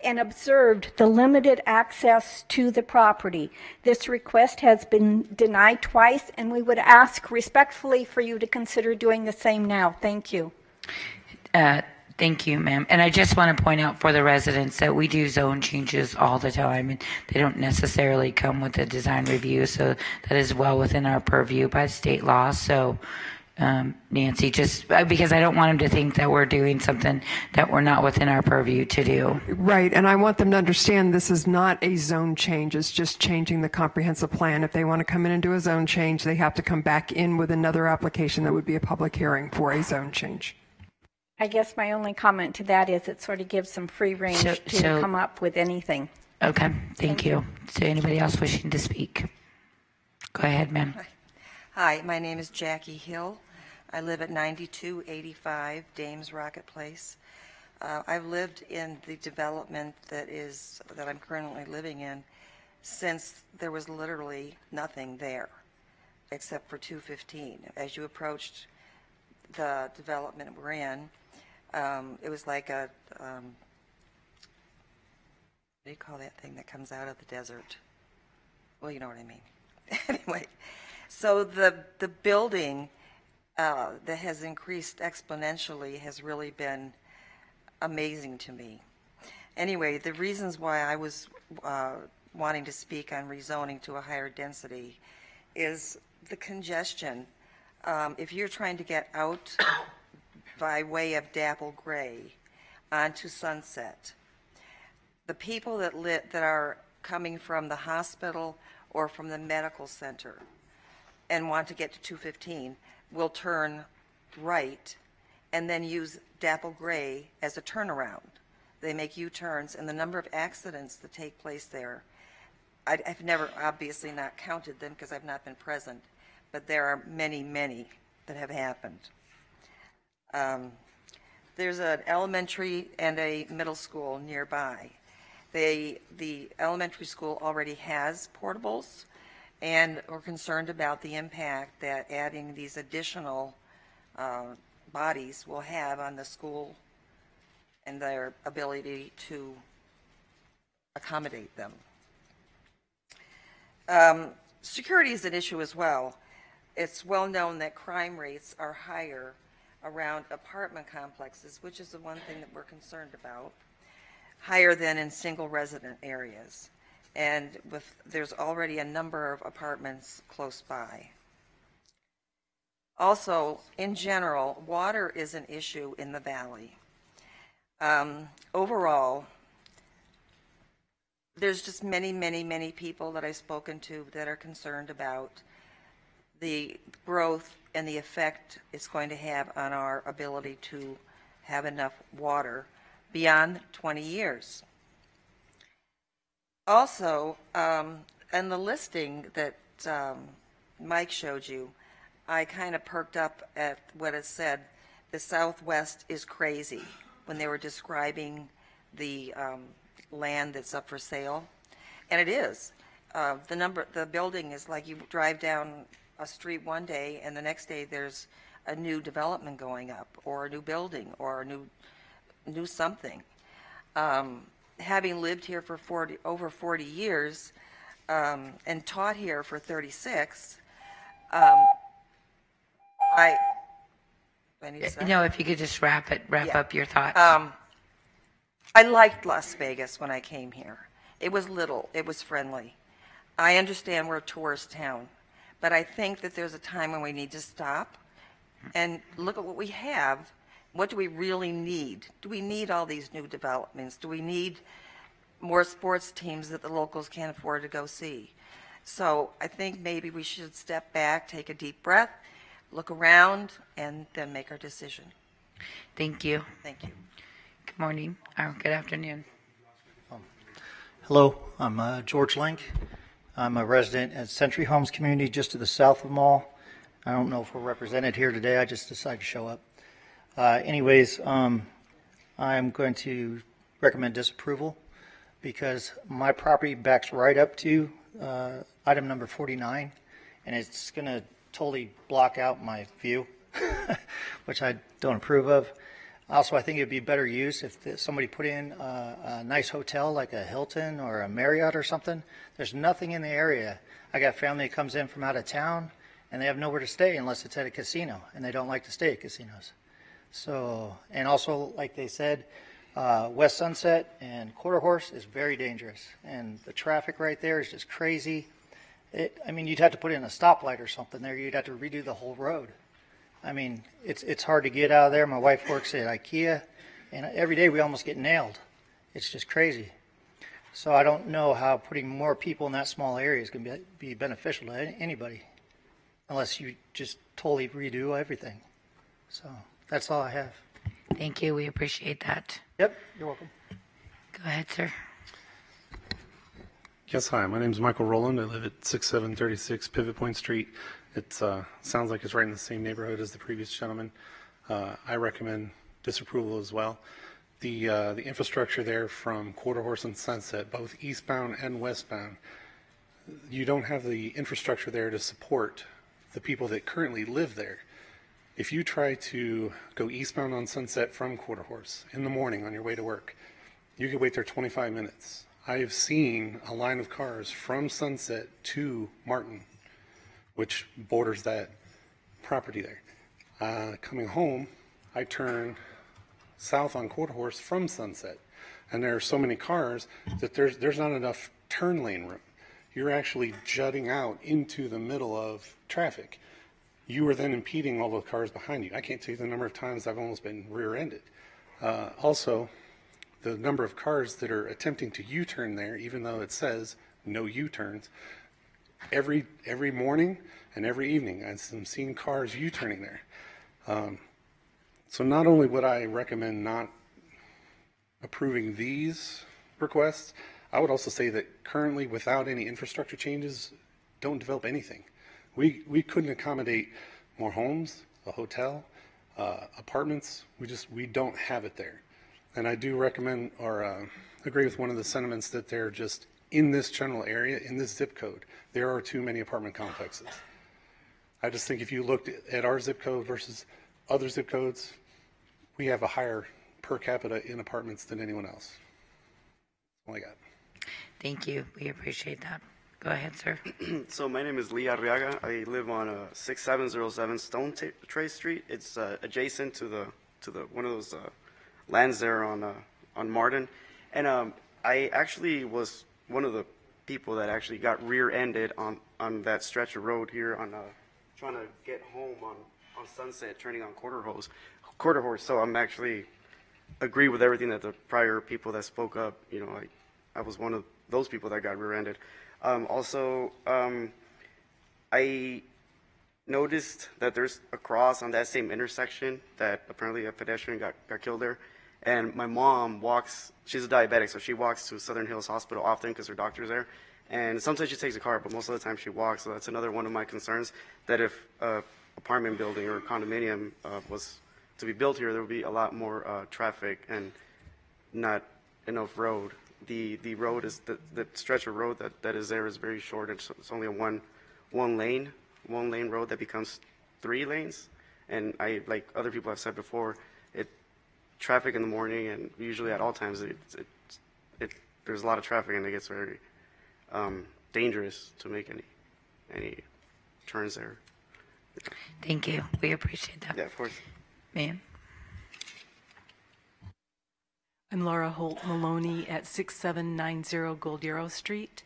and observed the limited access to the property? This request has been denied twice, and we would ask respectfully for you to consider doing the same now. Thank you. Thank you, ma'am. And I just want to point out for the residents that we do zone changes all the time, and they don't necessarily come with a design review, so that is well within our purview by state law. So Nancy, just because I don't want them to think that we're doing something that we're not within our purview to do. Right, and I want them to understand this is not a zone change. It's just changing the comprehensive plan. If they want to come in and do a zone change, they have to come back in with another application that would be a public hearing for a zone change. I guess my only comment to that is it sort of gives some free range to come up with anything. Okay, thank you. So anybody else wishing to speak? Go ahead, ma'am. Hi, my name is Jackie Hill. I live at 9285 Dames Rocket Place. I've lived in the development that I'm currently living in since there was literally nothing there except for 215. As you approached the development we're in, it was like a, what do you call that thing that comes out of the desert? Well, you know what I mean. Anyway, so the building that has increased exponentially has really been amazing to me. Anyway, the reasons why I was wanting to speak on rezoning to a higher density is the congestion. If you're trying to get out by way of Dapple Gray onto Sunset, the people that are coming from the hospital or from the medical center and want to get to 215 will turn right and then use Dapple Gray as a turnaround. They make U-turns, and the number of accidents that take place there, I've never, obviously not counted them because I've not been present, but there are many, many that have happened. There's an elementary and a middle school nearby. The elementary school already has portables, and we're concerned about the impact that adding these additional bodies will have on the school and their ability to accommodate them. Security is an issue as well. It's well known that crime rates are higher around apartment complexes, which is the one thing that we're concerned about, higher than in single resident areas. And there's already a number of apartments close by. Also, in general, water is an issue in the valley. Overall, there's just many, many, many people that I've spoken to that are concerned about the growth and the effect it's going to have on our ability to have enough water beyond 20 years. Also, in the listing that Mike showed you, I kind of perked up at what it said, the Southwest is crazy, when they were describing the land that's up for sale. And it is. The building is like you drive down a street one day and the next day there's a new development going up, or a new building, or a new something. Having lived here for over 40 years and taught here for 36, No, if you could just wrap up your thoughts. I liked Las Vegas when I came here. It was little, it was friendly. I understand we're a tourist town, but I think that there's a time when we need to stop and look at what we have. What do we really need? Do we need all these new developments? Do we need more sports teams that the locals can't afford to go see? So I think maybe we should step back, take a deep breath, look around, and then make our decision. Thank you. Thank you. Good morning, or good afternoon. Hello, I'm George Link. I'm a resident at Century Homes Community just to the south of the mall. I don't know if we're represented here today. I just decided to show up. I'm going to recommend disapproval because my property backs right up to item number 49, and it's going to totally block out my view, which I don't approve of. Also, I think it would be better use if somebody put in a nice hotel like a Hilton or a Marriott or something. There's nothing in the area. I got family that comes in from out of town, and they have nowhere to stay unless it's at a casino, and they don't like to stay at casinos. So, and also, like they said, West Sunset and Quarter Horse is very dangerous, and the traffic right there is just crazy. You'd have to put in a stoplight or something there. You'd have to redo the whole road. It's hard to get out of there. My wife works at IKEA, and every day we almost get nailed. It's just crazy. So I don't know how putting more people in that small area is going to be beneficial to anybody, unless you just totally redo everything. So that's all I have. Thank you. We appreciate that. Yep, you're welcome. Go ahead, sir. Yes, hi. My name is Michael Rowland. I live at 6736 Pivot Point Street. It sounds like it's right in the same neighborhood as the previous gentleman. I recommend disapproval as well. The infrastructure there from Quarter Horse and Sunset, both eastbound and westbound, you don't have the infrastructure there to support the people that currently live there. If you try to go eastbound on Sunset from Quarter Horse in the morning on your way to work, you could wait there 25 minutes. I have seen a line of cars from Sunset to Martin, which borders that property there. Coming home, I turn south on Quarter Horse from Sunset, and there are so many cars that there's not enough turn lane room. You're actually jutting out into the middle of traffic. You are then impeding all the cars behind you. I can't tell you the number of times I've almost been rear-ended. Also, the number of cars that are attempting to U-turn there, even though it says no U-turns, every morning and every evening I'm seeing cars U-turning there. So not only would I recommend not approving these requests, I would also say that currently, without any infrastructure changes, don't develop anything. We couldn't accommodate more homes, a hotel, apartments. We don't have it there. And I do recommend or agree with one of the sentiments that they're just in this general area, in this zip code, there are too many apartment complexes. I just think if you looked at our zip code versus other zip codes, we have a higher per capita in apartments than anyone else. That's all I got. Thank you. We appreciate that. Go ahead, sir. So my name is Lee Arriaga. I live on 6707 Stone Tray Street. It's adjacent to the one of those lands there on Martin, and I actually was one of the people that actually got rear-ended on that stretch of road here on trying to get home on Sunset, turning on Quarter Horse. So I'm actually agree with everything that the prior people that spoke up. I was one of those people that got rear-ended. I noticed that there's a cross on that same intersection that apparently a pedestrian got killed there. And my mom walks, she's a diabetic, so she walks to Southern Hills Hospital often because her doctor's there. And sometimes she takes a car, but most of the time she walks. So that's another one of my concerns, that if a apartment building or a condominium was to be built here, there would be a lot more traffic and not enough road. The road is, the stretch of road that is there is very short. It's only a one lane road that becomes 3 lanes. And I, like other people have said before, traffic in the morning and usually at all times, there's a lot of traffic and it gets very dangerous to make any turns there. Thank you. We appreciate that. Yeah, of course. Ma'am. I'm Laura Holt Maloney at 6790 Gold Yarrow Street,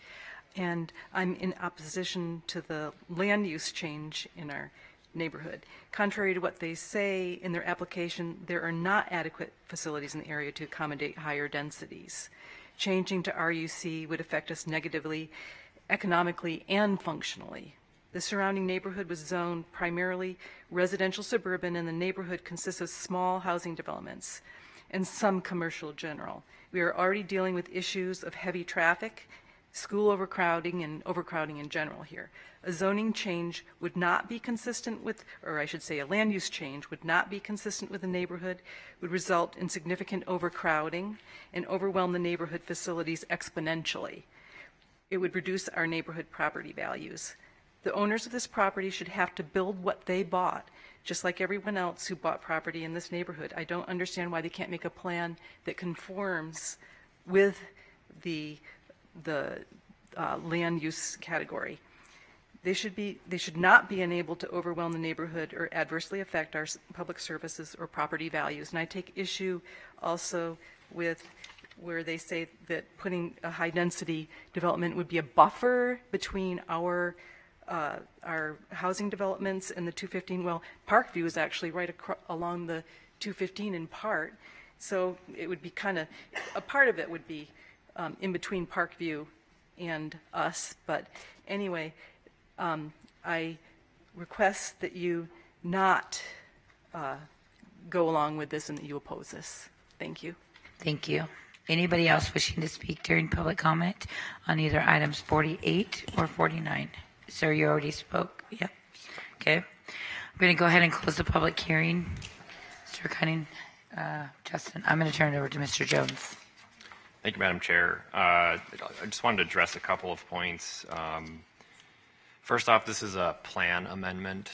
and I'm in opposition to the land use change in our neighborhood. Contrary to what they say in their application, there are not adequate facilities in the area to accommodate higher densities. Changing to RUC would affect us negatively, economically, and functionally. The surrounding neighborhood was zoned primarily residential suburban, and the neighborhood consists of small housing developments and some commercial general. We are already dealing with issues of heavy traffic, school overcrowding, and overcrowding in general here. A zoning change would not be consistent with, or I should say a land use change would not be consistent with the neighborhood, would result in significant overcrowding and overwhelm the neighborhood facilities exponentially. It would reduce our neighborhood property values. The owners of this property should have to build what they bought, just like everyone else who bought property in this neighborhood. I don't understand why they can't make a plan that conforms with the land use category. They should not be unable to overwhelm the neighborhood or adversely affect our public services or property values. And I take issue also with where they say that putting a high density development would be a buffer between our housing developments and the 215. Well, Parkview is actually right along the 215 in part. So it would be kind of, a part of it would be in between Parkview and us. But anyway, I request that you not go along with this and that you oppose this. Thank you. Thank you. Anybody else wishing to speak during public comment on either items 48 or 49? Sir, you already spoke? Yep. Okay. We're going to go ahead and close the public hearing. Mr. Cunning, Justin, I'm going to turn it over to Mr. Jones. Thank you, Madam Chair. I just wanted to address a couple of points. First off, this is a plan amendment.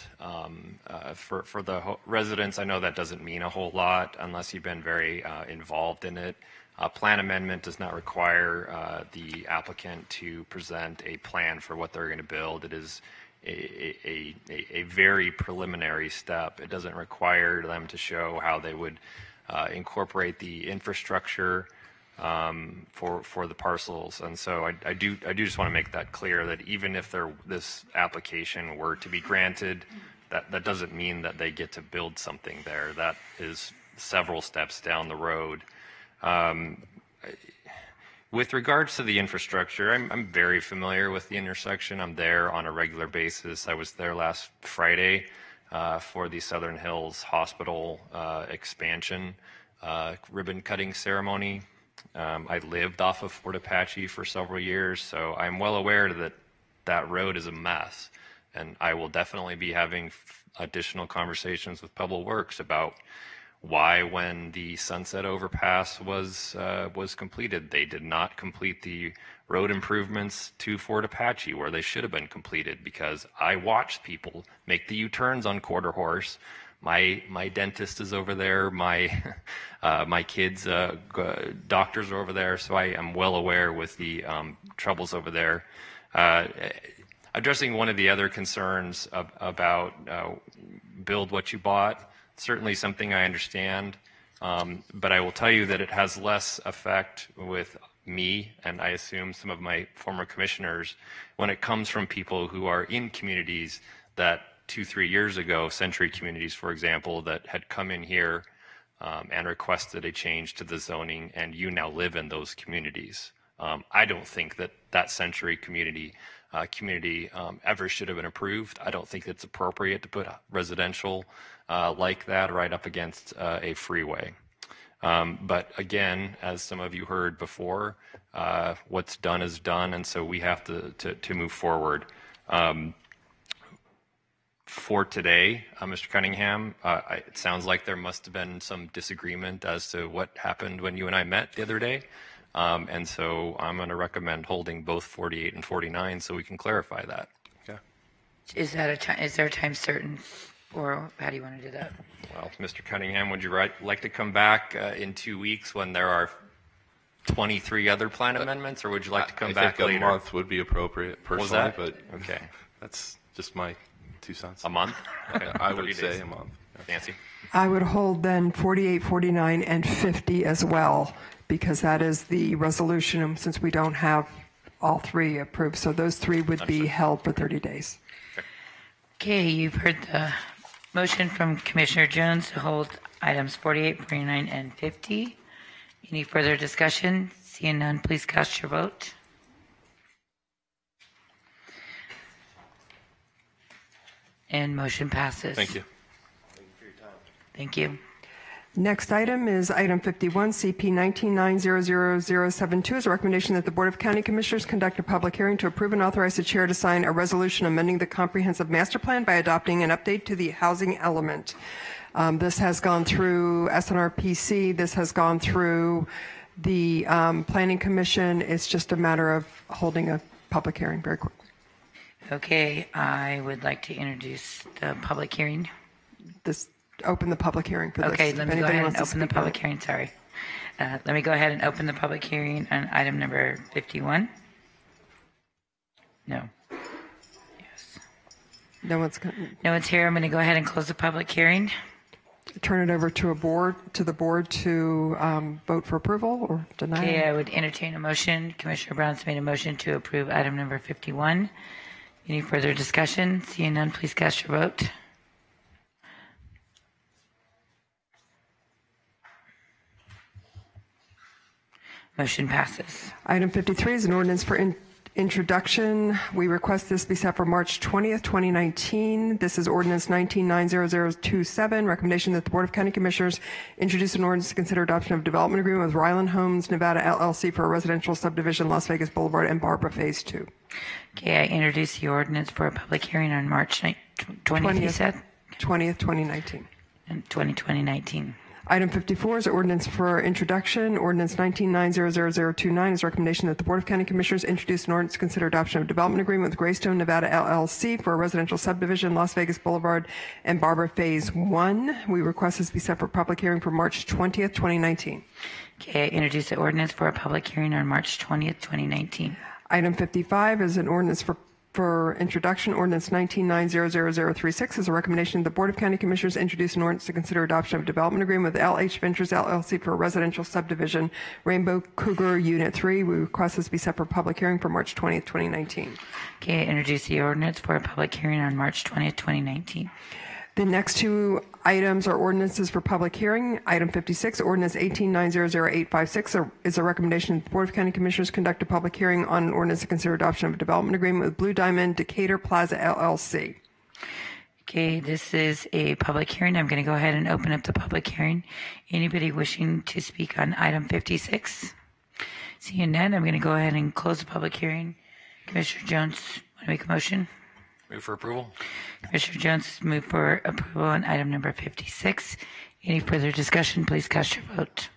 For the residents, I know that doesn't mean a whole lot unless you've been very involved in it. A plan amendment does not require the applicant to present a plan for what they're going to build. It is a very preliminary step. It doesn't require them to show how they would incorporate the infrastructure for the parcels. And so I do just want to make that clear, that even if this application were to be granted, that doesn't mean that they get to build something there. That is several steps down the road. With regards to the infrastructure, I'm very familiar with the intersection. I'm there on a regular basis. I was there last Friday for the Southern Hills Hospital expansion ribbon cutting ceremony. I lived off of Fort Apache for several years, so I'm well aware that that road is a mess. And I will definitely be having additional conversations with Public Works about why, when the Sunset Overpass was completed, they did not complete the road improvements to Fort Apache where they should have been completed, because I watched people make the U-turns on Quarter Horse. My dentist is over there. My kids' doctors are over there, so I am well aware with the troubles over there. Addressing one of the other concerns about build what you bought, certainly something I understand, but I will tell you that it has less effect with me, and I assume some of my former commissioners, when it comes from people who are in communities that 2-3 years ago, Century Communities, for example, that had come in here and requested a change to the zoning, and you now live in those communities. I don't think that that Century community ever should have been approved. I don't think it's appropriate to put residential like that right up against a freeway. But again, as some of you heard before, what's done is done, and so we have to move forward. For today, Mr. Cunningham, it sounds like there must have been some disagreement as to what happened when you and I met the other day. And so I'm going to recommend holding both 48 and 49 so we can clarify that. Okay. Is there a time certain, or how do you want to do that? Well, Mr. Cunningham, would you like to come back in 2 weeks when there are 23 other plan amendments, or would you like to come back later? I think a month would be appropriate personally, but okay, that's just my 2 cents. A month? Okay. I would say a month. Nancy? I would hold then 48, 49, and 50 as well, because that is the resolution, since we don't have all three approved. So those three would be held for 30 days. Okay, you've heard the motion from Commissioner Jones to hold items 48, 49, and 50. Any further discussion? Seeing none, please cast your vote. And motion passes. Thank you. Thank you. Next item is item 51, CP 1990072, is a recommendation that the Board of County Commissioners conduct a public hearing to approve and authorize the chair to sign a resolution amending the comprehensive master plan by adopting an update to the housing element. This has gone through SNRPC. This has gone through the Planning Commission. It's just a matter of holding a public hearing very quickly. Okay, I would like to introduce the public hearing. Open the public hearing for this. Okay, let me go ahead and open the public hearing. Sorry. Let me go ahead and open the public hearing on item number 51. No. Yes. No one's here. I'm going to go ahead and close the public hearing. Turn it over to the board to vote for approval or deny. Okay, I would entertain a motion. Commissioner Brown's made a motion to approve item number 51. Any further discussion? Seeing none, please cast your vote. Motion passes. Item 53 is an ordinance for introduction. We request this be set for March 20th, 2019. This is ordinance 1990027. Recommendation that the Board of County Commissioners introduce an ordinance to consider adoption of development agreement with Ryland Homes Nevada LLC for a residential subdivision, Las Vegas Boulevard and Barbara Phase 2. Okay, I introduce the ordinance for a public hearing on March 20th, you said? 20th, 2019. And 2019. Item 54 is ordinance for introduction. Ordinance 1990029 is a recommendation that the Board of County Commissioners introduce an ordinance to consider adoption of development agreement with Greystone Nevada LLC for a residential subdivision, Las Vegas Boulevard and Barbara Phase 1. We request this be set for public hearing for March 20th, 2019. Okay, I introduce the ordinance for a public hearing on March 20th, 2019. Item 55 is an ordinance for introduction. Ordinance 1990036 is a recommendation that the Board of County Commissioners introduce an ordinance to consider adoption of development agreement with LH Ventures LLC for a residential subdivision, Rainbow Cougar Unit 3. We request this be set for public hearing for March 20th, 2019. Okay, I introduce the ordinance for a public hearing on March 20th, 2019. The next two items are ordinances for public hearing. Item 56, ordinance 1890086 is a recommendation that the Board of County Commissioners conduct a public hearing on an ordinance to consider adoption of a development agreement with Blue Diamond Decatur Plaza LLC. Okay, this is a public hearing. I'm going to go ahead and open up the public hearing. Anybody wishing to speak on item 56? Seeing none, I'm going to go ahead and close the public hearing. Commissioner Jones, want to make a motion? Move for approval. Commissioner Jones has moved for approval on item number 56. Any further discussion, please cast your vote.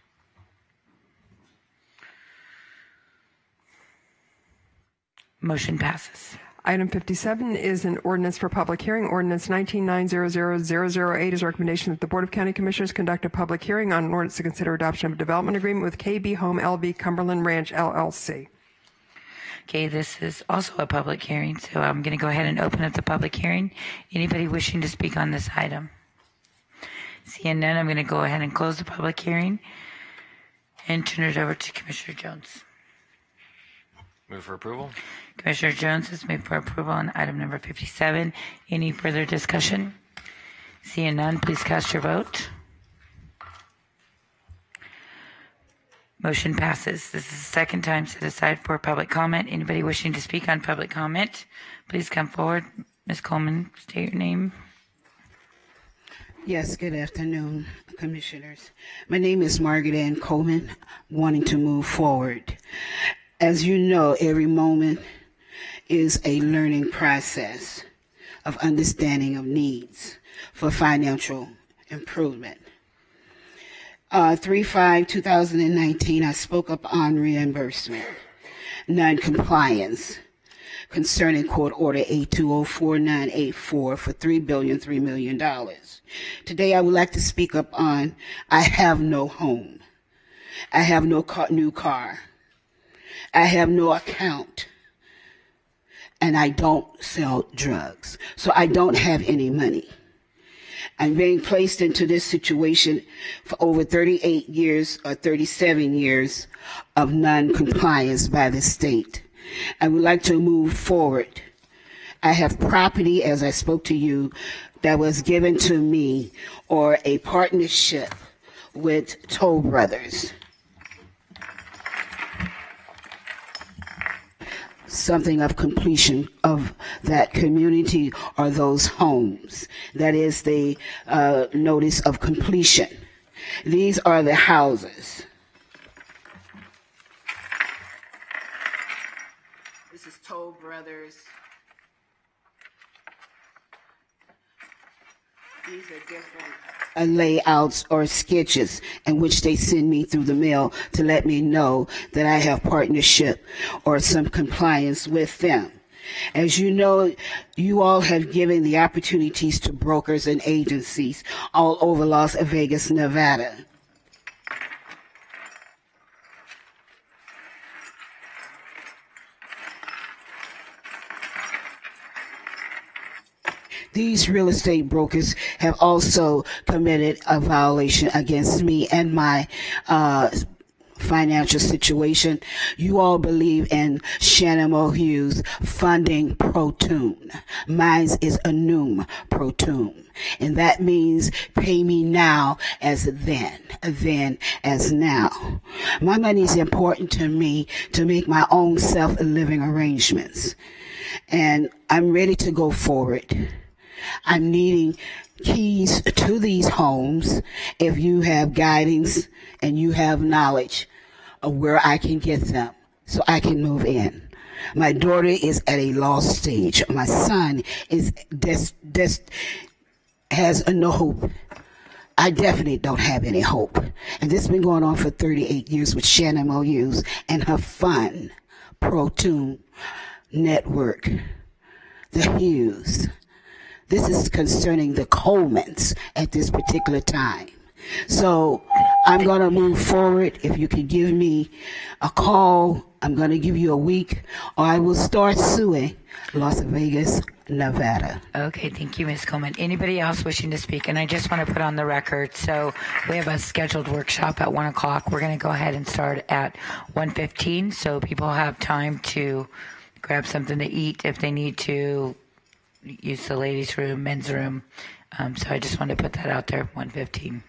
Motion passes. Item 57 is an ordinance for public hearing. Ordinance 1990008 is a recommendation that the Board of County Commissioners conduct a public hearing on an ordinance to consider adoption of a development agreement with KB Home LV Cumberland Ranch LLC. Okay, this is also a public hearing, so I'm going to go ahead and open up the public hearing. Anybody wishing to speak on this item? Seeing none, I'm going to go ahead and close the public hearing and turn it over to Commissioner Jones. Move for approval. Commissioner Jones has moved for approval on item number 57. Any further discussion? Seeing none, please cast your vote. Motion passes. This is the second time set aside for public comment. Anybody wishing to speak on public comment, please come forward. Ms. Coleman, state your name. Yes, good afternoon, Commissioners. My name is Margaret Ann Coleman, wanting to move forward. As you know, every moment is a learning process of understanding of needs for financial improvement. 3/5/2019, I spoke up on reimbursement, non-compliance concerning Court Order 8204-984 for $3 million. Today, I would like to speak up on I have no home. I have no new car. I have no account. And I don't sell drugs. So I don't have any money. I'm being placed into this situation for over 38 years or 37 years of non-compliance by the state. I would like to move forward. I have property, as I spoke to you, that was given to me or a partnership with Toll Brothers. Something of completion of that community or those homes. That is the notice of completion. These are the houses. This is Toll Brothers. These are different layouts or sketches in which they send me through the mail to let me know that I have partnership or some compliance with them. As you know, you all have given the opportunities to brokers and agencies all over Las Vegas, Nevada. These real estate brokers have also committed a violation against me and my financial situation. You all believe in Shannon Hughes funding Protune. Mine is Anum Protune. And that means pay me now as then as now. My money is important to me to make my own self-living arrangements. And I'm ready to go forward. I'm needing keys to these homes if you have guidance and you have knowledge of where I can get them so I can move in. My daughter is at a lost stage. My son is has no hope. I definitely don't have any hope. And this has been going on for 38 years with Shannon Hughes and her fun, Protune Network, the Hughes. This is concerning the Colemans at this particular time. So I'm going to move forward. If you can give me a call, I'm going to give you a week, or I will start suing Las Vegas, Nevada. Okay, thank you, Ms. Coleman. Anybody else wishing to speak? And I just want to put on the record, so we have a scheduled workshop at 1 o'clock. We're going to go ahead and start at 1:15, so people have time to grab something to eat if they need to use the ladies' room, men's room. So I just wanted to put that out there, 1:15.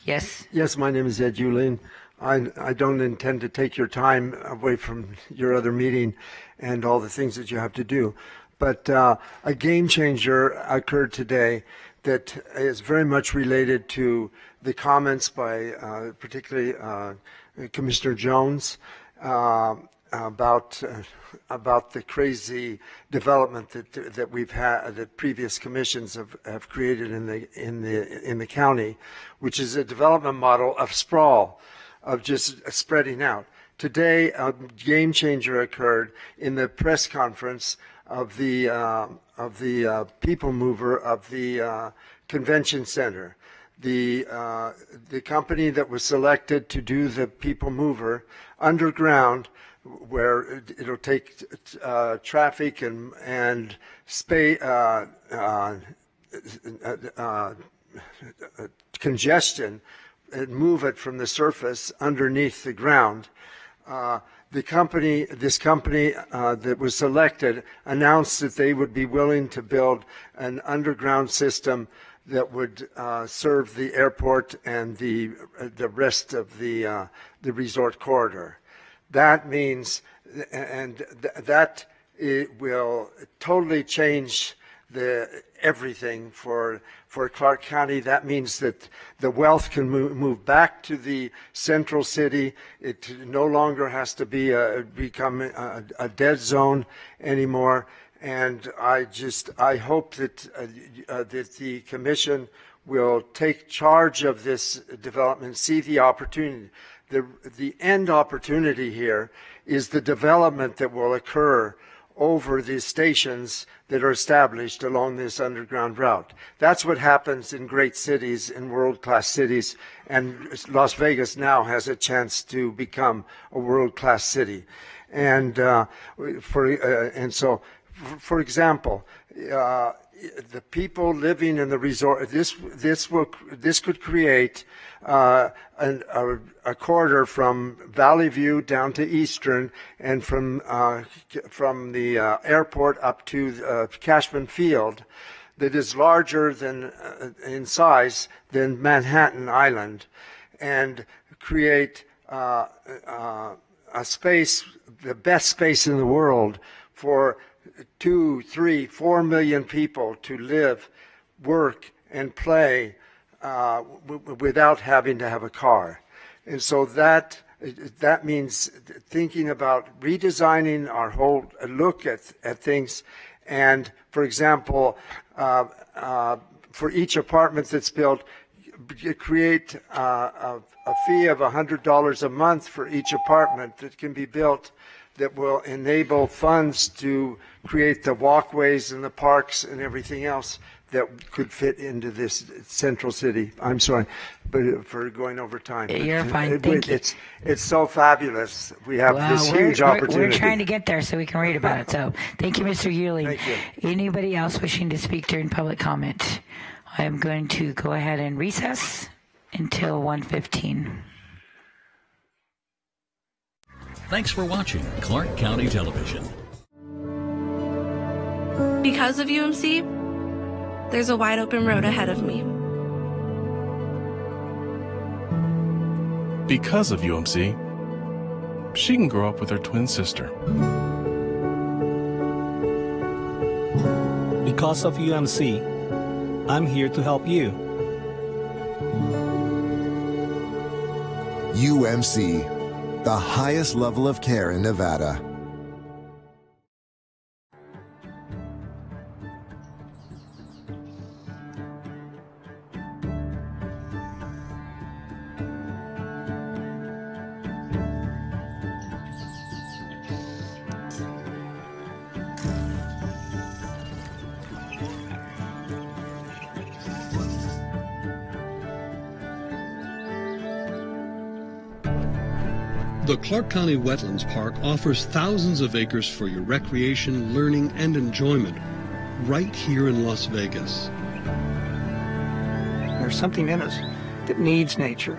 Yes? Yes, my name is Ed Yulin. I don't intend to take your time away from your other meeting and all the things that you have to do. But a game changer occurred today that is very much related to the comments by particularly Commissioner Jones about the crazy development that we've had, that previous commissions have created in the county, which is a development model of sprawl, of just spreading out. Today, a game changer occurred in the press conference of the people mover of the convention center. The company that was selected to do the people mover underground, where it'll take traffic and congestion and move it from the surface underneath the ground. This company that was selected announced that they would be willing to build an underground system that would serve the airport and the rest of the resort corridor. That means, that it will totally change everything for Clark County. That means that the wealth can move back to the central city. It no longer has to become a dead zone anymore. And I hope that that the commission will take charge of this development, see the opportunity. The end opportunity here is the development that will occur over the stations that are established along this underground route. That's what happens in great cities, in world-class cities, and Las Vegas now has a chance to become a world-class city. And so, for example, the people living in the resort, this could create a corridor from Valley View down to Eastern, and from the airport up to Cashman Field, that is larger than in size than Manhattan Island, and create a space, the best space in the world for 2, 3, 4 million people to live, work, and play without having to have a car. And so that means thinking about redesigning our whole look at things. And, for example, for each apartment that's built, create a fee of $100 a month for each apartment that can be built, that will enable funds to create the walkways and the parks and everything else that could fit into this central city. I'm sorry for going over time. You're fine. Thank you. It's so fabulous. We have this huge opportunity. We're trying to get there so we can read about it. So thank you, Mr. Euling. Thank you. Anybody else wishing to speak during public comment? I am going to go ahead and recess until 1:15. Thanks for watching Clark County Television. Because of UMC, there's a wide open road ahead of me. Because of UMC, she can grow up with her twin sister. Because of UMC, I'm here to help you. UMC, the highest level of care in Nevada. The Clark County Wetlands Park offers thousands of acres for your recreation, learning, and enjoyment right here in Las Vegas. There's something in us that needs nature.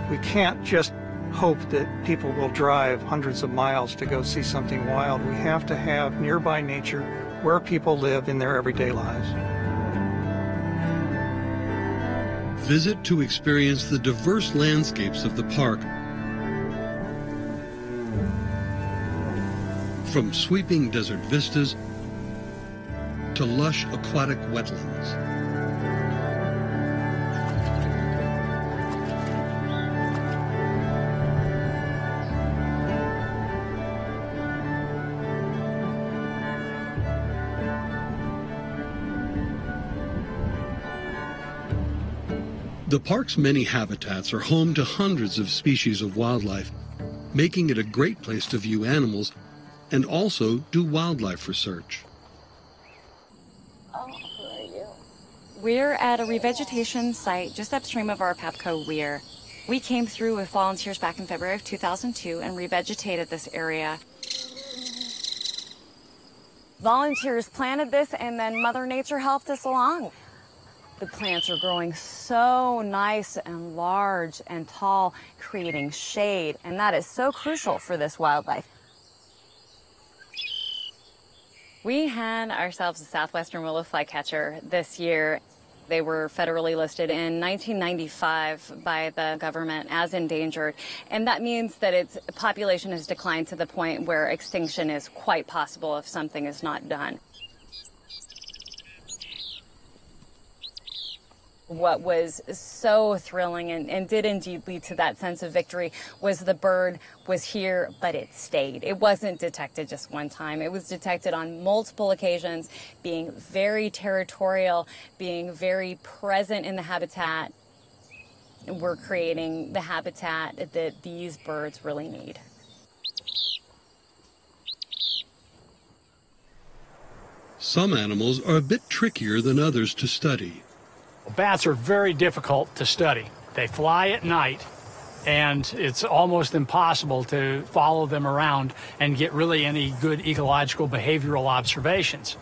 We can't just hope that people will drive hundreds of miles to go see something wild. We have to have nearby nature where people live in their everyday lives. Visit to experience the diverse landscapes of the park, from sweeping desert vistas to lush aquatic wetlands. The park's many habitats are home to hundreds of species of wildlife, making it a great place to view animals and also do wildlife research. We're at a revegetation site just upstream of our Pepco weir. We came through with volunteers back in February of 2002 and revegetated this area. Volunteers planted this and then Mother Nature helped us along. The plants are growing so nice and large and tall, creating shade, and that is so crucial for this wildlife. We had ourselves a southwestern willow flycatcher this year. They were federally listed in 1995 by the government as endangered, and that means that its population has declined to the point where extinction is quite possible if something is not done. What was so thrilling and did indeed lead to that sense of victory was the bird was here, but it stayed. It wasn't detected just one time. It was detected on multiple occasions, being very territorial, being very present in the habitat. We're creating the habitat that these birds really need. Some animals are a bit trickier than others to study. Bats are very difficult to study. They fly at night, and it's almost impossible to follow them around and get really any good ecological behavioral observations.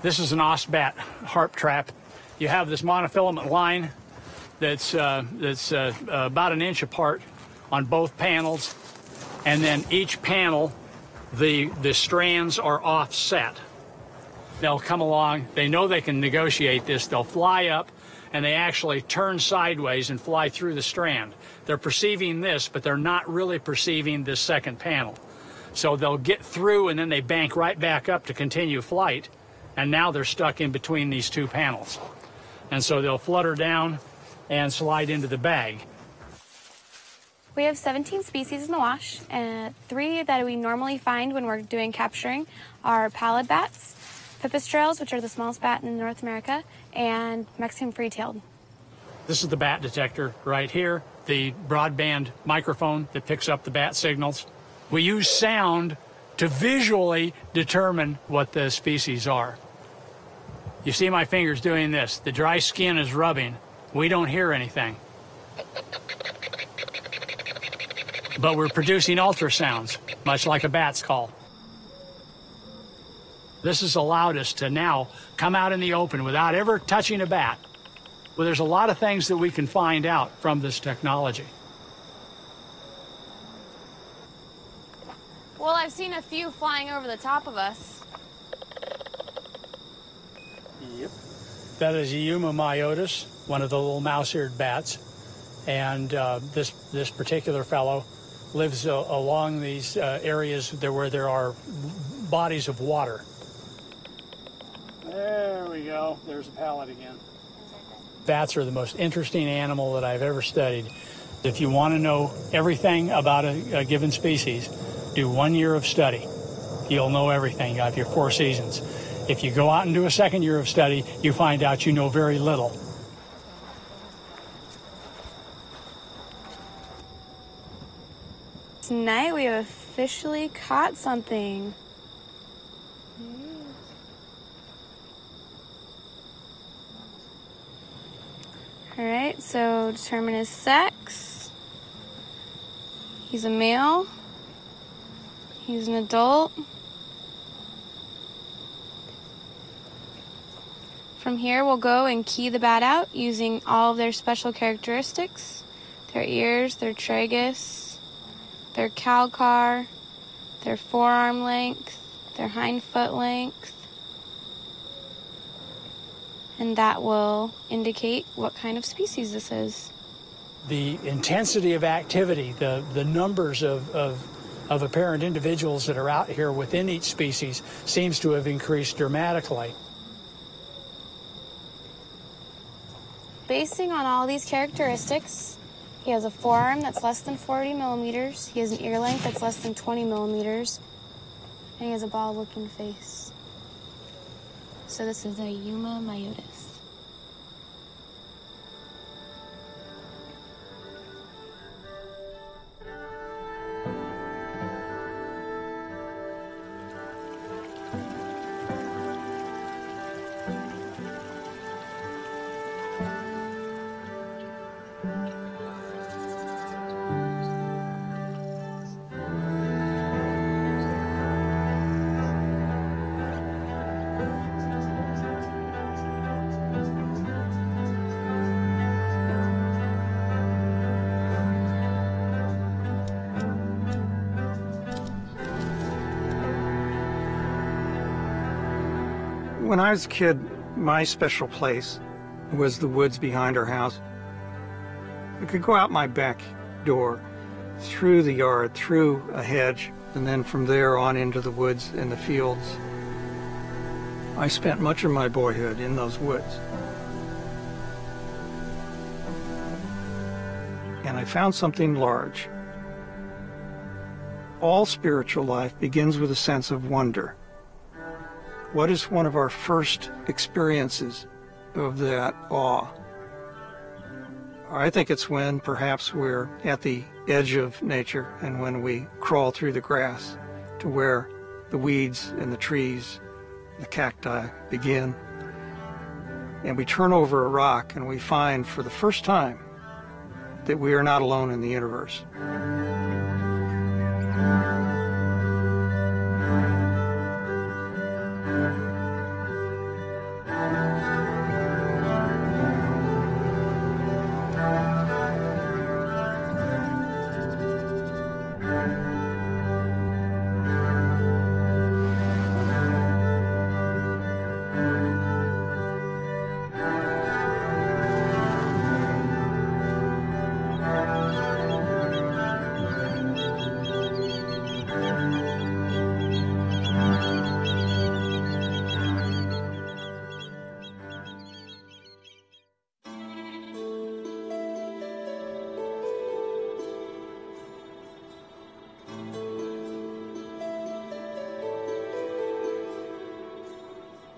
This is an osbat harp trap. You have this monofilament line that's about an inch apart on both panels, and then each panel, the strands are offset. They'll come along, they know they can negotiate this, they'll fly up, and they actually turn sideways and fly through the strand. They're perceiving this, but they're not really perceiving this second panel. So they'll get through, and then they bank right back up to continue flight, and now they're stuck in between these two panels. And so they'll flutter down and slide into the bag. We have 17 species in the wash, and 3 that we normally find when we're doing capturing are pallid bats, pipistrelles, which are the smallest bat in North America, and Mexican free-tailed. This is the bat detector right here, the broadband microphone that picks up the bat signals. We use sound to visually determine what the species are. You see my fingers doing this. The dry skin is rubbing. We don't hear anything. But we're producing ultrasounds, much like a bat's call. This has allowed us to now come out in the open without ever touching a bat. Well, there's a lot of things that we can find out from this technology. Well, I've seen a few flying over the top of us. Yep. That is a Yuma myotis, one of the little mouse-eared bats. And this particular fellow lives along these areas where there are bodies of water. There we go. There's a pallet again. Bats are the most interesting animal that I've ever studied. If you want to know everything about a given species, do 1 year of study. You'll know everything. You have your 4 seasons. If you go out and do a second year of study, you find out you know very little. Tonight we have officially caught something. All right, so determine his sex. He's a male. He's an adult. From here, we'll go and key the bat out using all of their special characteristics. Their ears, their tragus, their calcar, their forearm length, their hind foot length. And that will indicate what kind of species this is. The intensity of activity, the numbers of apparent individuals that are out here within each species seems to have increased dramatically. Basing on all these characteristics, he has a forearm that's less than 40 millimeters, he has an ear length that's less than 20 millimeters, and he has a bald-looking face. So this is a Yuma myotis. When I was a kid, my special place was the woods behind our house. I could go out my back door, through the yard, through a hedge, and then from there on into the woods and the fields. I spent much of my boyhood in those woods. And I found something large. All spiritual life begins with a sense of wonder. What is one of our first experiences of that awe? I think it's when perhaps we're at the edge of nature and when we crawl through the grass to where the weeds and the trees, the cacti begin. And we turn over a rock and we find for the first time that we are not alone in the universe.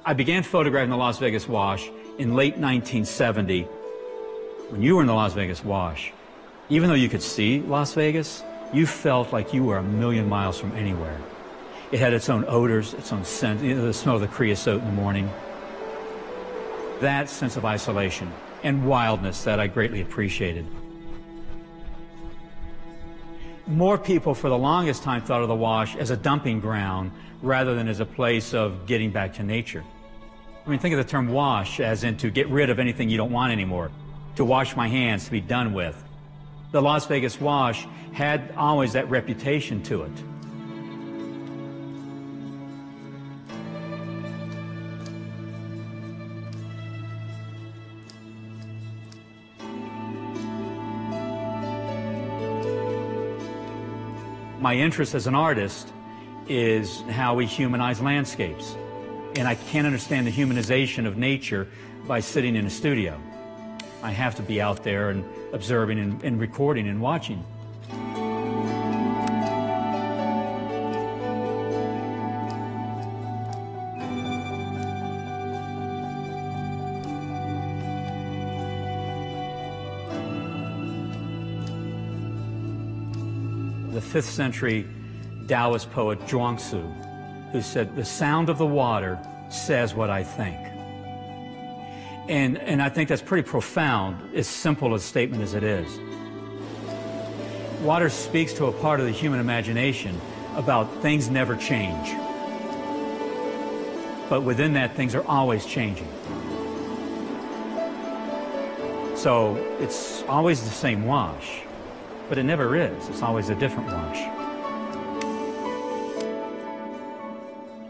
I began photographing the Las Vegas Wash in late 1970. When you were in the Las Vegas Wash, even though you could see Las Vegas, you felt like you were a million miles from anywhere. It had its own odors, its own scent, the smell of the creosote in the morning. That sense of isolation and wildness that I greatly appreciated. More people for the longest time thought of the Wash as a dumping ground rather than as a place of getting back to nature. I mean, think of the term wash as in to get rid of anything you don't want anymore, to wash my hands, to be done with. The Las Vegas Wash had always that reputation to it. My interest as an artist is how we humanize landscapes. And I can't understand the humanization of nature by sitting in a studio. I have to be out there and observing and recording and watching. The 5th century Taoist poet Zhuangzi, who said, "The sound of the water says what I think." And I think that's pretty profound, as simple a statement as it is. Water speaks to a part of the human imagination about things never change. But within that, things are always changing. So it's always the same wash, but it never is. It's always a different wash.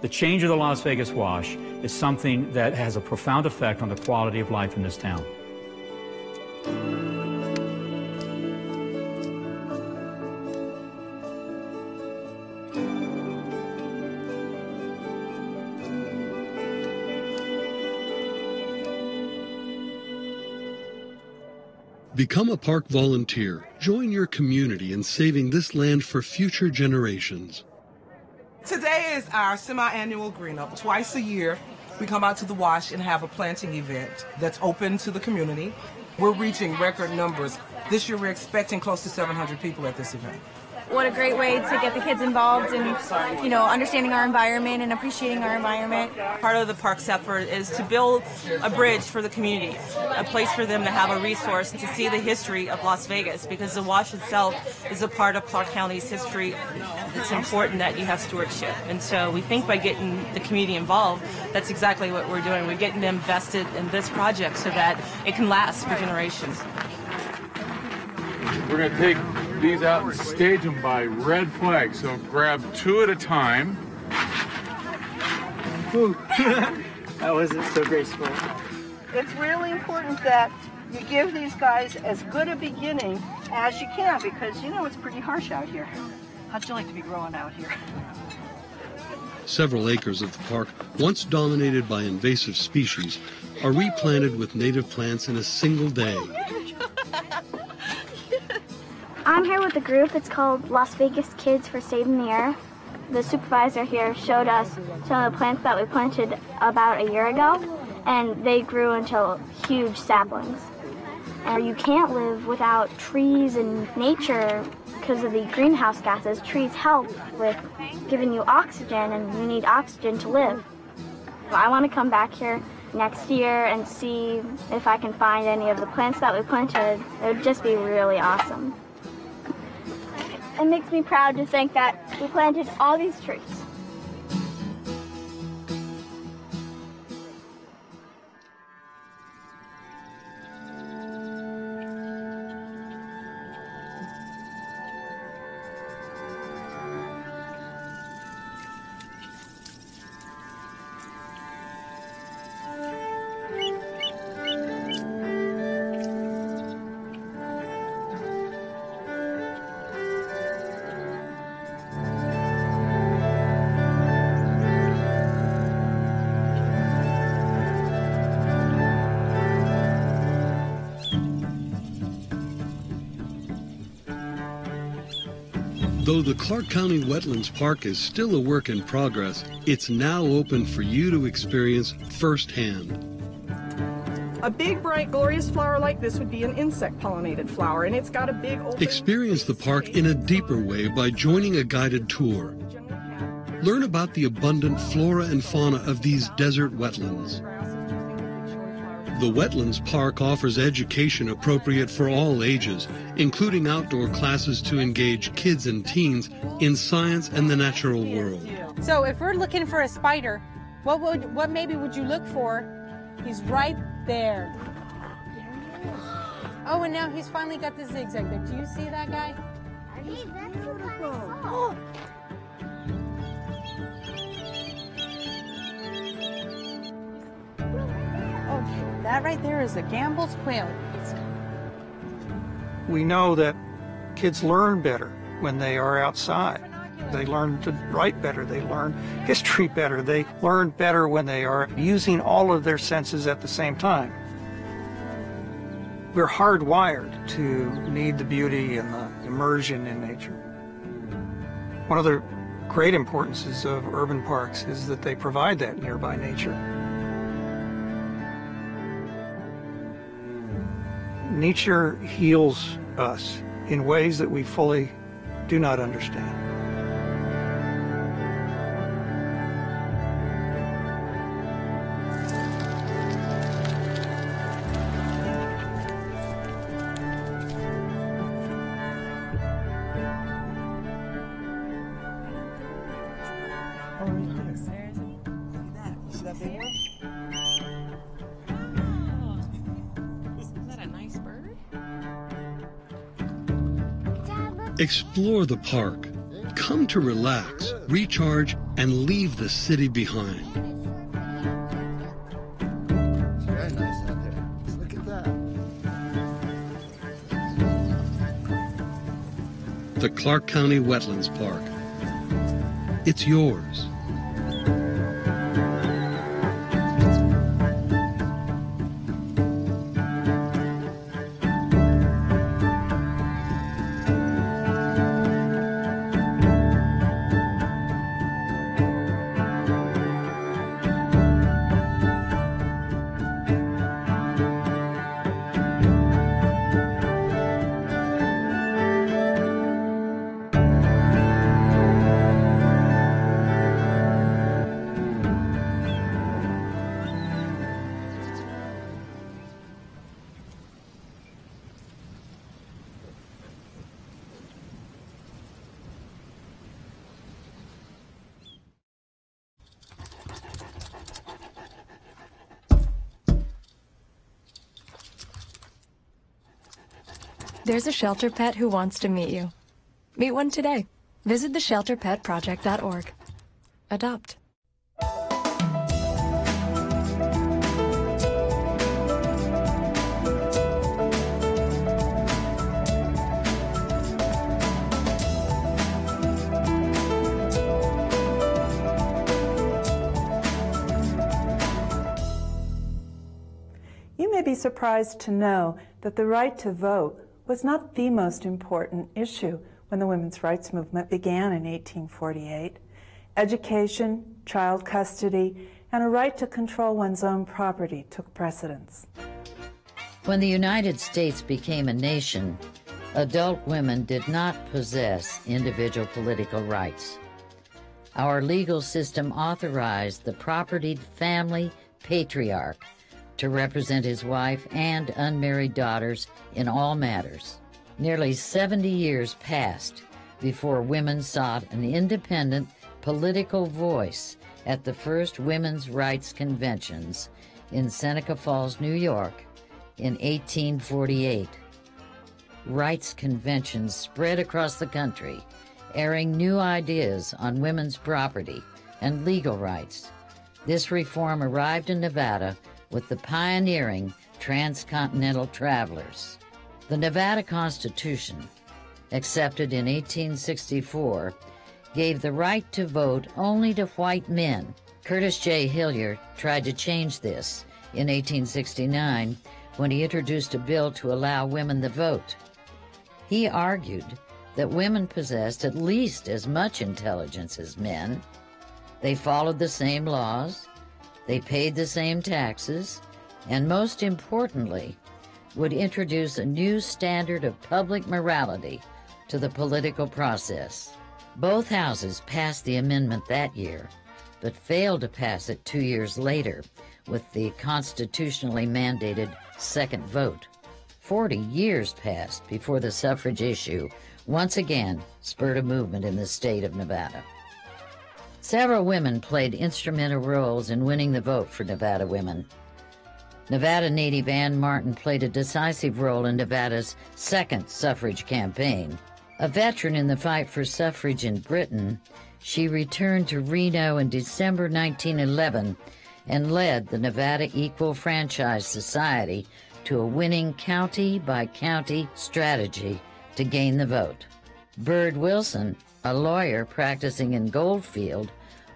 The change of the Las Vegas Wash is something that has a profound effect on the quality of life in this town. Become a park volunteer. Join your community in saving this land for future generations. Today is our semi-annual green up. Twice a year, we come out to the Wash and have a planting event that's open to the community. We're reaching record numbers. This year, we're expecting close to 700 people at this event. What a great way to get the kids involved in, understanding our environment and appreciating our environment. Part of the park's effort is to build a bridge for the community, a place for them to have a resource to see the history of Las Vegas, because the Wash itself is a part of Clark County's history. It's important that you have stewardship. And so we think by getting the community involved, that's exactly what we're doing. We're getting them vested in this project so that it can last for generations. We're going to take these out and stage them by red flag. So grab 2 at a time. How was it so graceful? It's really important that you give these guys as good a beginning as you can, because you know it's pretty harsh out here. How'd you like to be growing out here? Several acres of the park, once dominated by invasive species, are replanted with native plants in a single day. I'm here with a group. It's called Las Vegas Kids for Saving the Earth. The supervisor here showed us some of the plants that we planted about a year ago, and they grew into huge saplings. And you can't live without trees and nature because of the greenhouse gases. Trees help with giving you oxygen, and you need oxygen to live. I want to come back here next year and see if I can find any of the plants that we planted. It would just be really awesome. It makes me proud to think that we planted all these trees. Though the Clark County Wetlands Park is still a work in progress, it's now open for you to experience firsthand. A big, bright, glorious flower like this would be an insect-pollinated flower, and it's got a big open... Experience the park in a deeper way by joining a guided tour. Learn about the abundant flora and fauna of these desert wetlands. The Wetlands Park offers education appropriate for all ages, including outdoor classes to engage kids and teens in science and the natural world. So if we're looking for a spider, what maybe would you look for? He's right there. Oh, and now he's finally got the zigzag there. Do you see that guy? Hey, that's beautiful. Oh, that right there is a Gambel's quail. We know that kids learn better when they are outside. They learn to write better. They learn history better. They learn better when they are using all of their senses at the same time. We're hardwired to need the beauty and the immersion in nature. One of the great importances of urban parks is that they provide that nearby nature. Nature heals us in ways that we fully do not understand. Explore the park. Come to relax, recharge, and leave the city behind. Very nice out there. Look at that. The Clark County Wetlands Park. It's yours. There's a shelter pet who wants to meet you. Meet one today. Visit theshelterpetproject.org. Adopt. be surprised to know that the right to vote was not the most important issue when the women's rights movement began in 1848. Education, child custody, and a right to control one's own property took precedence. When the United States became a nation, adult women did not possess individual political rights. Our legal system authorized the propertied family patriarch to represent his wife and unmarried daughters in all matters. Nearly 70 years passed before women sought an independent political voice at the first women's rights conventions in Seneca Falls, New York in 1848. Rights conventions spread across the country, airing new ideas on women's property and legal rights. This reform arrived in Nevada with the pioneering transcontinental travelers. The Nevada Constitution, accepted in 1864, gave the right to vote only to white men. Curtis J. Hillier tried to change this in 1869 when he introduced a bill to allow women the vote. He argued that women possessed at least as much intelligence as men. They followed the same laws, they paid the same taxes, and most importantly, would introduce a new standard of public morality to the political process. Both houses passed the amendment that year, but failed to pass it 2 years later with the constitutionally mandated second vote. 40 years passed before the suffrage issue once again spurred a movement in the state of Nevada. Several women played instrumental roles in winning the vote for Nevada women. Nevada native Ann Martin played a decisive role in Nevada's second suffrage campaign. A veteran in the fight for suffrage in Britain, she returned to Reno in December 1911 and led the Nevada Equal Franchise Society to a winning county-by-county strategy to gain the vote. Bird Wilson, a lawyer practicing in Goldfield,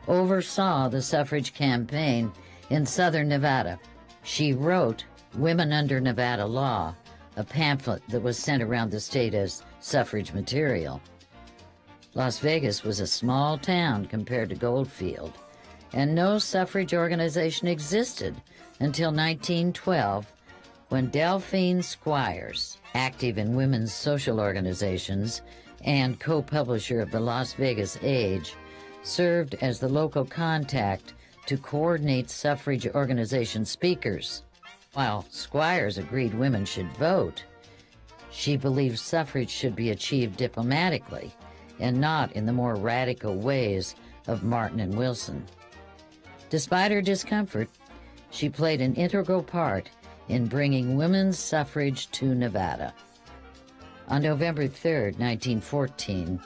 oversaw the suffrage campaign in southern Nevada. She wrote Women Under Nevada Law, a pamphlet that was sent around the state as suffrage material. Las Vegas was a small town compared to Goldfield, and no suffrage organization existed until 1912, when Delphine Squires, active in women's social organizations and co-publisher of the Las Vegas Age, served as the local contact to coordinate suffrage organization speakers. While Squires agreed women should vote, she believed suffrage should be achieved diplomatically and not in the more radical ways of Martin and Wilson. Despite her discomfort, she played an integral part in bringing women's suffrage to Nevada. On November 3, 1914,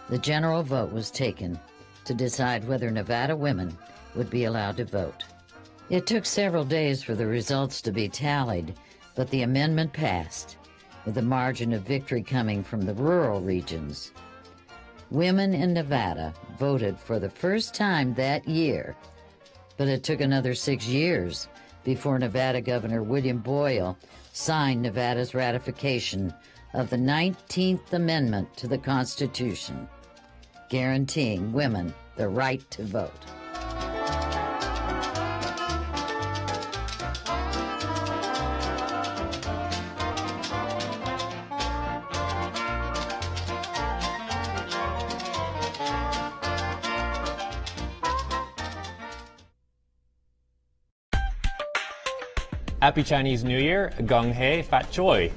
the general vote was taken to decide whether Nevada women would be allowed to vote. It took several days for the results to be tallied, but the amendment passed, with a margin of victory coming from the rural regions. Women in Nevada voted for the first time that year, but it took another 6 years before Nevada Governor William Boyle signed Nevada's ratification of the 19th Amendment to the Constitution, guaranteeing women the right to vote. Happy Chinese New Year, Gong Hei Fat Choi.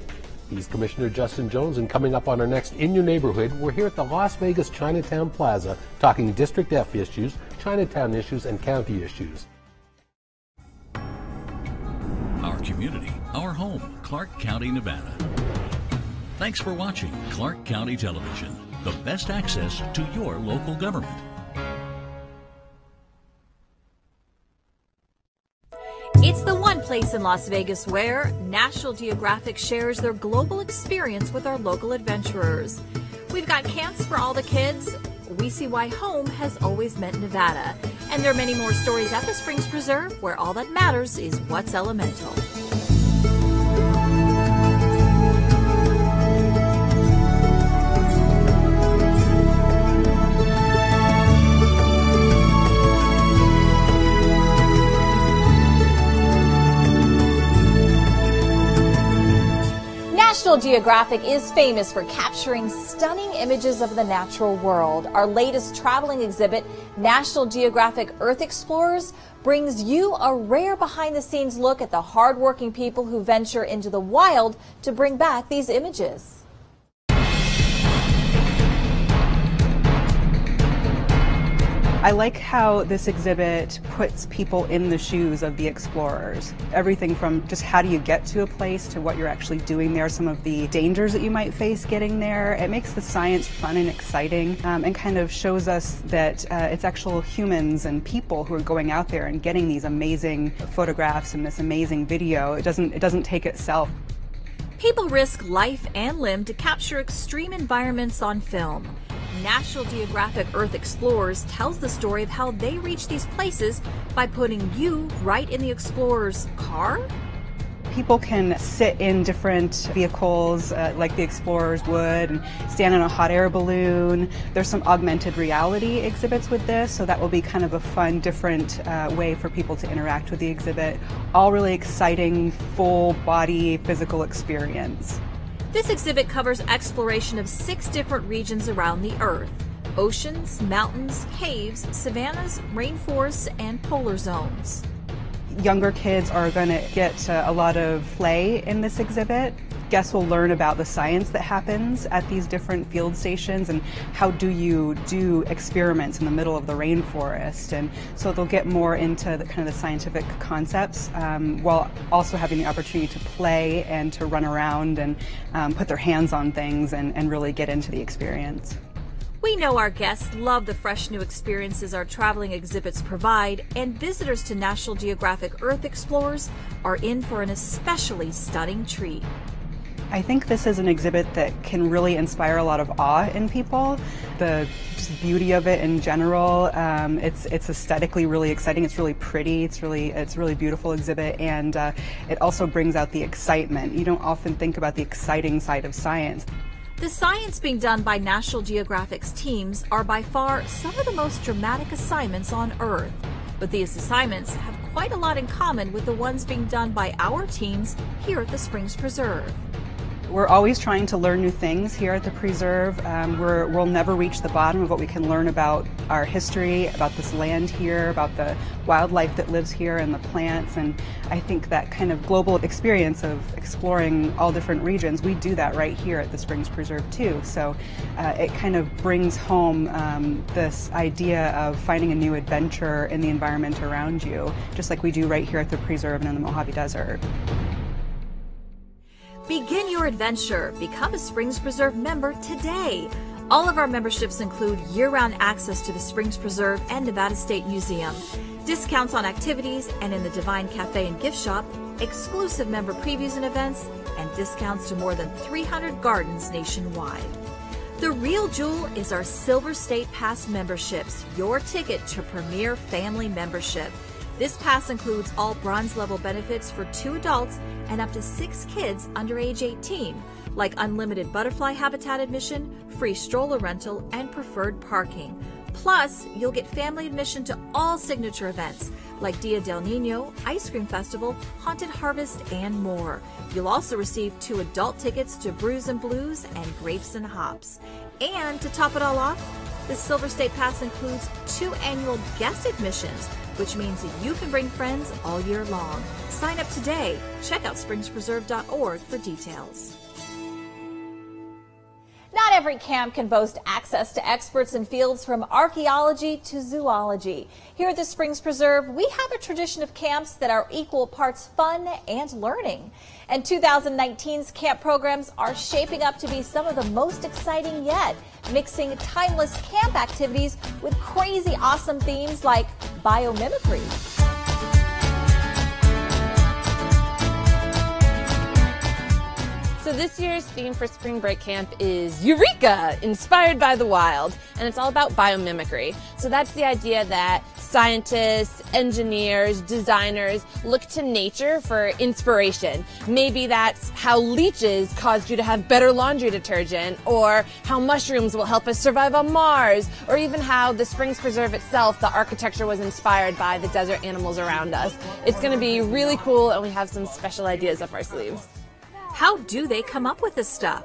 He's Commissioner Justin Jones, and coming up on our next In Your Neighborhood, we're here at the Las Vegas Chinatown Plaza talking District F issues, Chinatown issues, and county issues. Our community, our home, Clark County, Nevada. Thanks for watching Clark County Television, the best access to your local government. It's the one place in Las Vegas where National Geographic shares their global experience with our local adventurers. We've got camps for all the kids. We see why home has always meant Nevada. And there are many more stories at the Springs Preserve, where all that matters is what's elemental. National Geographic is famous for capturing stunning images of the natural world. Our latest traveling exhibit, National Geographic Earth Explorers, brings you a rare behind-the-scenes look at the hard-working people who venture into the wild to bring back these images. I like how this exhibit puts people in the shoes of the explorers. Everything from just how do you get to a place to what you're actually doing there, some of the dangers that you might face getting there. It makes the science fun and exciting, and kind of shows us that it's actual humans and people who are going out there and getting these amazing photographs and this amazing video. It doesn't take itself. People risk life and limb to capture extreme environments on film. National Geographic Earth Explorers tells the story of how they reach these places by putting you right in the explorer's car. People can sit in different vehicles like the explorers would, and stand in a hot air balloon. There's some augmented reality exhibits with this, so that will be kind of a fun, different way for people to interact with the exhibit. All really exciting, full body physical experience. This exhibit covers exploration of 6 different regions around the Earth: oceans, mountains, caves, savannas, rainforests, and polar zones. Younger kids are going to get a lot of play in this exhibit. Guests will learn about the science that happens at these different field stations and how do you do experiments in the middle of the rainforest. And so they'll get more into the kind of the scientific concepts while also having the opportunity to play and to run around and put their hands on things and really get into the experience. We know our guests love the fresh new experiences our traveling exhibits provide, and visitors to National Geographic Earth Explorers are in for an especially stunning treat. I think this is an exhibit that can really inspire a lot of awe in people. The just beauty of it in general, it's aesthetically really exciting. It's really pretty. It's really beautiful exhibit, and it also brings out the excitement. You don't often think about the exciting side of science. The science being done by National Geographic's teams are by far some of the most dramatic assignments on Earth. But these assignments have quite a lot in common with the ones being done by our teams here at the Springs Preserve. We're always trying to learn new things here at the Preserve. We'll never reach the bottom of what we can learn about our history, about this land here, about the wildlife that lives here and the plants. And I think that kind of global experience of exploring all different regions, we do that right here at the Springs Preserve too. So it kind of brings home this idea of finding a new adventure in the environment around you, just like we do right here at the Preserve and in the Mojave Desert. Begin your adventure. Become a Springs Preserve member today. All of our memberships include year-round access to the Springs Preserve and Nevada State Museum, discounts on activities and in the Divine Cafe and Gift Shop, exclusive member previews and events, and discounts to more than 300 gardens nationwide. The real jewel is our Silver State Pass memberships, your ticket to Premier Family Membership. This pass includes all bronze level benefits for 2 adults and up to 6 kids under age 18, like unlimited butterfly habitat admission, free stroller rental, and preferred parking. Plus, you'll get family admission to all signature events like Dia del Nino, Ice Cream Festival, Haunted Harvest, and more. You'll also receive 2 adult tickets to Brews and Blues and Grapes and Hops. And to top it all off, the Silver State Pass includes 2 annual guest admissions, which means you can bring friends all year long. Sign up today. Check out springspreserve.org for details. Not every camp can boast access to experts in fields from archaeology to zoology. Here at the Springs Preserve, we have a tradition of camps that are equal parts fun and learning. And 2019's camp programs are shaping up to be some of the most exciting yet, mixing timeless camp activities with crazy awesome themes like biomimicry. So this year's theme for Spring Break Camp is Eureka! Inspired by the wild. And it's all about biomimicry. So that's the idea that scientists, engineers, designers look to nature for inspiration. Maybe that's how leeches caused you to have better laundry detergent, or how mushrooms will help us survive on Mars, or even how the Springs Preserve itself, the architecture was inspired by the desert animals around us. It's going to be really cool, and we have some special ideas up our sleeves. How do they come up with this stuff?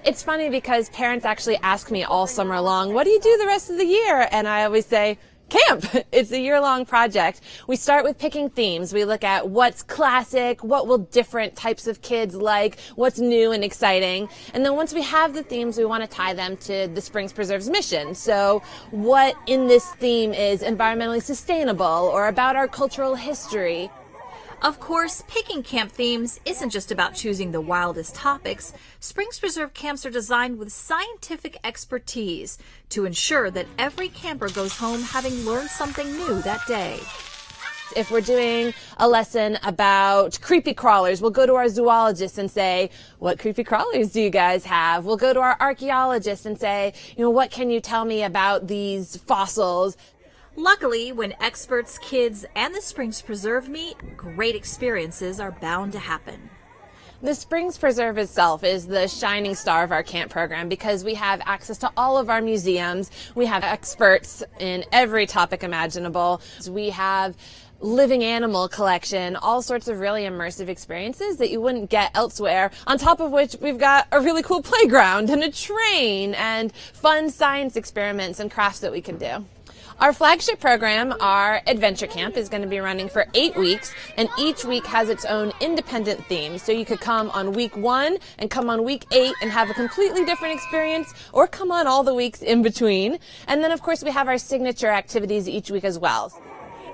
It's funny because parents actually ask me all summer long, what do you do the rest of the year? And I always say, camp. It's a year-long project. We start with picking themes. We look at what's classic, what will different types of kids like, what's new and exciting. And then once we have the themes, we want to tie them to the Springs Preserve's mission. So what in this theme is environmentally sustainable or about our cultural history? Of course, picking camp themes isn't just about choosing the wildest topics. Springs Preserve camps are designed with scientific expertise to ensure that every camper goes home having learned something new that day. If we're doing a lesson about creepy crawlers, we'll go to our zoologist and say, what creepy crawlers do you guys have? We'll go to our archaeologist and say, what can you tell me about these fossils? Luckily, when experts, kids, and the Springs Preserve meet, great experiences are bound to happen. The Springs Preserve itself is the shining star of our camp program because we have access to all of our museums. We have experts in every topic imaginable. We have living animal collection, all sorts of really immersive experiences that you wouldn't get elsewhere, on top of which we've got a really cool playground and a train and fun science experiments and crafts that we can do. Our flagship program, our Adventure Camp, is going to be running for 8 weeks, and each week has its own independent theme. So you could come on week 1 and come on week 8 and have a completely different experience, or come on all the weeks in between. And then, of course, we have our signature activities each week as well.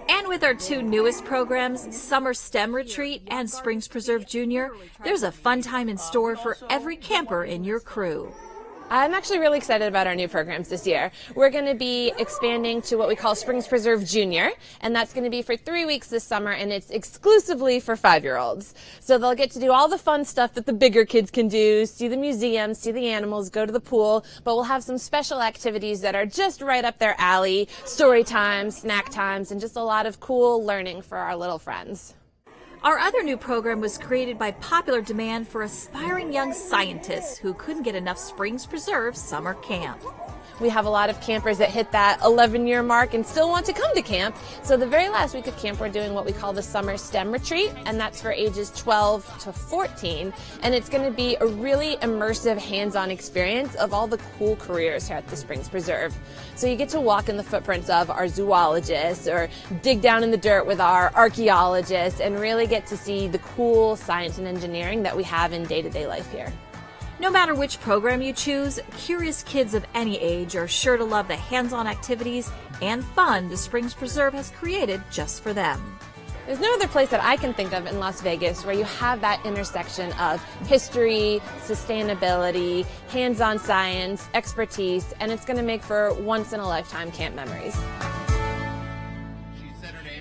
And with our 2 newest programs, Summer STEM Retreat and Springs Preserve Junior, there's a fun time in store for every camper in your crew. I'm actually really excited about our new programs this year. We're going to be expanding to what we call Springs Preserve Junior, and that's going to be for 3 weeks this summer, and it's exclusively for 5-year-olds. So they'll get to do all the fun stuff that the bigger kids can do, see the museums, see the animals, go to the pool, but we'll have some special activities that are just right up their alley, story times, snack times, and just a lot of cool learning for our little friends. Our other new program was created by popular demand for aspiring young scientists who couldn't get enough Springs Preserve summer camp. We have a lot of campers that hit that 11-year mark and still want to come to camp. So the very last week of camp, we're doing what we call the Summer STEM Retreat, and that's for ages 12 to 14. And it's going to be a really immersive, hands-on experience of all the cool careers here at the Springs Preserve. So you get to walk in the footprints of our zoologists or dig down in the dirt with our archaeologists and really get to see the cool science and engineering that we have in day-to-day life here. No matter which program you choose, curious kids of any age are sure to love the hands-on activities and fun the Springs Preserve has created just for them. There's no other place that I can think of in Las Vegas where you have that intersection of history, sustainability, hands-on science, expertise, and it's going to make for once-in-a-lifetime camp memories.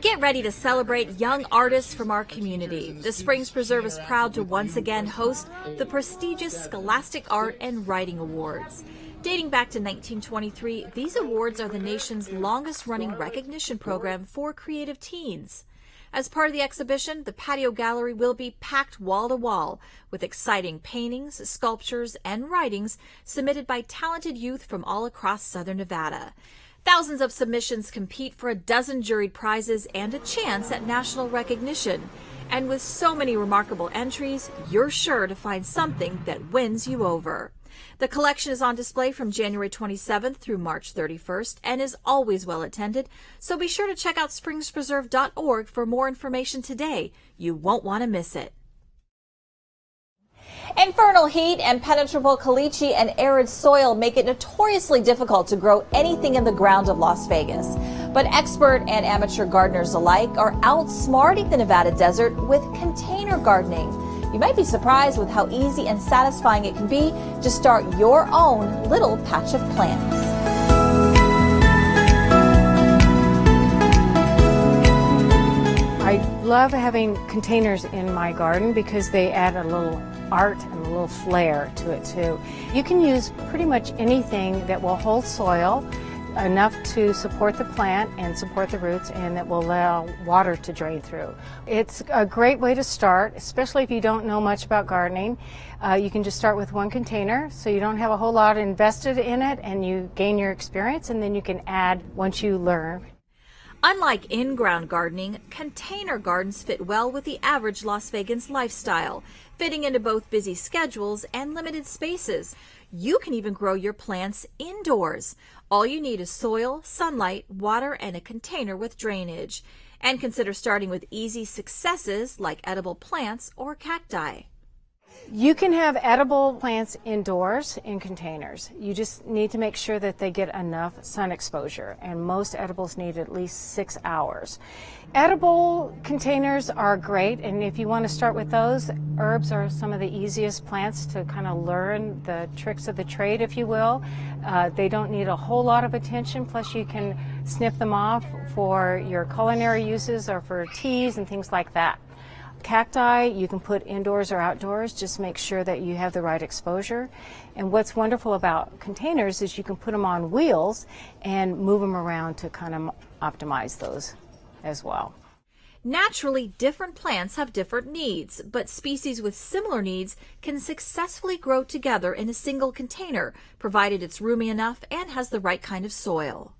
Get ready to celebrate young artists from our community. The Springs Preserve is proud to once again host the prestigious Scholastic Art and Writing Awards. Dating back to 1923, these awards are the nation's longest-running recognition program for creative teens. As part of the exhibition, the patio gallery will be packed wall-to-wall with exciting paintings, sculptures, and writings submitted by talented youth from all across Southern Nevada. Thousands of submissions compete for a dozen juried prizes and a chance at national recognition. And with so many remarkable entries, you're sure to find something that wins you over. The collection is on display from January 27th through March 31st and is always well attended, so be sure to check out springspreserve.org for more information today. You won't want to miss it. Infernal heat, impenetrable caliche, and arid soil make it notoriously difficult to grow anything in the ground of Las Vegas. But expert and amateur gardeners alike are outsmarting the Nevada desert with container gardening. You might be surprised with how easy and satisfying it can be to start your own little patch of plants. I love having containers in my garden because they add a little art and a little flair to it too. You can use pretty much anything that will hold soil enough to support the plant and support the roots, and that will allow water to drain through. It's a great way to start, especially if you don't know much about gardening. You can just start with one container, so you don't have a whole lot invested in it, and you gain your experience, and then you can add once you learn. Unlike in-ground gardening, container gardens fit well with the average Las Vegan's lifestyle, fitting into both busy schedules and limited spaces. You can even grow your plants indoors. All you need is soil, sunlight, water, and a container with drainage. And consider starting with easy successes like edible plants or cacti. You can have edible plants indoors in containers. You just need to make sure that they get enough sun exposure, and most edibles need at least 6 hours. Edible containers are great, and if you want to start with those, herbs are some of the easiest plants to kind of learn the tricks of the trade, if you will. They don't need a whole lot of attention, plus you can snip them off for your culinary uses or for teas and things like that. Cacti you can put indoors or outdoors, just make sure that you have the right exposure. And what's wonderful about containers is you can put them on wheels and move them around to kind of optimize those as well. Naturally, different plants have different needs, but species with similar needs can successfully grow together in a single container, provided it's roomy enough and has the right kind of soil.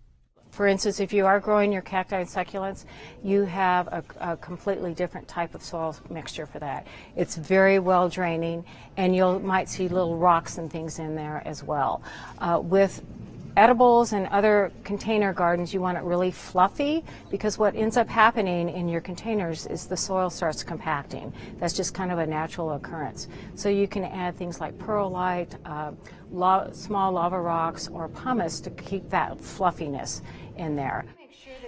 For instance, if you are growing your cacti and succulents, you have a completely different type of soil mixture for that. It's very well draining, and you might see little rocks and things in there as well. With edibles and other container gardens, you want it really fluffy, because what ends up happening in your containers is the soil starts compacting. That's just kind of a natural occurrence. So you can add things like perlite, small lava rocks, or pumice to keep that fluffiness in there.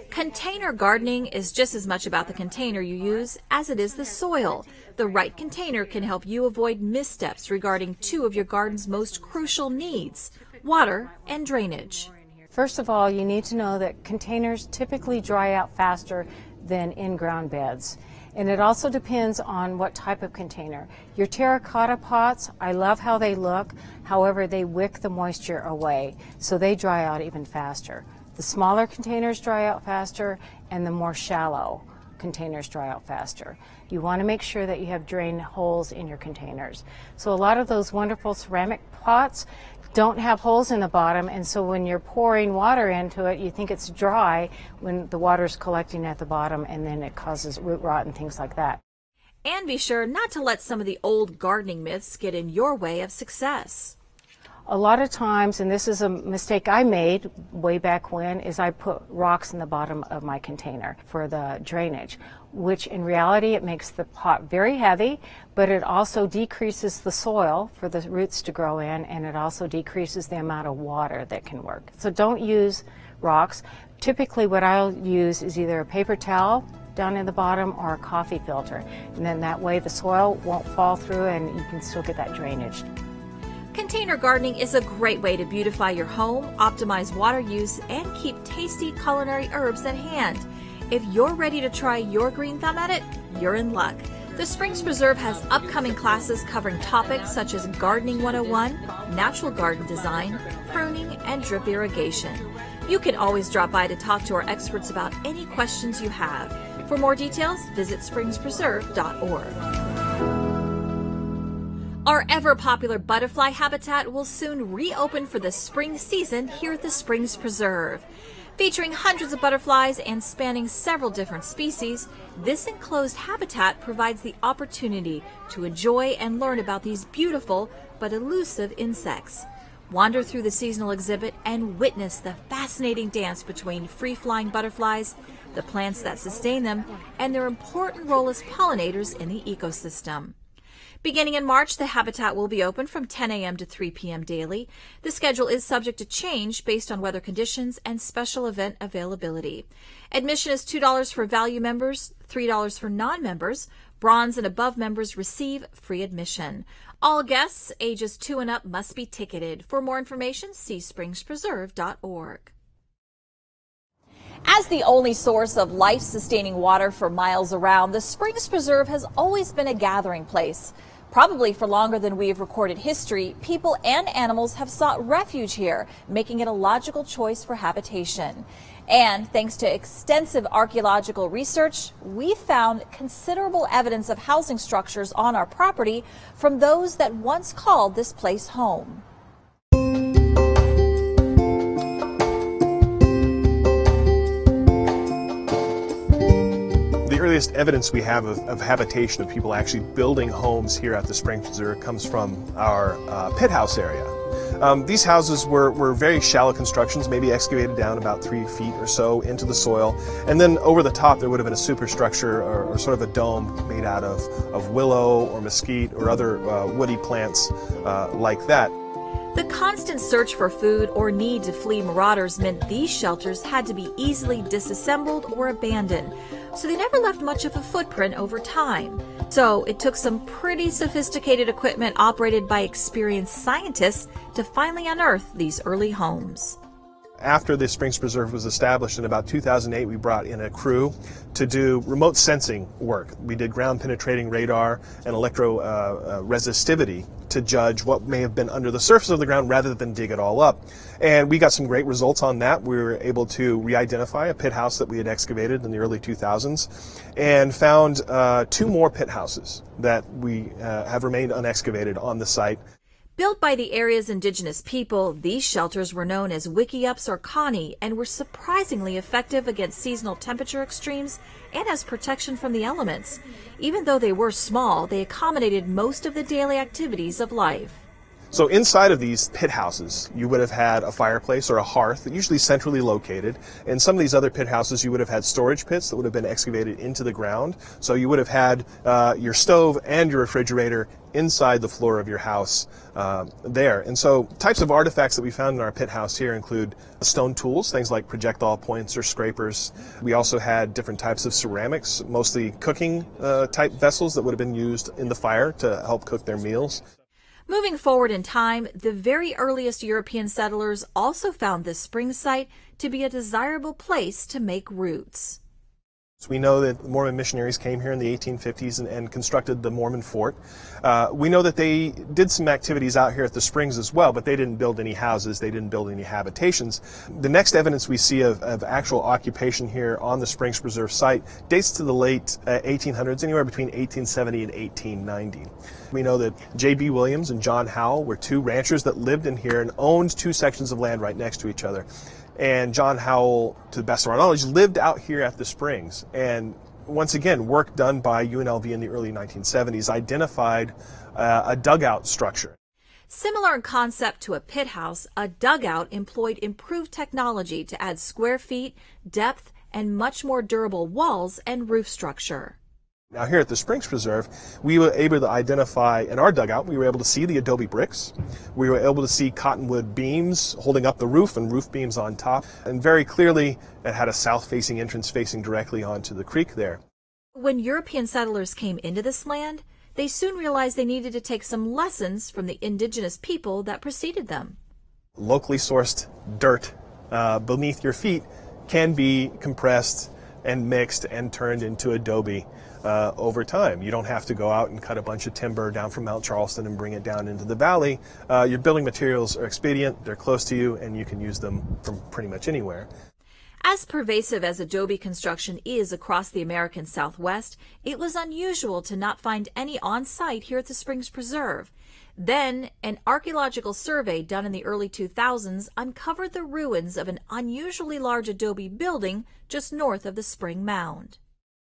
Container gardening is just as much about the container you use as it is the soil. The right container can help you avoid missteps regarding two of your garden's most crucial needs: water and drainage. First of all, you need to know that containers typically dry out faster than in-ground beds. And it also depends on what type of container. Your terracotta pots, I love how they look, however they wick the moisture away, so they dry out even faster. The smaller containers dry out faster, and the more shallow containers dry out faster. You want to make sure that you have drain holes in your containers. So a lot of those wonderful ceramic pots don't have holes in the bottom, and so when you're pouring water into it, you think it's dry when the water's collecting at the bottom, and then it causes root rot and things like that. And be sure not to let some of the old gardening myths get in your way of success. A lot of times, and this is a mistake I made way back when, is I put rocks in the bottom of my container for the drainage, which in reality it makes the pot very heavy, but it also decreases the soil for the roots to grow in, and it also decreases the amount of water that can work. So don't use rocks. Typically what I'll use is either a paper towel down in the bottom or a coffee filter, and then that way the soil won't fall through and you can still get that drainage. Container gardening is a great way to beautify your home, optimize water use, and keep tasty culinary herbs at hand. If you're ready to try your green thumb at it, you're in luck. The Springs Preserve has upcoming classes covering topics such as Gardening 101, Natural Garden Design, Pruning, and Drip Irrigation. You can always drop by to talk to our experts about any questions you have. For more details, visit springspreserve.org. Our ever-popular butterfly habitat will soon reopen for the spring season here at the Springs Preserve. Featuring hundreds of butterflies and spanning several different species, this enclosed habitat provides the opportunity to enjoy and learn about these beautiful but elusive insects. Wander through the seasonal exhibit and witness the fascinating dance between free-flying butterflies, the plants that sustain them, and their important role as pollinators in the ecosystem. Beginning in March, the habitat will be open from 10 a.m. to 3 p.m. daily. The schedule is subject to change based on weather conditions and special event availability. Admission is $2 for value members, $3 for non-members. Bronze and above members receive free admission. All guests ages 2 and up must be ticketed. For more information, see springspreserve.org. As the only source of life-sustaining water for miles around, the Springs Preserve has always been a gathering place. Probably for longer than we have recorded history, people and animals have sought refuge here, making it a logical choice for habitation. And thanks to extensive archaeological research, we found considerable evidence of housing structures on our property from those that once called this place home. earliest evidence we have of habitation, of people actually building homes here at the Springs Preserve, comes from our pit house area. These houses were very shallow constructions, maybe excavated down about 3 feet or so into the soil, and then over the top there would have been a superstructure or sort of a dome made out of willow or mesquite or other woody plants like that. The constant search for food or need to flee marauders meant these shelters had to be easily disassembled or abandoned, so they never left much of a footprint over time. So it took some pretty sophisticated equipment operated by experienced scientists to finally unearth these early homes. After the Springs Preserve was established in about 2008, we brought in a crew to do remote sensing work. We did ground penetrating radar and electro-resistivity to judge what may have been under the surface of the ground rather than dig it all up. And we got some great results on that. We were able to re-identify a pit house that we had excavated in the early 2000s and found 2 more pit houses that we have remained unexcavated on the site. Built by the area's indigenous people, these shelters were known as Wickiups or Connie and were surprisingly effective against seasonal temperature extremes and as protection from the elements. Even though they were small, they accommodated most of the daily activities of life. So inside of these pit houses, you would have had a fireplace or a hearth, usually centrally located. In some of these other pit houses, you would have had storage pits that would have been excavated into the ground. So you would have had your stove and your refrigerator inside the floor of your house there. And so types of artifacts that we found in our pit house here include stone tools, things like projectile points or scrapers. We also had different types of ceramics, mostly cooking type vessels that would have been used in the fire to help cook their meals. Moving forward in time, the very earliest European settlers also found this spring site to be a desirable place to make roots. So we know that Mormon missionaries came here in the 1850s and constructed the Mormon fort. We know that they did some activities out here at the Springs as well, but they didn't build any houses, they didn't build any habitations. The next evidence we see of actual occupation here on the Springs Preserve site dates to the late 1800s, anywhere between 1870 and 1890. We know that J.B. Williams and John Howell were 2 ranchers that lived in here and owned 2 sections of land right next to each other. And John Howell, to the best of our knowledge, lived out here at the Springs. And once again, work done by UNLV in the early 1970s identified a dugout structure. Similar in concept to a pit house, a dugout employed improved technology to add square feet, depth, and much more durable walls and roof structure. Now here at the Springs Preserve, we were able to identify, in our dugout, we were able to see the adobe bricks. We were able to see cottonwood beams holding up the roof and roof beams on top. And very clearly, it had a south-facing entrance facing directly onto the creek there. When European settlers came into this land, they soon realized they needed to take some lessons from the indigenous people that preceded them. Locally sourced dirt beneath your feet can be compressed and mixed and turned into adobe over time. You don't have to go out and cut a bunch of timber down from Mount Charleston and bring it down into the valley. Your building materials are expedient, they're close to you, and you can use them from pretty much anywhere. As pervasive as adobe construction is across the American Southwest, it was unusual to not find any on site here at the Springs Preserve. Then, an archaeological survey done in the early 2000s uncovered the ruins of an unusually large adobe building just north of the Spring Mound.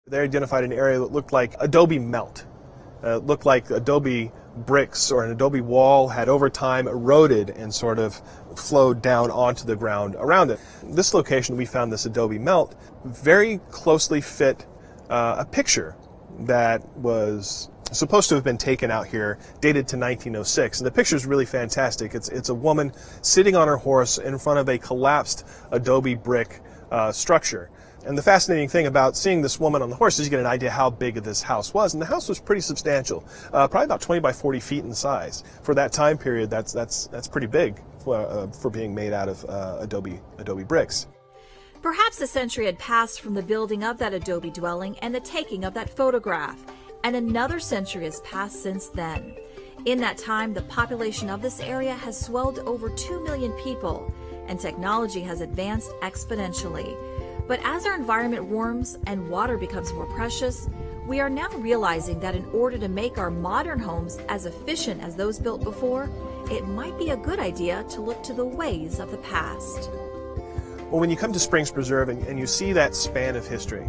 They identified an area that looked like adobe melt. It looked like adobe bricks or an adobe wall had over time eroded and sort of flowed down onto the ground around it. This location, we found this adobe melt, very closely fit a picture that was supposed to have been taken out here, dated to 1906. And the picture is really fantastic. It's a woman sitting on her horse in front of a collapsed adobe brick structure. And the fascinating thing about seeing this woman on the horse is you get an idea how big this house was. And the house was pretty substantial, probably about 20 by 40 feet in size. For that time period, that's pretty big for being made out of adobe bricks. Perhaps a century had passed from the building of that adobe dwelling and the taking of that photograph, and another century has passed since then. In that time, the population of this area has swelled to over 2 million people, and technology has advanced exponentially. But as our environment warms and water becomes more precious, we are now realizing that in order to make our modern homes as efficient as those built before, it might be a good idea to look to the ways of the past. Well, when you come to Springs Preserve and you see that span of history,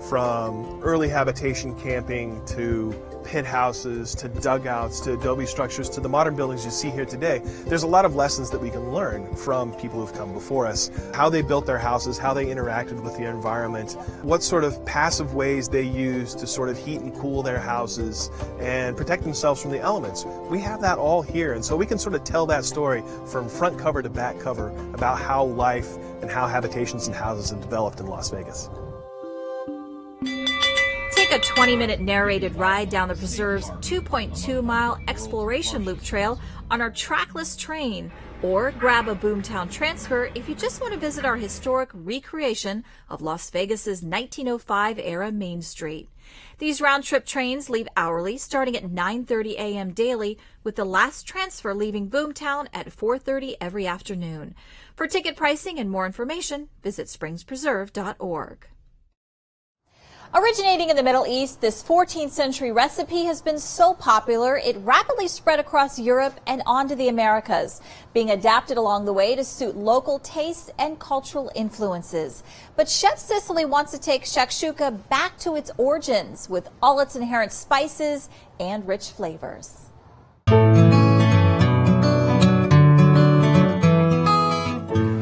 from early habitation camping to pit houses to dugouts to adobe structures to the modern buildings you see here today. There's a lot of lessons that we can learn from people who've come before us. How they built their houses, how they interacted with the environment, what sort of passive ways they used to sort of heat and cool their houses and protect themselves from the elements. We have that all here, and so we can sort of tell that story from front cover to back cover about how life and how habitations and houses have developed in Las Vegas. Take a 20-minute narrated ride down the preserve's 2.2-mile exploration loop trail on our trackless train, or grab a Boomtown transfer if you just want to visit our historic recreation of Las Vegas's 1905-era Main Street. These round-trip trains leave hourly, starting at 9:30 a.m. daily, with the last transfer leaving Boomtown at 4:30 every afternoon. For ticket pricing and more information, visit springspreserve.org. Originating in the Middle East, this 14th century recipe has been so popular it rapidly spread across Europe and onto the Americas, being adapted along the way to suit local tastes and cultural influences. But Chef Sicily wants to take shakshuka back to its origins with all its inherent spices and rich flavors.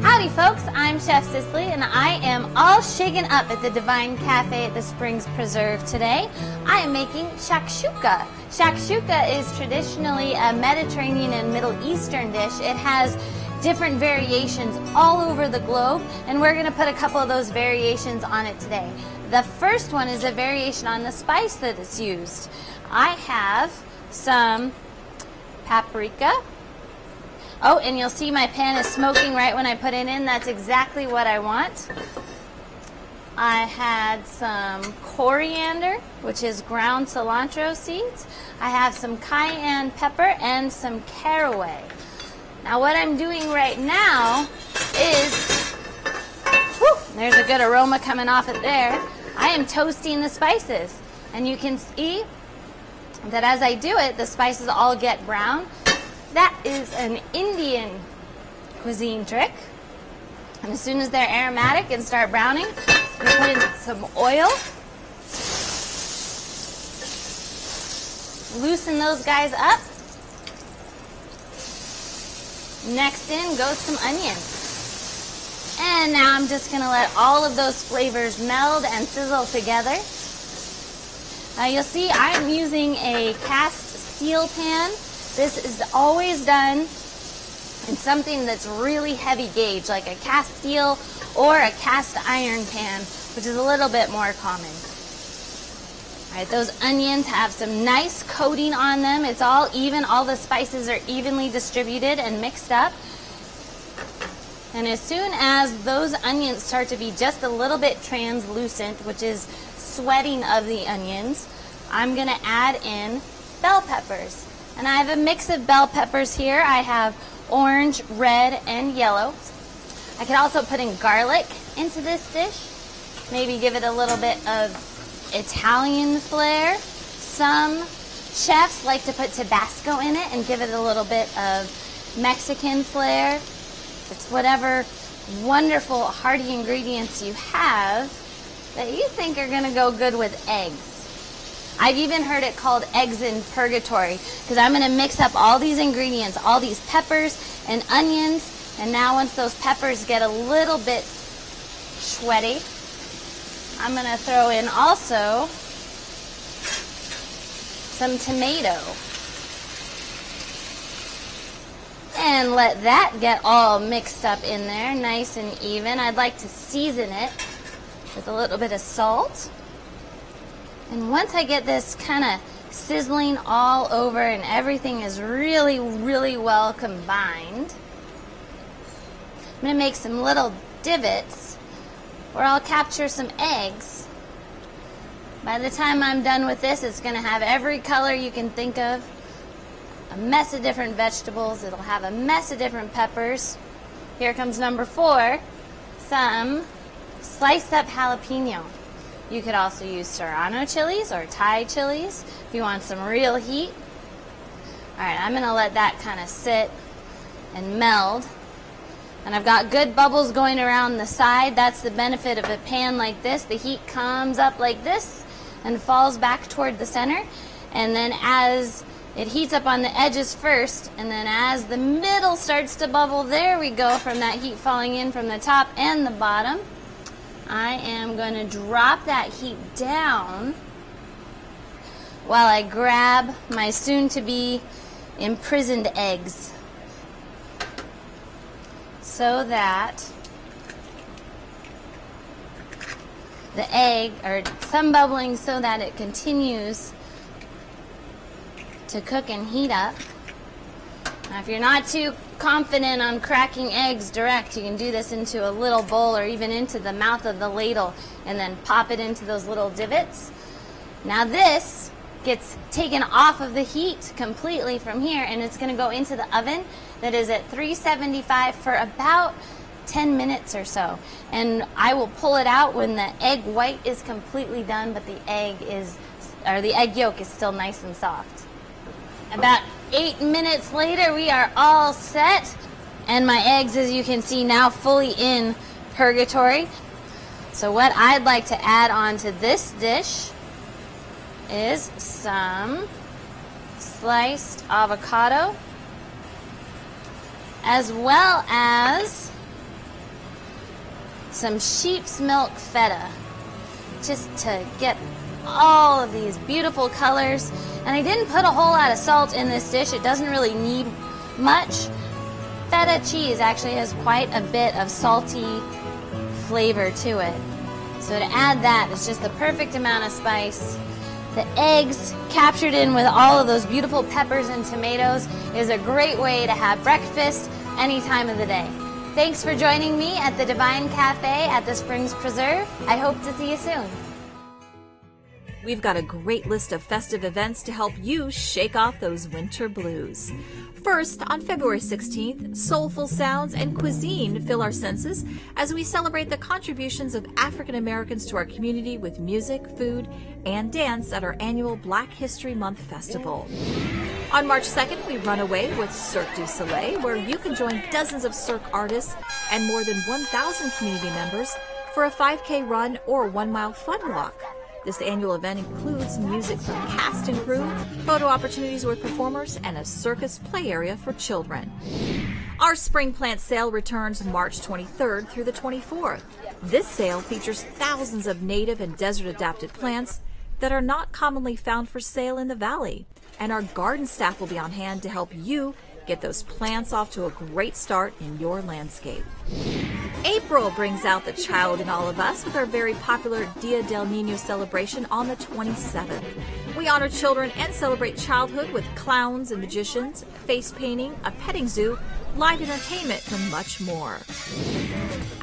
Howdy folks, I'm Chef Sicily and I am all shaken up at the Divine Cafe at the Springs Preserve today. I am making shakshuka. Shakshuka is traditionally a Mediterranean and Middle Eastern dish. It has different variations all over the globe, and we're going to put a couple of those variations on it today. The first one is a variation on the spice that is used. I have some paprika. Oh, and you'll see my pan is smoking right when I put it in. That's exactly what I want. I had some coriander, which is ground cilantro seeds. I have some cayenne pepper and some caraway. Now what I'm doing right now is, there's a good aroma coming off it there. I am toasting the spices. And you can see that as I do it, the spices all get brown. That is an Indian cuisine trick. And as soon as they're aromatic and start browning, you put in some oil. Loosen those guys up. Next in goes some onions. And now I'm just going to let all of those flavors meld and sizzle together. Now you'll see I'm using a cast steel pan. This is always done in something that's really heavy gauge, like a cast steel or a cast iron pan, which is a little bit more common. All right, those onions have some nice coating on them. It's all even. All the spices are evenly distributed and mixed up. And as soon as those onions start to be just a little bit translucent, which is sweating of the onions, I'm going to add in bell peppers. And I have a mix of bell peppers here. I have orange, red, and yellow. I could also put in garlic into this dish. Maybe give it a little bit of Italian flair. Some chefs like to put Tabasco in it and give it a little bit of Mexican flair. It's whatever wonderful hearty ingredients you have that you think are going to go good with eggs. I've even heard it called eggs in purgatory, because I'm going to mix up all these ingredients, all these peppers and onions, and now once those peppers get a little bit sweaty, I'm going to throw in also some tomato. And let that get all mixed up in there, nice and even. I'd like to season it with a little bit of salt. And once I get this kind of sizzling all over and everything is really, really well combined, I'm going to make some little divots where I'll capture some eggs. By the time I'm done with this, it's going to have every color you can think of, a mess of different vegetables. It'll have a mess of different peppers. Here comes number 4, some sliced up jalapeno. You could also use serrano chilies or Thai chilies if you want some real heat. All right, I'm going to let that kind of sit and meld. And I've got good bubbles going around the side. That's the benefit of a pan like this. The heat comes up like this and falls back toward the center. And then as it heats up on the edges first, and then as the middle starts to bubble, there we go, from that heat falling in from the top and the bottom. I am going to drop that heat down while I grab my soon-to-be imprisoned eggs, so that the egg, or some bubbling so that it continues to cook and heat up. Now, if you're not too confident on cracking eggs direct, you can do this into a little bowl or even into the mouth of the ladle and then pop it into those little divots. Now this gets taken off of the heat completely from here, and it's going to go into the oven that is at 375 for about 10 minutes or so. And I will pull it out when the egg white is completely done, but the egg yolk is still nice and soft. About 8 minutes later, we are all set, and my eggs, as you can see, now fully in purgatory. So what I'd like to add on to this dish is some sliced avocado, as well as some sheep's milk feta, just to get all of these beautiful colors. And I didn't put a whole lot of salt in this dish. It doesn't really need much. Feta cheese actually has quite a bit of salty flavor to it. So to add that, it's just the perfect amount of spice. The eggs captured in with all of those beautiful peppers and tomatoes is a great way to have breakfast any time of the day. Thanks for joining me at the Divine Cafe at the Springs Preserve. I hope to see you soon. We've got a great list of festive events to help you shake off those winter blues. First, on February 16th, soulful sounds and cuisine fill our senses as we celebrate the contributions of African Americans to our community with music, food, and dance at our annual Black History Month Festival. On March 2nd, we run away with Cirque du Soleil, where you can join dozens of Cirque artists and more than 1,000 community members for a 5K run or 1-mile fun walk. This annual event includes music from cast and crew, photo opportunities with performers, and a circus play area for children. Our spring plant sale returns March 23rd through the 24th. This sale features thousands of native and desert-adapted plants that are not commonly found for sale in the valley, and our garden staff will be on hand to help you get those plants off to a great start in your landscape. April brings out the child in all of us with our very popular Dia del Niño celebration on the 27th. We honor children and celebrate childhood with clowns and magicians, face painting, a petting zoo, live entertainment, and much more.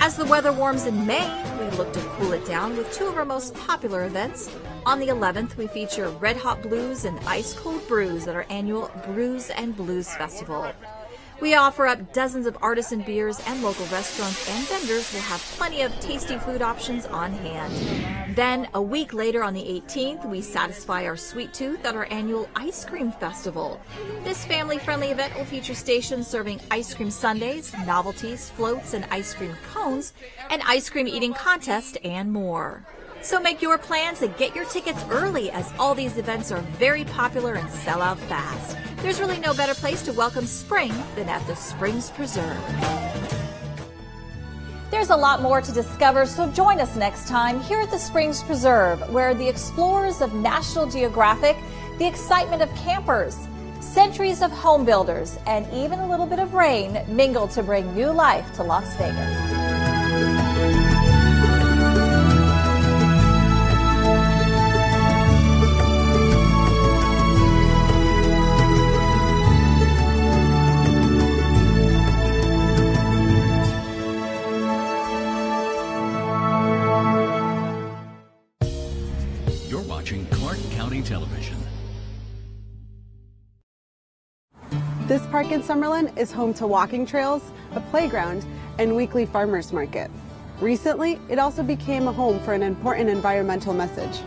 As the weather warms in May, we look to cool it down with two of our most popular events. On the 11th, we feature Red Hot Blues and Ice Cold Brews at our annual Brews and Blues Festival. We offer up dozens of artisan beers, and local restaurants and vendors will have plenty of tasty food options on hand. Then, a week later on the 18th, we satisfy our sweet tooth at our annual Ice Cream Festival. This family-friendly event will feature stations serving ice cream sundaes, novelties, floats, and ice cream cones, an ice cream eating contest, and more. So make your plans and get your tickets early, as all these events are very popular and sell out fast. There's really no better place to welcome spring than at the Springs Preserve. There's a lot more to discover, so join us next time here at the Springs Preserve, where the explorers of National Geographic, the excitement of campers, centuries of home builders, and even a little bit of rain mingle to bring new life to Las Vegas. Television. This park in Summerlin is home to walking trails, a playground, and weekly farmers market. Recently, it also became a home for an important environmental message.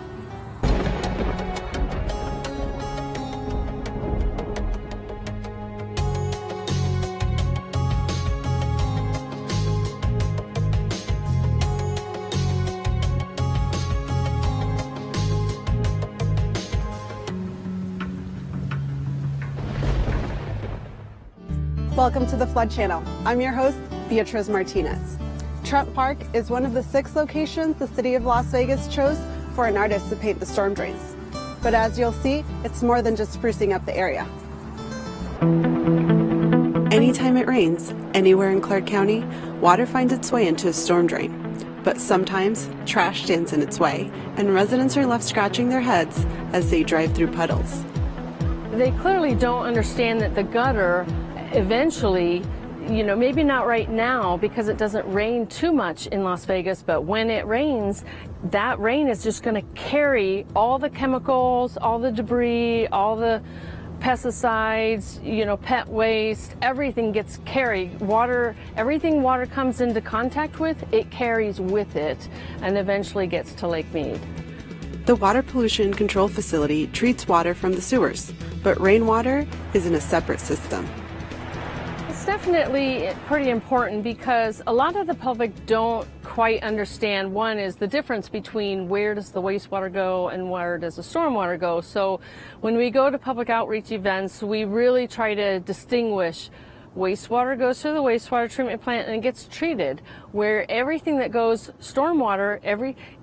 Welcome to the Flood Channel. I'm your host, Beatriz Martinez. Trump Park is one of the 6 locations the city of Las Vegas chose for an artist to paint the storm drains. But as you'll see, it's more than just sprucing up the area. Anytime it rains, anywhere in Clark County, water finds its way into a storm drain. But sometimes, trash stands in its way, and residents are left scratching their heads as they drive through puddles. They clearly don't understand that the gutter eventually, maybe not right now because it doesn't rain too much in Las Vegas, but when it rains, that rain is just going to carry all the chemicals, all the debris, all the pesticides, pet waste, everything gets carried. Water, everything water comes into contact with, it carries with it and eventually gets to Lake Mead. The Water Pollution Control Facility treats water from the sewers, but rainwater is in a separate system. It's definitely pretty important because a lot of the public don't quite understand. One is the difference between where does the wastewater go and where does the stormwater go. So when we go to public outreach events, we really try to distinguish wastewater goes to the wastewater treatment plant and it gets treated, where everything that goes stormwater,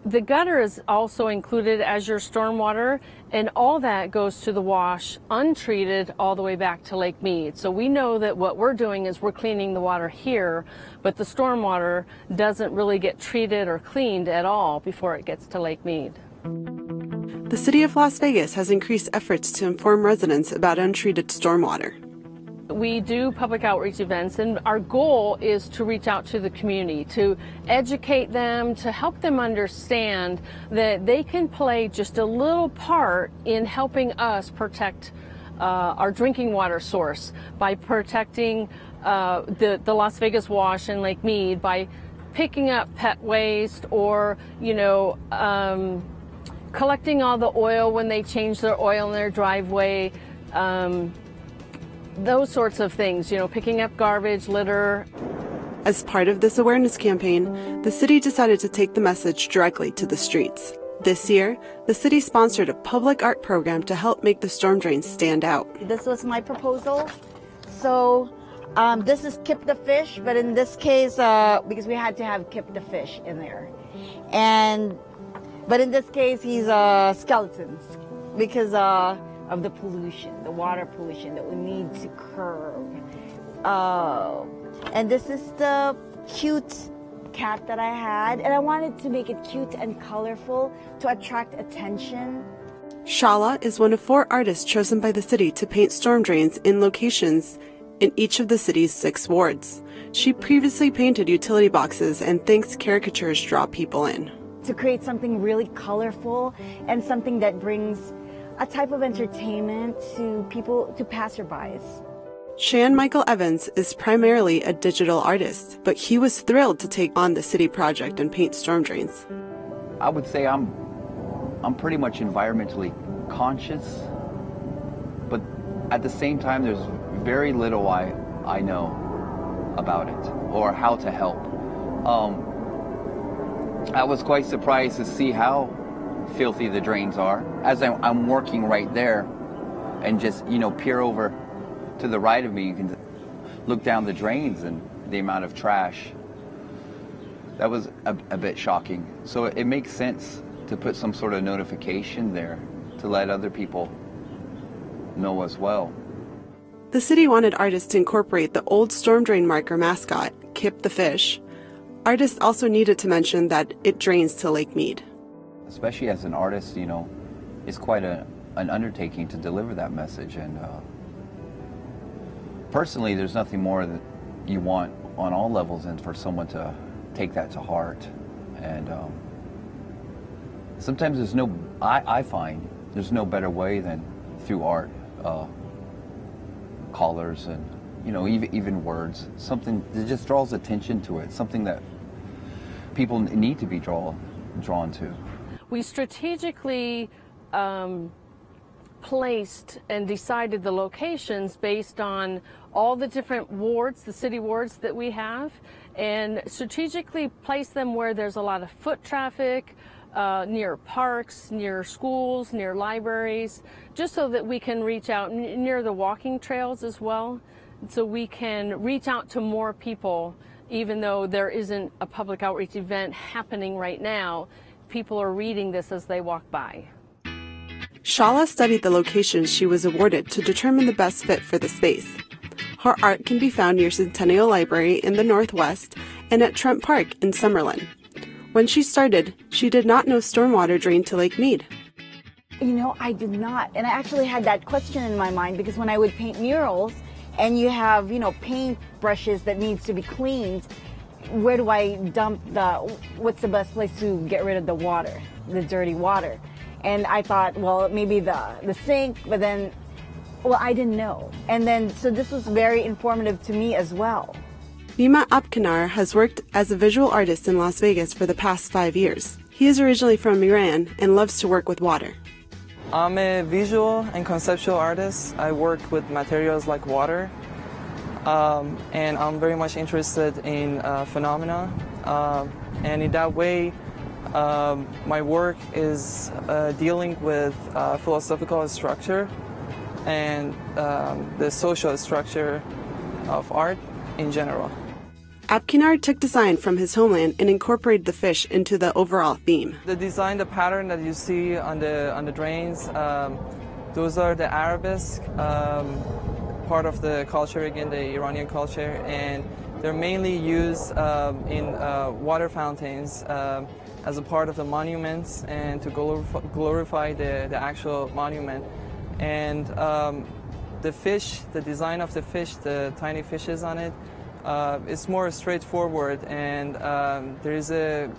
the gutter is also included as your stormwater, and all that goes to the wash untreated all the way back to Lake Mead. So we know that what we're doing is we're cleaning the water here, but the stormwater doesn't really get treated or cleaned at all before it gets to Lake Mead. The city of Las Vegas has increased efforts to inform residents about untreated stormwater. We do public outreach events, and our goal is to reach out to the community, to educate them, to help them understand that they can play just a little part in helping us protect our drinking water source by protecting the Las Vegas Wash and Lake Mead, by picking up pet waste or, collecting all the oil when they change their oil in their driveway. Those sorts of things, picking up garbage, litter. As part of this awareness campaign, the city decided to take the message directly to the streets. This year, the city sponsored a public art program to help make the storm drains stand out. This was my proposal. So this is Kip the Fish, but in this case, because we had to have Kip the Fish in there. But in this case, he's skeletons because of the pollution, the water pollution that we need to curb. And this is the cute cat that I had, and I wanted to make it cute and colorful to attract attention. Shala is one of 4 artists chosen by the city to paint storm drains in locations in each of the city's 6 wards. She previously painted utility boxes and thinks caricatures draw people in. To create something really colorful and something that brings a type of entertainment to people, to passerbys. Shan Michael Evans is primarily a digital artist, but he was thrilled to take on the city project and paint storm drains. I would say I'm pretty much environmentally conscious, but at the same time there's very little I know about it or how to help. I was quite surprised to see how filthy the drains are as I'm working right there, and just peer over to the right of me. You can look down the drains and the amount of trash. That was a bit shocking. So it makes sense to put some sort of notification there to let other people know as well. The city wanted artists to incorporate the old storm drain marker mascot, Kip the Fish. Artists also needed to mention that it drains to Lake Mead. Especially as an artist, it's quite an undertaking to deliver that message. And personally, there's nothing more that you want on all levels than for someone to take that to heart. And sometimes I find there's no better way than through art, colors and, even words, something that just draws attention to it, something that people need to be drawn to. We strategically placed and decided the locations based on all the different wards, the city wards that we have, and strategically placed them where there's a lot of foot traffic, near parks, near schools, near libraries, just so that we can reach out near the walking trails as well, so we can reach out to more people. Even though there isn't a public outreach event happening right now, people are reading this as they walk by. Shala studied the locations she was awarded to determine the best fit for the space. Her art can be found near Centennial Library in the Northwest and at Trent Park in Summerlin. When she started, she did not know stormwater drained to Lake Mead. You know, I did not. And I actually had that question in my mind because when I would paint murals and you have, you know, paint brushes that needs to be cleaned, where do I dump what's the best place to get rid of the water, the dirty water? And I thought, well, maybe the sink, but then, well, I didn't know. And then, so this was very informative to me as well. Nima Apkanar has worked as a visual artist in Las Vegas for the past 5 years. He is originally from Iran and loves to work with water. I'm a visual and conceptual artist. I work with materials like water, and I'm very much interested in phenomena. And in that way, my work is dealing with philosophical structure and the social structure of art in general. Apkanar took design from his homeland and incorporated the fish into the overall theme. The design, the pattern that you see on the drains, those are the arabesque, part of the culture, again, the Iranian culture, and they're mainly used in water fountains as a part of the monuments and to glorify the actual monument. And the fish, the design of the fish, the tiny fishes on it, it's more straightforward, and there is a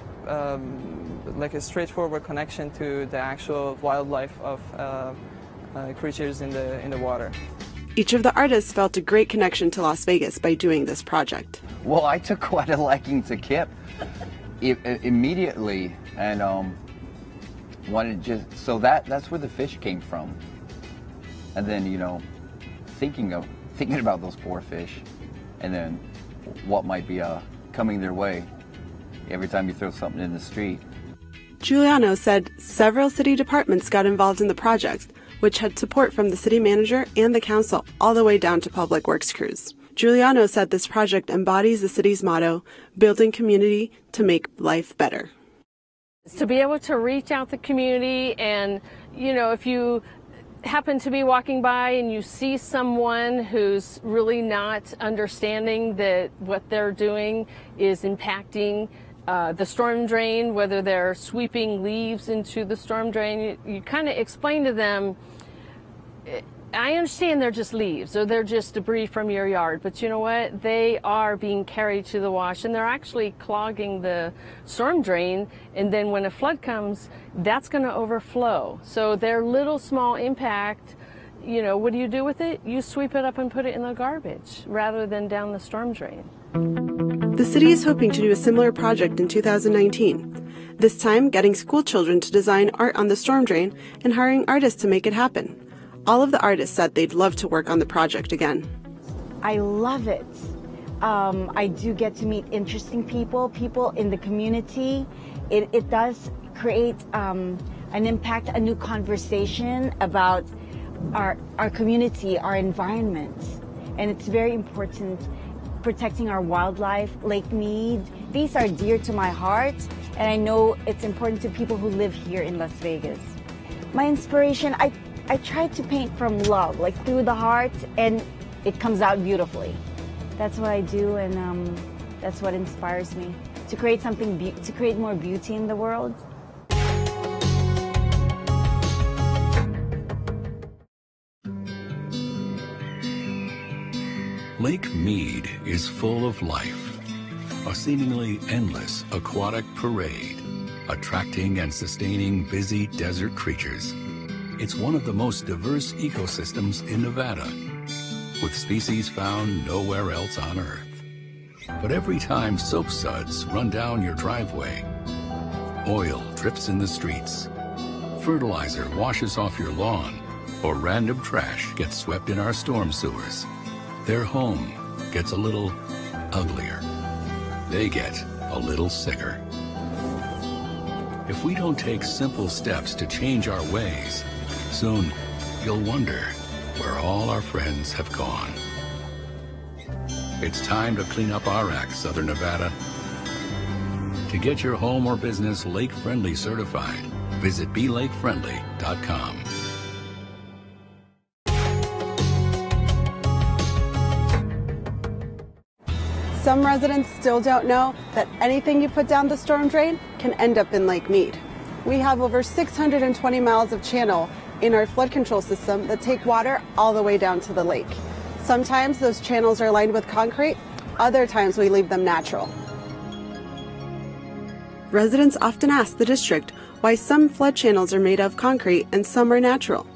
like a straightforward connection to the actual wildlife of creatures in the water. Each of the artists felt a great connection to Las Vegas by doing this project. Well, I took quite a liking to Kip immediately, and wanted so that's where the fish came from. And then, you know, thinking about those poor fish, and then what might be coming their way every time you throw something in the street. Giuliano said several city departments got involved in the project, which had support from the city manager and the council all the way down to public works crews. Giuliano said this project embodies the city's motto, building community to make life better. To be able to reach out the community, and, you know, if you happen to be walking by and you see someone who's really not understanding that what they're doing is impacting the storm drain, whether they're sweeping leaves into the storm drain, you kind of explain to them, I understand they're just leaves or they're just debris from your yard, but you know what? They are being carried to the wash, and they're actually clogging the storm drain, and then when a flood comes, that's going to overflow. So their little small impact, you know, what do you do with it? You sweep it up and put it in the garbage rather than down the storm drain. The city is hoping to do a similar project in 2019, this time getting school children to design art on the storm drain and hiring artists to make it happen. All of the artists said they'd love to work on the project again. I love it. I do get to meet interesting people in the community. It does create an impact, a new conversation about our community, our environment. And it's very important, protecting our wildlife, Lake Mead. These are dear to my heart, and I know it's important to people who live here in Las Vegas. My inspiration, I try to paint from love, like through the heart, and it comes out beautifully. That's what I do, and that's what inspires me to create something, to create more beauty in the world. Lake Mead is full of life, a seemingly endless aquatic parade, attracting and sustaining busy desert creatures. It's one of the most diverse ecosystems in Nevada, with species found nowhere else on Earth. But every time soap suds run down your driveway, oil drips in the streets, fertilizer washes off your lawn, or random trash gets swept in our storm sewers, their home gets a little uglier. They get a little sicker. If we don't take simple steps to change our ways, soon you'll wonder where all our friends have gone. It's time to clean up our act, Southern Nevada. To get your home or business lake-friendly certified, visit belakefriendly.com. Some residents still don't know that anything you put down the storm drain can end up in Lake Mead. We have over 620 miles of channel in our flood control system that take water all the way down to the lake. Sometimes those channels are lined with concrete, other times we leave them natural. Residents often ask the district why some flood channels are made of concrete and some are natural.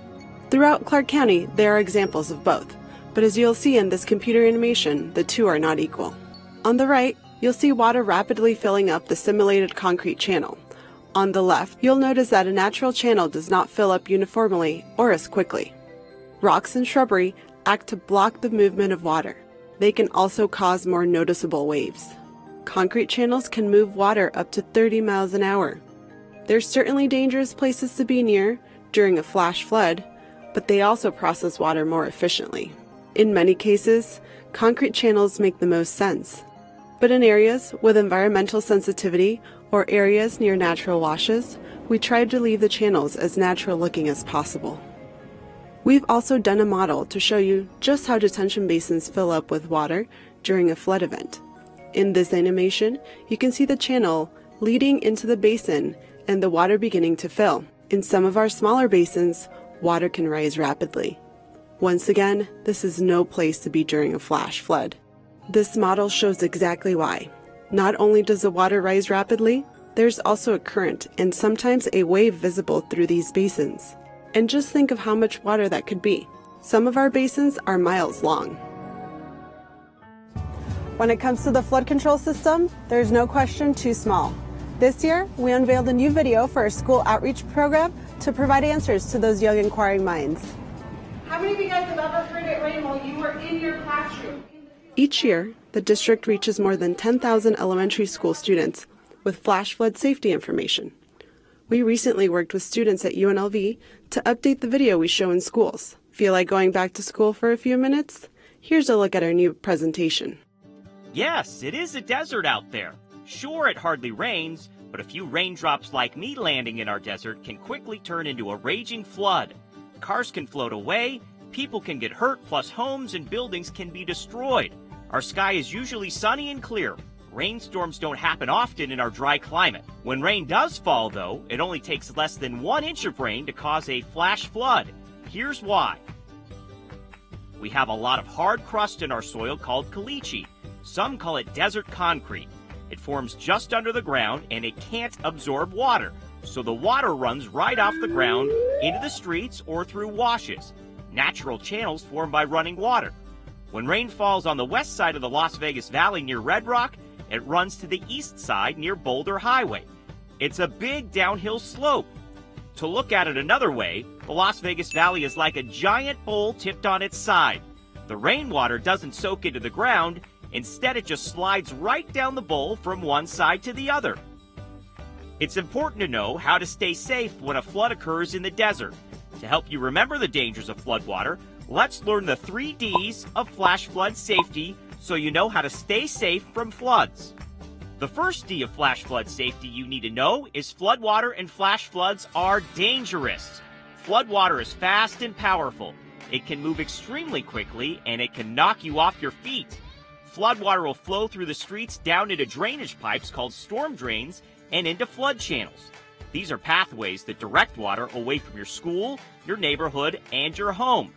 Throughout Clark County, there are examples of both, but as you'll see in this computer animation, the two are not equal. On the right, you'll see water rapidly filling up the simulated concrete channel. On the left, you'll notice that a natural channel does not fill up uniformly or as quickly. Rocks and shrubbery act to block the movement of water. They can also cause more noticeable waves. Concrete channels can move water up to 30 miles an hour. They're certainly dangerous places to be near during a flash flood, but they also process water more efficiently. In many cases, concrete channels make the most sense. But in areas with environmental sensitivity or areas near natural washes, we tried to leave the channels as natural looking as possible. We've also done a model to show you just how detention basins fill up with water during a flood event. In this animation, you can see the channel leading into the basin and the water beginning to fill. In some of our smaller basins, water can rise rapidly. Once again, this is no place to be during a flash flood. This model shows exactly why. Not only does the water rise rapidly, there's also a current and sometimes a wave visible through these basins. And just think of how much water that could be. Some of our basins are miles long. When it comes to the flood control system, there's no question too small. This year, we unveiled a new video for our school outreach program to provide answers to those young inquiring minds. How many of you guys have ever heard it rain while you were in your classroom? Each year, the district reaches more than 10,000 elementary school students with flash flood safety information. We recently worked with students at UNLV to update the video we show in schools. Feel like going back to school for a few minutes? Here's a look at our new presentation. Yes, it is a desert out there. Sure, it hardly rains, but a few raindrops like me landing in our desert can quickly turn into a raging flood. Cars can float away, people can get hurt, plus homes and buildings can be destroyed. Our sky is usually sunny and clear. Rainstorms don't happen often in our dry climate. When rain does fall, though, it only takes less than 1 inch of rain to cause a flash flood. Here's why. We have a lot of hard crust in our soil called caliche. Some call it desert concrete. It forms just under the ground and it can't absorb water, so the water runs right off the ground into the streets or through washes, natural channels formed by running water. When rain falls on the west side of the Las Vegas Valley near Red Rock, it runs to the east side near Boulder Highway. It's a big downhill slope. To look at it another way, the Las Vegas Valley is like a giant bowl tipped on its side. The rainwater doesn't soak into the ground, instead it just slides right down the bowl from one side to the other. It's important to know how to stay safe when a flood occurs in the desert. To help you remember the dangers of floodwater, let's learn the 3 Ds of flash flood safety so you know how to stay safe from floods. The first D of flash flood safety you need to know is floodwater and flash floods are dangerous. Floodwater is fast and powerful. It can move extremely quickly and it can knock you off your feet. Floodwater will flow through the streets down into drainage pipes called storm drains and into flood channels. These are pathways that direct water away from your school, your neighborhood, and your home.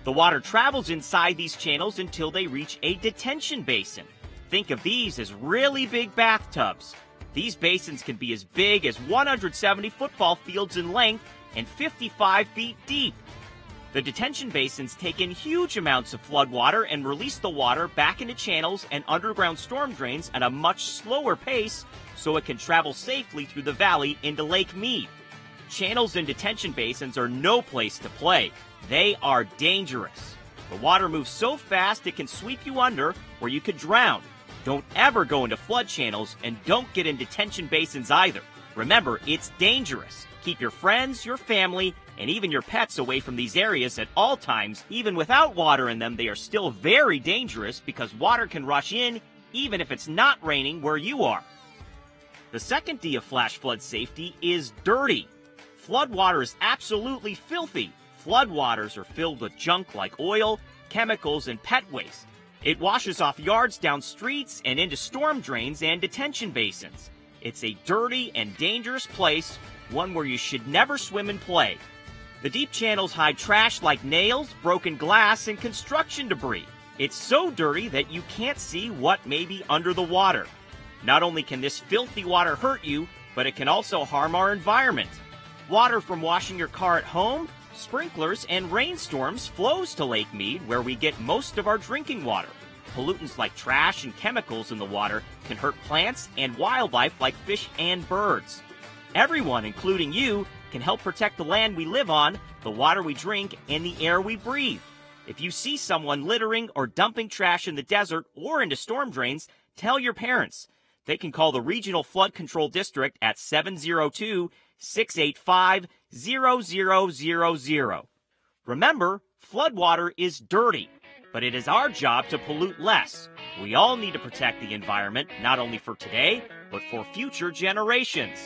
The water travels inside these channels until they reach a detention basin. Think of these as really big bathtubs. These basins can be as big as 170 football fields in length and 55 feet deep. The detention basins take in huge amounts of flood water and release the water back into channels and underground storm drains at a much slower pace so it can travel safely through the valley into Lake Mead. Channels and detention basins are no place to play. They are dangerous. The water moves so fast it can sweep you under or you could drown. Don't ever go into flood channels and don't get in detention basins either. Remember, it's dangerous. Keep your friends, your family, and even your pets away from these areas at all times. Even without water in them, they are still very dangerous because water can rush in even if it's not raining where you are. The second D of flash flood safety is dirty. Floodwater is absolutely filthy. Floodwaters are filled with junk like oil, chemicals, and pet waste. It washes off yards down streets and into storm drains and detention basins. It's a dirty and dangerous place, one where you should never swim and play. The deep channels hide trash like nails, broken glass, and construction debris. It's so dirty that you can't see what may be under the water. Not only can this filthy water hurt you, but it can also harm our environment. Water from washing your car at home, sprinklers, and rainstorms flows to Lake Mead, where we get most of our drinking water. Pollutants like trash and chemicals in the water can hurt plants and wildlife like fish and birds. Everyone, including you, can help protect the land we live on, the water we drink, and the air we breathe. If you see someone littering or dumping trash in the desert or into storm drains, tell your parents. They can call the Regional Flood Control District at 702-685-0000. Remember, floodwater is dirty, but it is our job to pollute less. We all need to protect the environment, not only for today, but for future generations.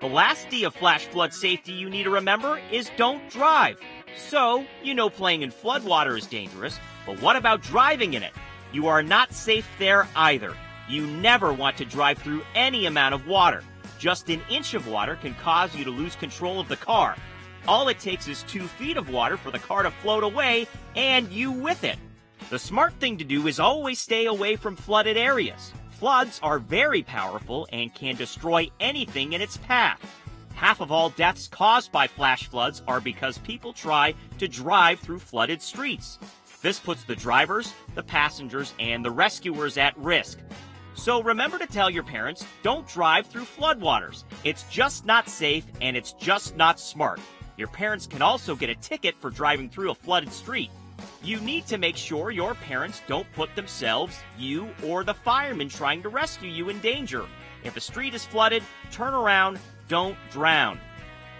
The last D of flash flood safety you need to remember is don't drive. So, you know playing in floodwater is dangerous, but what about driving in it? You are not safe there either. You never want to drive through any amount of water. Just an inch of water can cause you to lose control of the car. All it takes is 2 feet of water for the car to float away, and you with it. The smart thing to do is always stay away from flooded areas. Floods are very powerful and can destroy anything in its path. Half of all deaths caused by flash floods are because people try to drive through flooded streets. This puts the drivers, the passengers, and the rescuers at risk. So remember to tell your parents, don't drive through floodwaters. It's just not safe and it's just not smart. Your parents can also get a ticket for driving through a flooded street. You need to make sure your parents don't put themselves, you, or the firemen trying to rescue you in danger. If a street is flooded, turn around, don't drown.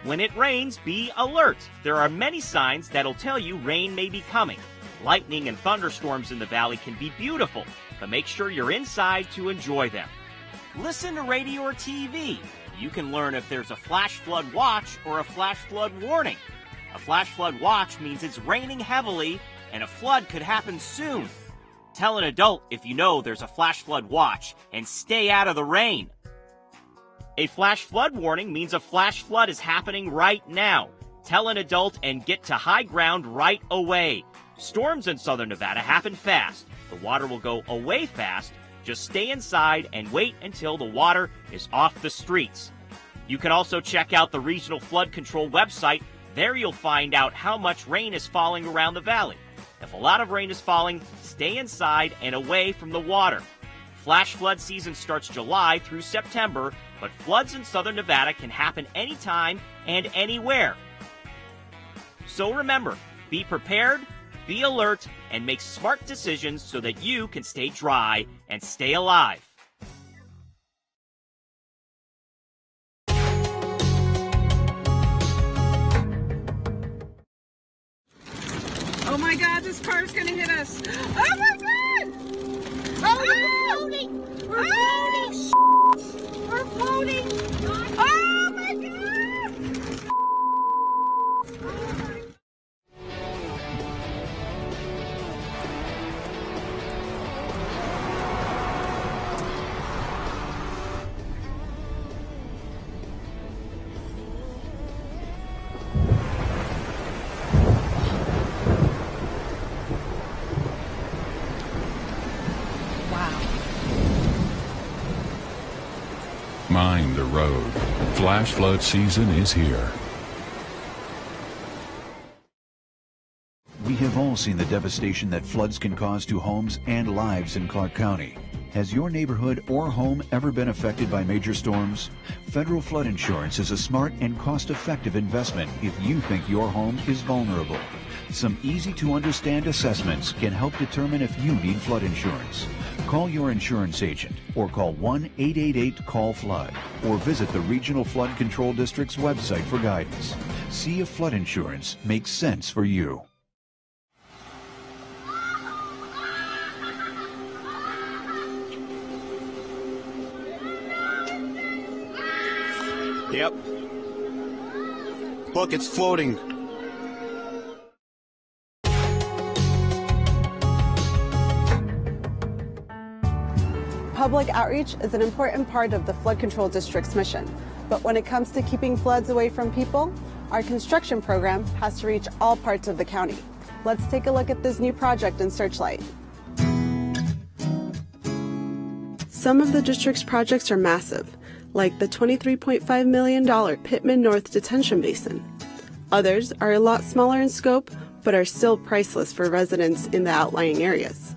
When it rains, be alert. There are many signs that'll tell you rain may be coming. Lightning and thunderstorms in the valley can be beautiful, but make sure you're inside to enjoy them. Listen to radio or TV. You can learn if there's a flash flood watch or a flash flood warning. A flash flood watch means it's raining heavily and a flood could happen soon. Tell an adult if you know there's a flash flood watch and stay out of the rain. A flash flood warning means a flash flood is happening right now. Tell an adult and get to high ground right away. Storms in southern Nevada happen fast. The water will go away fast. Just stay inside and wait until the water is off the streets. You can also check out the Regional Flood Control website. There you'll find out how much rain is falling around the valley. If a lot of rain is falling, stay inside and away from the water. Flash flood season starts July through September, but floods in southern Nevada can happen anytime and anywhere. So remember, be prepared, be alert, and make smart decisions so that you can stay dry and stay alive. Oh my God, this car's gonna hit us. Oh my God! Oh, we're floating! We're floating! We're floating! Oh my God! Mind the road. Flash flood season is here. We have all seen the devastation that floods can cause to homes and lives in Clark County. Has your neighborhood or home ever been affected by major storms? Federal Flood Insurance is a smart and cost-effective investment if you think your home is vulnerable. Some easy-to-understand assessments can help determine if you need flood insurance. Call your insurance agent or call 1-888-CALL-FLOOD or visit the Regional Flood Control District's website for guidance. See if flood insurance makes sense for you. Yep. Look, it's floating. Public outreach is an important part of the Flood Control District's mission. But when it comes to keeping floods away from people, our construction program has to reach all parts of the county. Let's take a look at this new project in Searchlight. Some of the district's projects are massive, like the $23.5 million Pittman North Detention Basin. Others are a lot smaller in scope, but are still priceless for residents in the outlying areas.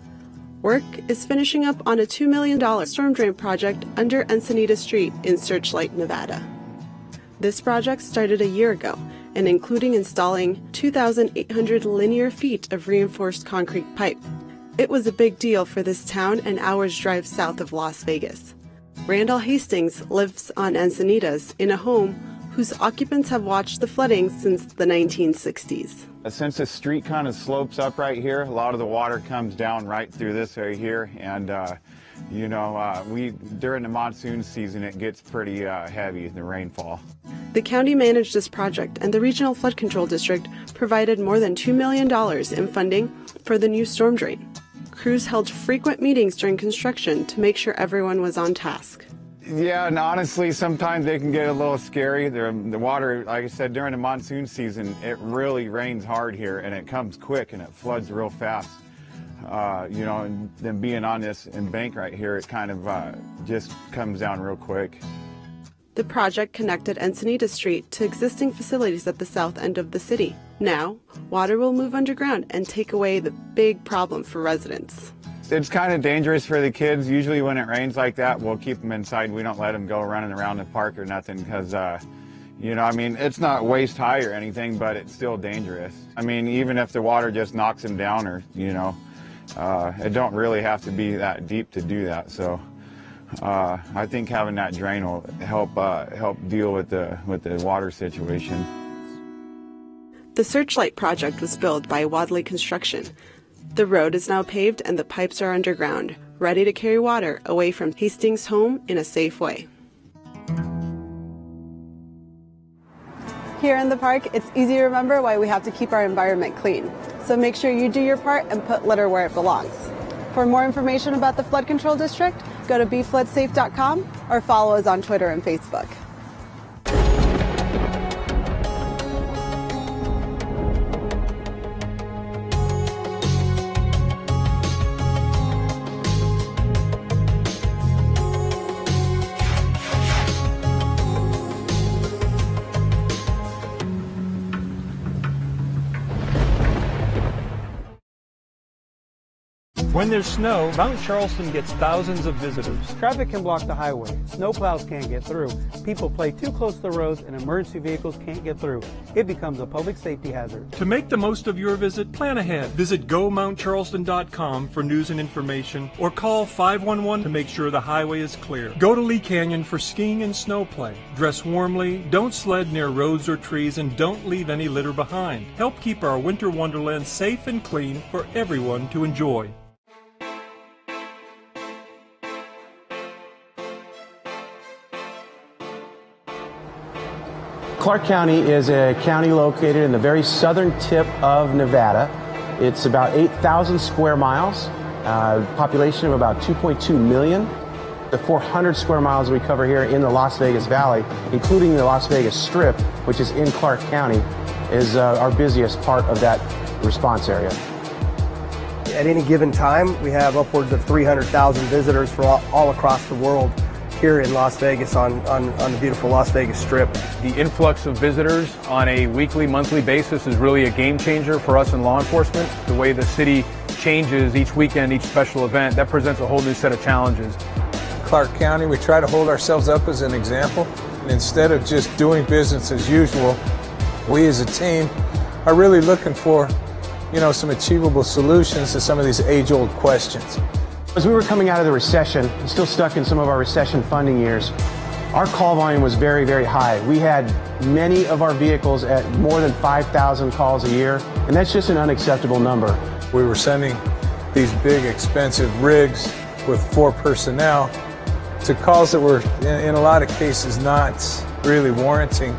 Work is finishing up on a $2 million storm drain project under Encinita Street in Searchlight, Nevada. This project started a year ago and including installing 2,800 linear feet of reinforced concrete pipe. It was a big deal for this town an hour's drive south of Las Vegas. Randall Hastings lives on Encinitas in a home whose occupants have watched the flooding since the 1960s. Since the street kind of slopes up right here, a lot of the water comes down right through this area here, and during the monsoon season it gets pretty heavy, the rainfall. The county managed this project, and the Regional Flood Control District provided more than $2 million in funding for the new storm drain. Crews held frequent meetings during construction to make sure everyone was on task. Yeah, and honestly, sometimes they can get a little scary. The water, like I said, during the monsoon season, it really rains hard here, and it comes quick, and it floods real fast. And then being on this embank right here, it kind of just comes down real quick. The project connected Encinita Street to existing facilities at the south end of the city. Now, water will move underground and take away the big problem for residents. It's kind of dangerous for the kids. Usually when it rains like that, we'll keep them inside. We don't let them go running around the park or nothing because, it's not waist high or anything, but it's still dangerous. Even if the water just knocks them down or, it don't really have to be that deep to do that. So I think having that drain will help deal with the water situation. The Searchlight project was built by Wadley Construction. The road is now paved and the pipes are underground, ready to carry water away from Hastings' home in a safe way. Here in the park, it's easy to remember why we have to keep our environment clean. So make sure you do your part and put litter where it belongs. For more information about the Flood Control District, go to BeFloodSafe.com or follow us on Twitter and Facebook. When there's snow, Mount Charleston gets thousands of visitors. Traffic can block the highway. Snowplows can't get through. People play too close to the roads and emergency vehicles can't get through. It becomes a public safety hazard. To make the most of your visit, plan ahead. Visit GoMountCharleston.com for news and information or call 511 to make sure the highway is clear. Go to Lee Canyon for skiing and snow play. Dress warmly, don't sled near roads or trees, and don't leave any litter behind. Help keep our winter wonderland safe and clean for everyone to enjoy. Clark County is a county located in the very southern tip of Nevada. It's about 8,000 square miles, population of about 2.2 million. The 400 square miles we cover here in the Las Vegas Valley, including the Las Vegas Strip, which is in Clark County, is our busiest part of that response area. At any given time, we have upwards of 300,000 visitors from all across the world here in Las Vegas on the beautiful Las Vegas Strip. The influx of visitors on a weekly, monthly basis is really a game changer for us in law enforcement. The way the city changes each weekend, each special event, that presents a whole new set of challenges. Clark County, we try to hold ourselves up as an example. And instead of just doing business as usual, we as a team are really looking for, some achievable solutions to some of these age-old questions. As we were coming out of the recession, still stuck in some of our recession funding years, our call volume was very, very high. We had many of our vehicles at more than 5,000 calls a year, and that's just an unacceptable number. We were sending these big, expensive rigs with 4 personnel to calls that were, in a lot of cases, not really warranting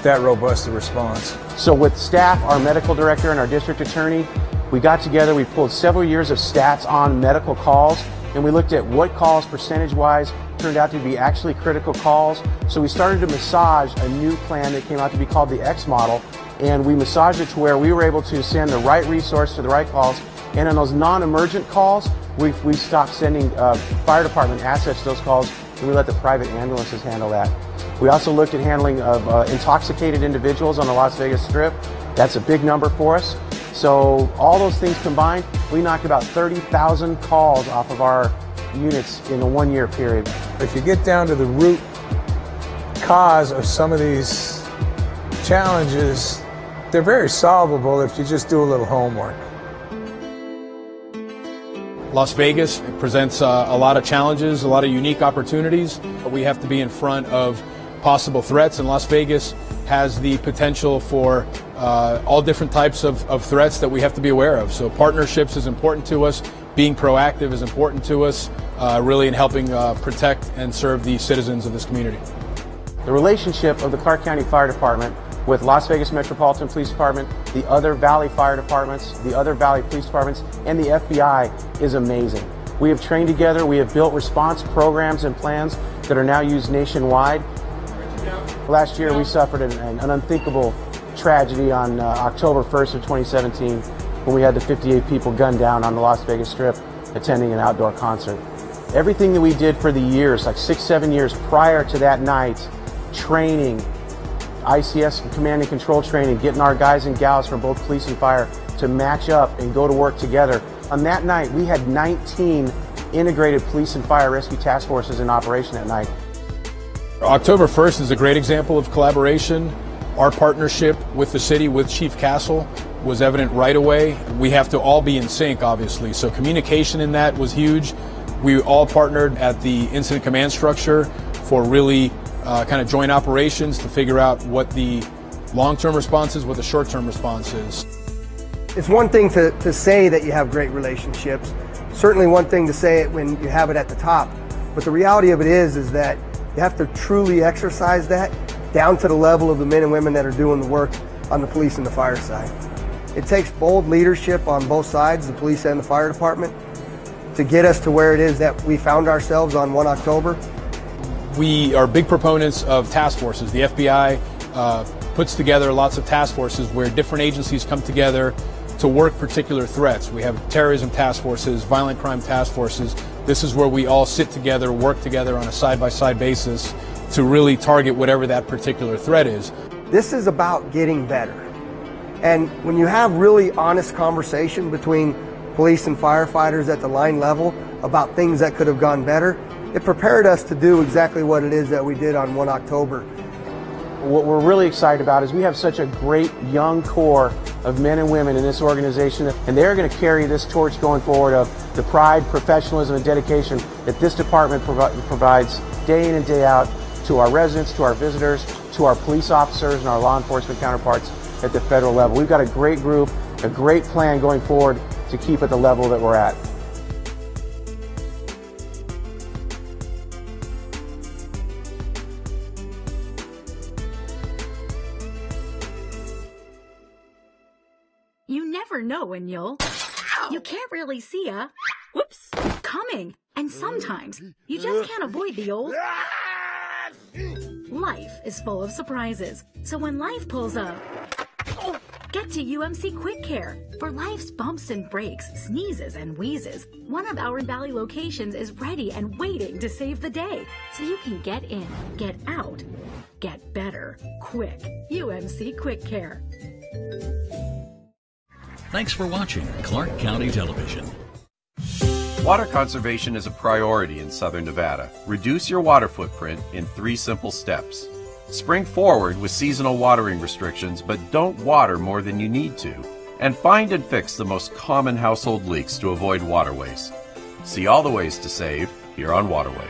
that robust a response. So with staff, our medical director and our district attorney, we got together, we pulled several years of stats on medical calls, and we looked at what calls percentage-wise turned out to be actually critical calls. So we started to massage a new plan that came out to be called the X model, and we massaged it to where we were able to send the right resource to the right calls, and on those non-emergent calls, we stopped sending fire department assets to those calls, and we let the private ambulances handle that. We also looked at handling of intoxicated individuals on the Las Vegas Strip. That's a big number for us. So all those things combined, we knocked about 30,000 calls off of our units in a 1-year period. If you get down to the root cause of some of these challenges, they're very solvable if you just do a little homework. Las Vegas presents a lot of challenges, a lot of unique opportunities. We have to be in front of possible threats, and Las Vegas has the potential for all different types of threats that we have to be aware of. So partnerships is important to us. Being proactive is important to us, really in helping protect and serve the citizens of this community. The relationship of the Clark County Fire Department with Las Vegas Metropolitan Police Department, the other Valley Fire Departments, the other Valley Police Departments, and the FBI is amazing. We have trained together, we have built response programs and plans that are now used nationwide. Last year we suffered an unthinkable tragedy on October 1st of 2017 when we had the 58 people gunned down on the Las Vegas Strip attending an outdoor concert. Everything that we did for the years, like 6-7 years prior to that night, training, ICS and command and control training, getting our guys and gals from both police and fire to match up and go to work together. On that night, we had 19 integrated police and fire rescue task forces in operation that night. October 1st is a great example of collaboration. Our partnership with the city, with Chief Castle, was evident right away. We have to all be in sync, obviously, so communication in that was huge. We all partnered at the incident command structure for really kind of joint operations to figure out what the long-term response is, what the short-term response is. It's one thing to say that you have great relationships, certainly one thing to say it when you have it at the top, but the reality of it is that you have to truly exercise that down to the level of the men and women that are doing the work on the police and the fire side. It takes bold leadership on both sides, the police and the fire department, to get us to where it is that we found ourselves on 1 October. We are big proponents of task forces. The FBI puts together lots of task forces where different agencies come together to work particular threats. We have terrorism task forces, violent crime task forces. This is where we all sit together, work together on a side-by-side basis to really target whatever that particular threat is. This is about getting better. And when you have really honest conversation between police and firefighters at the line level about things that could have gone better, it prepared us to do exactly what it is that we did on 1 October. What we're really excited about is we have such a great young core of men and women in this organization, and they're going to carry this torch going forward of the pride, professionalism, and dedication that this department provides day in and day out to our residents, to our visitors, to our police officers and our law enforcement counterparts at the federal level. We've got a great group, a great plan going forward to keep at the level that we're at. You never know when you can't really see whoops, coming. And sometimes you just can't avoid the old. Life is full of surprises. So when life pulls up, get to UMC Quick Care. For life's bumps and breaks, sneezes and wheezes, one of our Valley locations is ready and waiting to save the day. So you can get in, get out, get better, quick. UMC Quick Care. Thanks for watching Clark County Television. Water conservation is a priority in Southern Nevada. Reduce your water footprint in 3 simple steps. Spring forward with seasonal watering restrictions, but don't water more than you need to. And find and fix the most common household leaks to avoid water waste. See all the ways to save here on Waterways.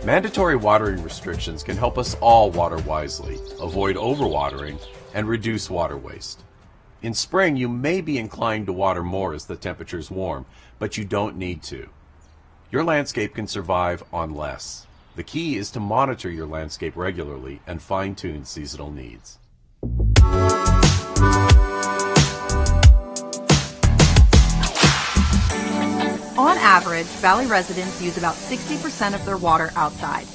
Mandatory watering restrictions can help us all water wisely, avoid overwatering, and reduce water waste. In spring, you may be inclined to water more as the temperatures warm, but you don't need to. Your landscape can survive on less. The key is to monitor your landscape regularly and fine-tune seasonal needs. On average, Valley residents use about 60% of their water outside.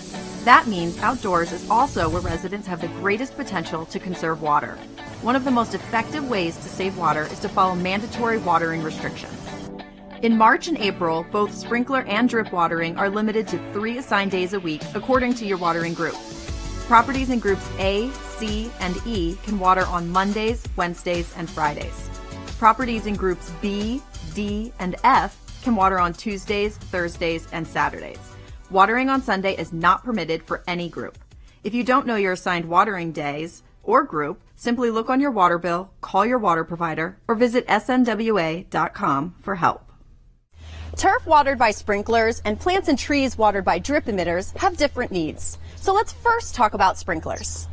That means outdoors is also where residents have the greatest potential to conserve water. One of the most effective ways to save water is to follow mandatory watering restrictions. In March and April, both sprinkler and drip watering are limited to 3 assigned days a week according to your watering group. Properties in groups A, C, and E can water on Mondays, Wednesdays, and Fridays. Properties in groups B, D, and F can water on Tuesdays, Thursdays, and Saturdays. Watering on Sunday is not permitted for any group. If you don't know your assigned watering days or group, simply look on your water bill, call your water provider, or visit snwa.com for help. Turf watered by sprinklers and plants and trees watered by drip emitters have different needs. So let's first talk about sprinklers.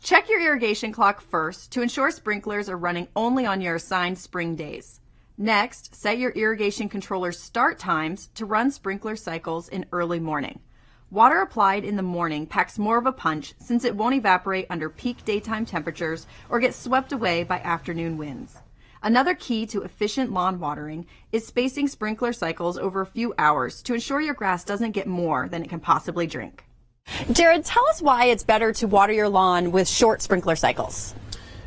Check your irrigation clock first to ensure sprinklers are running only on your assigned spring days. Next, set your irrigation controller's start times to run sprinkler cycles in early morning. Water applied in the morning packs more of a punch since it won't evaporate under peak daytime temperatures or get swept away by afternoon winds. Another key to efficient lawn watering is spacing sprinkler cycles over a few hours to ensure your grass doesn't get more than it can possibly drink. Jared, tell us why it's better to water your lawn with short sprinkler cycles.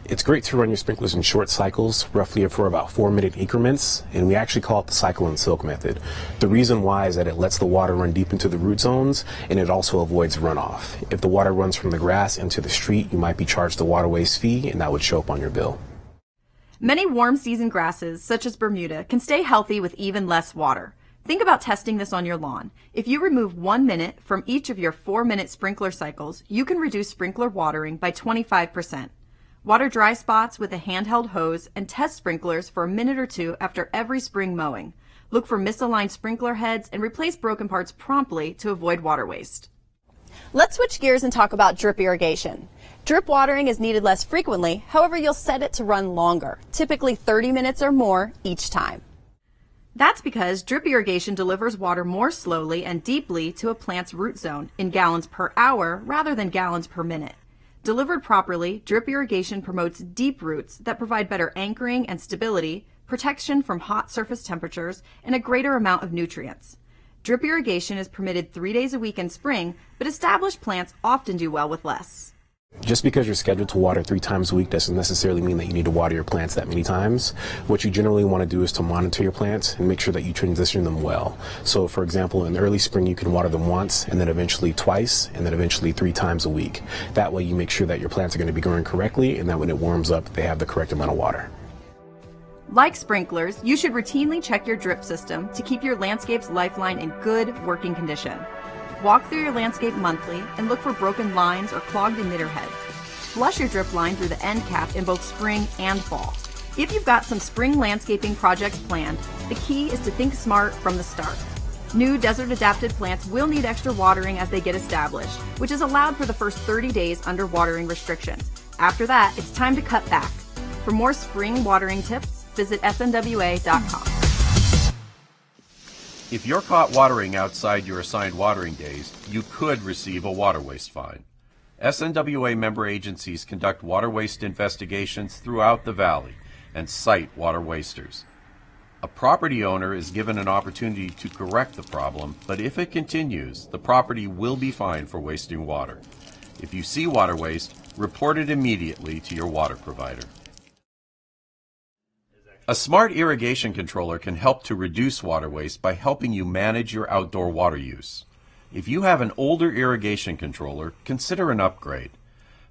It's great to run your sprinklers in short cycles, roughly for about 4-minute increments, and we actually call it the cycle and silk method. The reason why is that it lets the water run deep into the root zones, and it also avoids runoff. If the water runs from the grass into the street, you might be charged a water waste fee, and that would show up on your bill. Many warm season grasses, such as Bermuda, can stay healthy with even less water. Think about testing this on your lawn. If you remove 1 minute from each of your 4-minute sprinkler cycles, you can reduce sprinkler watering by 25%. Water dry spots with a handheld hose and test sprinklers for a minute or two after every spring mowing. Look for misaligned sprinkler heads and replace broken parts promptly to avoid water waste. Let's switch gears and talk about drip irrigation. Drip watering is needed less frequently, however, you'll set it to run longer, typically 30 minutes or more each time. That's because drip irrigation delivers water more slowly and deeply to a plant's root zone in gallons per hour rather than gallons per minute. Delivered properly, drip irrigation promotes deep roots that provide better anchoring and stability, protection from hot surface temperatures, and a greater amount of nutrients. Drip irrigation is permitted 3 days a week in spring, but established plants often do well with less. Just because you're scheduled to water 3 times a week doesn't necessarily mean that you need to water your plants that many times. What you generally want to do is to monitor your plants and make sure that you transition them well. So for example, in the early spring you can water them once, and then eventually twice, and then eventually 3 times a week. That way you make sure that your plants are going to be growing correctly, and that when it warms up they have the correct amount of water. Like sprinklers, you should routinely check your drip system to keep your landscape's lifeline in good working condition. Walk through your landscape monthly and look for broken lines or clogged emitter heads. Flush your drip line through the end cap in both spring and fall. If you've got some spring landscaping projects planned, the key is to think smart from the start. New desert-adapted plants will need extra watering as they get established, which is allowed for the first 30 days under watering restrictions. After that, it's time to cut back. For more spring watering tips, visit snwa.com. If you're caught watering outside your assigned watering days, you could receive a water waste fine. SNWA member agencies conduct water waste investigations throughout the valley and cite water wasters. A property owner is given an opportunity to correct the problem, but if it continues, the property will be fined for wasting water. If you see water waste, report it immediately to your water provider. A smart irrigation controller can help to reduce water waste by helping you manage your outdoor water use. If you have an older irrigation controller, consider an upgrade.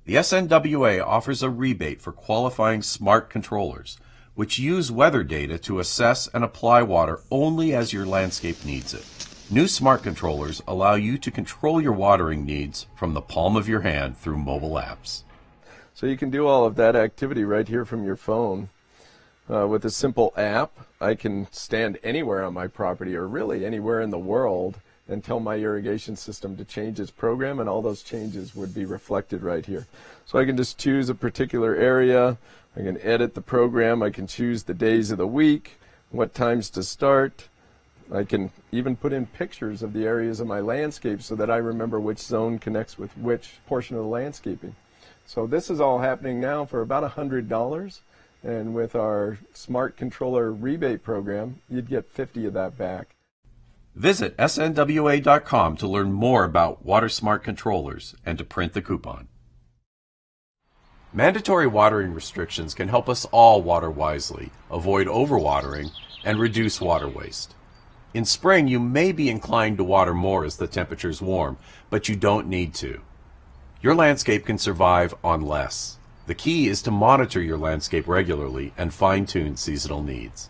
The SNWA offers a rebate for qualifying smart controllers, which use weather data to assess and apply water only as your landscape needs it. New smart controllers allow you to control your watering needs from the palm of your hand through mobile apps. So you can do all of that activity right here from your phone. With a simple app, I can stand anywhere on my property or really anywhere in the world and tell my irrigation system to change its program, and all those changes would be reflected right here. So I can just choose a particular area, I can edit the program, I can choose the days of the week, what times to start. I can even put in pictures of the areas of my landscape so that I remember which zone connects with which portion of the landscaping. So this is all happening now for about $100. And with our Smart Controller rebate program, you'd get 50 of that back. Visit snwa.com to learn more about Water Smart Controllers and to print the coupon. Mandatory watering restrictions can help us all water wisely, avoid overwatering, and reduce water waste. In spring, you may be inclined to water more as the temperatures warm, but you don't need to. Your landscape can survive on less. The key is to monitor your landscape regularly and fine-tune seasonal needs.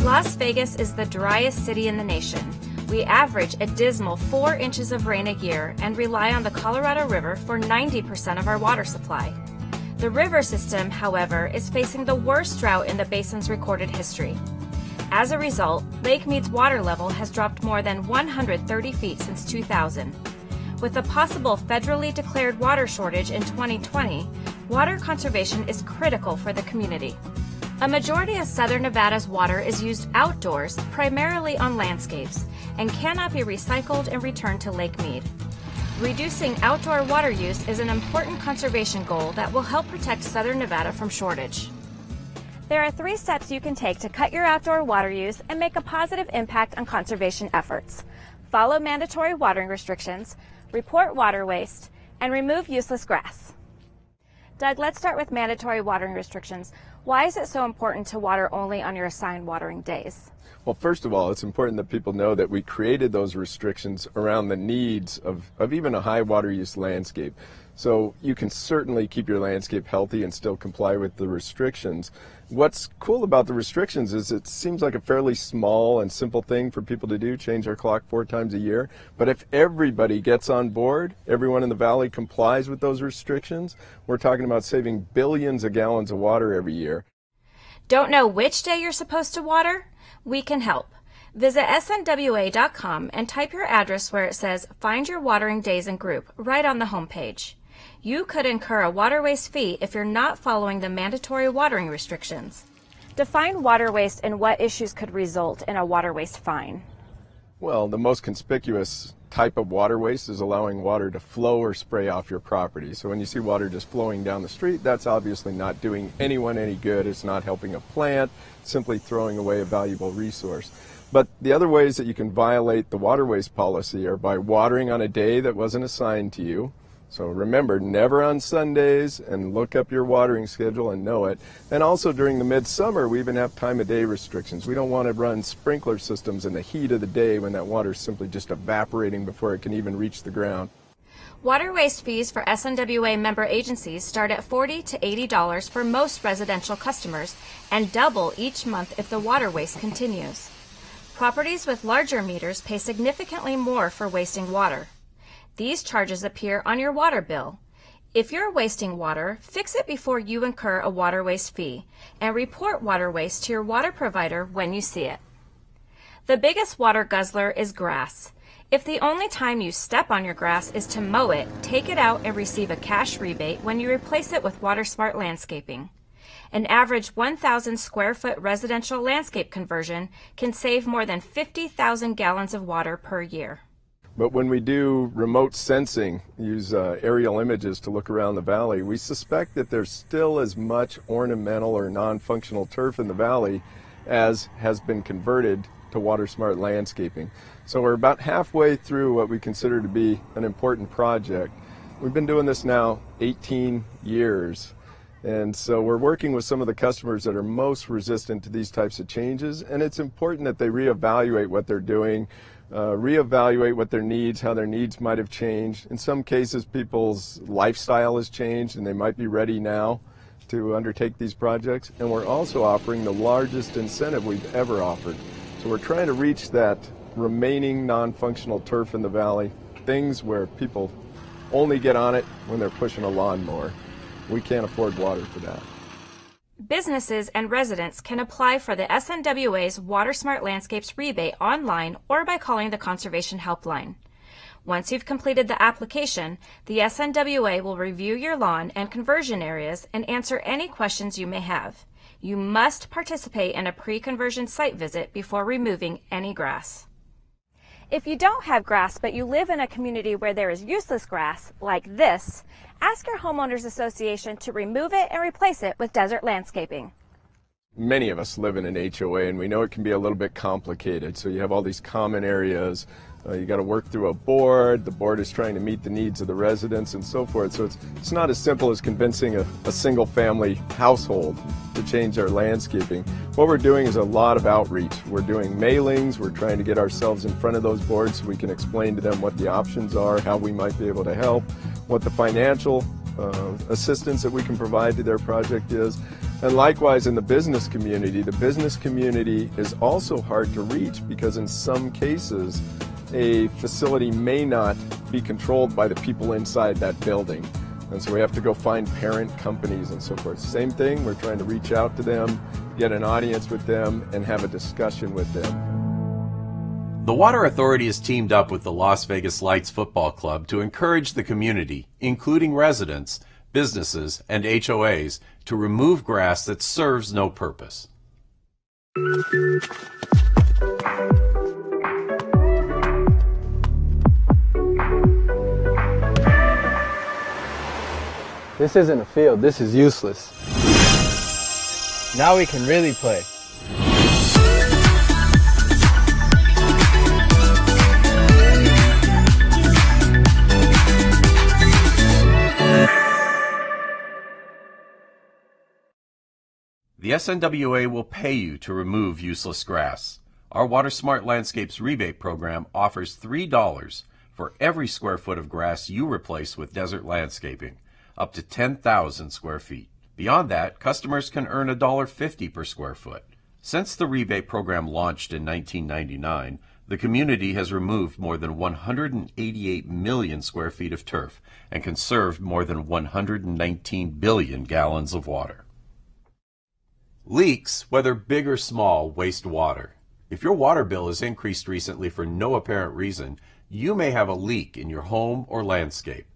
Las Vegas is the driest city in the nation. We average a dismal 4 inches of rain a year and rely on the Colorado River for 90% of our water supply. The river system, however, is facing the worst drought in the basin's recorded history. As a result, Lake Mead's water level has dropped more than 130 feet since 2000. With a possible federally declared water shortage in 2020, water conservation is critical for the community. A majority of Southern Nevada's water is used outdoors, primarily on landscapes, and cannot be recycled and returned to Lake Mead. Reducing outdoor water use is an important conservation goal that will help protect Southern Nevada from shortage. There are 3 steps you can take to cut your outdoor water use and make a positive impact on conservation efforts. Follow mandatory watering restrictions, report water waste, and remove useless grass. Doug, let's start with mandatory watering restrictions. Why is it so important to water only on your assigned watering days? Well, first of all, it's important that people know that we created those restrictions around the needs of even a high water use landscape. So you can certainly keep your landscape healthy and still comply with the restrictions. What's cool about the restrictions is it seems like a fairly small and simple thing for people to do, change their clock 4 times a year. But if everybody gets on board, everyone in the valley complies with those restrictions, we're talking about saving billions of gallons of water every year. Don't know which day you're supposed to water? We can help. Visit snwa.com and type your address where it says Find Your Watering Days and Group right on the homepage. You could incur a water waste fee if you're not following the mandatory watering restrictions. Define water waste and what issues could result in a water waste fine. Well, the most conspicuous type of water waste is allowing water to flow or spray off your property. So when you see water just flowing down the street, that's obviously not doing anyone any good. It's not helping a plant, simply throwing away a valuable resource. But the other ways that you can violate the water waste policy are by watering on a day that wasn't assigned to you. So remember, never on Sundays, and look up your watering schedule and know it. And also during the midsummer, we even have time of day restrictions. We don't want to run sprinkler systems in the heat of the day when that water is simply just evaporating before it can even reach the ground. Water waste fees for SNWA member agencies start at $40 to $80 for most residential customers and double each month if the water waste continues. Properties with larger meters pay significantly more for wasting water. These charges appear on your water bill. If you're wasting water, fix it before you incur a water waste fee and report water waste to your water provider when you see it. The biggest water guzzler is grass. If the only time you step on your grass is to mow it, take it out and receive a cash rebate when you replace it with WaterSmart landscaping. An average 1,000 square foot residential landscape conversion can save more than 50,000 gallons of water per year. But when we do remote sensing, use aerial images to look around the valley, we suspect that there's still as much ornamental or non-functional turf in the valley as has been converted to WaterSmart landscaping. So we're about halfway through what we consider to be an important project. We've been doing this now 18 years. And so we're working with some of the customers that are most resistant to these types of changes, and it's important that they reevaluate what they're doing, reevaluate what their needs, how their needs might have changed. In some cases, people's lifestyle has changed, and they might be ready now to undertake these projects, and we're also offering the largest incentive we've ever offered. So we're trying to reach that remaining non-functional turf in the valley, things where people only get on it when they're pushing a lawnmower. We can't afford water for that. Businesses and residents can apply for the SNWA's Water Smart Landscapes rebate online or by calling the Conservation Helpline. Once you've completed the application, the SNWA will review your lawn and conversion areas and answer any questions you may have. You must participate in a pre-conversion site visit before removing any grass. If you don't have grass, but you live in a community where there is useless grass, like this, ask your homeowners association to remove it and replace it with desert landscaping. Many of us live in an HOA, and we know it can be a little bit complicated. So you have all these common areas. You got to work through a board. The board is trying to meet the needs of the residents and so forth. So it's not as simple as convincing a single family household to change their landscaping. What we're doing is a lot of outreach. We're doing mailings. We're trying to get ourselves in front of those boards so we can explain to them what the options are, how we might be able to help, what the financial assistance that we can provide to their project is. And likewise in the business community is also hard to reach because in some cases a facility may not be controlled by the people inside that building. And so we have to go find parent companies and so forth. Same thing, we're trying to reach out to them, get an audience with them, and have a discussion with them. The Water Authority has teamed up with the Las Vegas Lights Football Club to encourage the community, including residents, businesses, and HOAs, to remove grass that serves no purpose. This isn't a field, this is useless. Now we can really play. The SNWA will pay you to remove useless grass. Our Water Smart Landscapes rebate program offers $3 for every square foot of grass you replace with desert landscaping, up to 10,000 square feet. Beyond that, customers can earn $1.50 per square foot. Since the rebate program launched in 1999, the community has removed more than 188 million square feet of turf and conserved more than 119 billion gallons of water. Leaks, whether big or small, waste water. If your water bill has increased recently for no apparent reason, you may have a leak in your home or landscape.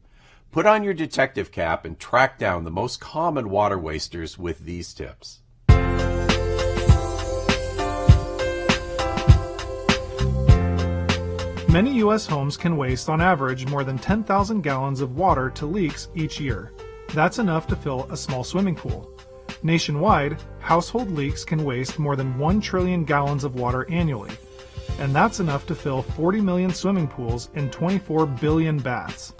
Put on your detective cap and track down the most common water wasters with these tips. Many U.S. homes can waste on average more than 10,000 gallons of water to leaks each year. That's enough to fill a small swimming pool. Nationwide, household leaks can waste more than 1 trillion gallons of water annually, and that's enough to fill 40 million swimming pools and 24 billion baths.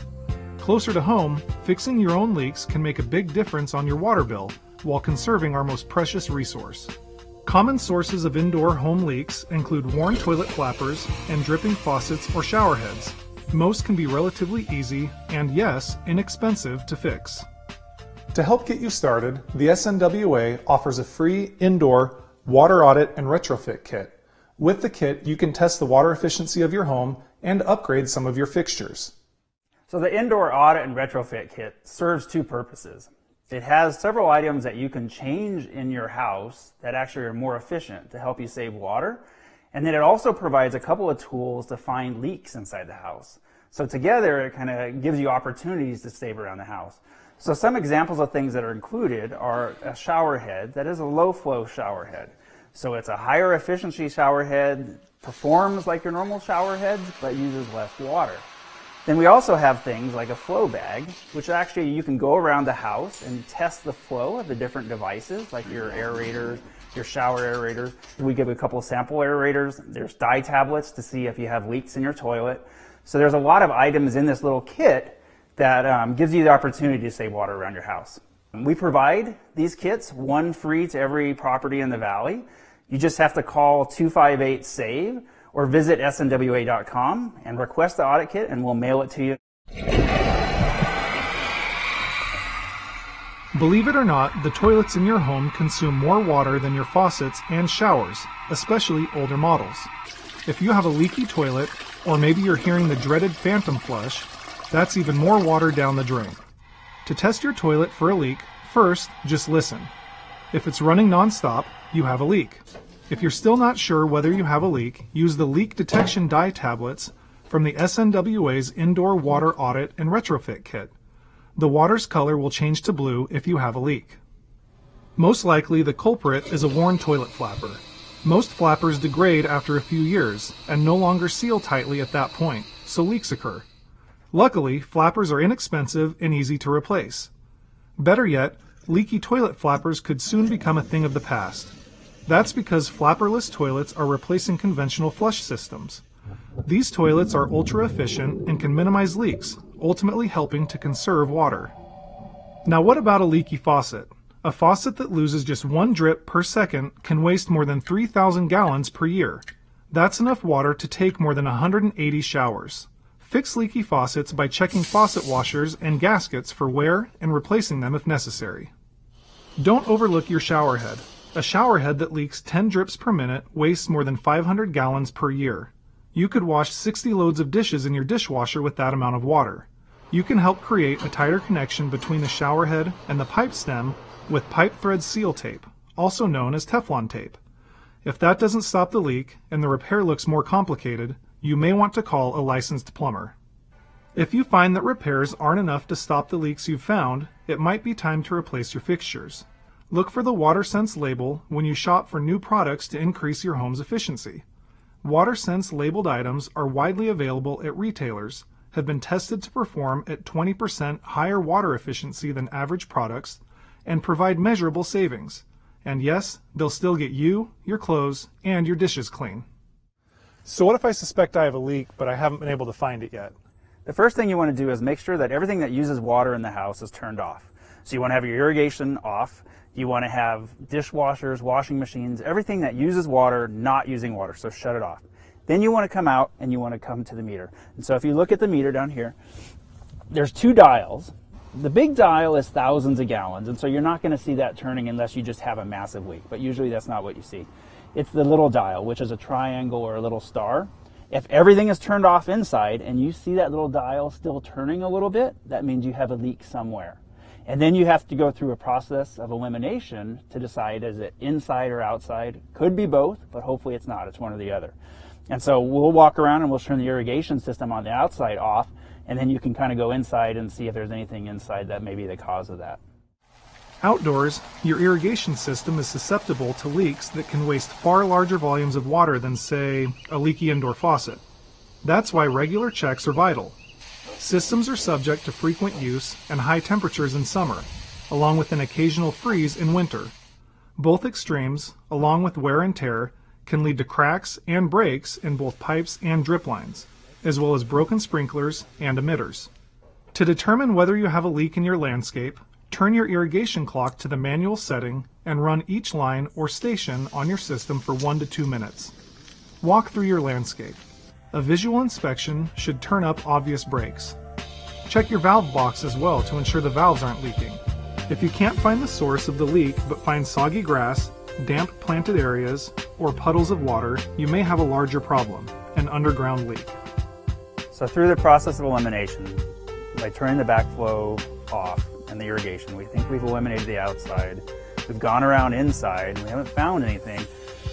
Closer to home, fixing your own leaks can make a big difference on your water bill while conserving our most precious resource. Common sources of indoor home leaks include worn toilet flappers and dripping faucets or shower heads. Most can be relatively easy and, yes, inexpensive to fix. To help get you started, the SNWA offers a free indoor water audit and retrofit kit. With the kit, you can test the water efficiency of your home and upgrade some of your fixtures. So the indoor audit and retrofit kit serves two purposes. It has several items that you can change in your house that actually are more efficient to help you save water. And then it also provides a couple of tools to find leaks inside the house. So together, it kind of gives you opportunities to save around the house. So some examples of things that are included are a shower head that is a low flow shower head. So it's a higher efficiency shower head, performs like your normal shower heads, but uses less water. Then we also have things like a flow bag, which actually you can go around the house and test the flow of the different devices, like your aerators, your shower aerators. We give a couple of sample aerators. There's dye tablets to see if you have leaks in your toilet. So there's a lot of items in this little kit that gives you the opportunity to save water around your house. We provide these kits, one free to every property in the valley. You just have to call 258-SAVE or visit snwa.com and request the audit kit and we'll mail it to you. Believe it or not, the toilets in your home consume more water than your faucets and showers, especially older models. If you have a leaky toilet, or maybe you're hearing the dreaded phantom flush, that's even more water down the drain. To test your toilet for a leak, first, just listen. If it's running nonstop, you have a leak. If you're still not sure whether you have a leak, use the leak detection dye tablets from the SNWA's Indoor Water Audit and Retrofit Kit. The water's color will change to blue if you have a leak. Most likely the culprit is a worn toilet flapper. Most flappers degrade after a few years and no longer seal tightly at that point, so leaks occur. Luckily, flappers are inexpensive and easy to replace. Better yet, leaky toilet flappers could soon become a thing of the past. That's because flapperless toilets are replacing conventional flush systems. These toilets are ultra efficient and can minimize leaks, ultimately helping to conserve water. Now what about a leaky faucet? A faucet that loses just one drip per second can waste more than 3,000 gallons per year. That's enough water to take more than 180 showers. Fix leaky faucets by checking faucet washers and gaskets for wear and replacing them if necessary. Don't overlook your shower head. A shower head that leaks 10 drips per minute wastes more than 500 gallons per year. You could wash 60 loads of dishes in your dishwasher with that amount of water. You can help create a tighter connection between the shower head and the pipe stem with pipe thread seal tape, also known as Teflon tape. If that doesn't stop the leak and the repair looks more complicated, you may want to call a licensed plumber. If you find that repairs aren't enough to stop the leaks you've found, it might be time to replace your fixtures. Look for the WaterSense label when you shop for new products to increase your home's efficiency. WaterSense labeled items are widely available at retailers, have been tested to perform at 20% higher water efficiency than average products, and provide measurable savings. And yes, they'll still get you, your clothes, and your dishes clean. So what if I suspect I have a leak, but I haven't been able to find it yet? The first thing you want to do is make sure that everything that uses water in the house is turned off. So you want to have your irrigation off. You want to have dishwashers, washing machines, everything that uses water, not using water, so shut it off. Then you want to come out and you want to come to the meter. And so if you look at the meter down here, there's two dials. The big dial is thousands of gallons, and so you're not going to see that turning unless you just have a massive leak, but usually that's not what you see. It's the little dial, which is a triangle or a little star. If everything is turned off inside and you see that little dial still turning a little bit, that means you have a leak somewhere. And then you have to go through a process of elimination to decide, is it inside or outside? Could be both, but hopefully it's not. It's one or the other. And so we'll walk around and we'll turn the irrigation system on the outside off, and then you can kind of go inside and see if there's anything inside that may be the cause of that. Outdoors, your irrigation system is susceptible to leaks that can waste far larger volumes of water than, say, a leaky indoor faucet. That's why regular checks are vital. Systems are subject to frequent use and high temperatures in summer, along with an occasional freeze in winter. Both extremes, along with wear and tear, can lead to cracks and breaks in both pipes and drip lines, as well as broken sprinklers and emitters. To determine whether you have a leak in your landscape, turn your irrigation clock to the manual setting and run each line or station on your system for 1 to 2 minutes. Walk through your landscape. A visual inspection should turn up obvious breaks. Check your valve box as well to ensure the valves aren't leaking. If you can't find the source of the leak but find soggy grass, damp planted areas, or puddles of water, you may have a larger problem, an underground leak. So through the process of elimination, by turning the backflow off and the irrigation, we think we've eliminated the outside. We've gone around inside and we haven't found anything.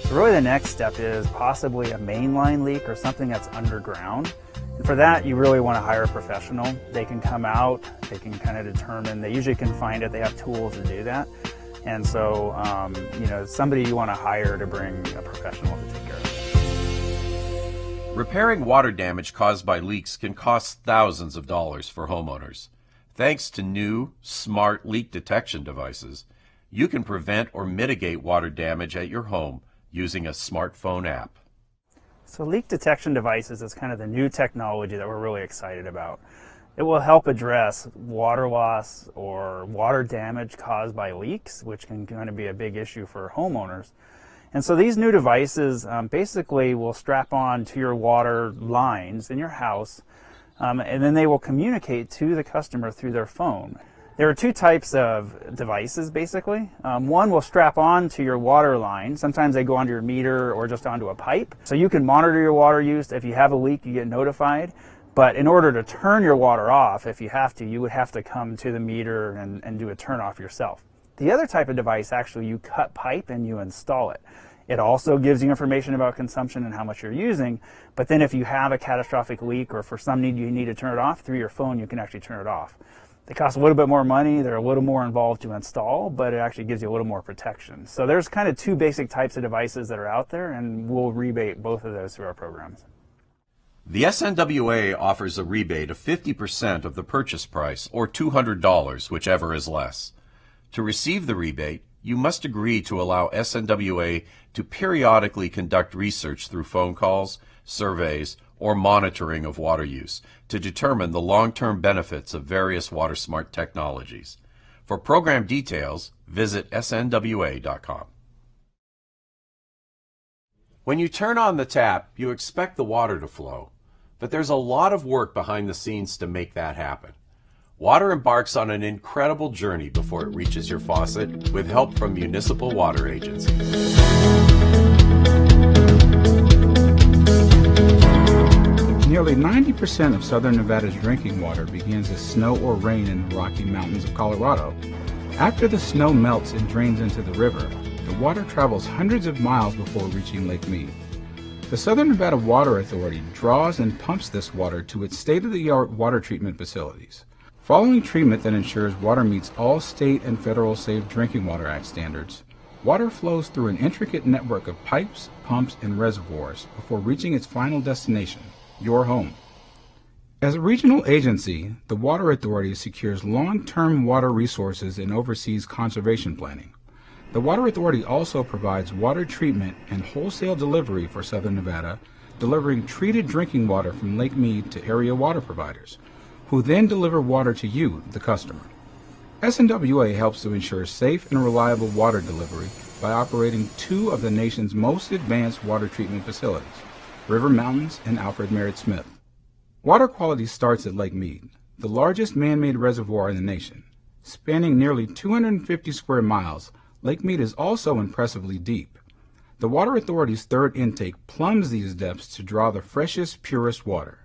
So really the next step is possibly a mainline leak or something that's underground. And for that, you really want to hire a professional. They can come out, they can kind of determine, they usually can find it, they have tools to do that. And so, somebody you want to hire to bring a professional to take care of it. Repairing water damage caused by leaks can cost thousands of dollars for homeowners. Thanks to new, smart leak detection devices, you can prevent or mitigate water damage at your home using a smartphone app. So leak detection devices is kind of the new technology that we're really excited about. It will help address water loss or water damage caused by leaks, which can kind of be a big issue for homeowners. And so these new devices basically will strap on to your water lines in your house, and then they will communicate to the customer through their phone. There are two types of devices, basically. One will strap on to your water line. Sometimes they go onto your meter or just onto a pipe. So you can monitor your water use. If you have a leak, you get notified. But in order to turn your water off, if you have to, you would have to come to the meter and do a turn off yourself. The other type of device, actually, you cut pipe and you install it. It also gives you information about consumption and how much you're using. But then if you have a catastrophic leak or for some need you need to turn it off, through your phone you can actually turn it off. They cost a little bit more money, they're a little more involved to install, but it actually gives you a little more protection. So there's kind of two basic types of devices that are out there, and we'll rebate both of those through our programs. The SNWA offers a rebate of 50% of the purchase price, or $200, whichever is less. To receive the rebate, you must agree to allow SNWA to periodically conduct research through phone calls, surveys, or monitoring of water use to determine the long-term benefits of various WaterSmart technologies. For program details, visit snwa.com. When you turn on the tap, you expect the water to flow, but there's a lot of work behind the scenes to make that happen. Water embarks on an incredible journey before it reaches your faucet with help from municipal water agencies. Nearly 90% of southern Nevada's drinking water begins as snow or rain in the Rocky Mountains of Colorado. After the snow melts and drains into the river, the water travels hundreds of miles before reaching Lake Mead. The Southern Nevada Water Authority draws and pumps this water to its state-of-the-art water treatment facilities. Following treatment that ensures water meets all state and federal Safe Drinking Water Act standards, water flows through an intricate network of pipes, pumps, and reservoirs before reaching its final destination, your home. As a regional agency, the Water Authority secures long-term water resources and oversees conservation planning. The Water Authority also provides water treatment and wholesale delivery for Southern Nevada, delivering treated drinking water from Lake Mead to area water providers, who then deliver water to you, the customer. SNWA helps to ensure safe and reliable water delivery by operating two of the nation's most advanced water treatment facilities, River Mountains and Alfred Merritt Smith. Water quality starts at Lake Mead, the largest man-made reservoir in the nation. Spanning nearly 250 square miles, Lake Mead is also impressively deep. The Water Authority's third intake plumbs these depths to draw the freshest, purest water.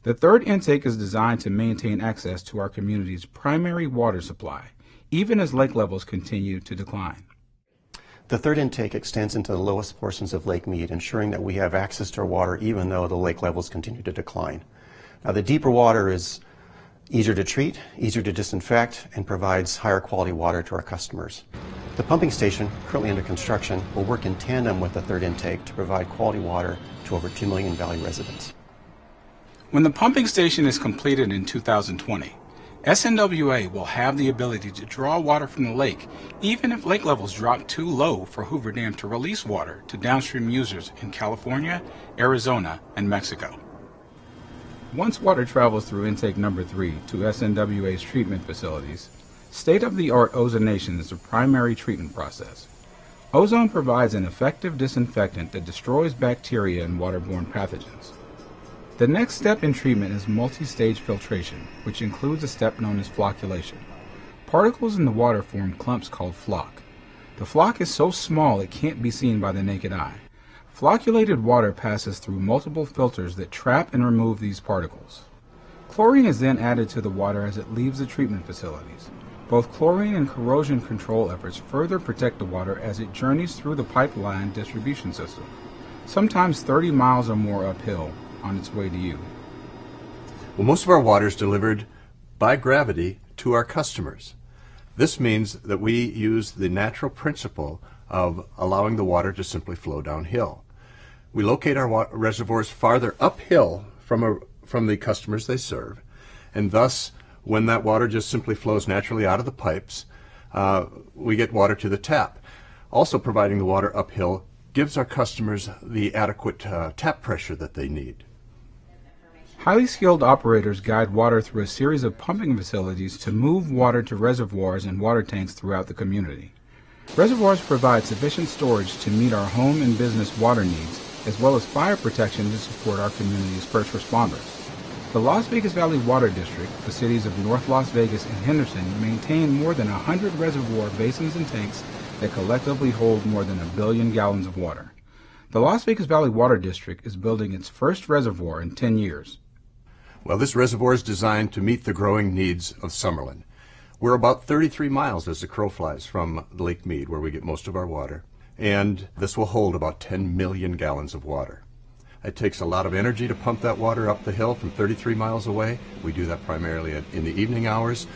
The third intake is designed to maintain access to our community's primary water supply, even as lake levels continue to decline. The third intake extends into the lowest portions of Lake Mead, ensuring that we have access to our water even though the lake levels continue to decline. Now, the deeper water is easier to treat, easier to disinfect, and provides higher quality water to our customers. The pumping station, currently under construction, will work in tandem with the third intake to provide quality water to over 2 million Valley residents. When the pumping station is completed in 2020, SNWA will have the ability to draw water from the lake, even if lake levels drop too low for Hoover Dam to release water to downstream users in California, Arizona, and Mexico. Once water travels through intake number 3 to SNWA's treatment facilities, state-of-the-art ozonation is the primary treatment process. Ozone provides an effective disinfectant that destroys bacteria and waterborne pathogens. The next step in treatment is multi-stage filtration, which includes a step known as flocculation. Particles in the water form clumps called floc. The floc is so small it can't be seen by the naked eye. Flocculated water passes through multiple filters that trap and remove these particles. Chlorine is then added to the water as it leaves the treatment facilities. Both chlorine and corrosion control efforts further protect the water as it journeys through the pipeline distribution system, sometimes 30 miles or more uphill on its way to you. Well, most of our water is delivered by gravity to our customers. This means that we use the natural principle of allowing the water to simply flow downhill. We locate our reservoirs farther uphill from the customers they serve, and thus when that water just simply flows naturally out of the pipes, we get water to the tap. Also, providing the water uphill gives our customers the adequate tap pressure that they need. Highly skilled operators guide water through a series of pumping facilities to move water to reservoirs and water tanks throughout the community. Reservoirs provide sufficient storage to meet our home and business water needs, as well as fire protection to support our community's first responders. The Las Vegas Valley Water District, the cities of North Las Vegas and Henderson, maintain more than 100 reservoir basins and tanks that collectively hold more than 1 billion gallons of water. The Las Vegas Valley Water District is building its first reservoir in 10 years. Well, this reservoir is designed to meet the growing needs of Summerlin. We're about 33 miles as the crow flies from Lake Mead, where we get most of our water, and this will hold about 10 million gallons of water. It takes a lot of energy to pump that water up the hill from 33 miles away. We do that primarily in the evening hours.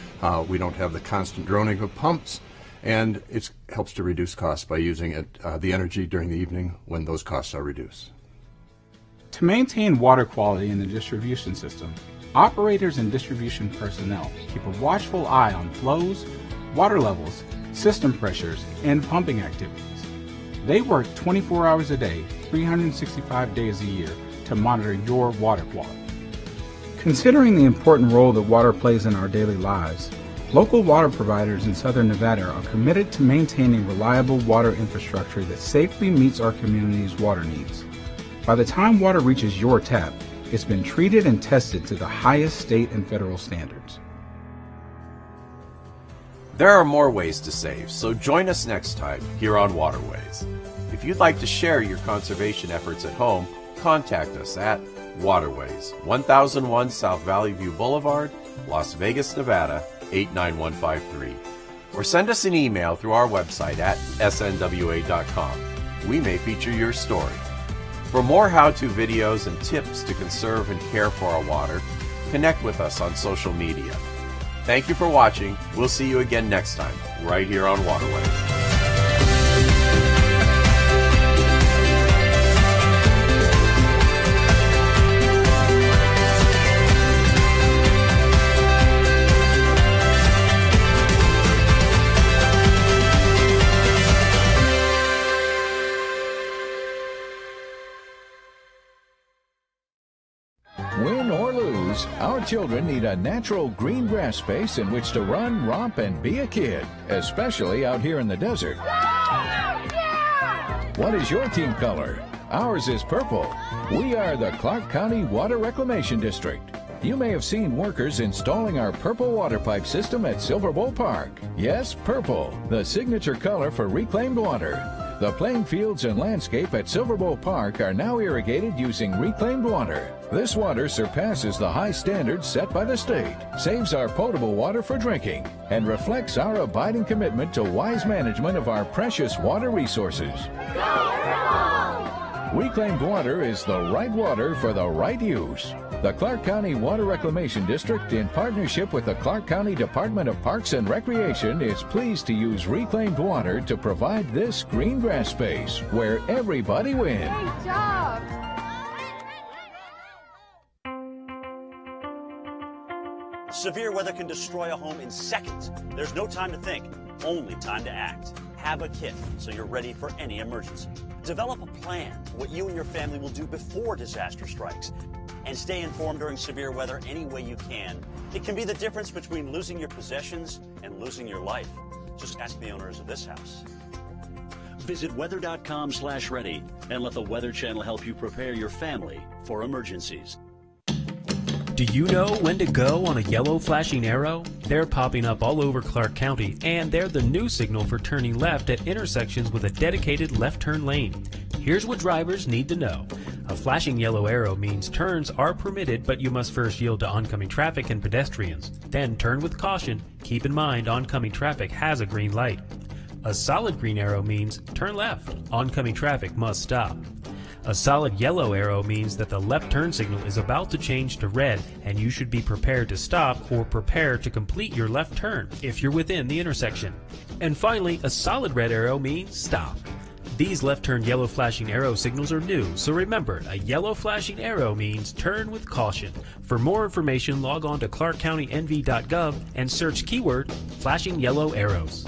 We don't have the constant droning of pumps, and it helps to reduce costs by using the energy during the evening when those costs are reduced. To maintain water quality in the distribution system, operators and distribution personnel keep a watchful eye on flows, water levels, system pressures, and pumping activities. They work 24 hours a day, 365 days a year to monitor your water quality. Considering the important role that water plays in our daily lives, local water providers in Southern Nevada are committed to maintaining reliable water infrastructure that safely meets our community's water needs. By the time water reaches your tap, it's been treated and tested to the highest state and federal standards. There are more ways to save, so join us next time here on Waterways. If you'd like to share your conservation efforts at home, contact us at Waterways, 1001 South Valley View Boulevard, Las Vegas, Nevada, 89153. Or send us an email through our website at snwa.com. We may feature your story. For more how-to videos and tips to conserve and care for our water, connect with us on social media. Thank you for watching. We'll see you again next time, right here on Waterways. Win or lose, our children need a natural green grass space in which to run, romp, and be a kid, especially out here in the desert. What is your team color? Ours is purple. We are the Clark County Water Reclamation District. You may have seen workers installing our purple water pipe system at Silver Bowl Park. Yes, purple, the signature color for reclaimed water. The playing fields and landscape at Silver Bowl Park are now irrigated using reclaimed water. This water surpasses the high standards set by the state, saves our potable water for drinking, and reflects our abiding commitment to wise management of our precious water resources. Reclaimed water is the right water for the right use. The Clark County Water Reclamation District, in partnership with the Clark County Department of Parks and Recreation, is pleased to use reclaimed water to provide this green grass space where everybody wins. Great job! Severe weather can destroy a home in seconds. There's no time to think, only time to act. Have a kit so you're ready for any emergency. Develop a plan for what you and your family will do before disaster strikes. And stay informed during severe weather any way you can. It can be the difference between losing your possessions and losing your life. Just ask the owners of this house. Visit weather.com/ready and let the Weather Channel help you prepare your family for emergencies. Do you know when to go on a yellow flashing arrow? They're popping up all over Clark County, and they're the new signal for turning left at intersections with a dedicated left turn lane. Here's what drivers need to know. A flashing yellow arrow means turns are permitted, but you must first yield to oncoming traffic and pedestrians. Then turn with caution. Keep in mind oncoming traffic has a green light. A solid green arrow means turn left. Oncoming traffic must stop. A solid yellow arrow means that the left turn signal is about to change to red and you should be prepared to stop or prepare to complete your left turn if you're within the intersection. And finally, a solid red arrow means stop. These left turn yellow flashing arrow signals are new, so remember, a yellow flashing arrow means turn with caution. For more information, log on to clarkcountynv.gov and search keyword flashing yellow arrows.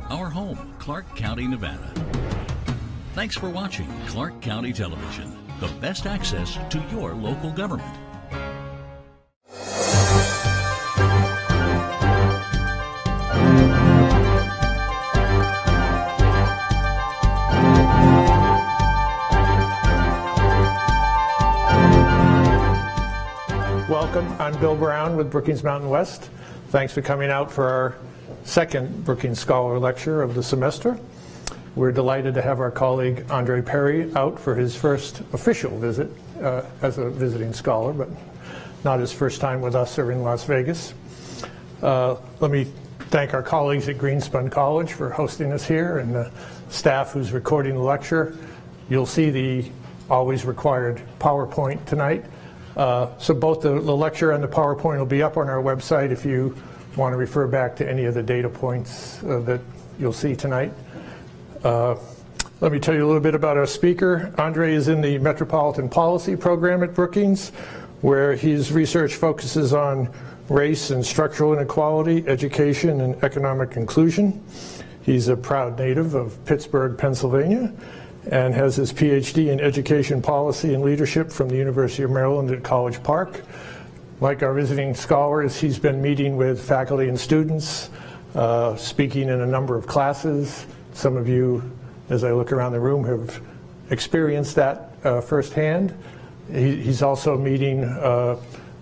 Our home, Clark County, Nevada. Thanks for watching Clark County Television, the best access to your local government. welcome. I'm Bill Brown with Brookings Mountain West. Thanks for coming out for our second Brookings Scholar Lecture of the semester. We're delighted to have our colleague Andre Perry out for his first official visit as a visiting scholar, but not his first time with us or in Las Vegas. Let me thank our colleagues at Greenspun College for hosting us here and the staff who's recording the lecture. You'll see the always required PowerPoint tonight. So both the lecture and the PowerPoint will be up on our website if you want to refer back to any of the data points that you'll see tonight. Let me tell you a little bit about our speaker. Andre is in the Metropolitan Policy Program at Brookings, where his research focuses on race and structural inequality, education, and economic inclusion. He's a proud native of Pittsburgh, Pennsylvania, and has his PhD in education policy and leadership from the University of Maryland at College Park. Like our visiting scholars, he's been meeting with faculty and students, speaking in a number of classes. Some of you, as I look around the room, have experienced that firsthand. He's also meeting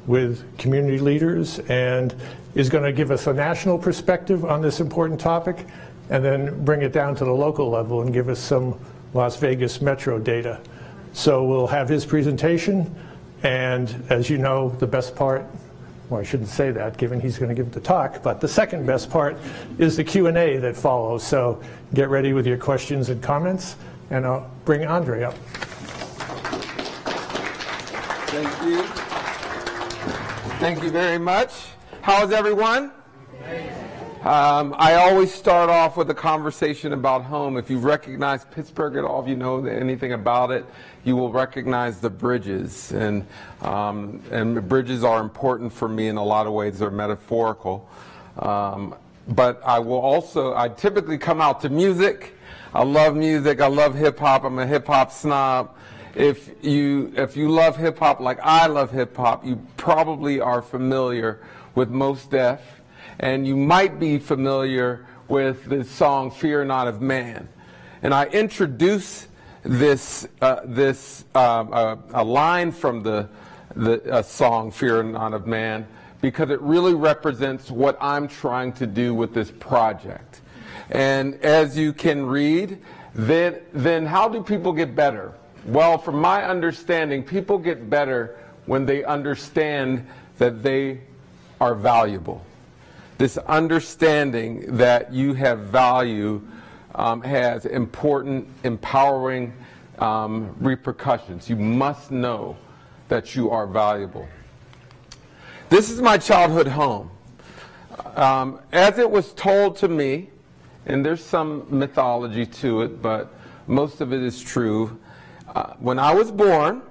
with community leaders and is going to give us a national perspective on this important topic and then bring it down to the local level and give us some Las Vegas Metro data. So we'll have his presentation, and as you know, the best part, well, I shouldn't say that given he's going to give the talk, but the second best part is the Q&A that follows. So get ready with your questions and comments, and I'll bring Andre up. Thank you. Thank you very much. How's everyone? I always start off with a conversation about home. If you recognize Pittsburgh at all, if you know anything about it, you will recognize the bridges. And the bridges are important for me in a lot of ways. They're metaphorical. But I typically come out to music. I love music. I love hip hop. I'm a hip hop snob. If you love hip hop like I love hip hop, you probably are familiar with Mos Def. And you might be familiar with the song "Fear Not of Man," and I introduce this a line from the song "Fear Not of Man" because it really represents what I'm trying to do with this project. And as you can read, then how do people get better? Well, from my understanding, people get better when they understand that they are valuable. This understanding that you have value has important, empowering repercussions. You must know that you are valuable. This is my childhood home. As it was told to me, and there's some mythology to it, but most of it is true. When I was born,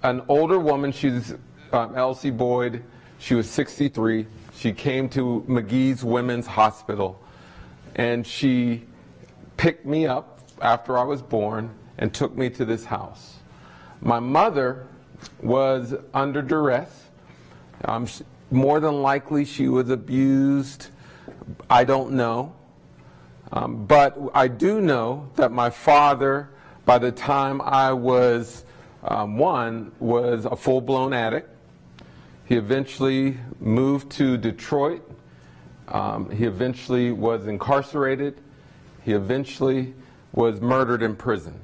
an older woman, she's Elsie Boyd, she was 63. She came to McGee's Women's Hospital, and she picked me up after I was born and took me to this house. My mother was under duress. More than likely she was abused. I don't know. But I do know that my father, by the time I was one, was a full-blown addict. He eventually moved to Detroit. He eventually was incarcerated. He eventually was murdered in prison.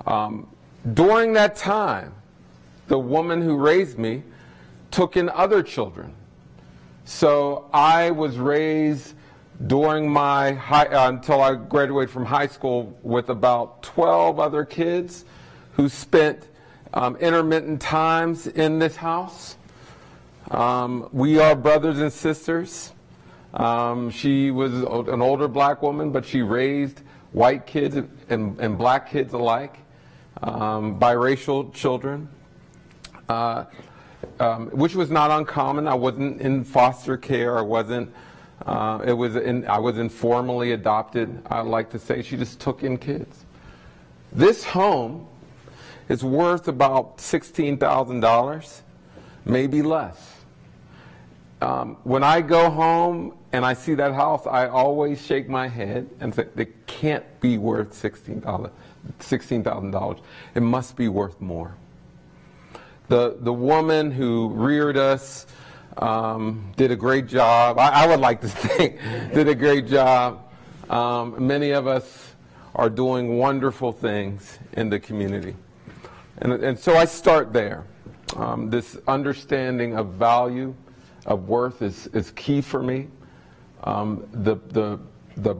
During that time, the woman who raised me took in other children. So I was raised during my until I graduated from high school with about 12 other kids who spent intermittent times in this house. We are brothers and sisters. She was an older black woman, but she raised white kids and black kids alike, biracial children, which was not uncommon. I wasn't in foster care. I wasn't. I was informally adopted. I like to say she just took in kids. This home is worth about $16,000, maybe less. When I go home and I see that house, I always shake my head and say, it can't be worth $16,000. It must be worth more. The woman who reared us did a great job. I would like to think did a great job. Many of us are doing wonderful things in the community. And so I start there. This understanding of value, of worth is key for me. The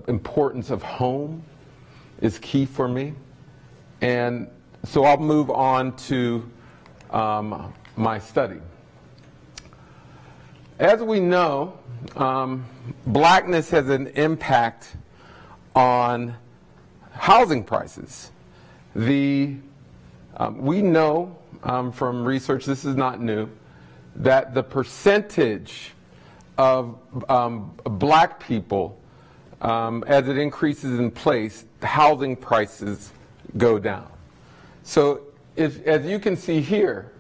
importance of home is key for me. And so I'll move on to my study. As we know, blackness has an impact on housing prices. We know from research, this is not new, that the percentage of black people, as it increases in place, housing prices go down. So as you can see here,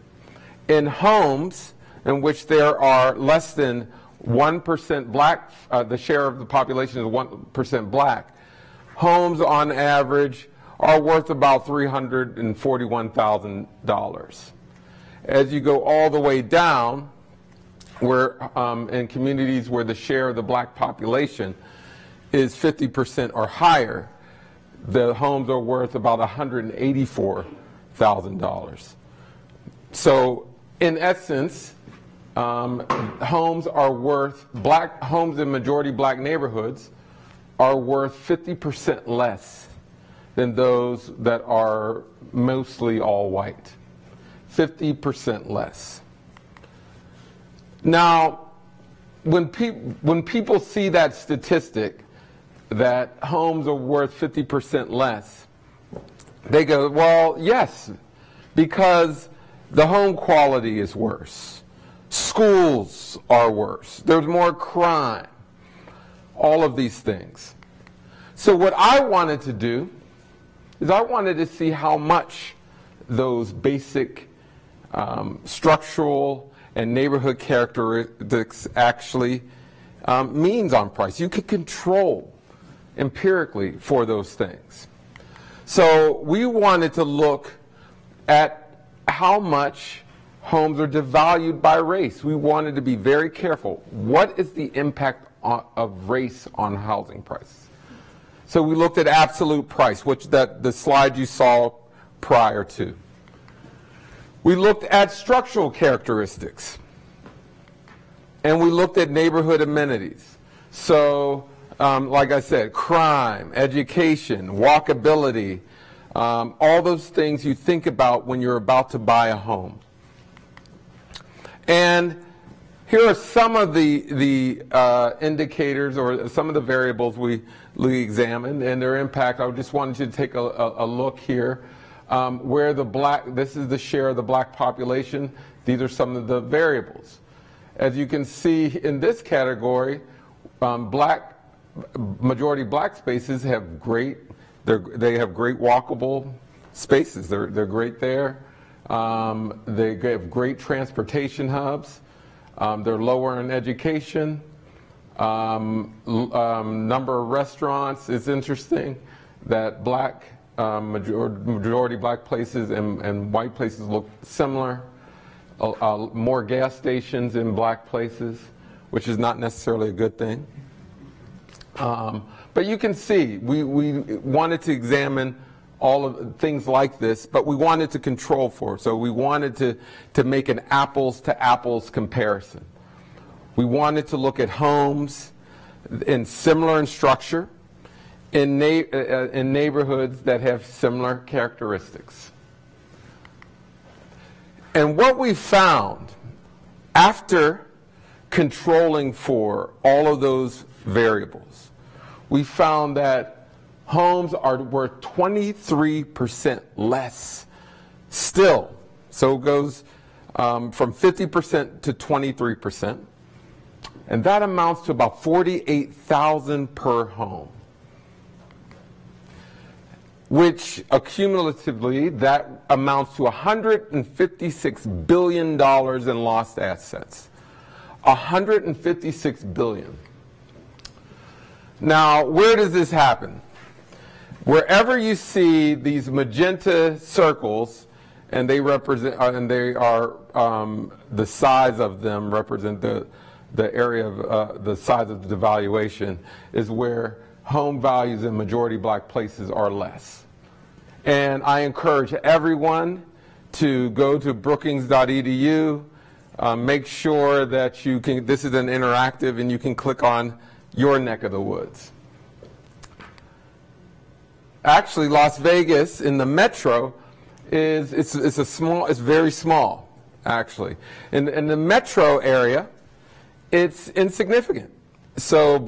in homes in which there are less than 1% black, the share of the population is 1% black, homes on average are worth about $341,000. As you go all the way down, where in communities where the share of the black population is 50% or higher, the homes are worth about $184,000. So in essence, homes are worth, black homes in majority black neighborhoods are worth 50% less than those that are mostly all white. 50% less. Now, when people see that statistic, that homes are worth 50% less, they go, well, yes, because the home quality is worse. Schools are worse. There's more crime. All of these things. So what I wanted to do is I wanted to see how much those basic structural and neighborhood characteristics actually means on price. You can control empirically for those things. So we wanted to look at how much homes are devalued by race. We wanted to be very careful. What is the impact of race on housing prices? So we looked at absolute price, which the slide you saw prior to. We looked at structural characteristics. And we looked at neighborhood amenities. So, like I said, crime, education, walkability, all those things you think about when you're about to buy a home. And here are some of the indicators or some of the variables we examined and their impact. I just wanted you to take a look here. Where this is the share of the black population. These are some of the variables. As you can see in this category, majority black spaces have great, they have great walkable spaces. They're great there. They have great transportation hubs. They're lower in education. Number of restaurants is interesting that majority black places and white places look similar. More gas stations in black places, which is not necessarily a good thing. But you can see, we wanted to examine all of things like this, but we wanted to control for it. So we wanted to make an apples to apples comparison. We wanted to look at homes similar in structure in neighborhoods that have similar characteristics. And what we found after controlling for all of those variables, we found that homes are worth 23% less still. So it goes from 50% to 23%. And that amounts to about $48,000 per home, which accumulatively that amounts to $156 billion in lost assets. $156 billion. Now, where does this happen? Wherever you see these magenta circles, and they represent, and they are, the size of them represent the area of, the size of the devaluation is where home values in majority black places are less. And I encourage everyone to go to brookings.edu, make sure that you can, this is an interactive, and you can click on your neck of the woods. Actually, Las Vegas in the metro it's very small, actually. In the metro area, it's insignificant. So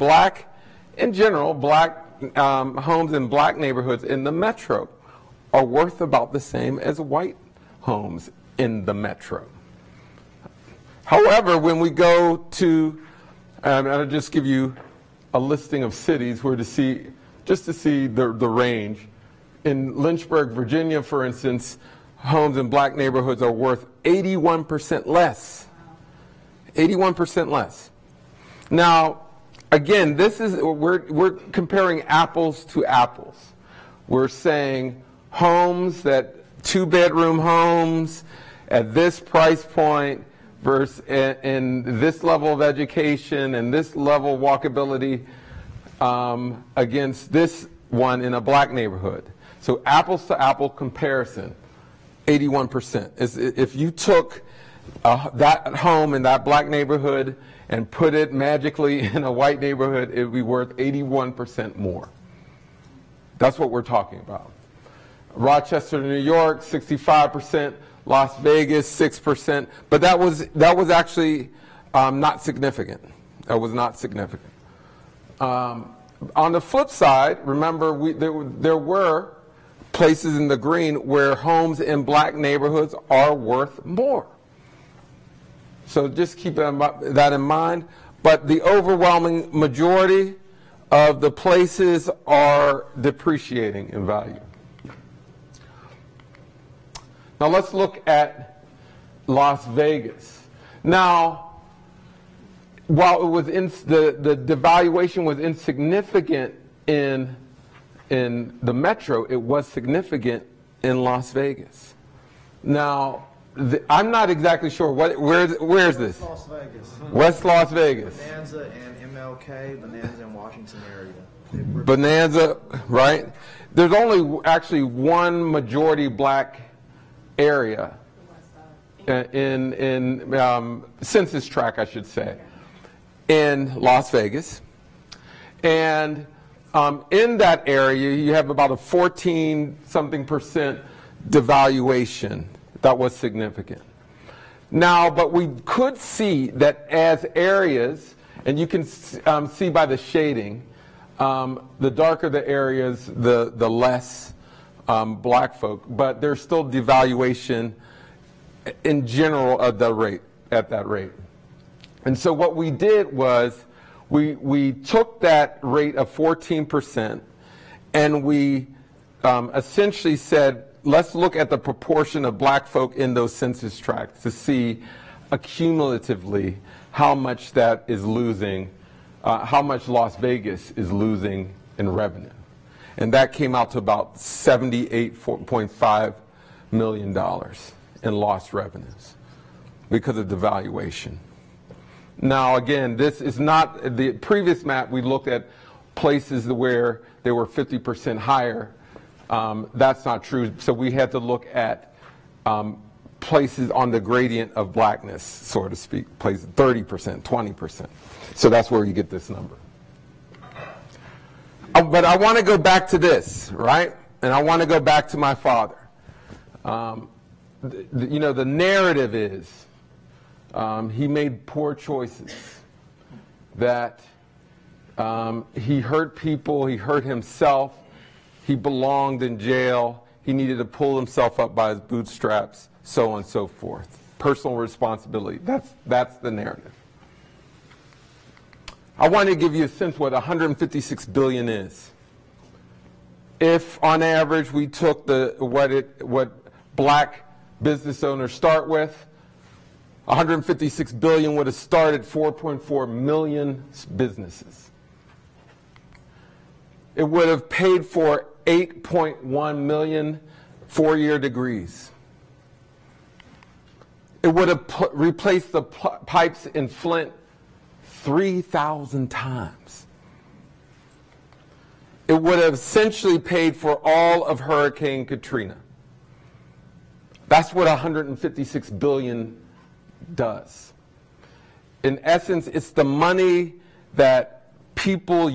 in general, black homes in black neighborhoods in the metro are worth about the same as white homes in the metro. However, when we go to, I'll just give you a listing of cities where just to see the range. In Lynchburg, Virginia, for instance, homes in black neighborhoods are worth 81% less. 81% less. Now, again, we're comparing apples to apples. We're saying homes two-bedroom homes at this price point versus in this level of education and this level of walkability against this one in a black neighborhood. So apples to apple comparison, 81%. If you took that home in that black neighborhood and put it magically in a white neighborhood, it would be worth 81% more. That's what we're talking about. Rochester, New York, 65%. Las Vegas, 6%. But that was actually not significant. That was not significant. On the flip side, remember there were places in the green where homes in black neighborhoods are worth more. So just keep that in mind. But the overwhelming majority of the places are depreciating in value. Now let's look at Las Vegas. Now, while it was the devaluation was insignificant in the metro, it was significant in Las Vegas. Now, I'm not exactly sure where is this? Las Vegas. West Las Vegas. Bonanza and MLK, Bonanza and Washington area. Bonanza, right? There's only actually one majority black area in census tract, I should say, in Las Vegas. And in that area, you have about a 14-something% devaluation. That was significant. Now, but we could see that as areas, and you can see by the shading, the darker the areas, the less black folk, but there's still devaluation in general at that rate. And so what we did was we took that rate of 14% and we essentially said, let's look at the proportion of black folk in those census tracts to see accumulatively how much that is losing, how much Las Vegas is losing in revenue. And that came out to about $78.5 million in lost revenues because of devaluation. Now, again, this is not the previous map. We looked at places where they were 50% higher. That's not true. So we had to look at places on the gradient of blackness, so to speak, places 30%, 20%. So that's where you get this number. But I want to go back to this, right? And I want to go back to my father. The narrative is he made poor choices, that he hurt people, he hurt himself, he belonged in jail, he needed to pull himself up by his bootstraps, so on and so forth. Personal responsibility, that's the narrative. I want to give you a sense what 156 billion is. If on average we took what black business owners start with, 156 billion would have started 4.4 million businesses. It would have paid for 8.1 million four-year degrees. It would have replaced the pipes in Flint 3,000 times. It would have essentially paid for all of Hurricane Katrina. That's what $156 billion does. In essence, it's the money that people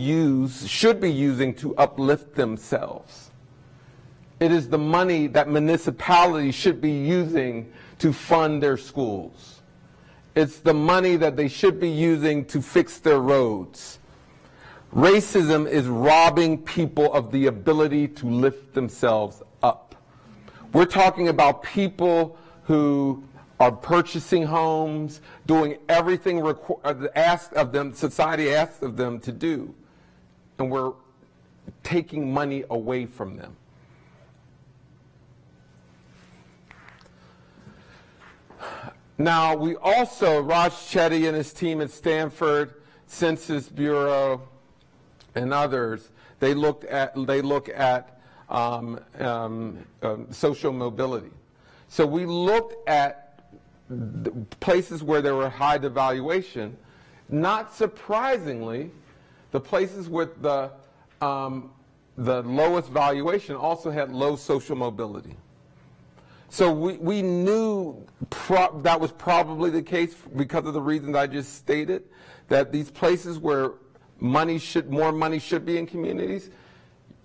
should be using to uplift themselves. It is the money that municipalities should be using to fund their schools. It's the money that they should be using to fix their roads. Racism is robbing people of the ability to lift themselves up. We're talking about people who are purchasing homes, doing everything asked of them, society asks of them to do, and we're taking money away from them. Now, we also, Raj Chetty and his team at Stanford, Census Bureau, and others, they look at social mobility. So we looked at places where there were high devaluation. Not surprisingly, the places with the lowest valuation also had low social mobility. So we knew that was probably the case because of the reasons I just stated, that these places where more money should be in communities,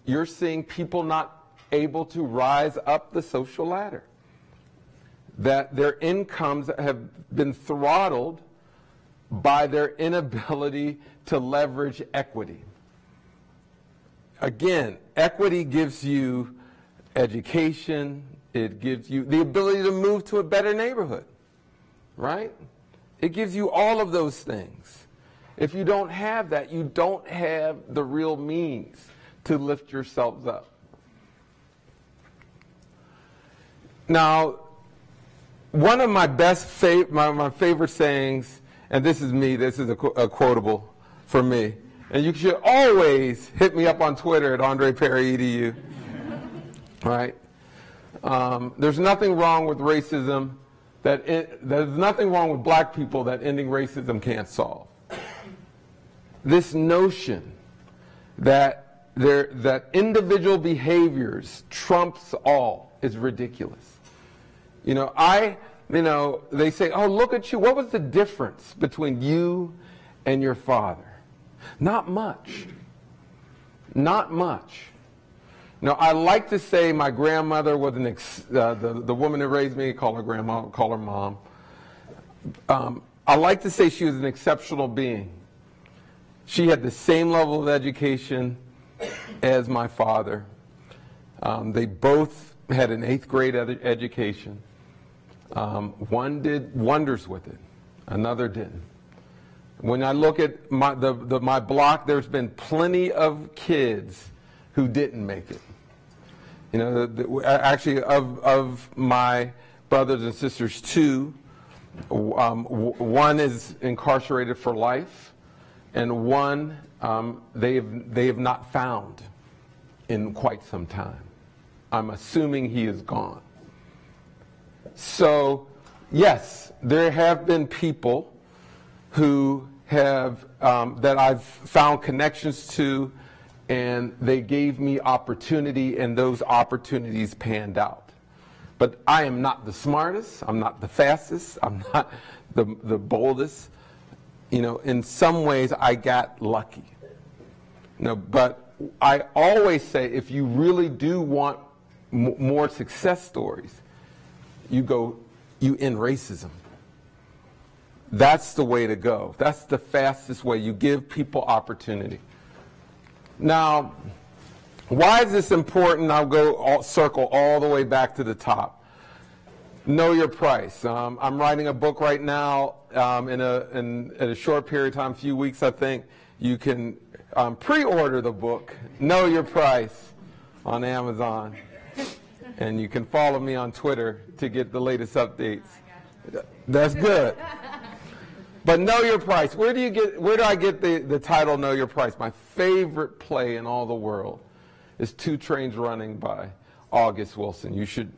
you're seeing people not able to rise up the social ladder. That their incomes have been throttled by their inability to leverage equity. Again, equity gives you education, it gives you the ability to move to a better neighborhood, right? It gives you all of those things. If you don't have that, you don't have the real means to lift yourselves up. Now, one of my my favorite sayings, and this is me, this is a quotable for me, and you should always hit me up on Twitter at Andre Perry EDU, right? There's nothing wrong with racism, there's nothing wrong with black people that ending racism can't solve. This notion that individual behaviors trumps all is ridiculous. They say, oh, look at you. What was the difference between you and your father? Not much. Not much. I like to say my grandmother was the woman that raised me, call her grandma, call her mom. I like to say she was an exceptional being. She had the same level of education as my father. They both had an 8th grade education. One did wonders with it, another didn't. When I look at my block, there's been plenty of kids who didn't make it. Actually, of my brothers and sisters, 2, one is incarcerated for life, and one they have not found in quite some time. I'm assuming he is gone. So, yes, there have been people who have that I've found connections to, and they gave me opportunity, and those opportunities panned out. But I am not the smartest, I'm not the fastest, I'm not the boldest. In some ways I got lucky. But I always say, if you really do want more success stories, you end racism. That's the way to go. That's the fastest way. You give people opportunity. Now, why is this important? I'll circle all the way back to the top. Know your price. I'm writing a book right now. In a short period of time, a few weeks, I think, you can pre-order the book, Know Your Price, on Amazon. And you can follow me on Twitter to get the latest updates. That's good. But Know Your Price. Where do I get the title Know Your Price? My favorite play in all the world is Two Trains Running by August Wilson. You should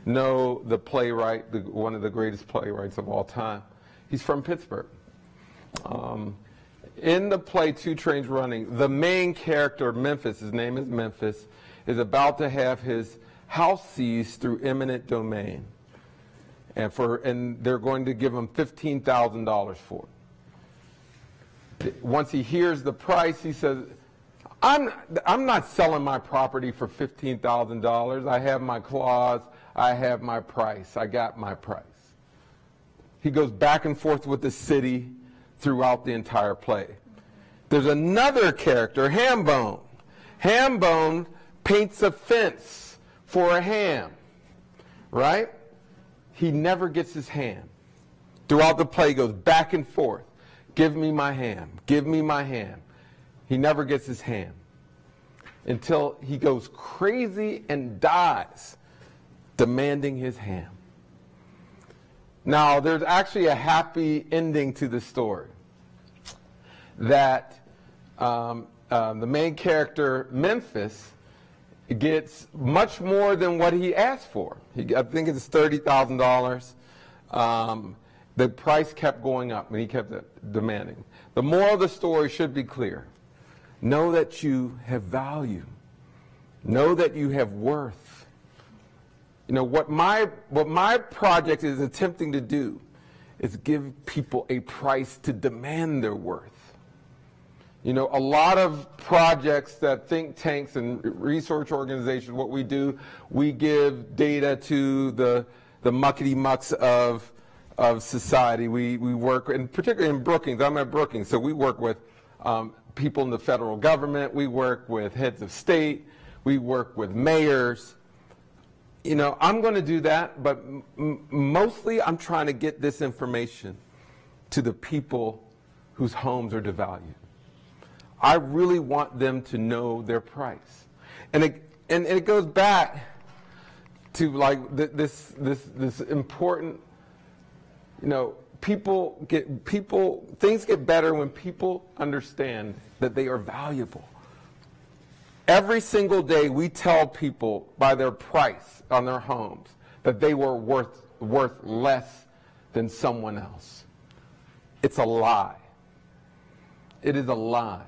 know the playwright, one of the greatest playwrights of all time. He's from Pittsburgh. In the play Two Trains Running, the main character, Memphis, his name is Memphis, is about to have his house seized through eminent domain. And they're going to give him $15,000 for it. Once he hears the price, he says, I'm not selling my property for $15,000. I have my clause. I have my price. I got my price. He goes back and forth with the city throughout the entire play. There's another character, Hambone. Hambone paints a fence for a ham, right? He never gets his ham. Throughout the play, he goes back and forth. Give me my ham. Give me my ham. He never gets his ham until he goes crazy and dies demanding his ham. Now, there's actually a happy ending to the story. That the main character, Memphis, gets much more than what he asked for. I think it's $30,000. The price kept going up, and he kept demanding. The moral of the story should be clear. Know that you have value. Know that you have worth. You know, what my project is attempting to do is give people a price to demand their worth. You know, a lot of projects that think tanks and research organizations, what we do, we give data to the muckety-mucks of society. We work, and particularly in Brookings, I'm at Brookings, so we work with people in the federal government, we work with heads of state, we work with mayors. You know, I'm going to do that, but mostly I'm trying to get this information to the people whose homes are devalued. I really want them to know their price. And it goes back to like this important, you know, things get better when people understand that they are valuable. Every single day we tell people by their price on their homes that they were worth less than someone else. It's a lie. It is a lie.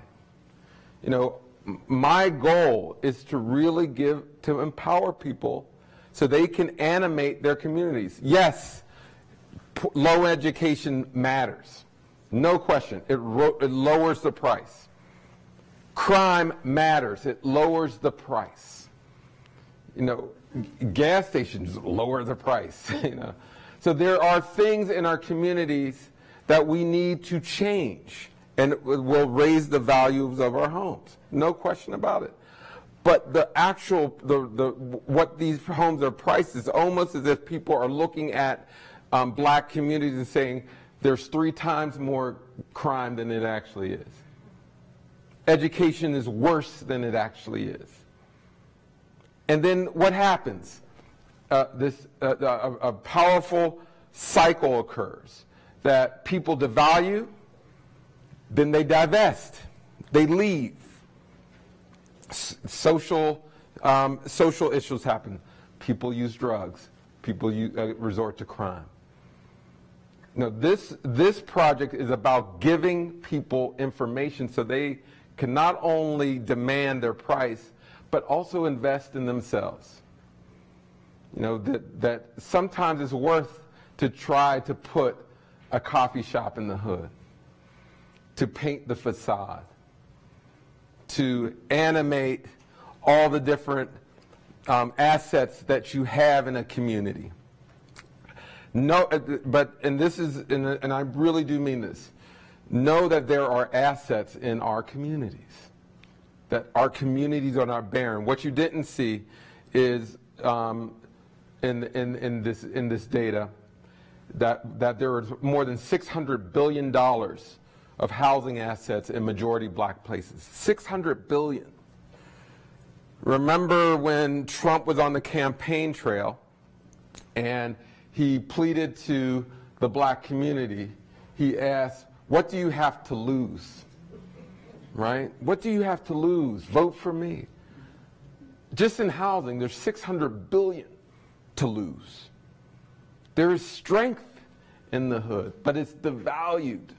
You know, my goal is to really to empower people so they can animate their communities. Yes, low education matters. No question. It lowers the price. Crime matters. It lowers the price. You know, gas stations lower the price. You know, so there are things in our communities that we need to change, and it will raise the values of our homes. No question about it. But the actual, what these homes are priced is almost as if people are looking at black communities and saying there's 3 times more crime than it actually is. Education is worse than it actually is. And then what happens? A powerful cycle occurs that people devalue, then they divest, they leave. Social issues happen. People use drugs. People resort to crime. Now, this project is about giving people information so they can not only demand their price, but also invest in themselves. You know, that sometimes it's worth to try to put a coffee shop in the hood, to paint the facade, to animate all the different assets that you have in a community. No, and I really do mean this. Know that there are assets in our communities, that our communities are not barren. What you didn't see is in this data that there is more than $600 billion of housing assets in majority black places. $600 billion. Remember when Trump was on the campaign trail and he pleaded to the black community, he asked, what do you have to lose? Right? What do you have to lose? Vote for me. just in housing, there's $600 billion to lose. There is strength in the hood, but it's devalued.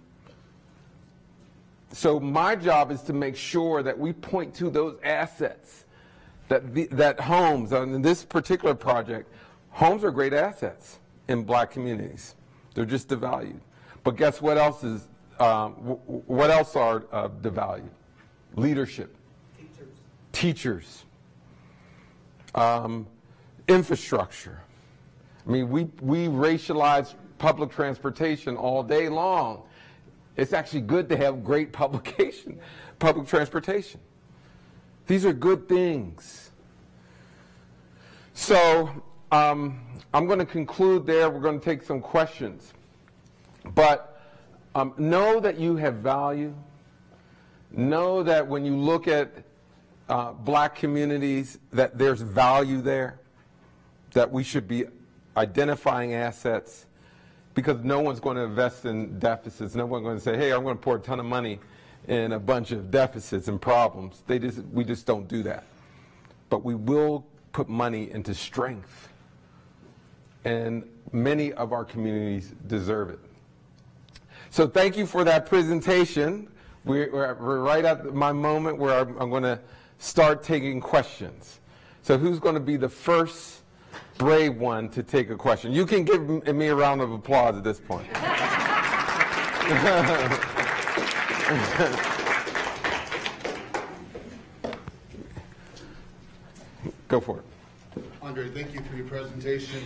So my job is to make sure that we point to those assets, that homes, in this particular project, homes are great assets in black communities. They're just devalued. But guess what else is, what else are devalued? Leadership. Teachers. Infrastructure. I mean, we racialize public transportation all day long. It's actually good to have great public transportation. These are good things. So I'm going to conclude there. We're going to take some questions. But know that you have value. Know that when you look at black communities, that there's value there, that we should be identifying assets, because no one's going to invest in deficits. No one's going to say, hey, I'm going to pour a ton of money in a bunch of deficits and problems. We just don't do that. But we will put money into strength. And many of our communities deserve it. So thank you for that presentation. We're right at my moment where I'm going to start taking questions. So who's going to be the first brave one to take a question? You can give me a round of applause at this point. Go for it. Andre, thank you for your presentation.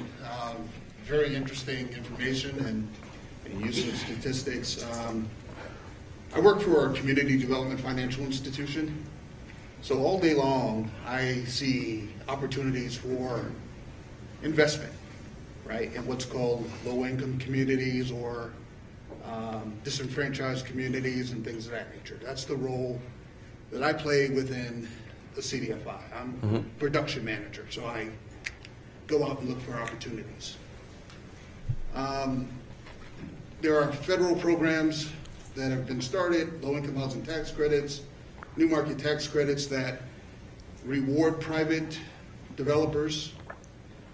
Very interesting information and use of statistics. I work for our Community Development Financial Institution. So all day long, I see opportunities for investment, right, in what's called low-income communities or disenfranchised communities and things of that nature. That's the role that I play within the CDFI. I'm a production manager, so I go out and look for opportunities. There are federal programs that have been started, low-income housing tax credits, new market tax credits that reward private developers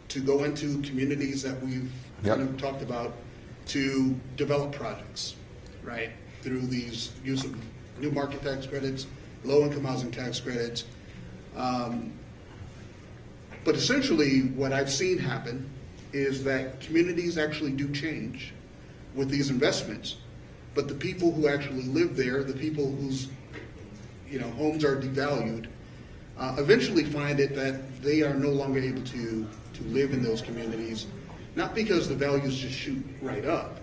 to go into communities that we've kind of talked about to develop projects, right, through these use of new market tax credits, low-income housing tax credits. But essentially what I've seen happen is that communities actually do change with these investments, but the people who actually live there, the people whose homes are devalued, eventually find it that they are no longer able to live in those communities, not because the values just shoot right up.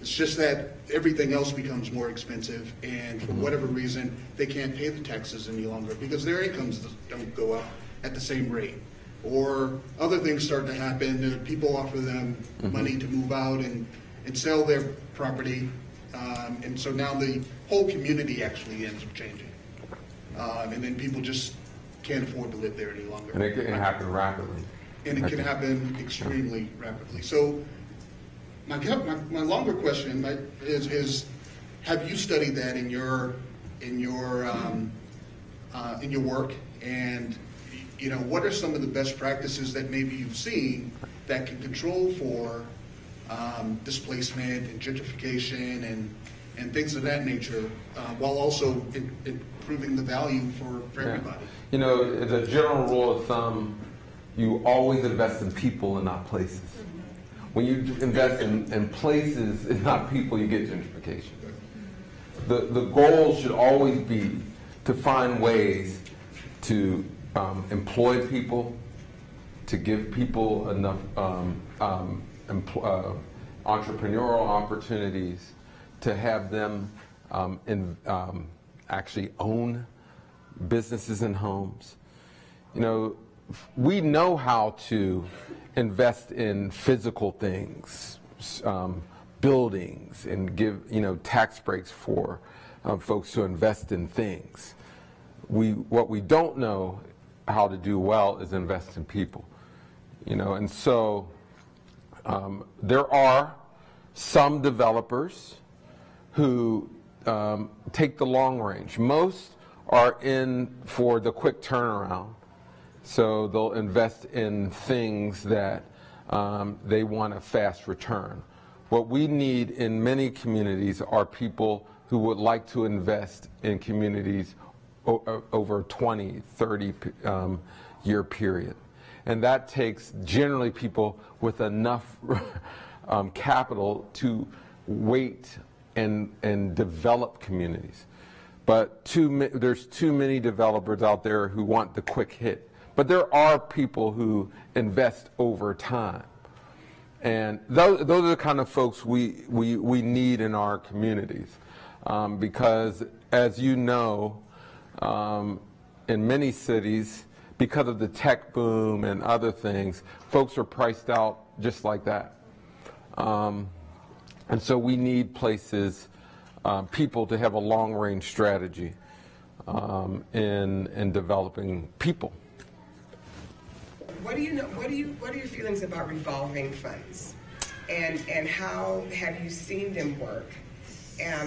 It's just that everything else becomes more expensive, and for whatever reason, they can't pay the taxes any longer because their incomes don't go up at the same rate. Or other things start to happen, people offer them money to move out and sell their property, and so now the whole community actually ends up changing. And then people just can't afford to live there any longer. And it can happen rapidly. And it can happen extremely rapidly. So my longer question is have you studied that in your work? And what are some of the best practices that maybe you've seen that can control for displacement and gentrification and things of that nature, while also improving the value for everybody? As a general rule of thumb, you always invest in people and not places. When you invest in places and not people, you get gentrification. The goal should always be to find ways to employ people, to give people enough entrepreneurial opportunities, to have them actually own businesses and homes. We know how to invest in physical things, buildings, and give tax breaks for folks who invest in things. What we don't know how to do well is invest in people. And so there are some developers who take the long range. Most are in for the quick turnaround, So they'll invest in things that they want a fast return. What we need in many communities are people who would like to invest in communities over a 20, 30 year period. And that takes generally people with enough capital to wait and develop communities. But there's too many developers out there who want the quick hit. But there are people who invest over time. And those are the kind of folks we need in our communities. Because, as you know, in many cities, because of the tech boom and other things, folks are priced out just like that. And so we need places, people to have a long-range strategy in developing people. What do you know? What are your feelings about revolving funds, and how have you seen them work?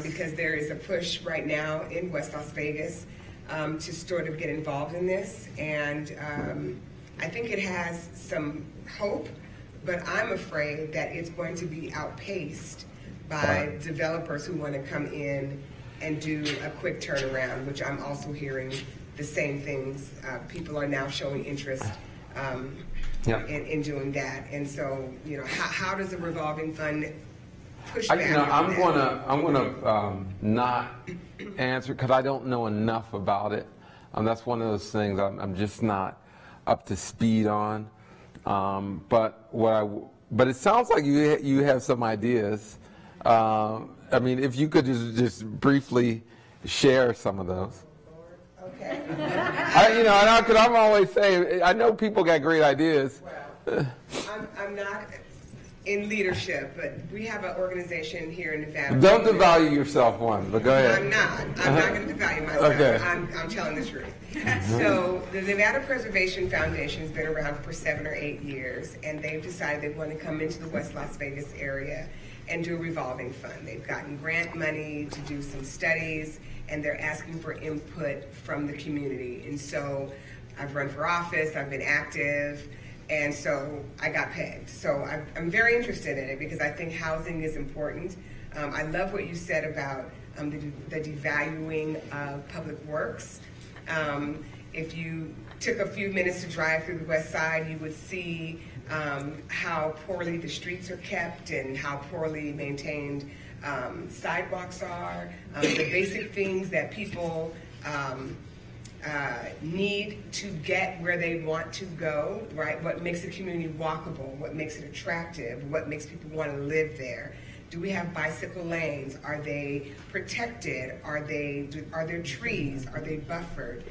Because there is a push right now in West Las Vegas to sort of get involved in this, and I think it has some hope, but I'm afraid that it's going to be outpaced by developers who want to come in and do a quick turnaround, which I'm also hearing the same things. People are now showing interest in doing that, and so how does a revolving fund push back? I'm gonna not answer because I don't know enough about it. That's one of those things I'm just not up to speed on. But it sounds like you have some ideas. I mean, if you could just briefly share some of those. Okay. Because I'm always saying, I know people got great ideas. Well, I'm not in leadership, but we have an organization here in Nevada. Don't devalue yourself, one, but go ahead. I'm not going to devalue myself. Okay. I'm telling the truth. So the Nevada Preservation Foundation has been around for 7 or 8 years, and they've decided they want to come into the West Las Vegas area and do a revolving fund. They've gotten grant money to do some studies, and they're asking for input from the community. And so I've run for office, I've been active, and so I got pegged. So I'm very interested in it because I think housing is important. I love what you said about the devaluing of public works. If you took a few minutes to drive through the West Side, you would see how poorly the streets are kept and how poorly maintained sidewalks are, the basic things that people need to get where they want to go, right? What makes a community walkable, what makes it attractive, what makes people want to live there. Do we have bicycle lanes? Are they protected? Are there trees? Are they buffered?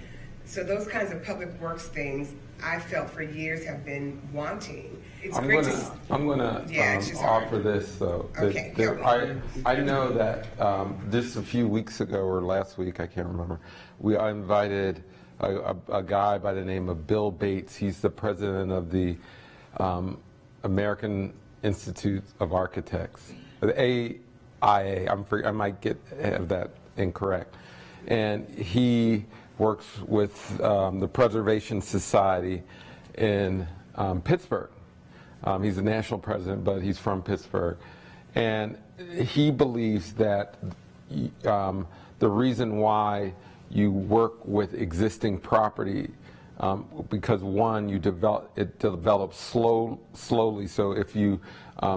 So those kinds of public works things I felt for years have been wanting. I'm going to offer this though. Okay. I know that just a few weeks ago or last week, I can't remember, I invited a guy by the name of Bill Bates. He's the president of the American Institute of Architects, the AIA. I might have that incorrect. And he works with the Preservation Society in Pittsburgh. He's the national president, but he's from Pittsburgh. And he believes that the reason why you work with existing property, because one, it develops slowly. So if you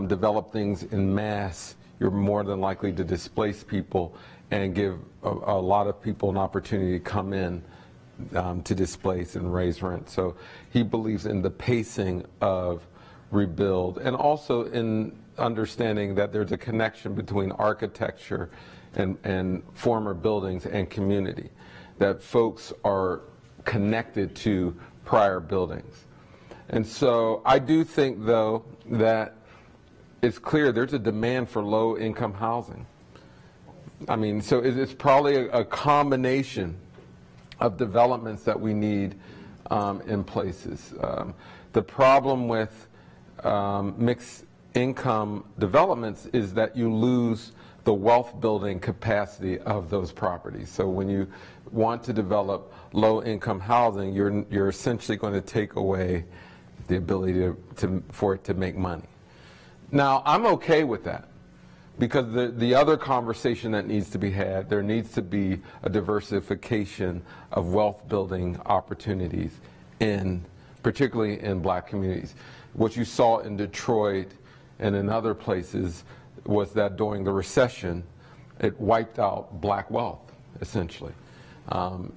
develop things in mass, you're more than likely to displace people and give a lot of people an opportunity to come in to displace and raise rent. So he believes in the pacing of rebuild, and also in understanding that there's a connection between architecture and former buildings and community, that folks are connected to prior buildings. And so I do think, though, that it's clear there's a demand for low-income housing. I mean, so it's probably a combination of developments that we need in places. The problem with mixed income developments is that you lose the wealth building capacity of those properties. So when you want to develop low income housing, you're essentially going to take away the ability for it to make money. Now, I'm okay with that, because the other conversation that needs to be had, there needs to be a diversification of wealth building opportunities particularly in black communities. What you saw in Detroit and in other places was that during the recession, it wiped out black wealth, essentially.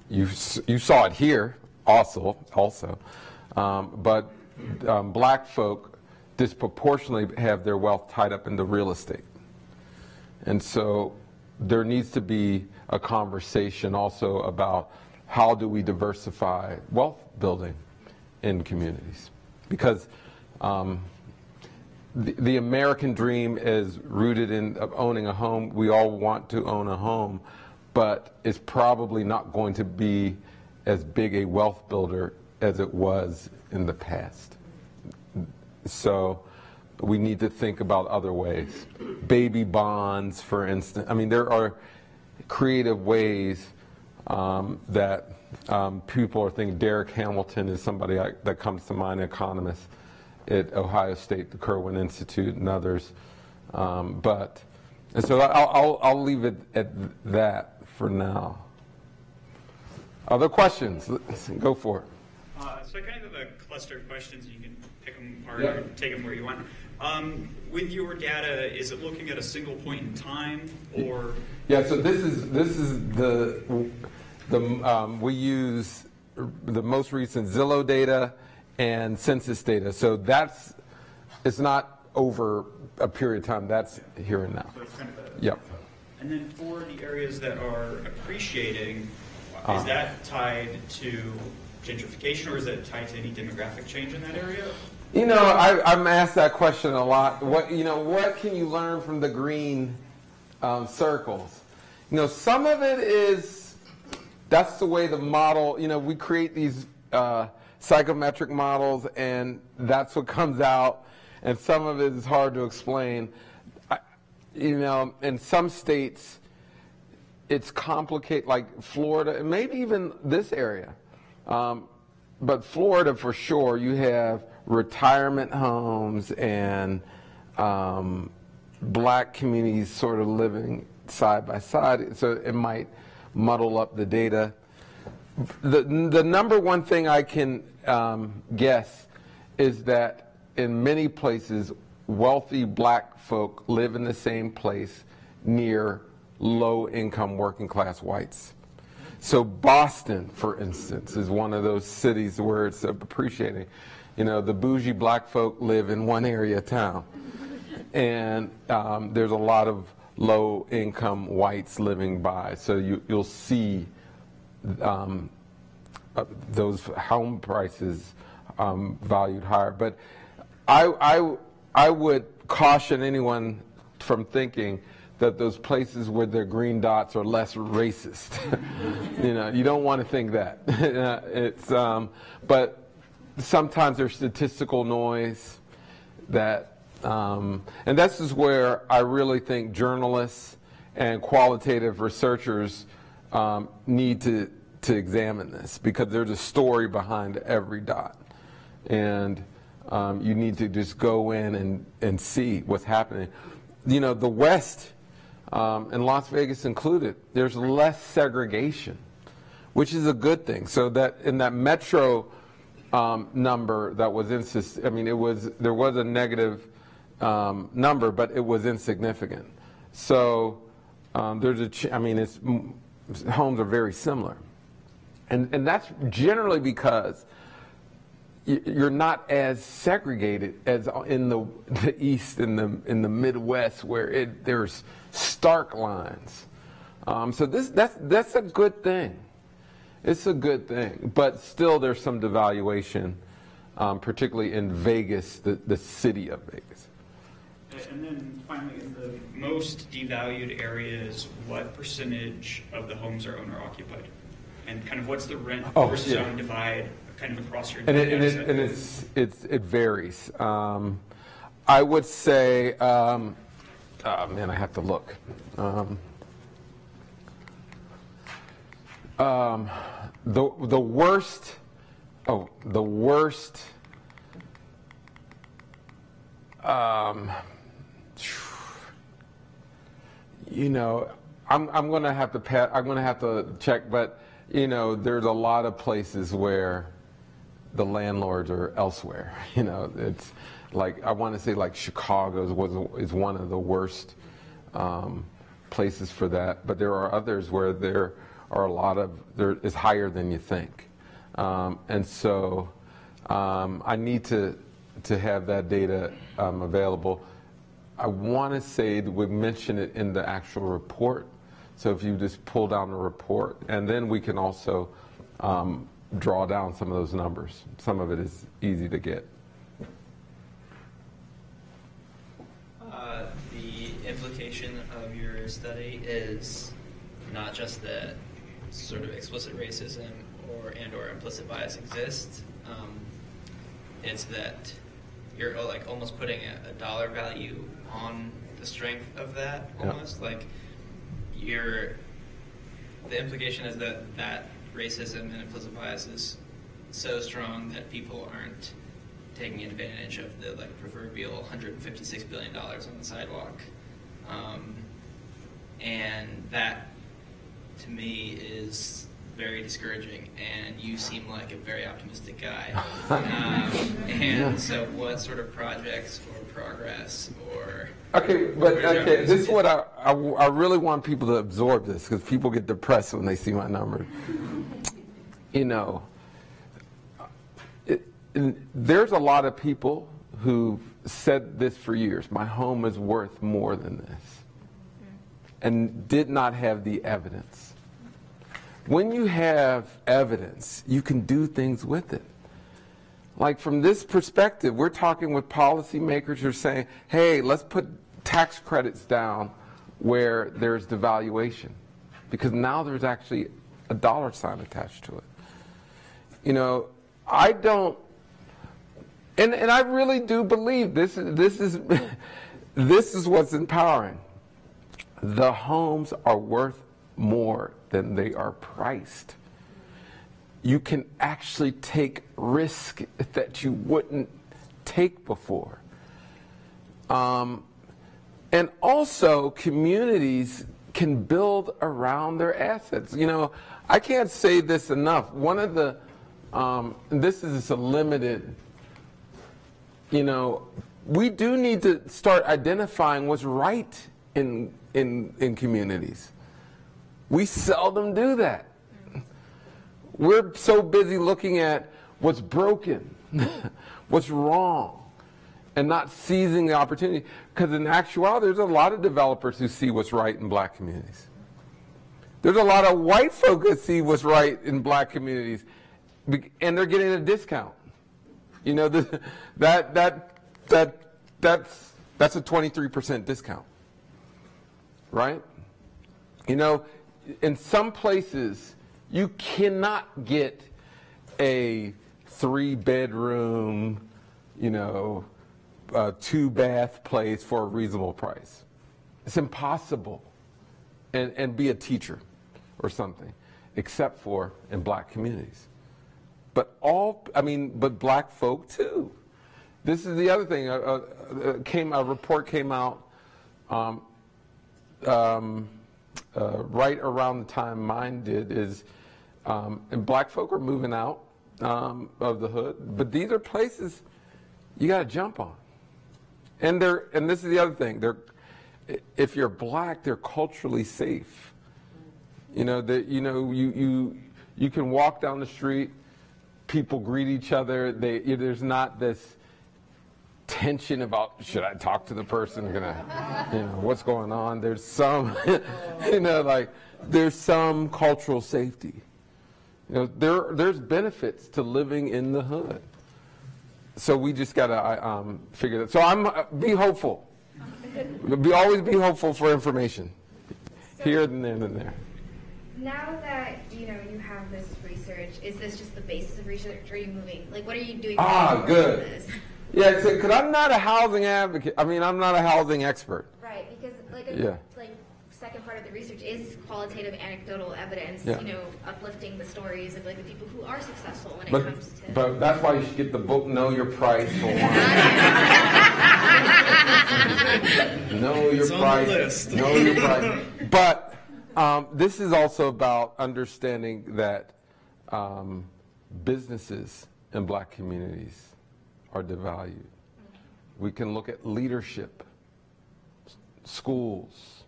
You saw it here also, but black folk disproportionately have their wealth tied up into real estate. And so there needs to be a conversation also about how do we diversify wealth building in communities. Because the American dream is rooted in owning a home. We all want to own a home, but it's probably not going to be as big a wealth builder as it was in the past. So we need to think about other ways. Baby bonds, for instance. I mean, there are creative ways that people are thinking. Derek Hamilton is somebody that comes to mind, an economist at Ohio State, the Kirwan Institute, and others. And so I'll leave it at that for now. Other questions? Go for it. So I kind of have a cluster of questions. You can pick them apart or take them where you want. With your data, is it looking at a single point in time, or? Yeah. So this is we use the most recent Zillow data and census data. So it's not over a period of time. That's here and now. So it's kind of And then for the areas that are appreciating, is that tied to gentrification, or is that tied to any demographic change in that area? You know, I'm asked that question a lot. What can you learn from the green circles? You know, some of it is, that's the way the model, we create these psychometric models, and that's what comes out, and some of it is hard to explain. In some states, it's complicated, like Florida, and maybe even this area. But Florida, for sure, you have retirement homes and black communities sort of living side by side, so it might muddle up the data. The number one thing I can guess is that in many places, wealthy black folk live in the same place near low-income working-class whites. So Boston, for instance, is one of those cities where it's appreciating. The bougie black folk live in one area of town, and there's a lot of low-income whites living by. So you'll see those home prices valued higher. But I would caution anyone from thinking that those places where their green dots are less racist. You don't want to think that. But sometimes there's statistical noise that, and this is where I really think journalists and qualitative researchers need to examine this, because there's a story behind every dot. And you need to just go in and see what's happening. The West, and Las Vegas included, there's less segregation, which is a good thing. So that in that metro number that was there was a negative number, but it was insignificant. So homes are very similar, and that's generally because you're not as segregated as in the East and in the Midwest, where there's stark lines. So that's a good thing. It's a good thing, but still there's some devaluation, particularly in Vegas, the city of Vegas. And then finally, in the most devalued areas, what percentage of the homes are owner occupied? And kind of what's the rent versus own divide kind of across your it varies. I would say Oh man, I have to look. The worst. Oh, the worst. You know, I'm going to have to I'm going to have to check, but you know, there's a lot of places where the landlords are elsewhere. You know, it's like I want to say like Chicago is one of the worst places for that, but there are others where there are a lot of it's higher than you think, and so I need to have that data available. I want to say that we mention it in the actual report. So if you just pull down the report, and then we can also draw down some of those numbers. Some of it is easy to get. The implication of your study is not just that sort of explicit racism or implicit bias exists. It's that you're like almost putting a dollar value on the strength of that, almost. Yep. Like the implication is that racism and implicit bias is so strong that people aren't taking advantage of the like proverbial $156 billion on the sidewalk, and that to me is very discouraging, and you seem like a very optimistic guy. So what sort of projects or progress or... Okay, this is what I really want people to absorb this, because people get depressed when they see my number. You know, there's a lot of people who've said this for years, my home is worth more than this, and did not have the evidence. When you have evidence, you can do things with it. Like from this perspective, we're talking with policymakers who are saying, hey, let's put tax credits down where there's devaluation, because now there's actually a dollar sign attached to it. You know, I don't, and I really do believe this is what's empowering. The homes are worth more than they are priced. You can actually take risk that you wouldn't take before. And also, communities can build around their assets. You know, I can't say this enough. One of the, this is a limited, you know, we do need to start identifying what's right in communities. We seldom do that. We're so busy looking at what's broken, what's wrong, and not seizing the opportunity. Because in actuality, there's a lot of developers who see what's right in black communities. There's a lot of white folk that see what's right in black communities, and they're getting a discount. You know, that's a 23% discount, right? You know, in some places, you cannot get a 3-bedroom, you know, 2-bath place for a reasonable price. It's impossible. And be a teacher or something, except for in black communities. But but black folk too. This is the other thing. A report came out right around the time mine did, and black folk are moving out of the hood, but these are places you got to jump on. And this is the other thing. If you're black, they're culturally safe. You know that you can walk down the street, people greet each other. There's not this tension about, should I talk to the person? What's going on? There's some, there's some cultural safety. You know, there's benefits to living in the hood. So we just gotta figure that. So be hopeful. Always be hopeful for information, here and there and there. Now that you have this research, is this just the basis of research, or are you moving? Like, what are you doing? Good. Yeah, because I'm not a housing advocate. I'm not a housing expert. Right, because like Yeah. like second part of the research is qualitative anecdotal evidence, Yeah. you know, uplifting the stories of like the people who are successful when it comes to. But that's why you should get the book, Know Your Price, for one. Know your It's on the price. list. Know your price. But this is also about understanding that businesses in black communities are devalued. We can look at leadership, schools,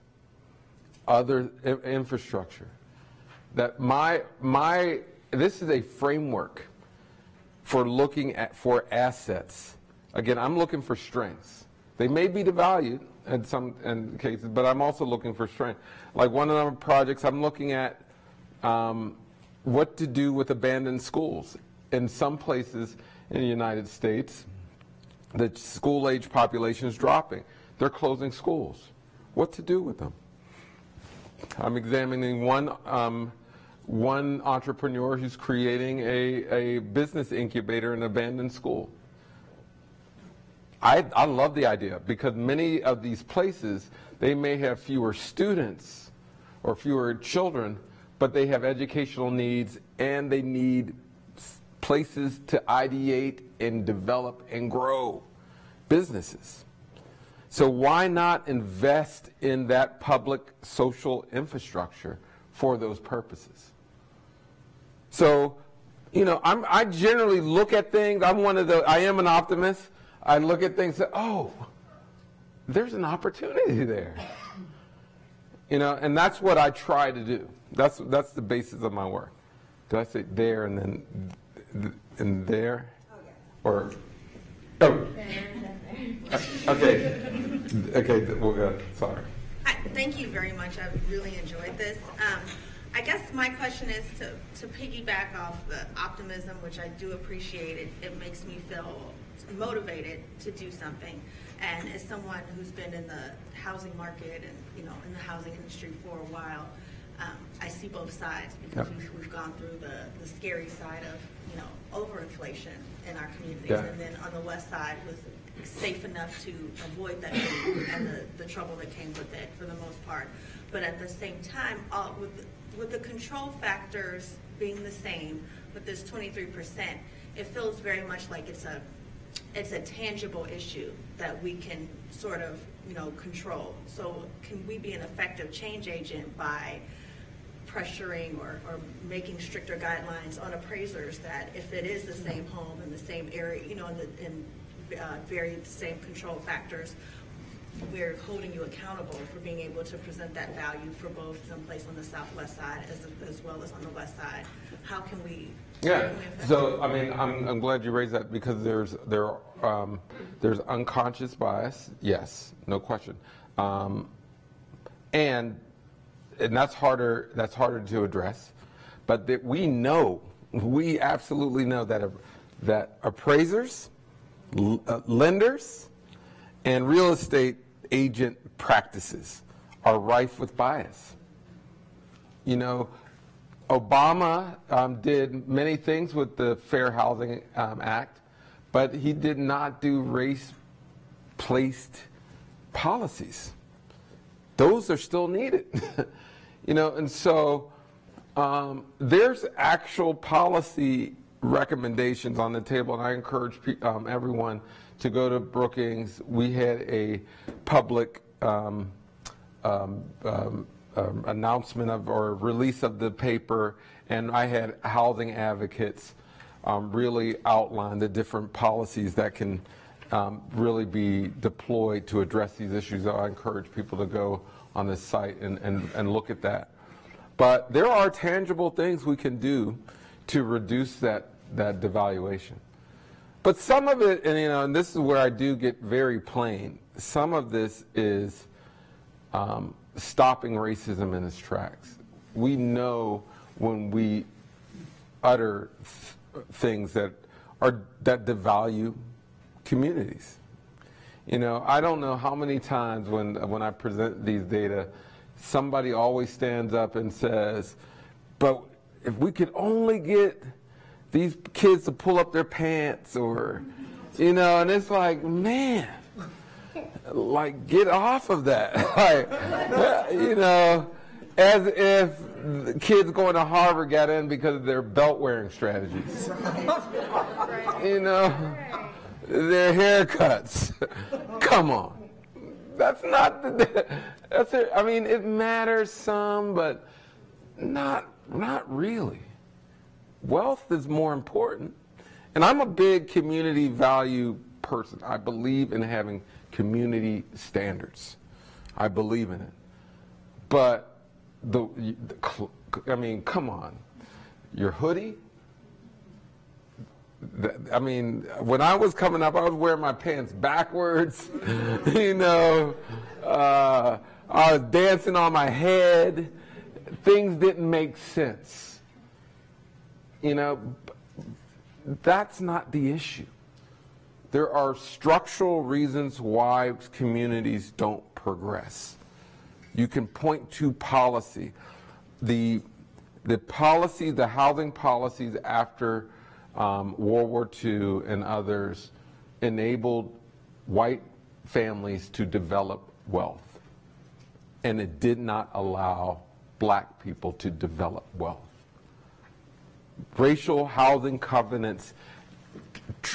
other infrastructure. That this is a framework for looking for assets. Again, I'm looking for strengths. They may be devalued in some cases, but I'm also looking for strength. Like one of the projects, I'm looking at what to do with abandoned schools. In some places in the United States, the school-age population is dropping. They're closing schools. What to do with them? I'm examining one entrepreneur who's creating a business incubator in an abandoned school. I love the idea because many of these places, they may have fewer students or fewer children, but they have educational needs and they need places to ideate and develop and grow businesses. So why not invest in that public social infrastructure for those purposes? So, you know, I generally look at things. I am an optimist. I look at things and say, oh, there's an opportunity there. You know, and that's what I try to do. That's the basis of my work. Did I say there and then and there? Or okay, we'll go. Sorry. Thank you very much. I really enjoyed this. I guess my question is to piggyback off the optimism, which I do appreciate. It makes me feel motivated to do something. And as someone who's been in the housing market and, you know, in the housing industry for a while, I see both sides because we've gone through the scary side of, you know, overinflation in our communities, and then on the west side was safe enough to avoid that and the trouble that came with it for the most part. But at the same time, with the control factors being the same, with this 23%, it feels very much like it's a tangible issue that we can sort of, you know, control. So can we be an effective change agent by pressuring or making stricter guidelines on appraisers that if it is the same home in the same area, you know, in very same control factors, we're holding you accountable for being able to present that value for both someplace on the southwest side as well as on the west side. How can we? Yeah. So I mean, I'm glad you raised that because there's unconscious bias. Yes, no question. And that's harder to address. But we absolutely know that appraisers, lenders, and real estate agent practices are rife with bias. You know, Obama did many things with the Fair Housing Act, but he did not do race-placed policies. Those are still needed. You know, and so there's actual policy recommendations on the table, and I encourage everyone to go to Brookings. We had a public announcement or release of the paper, and I had housing advocates really outline the different policies that can really be deployed to address these issues. I encourage people to go on this site and look at that. But there are tangible things we can do to reduce that devaluation. But some of it, and you know, and this is where I do get very plain, some of this is stopping racism in its tracks. We know when we utter things that devalue communities. You know, I don't know how many times when I present these data, somebody always stands up and says, but if we could only get these kids to pull up their pants, or, you know, and it's like, man, Like, get off of that. Like, you know, as if the kids going to Harvard got in because of their belt-wearing strategies. You know, their haircuts. Come on. That's not that's it. I mean, it matters some, but not really. Wealth is more important. And I'm a big community value person. I believe in having community standards. I believe in it. But I mean, come on. Your hoodie? I mean, when I was coming up, I was wearing my pants backwards. You know, I was dancing on my head. Things didn't make sense. You know, that's not the issue. There are structural reasons why communities don't progress. You can point to policy. The policy, the housing policies after World War II and others enabled white families to develop wealth. And it did not allow black people to develop wealth. Racial housing covenants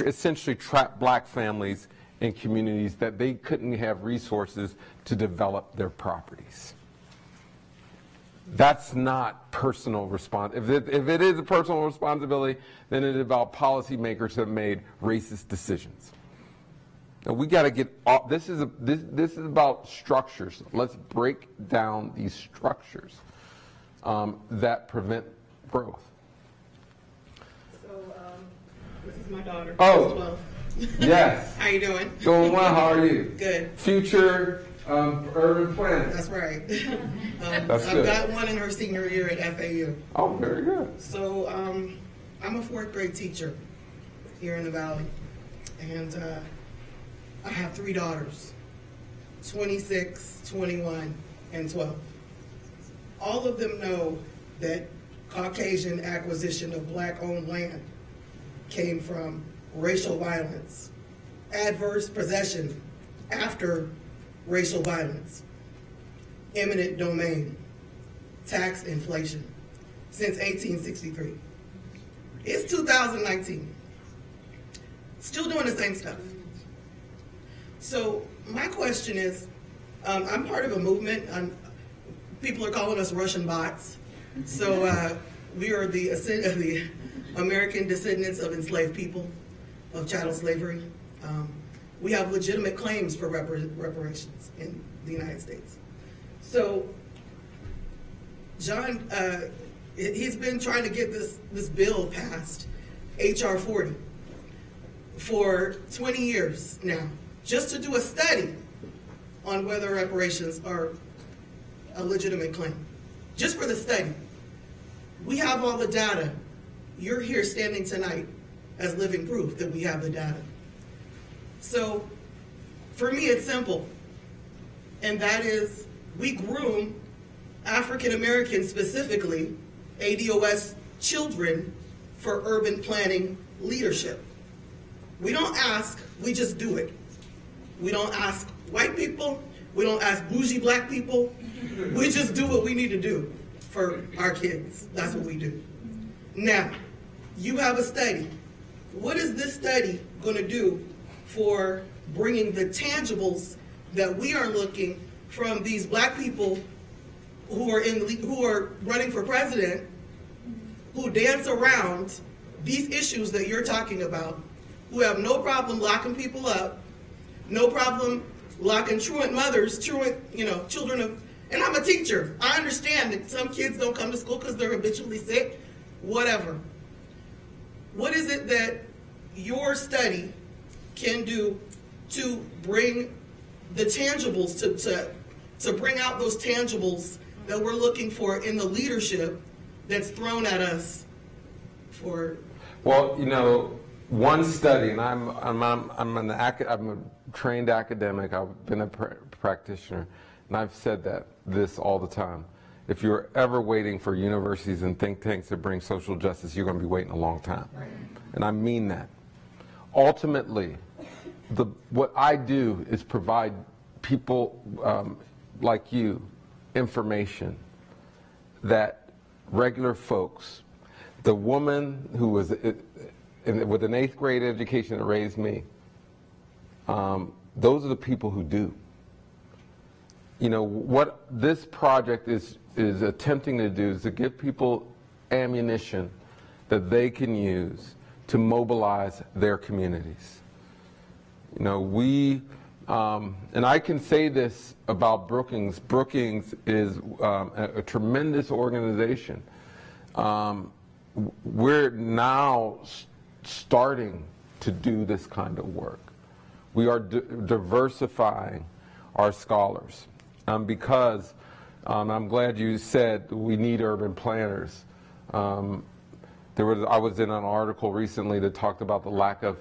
essentially trapped black families in communities that they couldn't have resources to develop their properties. That's not personal responsibility. If it is a personal responsibility, then it is about policymakers who have made racist decisions. And we got to get off. This is about structures. Let's break down these structures that prevent growth. This is my daughter. Oh, yes. How you doing? Doing well. How are you? Good. Future urban planner. That's right. That's I've good. got one in her senior year at FAU. Oh, very good. So I'm a 4th grade teacher here in the Valley, and I have 3 daughters, 26, 21, and 12. All of them know that Caucasian acquisition of black-owned land came from racial violence, adverse possession after racial violence, eminent domain, tax inflation since 1863. It's 2019. Still doing the same stuff. So my question is, I'm part of a movement. People are calling us Russian bots. So we are the American descendants of enslaved people, of chattel slavery. We have legitimate claims for reparations in the United States. So John, he's been trying to get this bill passed, H.R. 40, for 20 years now, just to do a study on whether reparations are a legitimate claim, just for the study. We have all the data. You're here standing tonight as living proof that we have the data. So for me, it's simple. And that is, we groom African Americans, specifically ADOS children, for urban planning leadership. We don't ask, we just do it. We don't ask white people, we don't ask bougie black people, we just do what we need to do for our kids. That's what we do. Now, you have a study. What is this study going to do for bringing the tangibles that we are looking from these black people who are running for president, who dance around these issues that you're talking about, who have no problem locking people up, no problem locking truant mothers, children of, and I'm a teacher. I understand that some kids don't come to school because they're habitually sick, whatever. What is it that your study can do to bring the tangibles, to bring out those tangibles that we're looking for in the leadership that's thrown at us for? Well, one study, and I'm a trained academic. I've been a practitioner, and I've said this all the time. If you're ever waiting for universities and think tanks to bring social justice, you're going to be waiting a long time. Right. And I mean that. Ultimately, what I do is provide people like you information that regular folks, the woman who was with an 8th grade education that raised me, those are the people who do. You know, what this project is attempting to do is to give people ammunition that they can use to mobilize their communities. You know, and I can say this about Brookings. Brookings is a tremendous organization. We're now starting to do this kind of work. We are diversifying our scholars because I'm glad you said we need urban planners. I was in an article recently that talked about the lack of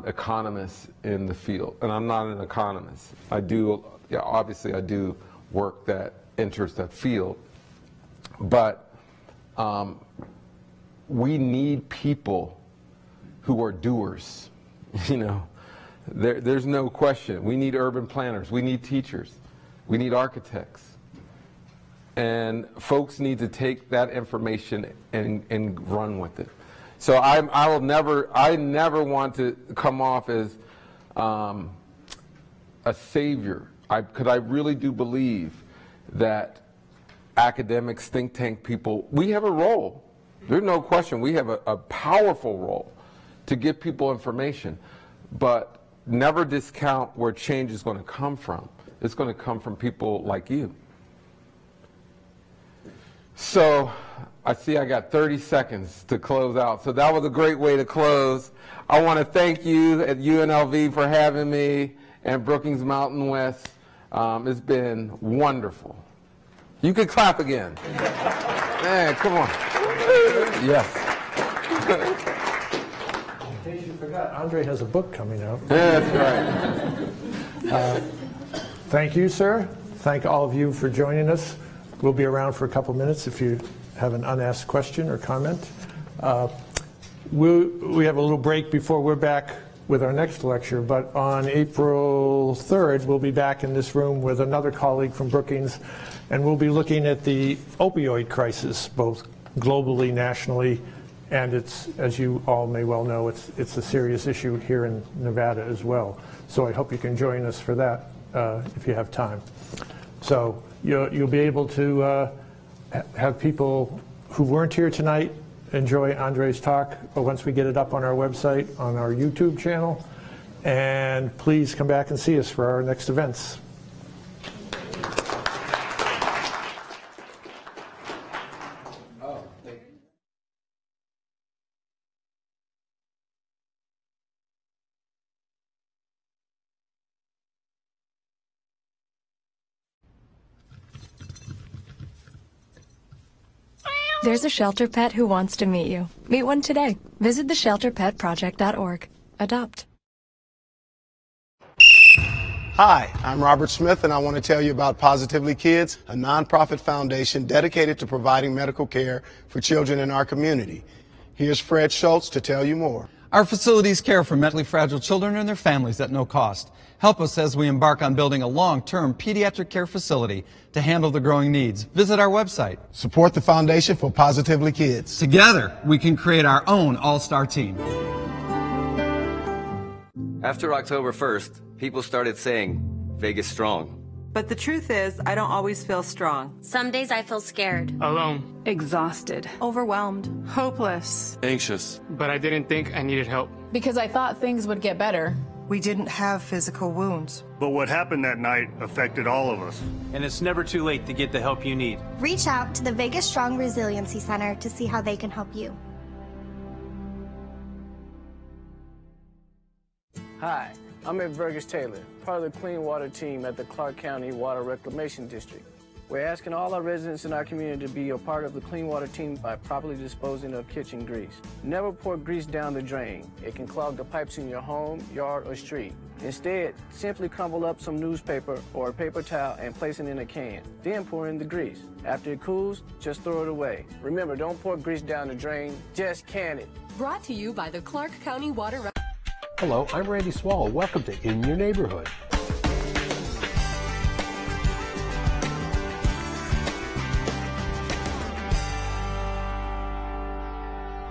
economists in the field, and I'm not an economist. I do, obviously I do work that enters that field, but we need people who are doers. You know, there's no question. We need urban planners. We need teachers. We need architects. And folks need to take that information and run with it. So I never want to come off as a savior. Because I really do believe that academics, think tank people, we have a role. There's no question. We have a powerful role to give people information. But never discount where change is going to come from. It's going to come from people like you. So I see I got 30 seconds to close out. So that was a great way to close. I want to thank you at UNLV for having me and Brookings Mountain West. It's been wonderful. You can clap again. Man, come on. Yes. In case you forgot, Andre has a book coming out. Yeah, that's right. Thank you, sir. Thank all of you for joining us. We'll be around for a couple minutes if you have an unasked question or comment. We have a little break before we're back with our next lecture, but on April 3rd, we'll be back in this room with another colleague from Brookings, and we'll be looking at the opioid crisis, both globally, nationally, and it's, as you all may well know, it's a serious issue here in Nevada as well. So I hope you can join us for that if you have time. So you'll be able to have people who weren't here tonight enjoy Andre's talk once we get it up on our website, on our YouTube channel. And please come back and see us for our next events. There's a shelter pet who wants to meet you. Meet one today. Visit theshelterpetproject.org. Adopt. Hi, I'm Robert Smith, and I want to tell you about Positively Kids, a nonprofit foundation dedicated to providing medical care for children in our community. Here's Fred Schultz to tell you more. Our facilities care for mentally fragile children and their families at no cost. Help us as we embark on building a long-term pediatric care facility to handle the growing needs. Visit our website. Support the Foundation for Positively Kids. Together, we can create our own all-star team. After October 1st, people started saying, Vegas strong. But the truth is, I don't always feel strong. Some days I feel scared. Alone. Exhausted. Overwhelmed. Hopeless. Anxious. But I didn't think I needed help. Because I thought things would get better. We didn't have physical wounds. But what happened that night affected all of us. And it's never too late to get the help you need. Reach out to the Vegas Strong Resiliency Center to see how they can help you. Hi, I'm Ed Burgess Taylor, part of the Clean Water team at the Clark County Water Reclamation District. We're asking all our residents in our community to be a part of the Clean Water team by properly disposing of kitchen grease. Never pour grease down the drain. It can clog the pipes in your home, yard, or street. Instead, simply crumble up some newspaper or a paper towel and place it in a can. Then pour in the grease. After it cools, just throw it away. Remember, don't pour grease down the drain, just can it. Brought to you by the Clark County Water Hello, I'm Randy Swallow. Welcome to In Your Neighborhood.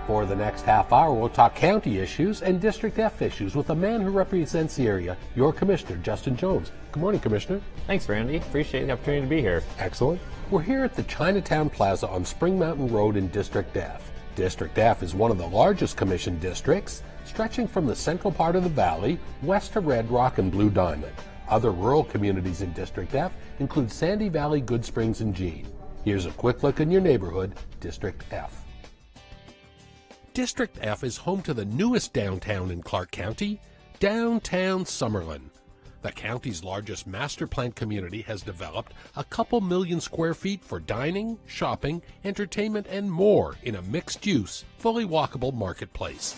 For the next half hour, we'll talk county issues and District F issues with a man who represents the area, your Commissioner, Justin Jones. Good morning, Commissioner. Thanks, Randy. Appreciate the opportunity to be here. Excellent. We're here at the Chinatown Plaza on Spring Mountain Road in District F. District F is one of the largest commission districts, stretching from the central part of the valley west to Red Rock and Blue Diamond. Other rural communities in District F include Sandy Valley, Good Springs, and Jean. Here's a quick look in your neighborhood, District F. District F is home to the newest downtown in Clark County, Downtown Summerlin. The county's largest master plan community has developed a couple million square feet for dining, shopping, entertainment, and more in a mixed-use, fully walkable marketplace.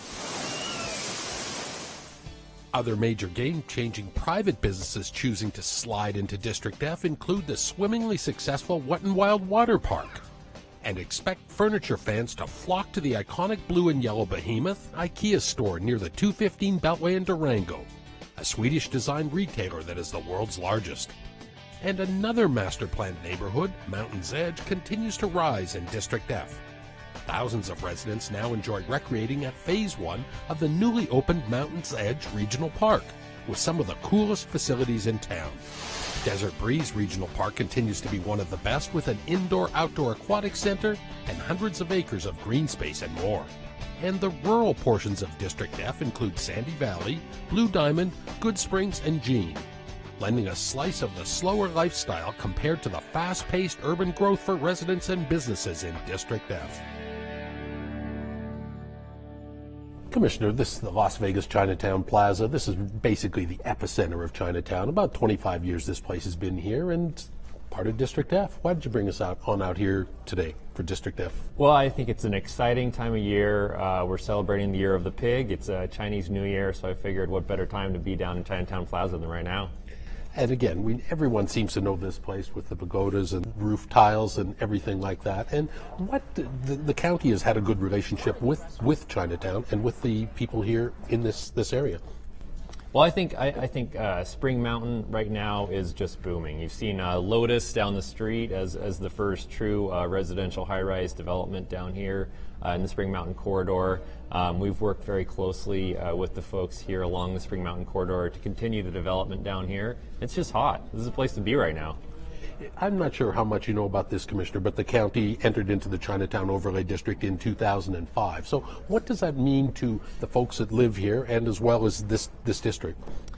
Other major game-changing private businesses choosing to slide into District F include the swimmingly successful Wet 'n Wild Water Park. And expect furniture fans to flock to the iconic blue and yellow behemoth IKEA store near the 215 Beltway in Durango, a Swedish-designed retailer that is the world's largest. And another master-planned neighborhood, Mountain's Edge, continues to rise in District F. Thousands of residents now enjoy recreating at Phase 1 of the newly opened Mountain's Edge Regional Park, with some of the coolest facilities in town. Desert Breeze Regional Park continues to be one of the best, with an indoor-outdoor aquatic center and hundreds of acres of green space and more. And the rural portions of District F include Sandy Valley, Blue Diamond, Good Springs, and Jean, lending a slice of the slower lifestyle compared to the fast-paced urban growth for residents and businesses in District F. Commissioner, this is the Las Vegas Chinatown Plaza. This is basically the epicenter of Chinatown. About 25 years this place has been here and part of District F. Why did you bring us out here today for District F? Well, I think it's an exciting time of year. We're celebrating the Year of the Pig. It's a Chinese New Year, so I figured what better time to be down in Chinatown Plaza than right now. And again, everyone seems to know this place with the pagodas and roof tiles and everything like that. And what the county has had a good relationship with Chinatown and with the people here in this area. Well, I think Spring Mountain right now is just booming. You've seen Lotus down the street as the first true residential high-rise development down here in the Spring Mountain corridor. We've worked very closely with the folks here along the Spring Mountain corridor to continue the development down here. It's just hot. This is a place to be right now. I'm not sure how much you know about this, Commissioner, but the county entered into the Chinatown Overlay District in 2005. So what does that mean to the folks that live here and as well as this district?